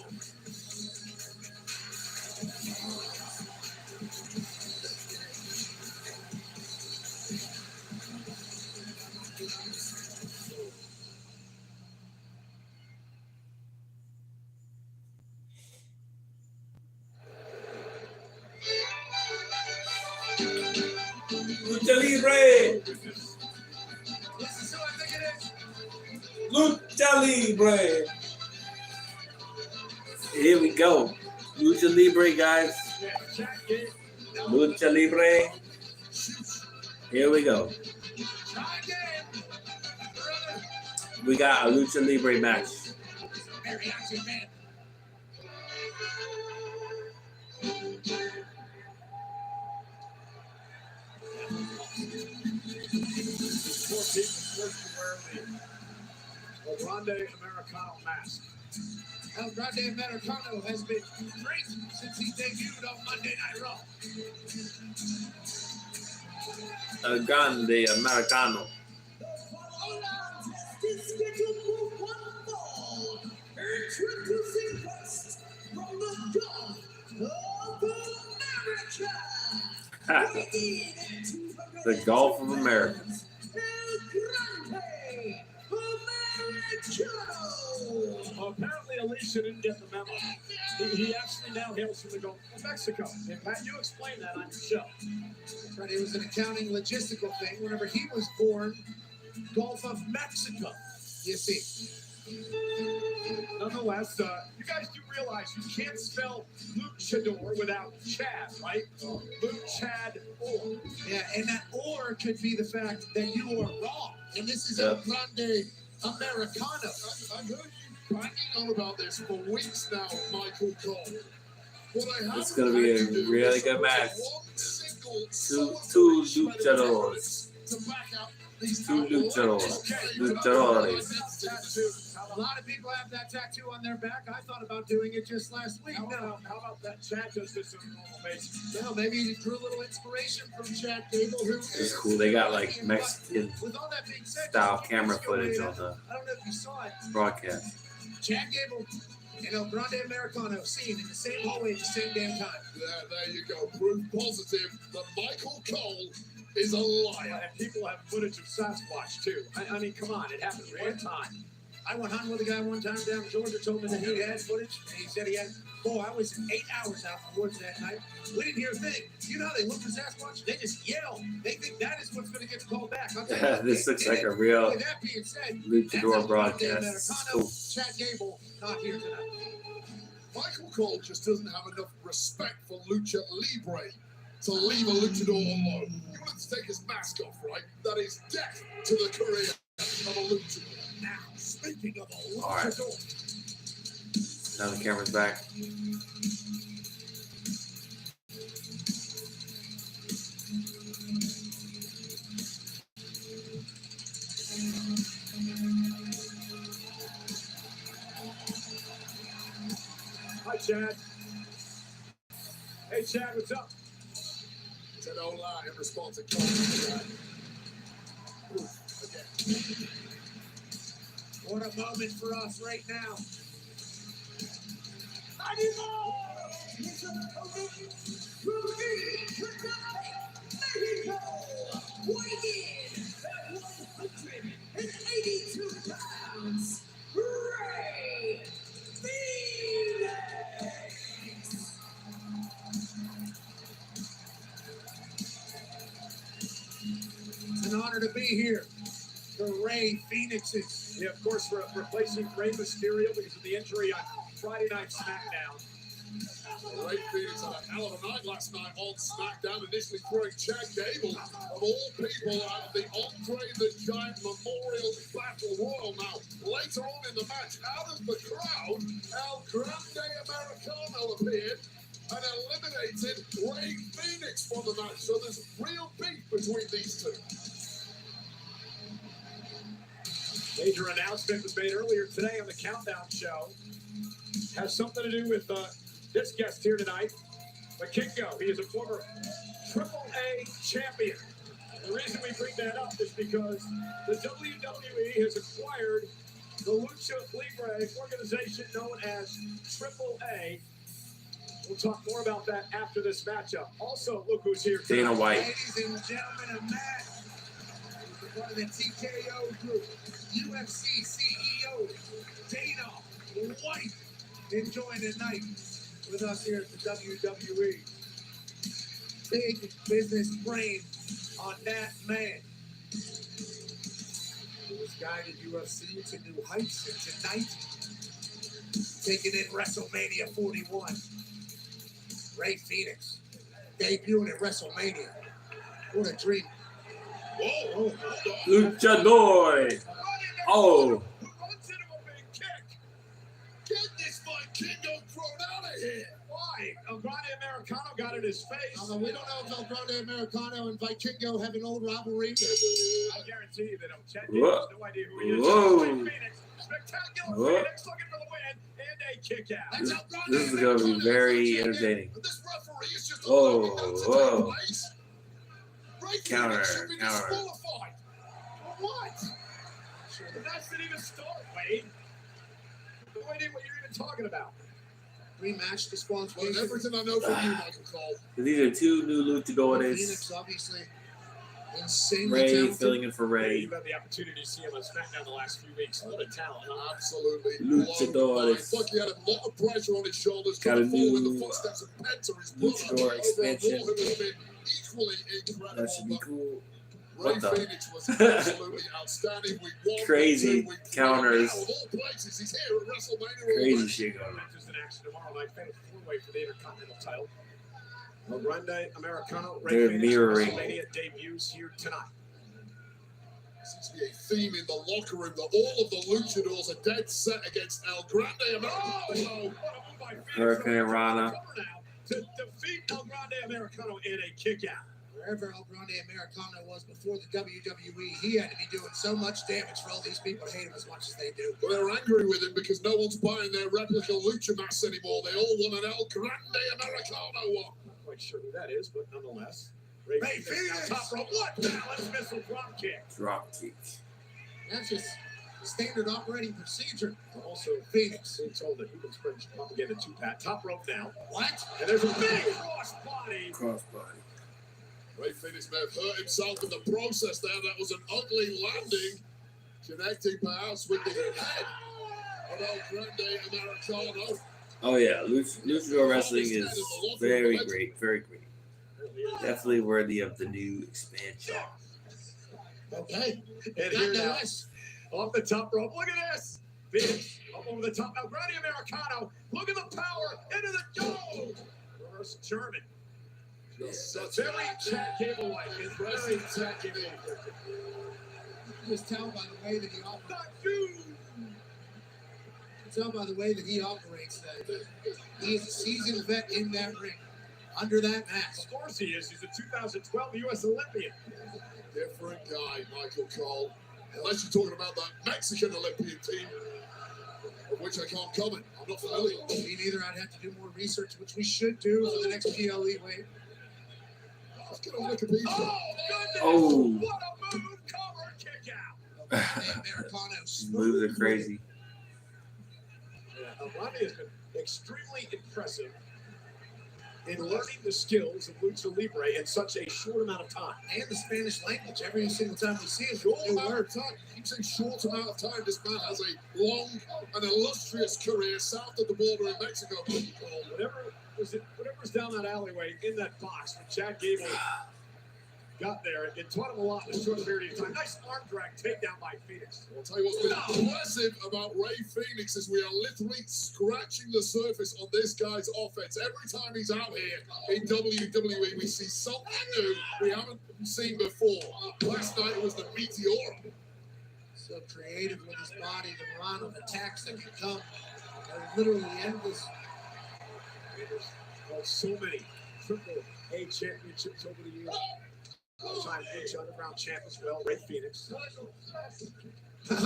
Speaker 1: Lucha Libre!
Speaker 9: This is who I think it is.
Speaker 1: Lucha Libre! Here we go. Lucha Libre, guys. Lucha Libre. Here we go. We got a Lucha Libre match.
Speaker 9: Very active man.
Speaker 22: These poor people forced to wear the El Grande Americano mask.
Speaker 9: El Grande Americano has been great since he debuted on Monday Night Raw.
Speaker 1: El Grande Americano.
Speaker 9: Introducing first from the Gulf of America.
Speaker 1: The Gulf of America.
Speaker 22: Well, apparently Alicia didn't get the memo. He actually now hails from the Gulf of Mexico. And Pat, you explained that on your show.
Speaker 9: That's right, it was an accounting logistical thing. Whenever he was born, Gulf of Mexico, you see.
Speaker 22: Nonetheless, you guys do realize you can't spell luchador without Chad, right? Luchad or.
Speaker 9: Yeah, and that or could be the fact that you are wrong. And this is El Grande Americano.
Speaker 3: I've heard you banging on about this for weeks now, Michael Cole.
Speaker 1: It's going to be a really good match. Two luchadores. Two luchadores.
Speaker 9: A lot of people have that tattoo on their back. I thought about doing it just last week.
Speaker 22: How about that Chad does this on a normal basis?
Speaker 9: No, maybe he drew a little inspiration from Chad Gable, who
Speaker 1: It's cool. They got like Mexican
Speaker 9: with all that being said,
Speaker 1: style camera footage on the
Speaker 9: I don't know if you saw it.
Speaker 1: broadcast.
Speaker 9: Chad Gable and El Grande Americano seen in the same hallway at the same damn time.
Speaker 3: There you go. Proof positive that Michael Cole is a liar.
Speaker 22: And people have footage of Sasquatch, too. I mean, come on. It happened one time.
Speaker 9: I went hunting with a guy one time down in Georgia, told me that he had footage, and he said he had. Boy, I was 8 hours out in the woods that night. We didn't hear a thing. You know how they look for Sasquatch? They just yell. They think that is what's going to get called back. I'll tell you what,
Speaker 1: This looks like a real luchador broadcast. It's cool.
Speaker 9: Chad Gable not here tonight.
Speaker 3: Michael Cole just doesn't have enough respect for Lucha Libre to leave a luchador alone. You want to take his mask off, right? That is death to the career of a luchador.
Speaker 9: Now, speaking of a
Speaker 1: All right.
Speaker 9: luchador.
Speaker 1: Now the camera's back.
Speaker 22: Hi, Chad. Hey, Chad, what's up?
Speaker 3: Said hola in response to Cole.
Speaker 9: What a moment for us right now.
Speaker 2: Weighing in at 182 pounds, Ray Phoenix.
Speaker 9: It's an honor to be here for Ray Phoenix's.
Speaker 22: Yeah, of course, we're replacing Rey Mysterio because of the injury on Friday Night SmackDown.
Speaker 12: Ray Phoenix had a hell of a night last night on SmackDown, initially throwing Chad Gable, of all people, out of the Andre the Giant Memorial Battle Royal. Now, later on in the match, out of the crowd, El Grande Americano appeared and eliminated Ray Phoenix from the match. So there's real beef between these two.
Speaker 22: Major announcement was made earlier today on the Countdown Show. Has something to do with this guest here tonight, Kingo. He is a former AAA champion. The reason we bring that up is because the WWE has acquired the Lucha Libre organization known as AAA. We'll talk more about that after this matchup. Also, look who's here tonight.
Speaker 1: Dana White.
Speaker 9: Ladies and gentlemen, a man part of the TKO group, UFC CEO Dana White, enjoying the night with us here at the WWE. Big business brain on that man. He was guided UFC to new heights, and tonight, taking in WrestleMania 41. Ray Phoenix, debuting at WrestleMania. What a dream. Whoa,
Speaker 1: Luchador. Oh.
Speaker 12: Get this Kingo thrown out of here.
Speaker 22: Why? El Grande Americano got in his face.
Speaker 9: We don't know if El Grande Americano and Vikingo have an old rivalry.
Speaker 22: I guarantee you that Chad has no idea who he is.
Speaker 1: Whoa.
Speaker 22: Phoenix, spectacular
Speaker 1: Whoa.
Speaker 22: Phoenix looking for the win and a kick out.
Speaker 1: This is going to be very entertaining. Whoa. Counter.
Speaker 22: What? The match didn't even start, Wade. No idea what you're even talking about.
Speaker 9: Rematch spawns.
Speaker 12: Well, everything I know from you, Michael Cole.
Speaker 1: These are two new luchadores.
Speaker 9: Phoenix, obviously, insanely
Speaker 1: Ray
Speaker 9: talented.
Speaker 1: filling in for Ray.
Speaker 22: You've had the opportunity to see him on SmackDown the last few weeks. What a talent, huh?
Speaker 12: Absolutely.
Speaker 1: Luchadores.
Speaker 12: Look, he had a lot of pressure on his shoulders.
Speaker 1: Got a
Speaker 12: Trying to follow in the
Speaker 1: new
Speaker 12: footsteps of Penta, his
Speaker 1: luchador
Speaker 12: brother,
Speaker 1: expansion.
Speaker 12: who has been equally incredible.
Speaker 1: That should be cool.
Speaker 12: Ray
Speaker 1: What the?
Speaker 12: Phoenix was absolutely outstanding. We won,
Speaker 1: Crazy
Speaker 12: we won.
Speaker 1: counters.
Speaker 12: Now, of all places, he's here at WrestleMania.
Speaker 1: Crazy
Speaker 12: already.
Speaker 1: shit going on.
Speaker 22: Matches in action tomorrow night. Fatal four-way for the Intercontinental title. El Grande Americano. Ray
Speaker 1: They're
Speaker 22: Phoenix,
Speaker 1: mirroring.
Speaker 22: WrestleMania debuts here tonight.
Speaker 12: Seems to be a theme in the locker room that all of the luchadors are dead set against El Grande Americano.
Speaker 1: Hurricane Rana.
Speaker 22: To defeat El Grande Americano in a kick out.
Speaker 9: Wherever El Grande Americano was before the WWE, he had to be doing so much damage for all these people to hate him as much as they do.
Speaker 12: Well, they're angry with him because no one's buying their replica lucha mask anymore. They all want an El Grande Americano one.
Speaker 22: Not quite sure who that is, but nonetheless. Ray Phoenix. Top rope. What? Balance missile drop kick.
Speaker 1: Drop kick.
Speaker 9: That's just standard operating procedure.
Speaker 22: Also, Phoenix being told that he can sprint propaganda two-pat. Top rope now.
Speaker 9: What?
Speaker 22: And there's a big crossbody.
Speaker 1: Crossbody.
Speaker 12: Ray Phoenix may have hurt himself in the process there. That was an ugly landing, connecting perhaps with the head of El Grande Americano.
Speaker 1: Oh yeah, luchador wrestling is very great, very great. Definitely worthy of the new expansion.
Speaker 9: Okay.
Speaker 22: And here now, off the top rope. Look at this. Phoenix up over the top. El Grande Americano. Look at the power into the dome. Reverse German. Very Chad Gable-like. It's very Chad Gable-like.
Speaker 9: You just tell by the way that he operates. Tell by the way that he operates that he is a seasoned vet in that ring, under that mask.
Speaker 22: Of course he is. He's a 2012 U.S. Olympian.
Speaker 12: Different guy, Michael Cole. Unless you're talking about that Mexican Olympian team, of which I can't comment. I'm not familiar.
Speaker 9: Me neither. I'd have to do more research, which we should do for the next PLE wave.
Speaker 12: Let's get on Wikipedia.
Speaker 22: Oh, goodness.
Speaker 1: Oh.
Speaker 22: What a move. Cover kick out.
Speaker 9: Americano.
Speaker 1: Moves are crazy.
Speaker 22: Yeah.
Speaker 2: Andrade has been extremely impressive in learning the skills of Lucha Libre in such a short amount of time.
Speaker 9: And the Spanish language. Every single time we see him,
Speaker 12: Short amount of time. You say short amount of time. This man has a long and illustrious career south of the border in Mexico.
Speaker 2: Whatever's down that alleyway in that box when Chad Gable got there, it taught him a lot in a short period of time. Nice arm drag takedown by Phoenix.
Speaker 12: I'll tell you what's been impressive about Ray Phoenix is we are literally scratching the surface on this guy's offense. Every time he's out here in WWE, we see something new we haven't seen before. Last night it was the Meteora.
Speaker 9: So creative with his body, the amount of attacks that can come. Literally endless.
Speaker 2: So many Triple A championships over the years. All-time Lucha Underground champ as well, Ray Phoenix. And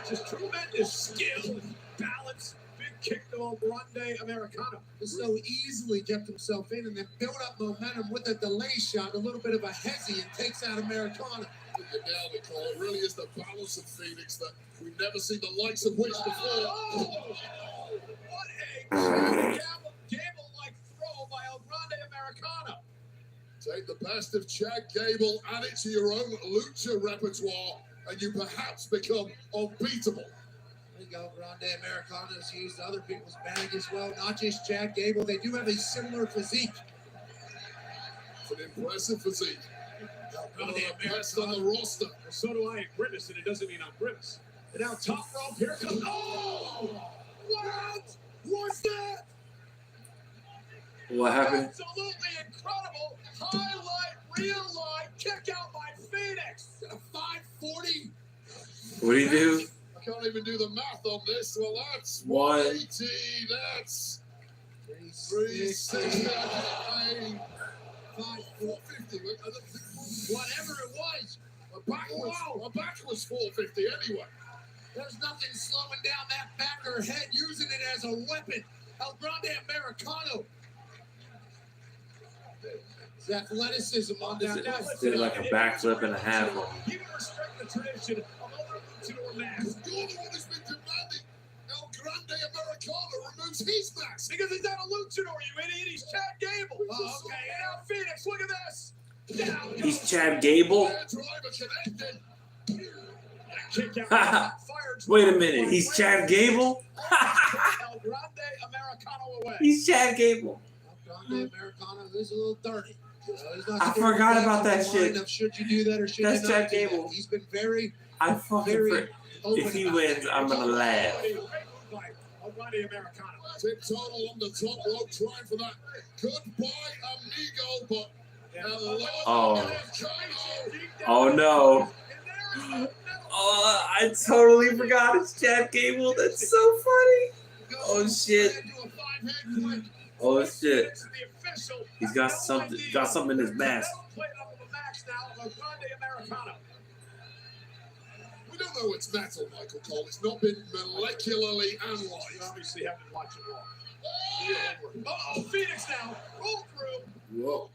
Speaker 2: just tremendous skill, balance, big kick to Grande Americano.
Speaker 9: So easily kept himself in and then built up momentum with a delay shot, a little bit of a hezzy, and takes out Americano.
Speaker 12: You nailed it, Cole. It really is the balance of Phoenix that we've never seen the likes of which before.
Speaker 2: What a Gable-like throw by El Grande Americano.
Speaker 12: Take the best of Chad Gable, add it to your own lucha repertoire, and you perhaps become unbeatable.
Speaker 9: There you go. Grande Americano's used other people's bag as well, not just Chad Gable. They do have a similar physique.
Speaker 12: It's an impressive physique. One of the best on the roster.
Speaker 2: Well, so do I at Grimace, and it doesn't mean I'm Grimace. And now top rope, here comes. Oh! What was that?
Speaker 1: What happened?
Speaker 2: Absolutely incredible. Highlight, real life, kick out by Phoenix. A 540.
Speaker 1: What do you do?
Speaker 12: I can't even do the math on this. Well, that's
Speaker 1: 180.
Speaker 12: That's 360. 450.
Speaker 9: Whatever it was.
Speaker 12: A backwards 450 anyway.
Speaker 9: There's nothing slowing down that back or head, using it as a weapon. El Grande Americano. His athleticism on that.
Speaker 1: Did like a backflip and a half on him.
Speaker 2: Even respect the tradition of other luchador masks.
Speaker 12: You're the one who's been demanding El Grande Americano removes his mask.
Speaker 2: Because he's not a luchador, you idiot. He's Chad Gable. Oh, okay, and now Phoenix, look at this. Down
Speaker 1: He's Chad Gable?
Speaker 2: Kick out.
Speaker 1: Wait a minute, he's Chad Gable?
Speaker 2: El Grande Americano away.
Speaker 1: He's Chad Gable.
Speaker 9: El Grande Americano is a little dirty.
Speaker 1: I forgot about that shit.
Speaker 9: Should you do that or should
Speaker 1: That's
Speaker 9: you not
Speaker 1: Chad
Speaker 9: do that?
Speaker 1: Gable.
Speaker 9: He's been very,
Speaker 1: I fucking
Speaker 9: very
Speaker 1: if he wins, I'm gonna laugh.
Speaker 2: El Grande Americano.
Speaker 12: Tip total on the top rope, trying for that goodbye amigo, but
Speaker 1: Oh no. Oh, I totally forgot it's Chad Gable. That's so funny. Oh shit. Oh shit. He's got something in his mask.
Speaker 12: We don't know it's metal, Michael Cole. It's not been molecularly analyzed.
Speaker 2: You obviously haven't watched it long. Uh-oh, Phoenix now. Roll through.
Speaker 1: Whoa.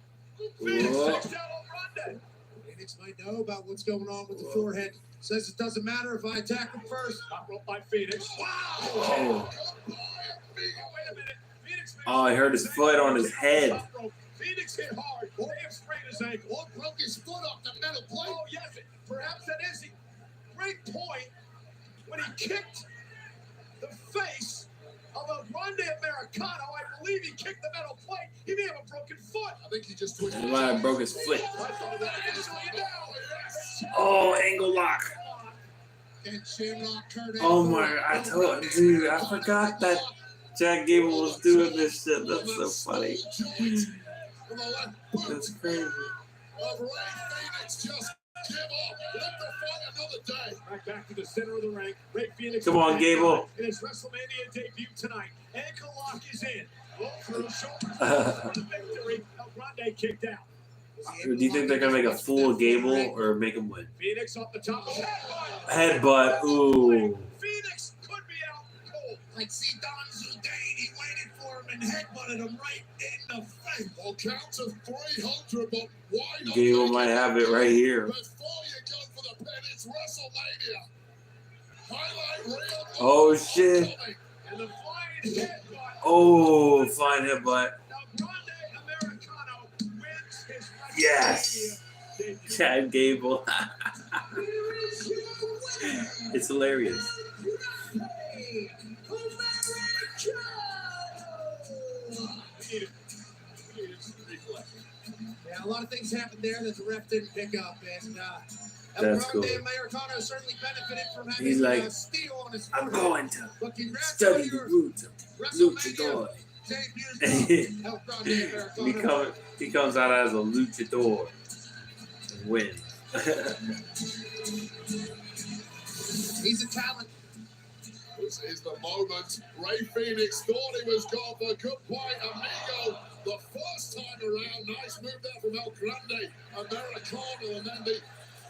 Speaker 2: Phoenix takes down El Grande.
Speaker 9: Phoenix might know about what's going on with the forehead. Says it doesn't matter if I attack him first.
Speaker 2: Top rope by Phoenix. Wow.
Speaker 1: Oh.
Speaker 2: Wait a minute. Phoenix
Speaker 1: Oh, I heard his foot on his head.
Speaker 2: Phoenix hit hard. They have sprained his ankle.
Speaker 9: Or broke his foot off the metal plate.
Speaker 2: Oh, yes. Perhaps that is it. Great point when he kicked the face of El Grande Americano. I believe he kicked the metal plate. He may have a broken foot.
Speaker 12: I think he just twisted.
Speaker 1: He might have broke his foot. Oh, angle lock. Oh my! Dude, I forgot that Chad Gable was doing this shit. That's so funny. That's crazy.
Speaker 2: Back to the center of the ring. Ray Phoenix.
Speaker 1: Come on, Gable.
Speaker 2: In his WrestleMania debut tonight. Ankle lock is in. Roll through shoulder. Victory. El Grande kicked out.
Speaker 1: Do you think they're gonna make a fool of Gable or make him win?
Speaker 2: Phoenix off the top.
Speaker 1: Headbutt. Ooh.
Speaker 2: Phoenix could be out cold.
Speaker 9: Like see Don Zudane, he waited for him and headbutted him right in the face.
Speaker 12: Well, count to 300, but why not?
Speaker 1: Gable might have it right here.
Speaker 12: Before you go for the pin, it's WrestleMania. Highlight reel.
Speaker 1: Oh shit.
Speaker 2: And
Speaker 9: the flying headbutt.
Speaker 1: Oh, flying headbutt.
Speaker 9: El Grande Americano wins his
Speaker 1: Yes.
Speaker 9: debut.
Speaker 1: Chad Gable. It's hilarious.
Speaker 2: Yeah, a lot of things happened there that the ref didn't pick up, and
Speaker 1: That's cool.
Speaker 2: Americano certainly benefited from having
Speaker 1: He's like,
Speaker 2: steel on his
Speaker 1: I'm
Speaker 2: forehead.
Speaker 1: going to
Speaker 2: But congrats
Speaker 1: study
Speaker 2: on
Speaker 1: the
Speaker 2: your
Speaker 1: roots of luchador.
Speaker 2: debut, El Grande Americano.
Speaker 1: He comes out as a luchador and wins.
Speaker 2: He's a talent.
Speaker 12: This is the moment Ray Phoenix thought he was gone for goodbye, amigo. The first time around, nice move there from El Grande Americano, and then the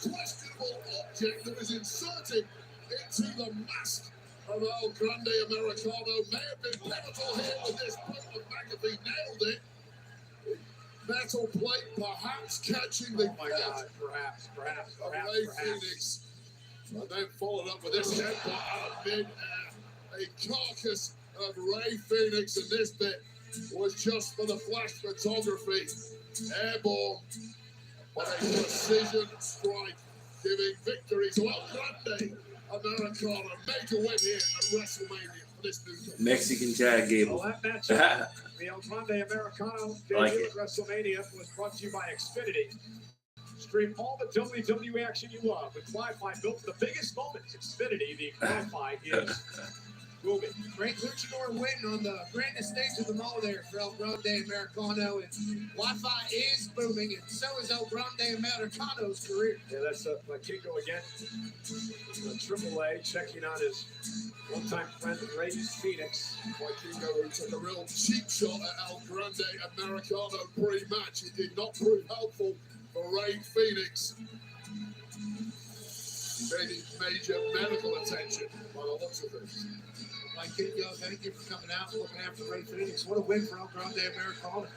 Speaker 12: questionable object that was inserted into the mask of El Grande Americano may have been pivotal here with this boot of McAfee. Nailed it. Metal plate perhaps catching the
Speaker 2: Perhaps.
Speaker 12: of Ray Phoenix. And then followed up with this headbutt out of mid-air. A carcass of Ray Phoenix, and this bit was just for the flash photography. Airborne, but a precision strike, giving victory to El Grande Americano. Major win here at WrestleMania for this new
Speaker 1: Mexican Chad Gable.
Speaker 9: Well, that matchup, the El Grande Americano debut
Speaker 1: like
Speaker 9: at WrestleMania was brought to you by Xfinity. Stream all the WWE action you love with Wi-Fi built for the biggest moments. Xfinity, the Wi-Fi is moving.
Speaker 2: Great luchador win on the grandest stage of them all there for El Grande Americano, and Wi-Fi is booming, and so is El Grande Americano's career.
Speaker 9: Yeah, that's Kingo again. Triple A checking on his one-time friend Ray Phoenix.
Speaker 12: Kingo, who took a real cheap shot at El Grande Americano pre-match. It did not prove helpful for Ray Phoenix. He may need major medical attention by the looks of this.
Speaker 2: Mike Kingo, thank you for coming out and looking after Ray Phoenix. What a win for El Grande Americano.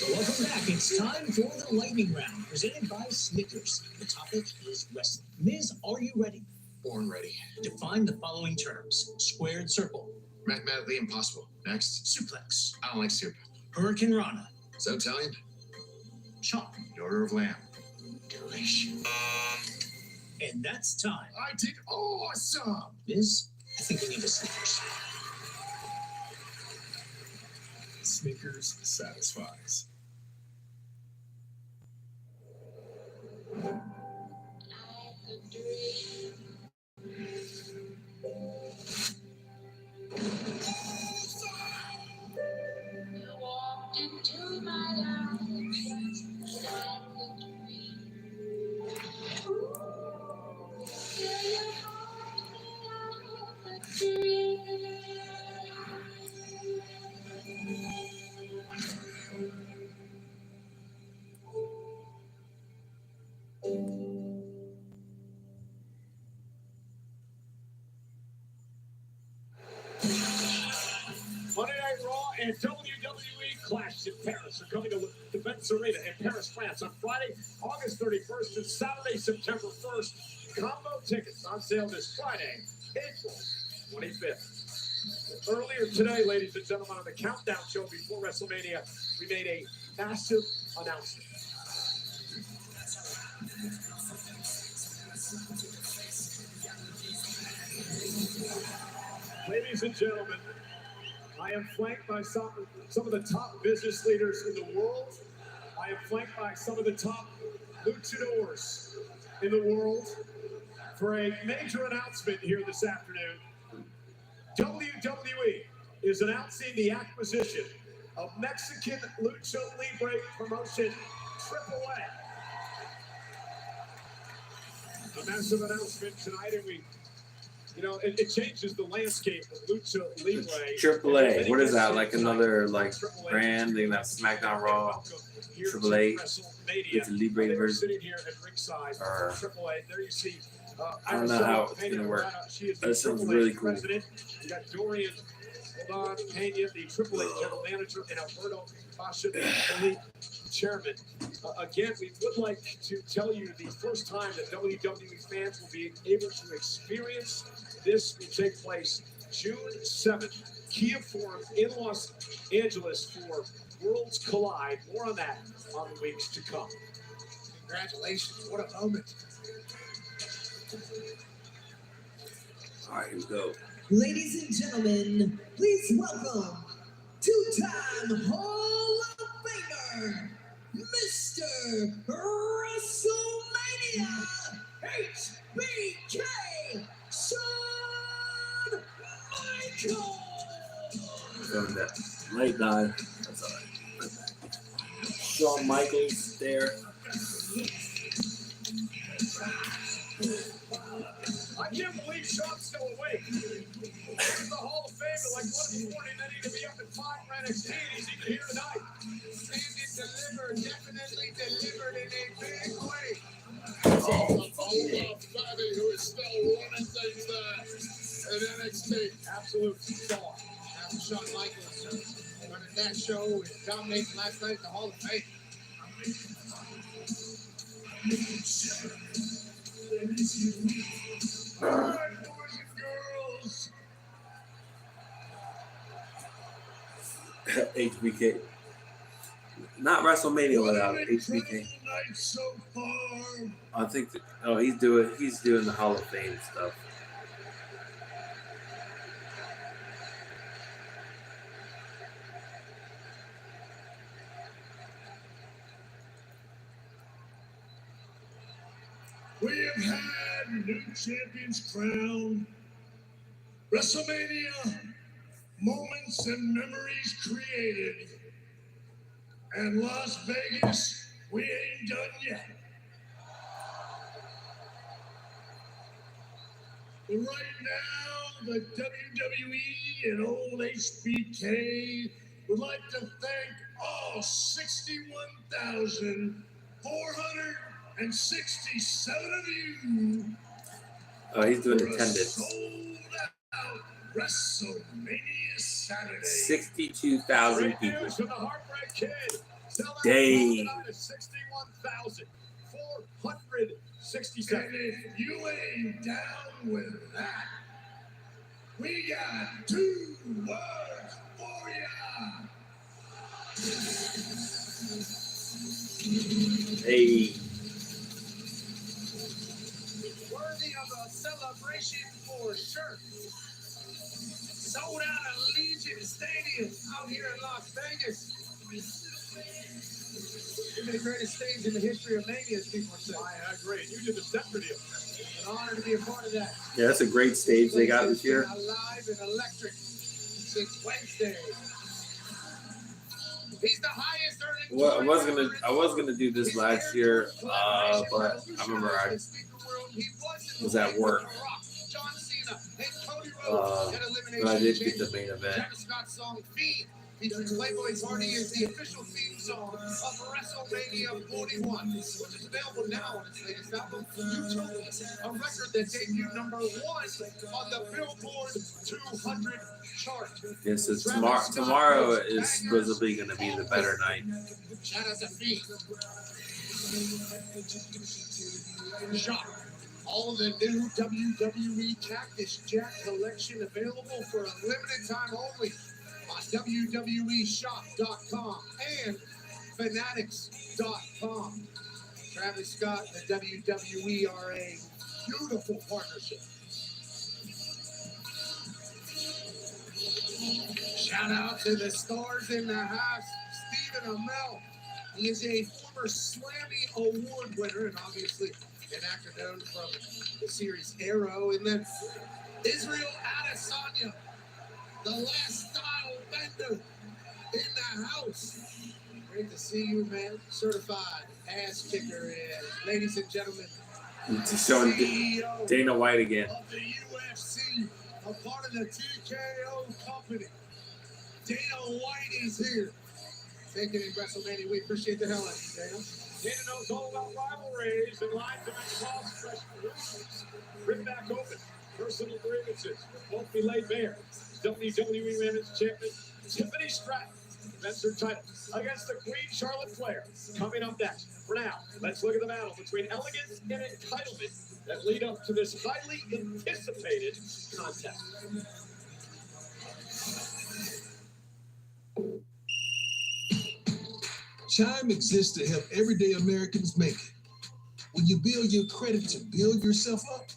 Speaker 14: Welcome back. It's time for the lightning round, presented by Snickers. The topic is wrestling. Miz, are you ready?
Speaker 15: Born ready.
Speaker 14: Define the following terms: squared circle,
Speaker 15: Mathematically impossible. Next.
Speaker 14: suplex,
Speaker 15: I don't like soup.
Speaker 14: Hurricane Rana,
Speaker 15: Is that Italian?
Speaker 14: chop,
Speaker 15: Daughter of lamb.
Speaker 14: delicious. And that's time.
Speaker 12: I did awesome.
Speaker 14: Miz, I think we need a Snickers.
Speaker 21: Snickers satisfies.
Speaker 9: Monday Night Raw and WWE Clash in Paris are coming to Defense Arena in Paris, France on Friday, August 31st and Saturday, September 1st. Combo tickets on sale this Friday, April 25th. Earlier today, ladies and gentlemen, on the Countdown Show before WrestleMania, we made a massive announcement. Ladies and gentlemen, I am flanked by some of the top business leaders in the world. I am flanked by some of the top luchadors in the world for a major announcement here this afternoon. WWE is announcing the acquisition of Mexican Lucha Libre promotion AAA. A massive announcement tonight, and it changes the landscape of Lucha Libre.
Speaker 1: AAA. What is that? Like another brand thing that's SmackDown Raw. AAA. It's a Libre version.
Speaker 9: Sitting here at ringside.
Speaker 1: Or
Speaker 9: AAA. There you see.
Speaker 1: I don't know how it's gonna work. That sounds really cool.
Speaker 9: President. You got Dorian Pena, the AAA general manager, and Alberto Pasha, the elite chairman. Again, we would like to tell you the first time that WWE fans will be able to experience
Speaker 2: This will take place June 7th, Kia Forum in Los Angeles for Worlds Collide. More on that on the weeks to come.
Speaker 9: Congratulations. What a moment.
Speaker 1: All right, here we go.
Speaker 13: Ladies and gentlemen, please welcome two-time Hall of Famer, Mr. WrestleMania HBK, Shawn Michaels.
Speaker 1: Coming back. Late dive. That's all right. Shawn Michaels there.
Speaker 2: I can't believe Shawn's still awake. He's in the Hall of Fame at like 1 in the morning, then he'd be up at 5 for NXT, and he's even here tonight.
Speaker 9: Delivered, definitely delivered in a big way.
Speaker 12: Fatty, who is still running things there in NXT.
Speaker 9: Absolute star. Now Shawn Michaels running that show and dominating last night at the Hall of Fame.
Speaker 12: All right, boys and girls.
Speaker 1: HBK. Not WrestleMania without HBK.
Speaker 12: So far.
Speaker 1: I think. He's doing the Hall of Fame stuff.
Speaker 12: We have had new champions crowned. WrestleMania moments and memories created. And Las Vegas, we ain't done yet. But right now, the WWE and old HBK would like to thank all 61,467 of you.
Speaker 1: Oh, he's doing
Speaker 12: for a
Speaker 1: attendance.
Speaker 12: sold-out WrestleMania Saturday.
Speaker 1: 62,000
Speaker 2: Great
Speaker 1: people.
Speaker 2: news from the Heartbreak Kid. Sellout
Speaker 1: Dang.
Speaker 2: sold out to 61,467.
Speaker 12: And if you ain't down with that, we got 2 words for ya.
Speaker 1: Hey.
Speaker 9: Worthy of a celebration for sure. Sold out at Legion Stadium out here in Las Vegas. It's the greatest stage in the history of Mania, as people are saying.
Speaker 2: I agree. You did the Scepter deal.
Speaker 9: An honor to be a part of that.
Speaker 1: Yeah, that's a great stage they got this year.
Speaker 9: Alive and electric since Wednesday. He's the highest earning.
Speaker 1: Well, I was gonna do this last year, but I remember I was at work.
Speaker 9: John Cena and Cody
Speaker 1: But I did get the main event.
Speaker 9: Travis Scott's song Feed featuring Playboy Cardi is the official theme song of WrestleMania 41, which is available now on its latest album, Utopia, a record that debuted number 1 on the Billboard 200 chart.
Speaker 1: Yes, it's tomorrow is supposedly going to be the better night.
Speaker 9: Shout out to Feed. Shock. All the new WWE Cactus Jack collection available for a limited time only on WWEshop.com and Fanatics.com. Travis Scott and the WWE are a beautiful partnership. Shout out to the stars in the house, Stephen Amell. He is a former Slammy Award winner and obviously an actor known from the series Arrow. And then Israel Adesanya, the last style bender in the house. Great to see you, man. Certified ass kicker. And ladies and gentlemen,
Speaker 1: Just showing
Speaker 9: CEO
Speaker 1: Dana White again.
Speaker 9: of the UFC, a part of the TKO company. Dana White is here. Taking in WrestleMania. We appreciate the hell out of you, Dana.
Speaker 2: Dana knows all about rivalries and lines of cross fresh rumors. Rip back open. Personal grievances will both be laid bare. WWE Women's Champion Tiffany Stratton defends her title against the Queen Charlotte Flair. Coming up next. For now, let's look at the battle between elegance and entitlement
Speaker 22: that lead up to this highly anticipated contest.
Speaker 3: Chime exists to help everyday Americans make it. When you build your credit to build yourself up,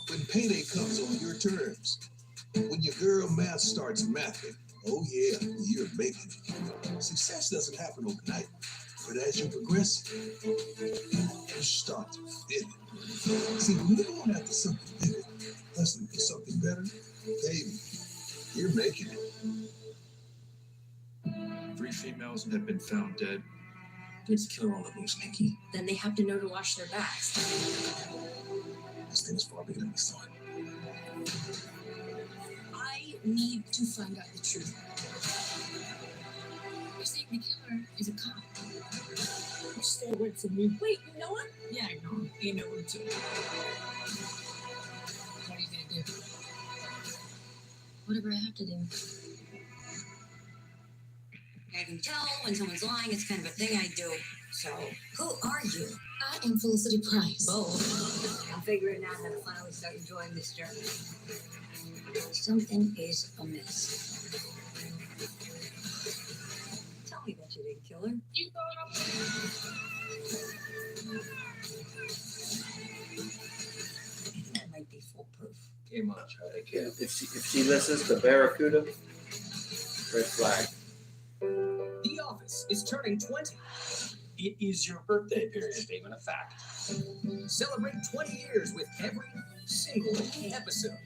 Speaker 3: when payday comes on your terms, when your girl math starts mathing, oh yeah, you're making it. Success doesn't happen overnight, but as you progress, you start to feel it. See, when you're going after something bigger, hustling for something better, baby, you're making it.
Speaker 18: 3 females have been found dead. There's a killer on the loose, Nikki.
Speaker 4: Then they have to know to wash their backs.
Speaker 3: This thing is far bigger than we thought.
Speaker 4: I need to find out the truth. You're saying the killer is a cop. Stay away from me. Wait, you know what? Yeah, I know. You know him too. What are you gonna do? Whatever I have to do. I can tell when someone's lying. It's kind of a thing I do. So, who are you? I am Felicity Price. Oh. I'm figuring out how to finally start enjoying this journey. Something is amiss. Tell me that you didn't kill her. You thought that might be foolproof.
Speaker 18: Game on, Charlie.
Speaker 1: If she listens to Barracuda, red flag.
Speaker 14: The Office is turning 20. It is your birthday period, statement of fact. Celebrate 20 years with every single episode.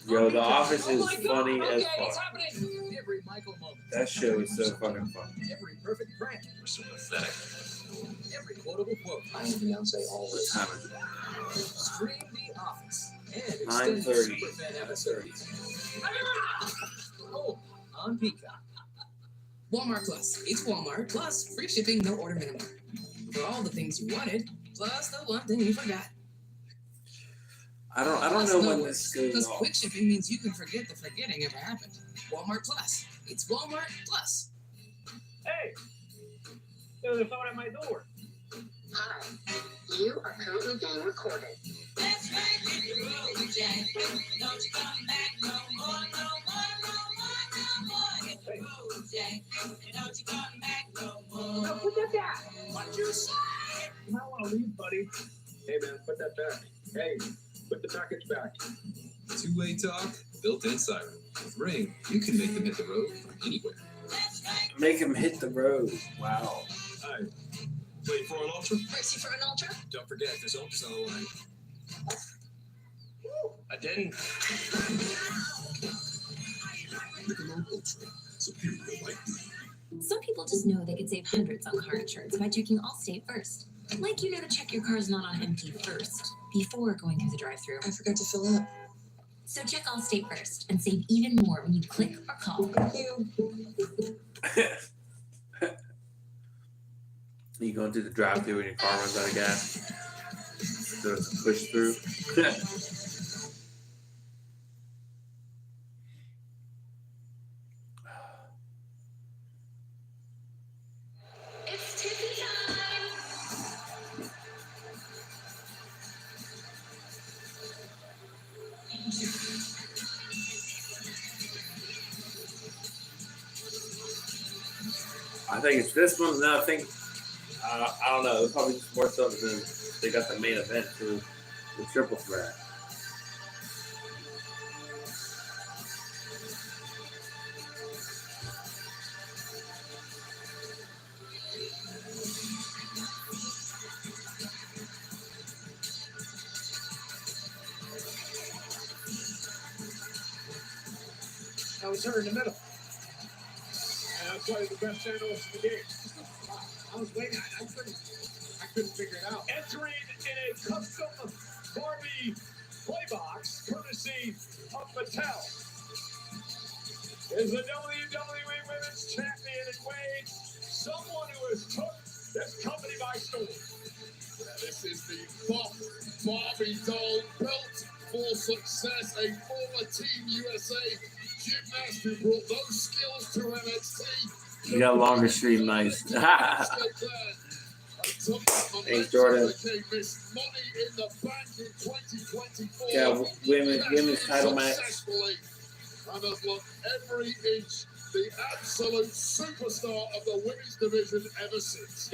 Speaker 1: Yo, The Office is funny as
Speaker 14: It's
Speaker 1: fuck.
Speaker 14: happening. Every Michael moment.
Speaker 1: That show is so fucking fun.
Speaker 14: Every perfect prank.
Speaker 18: We're so pathetic.
Speaker 14: Every quotable quote.
Speaker 18: I am Beyonce all the time.
Speaker 14: Stream The Office and
Speaker 1: 9:30.
Speaker 14: extended Superfan episodes. Oh, on Peacock.
Speaker 11: Walmart Plus. It's Walmart Plus. Free shipping, no order minimum. For all the things you wanted, plus the one thing you forgot.
Speaker 1: I don't know when this goes
Speaker 11: Because
Speaker 1: off.
Speaker 11: quick shipping means you can forget the forgetting ever happened. Walmart Plus. It's Walmart Plus.
Speaker 22: Hey, there's a phone at my door.
Speaker 8: Hi, you are currently being recorded.
Speaker 13: That's right, hit the road, Jack. Don't you come back no more, no more, no more, no more. Hit the road, Jack. Don't you come back no more.
Speaker 22: No, put that back. What you say? You might want to leave, buddy. Hey, man, put that back. Hey, put the package back.
Speaker 17: Two-way talk, built-in siren. With Ring, you can make them hit the road from anywhere.
Speaker 1: Make him hit the road. Wow.
Speaker 17: Hi. Wait for an ultra?
Speaker 11: Pricey for an ultra?
Speaker 17: Don't forget, there's ultras on the line. I didn't.
Speaker 3: Michelob Ultra, superior like me.
Speaker 7: Some people just know they could save hundreds on car insurance by checking Allstate first. Like you know to check your car's not on empty first, before going through the drive-thru.
Speaker 11: I forgot to fill up.
Speaker 7: So check Allstate first and save even more when you click or call.
Speaker 1: You going through the drive-thru when your car runs out of gas. So it's a push through.
Speaker 8: It's tippy time.
Speaker 1: I think it's this one. No, I think I don't know. It's probably just more so than they got the main event too, the triple threat.
Speaker 22: I was her in the middle. And I'll tell you the best analyst in the game. I was waiting. I couldn't figure it out. Entering in a custom Barbie playbox, courtesy of Mattel, is the WWE Women's Champion in Wade, someone who has took this company by storm.
Speaker 12: This is the Barbie doll built for success, a former Team USA gymnast who brought those skills to NXT.
Speaker 1: You got a longer stream, nice.
Speaker 12: A
Speaker 1: Thanks, Jordan. Yeah, women's title match.
Speaker 3: And has looked every inch the absolute superstar of the women's division ever since.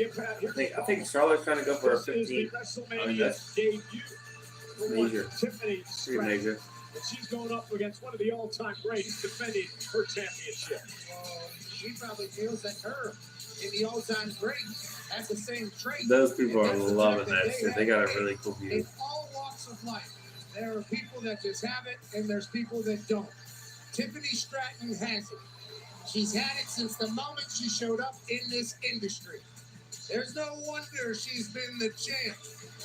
Speaker 1: I think Charlotte's trying to go for a 15. I mean, that's major.
Speaker 22: Tiffany
Speaker 1: Pretty major.
Speaker 22: And she's going up against one of the all-time greats defending her championship.
Speaker 6: She probably feels that her and the all-time greats have the same traits.
Speaker 1: Those people are loving that shit. They got a really cool view.
Speaker 6: In all walks of life, there are people that just have it, and there's people that don't. Tiffany Stratton has it. She's had it since the moment she showed up in this industry. There's no wonder she's been the champ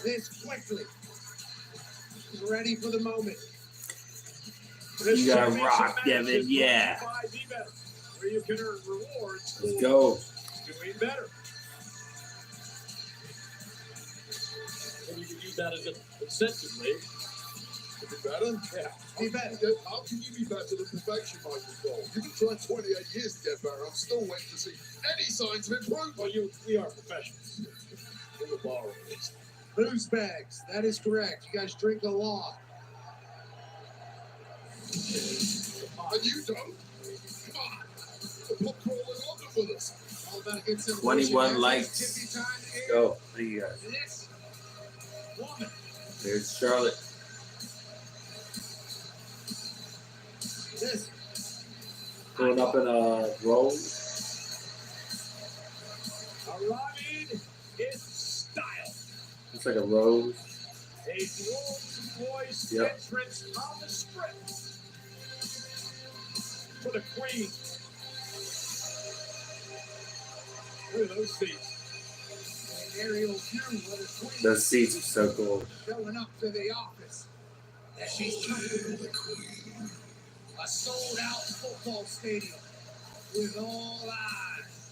Speaker 6: this quickly. She's ready for the moment.
Speaker 1: You gotta rock, Devin. Yeah.
Speaker 22: Where you can earn rewards.
Speaker 1: Let's go.
Speaker 22: Doing better. And you can use that as an incentive, right?
Speaker 3: Be better?
Speaker 22: Yeah.
Speaker 3: Be better. How can you be better than perfection, Michael Cole? You've been trying 28 years to get better. I'm still waiting to see any signs of improvement.
Speaker 22: Well, we are professionals. In the bar, at least.
Speaker 6: Booze bags. That is correct. You guys drink a lot.
Speaker 3: And you don't? Come on. The pub crawler London with us.
Speaker 6: All about a good
Speaker 1: 21 likes. Go. There you go.
Speaker 6: This woman.
Speaker 1: There's Charlotte.
Speaker 6: This.
Speaker 1: Pulling up in a roll.
Speaker 22: Arriving in style.
Speaker 1: Looks like a rose.
Speaker 22: A Rolls Royce entrance on the strip. For the Queen. Look at those seats.
Speaker 6: An aerial view of the Queen.
Speaker 1: Those seats are so cool.
Speaker 6: Showing up to the office. As she's coming to the Queen. A sold-out football stadium with all eyes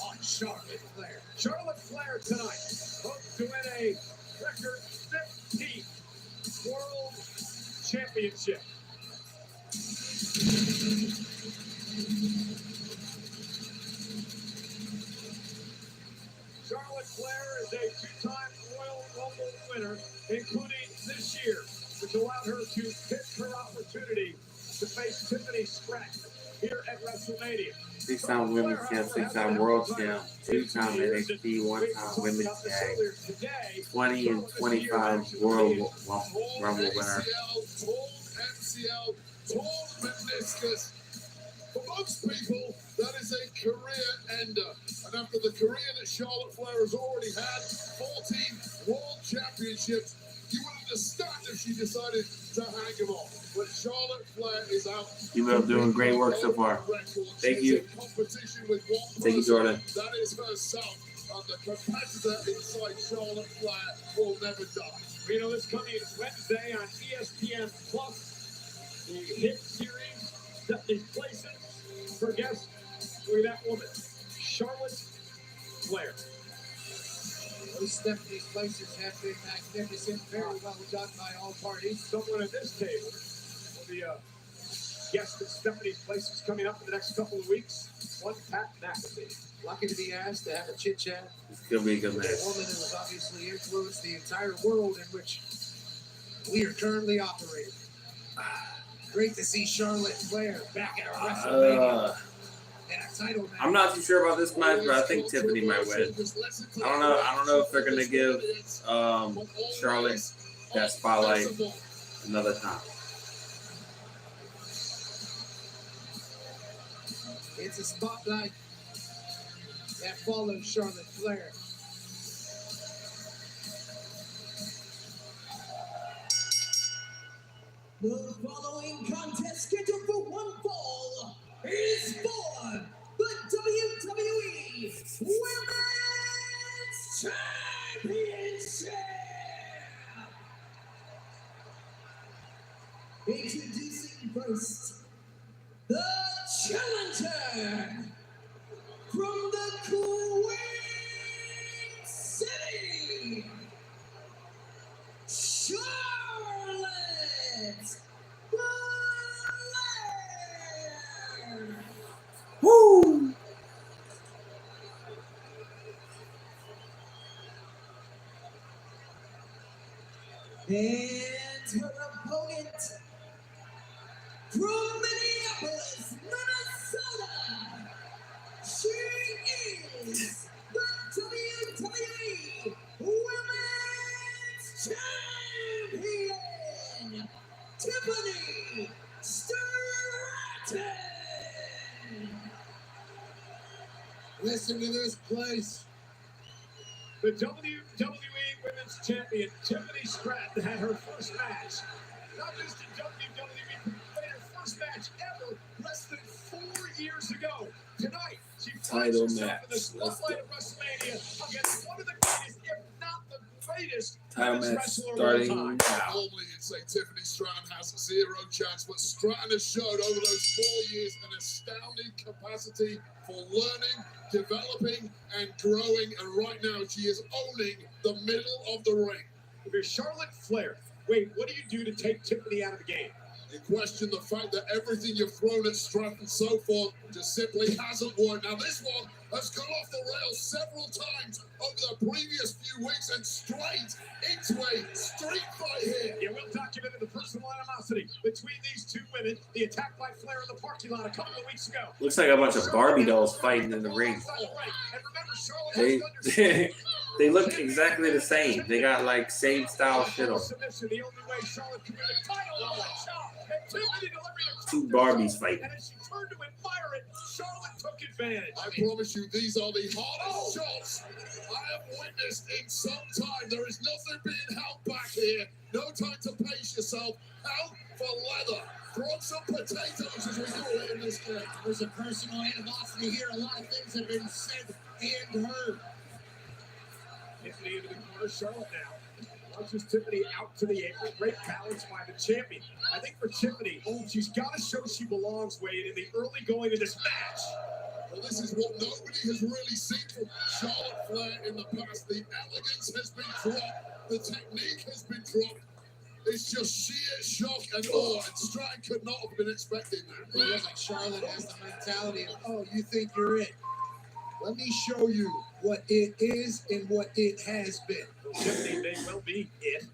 Speaker 6: on Charlotte Flair.
Speaker 22: Charlotte Flair tonight, hopes to win a record 15th World Championship. Charlotte Flair is a two-time Royal Rumble winner, including this year, which allowed her to pick her opportunity to face Tiffany Stratton here at WrestleMania.
Speaker 1: 6-time women's champ, 6-time world champ, 2-time NXT, 1-time women's tag, 20 and 25 Royal Rumble winner.
Speaker 3: MCL, torn meniscus. For most people, that is a career ender. And after the career that Charlotte Flair has already had, 14 world championships, you would understand if she decided to hang him off. But Charlotte Flair is out.
Speaker 1: You've been doing great work so far. Thank you. Thank you, Jordan.
Speaker 3: That is herself. And the competitor inside Charlotte Flair will never die.
Speaker 22: You know, this coming Wednesday on ESPN Plus, the hit series, Stephanie's Places. Her guest, look at that woman, Charlotte Flair.
Speaker 6: Those Stephanie's Places have been magnificent, very well done by all parties.
Speaker 22: Someone at this table will be a guest at Stephanie's Places coming up in the next couple of weeks. One Pat McAfee.
Speaker 6: Lucky to be asked to have a chit chat.
Speaker 1: It's gonna be a good match.
Speaker 6: A woman who has obviously influenced the entire world in which we are currently operating. Great to see Charlotte Flair back at our WrestleMania. And a title match.
Speaker 1: I'm not too sure about this match, but I think Tiffany might win. I don't know if they're gonna give Charlotte that spotlight another time.
Speaker 6: It's a spotlight that follows Charlotte Flair.
Speaker 2: The following contest scheduled for one fall is for the WWE Women's Championship. Introducing first, the challenger from the Queen City, Charlotte Flair.
Speaker 1: Woo!
Speaker 6: And her opponent from Minneapolis, Minnesota, she is the WWE Women's Champion, Tiffany Stratton. Listen to this place.
Speaker 10: The WWE Women's Champion, Tiffany Stratton, had her first match. Not just in WWE, but her first match ever, less than 4 years ago. Tonight, she finds herself in the spotlight of WrestleMania against one of the greatest, if not the greatest, women's wrestler of all time.
Speaker 12: Normally, you'd say Tiffany Stratton has zero chance, but Stratton has showed over those 4 years an astounding capacity for learning, developing, and growing. And right now, she is owning the middle of the ring.
Speaker 10: If you're Charlotte Flair, wait, what do you do to take Tiffany out of the game?
Speaker 12: You question the fact that everything you've thrown at Stratton so far just simply hasn't worked. Now, this one has gone off the rails several times over the previous few weeks and straight into a street fight here.
Speaker 10: Yeah, well documented the personal animosity between these two women. The attack by Flair in the parking lot a couple of weeks ago.
Speaker 1: Looks like a bunch of Barbie dolls fighting in the ring. They look exactly the same. They got like same style shit on. Two Barbies fighting.
Speaker 10: And as she turned to admire it, Charlotte took advantage.
Speaker 12: I promise you, these are the hardest shots I have witnessed in some time. There is nothing being held back here. No time to pace yourself. Out for leather. Throw some potatoes, as we call it in this game.
Speaker 6: There's a personal animosity here. A lot of things have been said and heard.
Speaker 10: Tiffany into the corner, Charlotte now. Launches Tiffany out to the apron. Great balance by the champion. I think for Tiffany, she's got to show she belongs, Wade, in the early going of this match.
Speaker 12: Well, this is what nobody has really seen from Charlotte Flair in the past. The elegance has been dropped. The technique has been dropped. It's just sheer shock and awe, and Stratton could not have been expecting that.
Speaker 6: It looks like Charlotte has the mentality of, oh, you think you're it. Let me show you what it is and what it has been.
Speaker 10: Well, Tiffany may well be it.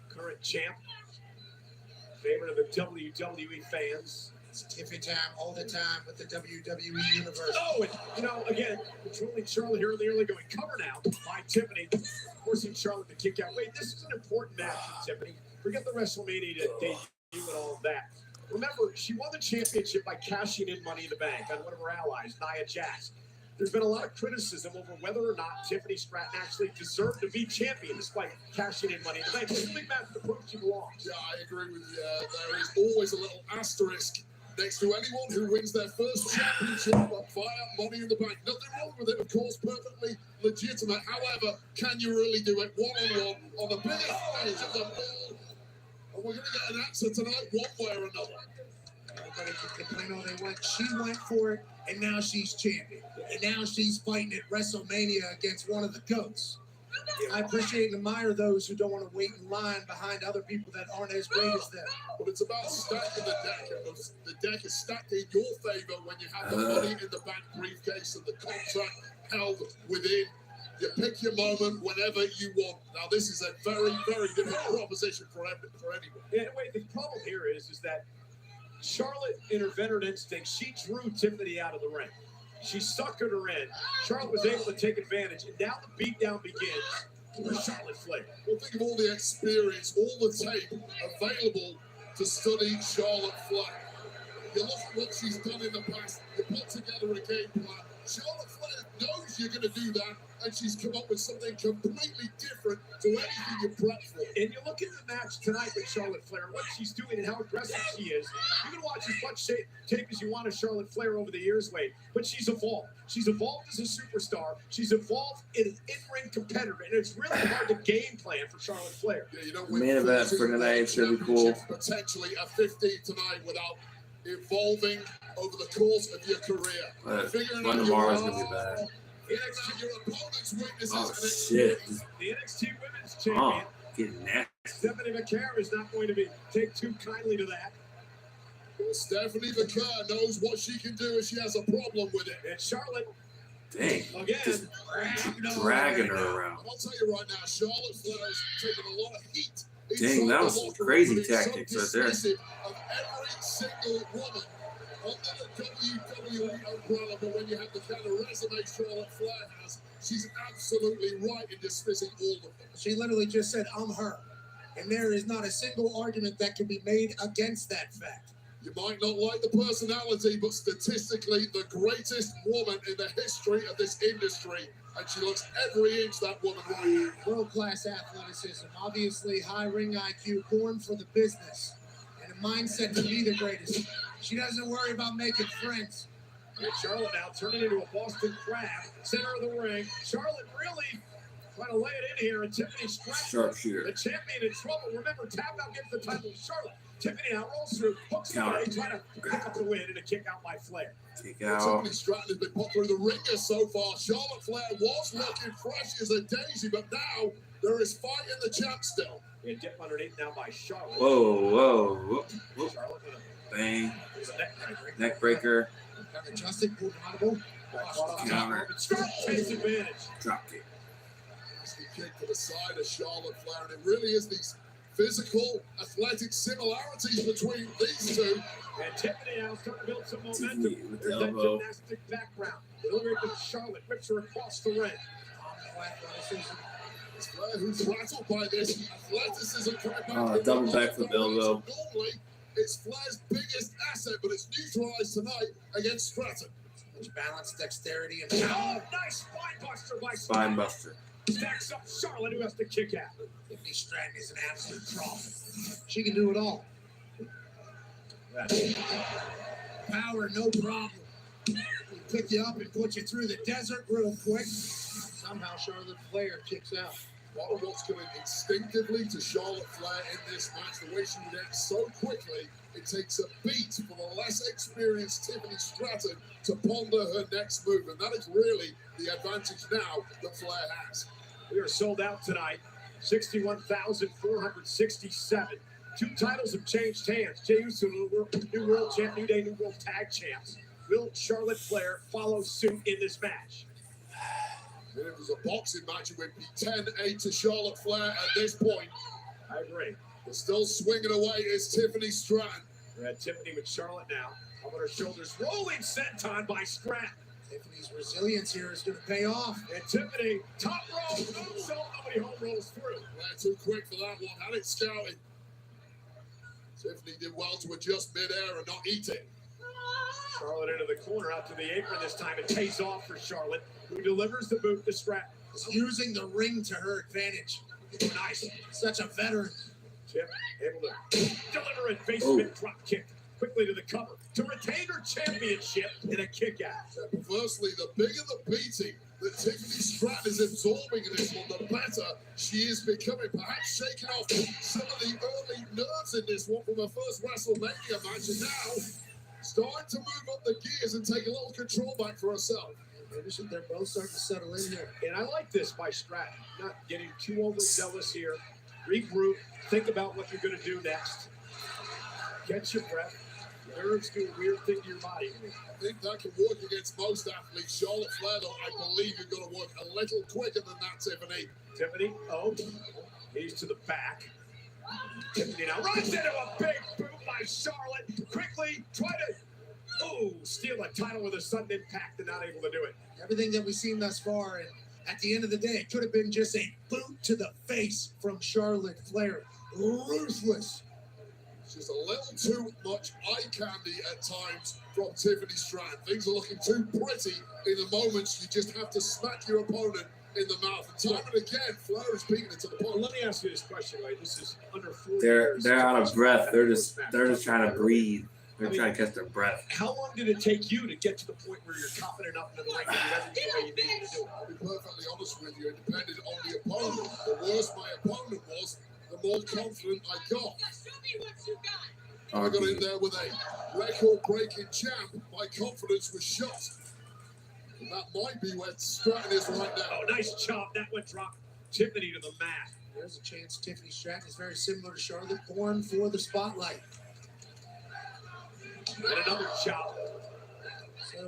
Speaker 10: Current champ. Favorite of the WWE fans.
Speaker 6: It's Tiffany time all the time with the WWE Universe.
Speaker 10: Oh, and, again, controlling Charlotte here in the early going. Cover now by Tiffany. Forcing Charlotte to kick out. Wait, this is an important match, Tiffany. Forget the WrestleMania debut and all of that. Remember, she won the championship by cashing in Money in the Bank on one of her allies, Nia Jax. There's been a lot of criticism over whether or not Tiffany Stratton actually deserved to be champion despite cashing in Money in the Bank. It's a big match to prove she belongs.
Speaker 12: Yeah, I agree with you. There is always a little asterisk next to anyone who wins their first championship via Money in the Bank. Nothing wrong with it, of course, perfectly legitimate. However, can you really do it one-on-one on the biggest stage of the ball? And we're going to get an answer tonight one way or another.
Speaker 6: Everybody can complain all they want. She went for it, and now she's champion. And now she's fighting at WrestleMania against one of the GOATs. I appreciate and admire those who don't want to wait in line behind other people that aren't as great as them.
Speaker 12: But it's about stacking the deck. And the deck is stacked in your favor when you have the Money in the Bank briefcase and the contract held within. You pick your moment whenever you want. Now, this is a very, very different proposition for anyone.
Speaker 10: Yeah, wait, the problem here is that Charlotte, in her veteran instinct, she drew Tiffany out of the ring. She suckered her in. Charlotte was able to take advantage, and now the beatdown begins for Charlotte Flair.
Speaker 12: Well, think of all the experience, all the tape available to study Charlotte Flair. You look at what she's done in the past. You put together a game plan. Charlotte Flair knows you're going to do that, and she's come up with something completely different to anything you prep for.
Speaker 10: And you look at the match tonight with Charlotte Flair, what she's doing and how aggressive she is. You can watch as much tape as you want of Charlotte Flair over the years, Wade, but she's evolved. She's evolved as a superstar. She's evolved in an in-ring competitor, and it's really hard to game plan for Charlotte Flair.
Speaker 12: Yeah, you don't
Speaker 1: The main event for tonight is going to be cool.
Speaker 12: Potentially a 15 tonight without evolving over the course of your career.
Speaker 1: One tomorrow's going to be bad.
Speaker 12: Your opponent's weaknesses.
Speaker 1: Oh, shit.
Speaker 10: The NXT Women's Champion,
Speaker 1: Getting nasty.
Speaker 10: Stephanie McCare, is not going to take too kindly to that.
Speaker 12: Well, Stephanie McCare knows what she can do if she has a problem with it.
Speaker 10: And Charlotte,
Speaker 1: Dang.
Speaker 10: again,
Speaker 1: Dragging her around.
Speaker 12: I'll tell you right now, Charlotte Flair has taken a lot of heat
Speaker 1: Dang, that was some crazy tactics right there.
Speaker 12: Of every single woman under the WWE umbrella, but when you have the kind of resume Charlotte Flair has, she's absolutely right in dismissing all of them.
Speaker 6: She literally just said, I'm her. And there is not a single argument that can be made against that fact.
Speaker 12: You might not like the personality, but statistically, the greatest woman in the history of this industry. And she looks every inch that woman right now.
Speaker 6: World-class athleticism, obviously high ring IQ, born for the business, and a mindset to be the greatest. She doesn't worry about making friends.
Speaker 10: And Charlotte now turning into a Boston Crab, center of the ring. Charlotte really trying to lay it in here, and Tiffany Stratton,
Speaker 1: Sharpshooter.
Speaker 10: the champion, in trouble. Remember, tap out gets the title to Charlotte. Tiffany now rolls through, hooks away, trying to pick up the win, and a kick out by Flair.
Speaker 1: Kick out.
Speaker 12: Tiffany Stratton has been put through the ringer so far. Charlotte Flair was looking fresh as a daisy, but now there is fight in the champ still.
Speaker 10: And dip underneath now by Charlotte.
Speaker 1: Whoa.
Speaker 10: Charlotte with a
Speaker 1: Bang.
Speaker 10: neck breaker.
Speaker 1: Neck breaker.
Speaker 6: Adjusted, pulled audible.
Speaker 1: Counter.
Speaker 10: Stratton takes advantage.
Speaker 1: Drop kick.
Speaker 12: Nasty kick to the side of Charlotte Flair, and it really is these physical, athletic similarities between these two.
Speaker 10: And Tiffany now starting to build some
Speaker 1: Tiffany
Speaker 10: momentum.
Speaker 1: with the
Speaker 10: There's that
Speaker 1: elbow.
Speaker 10: gymnastic background. Delivering to Charlotte, rips her across the ring.
Speaker 12: It's Flair who's rattled by this athleticism coming back.
Speaker 1: Double back for the elbow.
Speaker 12: Normally, it's Flair's biggest asset, but it's neutralized tonight against Stratton.
Speaker 6: There's balance, dexterity, and
Speaker 10: Oh, nice spine buster by
Speaker 1: Spine buster.
Speaker 10: Stacks up Charlotte, who has to kick out.
Speaker 6: Tiffany Stratton is an absolute troll. She can do it all. Power, no problem. We pick you up and put you through the desert real quick. Somehow Charlotte Flair kicks out.
Speaker 12: Part of what's coming instinctively to Charlotte Flair in this match, the way she reacts so quickly, it takes a beat for the less experienced Tiffany Stratton to ponder her next move, and that is really the advantage now that Flair has.
Speaker 10: We are sold out tonight. 61,467. Two titles have changed hands. Jey Uso, new world champ, New Day, new world tag champs. Will Charlotte Flair follow suit in this match?
Speaker 12: If it was a boxing match, it would be 10-8 to Charlotte Flair at this point.
Speaker 10: I agree.
Speaker 12: But still swinging away is Tiffany Stratton.
Speaker 10: We had Tiffany with Charlotte now. Up on her shoulders, rolling senton by Stratton.
Speaker 6: Tiffany's resilience here is going to pay off.
Speaker 10: And Tiffany, top row, so nobody home rolls through.
Speaker 12: Flair too quick for that one. Had it scouted. Tiffany did well to adjust midair and not eat it.
Speaker 10: Charlotte into the corner, out to the apron this time. It pays off for Charlotte, who delivers the boot to Stratton.
Speaker 6: Is using the ring to her advantage.
Speaker 10: Nice.
Speaker 6: Such a veteran.
Speaker 10: Tip able to deliver a basement drop kick quickly to the cover to retain her championship in a kick out.
Speaker 12: Firstly, the bigger the beating that Tiffany Stratton is absorbing in this one, the better she is becoming. Perhaps shaking off some of the early nerves in this one from her first WrestleMania match, and now starting to move up the gears and take a little control back for herself.
Speaker 6: Maybe they're both starting to settle in here.
Speaker 10: And I like this by Stratton, not getting too overzealous here. Regroup, think about what you're going to do next. Get your breath. Nerves do a weird thing to your body.
Speaker 12: I think that can work against most athletes. Charlotte Flair, though, I believe you've got to work a little quicker than that, Tiffany.
Speaker 10: Tiffany, he's to the back. Tiffany now runs into a big boot by Charlotte. Quickly, try to, steal a title with a sudden impact and not able to do it.
Speaker 6: Everything that we've seen thus far, and at the end of the day, it could have been just a boot to the face from Charlotte Flair. Ruthless.
Speaker 12: It's just a little too much eye candy at times from Tiffany Stratton. Things are looking too pretty in the moments you just have to smack your opponent in the mouth. And time and again, Flair is beating it to the point.
Speaker 10: Let me ask you this question, right? This is under 4
Speaker 1: They're
Speaker 10: years.
Speaker 1: out of breath. They're just trying to breathe. They're trying to catch their breath.
Speaker 10: How long did it take you to get to the point where you're confident enough in the ring to do everything the way you need to do it?
Speaker 12: I'll be perfectly honest with you. It depended on the opponent. The worse my opponent was, the more confident I got. I got in there with a record-breaking champ. My confidence was shot. And that might be where Stratton is right now.
Speaker 10: Oh, nice chop. That one dropped Tiffany to the mat.
Speaker 6: There's a chance Tiffany Stratton is very similar to Charlotte, born for the spotlight.
Speaker 10: And another chop.
Speaker 6: So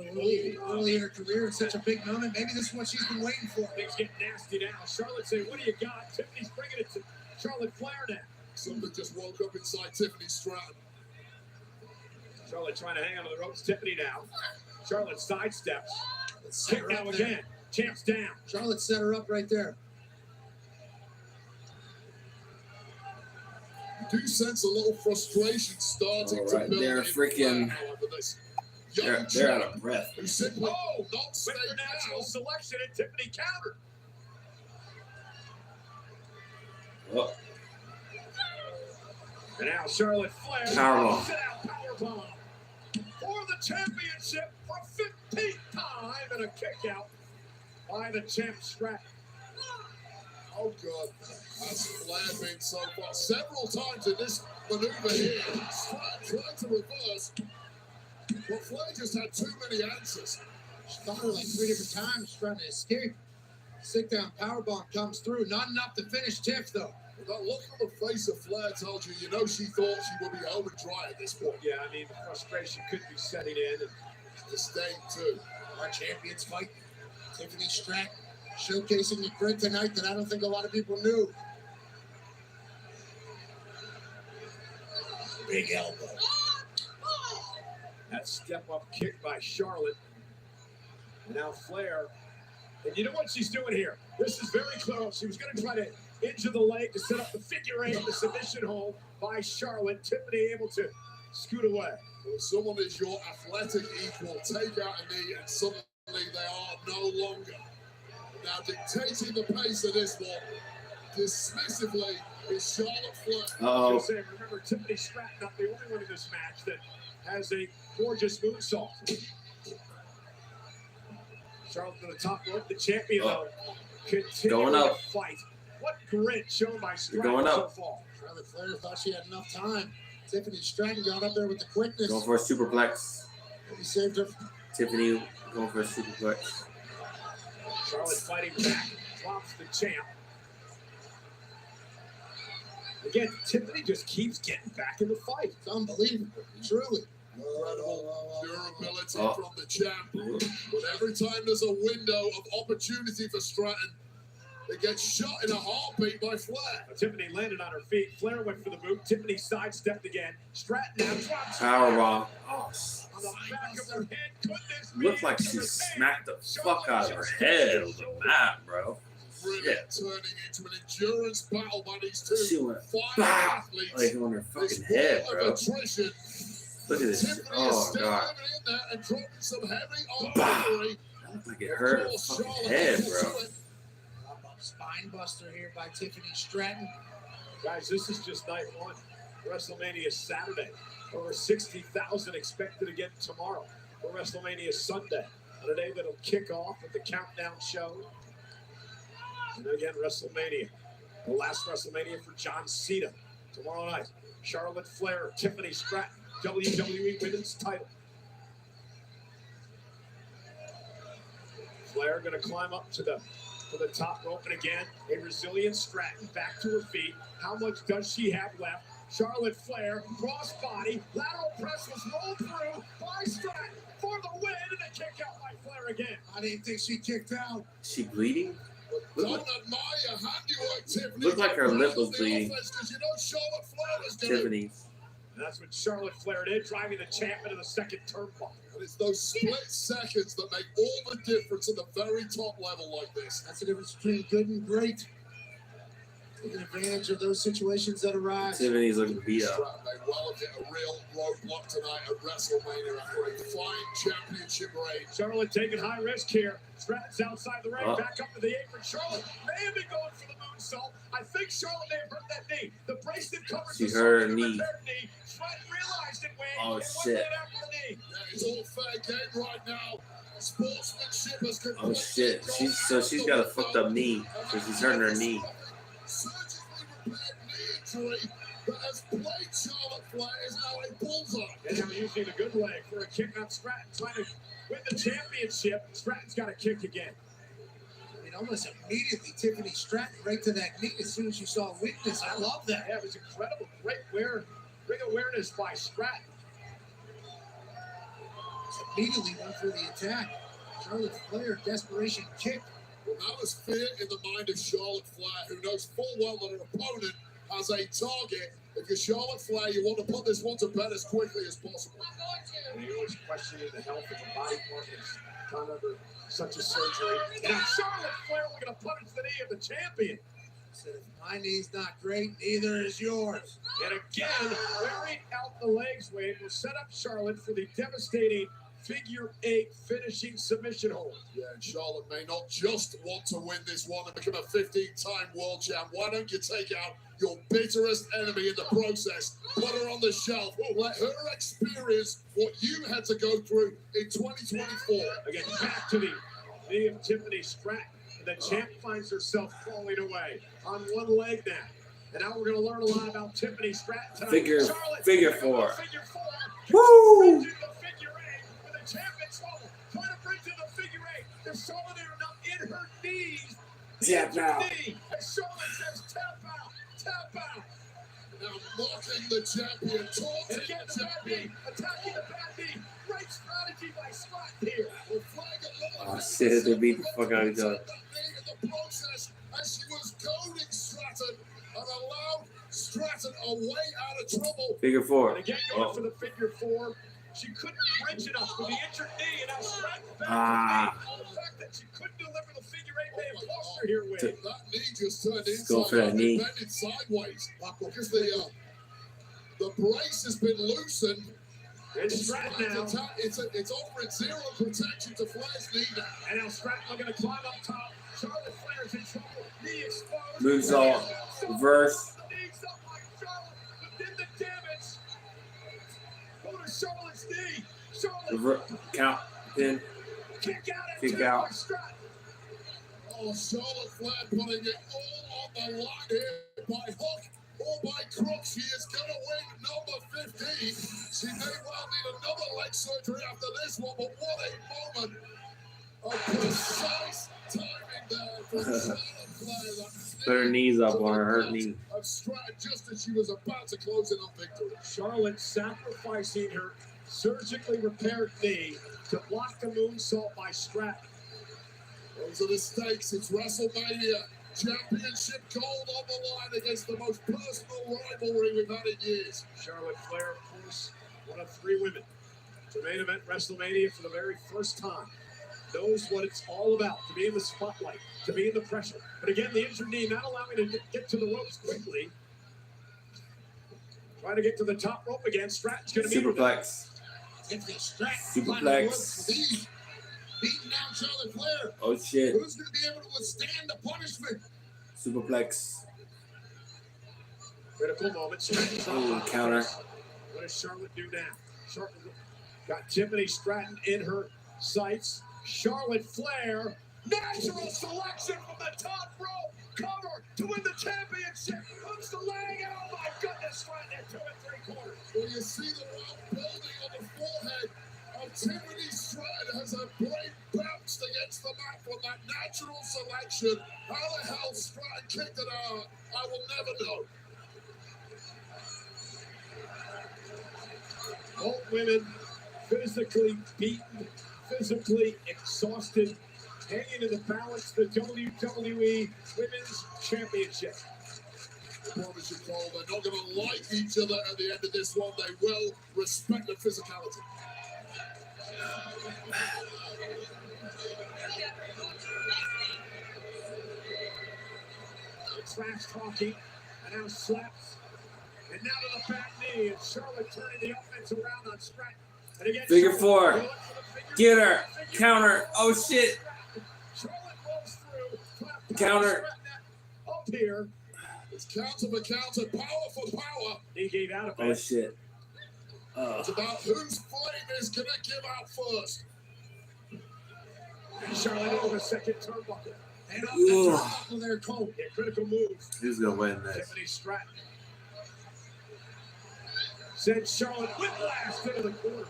Speaker 6: early in her career, it's such a big moment. Maybe this is what she's been waiting for.
Speaker 10: Things get nasty now. Charlotte saying, what do you got? Tiffany's bringing it to Charlotte Flair now.
Speaker 12: Something just woke up inside Tiffany Stratton.
Speaker 10: Charlotte trying to hang on to the ropes. Tiffany now. Charlotte sidesteps. Kick now again. Champ's down.
Speaker 6: Charlotte set her up right there.
Speaker 12: You do sense a little frustration starting
Speaker 1: All right,
Speaker 12: to build.
Speaker 1: they're freaking. They're out of breath.
Speaker 12: Who simply not
Speaker 10: With
Speaker 12: stayed
Speaker 10: her natural
Speaker 12: down.
Speaker 10: selection, and Tiffany countered.
Speaker 1: Oh,
Speaker 10: And now Charlotte Flair.
Speaker 1: Powerbomb.
Speaker 10: Sit out powerbomb for the championship for 15th time, and a kick out by the champ Stratton.
Speaker 12: Oh God, that's Flair been so far. Several times in this maneuver here, Stratton tried to reverse, but Flair just had too many answers.
Speaker 6: She caught her like 3 different times trying to escape. Sit-down powerbomb comes through. Not enough to finish Tiff, though.
Speaker 12: That look on the face of Flair told you, she thought she would be home and dry at this point.
Speaker 10: Yeah, I mean, the frustration could be setting in. And
Speaker 12: disdain, too.
Speaker 6: Our champions fight. Tiffany Stratton showcasing the grit tonight that I don't think a lot of people knew. Big elbow.
Speaker 10: that step-up kick by Charlotte. And now Flair. And you know what she's doing here? This is very close. She was going to try to injure the leg to set up the figure eight, the submission hold by Charlotte. Tiffany able to scoot away.
Speaker 12: When someone is your athletic equal, take out a knee, and suddenly they are no longer. Now dictating the pace of this one, dismissively, is Charlotte Flair.
Speaker 1: Uh-oh.
Speaker 10: Remember, Tiffany Stratton, not the only one in this match that has a gorgeous moonsault. Charlotte to the top rope, the champion, though, continuing to fight. What grit shown by Stratton so far.
Speaker 6: Charlotte Flair thought she had enough time. Tiffany Stratton got up there with the quickness.
Speaker 1: Going for a superplex.
Speaker 6: He saved her.
Speaker 1: Tiffany going for a superplex.
Speaker 10: Charlotte fighting back, drops the champ. Again, Tiffany just keeps getting back in the fight.
Speaker 6: It's unbelievable, truly.
Speaker 12: Incredible durability from the champ. But every time there's a window of opportunity for Stratton, it gets shot in a heartbeat by Flair.
Speaker 10: Tiffany landed on her feet. Flair went for the boot. Tiffany sidestepped again. Stratton now drops.
Speaker 1: Powerbomb.
Speaker 10: On the back of her head. Goodness me.
Speaker 1: Looked like she smacked the fuck out of her head on the mat, bro.
Speaker 12: Really turning into an endurance battle by these two.
Speaker 1: She went
Speaker 12: fire athletes.
Speaker 1: like on her fucking head, bro.
Speaker 12: Attrition.
Speaker 1: Look at this.
Speaker 12: Tiffany is
Speaker 1: Oh,
Speaker 12: still
Speaker 1: God.
Speaker 12: hanging in there and dropping some heavy
Speaker 1: Bah.
Speaker 12: artillery.
Speaker 1: That looked like it hurt her fucking head, bro.
Speaker 6: Spine buster here by Tiffany Stratton.
Speaker 10: Guys, this is just night one. WrestleMania Saturday. Over 60,000 expected again tomorrow for WrestleMania Sunday. On a day that'll kick off with the countdown show. And again, WrestleMania. The last WrestleMania for John Cena. Tomorrow night, Charlotte Flair, Tiffany Stratton, WWE Women's title. Flair going to climb up to the top rope, and again, a resilient Stratton back to her feet. How much does she have left? Charlotte Flair, crossbody, lateral press was rolled through by Stratton for the win, and a kick out by Flair again.
Speaker 6: I didn't think she kicked out.
Speaker 1: Is she bleeding?
Speaker 12: Don't admire handiwork, Tiffany.
Speaker 1: Looked like her lip was bleeding.
Speaker 12: Because you know Charlotte Flair is going to.
Speaker 1: Tiffany's.
Speaker 10: And that's what Charlotte Flair did, driving the champ into the second turnbuckle.
Speaker 12: And it's those split seconds that make all the difference at the very top level like this.
Speaker 6: That's the difference between good and great. Taking advantage of those situations that arise.
Speaker 1: Tiffany's looking beat up.
Speaker 12: Stratton may well have hit a real roadblock tonight at WrestleMania after a flying championship reign.
Speaker 10: Charlotte taking high risk here. Stratton's outside the ring, back up to the apron. Charlotte may have been going for the moonsault. I think Charlotte may have hurt that knee. The bracelet covers
Speaker 1: She
Speaker 10: the
Speaker 1: hurt her
Speaker 10: knee.
Speaker 1: knee.
Speaker 10: Stratton realized it when
Speaker 1: Oh,
Speaker 10: it
Speaker 1: shit.
Speaker 10: went after the knee.
Speaker 12: Yeah, it's all fair game right now. Sportsmanship has completely
Speaker 1: Oh shit. She's got a fucked up knee. So she's hurting her knee.
Speaker 12: surgically repaired knee injury that has plagued Charlotte Flair is now a bullseye.
Speaker 10: And now using a good leg for a kick on Stratton, trying to win the championship. Stratton's got a kick again.
Speaker 6: I mean, almost immediately, Tiffany Stratton right to that knee as soon as you saw weakness. I love that.
Speaker 10: Yeah, it was incredible. Great ring awareness by Stratton.
Speaker 6: Just immediately went for the attack. Charlotte Flair, desperation kick.
Speaker 12: Well, that was fear in the mind of Charlotte Flair, who knows full well that her opponent
Speaker 3: as a target. If you're Charlotte Flair, you want to put this one to bed as quickly as possible.
Speaker 10: And you're always questioning the health of the body part that's gone under such a surgery. And now Charlotte Flair looking to punish the knee of the champion.
Speaker 6: Said, if my knee's not great, neither is yours.
Speaker 10: And again, wearing out the legs weight will set up Charlotte for the devastating figure 8 finishing submission hold.
Speaker 3: Yeah, and Charlotte may not just want to win this one and become a 15-time world champ. Why don't you take out your bitterest enemy in the process, put her on the shelf, let her experience what you had to go through in 2024.
Speaker 10: Again, back to the knee of Tiffany Stratton. And the champ finds herself falling away on one leg now. And now we're going to learn a lot about Tiffany Stratton tonight.
Speaker 1: Figure 4.
Speaker 10: Figure 4.
Speaker 1: Woo!
Speaker 10: The figure 8 with a champ in trouble. Trying to bring to the figure 8. If Charlotte are not in her knees.
Speaker 1: Tap out.
Speaker 10: And Charlotte says tap out. Tap out.
Speaker 3: Now mocking the champion, taunting
Speaker 10: And again,
Speaker 3: the
Speaker 10: the bad
Speaker 3: champion.
Speaker 10: knee. Attacking the bad knee. Great strategy by Stratton here.
Speaker 1: Oh shit, they beat the fuck out of each other.
Speaker 3: The process as she was goading Stratton and allowed Stratton a way out of trouble.
Speaker 1: Figure 4.
Speaker 10: And again, going for the figure 4. She couldn't bridge it up with the injured knee, and now Stratton back to the fact that she couldn't deliver the figure 8 may have lost her here, Wade.
Speaker 3: That knee just turned inside
Speaker 1: Go for that
Speaker 3: out
Speaker 1: knee.
Speaker 3: and bended sideways because the brace has been loosened.
Speaker 10: It's Stratton now.
Speaker 3: It's over at 0 protection to Flair's knee now.
Speaker 10: And now Stratton looking to climb up top. Charlotte Flair's in trouble. Knee exposed.
Speaker 1: Moonsault. Reverse.
Speaker 10: Knees up by Charlotte, but did the damage. Go to Charlotte's knee. Charlotte.
Speaker 1: Count. Pin.
Speaker 10: Kick out.
Speaker 1: Kick out.
Speaker 3: Oh, Charlotte Flair putting it all on the line here by hook or by crook. She is going to win number 15. She may well need another leg surgery after this one, but what a moment of precise timing there from Charlotte Flair.
Speaker 1: Put her knees up on her hurt knee.
Speaker 3: Of Stratton just as she was about to close in on victory.
Speaker 10: Charlotte sacrificing her surgically repaired knee to block the moonsault by Stratton.
Speaker 3: Those are the stakes. It's WrestleMania. Championship gold on the line against the most personal rivalry we've had in years.
Speaker 10: Charlotte Flair, of course, one of 3 women to main event WrestleMania for the very first time. Knows what it's all about, to be in the spotlight, to be in the pressure. But again, the injured knee not allowing her to get to the ropes quickly. Trying to get to the top rope again. Stratton's going to be
Speaker 1: Superplex. Superplex.
Speaker 3: Beating down Charlotte Flair.
Speaker 1: Oh shit.
Speaker 3: Who's going to be able to withstand the punishment?
Speaker 1: Superplex.
Speaker 10: Critical moment.
Speaker 1: Oh, counter.
Speaker 10: What does Charlotte do now? Charlotte got Tiffany Stratton in her sights. Charlotte Flair, natural selection from the top rope, cover to win the championship. Hooks the leg, and oh my goodness, right at 2 3/4.
Speaker 3: Well, you see the building on the forehead of Tiffany Stratton as her blade bounced against the mat from that natural selection. How the hell Stratton kicked it out, I will never know.
Speaker 10: Both women physically beaten, physically exhausted, hanging in the balance the WWE Women's Championship.
Speaker 3: I promise you, Cole, they're not going to like each other at the end of this one. They will respect the physicality.
Speaker 10: The trash talking, and now slaps, and now to the back knee, and Charlotte turning the offense around on Stratton. And again,
Speaker 1: Figure 4. Get her. Counter. Oh shit.
Speaker 10: Charlotte rolls through.
Speaker 1: Counter.
Speaker 10: Up here.
Speaker 3: It's counter for counter, power for power.
Speaker 10: He gave out a bit.
Speaker 1: Oh shit.
Speaker 3: It's about whose flame is going to give out first.
Speaker 10: And Charlotte over the second turnbuckle. And up the
Speaker 1: Ooh.
Speaker 10: turnbuckle there, Cole. A critical move.
Speaker 1: Who's gonna win this?
Speaker 10: Tiffany Stratton. Sent Charlotte whiplash into the corner.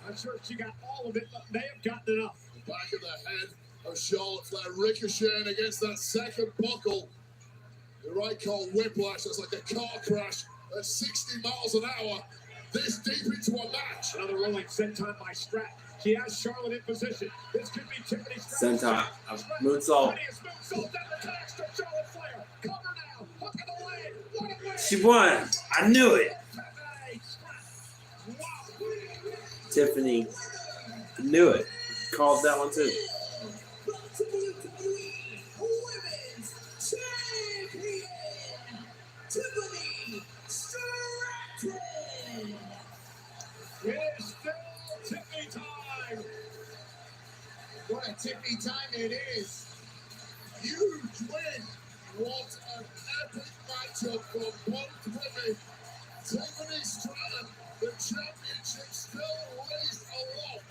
Speaker 10: Not sure if she got all of it, but may have gotten enough.
Speaker 3: The back of the head of Charlotte Flair ricocheting against that second buckle. The right call whiplash. That's like a car crash at 60 miles an hour. This deep into a match.
Speaker 10: Another rolling senton by Stratton. She has Charlotte in position. This could be Tiffany Stratton.
Speaker 1: Senton. Moonsault.
Speaker 10: Moonsault down the tax to Charlotte Flair. Cover now. Hook of the leg. What a win
Speaker 1: She won. I knew it. Tiffany knew it. Called that one too.
Speaker 9: It's still Tiffany time. What a Tiffany time it is. Huge win. What an epic matchup for both women. Tiffany Stratton, the championship still raised aloft.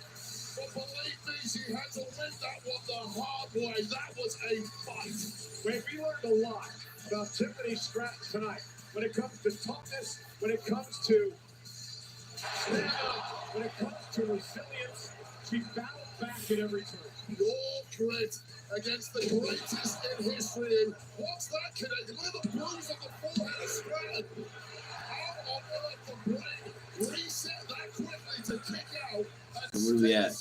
Speaker 9: But believe me, she had to win that one the hard way. That was a fight.
Speaker 10: Wait, we learned a lot about Tiffany Stratton tonight. When it comes to toughness, when it comes to stamina, when it comes to resilience, she battled back at every turn.
Speaker 9: Your grit against the greatest in history. What's that connected? Look at the bruise on the forehead of Stratton. How on earth the brain reset that quickly to kick out?
Speaker 1: Where we at?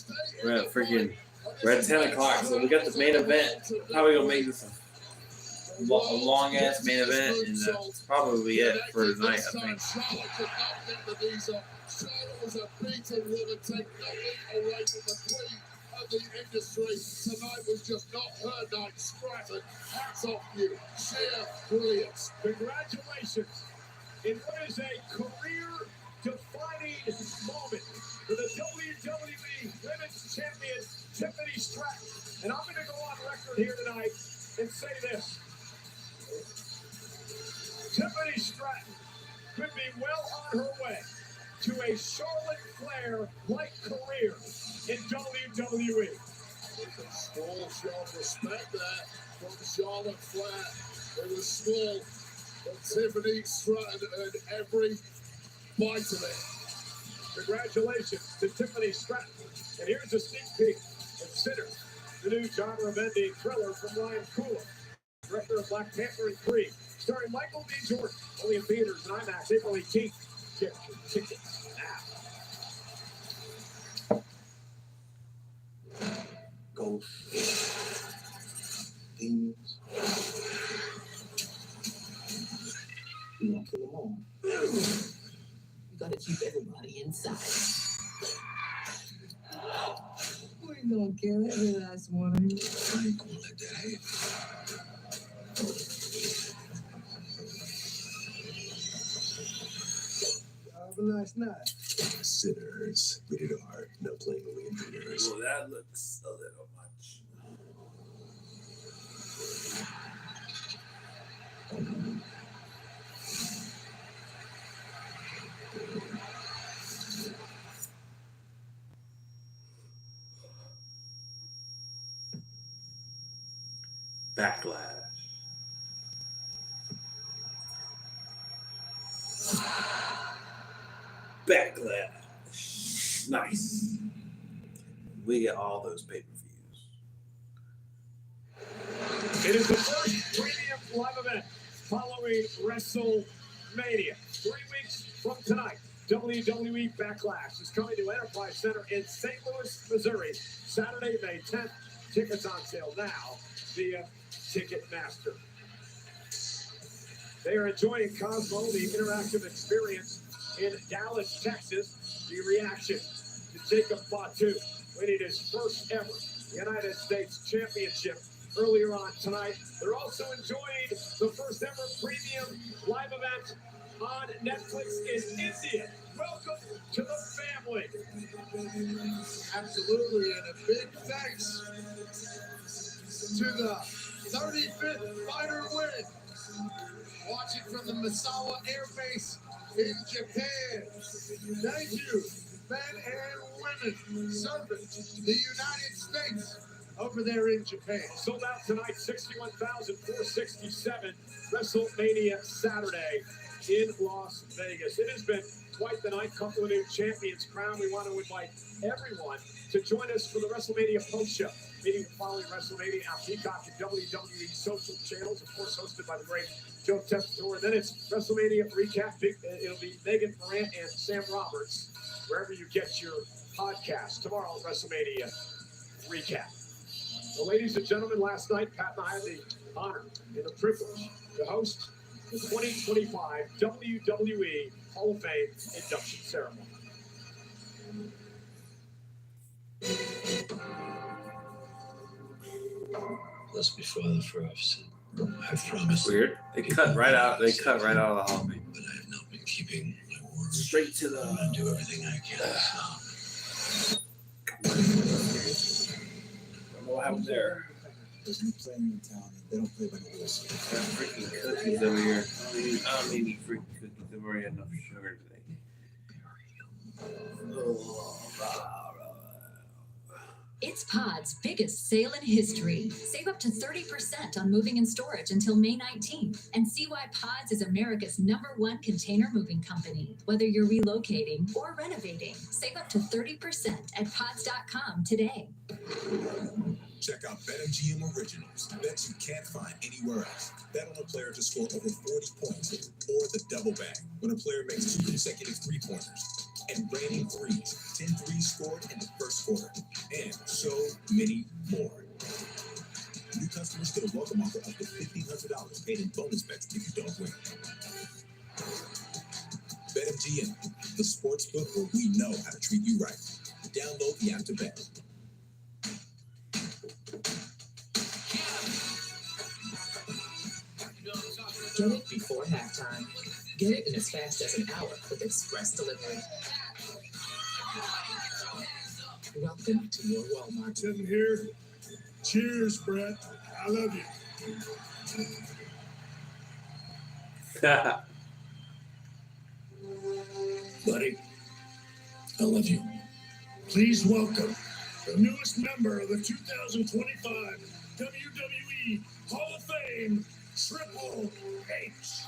Speaker 1: We're at freaking. We're at 10 o'clock, so we got the main event. How are we gonna make this a long ass main event? And that's probably it for tonight, I think.
Speaker 9: Charlotte could not get the knees up. Charlotte was a beaten woman, take nothing away from the queen of the industry. Tonight was just not her night. Stratton, hats off you. Sheer brilliance.
Speaker 10: Congratulations. In what is a career-defining moment for the WWE Women's Champion, Tiffany Stratton. And I'm going to go on record here tonight and say this. Tiffany Stratton could be well on her way to a Charlotte Flair-like career in WWE.
Speaker 9: It's a small show of respect there from Charlotte Flair. It was small, but Tiffany Stratton earned every bite of it.
Speaker 10: Congratulations to Tiffany Stratton. And here's a sneak peek. Consider the new genre-bending thriller from Ryan Coogler, director of Black Panther and Creed, starring Michael B. Jordan. Only in theaters and IMAX April 18th. Get your tickets now.
Speaker 18: Ghost. Demons. You want to kill them all.
Speaker 11: You gotta keep everybody inside. We gonna kill every last one of you.
Speaker 18: I ain't gonna let that happen.
Speaker 9: Have a nice night.
Speaker 18: Sinners, rated R, no playing million dreamers.
Speaker 1: Well, that looks a little much. Backlash. Backlash. Nice. We get all those pay-per-views.
Speaker 10: It is the first premium live event following WrestleMania. 3 weeks from tonight, WWE Backlash is coming to Enterprise Center in St. Louis, Missouri, Saturday, May 10th. Tickets on sale now via Ticketmaster. They are enjoying Cosmo, the interactive experience in Dallas, Texas. The reaction to Jacob Fatu winning his first ever United States Championship earlier on tonight. They're also enjoying the first ever premium live event on Netflix in India. Welcome to the family.
Speaker 9: Absolutely, and a big thanks to the 35th fighter win. Watching from the Misawa Air Base in Japan. Thank you, men and women serving the United States over there in Japan.
Speaker 10: Sold out tonight, 61,467. WrestleMania Saturday in Las Vegas. It has been quite the night. Couple of new champions crowned. We want to invite everyone to join us for the WrestleMania post show. Meeting following WrestleMania on Peacock and WWE social channels, of course, hosted by the great Joe Tessitore. Then it's WrestleMania recap. It'll be Megan Morant and Sam Roberts, wherever you get your podcast. Tomorrow, WrestleMania recap. Well, ladies and gentlemen, last night, Pat and I had the honor and the privilege to host the 2025 WWE Hall of Fame induction ceremony.
Speaker 18: Blessed be Father for I've sinned. I promise.
Speaker 1: Weird. They cut right out. They cut right out of the Hall of Fame.
Speaker 18: But I have not been keeping my word.
Speaker 1: Straight to the.
Speaker 18: I'm gonna do everything I can.
Speaker 1: I don't know what happened there.
Speaker 15: There's no playing in town. They don't play by the rules.
Speaker 1: Got freaking cookies over here. I don't need any freaking cookies. I've already had enough sugar today.
Speaker 7: It's Pod's biggest sale in history. Save up to 30% on moving and storage until May 19th. And see why Pods is America's #1 container moving company. Whether you're relocating or renovating, save up to 30% at pods.com today.
Speaker 2: Check out BetMGM Originals. Bets you can't find anywhere else. Bet on a player to score over 40 points or the double bang when a player makes 2 consecutive three-pointers. And raining threes, 10 threes scored in the first quarter, and so many more. New customers get a welcome offer up to $1,500 paid in bonus bets if you don't win. BetMGM, the sports book where we know how to treat you right. Download the app to bet.
Speaker 11: Get it before halftime. Get it in as fast as an hour with express delivery. Welcome to your Walmart.
Speaker 9: Sitting here. Cheers, Brett. I love you.
Speaker 18: Buddy, I love you.
Speaker 9: Please welcome the newest member of the 2025 WWE Hall of Fame, Triple H.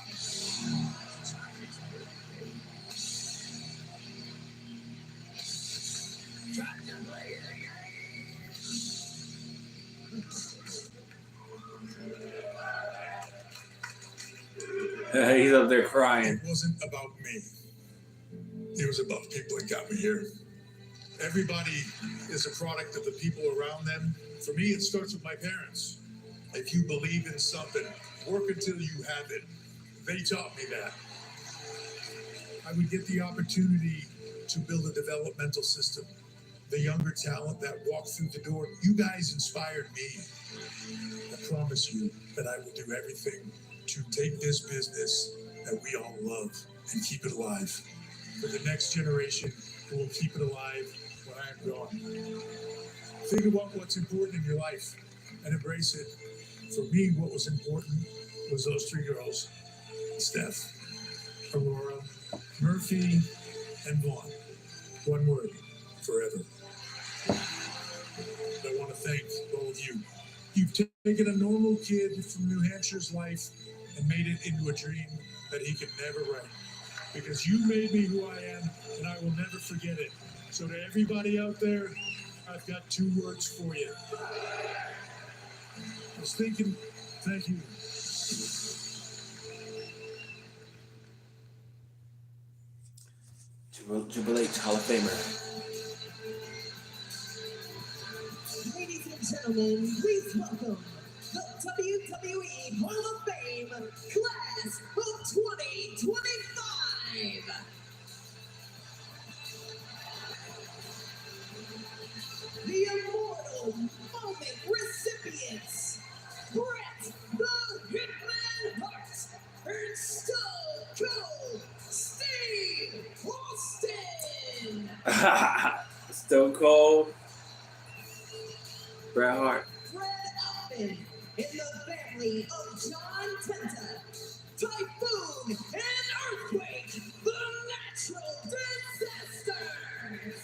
Speaker 1: He's up there crying.
Speaker 9: It wasn't about me. It was about people that got me here. Everybody is a product of the people around them. For me, it starts with my parents. If you believe in something, work until you have it. They taught me that. I would get the opportunity to build a developmental system. The younger talent that walked through the door, you guys inspired me. I promise you that I will do everything to take this business that we all love and keep it alive for the next generation who will keep it alive when I am gone. Think about what's important in your life and embrace it. For me, what was important was those 3 girls, Steph, Aurora, Murphy, and Vaughn. One word, forever. I want to thank all of you. You've taken a normal kid from New Hampshire's life and made it into a dream that he could never write. Because you made me who I am, and I will never forget it. So to everybody out there, I've got 2 words for you. I was thinking, thank you.
Speaker 1: Triple H Hall of Famer.
Speaker 16: Ladies and gentlemen, please welcome the WWE Hall of Fame Class of 2025. The Immortal Moment recipients, Bret the Hitman Hart and Stone Cold Steve Austin.
Speaker 1: Stone Cold. Bret Hart.
Speaker 16: Fred Alvin in the family of John Tenta, Typhoon and Earthquake, the natural disasters.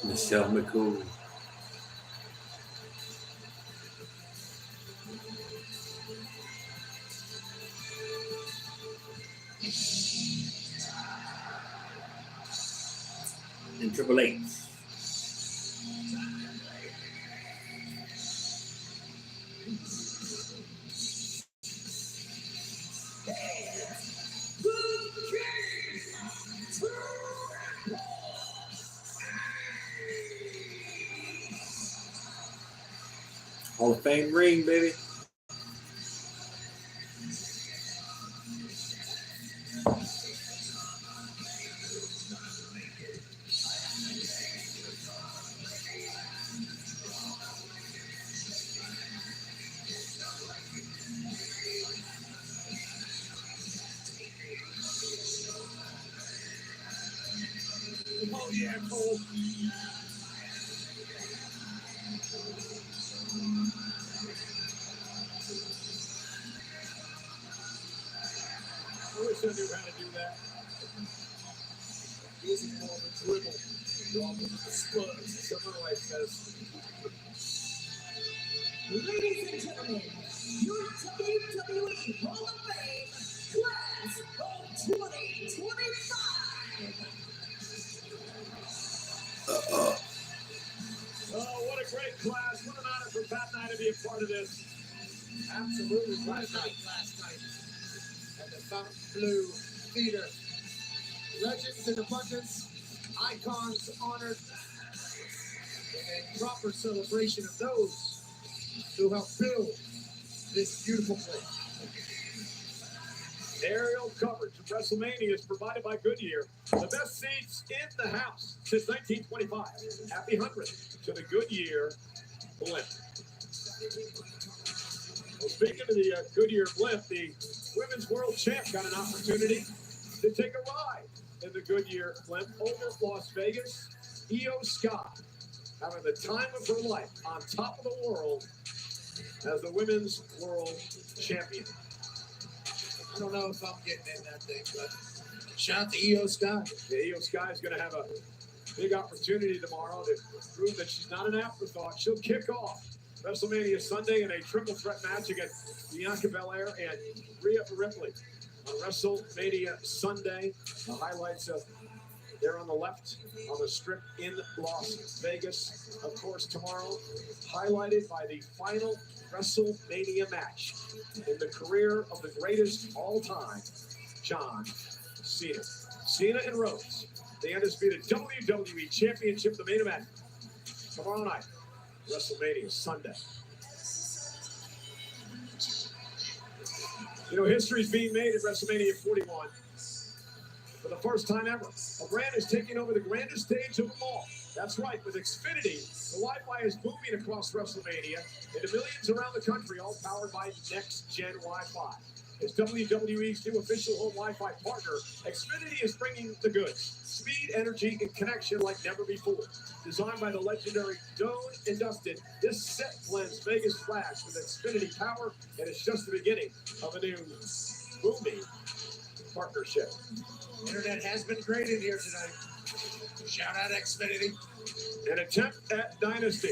Speaker 1: Michelle McCool. And Triple H. Hall of Fame ring, baby.
Speaker 10: Oh, yeah, Cole. I wish I knew how to do that. Using more of a dribble. Drop with the spuds. Someone like says.
Speaker 16: Ladies and gentlemen, your WWE Hall of Fame class of 2025.
Speaker 10: Oh, what a great class. What an honor for Pat and I to be a part of this.
Speaker 6: Absolutely. What a night last night at the Fountain Blue Theater. Legends in abundance, icons honored, and a proper celebration of those who helped build this beautiful place.
Speaker 10: Aerial coverage of WrestleMania is provided by Goodyear. The best seats in the house since 1925. Happy 100th to the Goodyear Blimp. Well, speaking of the Goodyear Blimp, the Women's World Champ got an opportunity to take a ride in the Goodyear Blimp over Las Vegas. Io Sky having the time of her life on top of the world as the Women's World Champion.
Speaker 6: I don't know if I'm getting in that thing, but shout out to Io Sky.
Speaker 10: Yeah, Io Sky is going to have a big opportunity tomorrow to prove that she's not an afterthought. She'll kick off WrestleMania Sunday in a triple threat match against Bianca Belair and Rhea Ripley. On WrestleMania Sunday, the highlights of there on the left on the strip in Las Vegas. Of course, tomorrow, highlighted by the final WrestleMania match in the career of the greatest all-time, John Cena. Cena and Rhodes, the undisputed WWE Championship, the main event tomorrow night, WrestleMania Sunday. You know, history is being made at WrestleMania 41. For the first time ever, a brand is taking over the grandest stage of them all. That's right, with Xfinity, the Wi-Fi is booming across WrestleMania into millions around the country, all powered by next-gen Wi-Fi. As WWE's new official home Wi-Fi partner, Xfinity is bringing the goods. Speed, energy, and connection like never before. Designed by the legendary Dome and Dustin, this set blends Vegas Flash with Xfinity power, and it's just the beginning of a new booming partnership.
Speaker 6: Internet has been great in here tonight. Shout out Xfinity.
Speaker 10: An attempt at dynasty,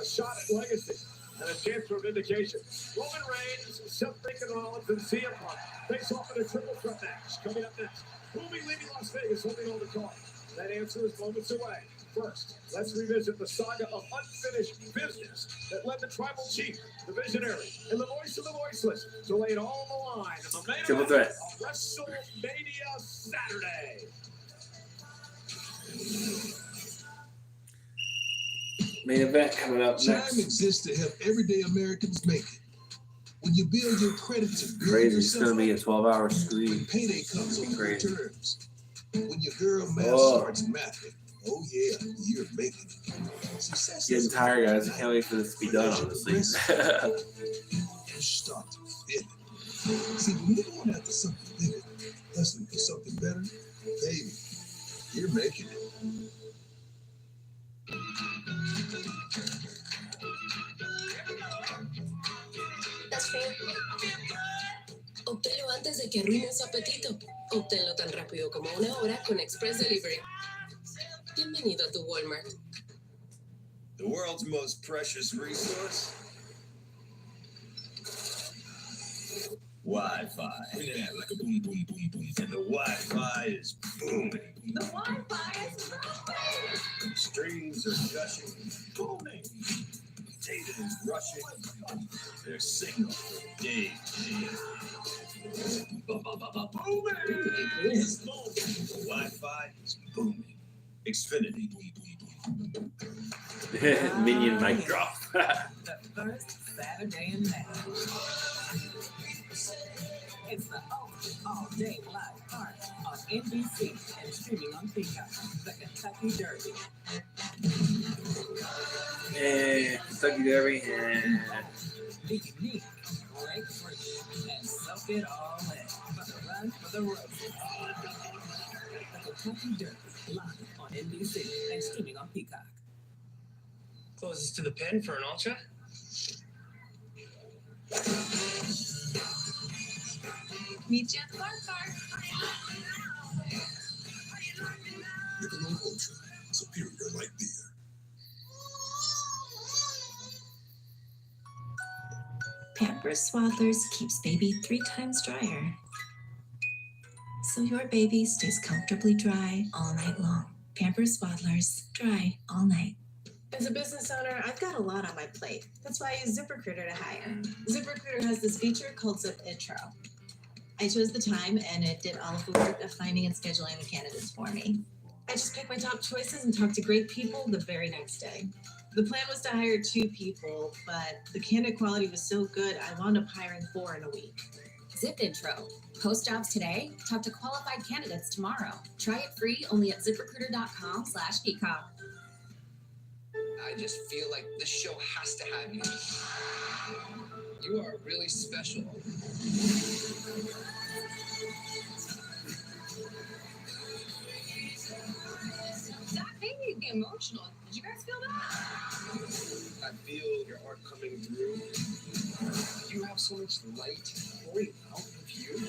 Speaker 10: a shot at legacy, and a chance for vindication. Roman Reigns, Seth Rollins, and CM Punk face off in a triple threat match. Coming up next, who will be leaving Las Vegas holding on the card? That answer is moments away. First, let's revisit the saga of unfinished business that led the tribal chief, the visionary, and the voice of the voiceless to lay it all on the line in the main
Speaker 1: Triple
Speaker 10: event
Speaker 1: threat.
Speaker 10: of WrestleMania Saturday.
Speaker 1: Main event coming up
Speaker 3: Time
Speaker 1: next.
Speaker 3: exists to help everyday Americans make it. When you build your credit to build
Speaker 1: Crazy. It's
Speaker 3: yourself
Speaker 1: gonna be a
Speaker 3: up,
Speaker 1: 12-hour stream.
Speaker 3: when payday comes on good
Speaker 1: Crazy.
Speaker 3: terms. When your girl math
Speaker 1: Oh.
Speaker 3: starts mathing, oh yeah, you're making it. Success
Speaker 1: Getting
Speaker 3: is
Speaker 1: tired, guys. I can't wait for this to be done, honestly.
Speaker 3: you start to feel it. See, when you're going after something bigger, hustling for something better, baby, you're making it.
Speaker 11: Obténlo antes de que arruine su apetito. Obténlo tan rápido como una hora con Express Delivery. Bienvenido a tu Walmart.
Speaker 15: The world's most precious resource? Wi-Fi. Yeah, like a boom, boom, boom, boom. And the Wi-Fi is booming.
Speaker 16: The Wi-Fi is moving.
Speaker 15: Streams are gushing, booming. Data is rushing. Their signal for days. Booming! It's booming. The Wi-Fi is booming. Xfinity. Boom, boom, boom.
Speaker 1: Minion mic drop.
Speaker 11: First
Speaker 14: NBC and streaming on Peacock. The Kentucky Derby.
Speaker 1: And Kentucky Derby and
Speaker 14: Be unique, break free, and soak it all in. For the run for the roses. The Kentucky Derby, live on NBC and streaming on Peacock.
Speaker 5: Closest to the pin for an ultra?
Speaker 11: Meet you at the bar park.
Speaker 12: Michelob Ultra, superior light beer.
Speaker 19: Pampers Swaddlers keeps baby 3 times drier, so your baby stays comfortably dry all night long. Pampers Swaddlers, dry all night.
Speaker 11: As a business owner, I've got a lot on my plate. That's why I use ZipRecruiter to hire. ZipRecruiter has this feature called Zip Intro. I chose the time, and it did all of the work of finding and scheduling the candidates for me. I just picked my top choices and talked to great people the very next day. The plan was to hire 2 people, but the candidate quality was so good, I wound up hiring 4 in a week.
Speaker 4: Zip Intro. Post jobs today. Talk to qualified candidates tomorrow. Try it free only at ZipRecruiter.com/Peacock.
Speaker 5: I just feel like this show has to have you. You are really special.
Speaker 11: That made me get emotional. Did you guys feel that?
Speaker 5: I feel your heart coming through. You have so much light pouring out of you. What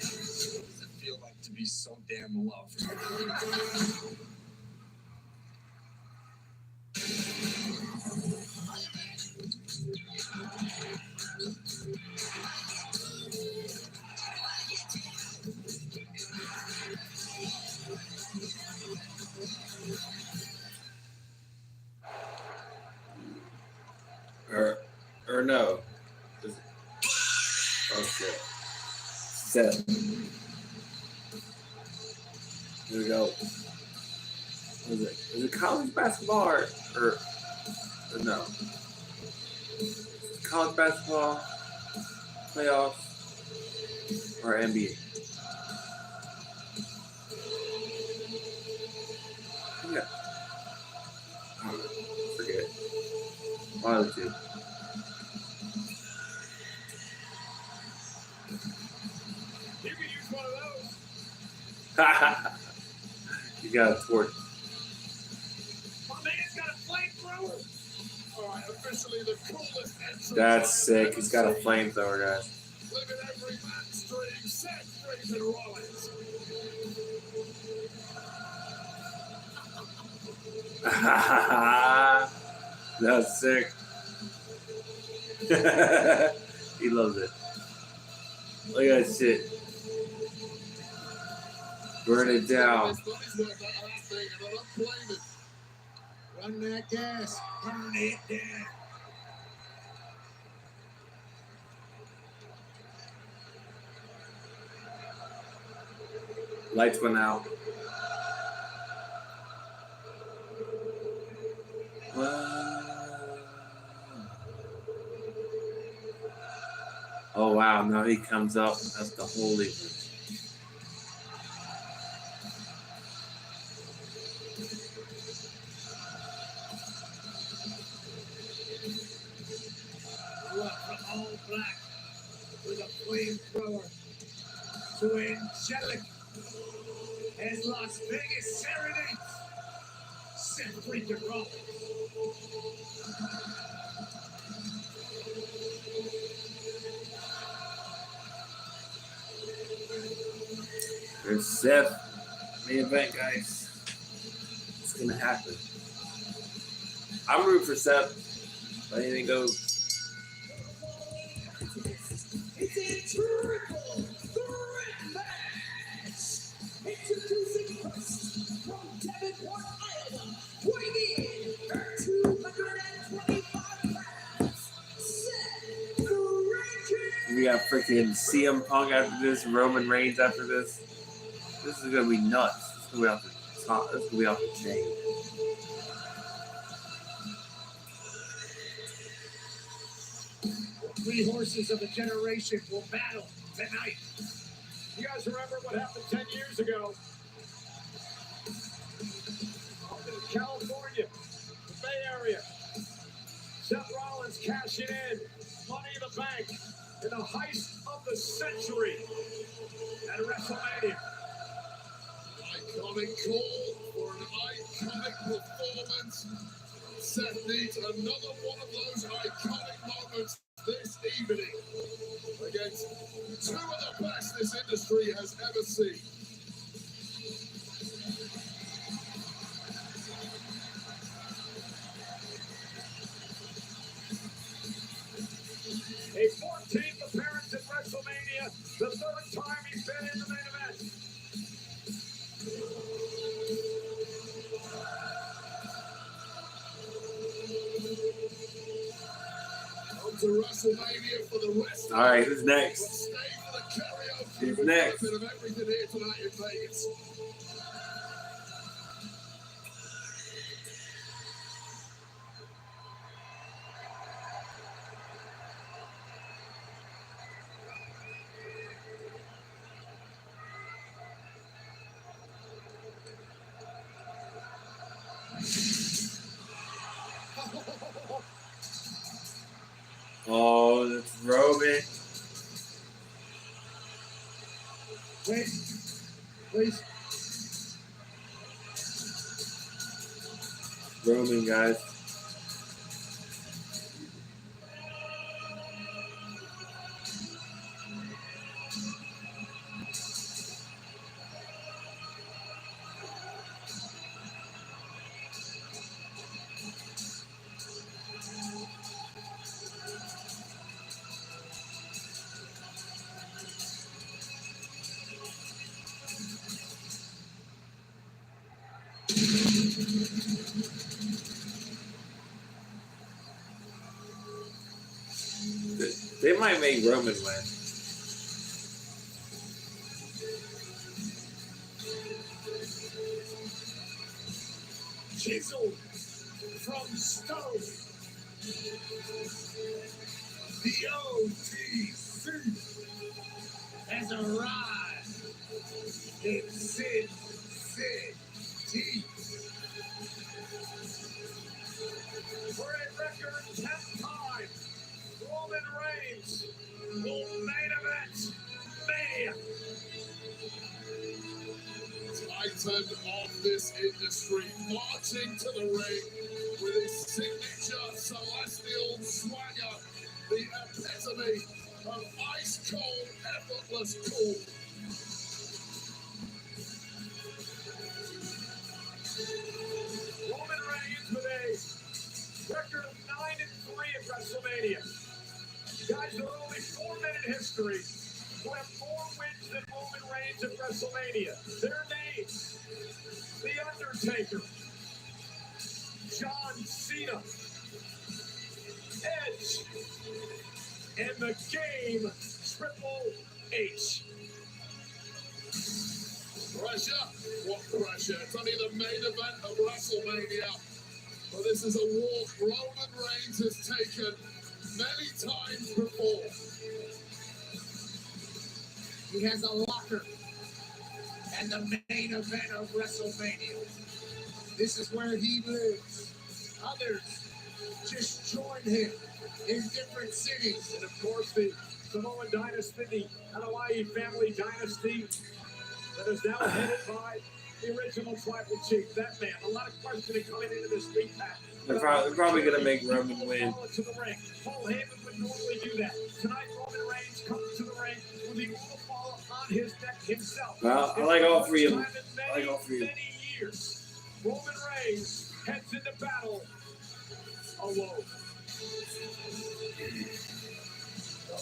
Speaker 5: does it feel like to be so damn loved?
Speaker 1: Or no. Oh shit. Set. Here we go. What is it? Is it college basketball or no? College basketball, playoffs, or NBA? Yeah. Forget. One of the 2.
Speaker 10: You can use one of those.
Speaker 1: You got a torch.
Speaker 10: My man's got a flamethrower. All right, officially the coolest entrance.
Speaker 1: That's sick. He's got a flamethrower, guys.
Speaker 10: Look at every match stream, Seth Freeman Rollins.
Speaker 1: That's sick. He loves it. Look at that shit. Burn it down.
Speaker 6: Run that gas. Burn it down.
Speaker 1: Lights went out. Oh wow, now he comes up. That's the holy one.
Speaker 6: All black with a flamethrower to angelic as Las Vegas serenades Seth Freakin' Rollins.
Speaker 1: There's Seth. Main event, guys. It's gonna happen. I'm rooting for Seth. Let anything go.
Speaker 16: It's a triple threat match. Introducing first from Davenport, Iowa, weighing in at 225 pounds, Seth Freakin'.
Speaker 1: We got freaking CM Punk after this, Roman Reigns after this. This is gonna be nuts. This is gonna be off the top. This is gonna be off the chain.
Speaker 6: 3 horses of a generation will battle tonight.
Speaker 10: You guys remember what happened 10 years ago? Up in California, the Bay Area. Seth Rollins cashing in Money in the Bank in the heist of the century at WrestleMania.
Speaker 12: Iconic call for an iconic performance. Seth needs another one of those iconic moments this evening against two of the best this industry has ever seen.
Speaker 10: A 14th appearance at WrestleMania, the third time he's been in the main event.
Speaker 12: On to WrestleMania for the rest of
Speaker 1: All right, who's next?
Speaker 12: But stay for the karaoke
Speaker 1: Who's
Speaker 12: with
Speaker 1: next?
Speaker 12: a bit of everything here tonight in Vegas.
Speaker 1: Oh, that's Roman.
Speaker 6: Wait, please.
Speaker 1: Roman, guys. They might make Roman win.
Speaker 6: Chiseled from stone. The OTC has arrived in Sin City.
Speaker 10: For a record 10-time, Roman Reigns will main event Mania.
Speaker 12: Titan of this industry, marching to the ring with his signature celestial swagger, the epitome of ice cold, effortless cool.
Speaker 10: Roman Reigns with a record of 9-3 at WrestleMania. Guys, there are only 4 men in history who have more wins than Roman Reigns at WrestleMania. Their names: The Undertaker, John Cena, Edge, and the Game, Triple H.
Speaker 12: Pressure? What pressure? It's only the main event of WrestleMania. But this is a walk Roman Reigns has taken many times before.
Speaker 6: He has a locker and the main event of WrestleMania. This is where he lives. Others just join him in different cities.
Speaker 10: And of course, the Samoan dynasty, the Hawaii family dynasty, that is now headed by the original tribal chief. That man, a lot of questioning coming into this week, Pat.
Speaker 1: They're probably going to make Roman win.
Speaker 10: To the ring. Paul Heyman would normally do that. Tonight, Roman Reigns comes to the ring with the fall on his neck himself.
Speaker 1: Well, I like all three of them. I like all three of them.
Speaker 10: Many years, Roman Reigns heads into battle alone.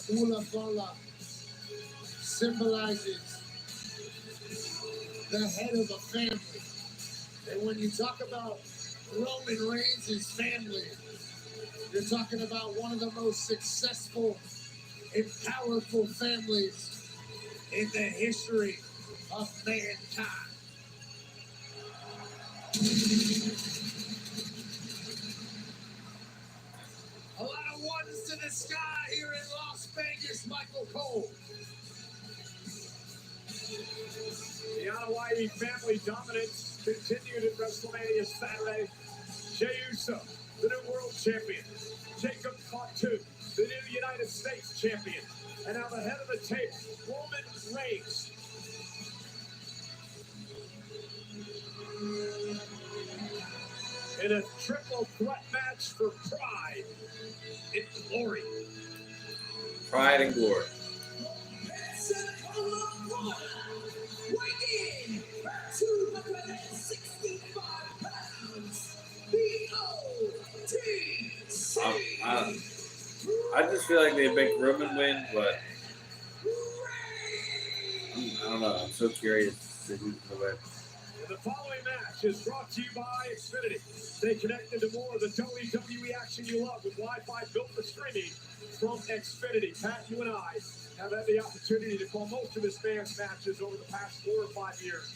Speaker 6: The Ula Fala symbolizes the head of a family. And when you talk about Roman Reigns' family, you're talking about one of the most successful and powerful families in the history of mankind. A lot of ones to the sky here in Las Vegas, Michael Cole.
Speaker 10: Hawaii family dominance continued at WrestleMania Saturday. Jey Uso, the new world champion. Jacob Fatu, the new United States champion. And now the head of the tape, Roman Reigns. In a triple threat match for pride and glory.
Speaker 1: Pride and glory.
Speaker 16: Weighing in at 265 pounds, the OTC.
Speaker 1: I just feel like they make Roman win, but I don't know. I'm so curious to who's going to win.
Speaker 10: The following match is brought to you by Xfinity. Stay connected to more of the WWE action you love with Wi-Fi built for streaming from Xfinity. Pat, you and I have had the opportunity to call most of his fans' matches over the past 4 or 5 years.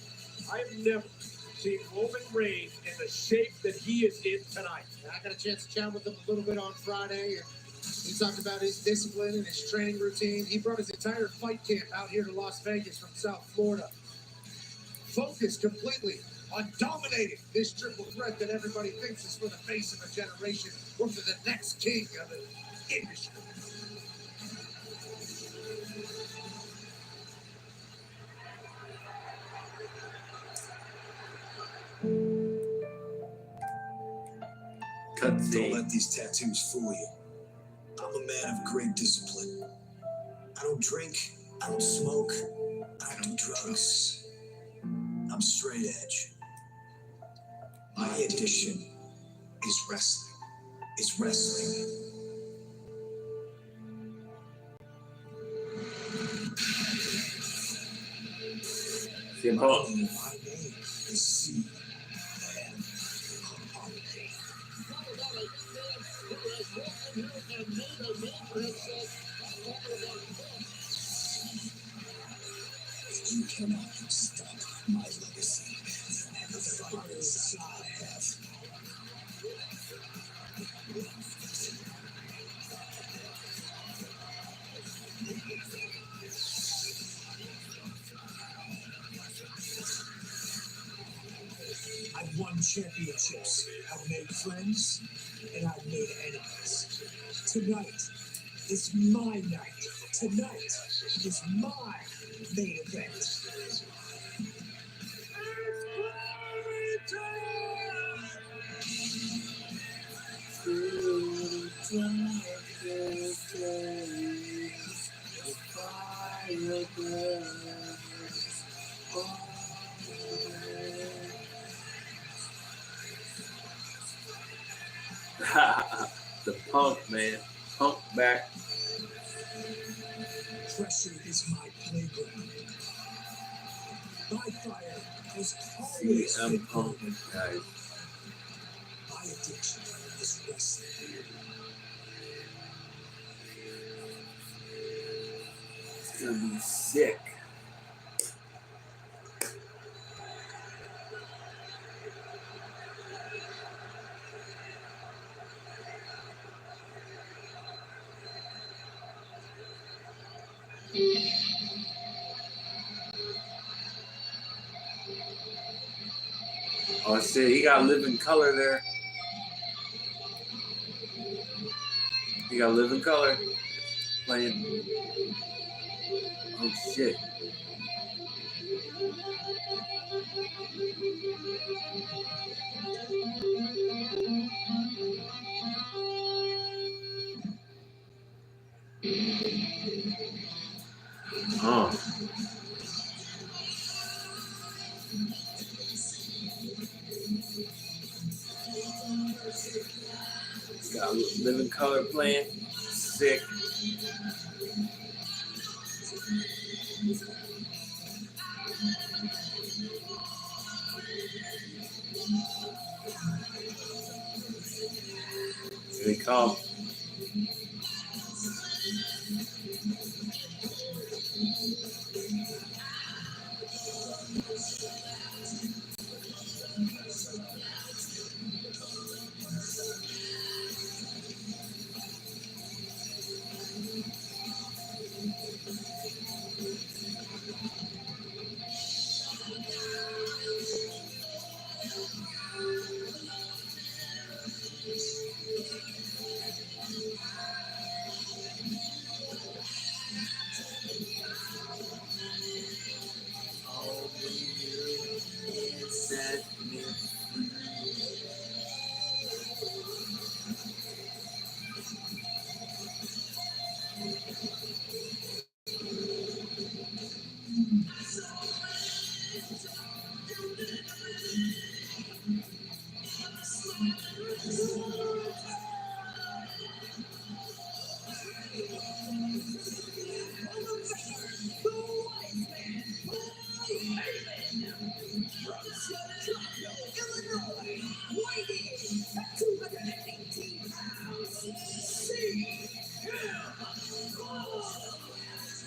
Speaker 10: I have never seen Roman Reigns in the shape that he is in tonight.
Speaker 6: I got a chance to chat with him a little bit on Friday, and he talked about his discipline and his training routine. He brought his entire fight camp out here to Las Vegas from South Florida. Focused completely on dominating this triple threat that everybody thinks is for the face of a generation or for the next king of the industry.
Speaker 18: Don't let these tattoos fool you. I'm a man of great discipline. I don't drink, I don't smoke, I don't do drugs. I'm straight edge. My addiction is wrestling. It's wrestling.
Speaker 1: Simple.
Speaker 18: My name is C. You cannot stop my legacy. The fires I have. I've won championships. I've made friends, and I've made enemies. Tonight is my night. Tonight is my main event.
Speaker 1: The Punk, man. Punk back.
Speaker 18: Pressure is my playground. My fire has always been
Speaker 1: Punk, guys.
Speaker 18: my addiction is wrestling.
Speaker 1: It's gonna be sick. Oh shit, he got living color there. He got living color playing. Oh shit. Oh. Got living color playing. Sick. Here they come.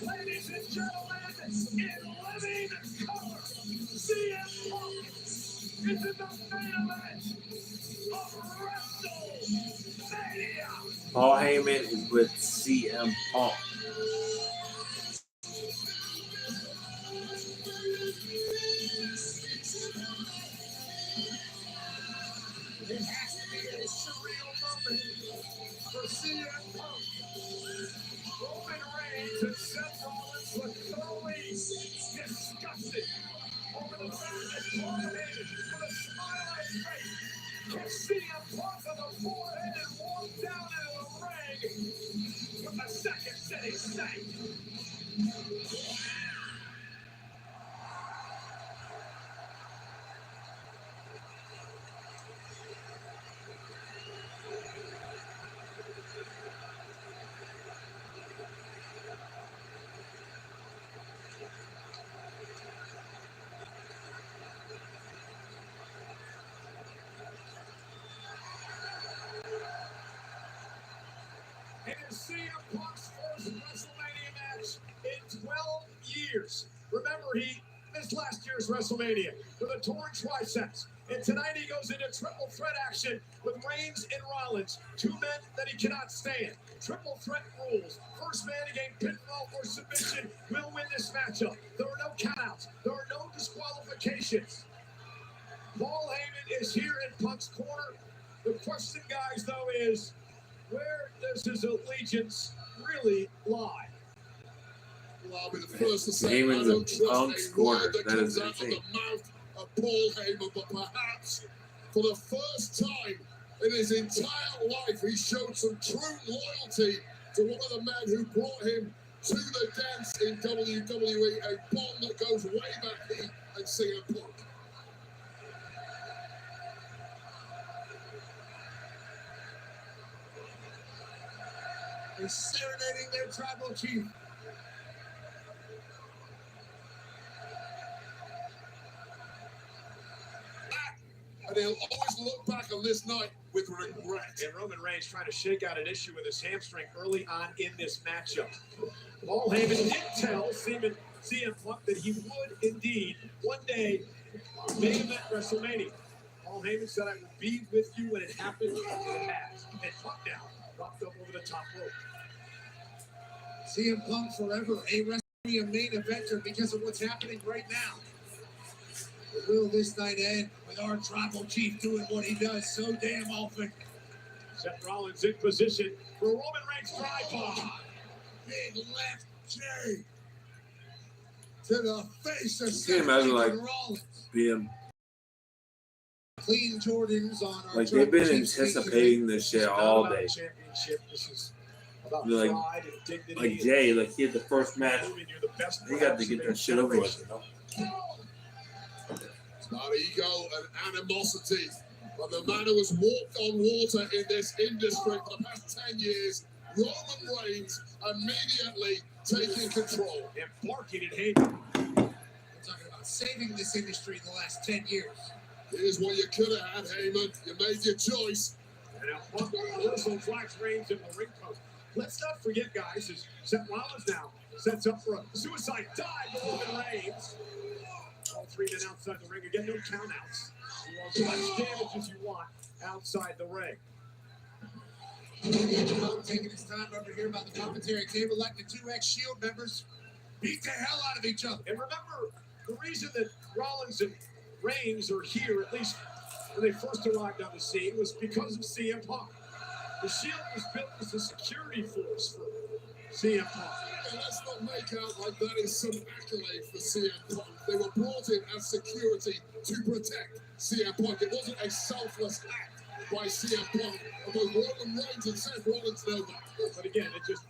Speaker 9: Ladies and gentlemen, in living color, CM Punk is in the main event of WrestleMania.
Speaker 1: Paul Heyman is with CM Punk.
Speaker 9: It has to be a surreal moment for CM Punk. Roman Reigns and Seth Rollins were thoroughly disgusted over the fact that Paul Heyman, with a smile on his face, kissed CM Punk on the forehead and walked down into the ring with a second sitting snake. It is CM Punk's first WrestleMania match in 12 years. Remember, he missed last year's WrestleMania with a torn triceps. And tonight he goes into triple threat action with Reigns and Rollins, two men that he cannot stand. Triple threat rules. First man to gain pinfall or submission will win this matchup. There are no countouts. There are no disqualifications. Paul Heyman is here in Punk's corner. The question, guys, though, is where does his allegiance really lie?
Speaker 12: Well, I'll be the first to say
Speaker 1: Heyman's
Speaker 12: I
Speaker 1: a
Speaker 12: don't trust
Speaker 1: Punk's
Speaker 12: a
Speaker 1: corner.
Speaker 12: word that
Speaker 1: That
Speaker 12: comes
Speaker 1: is
Speaker 12: out of the
Speaker 1: insane.
Speaker 12: mouth of Paul Heyman, but perhaps for the first time in his entire life, he showed some true loyalty to one of the men who brought him to the dance in WWE, a bond that goes way back, he and CM Punk.
Speaker 9: They're serenading their tribal chief.
Speaker 12: And he'll always look back on this night with regret.
Speaker 10: And Roman Reigns trying to shake out an issue with his hamstring early on in this matchup. Paul Heyman did tell CM Punk that he would indeed one day main event WrestleMania. Paul Heyman said, "I will be with you when it happens," and it has. And Punk now dropped up over the top rope.
Speaker 6: CM Punk forever a WrestleMania main eventer because of what's happening right now. Will this night end with our tribal chief doing what he does so damn often?
Speaker 10: Seth Rollins in position for Roman Reigns tripod.
Speaker 6: Big left J to the face of
Speaker 1: Can you
Speaker 6: Seth
Speaker 1: imagine, like,
Speaker 6: Rollins.
Speaker 1: being
Speaker 6: Clean Jordans on our
Speaker 1: like they've been
Speaker 6: tribal chief's
Speaker 1: anticipating this shit all day.
Speaker 10: Championship. This is about
Speaker 1: Like,
Speaker 10: pride and dignity.
Speaker 1: like Jay, like he had the first match.
Speaker 10: Proving you're the best
Speaker 1: He got to get that shit over with, you know.
Speaker 12: It's not ego and animosity, but the man who has walked on water in this industry for the past 10 years, Roman Reigns, immediately taking control.
Speaker 10: And barking at Heyman.
Speaker 6: We're talking about saving this industry in the last 10 years.
Speaker 12: Here's what you could have had, Heyman. You made your choice.
Speaker 10: And now Punk also flags Reigns in the ring post. Let's not forget, guys, as Seth Rollins now sets up for a suicide dive to Roman Reigns. All three men outside the ring. Again, no countouts. You want as much damage as you want outside the ring.
Speaker 6: Punk taking his time over here by the commentary table, letting the 2X Shield members beat the hell out of each other.
Speaker 10: And remember, the reason that Rollins and Reigns are here, at least when they first arrived on the scene, was because of CM Punk. The Shield was built as a security force for CM Punk.
Speaker 12: And let's not make out like that is some accolade for CM Punk. They were brought in as security to protect CM Punk. It wasn't a selfless act by CM Punk, although Roman Reigns and Seth Rollins know that.
Speaker 10: But again, it just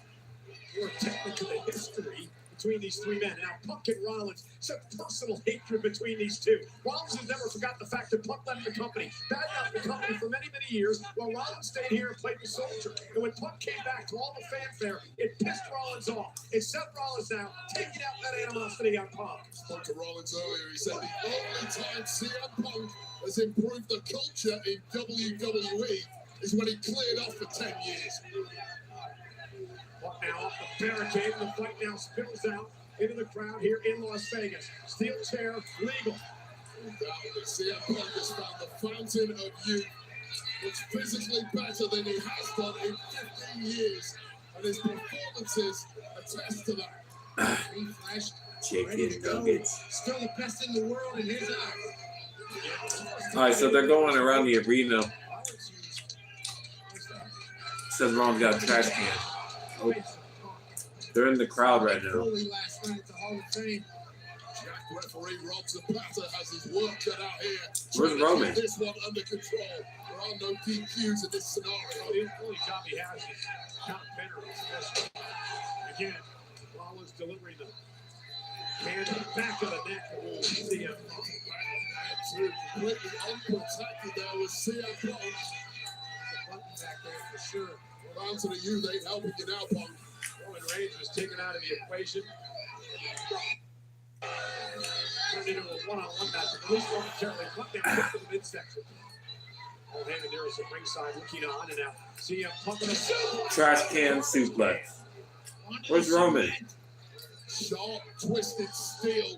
Speaker 10: More technical the history between these three men. Now, Punk and Rollins, such personal hatred between these two. Rollins has never forgot the fact that Punk left the company, backed out the company for many, many years, while Rollins stayed here and played the soldier. And when Punk came back to all the fanfare, it pissed Rollins off. It's Seth Rollins now taking out that animosity on Punk.
Speaker 12: Spoke to Rollins earlier. He said the only time CM Punk has improved the culture in WWE is when he cleared off for 10 years.
Speaker 10: Punk now off the barricade, and the fight now spills out into the crowd here in Las Vegas. Steel chair, legal.
Speaker 12: Undoubtedly, CM Punk has found the fountain of youth. Looks physically better than he has done in 15 years, and his performances attest to that.
Speaker 6: Refreshed,
Speaker 1: Chicken
Speaker 6: ready to go.
Speaker 1: nuggets.
Speaker 6: Still the best in the world in his eyes.
Speaker 1: All right, so they're going around the arena. Seth Rollins got a trash can. Oh, they're in the crowd right now.
Speaker 6: Foley last night at the Hall of Fame.
Speaker 12: Jack referee Rob Zapata has his work cut out here.
Speaker 1: Where's
Speaker 12: Trying to
Speaker 1: Roman?
Speaker 12: keep this one under control. There are no DQs in this scenario.
Speaker 10: The only job he has is not better. Again, Rollins delivering the hand to the back of the neck. Oh, CM Punk.
Speaker 12: Completely unprotected there with CM Punk.
Speaker 6: Button back there for sure.
Speaker 12: Well, down to the youth ain't helping you now, Punk.
Speaker 10: Roman Reigns was taken out of the equation. Turned into a one-on-one match. Released momentarily. Punk now kicked to the midsection. Paul Heyman there is at ringside looking on, and now CM Punk in a super.
Speaker 1: Trash can suplex. Where's Roman?
Speaker 12: Sharp, twisted steel.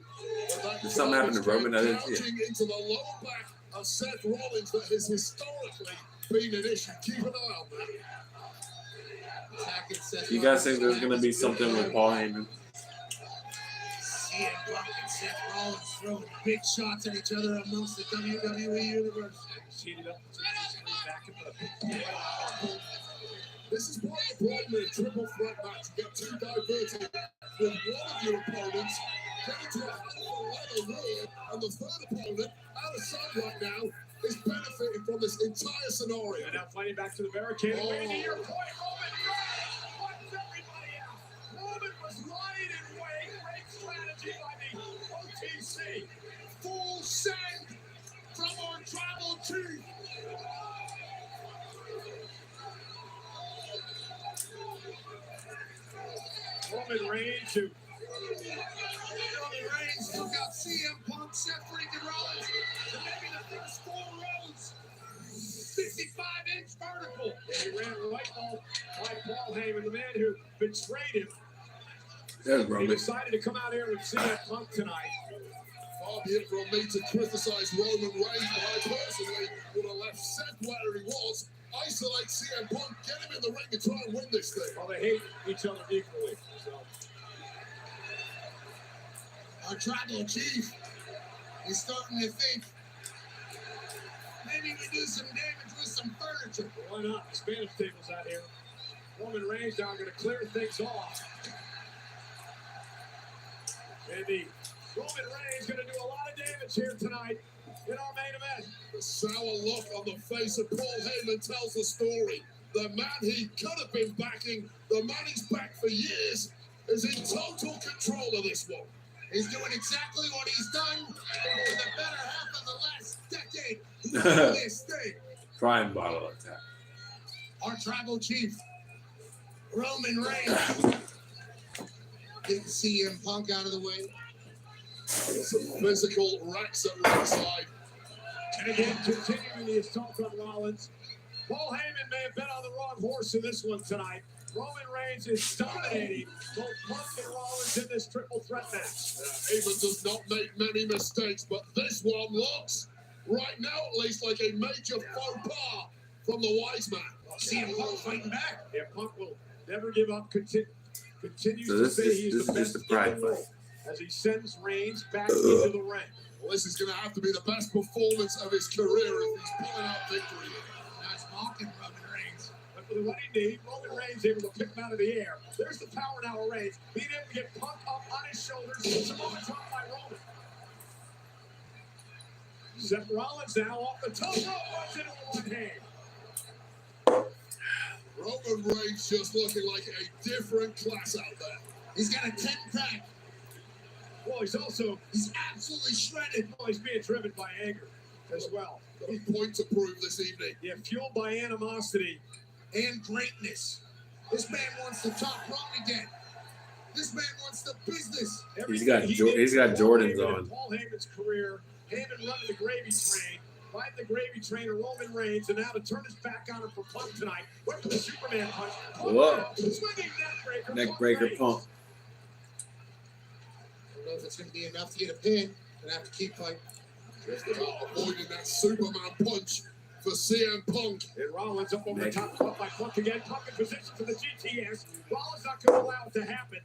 Speaker 1: Did something happen to Roman? I didn't see it.
Speaker 12: Gouging into the lower back of Seth Rollins that has historically been an issue. Keep an eye on that.
Speaker 6: Attacking Seth
Speaker 1: You guys think
Speaker 6: Rollins.
Speaker 1: there's going to be something with Paul Heyman?
Speaker 6: CM Punk and Seth Rollins throwing big shots at each other amongst the WWE universe.
Speaker 10: Heated up back in the.
Speaker 12: This is part of the problem in a triple threat match. You get too diverted with one of your opponents, get into a hell of a leather war, and the third opponent, out of sight right now, is benefiting from this entire scenario.
Speaker 10: And now fighting back to the barricade.
Speaker 12: Oh.
Speaker 10: Waiting to your point, Roman Reigns wipes everybody out. Roman was lying in wait. Great strategy by the OTC.
Speaker 6: Full send from our tribal chief.
Speaker 10: Roman Reigns who
Speaker 6: Roman Reigns took out CM Punk, Seth freaking Rollins, and maybe the first 4 rows. 55-inch vertical.
Speaker 10: he ran right off by Paul Heyman, the man who betrayed him.
Speaker 1: There's
Speaker 10: He
Speaker 1: Roman.
Speaker 10: decided to come out here with CM Punk tonight.
Speaker 12: Far be it from me to criticize Roman Reigns, but I personally would have left Seth where he was, isolate CM Punk, get him in the ring and try and win this thing.
Speaker 10: Well, they hate each other equally. So
Speaker 6: Our tribal chief is starting to think maybe we do some damage with some furniture.
Speaker 10: why not? The Spanish table's out here. Roman Reigns now going to clear things off. And the Roman Reigns going to do a lot of damage here tonight in our main event.
Speaker 12: The sour look on the face of Paul Heyman tells the story. The man he could have been backing, the man he's backed for years, is in total control of this one.
Speaker 6: He's doing exactly what he's done for the better half of the last decade. This thing.
Speaker 1: Crying bottle attack.
Speaker 6: Our tribal chief, Roman Reigns. Get CM Punk out of the way.
Speaker 12: Some physical racks at ringside.
Speaker 10: And again, continuing the assault on Rollins. Paul Heyman may have been on the wrong horse in this one tonight. Roman Reigns is dominating both Punk and Rollins in this triple threat match.
Speaker 12: Heyman does not make many mistakes, but this one looks, right now at least, like a major faux pas from the wise man.
Speaker 6: CM Punk fighting back.
Speaker 10: Yeah, Punk will never give up. Continues
Speaker 1: So
Speaker 10: to
Speaker 1: this
Speaker 10: say
Speaker 1: is
Speaker 10: he's
Speaker 1: just
Speaker 10: the best
Speaker 1: a pride
Speaker 10: in the world
Speaker 1: fight.
Speaker 10: as he sends Reigns back into the ring.
Speaker 12: Well, this is going to have to be the best performance of his career if he's pulling out victory.
Speaker 6: Nice mocking Roman Reigns.
Speaker 10: But for the what he needs, Roman Reigns able to pick him out of the air. There's the power now of Reigns. Being able to get Punk up on his shoulders. Samoa drop by Roman. Seth Rollins now off the top rope. Runs into one hand.
Speaker 12: Roman Reigns just looking like a different class out there.
Speaker 6: He's got a 10-pack.
Speaker 10: Well, he's absolutely shredded. Well, he's being driven by anger as well.
Speaker 12: Got a point to prove this evening.
Speaker 10: Yeah, fueled by animosity
Speaker 6: and greatness. This man wants the top rung again. This man wants the business.
Speaker 1: He's got Jordans on.
Speaker 10: Paul Heyman's career, Heyman running the gravy train, riding the gravy train of Roman Reigns, and now to turn his back on him for Punk tonight. Went for the Superman punch.
Speaker 1: Whoa.
Speaker 10: Swinging neckbreaker.
Speaker 1: Neckbreaker Punk.
Speaker 6: I don't know if it's going to be enough to get a pin. Gonna have to keep fighting.
Speaker 12: Just about avoiding that Superman punch for CM Punk.
Speaker 10: And Rollins up over the top, caught by Punk again. Punk in position for the GTS. Rollins not going to allow it to happen.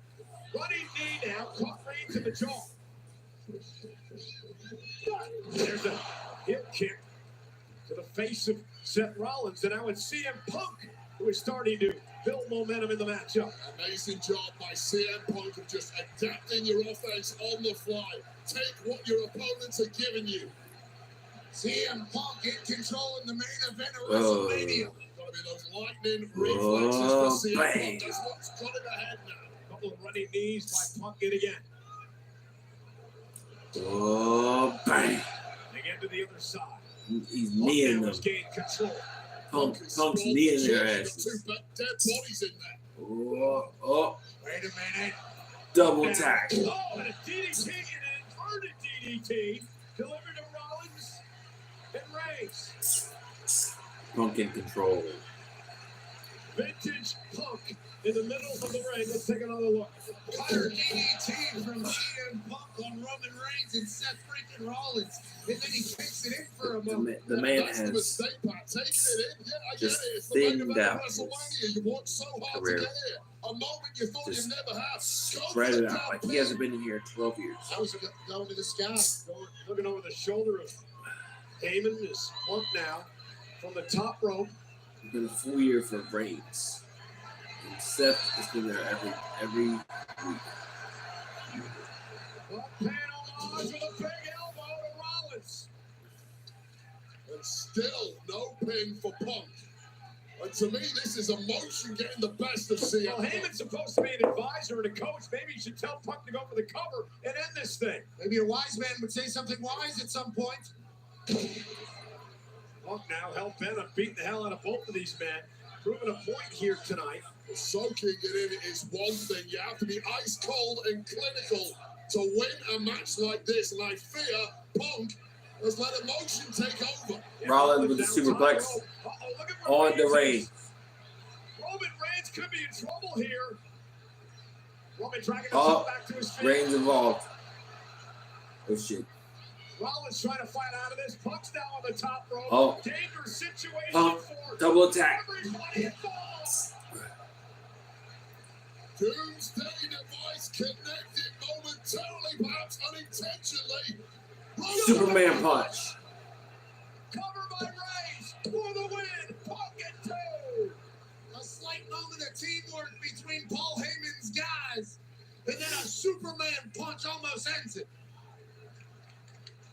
Speaker 10: Running knee now, caught Reigns in the jaw. There's a hip kick to the face of Seth Rollins, and now it's CM Punk who is starting to build momentum in the matchup.
Speaker 12: Amazing job by CM Punk of just adapting your offense on the fly. Take what your opponents are giving you.
Speaker 6: CM Punk in control in the main event of WrestleMania.
Speaker 12: Gotta be those lightning reflexes for CM
Speaker 1: bang.
Speaker 12: Punk. That's what's got him ahead now.
Speaker 10: Couple of running knees by Punk yet again.
Speaker 1: Oh, bang.
Speaker 10: They get to the other side.
Speaker 1: He's kneeing them.
Speaker 10: Control.
Speaker 1: Punk's kneeing their asses.
Speaker 12: Two dead bodies in there.
Speaker 1: Oh.
Speaker 6: Wait a minute.
Speaker 1: Double attack.
Speaker 10: Oh, and a DDT and an inverted DDT delivered to Rollins and Reigns.
Speaker 1: Punk in control.
Speaker 10: Vintage Punk in the middle of the ring. Let's take another look.
Speaker 6: Cutter DDT from CM Punk on Roman Reigns and Seth freaking Rollins. And then he kicks it in for a moment.
Speaker 1: The man
Speaker 12: That's the
Speaker 1: has
Speaker 12: mistake, Pat. Taking it in. Yeah, I get
Speaker 1: just
Speaker 12: it. It's the main
Speaker 1: thinned
Speaker 12: event
Speaker 1: out
Speaker 12: of WrestleMania. You worked so hard
Speaker 1: career.
Speaker 12: to get here. A moment you thought
Speaker 1: Just
Speaker 12: you'd never have.
Speaker 1: spread it out like he hasn't been here 12 years.
Speaker 6: I was going to the sky.
Speaker 10: Looking over the shoulder of Heyman is Punk now from the top rope.
Speaker 1: It's been a full year for Reigns. And Seth has been there every week.
Speaker 10: Homage with a big elbow to Rollins.
Speaker 12: And still no pin for Punk. And to me, this is emotion getting the best of CM
Speaker 10: Well,
Speaker 12: Punk.
Speaker 10: Heyman's supposed to be an advisor and a coach. Maybe you should tell Punk to go for the cover and end this thing.
Speaker 6: Maybe a wise man would say something wise at some point.
Speaker 10: Punk now hell-bent on beating the hell out of both of these men. Proving a point here tonight.
Speaker 12: Soaking it in is one thing. You have to be ice cold and clinical to win a match like this. And I fear Punk has let emotion take over.
Speaker 1: Rollins with the superplex on the Reigns.
Speaker 10: Roman Reigns could be in trouble here. Roman dragging
Speaker 1: Oh,
Speaker 10: himself back to his feet.
Speaker 1: Reigns involved. Oh, shit.
Speaker 10: Rollins trying to fight out of this. Punk's now on the top rope.
Speaker 1: Oh.
Speaker 10: Dangerous situation
Speaker 1: Punk,
Speaker 10: for
Speaker 1: double attack.
Speaker 10: everybody involved.
Speaker 12: Doomsday device connected momentarily, perhaps unintentionally.
Speaker 1: Superman punch.
Speaker 10: Cover by Reigns for the win. Punk at 2.
Speaker 6: A slight moment of teamwork between Paul Heyman's guys. And then a Superman punch almost ends it.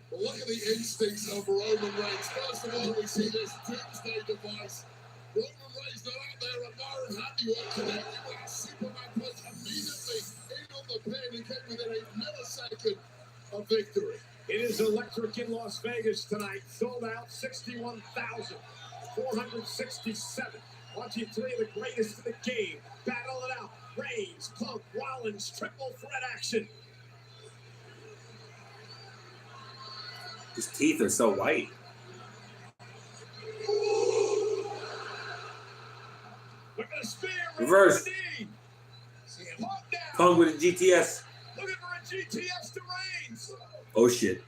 Speaker 12: But look at the instincts of Roman Reigns. First of all, we see this Doomsday device. Roman Reigns not out there admiring handiwork, connected with a Superman punch immediately in on the pin and came within a millisecond of victory.
Speaker 10: It is electric in Las Vegas tonight. Sold out 61,467. Watching 3 of the greatest in the game battle it out. Reigns, Punk, Rollins, triple threat action.
Speaker 1: His teeth are so white.
Speaker 10: Look at the spear.
Speaker 1: Reverse. Punk with a GTS.
Speaker 10: Looking for a GTS to Reigns.
Speaker 1: Oh, shit.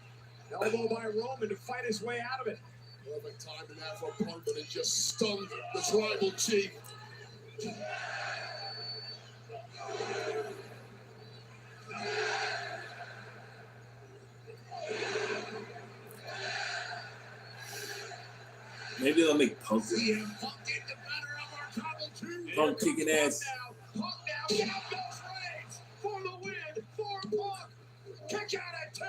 Speaker 10: Elbow by Roman to fight his way out of it.
Speaker 12: Perfect timing there for Punk, but it just stunned the tribal chief.
Speaker 1: Maybe they'll make Punk. Punk kicking ass.
Speaker 10: Punk now, down goes Reigns for the win for Punk. Kick out at 2.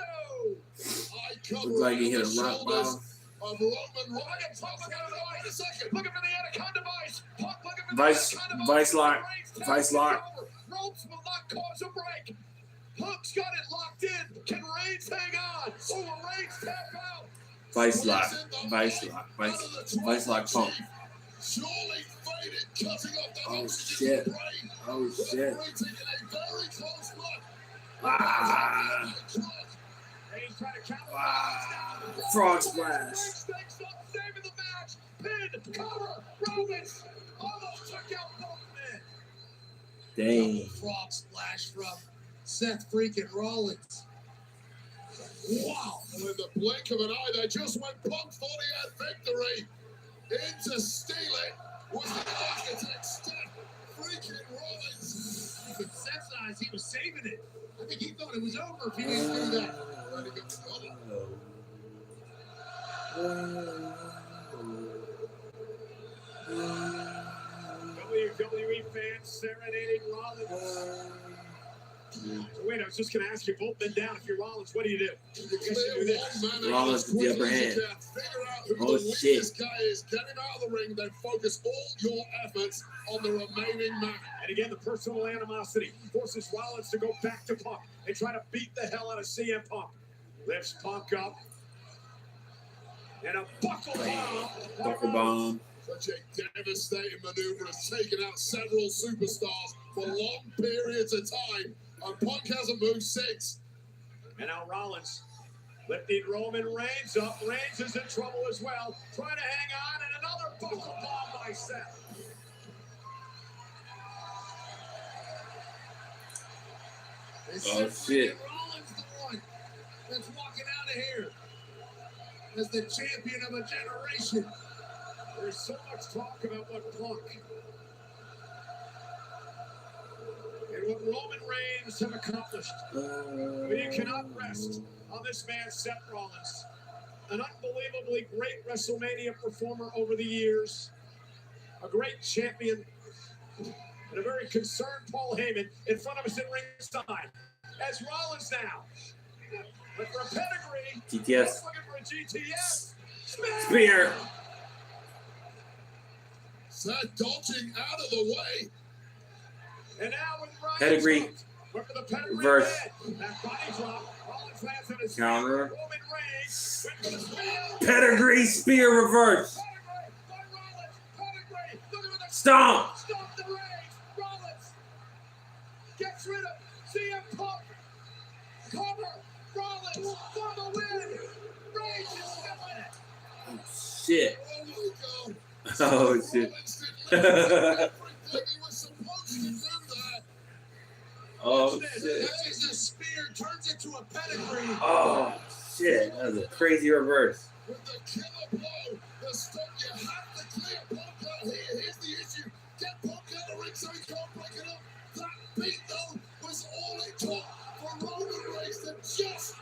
Speaker 1: Looks like he hit a rock bottom.
Speaker 12: Of Roman Reigns.
Speaker 10: Looking for the Anaconda device. Punk looking for
Speaker 1: Vice lock.
Speaker 6: Ropes will not cause a break. Punk's got it locked in. Can Reigns hang on? Or will Reigns tap out?
Speaker 1: Vice lock. Vice lock Punk.
Speaker 12: Surely faded, cutting off the
Speaker 1: Oh
Speaker 12: oxygen
Speaker 1: shit.
Speaker 12: to the brain.
Speaker 1: Oh shit.
Speaker 12: Referee taking a very close look.
Speaker 1: Ah.
Speaker 6: Reigns trying to counter.
Speaker 1: Frog splash.
Speaker 6: Reigns stakes up, saving the match. Pin, cover, Rollins almost took out both men.
Speaker 1: Dang.
Speaker 6: Frog splash from Seth freaking Rollins.
Speaker 12: Wow. And in the blink of an eye, they just went Punk thought he had victory. In to steal it was the architect, Seth freaking Rollins.
Speaker 6: You could Seth's eyes, he was saving it. I think he thought it was over if he didn't do that.
Speaker 10: WWE fans serenading Rollins. Wait, I was just going to ask you, both men down. If you're Rollins, what do you do? I guess you do this.
Speaker 1: Rollins with the upper hand. Oh shit.
Speaker 12: This guy is. Get him out of the ring, then focus all your efforts on the remaining match.
Speaker 10: And again, the personal animosity forces Rollins to go back to Punk and try to beat the hell out of CM Punk. Lifts Punk up. And a buckle bomb.
Speaker 1: Buckle bomb.
Speaker 12: Such a devastating maneuver has taken out several superstars for long periods of time. And Punk hasn't moved since.
Speaker 10: And now Rollins lifting Roman Reigns up. Reigns is in trouble as well. Trying to hang on, and another buckle bomb by Seth.
Speaker 1: Oh shit.
Speaker 6: Rollins the one that's walking out of here as the champion of a generation.
Speaker 10: There's so much talk about what Punk and what Roman Reigns have accomplished. But you cannot rest on this man, Seth Rollins. An unbelievably great WrestleMania performer over the years. A great champion. And a very concerned Paul Heyman in front of us in ringside. As Rollins now. But for a pedigree.
Speaker 1: GTS.
Speaker 10: Looking for a GTS.
Speaker 1: Spear.
Speaker 12: Seth dodging out of the way.
Speaker 10: And now with Rollins.
Speaker 1: Pedigree.
Speaker 10: Went for the pedigree.
Speaker 1: Reverse.
Speaker 10: That body drop. Rollins lands on his
Speaker 1: Counter.
Speaker 10: Roman Reigns went for the spear.
Speaker 1: Pedigree spear reverse. Stomp.
Speaker 6: Stop the Reigns. Rollins gets rid of CM Punk. Cover. Rollins for the win. Reigns is still in it.
Speaker 1: Oh shit.
Speaker 12: Oh my God.
Speaker 1: Oh shit.
Speaker 12: Everything he was supposed to do there.
Speaker 1: Oh shit.
Speaker 6: Catches the spear, turns it to a pedigree.
Speaker 1: Oh shit. That was a crazy reverse.
Speaker 12: With the killer blow, the stuff you have to clear Punk out here. Here's the issue. Get Punk out of the ring so he can't break it up. That beat, though, was all it took for Roman Reigns to just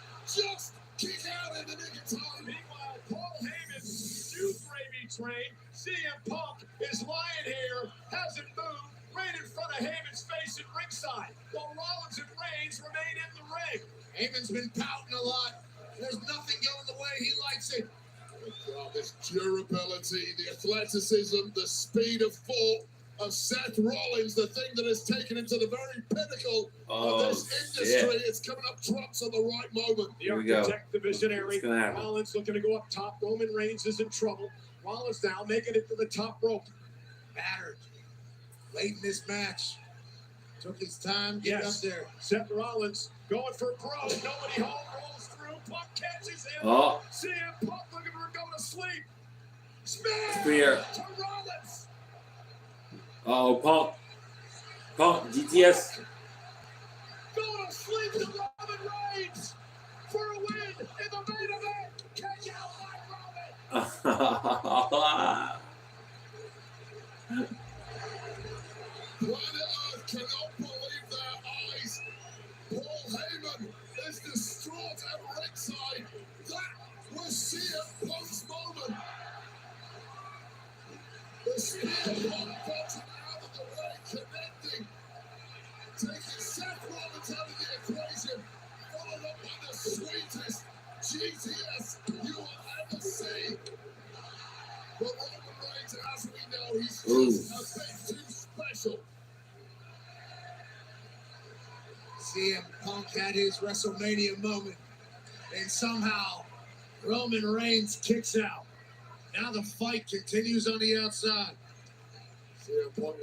Speaker 12: kick out in the nick of time.
Speaker 10: Meanwhile, Paul Heyman's new gravy train, CM Punk, is lying here, hasn't moved, right in front of Heyman's face at ringside, while Rollins and Reigns remain in the ring.
Speaker 6: Heyman's been pouting a lot. There's nothing going the way he likes it.
Speaker 12: Oh, this durability, the athleticism, the speed of thought of Seth Rollins, the thing that has taken him to the very pinnacle of this industry. It's coming up trumps at the right moment.
Speaker 10: The architect, the visionary, Rollins looking to go up top. Roman Reigns is in trouble. Rollins now making it to the top rope.
Speaker 6: Battered. Late in this match. Took his time to get up there.
Speaker 10: Seth Rollins going for broke. Nobody home, rolls through. Punk catches him.
Speaker 1: Oh.
Speaker 10: CM Punk looking for go to sleep.
Speaker 1: Spear.
Speaker 10: To Rollins.
Speaker 1: Oh, Punk. Punk. GTS.
Speaker 6: Going to sleep to Roman Reigns for a win in the main event. Catch out by Roman.
Speaker 12: Planet Earth cannot believe their eyes. Paul Heyman is distraught at ringside. That was CM Punk's moment. The spear Punk puts him out of the way, connecting, taking Seth Rollins out of the equation, followed up by the sweetest GTS you will ever see. But Roman Reigns, as we know, he's just a bit too
Speaker 6: CM Punk had his WrestleMania moment, and somehow Roman Reigns kicks out. Now the fight continues on the outside.
Speaker 3: CM Punk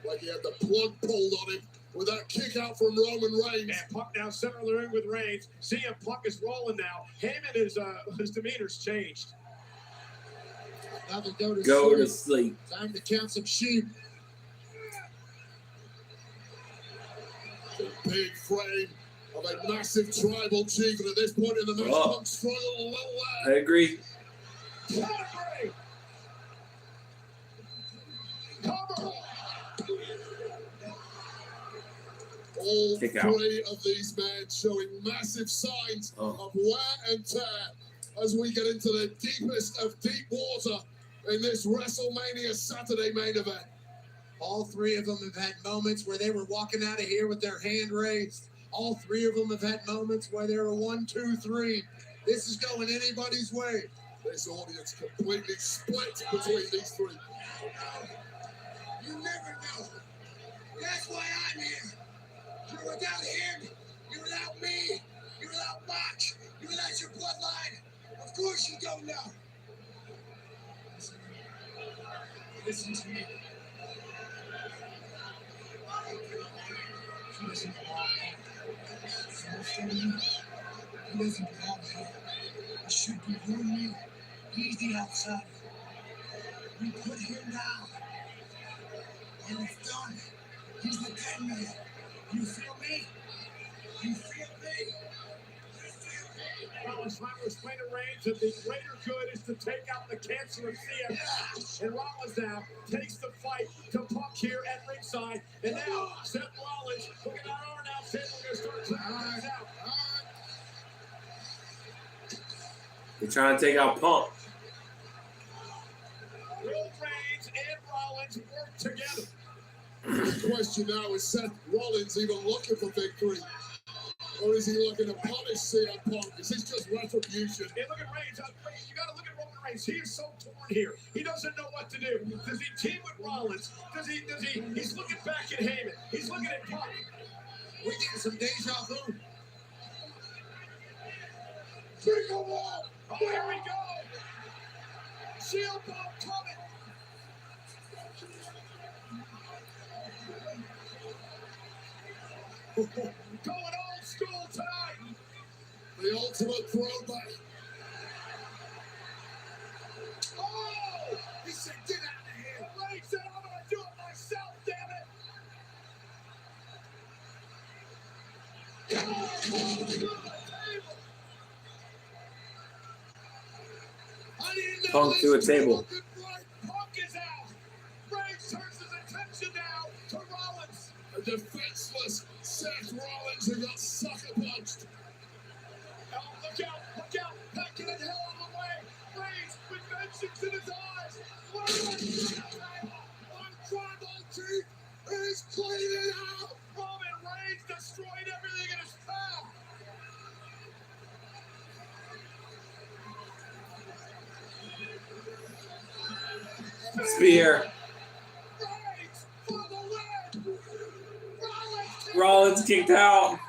Speaker 3: like he had the plug pulled on him with that kick out from Roman Reigns.
Speaker 10: And Punk now center of the ring with Reigns. CM Punk is rolling now. Heyman is his demeanor's changed.
Speaker 6: Now they go to
Speaker 1: sleep.
Speaker 6: Time to count some sheep.
Speaker 3: The big frame of a massive tribal chief, and at this point in the match, Punk struggled a little
Speaker 1: I agree.
Speaker 10: Pedigree. Cover.
Speaker 3: All
Speaker 1: Kick out.
Speaker 3: three of these men showing massive signs of wear and tear as we get into the deepest of deep water in this WrestleMania Saturday main event.
Speaker 6: All three of them have had moments where they were walking out of here with their hand raised. All three of them have had moments where they were 1, 2, 3. This is going anybody's way.
Speaker 3: This audience completely split between these three.
Speaker 6: You never know. That's why I'm here. You're without him. You're without me. You're without Bach. You're without your bloodline. Of course you don't know. Listen to me. He doesn't belong here. He doesn't belong here. It should be you and me. He's the outsider. We put him down. And it's done. He's the dead man. You feel me? You feel me?
Speaker 10: Rollins trying to explain to Reigns that the greater good is to take out the cancer of CM. And Rollins now takes the fight to Punk here at ringside. And now Seth Rollins looking at our now saying we're going to start clearing things out.
Speaker 1: They're trying to take out Punk.
Speaker 10: Will Reigns and Rollins work together?
Speaker 3: The question now is Seth Rollins even looking for victory? Or is he looking to punish CM Punk? Is this just retribution?
Speaker 10: Hey, look at Reigns. You got to look at Roman Reigns. He is so torn here. He doesn't know what to do. Does he team with Rollins? He's looking back at Heyman. He's looking at Punk.
Speaker 6: We get some deja vu.
Speaker 10: Big wall. Oh, here we go. Shield Punk coming. Going old school tonight.
Speaker 3: The ultimate throwback.
Speaker 10: Oh! He said, get out of here. Reigns said, I'm going to do it myself, damn it.
Speaker 1: Punk to a table.
Speaker 10: Punk is out. Reigns turns his attention now to Rollins.
Speaker 3: A defenseless Seth Rollins who got sucker punched.
Speaker 10: Oh, look out, Pat, get the hell out of the way. Reigns with vengeance in his eyes. Rollins on tribal chief is cleaning out. Roman Reigns destroyed everything in his path.
Speaker 1: Spear.
Speaker 10: Reigns for the win.
Speaker 1: Rollins kicked out.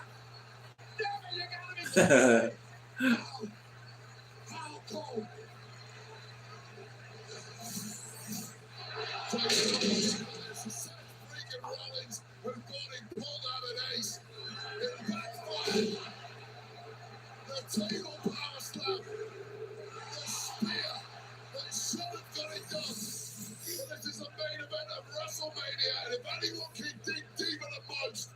Speaker 3: Rollins who got him pulled out an ace. It backfired. The table power slam. The spear that should have got it done. But this is the main event of WrestleMania, and if anyone can dig deeper than most,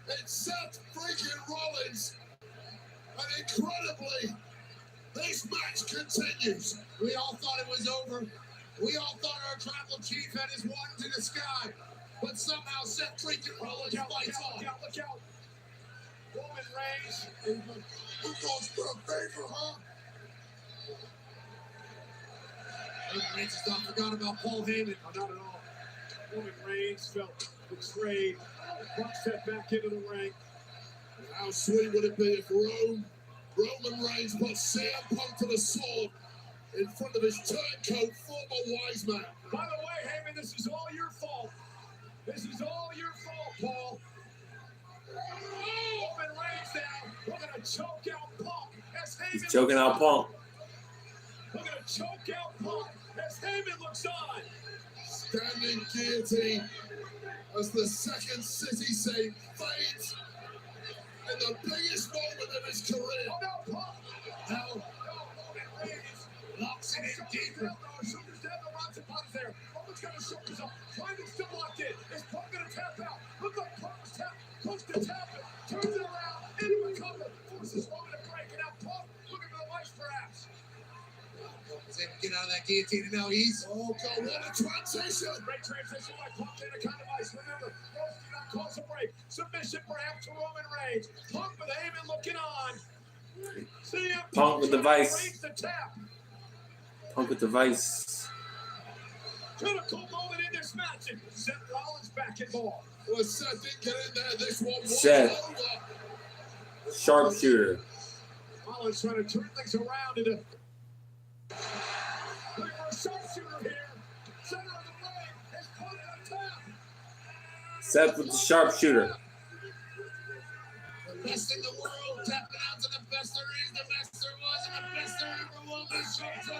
Speaker 3: it's Seth freaking Rollins. And incredibly, this match continues.
Speaker 6: We all thought it was over. We all thought our tribal chief had his wand in the sky. But somehow Seth freaking Rollins fights on.
Speaker 10: Look out. Roman Reigns.
Speaker 3: Who goes for a favor, huh?
Speaker 6: Roman Reigns has not forgotten about Paul Heyman.
Speaker 10: No, not at all. Roman Reigns felt betrayed. Punk stepped back into the ring.
Speaker 3: How sweet would it be if Roman Reigns put CM Punk to the sword in front of his turncoat former wise man?
Speaker 10: By the way, Heyman, this is all your fault. This is all your fault, Paul.
Speaker 1: He's choking out Punk.
Speaker 10: We're going to choke out Punk as Heyman looks on.
Speaker 12: Standing guillotine as the second City Saint fades in the biggest moment of his career.
Speaker 10: Oh, no, Punk.
Speaker 12: Now,
Speaker 10: Roman Reigns
Speaker 12: locks it in deeper.
Speaker 10: Shoulders down, the Ronson Punk is there. Roman's got his shoulders up. Triangle's still locked in. Is Punk going to tap out? Look like Punk was tapped. Close to tapping. Turns it around. Into a cover. Forces Roman to break. And now Punk looking for the lights, perhaps.
Speaker 6: Was able to get out of that guillotine, and now he's.
Speaker 12: Oh, God, what a transition!
Speaker 10: Great transition by Punk in a kind of ice. Remember, Rose did not cause a break. Submission perhaps to Roman Reigns. Punk with Heyman looking on. CM
Speaker 1: Punk with the vice.
Speaker 10: Reigns to tap.
Speaker 1: Punk with the vice.
Speaker 10: Critical moment in this match. And Seth Rollins back in ball.
Speaker 12: Well, Seth didn't get in there. This one was
Speaker 1: Seth.
Speaker 12: over.
Speaker 1: Sharpshooter.
Speaker 10: Rollins trying to turn things around into. Looking for a sharpshooter here. Center of the ring. Is Punk on tap.
Speaker 1: Seth with the sharpshooter.
Speaker 6: The best in the world, tapping out to the best there is, the best there was, and the best there ever will be. Shows up.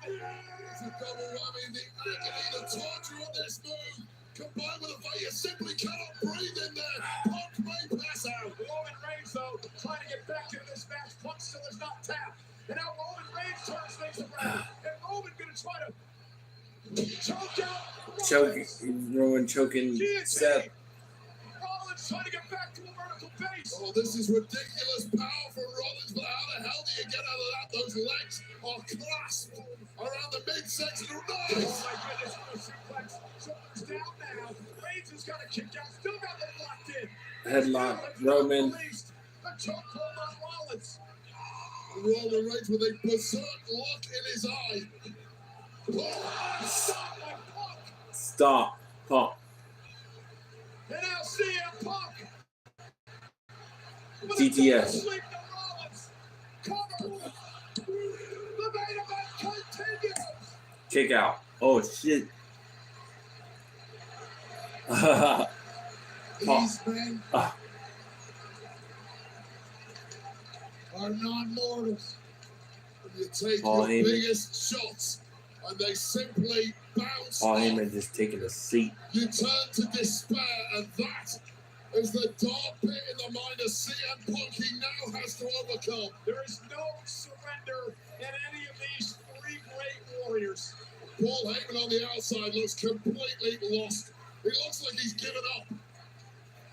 Speaker 12: It's a double whammy. The agony, the torture of this move, combined with the fact you simply cannot breathe in there. Punk may pass out.
Speaker 10: Roman Reigns, though, trying to get back into this match. Punk still is not tapped. And now Roman Reigns turns things around. And Roman going to try to choke out.
Speaker 1: Roman choking Seth.
Speaker 10: Rollins trying to get back to a vertical base.
Speaker 12: Oh, this is ridiculous power for Rollins, but how the hell do you get out of that? Those legs are clasped around the midsection.
Speaker 10: Oh,
Speaker 12: Nice!
Speaker 10: my goodness, what a suplex. Shoulders down now. Reigns has got a kick out. Still got them locked in.
Speaker 1: Headlock. Roman.
Speaker 10: The choke hold on Rollins.
Speaker 12: Roman Reigns with a berserk look in his eye.
Speaker 10: Stop by Punk.
Speaker 1: Stop. Punk.
Speaker 10: And now CM Punk.
Speaker 1: GTS.
Speaker 10: Sleep to Rollins. Cover. The main event continues.
Speaker 1: Kick out. Oh, shit.
Speaker 6: These men
Speaker 1: Ah.
Speaker 6: are non-mortals.
Speaker 12: And you take
Speaker 1: Paul
Speaker 12: your
Speaker 1: Heyman.
Speaker 12: biggest shots, and they simply bounce
Speaker 1: Paul
Speaker 12: off.
Speaker 1: Heyman just taking a seat.
Speaker 12: You turn to despair, and that is the dark pit in the mind of CM Punk he now has to overcome.
Speaker 10: There is no surrender in any of these three great warriors.
Speaker 12: Paul Heyman on the outside looks completely lost. He looks like he's given up.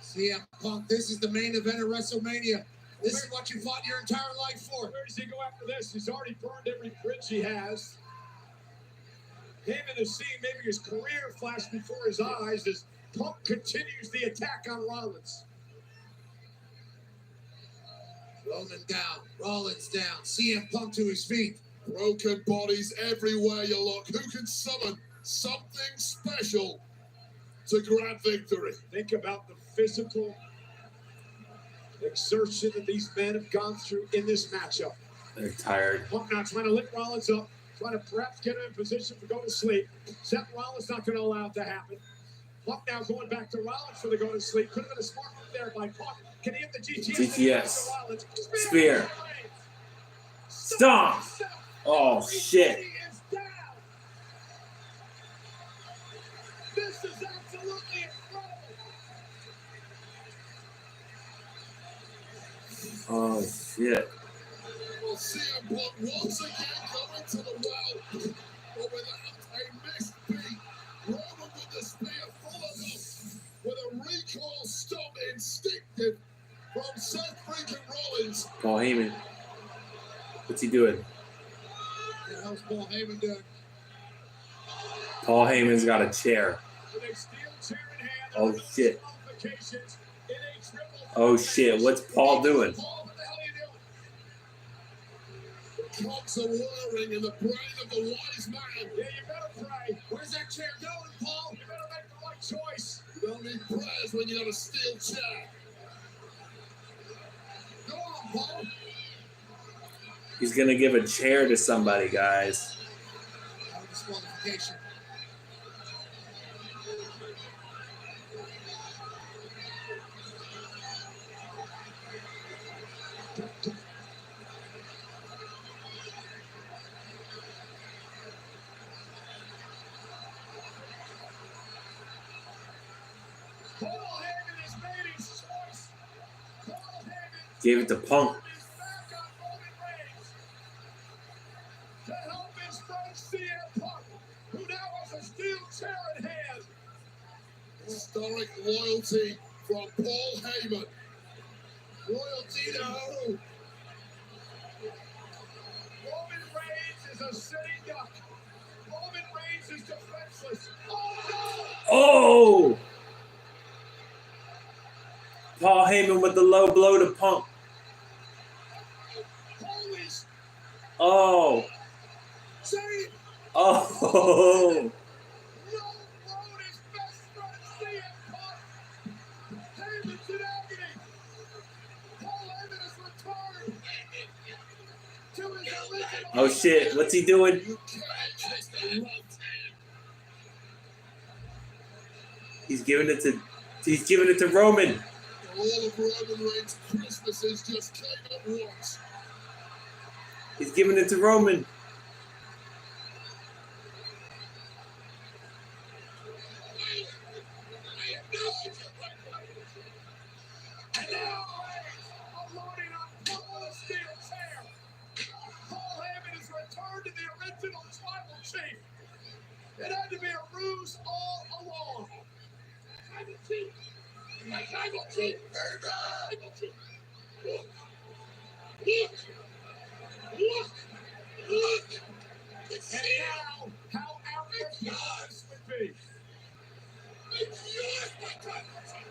Speaker 6: CM Punk, this is the main event of WrestleMania. This is what you fought your entire life for.
Speaker 10: Where does he go after this? He's already burned every bridge he has. Heyman is seeing maybe his career flash before his eyes as Punk continues the attack on Rollins.
Speaker 6: Roman down, Rollins down, CM Punk to his feet.
Speaker 12: Broken bodies everywhere you look. Who can summon something special to grab victory?
Speaker 10: Think about the physical exertion that these men have gone through in this matchup.
Speaker 1: They're tired.
Speaker 10: Punk now trying to lift Rollins up, trying to perhaps get him in position to go to sleep. Seth Rollins not going to allow it to happen. Punk now going back to Rollins for the go to sleep. Could have been a smart move there by Punk. Can he hit the GTS?
Speaker 1: GTS. Spear. Stomp. Oh, shit.
Speaker 10: This is absolutely incredible.
Speaker 1: Oh, shit.
Speaker 12: Well, CM Punk once again going to the well, but without a missed beat. Roman with the spear full of them, with a recoil stomp instinctive from Seth freaking Rollins.
Speaker 1: Paul Heyman. What's he doing?
Speaker 6: What hell's Paul Heyman doing?
Speaker 1: Paul Heyman's got a chair.
Speaker 10: With a steel chair in hand,
Speaker 1: Oh, shit.
Speaker 10: qualifications in a triple
Speaker 1: Oh, shit. What's Paul doing?
Speaker 10: Paul, what the hell are you doing?
Speaker 12: Cocks are whirring in the brain of the wise man.
Speaker 10: Yeah, you better pray. Where's that chair going, Paul? You better make the right choice.
Speaker 12: You don't need prayers when you got a steel chair.
Speaker 10: Go on, Paul.
Speaker 1: He's going to give a chair to somebody, guys.
Speaker 6: Out of disqualification.
Speaker 1: Gave it to Punk.
Speaker 9: To help his friend CM Punk, who now has a steel chair in hand.
Speaker 12: Historic loyalty from Paul Heyman. Loyalty to who?
Speaker 9: Roman Reigns is a sitting duck. Roman Reigns is defenseless. Oh no!
Speaker 1: Oh! Paul Heyman with the low blow to Punk.
Speaker 9: Holy
Speaker 1: Oh.
Speaker 9: shit!
Speaker 1: Oh.
Speaker 9: No road his best friend CM Punk. Heyman's in agony. Paul Heyman has returned to his original.
Speaker 1: Oh shit. What's he doing? He's giving it to Roman.
Speaker 12: All of Roman Reigns' Christmases just came at once.
Speaker 1: He's giving it to Roman.
Speaker 9: And now Reigns unloading on Punk with a steel chair. Paul Heyman has returned to the original tribal chief. It had to be a ruse all along. Tribal chief. My tribal chief. Tribal chief. Look. Look. Look. Look. And now, how outrageous this would be. It's yours, my tribal chief.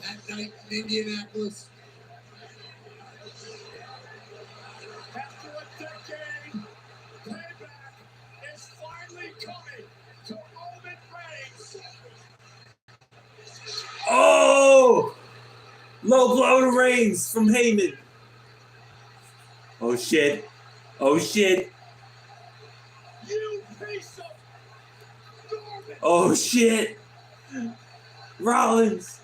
Speaker 3: That night in Indianapolis.
Speaker 9: After a decade, payback is finally coming to Roman Reigns.
Speaker 1: Oh! Low blow to Reigns from Heyman. Oh shit. Oh shit.
Speaker 9: You piece of garbage.
Speaker 1: Oh shit. Rollins.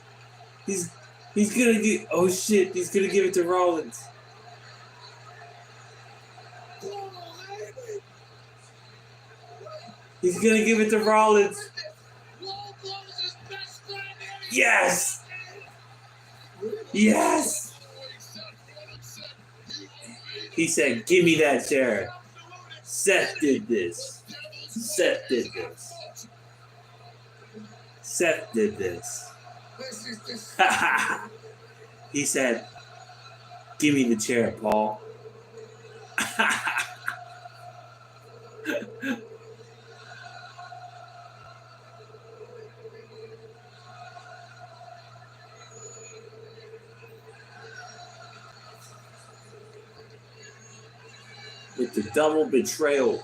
Speaker 1: He's gonna get. Oh shit. He's gonna give it to Rollins. He's gonna give it to Rollins. Yes. Yes. He said, "Give me that chair." Seth did this. Seth did this. Seth did this. He said, "Give me the chair, Paul." With the double betrayal.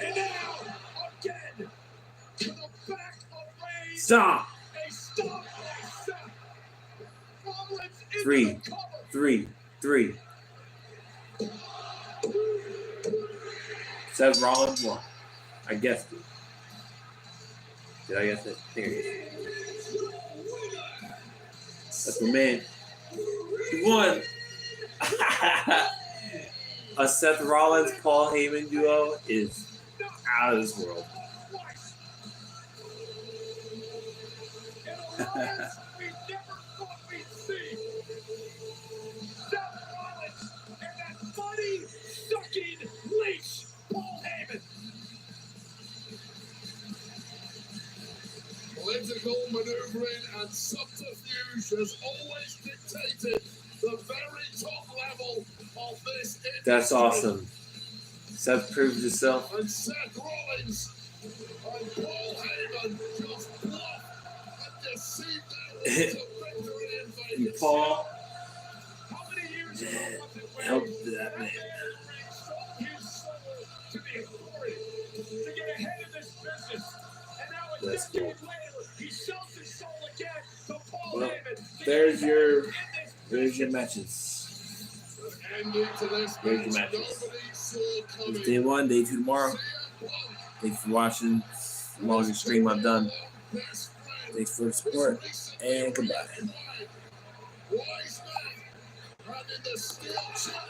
Speaker 9: And now, again, to the back of Reigns.
Speaker 1: Stop.
Speaker 9: A stop by Seth. Rollins into
Speaker 1: Three.
Speaker 9: the cover.
Speaker 1: 3. Seth Rollins won. I guessed it. Did I guess it? There it is. That's my man. He won. A Seth Rollins Paul Heyman duo is out of this world.
Speaker 9: In a Rollins we never thought we'd see. Seth Rollins and that funny, sucking leash, Paul Heyman.
Speaker 12: Political maneuvering and subterfuge has always dictated the very top level of this industry.
Speaker 1: That's awesome. Seth proved himself.
Speaker 12: And Seth Rollins and Paul Heyman just bluff and deceive their way to victory in
Speaker 1: And
Speaker 12: Vegas.
Speaker 1: Paul
Speaker 9: How many years ago was it when
Speaker 1: helped that man.
Speaker 9: Reigns sold his soul to the authority to get ahead of this business? And now a
Speaker 1: That's
Speaker 9: decade
Speaker 1: cool.
Speaker 9: later, he sells his soul again to Paul
Speaker 1: Well,
Speaker 9: Heyman. to
Speaker 1: there's
Speaker 9: get
Speaker 1: your
Speaker 9: ahead in this
Speaker 1: there's your matches.
Speaker 12: Ending to this
Speaker 1: There's your
Speaker 12: match
Speaker 1: matches.
Speaker 12: nobody saw coming.
Speaker 1: It's day 1, day 2 tomorrow. Thanks for watching. It's the longest stream I've done. Thanks for the support, and goodbye.
Speaker 12: Wise man, and in the steel chair.